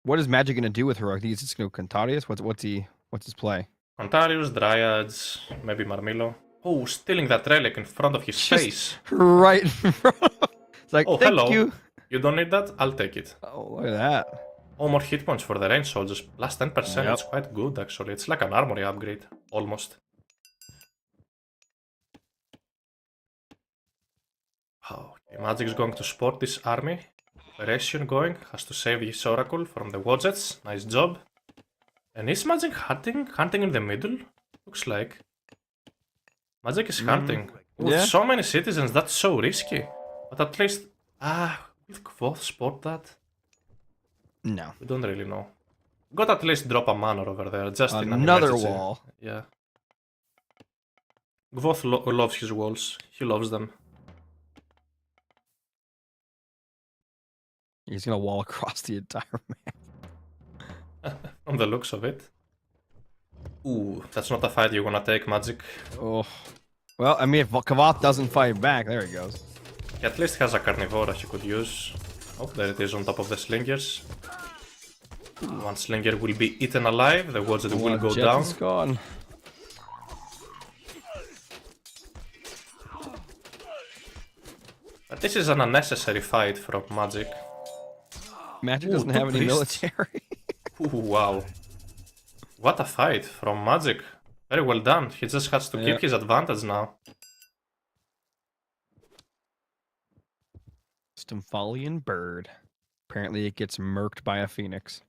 What is Magic gonna do with heroic? He's just gonna Contarius? What's his play?
Contarius, Dryads, maybe Marmilo. Oh, stealing that relic in front of his face.
Right in front of him. It's like,
oh,
thank
hello.
you.
You don't need that? I'll take it.
Oh, look at that.
Oh, more hit points for the range soldiers. Plus 10%.
Yep.
It's quite good, actually. It's like an armory upgrade. Almost. Oh, okay. Magic's going to sport this army. Operation going. Has to save his oracle from the Wadgets. Nice job. And is Magic hunting? Hunting in the middle? Looks like. Magic is hunting. With so many citizens, that's so risky. But at least... will Kvoth sport that?
No.
We don't really know. Got at least drop a manor over there, just in an
another
emergency.
wall.
Yeah. Kvoth loves his walls. He loves them.
He's gonna wall across the entire map.
From the looks of it. Ooh, that's not a fight you wanna take, Magic.
Oh. Well, I mean, if Kavath doesn't fight back, there he goes.
He at least has a Carnivora he could use. Oh, there it is on top of the slingers. One slinger will be eaten alive, the Wadget will go down.
Is gone.
But this is an unnecessary fight from Magic.
Magic doesn't have any military.
Ooh, wow. What a fight from Magic. Very well done. He just has to keep his advantage now.
Stymphalian bird. Apparently it gets murked by a phoenix.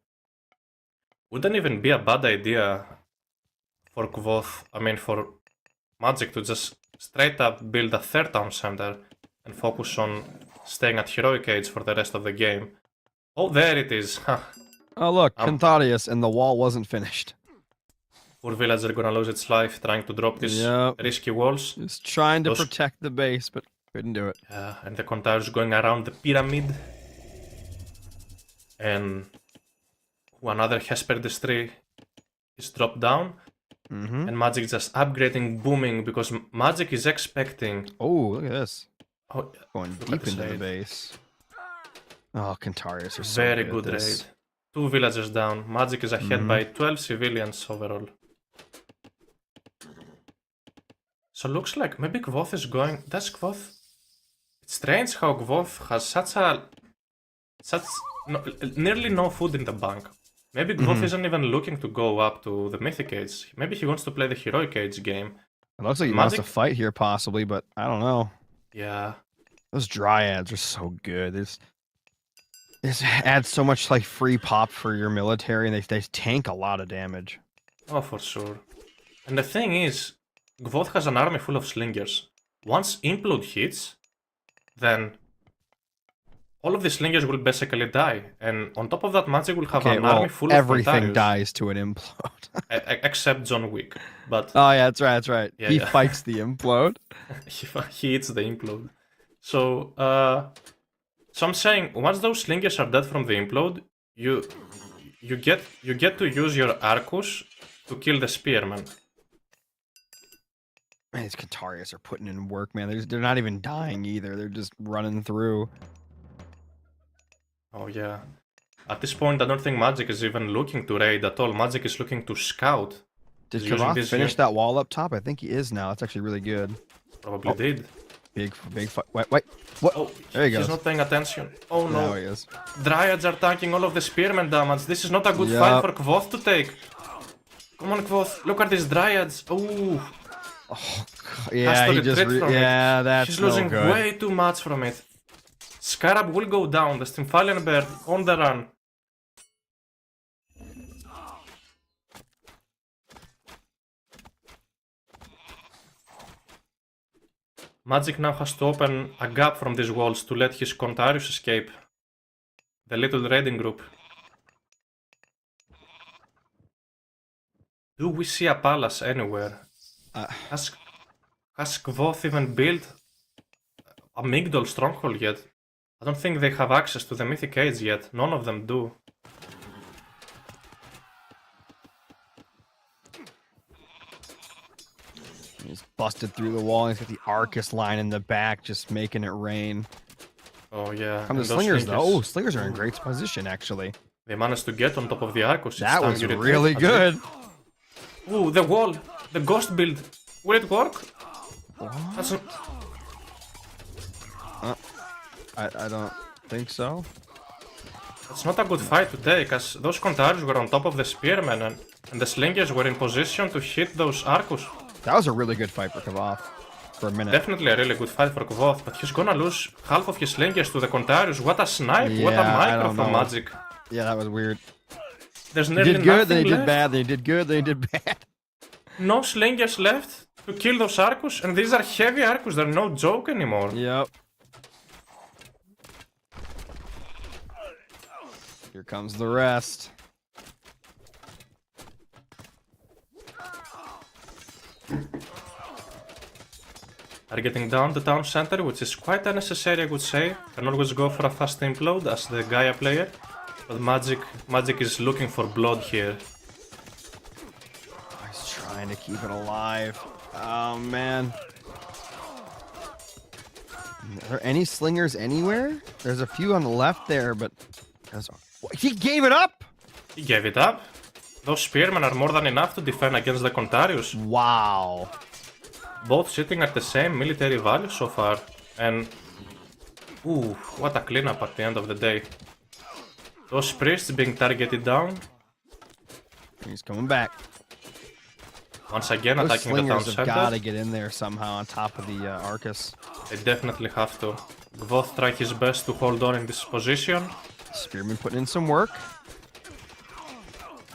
Wouldn't even be a bad idea for Kvoth, for Magic to just straight up build a third town center and focus on staying at heroic age for the rest of the game. Oh, there it is.
Oh look, Contarius, and the wall wasn't finished.
Poor villager gonna lose its life trying to drop these risky walls.
Just trying to protect the base, but couldn't do it.
Yeah, and the Contarius going around the pyramid. And another Hesperus tree is dropped down. And Magic just upgrading, booming, because Magic is expecting...
Oh, look at this.
Oh,
going deep into the base. Oh, Contarius are so
very good raid. 2 villagers down. Magic is ahead by 12 civilians overall. So looks like maybe Kvoth is going... Does Kvoth... strange how Gvoth has such nearly no food in the bank. Maybe Gvoth isn't even looking to go up to the Mythic Age. Maybe he wants to play the Heroic Age game.
It looks like he
Magic?
wants to fight here, possibly, but I don't know.
Yeah.
Those Dryads are so good. This adds so much like free pop for your military, and they tank a lot of damage.
Oh, for sure. And the thing is, Gvoth has an army full of slingers. Once Implode hits, then all of the slingers will basically die. And on top of that, Magic will have an army full of
everything
Contarius.
dies to an implode.
Except John Wick. But
Oh yeah, that's right. That's right.
Yeah,
he
yeah.
fights the implode.
he hits the Implode. So I'm saying, once those slingers are dead from the Implode, you get to use your Arcus to kill the Spearman.
Man, these Katarius are putting in work, man. They're not even dying either. They're just running through.
Oh yeah. At this point, I don't think Magic is even looking to raid at all. Magic is looking to scout.
Did
He's using
Kavath
this
finish
unit-
that wall up top? I think he is now. That's actually really good.
Probably did.
Big fight. Wait. What?
Oh,
There he
he's
goes.
not paying attention. Oh
Now
no.
he is.
Dryads are tanking all of the Spearman damage. This is not a good
Yup.
fight for Kvoth to take. Come on, Kvoth. Look at these Dryads. Ooh.
Oh, yeah,
to
he just.
retreat from it.
Yeah, that's
He's
no
losing
good.
way too much from it. Scarab will go down. The Stymphalian Bird on the run. Magic now has to open a gap from these walls to let his Contarius escape. The little raiding group. Do we see a palace anywhere? Has Kvoth even built a Migdol stronghold yet? I don't think they have access to the Mythic Age yet. None of them do.
He's busted through the wall. He's got the Arcus line in the back, just making it rain.
Oh yeah.
Come to
and those
Slingers, though. Oh, Slingers are in great position, actually.
They managed to get on top of the Arcus. It's
That
time
was
you retreat.
really good.
Ooh, the wall! The ghost build! Will it work? That's not...
I don't think so.
That's not a good fight to take, as those Contarius were on top of the Spearmen and the Slingers were in position to hit those Arcus.
That was a really good fight for Kavath. For a minute.
Definitely a really good fight for Kvoth, but he's gonna lose half of his Slingers to the Contarius. What a snipe! What a
Yeah, I
micro
don't
from
know.
Magic.
Yeah, that was weird.
There's
They
nearly
did good,
nothing
they did
left.
bad, they did good, they did bad.
No Slingers left to kill those Arcus, and these are heavy Arcus, they're no joke anymore.
Yep. Here comes the rest.
Are getting down the town center, which is quite unnecessary, I would say. Can always go for a fast implode as the Gaia player, but Magic is looking for blood here.
He's trying to keep it alive. Oh man. Are there any slingers anywhere? There's a few on the left there, but he gave it up.
He gave it up. Those spearmen are more than enough to defend against the Contarius.
Wow.
Both sitting at the same military value so far. And ooh, what a cleanup at the end of the day. Those priests being targeted down.
He's coming back.
Once again
Those
attacking the town
slingers have got to
center.
get in there somehow on top of the Arcus.
They definitely have to. Gvoth tried his best to hold on in this position.
Spearman putting in some work.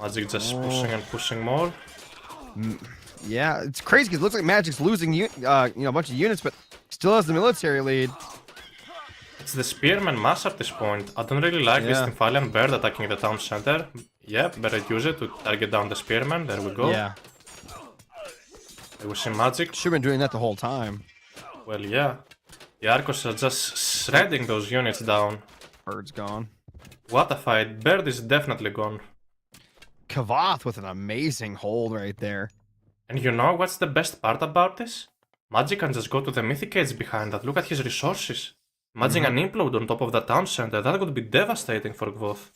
Magic just pushing and pushing more.
Yeah, it's crazy because it looks like Magic's losing a bunch of units, but still has the military lead.
It's the spearman mass at this point. I don't really like this
Yeah.
Stymphalian bird attacking the town center. Yeah, better use it to target down the spearman. There we go.
Yeah,
There was some magic.
should have been doing that the whole time.
Well, yeah. The Arcos are just shredding those units down.
Bird's gone.
What a fight. Bird is definitely gone.
Kavath with an amazing hold right there.
And you know what's the best part about this? Magic can just go to the Mythic Age behind that. Look at his resources. Imagine an implode on top of the town center. That would be devastating for Gvoth.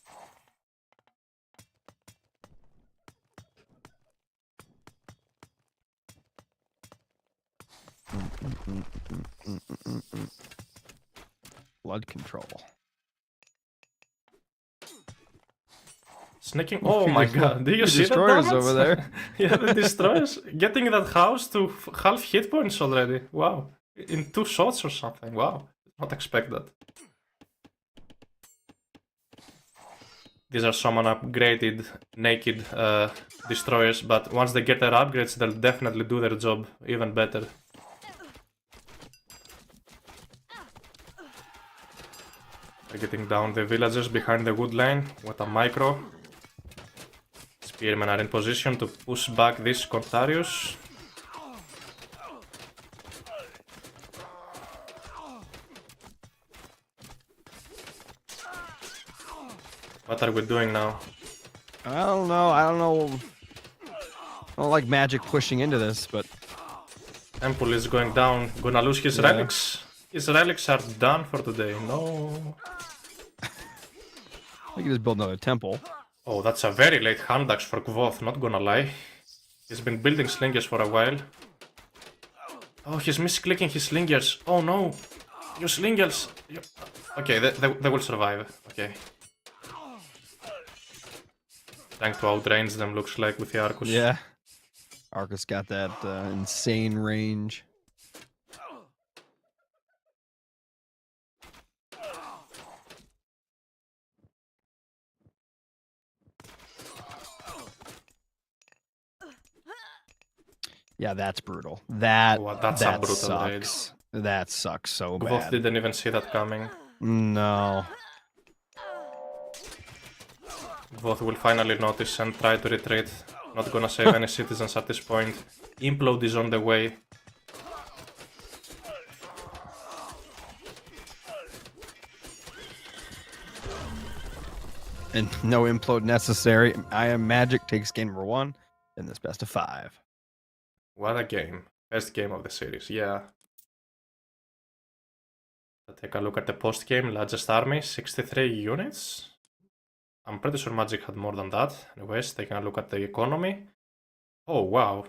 Blood control.
Sneaking. Oh my god, do you see that
destroyers
damage?
over there?
Yeah, the destroyers. Getting that house to half hit points already. Wow. In 2 shots or something. Wow. Not expect that. These are some upgraded naked destroyers, but once they get their upgrades, they'll definitely do their job even better. They're getting down the villagers behind the wood lane with a micro. Spearmen are in position to push back this Cortarius. What are we doing now?
I don't know. I don't like magic pushing into this, but
Temple is going down. Gonna lose his relics. His relics are done for today. No.
we can just build another temple.
Oh, that's a very late hand axe for Gvoth, not gonna lie. He's been building slingers for a while. Oh, he's misclicking his slingers. Oh no. Your slingers. Okay, they will survive. Okay. Trying to outrange them, looks like, with the Arcus.
Yeah. Arcus got that insane range. Yeah, that's brutal. That's
a brutal
sucks. Raid. That sucks so bad.
Gvoth didn't even see that coming.
No.
Gvoth will finally notice and try to retreat. Not gonna save any citizens at this point. Implode is on the way.
And no implode necessary. I Am Magic takes game number 1 in this best of 5.
What a game. Best game of the series, yeah. Let's take a look at the post-game. Largest army, 63 units. I'm pretty sure Magic had more than that. Anyways, taking a look at the economy. Oh, wow.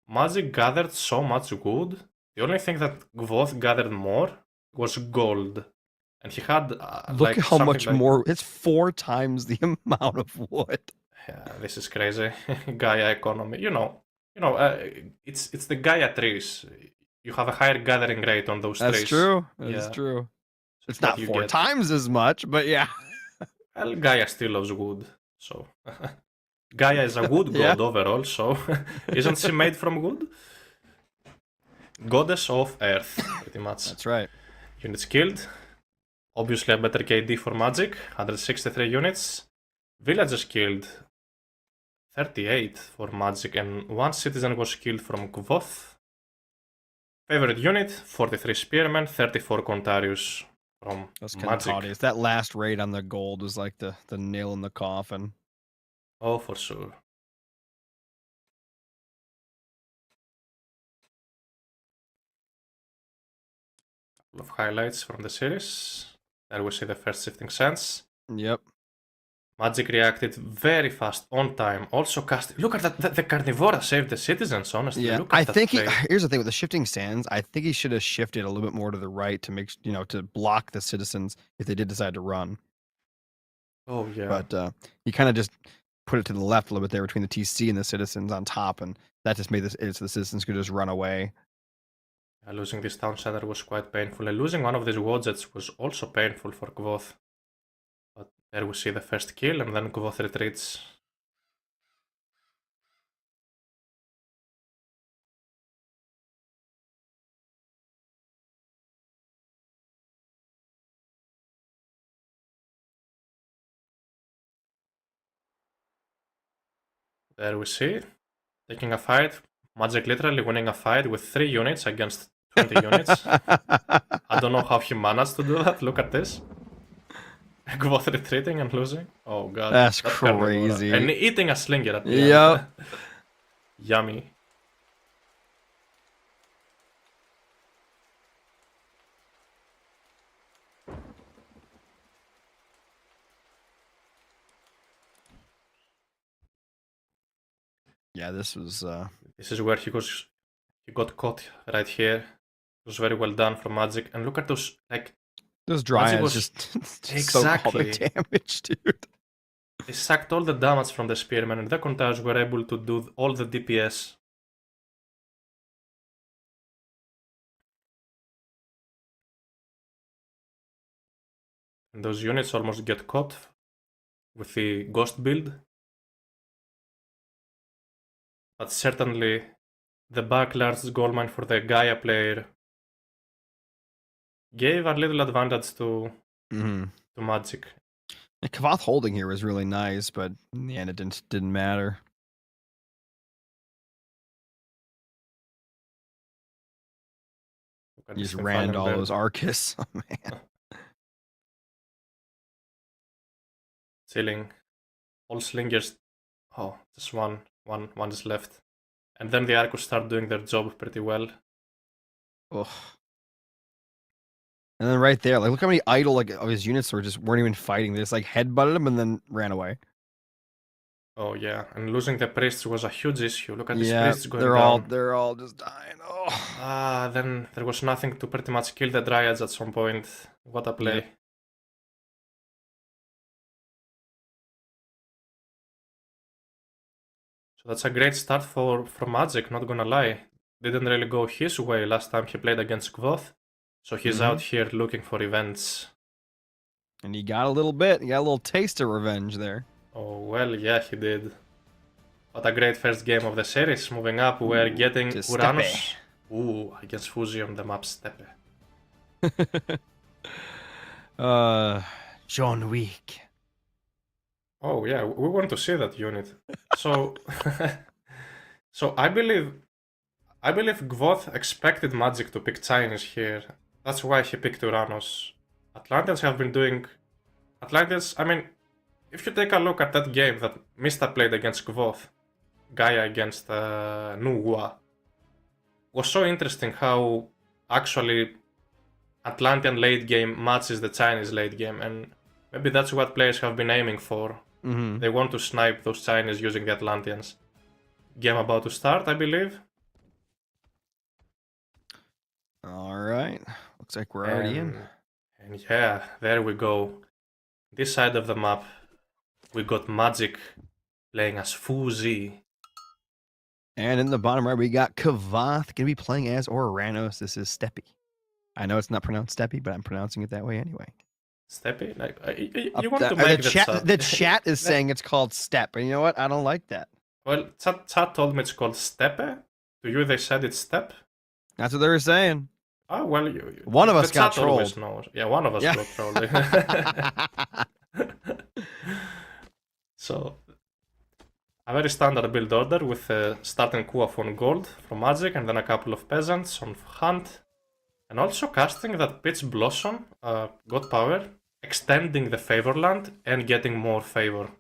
Magic gathered so much wood. The only thing that Gvoth gathered more was gold. And he had
Look at how much more. It's 4 times the amount of wood.
Yeah, this is crazy. Gaia economy. It's the Gaia trees. You have a higher gathering rate on those trees.
That's true. That's true. It's not 4 times as much, but yeah.
Well, Gaia still loves wood, so Gaia is a wood god overall. So isn't she made from wood? Goddess of Earth, pretty much.
That's right.
Units killed. Obviously a better KD for Magic. 163 units. Villagers killed. 38 for Magic, and 1 citizen was killed from Gvoth. Favorite unit, 43 Spearmen, 34 Contarius from Magic.
It's that last raid on the gold was like the nail in the coffin.
Oh, for sure. Couple of highlights from the series. There we see the first Shifting Sands.
Yep.
Magic reacted very fast, on time. Also cast. Look at that. The Carnivora saved the citizens, honestly.
Yeah,
Look at
I
that
think
play.
here's the thing with the Shifting Sands. I think he should have shifted a little bit more to the right to make, to block the citizens if they did decide to run.
Oh, yeah.
But he kind of just put it to the left a little bit there between the TC and the citizens on top, and that just made this so the citizens could just run away.
Losing this town center was quite painful, and losing one of these Wodzets was also painful for Gvoth. But there we see the first kill, and then Gvoth retreats. There we see, taking a fight. Magic literally winning a fight with 3 units against 20 units. I don't know how he managed to do that. Look at this. Gvoth retreating and losing. Oh god.
That's crazy.
And eating a slinger at the
end.
Yummy.
Yeah, this was.
This is where he got caught right here. It was very well done from Magic, and look at those
Those
Magic
dryads
was
just soak all their
exactly.
damage, dude.
They sucked all the damage from the spearmen, and the Contagious were able to do all the DPS. And those units almost get caught with the Ghost build. But certainly the backlarge goldmine for the Gaia player gave a little advantage to Magic.
The Kavath holding here was really nice, but in the end it didn't matter. You just ran all those Arcus. Oh, man.
Chilling. All slingers. Oh, just one is left. And then the Arcus start doing their job pretty well.
Ugh. And then right there, like look how many idle of his units weren't even fighting. They just like headbutted him and then ran away.
Oh yeah, and losing the priests was a huge issue. Look at these priests going down.
They're all just dying. Oh.
Then there was nothing to pretty much kill the dryads at some point. What a play.
Yep.
So that's a great start for Magic, not gonna lie. Didn't really go his way last time he played against Gvoth. So he's out here looking for revenge.
And he got a little bit. He got a little taste of revenge there.
Oh, well, yeah, he did. What a great first game of the series. Moving up, we're getting Uranus. Ooh, against Fuzi on the map Steppe.
John Wick.
Oh, yeah, we want to see that unit. So, so I believe Gvoth expected Magic to pick Chinese here. That's why he picked Uranus. Atlanteans have been doing... Atlanteans, I mean, if you take a look at that game that Mista played against Gvoth, Gaia against Nuwa, was so interesting how actually Atlantean late game matches the Chinese late game, and maybe that's what players have been aiming for. They want to snipe those Chinese using the Atlanteans. Game about to start, I believe.
Alright, looks like we're already in.
And yeah, there we go. This side of the map, we got Magic playing as Fuzi.
And in the bottom right, we got Kavath gonna be playing as Uranus. This is Steppe. I know it's not pronounced Steppe, but I'm pronouncing it that way anyway.
Steppe? Like, you want to make
the chat is saying it's called Steppe, and you know what? I don't like that.
Well, chat told me it's called Steppe. To you, they said it's Steppe.
That's what they were saying.
Oh, well,
one of us got trolled.
Yeah, one of us got trolled. So, a very standard build order with starting Kuaf on gold from Magic and then a couple of peasants on Hunt. And also casting that Pitch Blossom, God Power, extending the favor land and getting more favor.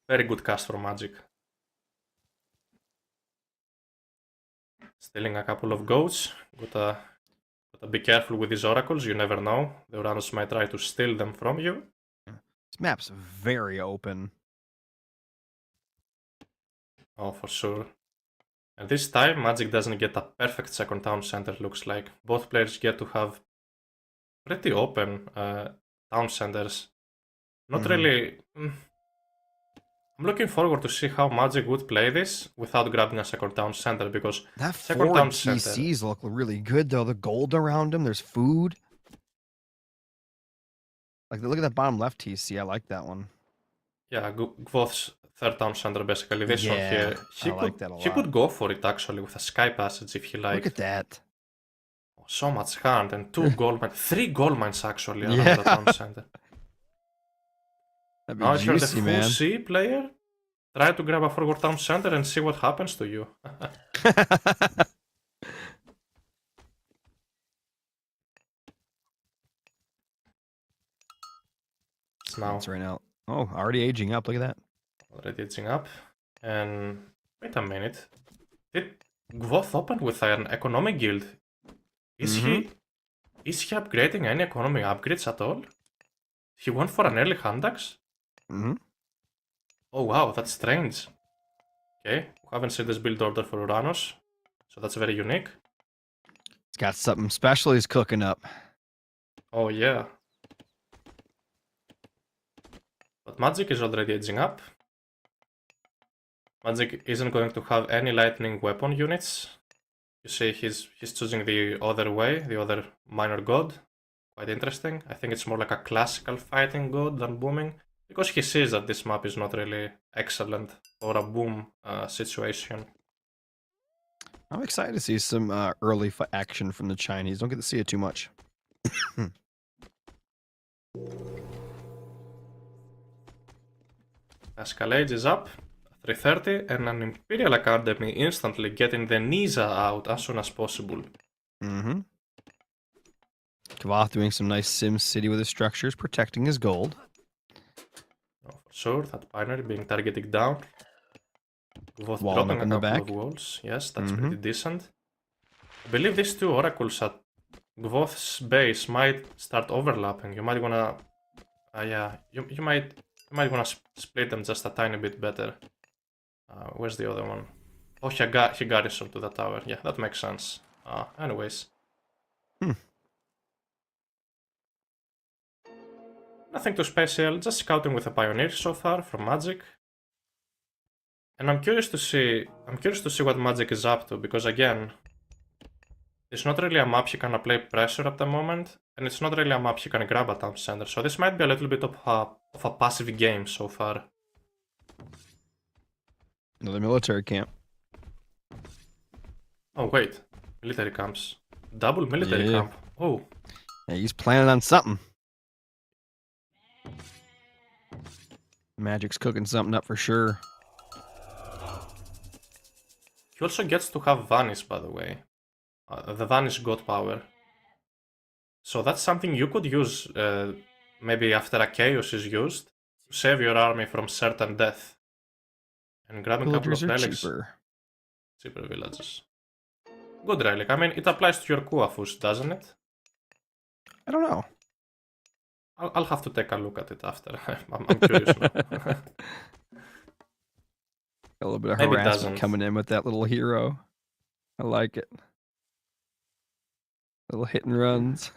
Very good cast for Magic. Stealing a couple of goats. Gotta be careful with these oracles, you never know. The Uranus might try to steal them from you.
This map's very open.
Oh, for sure. And this time, Magic doesn't get a perfect second town center, looks like. Both players get to have pretty open town centers. Not really... I'm looking forward to see how Magic would play this without grabbing a second town center, because
that
second town
TCs look really good, though. The gold around them, there's food. Like, look at that bottom left TC. I like that one.
Yeah, Gvoth's third town center, basically. This one here. He could go for it, actually, with a Sky Passage if he liked.
Look at that.
Oh, so much hand and 2 gold mines. 3 gold mines, actually, around the town center.
That'd be
now,
juicy,
if you're the
man.
full C player, try to grab a forward town center and see what happens to you. Now.
That's right now. Oh, already aging up. Look at that.
Already aging up. And wait a minute. Did Gvoth open with an economy guild? Is he upgrading any economy upgrades at all? He went for an early hand axe? Oh wow, that's strange. Okay, we haven't seen this build order for Uranus, so that's very unique.
It's got something special he's cooking up.
Oh yeah. But Magic is already edging up. Magic isn't going to have any lightning weapon units. You see he's choosing the other way, the other minor god. Quite interesting. I think it's more like a classical fighting god than booming, because he sees that this map is not really excellent for a boom situation.
I'm excited to see some early action from the Chinese. Don't get to see it too much.
Escalade is up, 330, and an Imperial Academy instantly getting the Nisa out as soon as possible.
Mm-hmm. Kavath doing some nice Sim City with his structures, protecting his gold.
Oh, for sure, that binary being targeted down. Both
Walling
dropping
up in
a
the
couple of
back.
walls. Yes, that's pretty decent. I believe these two oracles at Gvoth's base might start overlapping. You might wanna, yeah, you might wanna split them just a tiny bit better. Where's the other one? Oh, he garrisoned to the tower. Yeah, that makes sense. Anyways. Nothing too special, just scouting with a pioneer so far from Magic. And I'm curious to see what Magic is up to, because again, it's not really a map he can apply pressure at the moment, and it's not really a map he can grab a town center, so this might be a little bit of a passive game so far.
Another military camp.
Oh wait, military camps. Double military camp. Oh.
Yeah, he's planning on something. Magic's cooking something up for sure.
He also gets to have Vanish, by the way. The Vanish God power. So that's something you could use maybe after a Chaos is used to save your army from certain death. And grabbing a couple of relics. Cheaper villages. Good relic. I mean, it applies to your Kuafus, doesn't it?
I don't know.
I'll have to take a look at it after. I'm curious now.
A little bit of
Maybe
harassment coming in with that little hero. I like it. Little hit and runs.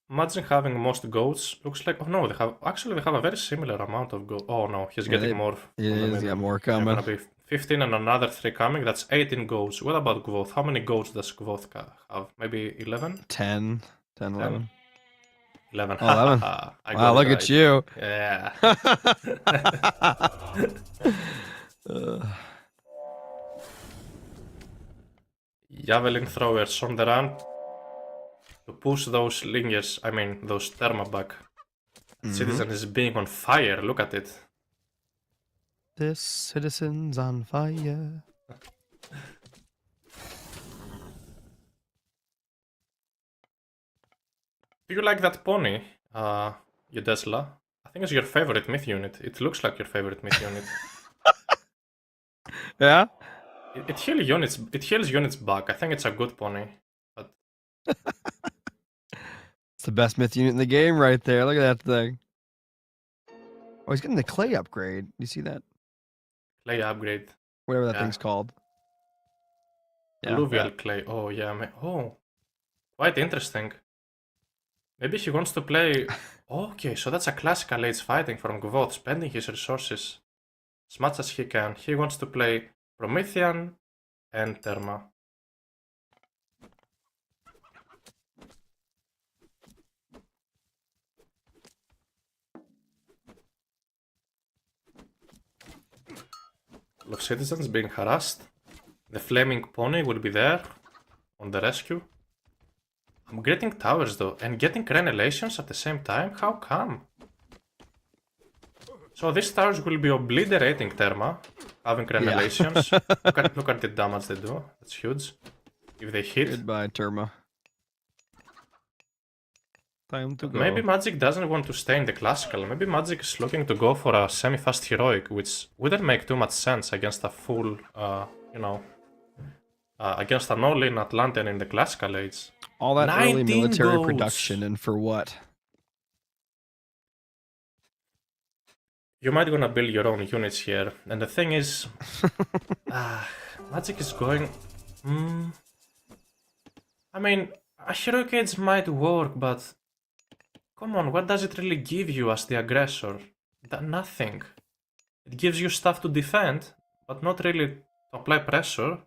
Imagine having most goats. Looks like, oh no, they have a very similar amount of goats. Oh no, he's getting more.
He's got more coming.
Gonna be 15 and another 3 coming. That's 18 goats. What about Gvoth? How many goats does Gvoth have? Maybe 11?
10, 11.
11.
Oh, 11. Wow, look at you.
Yeah. Javelin throwers on the run to push those lingers, those therma back. Citizen is being on fire, look at it.
This citizen's on fire.
Do you like that pony, Udesla? I think it's your favorite myth unit. It looks like your favorite myth unit.
Yeah?
It heals units back. I think it's a good pony. But
it's the best myth unit in the game right there. Look at that thing. Oh, he's getting the clay upgrade. You see that?
Clay upgrade.
Whatever that thing's called.
Alluvial clay. Oh, yeah. Oh, quite interesting. Maybe he wants to play... Okay, so that's a classical age fighting from Gvoth, spending his resources as much as he can. He wants to play Promethean and Therma. Of citizens being harassed. The flaming pony will be there on the rescue. I'm getting towers though, and getting crenellations at the same time? How come? So these towers will be obliterating Therma, having crenellations. Look at the damage they do. That's huge. If they hit.
Goodbye, Therma. Time to go.
Maybe Magic doesn't want to stay in the classical. Maybe Magic is looking to go for a semi-fast heroic, which wouldn't make too much sense against a full, against an all-in Atlantean in the classical age.
All that early military
goats.
production, and for what?
You might gonna build your own units here, and the thing is, Magic Hmm. I mean, a hero cage might work, but come on, what does it really give you as the aggressor? Nothing. It gives you stuff to defend, but not really to apply pressure.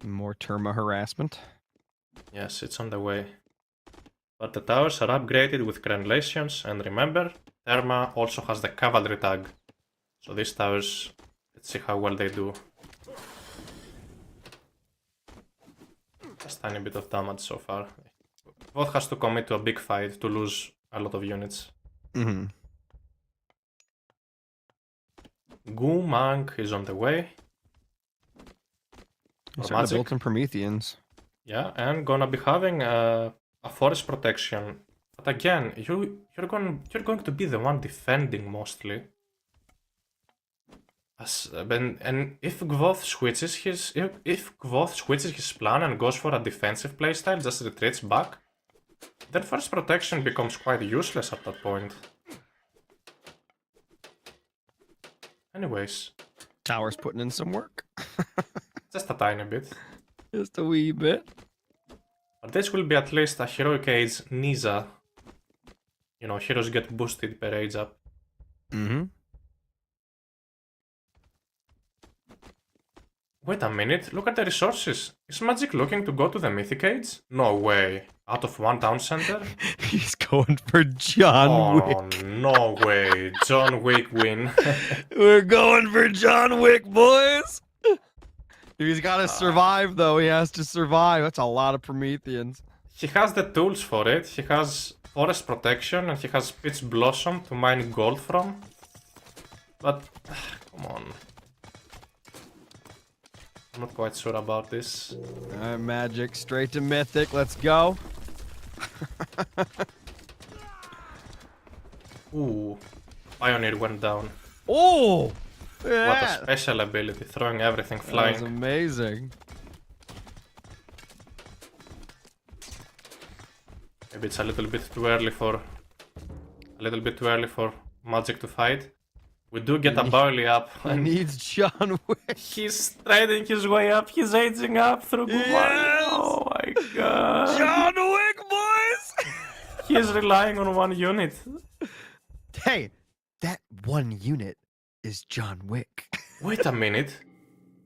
More Terma harassment.
Yes, it's on the way. But the towers are upgraded with granulations, and remember, Therma also has the cavalry tag. So these towers, let's see how well they do. Just tiny bit of damage so far. Both has to commit to a big fight to lose a lot of units.
Mm-hmm.
Gumang is on the way.
He's starting to build some Prometheans.
Yeah, and gonna be having a forest protection. But again, you're going to be the one defending mostly. And if Gvoth switches his plan and goes for a defensive playstyle, just retreats back, then forest protection becomes quite useless at that point. Anyways,
Tower's putting in some work.
just a tiny bit.
Just a wee bit.
But this will be at least a heroic age Nisa. You know, heroes get boosted per age up.
Mm-hmm.
Wait a minute, look at the resources. Is Magic looking to go to the Mythic Age? No way. Out of one town center?
He's going for John Wick.
Oh, no way. John Wick win.
We're going for John Wick, boys. He's got to survive, though. He has to survive. That's a lot of Prometheans.
He has the tools for it. He has forest protection and he has Pitch Blossom to mine gold from. But, come on. I'm not quite sure about this.
Alright, Magic, straight to Mythic. Let's go.
Ooh. Pioneer went down.
Oh!
What a special ability, throwing everything flying.
That's amazing.
Maybe it's a little bit too early for Magic to fight. We do get a barley up.
He needs John Wick.
He's trading his way up. He's aging up through good
Yes!
Oh my god.
John Wick, boys!
He's relying on one unit.
Hey, that one unit is John Wick.
Wait a minute.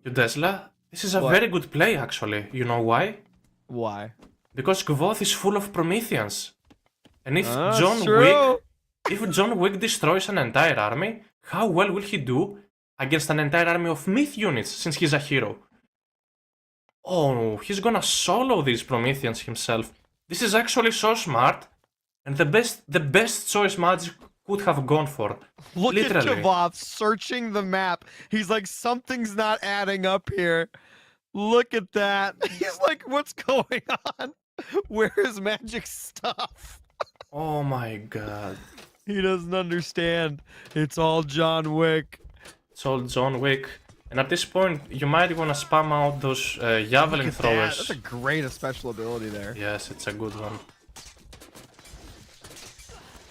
Udesla, this is a
What?
very good play actually. You know why?
Why?
Because Gvoth is full of Prometheans. And if
True.
John Wick destroys an entire army, how well will he do against an entire army of myth units since he's a hero? Oh, he's gonna solo these Prometheans himself. This is actually so smart, and the best choice Magic could have gone for.
Look
Literally.
at Kavoth searching the map. He's like, something's not adding up here. Look at that. He's like, what's going on? Where is Magic stuff?
Oh my god.
He doesn't understand. It's all John Wick.
It's all John Wick. And at this point, you might want to spam out those javelin
Look at
throwers.
that. That's a great special ability there.
Yes, it's a good one.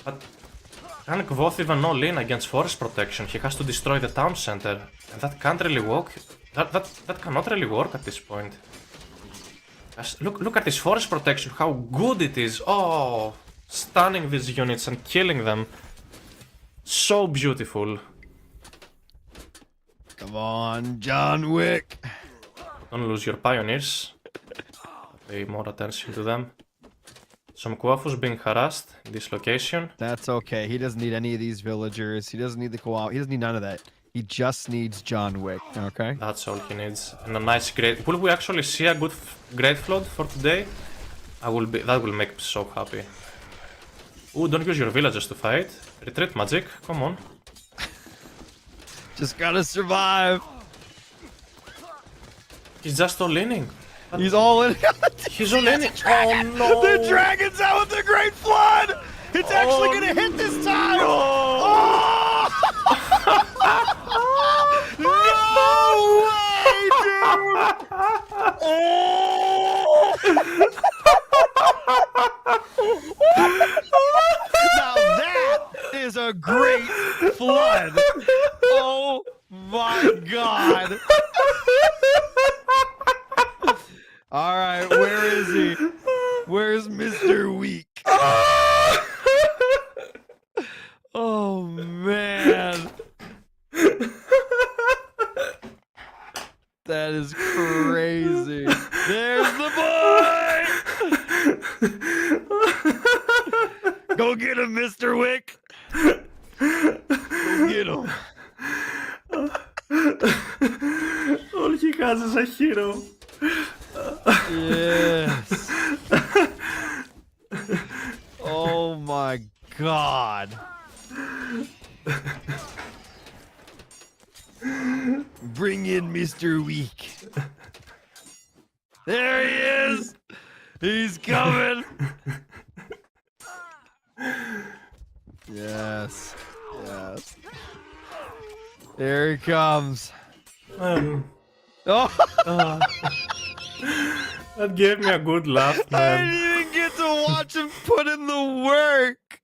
But can Gvoth even all in against forest protection? He has to destroy the town center. And that can't really work. That cannot really work at this point. Look at this forest protection, how good it is. Oh, stunning these units and killing them. So beautiful.
Come on, John Wick.
Don't lose your pioneers. Pay more attention to them. Some Kuafus being harassed in this location.
That's okay. He doesn't need any of these villagers. He doesn't need the co-op. He doesn't need none of that. He just needs John Wick, okay?
That's all he needs. And a nice great... Will we actually see a good great flood for today? That will make me so happy. Ooh, don't use your villagers to fight. Retreat Magic, come on.
Just gotta survive.
He's just all inning.
He's all in.
He's all inning. Oh no!
The dragon's out with the great flood! It's actually gonna hit this time! Oh! No way, dude! Now that is a great flood! Oh my god! right, where is he? Where's Mr. Weak? Oh man. That is crazy. There's the boy! Go get him, Mr. Wick! Go get him.
All he has is a hero.
Yes. Oh my god. Bring in Mr. Weak. There he is. He's coming. Yes. Yes. There he comes.
Oh,
Oh,
that gave me a good laugh,
I
man.
didn't even get to watch him put in the work.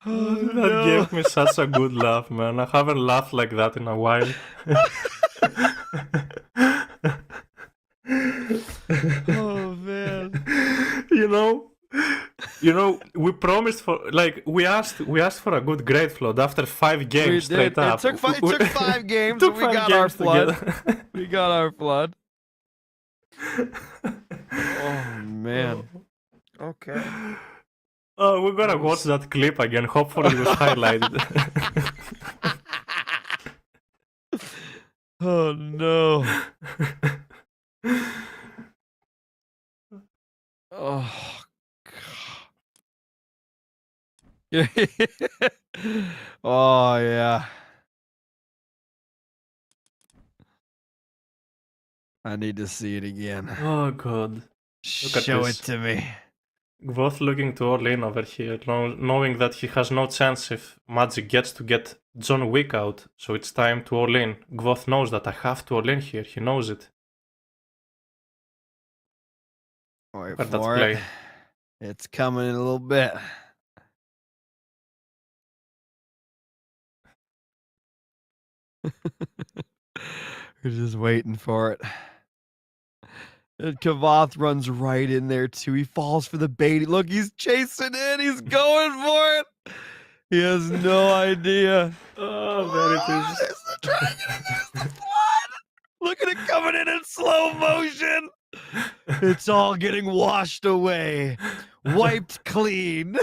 Oh,
That
no.
gave me such a good laugh, man. I haven't laughed like that in a while.
Oh man.
You know, we promised for we asked for a good grade flood after 5 games
We
straight
did.
up.
It took 5 games,
took
but we
5
got our
games
flood.
together.
We got our flood. Oh man. Okay.
Oh, we're gonna watch that clip again. Hopefully it was highlighted.
Oh no. Oh god. Oh yeah. I need to see it again.
Oh god. Look at
Show
this.
it to me.
Gvoth looking to all in over here, knowing that he has no chance if Magic gets to get John Wick out, so it's time to all in. Gvoth knows that I have to all in here, he knows it.
Wait
Let that
for
play.
it. It's coming in a little bit. We're just waiting for it. And Kavath runs right in there too. He falls for the bait. Look, he's chasing in. He's going for it. He has no idea.
Oh, there it is.
There's the dragon. There's the flood. Look at it coming in slow motion. It's all getting washed away, wiped clean.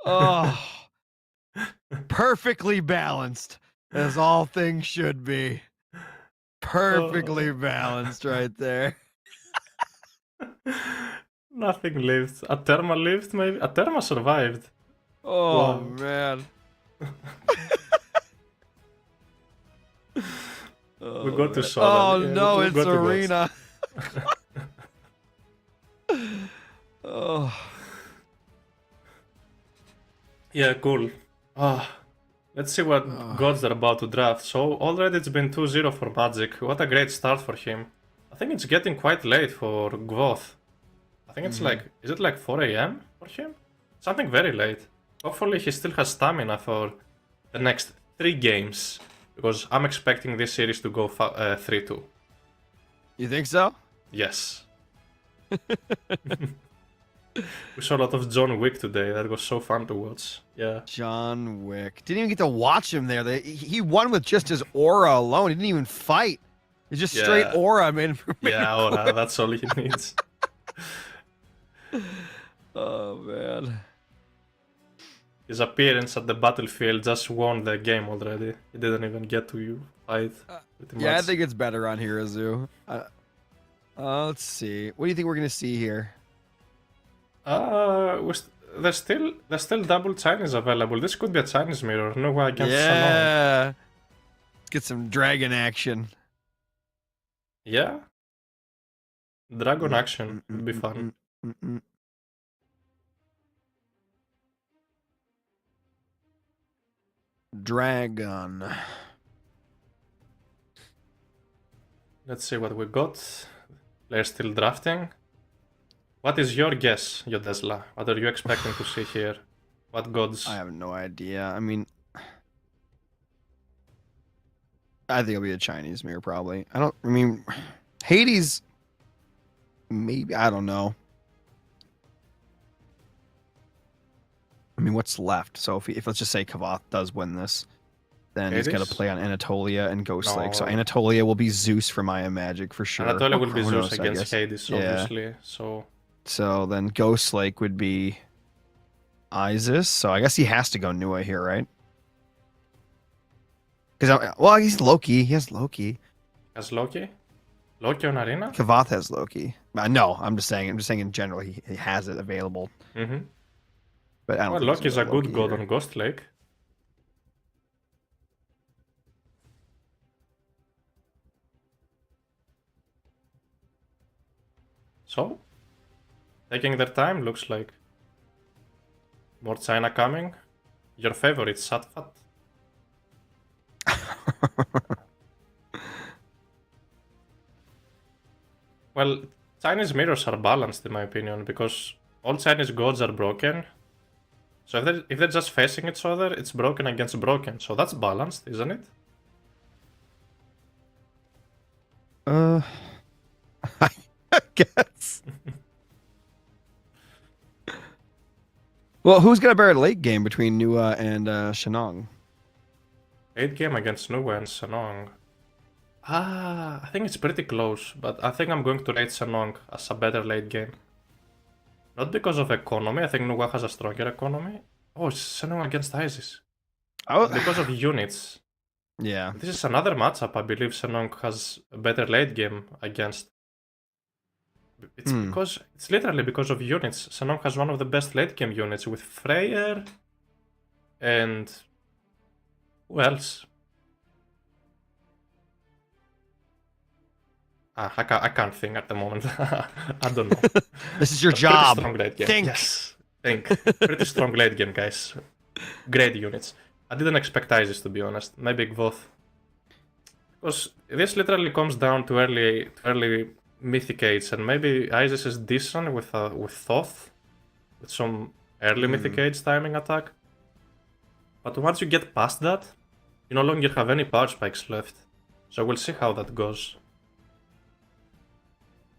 Oh, perfectly balanced, as all things should be. Perfectly balanced right there.
Nothing lived. Aterma lived, maybe? Aterma survived.
Oh,
Wow.
man.
We got to show
Oh,
that. Yeah,
no,
we
it's
got to watch.
Arena. Oh.
Yeah, cool. Let's see what gods they're about to draft. So already it's been 2-0 for Magic. What a great start for him. I think it's getting quite late for Gvoth. I think it's like, is it like 4 AM for him? Something very late. Hopefully he still has stamina for the next 3 games. Because I'm expecting this series to go 3-2.
You think so?
Yes. We saw a lot of John Wick today. That was so fun to watch. Yeah.
John Wick. Didn't even get to watch him there. He won with just his aura alone. He didn't even fight. It's just straight aura.
Yeah, aura. That's all he needs.
Oh, man.
His appearance at the battlefield just won the game already. He didn't even get to fight.
Yeah, I think it's better on Hirazu. Let's see. What do you think we're going to see here?
There's still double Chinese available. This could be a Chinese mirror. No way against Sanon.
Yeah. Let's get some dragon action.
Yeah. Dragon action would be fun.
Dragon.
Let's see what we got. Players still drafting. What is your guess, Yodesla? What are you expecting to see here? What gods?
I have no idea. I mean, I think it'll be a Chinese mirror, probably. Hades, maybe, I don't know. I mean, what's left? So if let's just say Kavath does win this, then he's got to
Hades?
play on Anatolia and Ghost Lake. So
No.
Anatolia will be Zeus for Maya Magic for sure.
Anatolia
Or
will be Zeus
Kronos, I
against
guess.
Hades,
Yeah.
obviously.
So then Ghost Lake would be Isis. So I guess he has to go Nua here, right? Because well, he's Loki. He has Loki.
Has Loki? Loki on Arena?
Kavath has Loki. No, I'm just saying. In general, he has it available.
Mm-hmm.
But I don't.
Well,
think
Loki is a good god
here.
on Ghost Lake. So, taking their time, looks like. More China coming. Your favorite, Satfat. Well, Chinese mirrors are balanced in my opinion, because all Chinese gods are broken. So if they're just facing each other, it's broken against broken. So that's balanced, isn't it?
I guess. Well, who's got a better late game between Nua and Shenong?
Late game against Nuwe and Senong. I think it's pretty close, but I think I'm going to rate Senong as a better late game. Not because of economy, I think Nuwa has a stronger economy. Oh, it's Senong against Isis.
Oh,
Because of units.
yeah.
This is another matchup I believe Senong has a better late game against. It's because it's literally because of units. Senong has one of the best late game units with Freyr and who else? I can't think at the moment. I don't know.
This is your
But
job.
Pretty strong late game.
Think.
Yes, think. Pretty strong late game, guys. Great units. I didn't expect Isis, to be honest. Maybe both. Because this literally comes down to early Mythic Age, and maybe Isis is decent with Thoth, with some early Mythic Age timing attack. But once you get past that, you no longer have any power spikes left. So we'll see how that goes.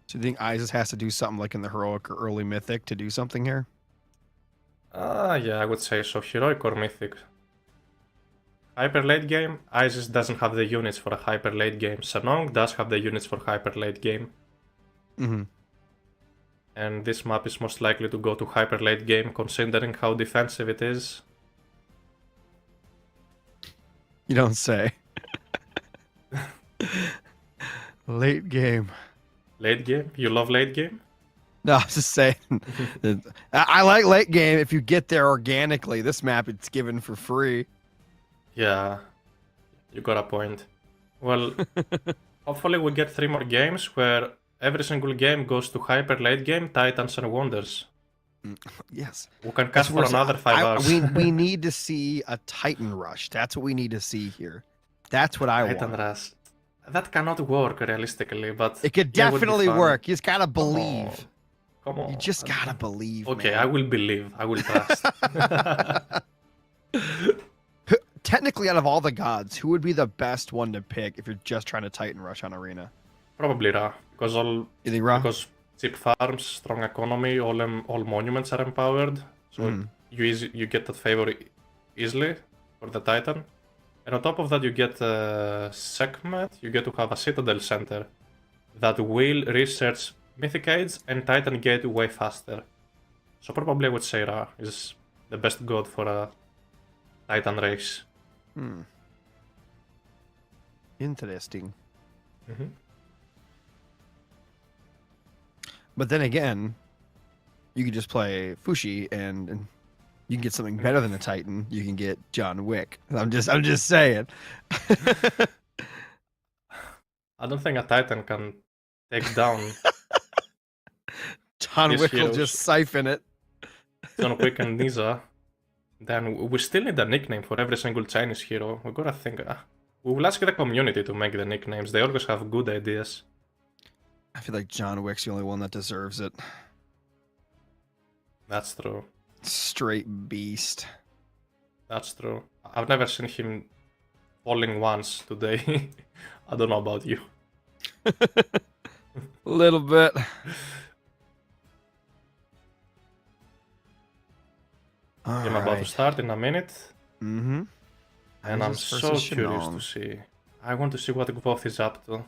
Do you think Isis has to do something like in the heroic or early mythic to do something here?
Yeah, I would say so. Heroic or Mythic. Hyper late game, Isis doesn't have the units for a hyper late game. Senong does have the units for hyper late game.
Mm-hmm.
And this map is most likely to go to hyper late game considering how defensive it is.
You don't say. Late game.
Late game? You love late game?
No, I was just saying. I like late game if you get there organically. This map, it's given for free.
Yeah, you got a point. Well, hopefully we get 3 more games where every single game goes to hyper late game, Titans and Wonders.
Yes.
We can cast for another 5 hours.
We need to see a Titan rush. That's what we need to see here. That's what I
Titan
want.
Rush. That cannot work realistically, but
It could
yeah, would be
definitely
fun.
work. You just gotta believe.
Come on.
You just gotta believe.
Okay,
man.
I will believe. I will trust.
Technically, out of all the gods, who would be the best one to pick if you're just trying to Titan rush on Arena?
Probably Ra, because
You think Ra?
because cheap farms, strong economy, all monuments are empowered, so you get that favor easily for the Titan. And on top of that, you get Sekhmet. You get to have a Citadel Center that will research Mythic Age and Titan Gate way faster. So probably I would say Ra is the best god for a Titan race.
Interesting.
Mm-hmm.
But then again, you can just play Fushi and you can get something better than a Titan. You can get John Wick. I'm just saying.
I don't think a Titan can take down
John
These
Wick will
heroes.
just siphon it.
John Wick and Nisa. Then we still need a nickname for every single Chinese hero. We gotta think. We will ask the community to make the nicknames. They always have good ideas.
I feel like John Wick's the only one that deserves it.
That's true.
Straight beast.
That's true. I've never seen him falling once today. I don't know about you.
little bit.
I'm about to start in a minute.
Mm-hmm.
And I'm
Isis
so
versus
curious to
Shannon.
see. I want to see what Gvoth is up to.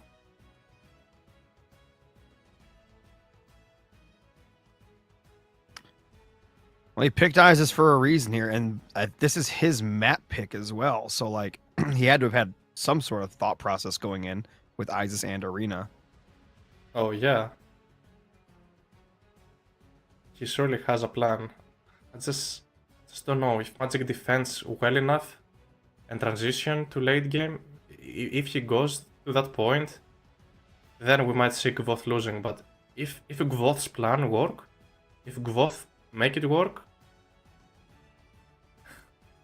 Well, he picked Isis for a reason here, and this is his map pick as well. So, like, he had to have had some sort of thought process going in with Isis and Arena.
Oh yeah. He surely has a plan. I just don't know if Magic defends well enough and transition to late game. If he goes to that point, then we might see Gvoth losing. But if Gvoth's plan work, if Gvoth make it work,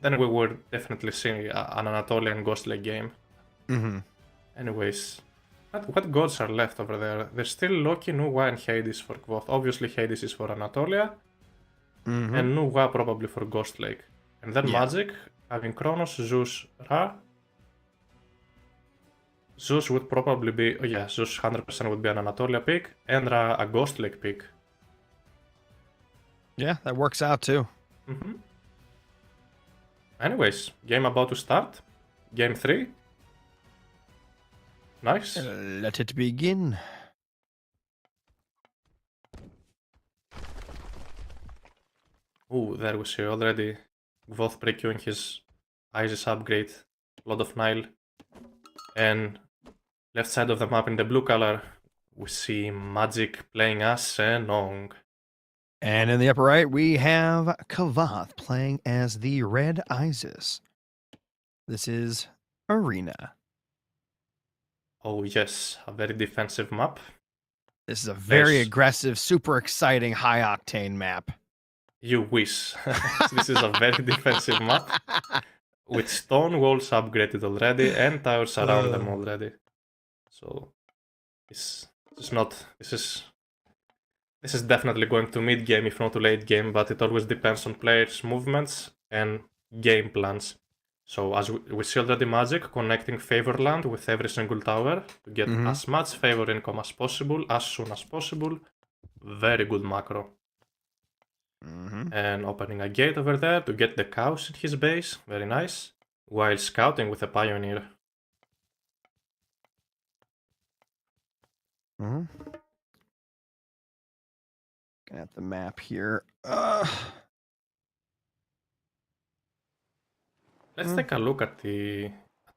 then we will definitely see an Anatolian Ghostly game.
Mm-hmm.
Anyways, what gods are left over there? There's still Loki, Nuwa, and Hades for Gvoth. Obviously, Hades is for Anatolia, and Nuwa probably for Ghost Lake. And then Magic, having Kronos, Zeus, Ra. Zeus would probably be, oh yeah, Zeus 100% would be an Anatolia pick, and Ra a Ghost Lake pick.
Yeah, that works out too.
Mm-hmm. Anyways, game about to start. Game 3. Nice.
Let it begin.
Ooh, there we see already Gvoth prequeuing his Isis upgrade, Blood of Nile. And left side of the map in the blue color, we see Magic playing as Senong.
And in the upper right, we have Kavath playing as the red Isis. This is Arena.
Oh yes, a very defensive map.
This is a very aggressive, super exciting, high octane map.
You wish. This is a very defensive map with stone walls upgraded already and towers around them already. So this is definitely going to mid game if not to late game, but it always depends on players' movements and game plans. So as we see already Magic connecting Favorland with every single tower to get as much favor income as possible, as soon as possible. Very good macro. And opening a gate over there to get the cows in his base. Very nice. While scouting with a Pioneer.
At the map here.
Let's take a look at the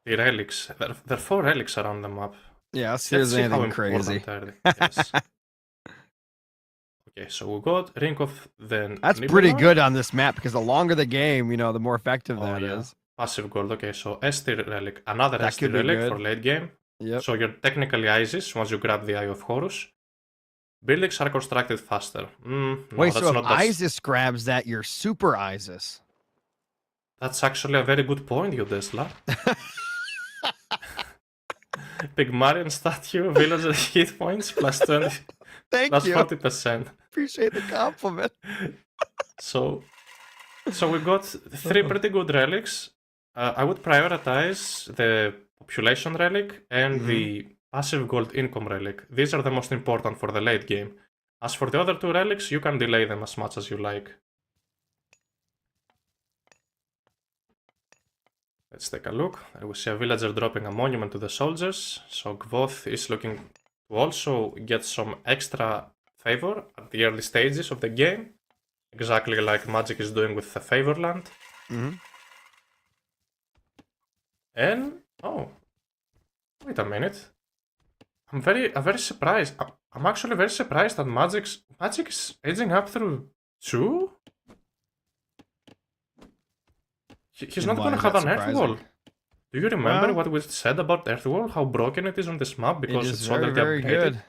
relics. There are 4 relics around the map.
Yeah, let's see if there's anything crazy.
Yes. Okay, so we got Ring of the
That's
Nibelung.
pretty good on this map because the longer the game, the more effective that is.
Passive gold. Okay, so ST relic. Another ST relic for late game.
Yep.
So you're technically Isis once you grab the Eye of Horus. Buildings are constructed faster. No,
wait, so if Isis grabs that, you're super Isis.
That's actually a very good point, you Tesla. Pygmalion statue, villager hit points, plus 20.
Thank
plus
you.
40%.
Appreciate the compliment.
So we got 3 pretty good relics. I would prioritize the population relic and the passive gold income relic. These are the most important for the late game. As for the other 2 relics, you can delay them as much as you like. Let's take a look. We see a villager dropping a monument to the soldiers. So Gvoth is looking to also get some extra favor at the early stages of the game. Exactly like Magic is doing with the Favorland. And, oh, wait a minute. I'm very surprised. I'm actually very surprised that Magic is edging up through 2? He's not going to have an Earth Wall. Do you remember what we said about Earth Wall? How broken it is on this map because it's already
very
upgraded?
Good.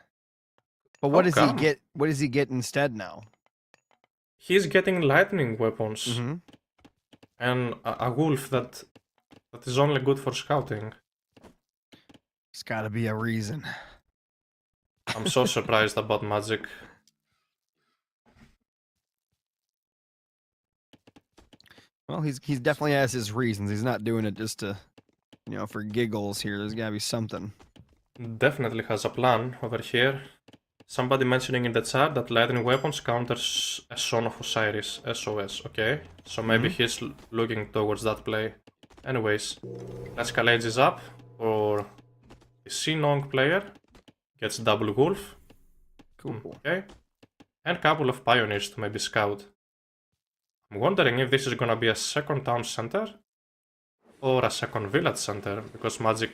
But what does he get? What does he get instead now?
He's getting lightning weapons and a wolf that is only good for scouting.
There's got to be a reason.
I'm so surprised about Magic.
Well, he's definitely has his reasons. He's not doing it just to, for giggles here. There's got to be something.
Definitely has a plan over here. Somebody mentioning in the chat that lightning weapons counters a Son of Osiris, SOS, okay? So maybe he's looking towards that play. Anyways, classical age is up for the Sinong player. Gets double wolf.
Cool.
Okay. And couple of pioneers to maybe scout. I'm wondering if this is gonna be a second town center or a second village center, because magic...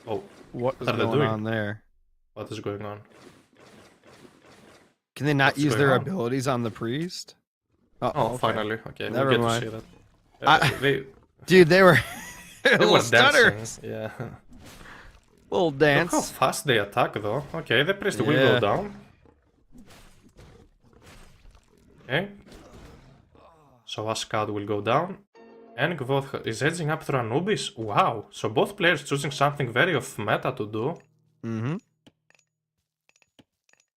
Oh,
What is
are they
going
doing?
on there?
What is going on?
Can they not
What's
use
going
their
on?
abilities on the priest?
Oh,
okay.
finally. Okay,
Never
we get
mind.
to see that.
Dude, they were
They
little
were
stutters.
dancing. Yeah.
Little
Look
dance.
how fast they attack, though. Okay, the priest will
Yeah.
go down. Okay. So a scout will go down. And Gvoth is edging up through Anubis. Wow. So both players choosing something very off meta to do.
Mm-hmm.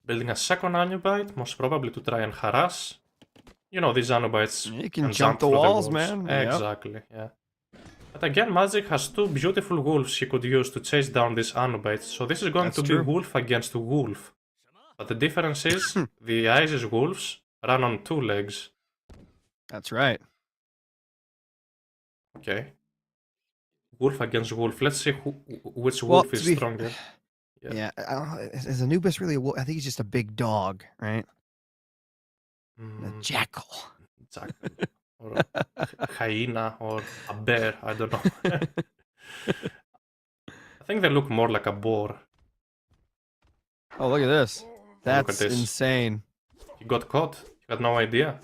Building a second Anubite, most probably to try and harass. You know, these Anubites
You can jump the
through
walls, man. Yep.
Exactly, yeah. But again, Magic has two beautiful wolves he could use to chase down these Anubites. So this is going
That's
to
true.
be wolf against wolf. But the difference is, the Isis wolves run on two legs.
That's right.
Okay. Wolf against wolf. Let's see which wolf is stronger.
Yeah, I don't know. Is Anubis really a wolf? I think he's just a big dog, right? A jackal.
Exactly. Or a hyena or a bear. I don't know. I think they look more like a boar.
Oh, look at this. That's
look at this.
insane.
He got caught. He had no idea.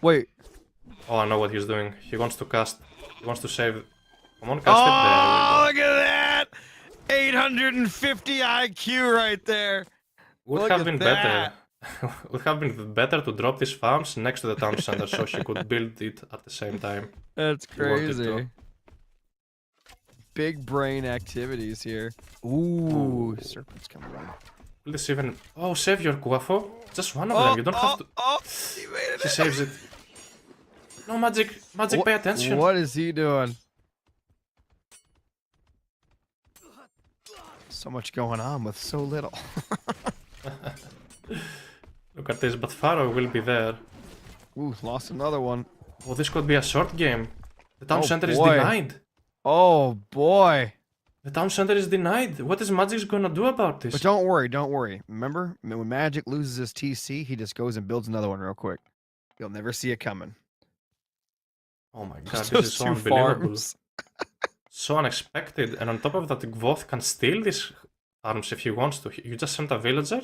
Wait.
Oh, I know what he's doing. He wants to cast. He wants to save. Come on, cast it.
Oh, look at that! 850 IQ right there.
Would have been better. Would have been better to drop these farms next to the town center so she could build it at the same time.
That's crazy. Big brain activities here. Ooh, serpent's coming around.
Will this even... Oh, save your Guafo. Just one of them. You don't have to... He saves it. No, Magic. Magic, pay attention.
What is he doing? So much going on with so little.
Look at this, but Pharaoh will be there.
Ooh, lost another one.
Oh, this could be a short game. The town center is denied.
Oh boy.
The town center is denied. What is Magic's gonna do about this?
But don't worry, don't worry. Remember, when Magic loses his TC, he just goes and builds another one real quick. You'll never see it coming.
Oh my god, this is so unbelievable. So unexpected. And on top of that, Gvoth can steal these farms if he wants to. You just send a villager,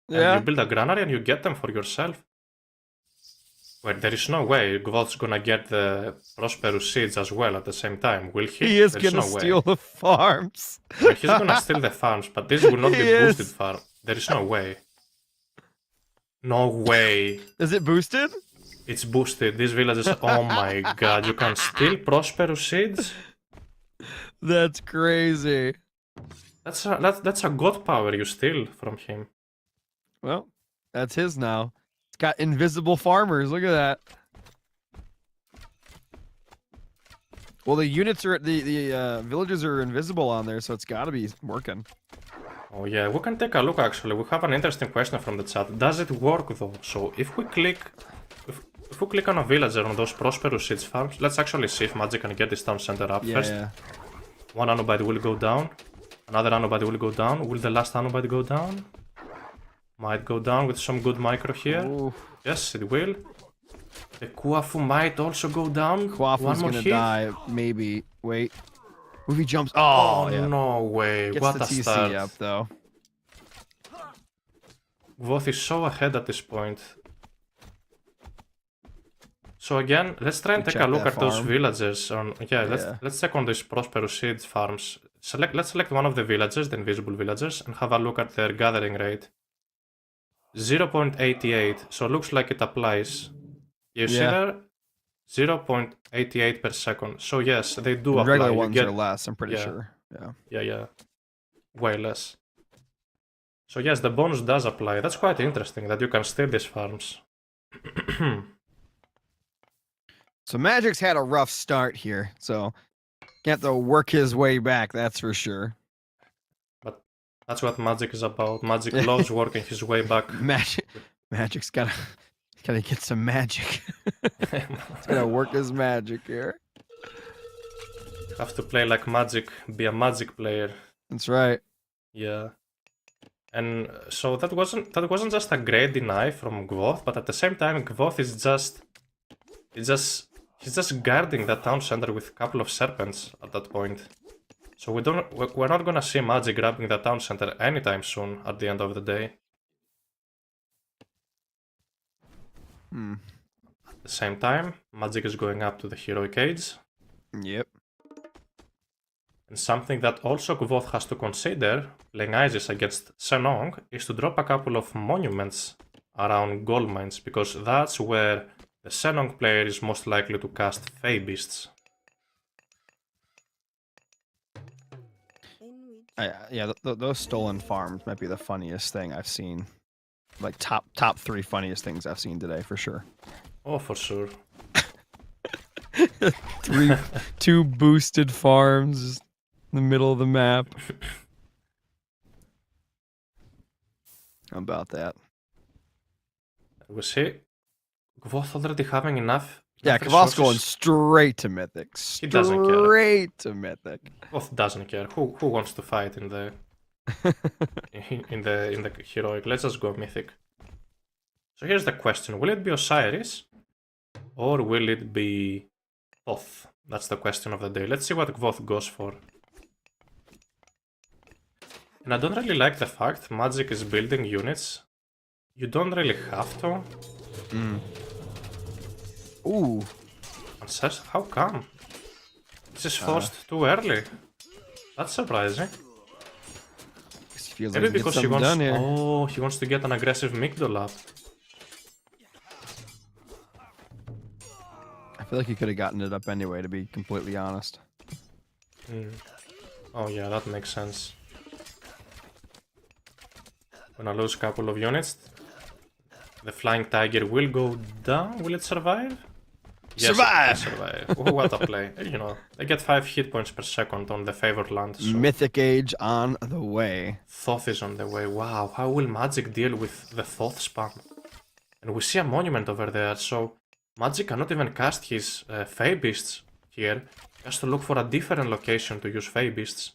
and you build a granary, and you get them for yourself. Wait, there is no way Gvoth's gonna get the Prosperous Seeds as well at the same time, will he?
He is gonna steal the farms.
I mean, he's gonna steal the farms, but this will not be boosted farm. There is no way. No way.
Is it boosted?
It's boosted. These villages. Oh my god, you can steal Prosperous Seeds?
That's crazy.
That's a god power you steal from him.
Well, that's his now. It's got invisible farmers. Look at that. Well, the units are the villagers are invisible on there, so it's got to be working.
Oh yeah, we can take a look actually. We have an interesting question from the chat. Does it work though? So if we click on a villager on those Prosperous Seeds farms, let's actually see if Magic can get this town center up first. Yeah. One Anubite will go down. Another Anubite will go down. Will the last Anubite go down? Might go down with some good micro here. Ooh. Yes, it will. The Kuafu might also go down.
Kuafu's gonna die, maybe. Wait. If he jumps... Oh, yeah.
No way.
Gets
what
the
a
TC
start.
up, though.
Gvoth is so ahead at this point. So again, let's try and take a look at those villagers. Let's check on these Prosperous Seeds farms. Let's select one of the villagers, the invisible villagers, and have a look at their gathering rate. 0.88, so it looks like it applies. You see there? 0.88 per second. So yes, they do apply.
Regular ones are less, I'm pretty sure.
Yeah. Way less. So yes, the bonus does apply. That's quite interesting that you can steal these farms.
So Magic's had a rough start here, so can't have to work his way back, that's for sure.
But That's what Magic is about. Magic loves working his way back.
Magic's gotta get some magic. He's gotta work his magic here.
Have to play like Magic, be a Magic player.
That's right.
Yeah. And so that wasn't just a great deny from Gvoth, but at the same time Gvoth is he's just guarding that town center with a couple of serpents at that point. So we're not gonna see Magic grabbing the town center anytime soon at the end of the day. At the same time, Magic is going up to the heroic age.
Yep.
And something that also Gvoth has to consider, playing Isis against Senong, is to drop a couple of monuments around gold mines, because that's where the Senong player is most likely to cast Fey Beasts.
Those stolen farms might be the funniest thing I've seen. Like top 3 funniest things I've seen today for sure.
Oh, for sure.
2 boosted farms just in the middle of the map. How about that?
We see Gvoth already having enough.
Yeah, Kval's going straight to Mythic.
He doesn't care.
Straight to Mythic.
Gvoth doesn't care. Who wants to fight in the in the heroic? Let's just go Mythic. So here's the question: will it be Osiris, or will it be Thoth? That's the question of the day. Let's see what Gvoth goes for. And I don't really like the fact Magic is building units. You don't really have to.
Ooh.
And says, how come? This is forced too early. That's surprising.
Feels
Maybe
like
because he wants. He wants to get an aggressive Migdol up.
I feel like he could have gotten it up anyway, to be completely honest.
Oh yeah, that makes sense. Gonna lose a couple of units. The Flying Tiger will go down. Will it survive? Yes,
survive!
It will survive. Oh, what a play. You know, they get 5 hit points per second on the favored land. So.
Mythic Age on the way.
Thoth is on the way. Wow, how will Magic deal with the Thoth spam? And we see a monument over there, so Magic cannot even cast his Fey Beasts here. He has to look for a different location to use Fey Beasts.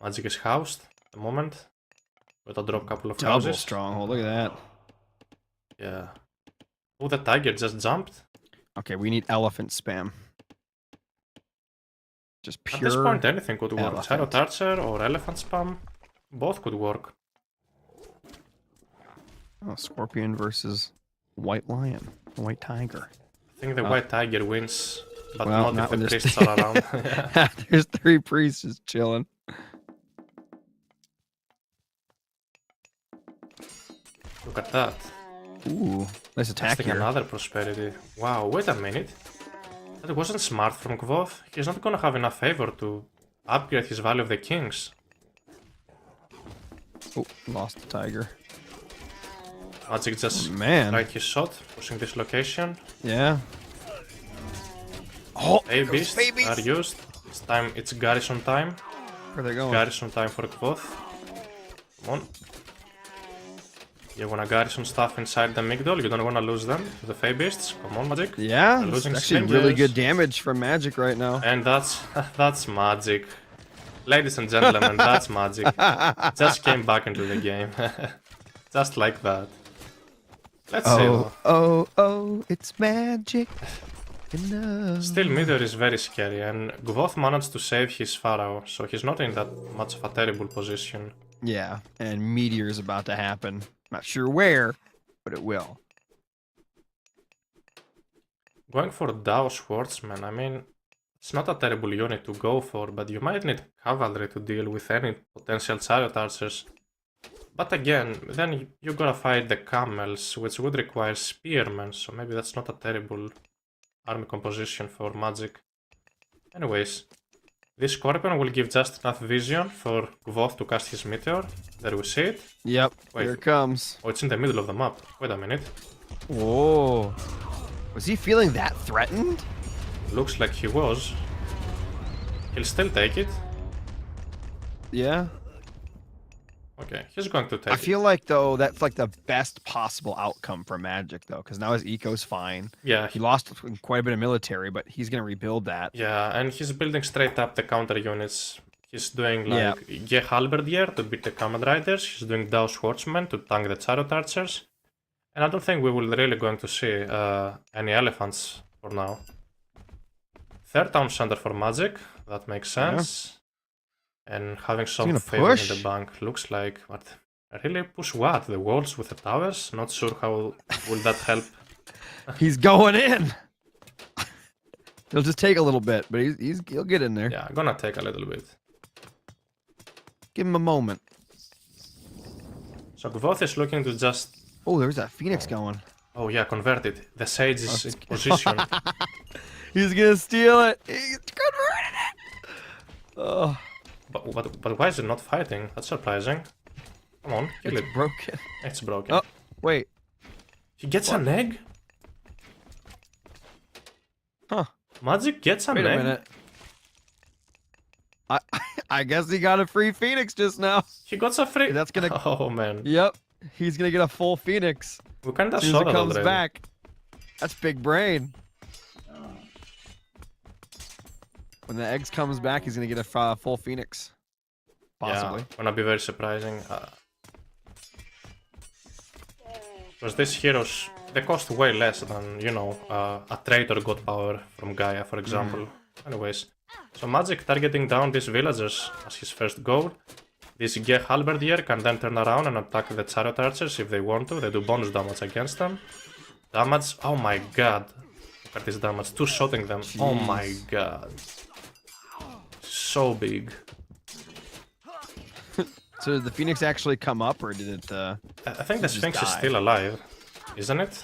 Magic is housed at the moment. Gotta drop a couple of houses.
Double stronghold, look at that.
Yeah. Oh, the tiger just jumped.
Okay, we need elephant spam. Just pure.
At this point, anything could work.
elephant.
Chariot Archer or Elephant Spam. Both could work.
Oh, Scorpion versus White Lion. White Tiger.
I think the White Tiger wins, but
Well,
not
not
if the
when there's-
priests are around. Yeah.
There's 3 priests just chilling.
Look at that.
Ooh, nice attack
Casting
here.
another prosperity. Wow, wait a minute. That wasn't smart from Gvoth. He's not gonna have enough favor to upgrade his Valley of the Kings.
Oh, lost the tiger.
Magic just
Man.
tried his shot, pushing this location.
Yeah. Oh,
Fey Beasts are used. It's time. It's garrison time.
Where are they going?
Garrison time for Gvoth. Come on. You wanna garrison stuff inside the Migdol, you don't wanna lose them to the Fey Beasts. Come on, Magic.
Yeah,
They're
it's
losing
actually really
slingers.
good damage from Magic right now.
And that's Magic. Ladies and gentlemen, that's Magic. Just came back into the game. Just like that. Let's see.
Oh, it's magic.
Still, Meteor is very scary, and Gvoth managed to save his Pharaoh, so he's not in that much of a terrible position.
Yeah, and Meteor is about to happen. Not sure where, but it will.
Going for Dao Swordsman, I mean, it's not a terrible unit to go for, but you might need cavalry to deal with any potential chariot archers. But again, then you gotta fight the camels, which would require spearmen, so maybe that's not a terrible army composition for Magic. Anyways, this Scorpion will give just enough vision for Gvoth to cast his Meteor. There we see it.
Yep,
Wait.
here it comes.
Oh, it's in the middle of the map. Wait a minute.
Whoa. Was he feeling that threatened?
Looks like he was. He'll still take it.
Yeah.
Okay, he's going to take
I
it.
feel like, though, that's like the best possible outcome for Magic, though, because now his eco's fine.
Yeah,
He lost quite a bit of military, but he's going to rebuild that.
yeah, and he's building straight up the counter units. He's doing
Yeah.
like Ge Halberdier to beat the Command Riders. He's doing Dao Swordsman to tank the Chariot Archers. And I don't think we will really going to see any elephants for now. Third town center for Magic. That makes sense. And having some
gonna
favor in the
push?
bank looks like, but really push what? The walls with the towers? Not sure how will that help.
He's going in. He'll just take a little bit, but he'll get in there.
Yeah, gonna take a little bit.
Give him a moment.
So Gvoth is looking to just...
Oh, there's that Phoenix going.
Oh yeah, convert it. The Sage is in position.
He's gonna steal it. He's converted it. Oh,
But why is it not fighting? That's surprising. Come on, kill
it's
it.
broken.
It's broken.
Oh, wait.
He gets an egg?
Huh.
Magic gets an
Wait
egg?
a minute. I guess he got a free Phoenix just now.
He got a free...
That's gonna...
Oh man.
Yep. He's gonna get a full Phoenix.
We kinda
As soon
saw
as it
that
comes
already.
back. That's big brain. When the eggs comes back, he's gonna get a full Phoenix. Possibly.
Yeah, gonna be very surprising. Because these heroes, they cost way less than, you know, a traitor god power from Gaia, for example. Anyways, so Magic targeting down these villagers as his first goal. This Ge Halberdier can then turn around and attack the Chariot Archers if they want to. They do bonus damage against them. Damage, oh my god. Look at this damage, two-shotting them.
Jeez.
Oh my god. So big.
So did the Phoenix actually come up, or did it?
I think the
just
Sphinx is
die.
still alive, isn't it?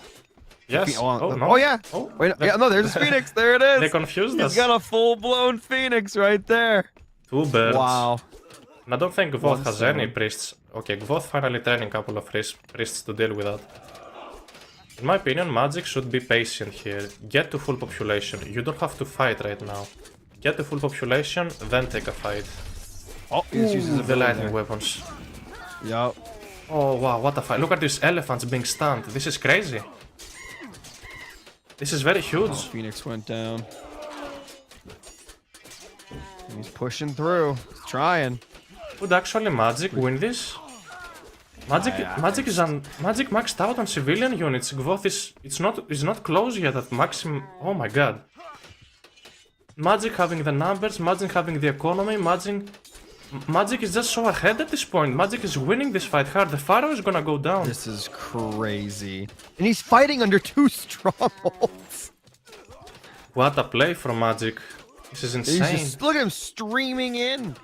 Yes.
Oh,
no.
oh yeah.
Oh,
Wait, yeah, no, there's a Phoenix. There it is.
They confused
He's
us.
got a full-blown Phoenix right there.
Two birds.
Wow.
And I don't think Gvoth
One
has
stone.
any priests. Okay, Gvoth finally training a couple of priests to deal with that. In my opinion, Magic should be patient here. Get to full population. You don't have to fight right now. Get to full population, then take a fight.
Oh, he just uses
The
ability
lightning
there.
weapons.
Yup.
Oh wow, what a fight. Look at these elephants being stunned. This is crazy. This is very huge.
Oh, Phoenix went down. He's pushing through. He's trying.
Would actually Magic win this? Magic,
Yeah,
Magic maxed out on civilian units. Gvoth is not close yet at maximum. Oh my god. Magic having the numbers, Magic having the economy, Magic is just so ahead at this point. Magic is winning this fight hard. The Pharaoh is gonna go down.
This is crazy. And he's fighting under 2 strongholds.
What a play from Magic. This is
He's
insane.
just, look at him streaming in.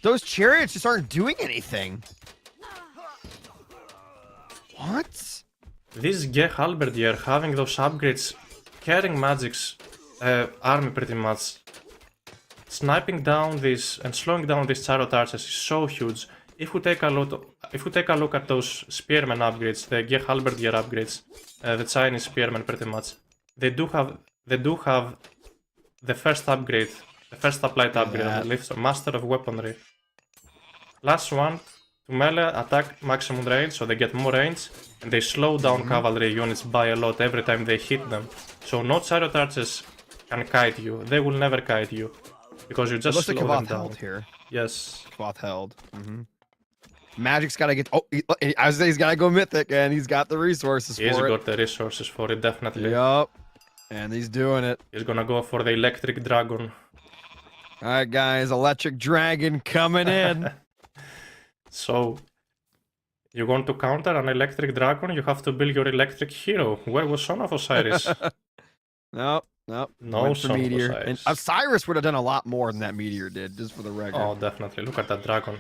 Those chariots just aren't doing anything. What?
This Ge Halberdier having those upgrades, carrying Magic's army pretty much. Sniping down this and slowing down these Chariot Archers is so huge. If we take a look at those Spearmen upgrades, the Ge Halberdier upgrades, the Chinese Spearmen pretty much, they do have the first upgrade, the first applied upgrade on the list, so Master of Weaponry. Last one to melee attack maximum range, so they get more range, and they slow down cavalry units by a lot every time they hit them. So no Chariot Archers can kite you. They will never kite you because you
It
just
looks like
slow them
Kavath
down.
held here.
Yes.
Kavath held. Magic's gotta get. Oh, I was saying he's gotta go mythic, and he's got the resources
He's
for it.
got the resources for it, definitely.
Yup. And he's doing it.
He's gonna go for the electric dragon.
Alright, guys. Electric Dragon coming in.
So, you want to counter an electric dragon, you have to build your electric hero. Where was Son of Osiris?
Nope.
No
Went for
Son of
Meteor.
Osiris.
And Osiris would have done a lot more than that Meteor did, just for the record.
Oh, definitely. Look at that dragon.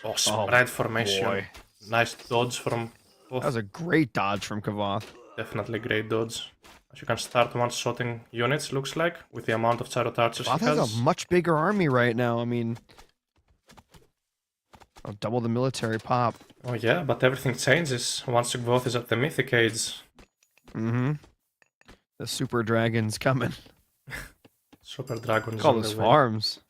Oh, spread formation.
boy.
Nice dodge from both.
That was a great dodge from Kavath.
Definitely great dodge. As you can start one-shotting units, looks like, with the amount of Chariot Archers
Kavath
he
has
has.
a much bigger army right now. I mean, Oh, double the military pop.
Oh yeah, but everything changes once Gvoth is at the Mythic Age.
Mm-hmm. The super dragon's coming.
Super Dragon
Look
is
at all
on
those
the way.
farms.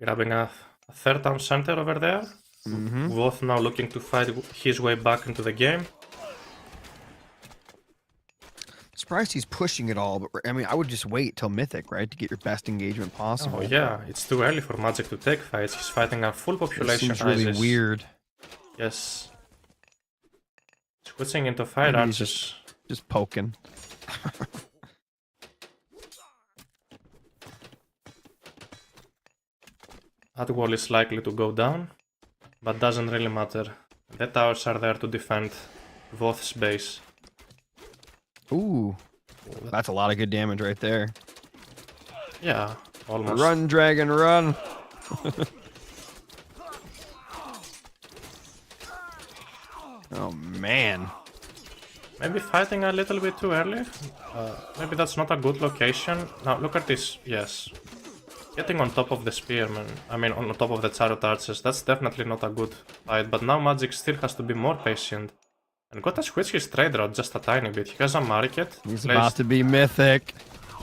Grabbing a third town center over there.
Mm-hmm.
Gvoth now looking to fight his way back into the game.
Surprised he's pushing it all, but I mean, I would just wait till Mythic, right, to get your best engagement possible.
Oh yeah, it's too early for Magic to take fights. He's fighting a full
It
population.
seems really
ISIS.
weird.
Yes. Switching into fire
Maybe he's
archers.
Just poking.
That wall is likely to go down, but doesn't really matter. The towers are there to defend Voth's base.
Ooh, that's a lot of good damage right there.
Yeah, almost.
Run, dragon, run! Oh man.
Maybe fighting a little bit too early. Maybe that's not a good location. Now look at this. Yes. Getting on top of the spearmen, I mean on top of the chariot archers, that's definitely not a good fight. But now Magic still has to be more patient. And gotta switch his trade route just a tiny bit. He has a market.
He's about to be mythic.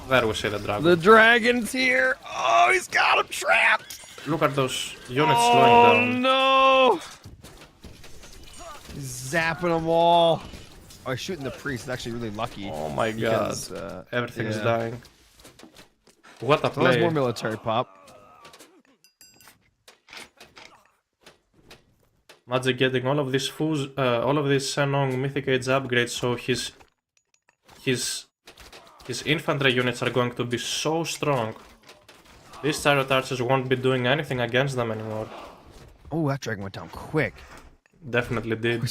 There we see the dragon.
The dragon's here! Oh, he's got him trapped!
Look at those units slowing down.
No! He's zapping them all. Oh, he's shooting the priest. It's actually really lucky.
Oh my god.
Because,
Everything's
yeah.
dying. What a
So there's
play.
more military pop.
Magic getting all of these Senong Mythic Age upgrades, so his infantry units are going to be so strong. These chariot archers won't be doing anything against them anymore.
Oh, that dragon went down quick.
Definitely did.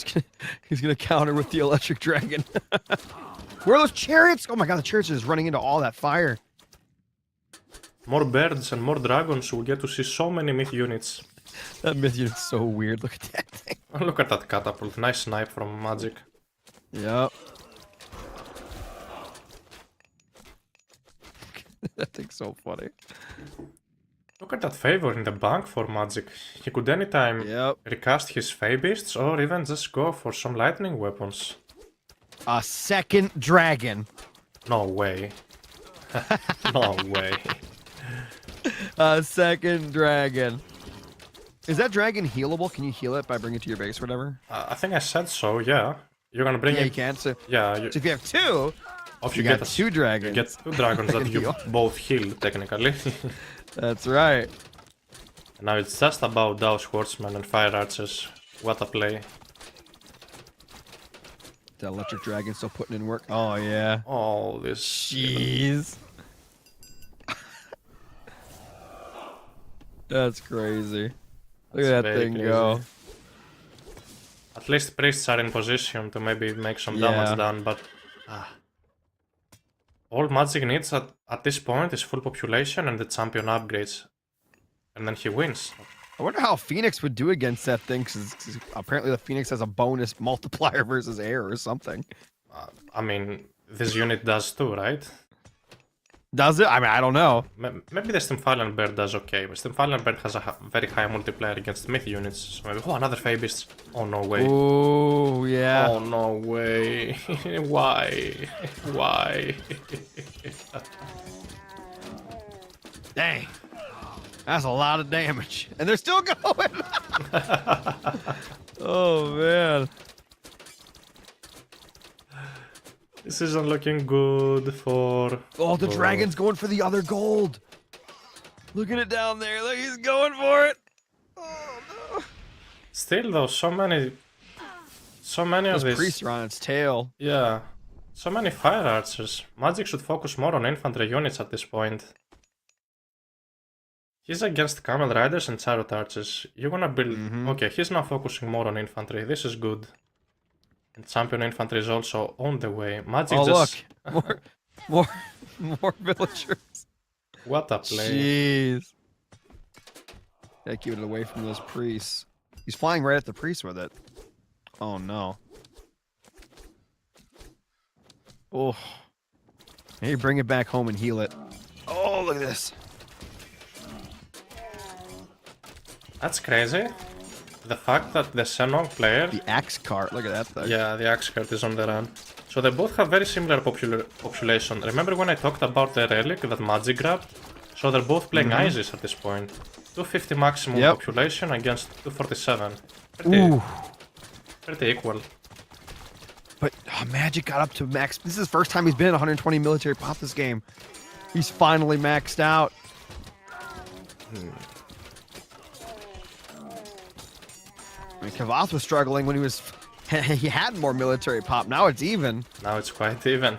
He's gonna counter with the electric dragon. Where are those chariots? Oh my god, the chariots are just running into all that fire.
More birds and more dragons. We'll get to see so many myth units.
That myth unit's so weird. Look at that thing.
Oh, look at that catapult. Nice snipe from Magic.
Yep. That thing's so funny.
Look at that favor in the bank for Magic. He could anytime recast his Fey Beasts or even just go for some lightning weapons.
A second dragon.
No way. No way.
A second dragon. Is that dragon healable? Can you heal it by bringing it to your base or whatever?
I think I said so, yeah. You're gonna bring
Yeah, you
it.
can. So,
Yeah,
so if you have two,
if
you
get
got two dragons.
You get two dragons that you
Heal.
both heal, technically.
That's right.
Now it's just about Dow Swordsmen and Fire Archers. What a play.
The electric dragon still putting in work. Oh, yeah.
Oh, this...
Jeez. That's crazy. Look at that
very
thing
crazy.
go.
At least priests are in position to maybe make some damage done, but... All Magic needs at this point is full population and the champion upgrades. And then he wins.
I wonder how Phoenix would do against that thing, because apparently the Phoenix has a bonus multiplier versus air or something.
I mean, this unit does too, right?
Does it? I mean, I don't know.
Maybe the Stimfalian Bird does okay, but Stimfalian Bird has a very high multiplier against myth units. So maybe, oh, another Fey Beast. Oh, no way.
Oh, yeah.
Oh, no way. Why? Why?
Dang. That's a lot of damage. And they're still going. Oh, man.
This isn't looking good for...
Oh, the dragon's going for the other gold. Look at it down there. Look, he's going for it. Oh, no.
Still, though, so many of these...
priests are on its tail.
Yeah. So many Fire Archers. Magic should focus more on infantry units at this point. He's against Camel Riders and Chariot Archers. You're gonna build... Okay, he's now focusing more on infantry. This is good. And champion infantry is also on the way. Magic just...
look. More villagers.
What a play.
Jeez. Gotta keep it away from those priests. He's flying right at the priest with it. Oh, no. Oh. Maybe bring it back home and heal it. Oh, look at this.
That's crazy. the fact that the Xenon player,
The axe cart. Look at that thing.
yeah, the axe card is on the run. So they both have very similar population. Remember when I talked about the relic that Magic grabbed? So they're both playing Isis at this point. 250 maximum population against 247. Pretty equal.
But Magic got up to max. This is the first time he's been at 120 military pop this game. He's finally maxed out. I mean, Kavath was struggling when he was. He had more military pop. Now it's even.
Now it's quite even.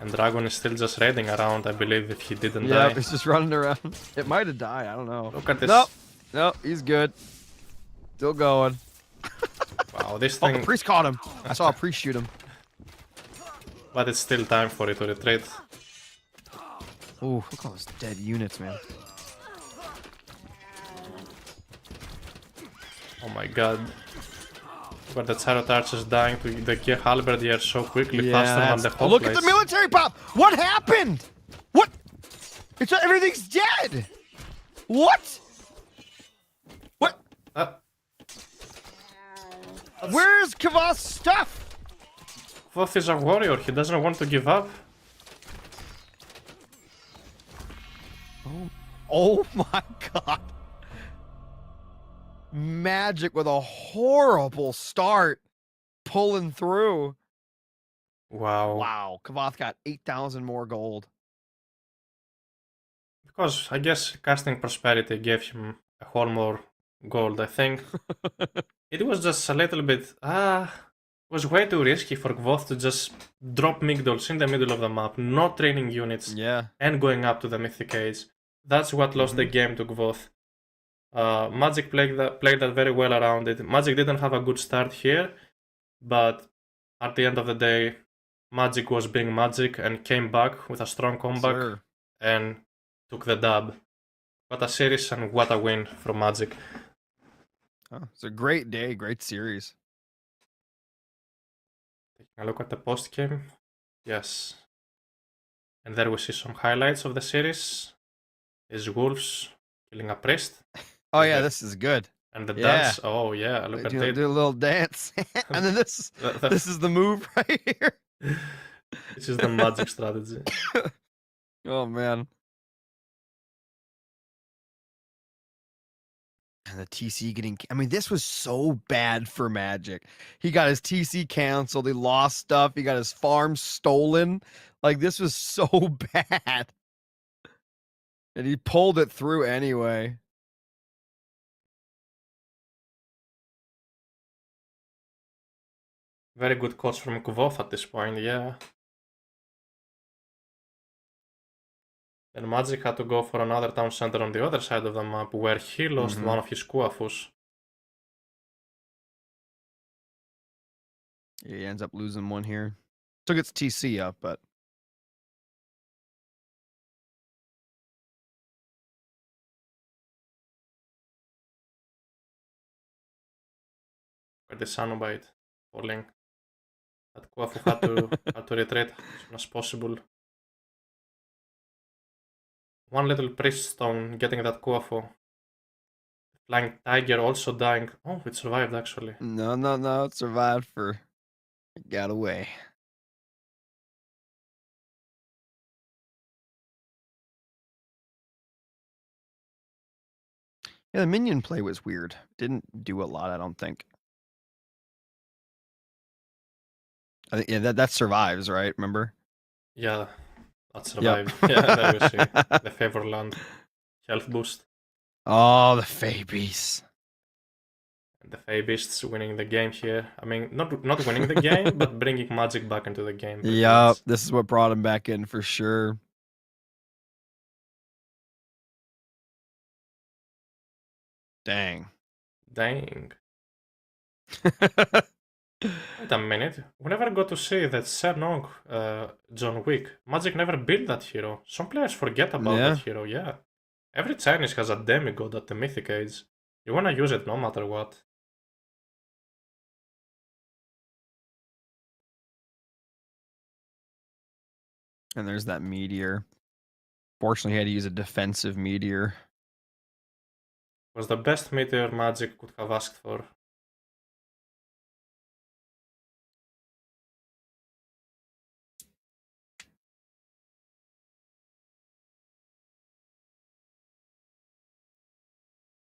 And Dragon is still just raiding around, I believe, if he didn't die.
Yeah, he's just running around. It might have died. I don't know.
Look at this.
Nope, he's good. Still going.
Wow, this thing...
Oh, the priest caught him. I saw a priest shoot him.
But it's still time for it to retreat.
Ooh, look at all those dead units, man.
Oh my god. But the Chariot Archers dying to the Gear Halberdier so quickly, faster than the whole
look
place.
at the military pop! What happened? What? It's everything's dead! What? What? Where's Kavath's stuff?
Voth is a warrior, he doesn't want to give up.
Oh my god. Magic with a horrible start. Pulling through.
Wow.
Wow. Kavath got 8,000 more gold.
Because I guess casting Prosperity gave him a whole more gold, I think. It was just a little bit... it was way too risky for Gvoth to just drop Migdols in the middle of the map, not training units, and going up to the Mythic Age. That's what lost the game to Gvoth. Magic played that very well around it. Magic didn't have a good start here, but at the end of the day, Magic was being Magic and came back with a strong comeback and took the dub. What a series and what a win from Magic.
Oh, it's a great day, great series.
Taking a look at the post game. Yes. And there we see some highlights of the series. Is Wolves killing a priest.
Oh yeah, this is good.
And the dance. Oh yeah, look at it.
Do a little dance. And then this is the move right here.
This is the Magic strategy.
Oh man. And the TC getting... I mean, this was so bad for Magic. He got his TC canceled. He lost stuff. He got his farm stolen. Like, this was so bad. And he pulled it through anyway.
Very good calls from Kvoth at this point, yeah. And Magic had to go for another town center on the other side of the map, where he lost one of his Kuafus.
Yeah, he ends up losing one here. Still gets TC up, but...
Where the Sanobite falling. That Kuafu had to retreat as soon as possible. One little priest stone getting that Kuafu. Flying Tiger also dying. Oh, it survived actually.
No, it survived for... It got away. Yeah, the minion play was weird. Didn't do a lot, I don't think. I think that survives, right? Remember?
Yeah, that survived. Yep. Yeah, there we see. The favor land. Health boost.
Oh, the Fae Beasts.
The Fae Beasts winning the game here. I mean, not winning the game, but bringing Magic back into the game.
Yep, this is what brought him back in for sure. Dang.
Wait a minute. We never got to see that Sernong, John Wick. Magic never built that hero. Some players forget about that hero, yeah. Every Chinese has a demigod at the Mythic Age. You wanna use it no matter what.
And there's that meteor. Fortunately, he had to use a defensive meteor.
Was the best meteor Magic could have asked for.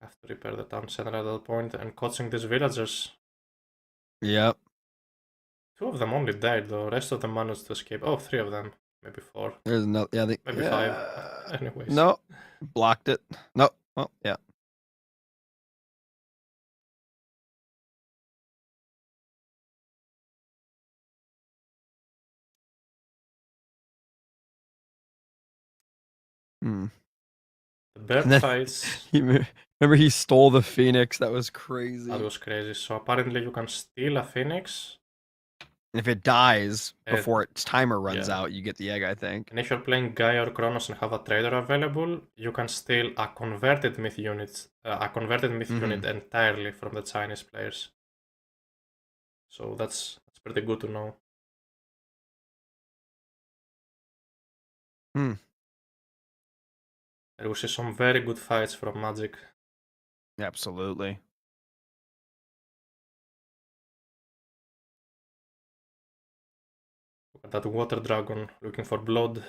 Have to repair the town center at that point and coaching these villagers.
Yep.
2 of them only died though, rest of them managed to escape. Oh, 3 of them. Maybe 4.
There's no. Yeah.
Maybe 5. Anyways.
No. Blocked it. No. Well, yeah. Hmm.
The bird
then-
fights.
Remember he stole the phoenix? That was crazy.
That was crazy. So apparently you can steal a phoenix.
And if it dies
It-
before its timer runs
yeah.
out, you get the egg, I think.
And if you're playing Gaia or Kronos and have a trader available, you can steal a converted myth unit, unit entirely from the Chinese players. So that's pretty good to know. There will see some very good fights from Magic.
Absolutely.
Look at that water dragon looking for blood.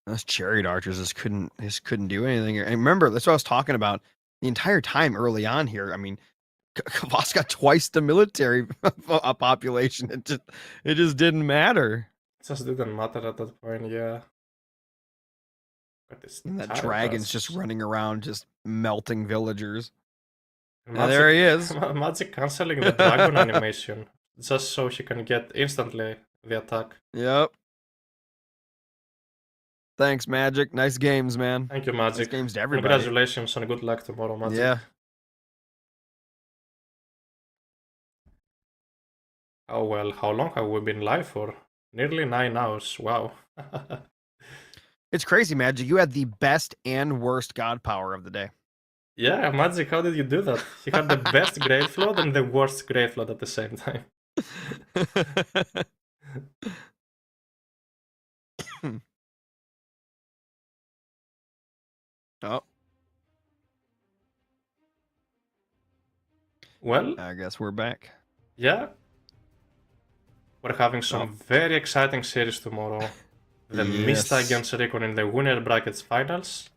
Those chariot archers just couldn't do anything. And remember, that's what I was talking about the entire time early on here. I mean, Kavas got twice the military population. It just didn't matter.
It just didn't matter at that point, yeah.
And that dragon's just running around, just melting villagers.
Magic,
there he is.
Magic cancelling the dragon animation just so she can get instantly the attack.
Yep. Thanks, Magic. Nice games, man.
Thank you, Magic.
Nice games to everybody.
Congratulations and good luck tomorrow, Magic.
Yeah.
Oh well, how long have we been live for? Nearly 9 hours. Wow.
It's crazy, Magic. You had the best and worst god power of the day.
Yeah, Magic, how did you do that? You had the best Grave Flood and the worst Grave Flood at the same time.
Oh.
Well,
I guess we're back.
Yeah. We're having some very exciting series tomorrow. The Mista against Recon in the winner brackets finals.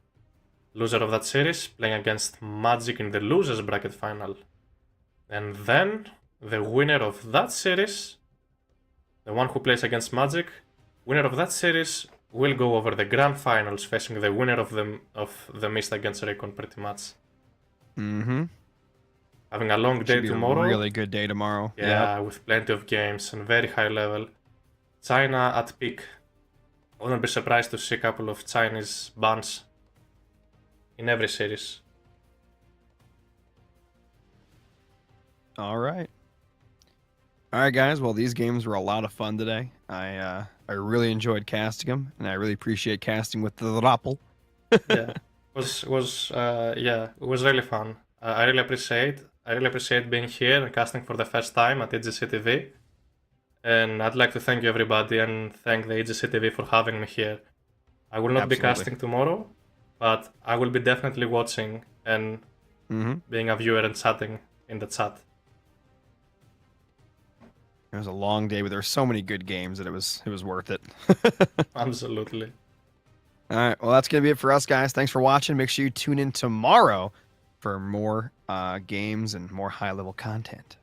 Loser of that series playing against Magic in the losers bracket final. And then the winner of that series, the one who plays against Magic, winner of that series will go over the grand finals facing the winner of the Mista against Recon pretty much.
Mm-hmm.
Having a long day tomorrow.
A really good day tomorrow.
Yeah, with plenty of games and very high level. China at peak. I wouldn't be surprised to see a couple of Chinese bans in every series.
All right, guys. Well, these games were a lot of fun today. I really enjoyed casting them, and I really appreciate casting with the Rappel.
Yeah, it was really fun. I really appreciate being here and casting for the first time at EGC TV. And I'd like to thank you everybody and thank the EGC TV for having me here. I will not be casting tomorrow, but I will be definitely watching and being a viewer and chatting in the chat.
It was a long day, but there were so many good games that it was worth it.
Absolutely.
All right, well, that's gonna be it for us, guys. Thanks for watching. Make sure you tune in tomorrow for more games and more high-level content.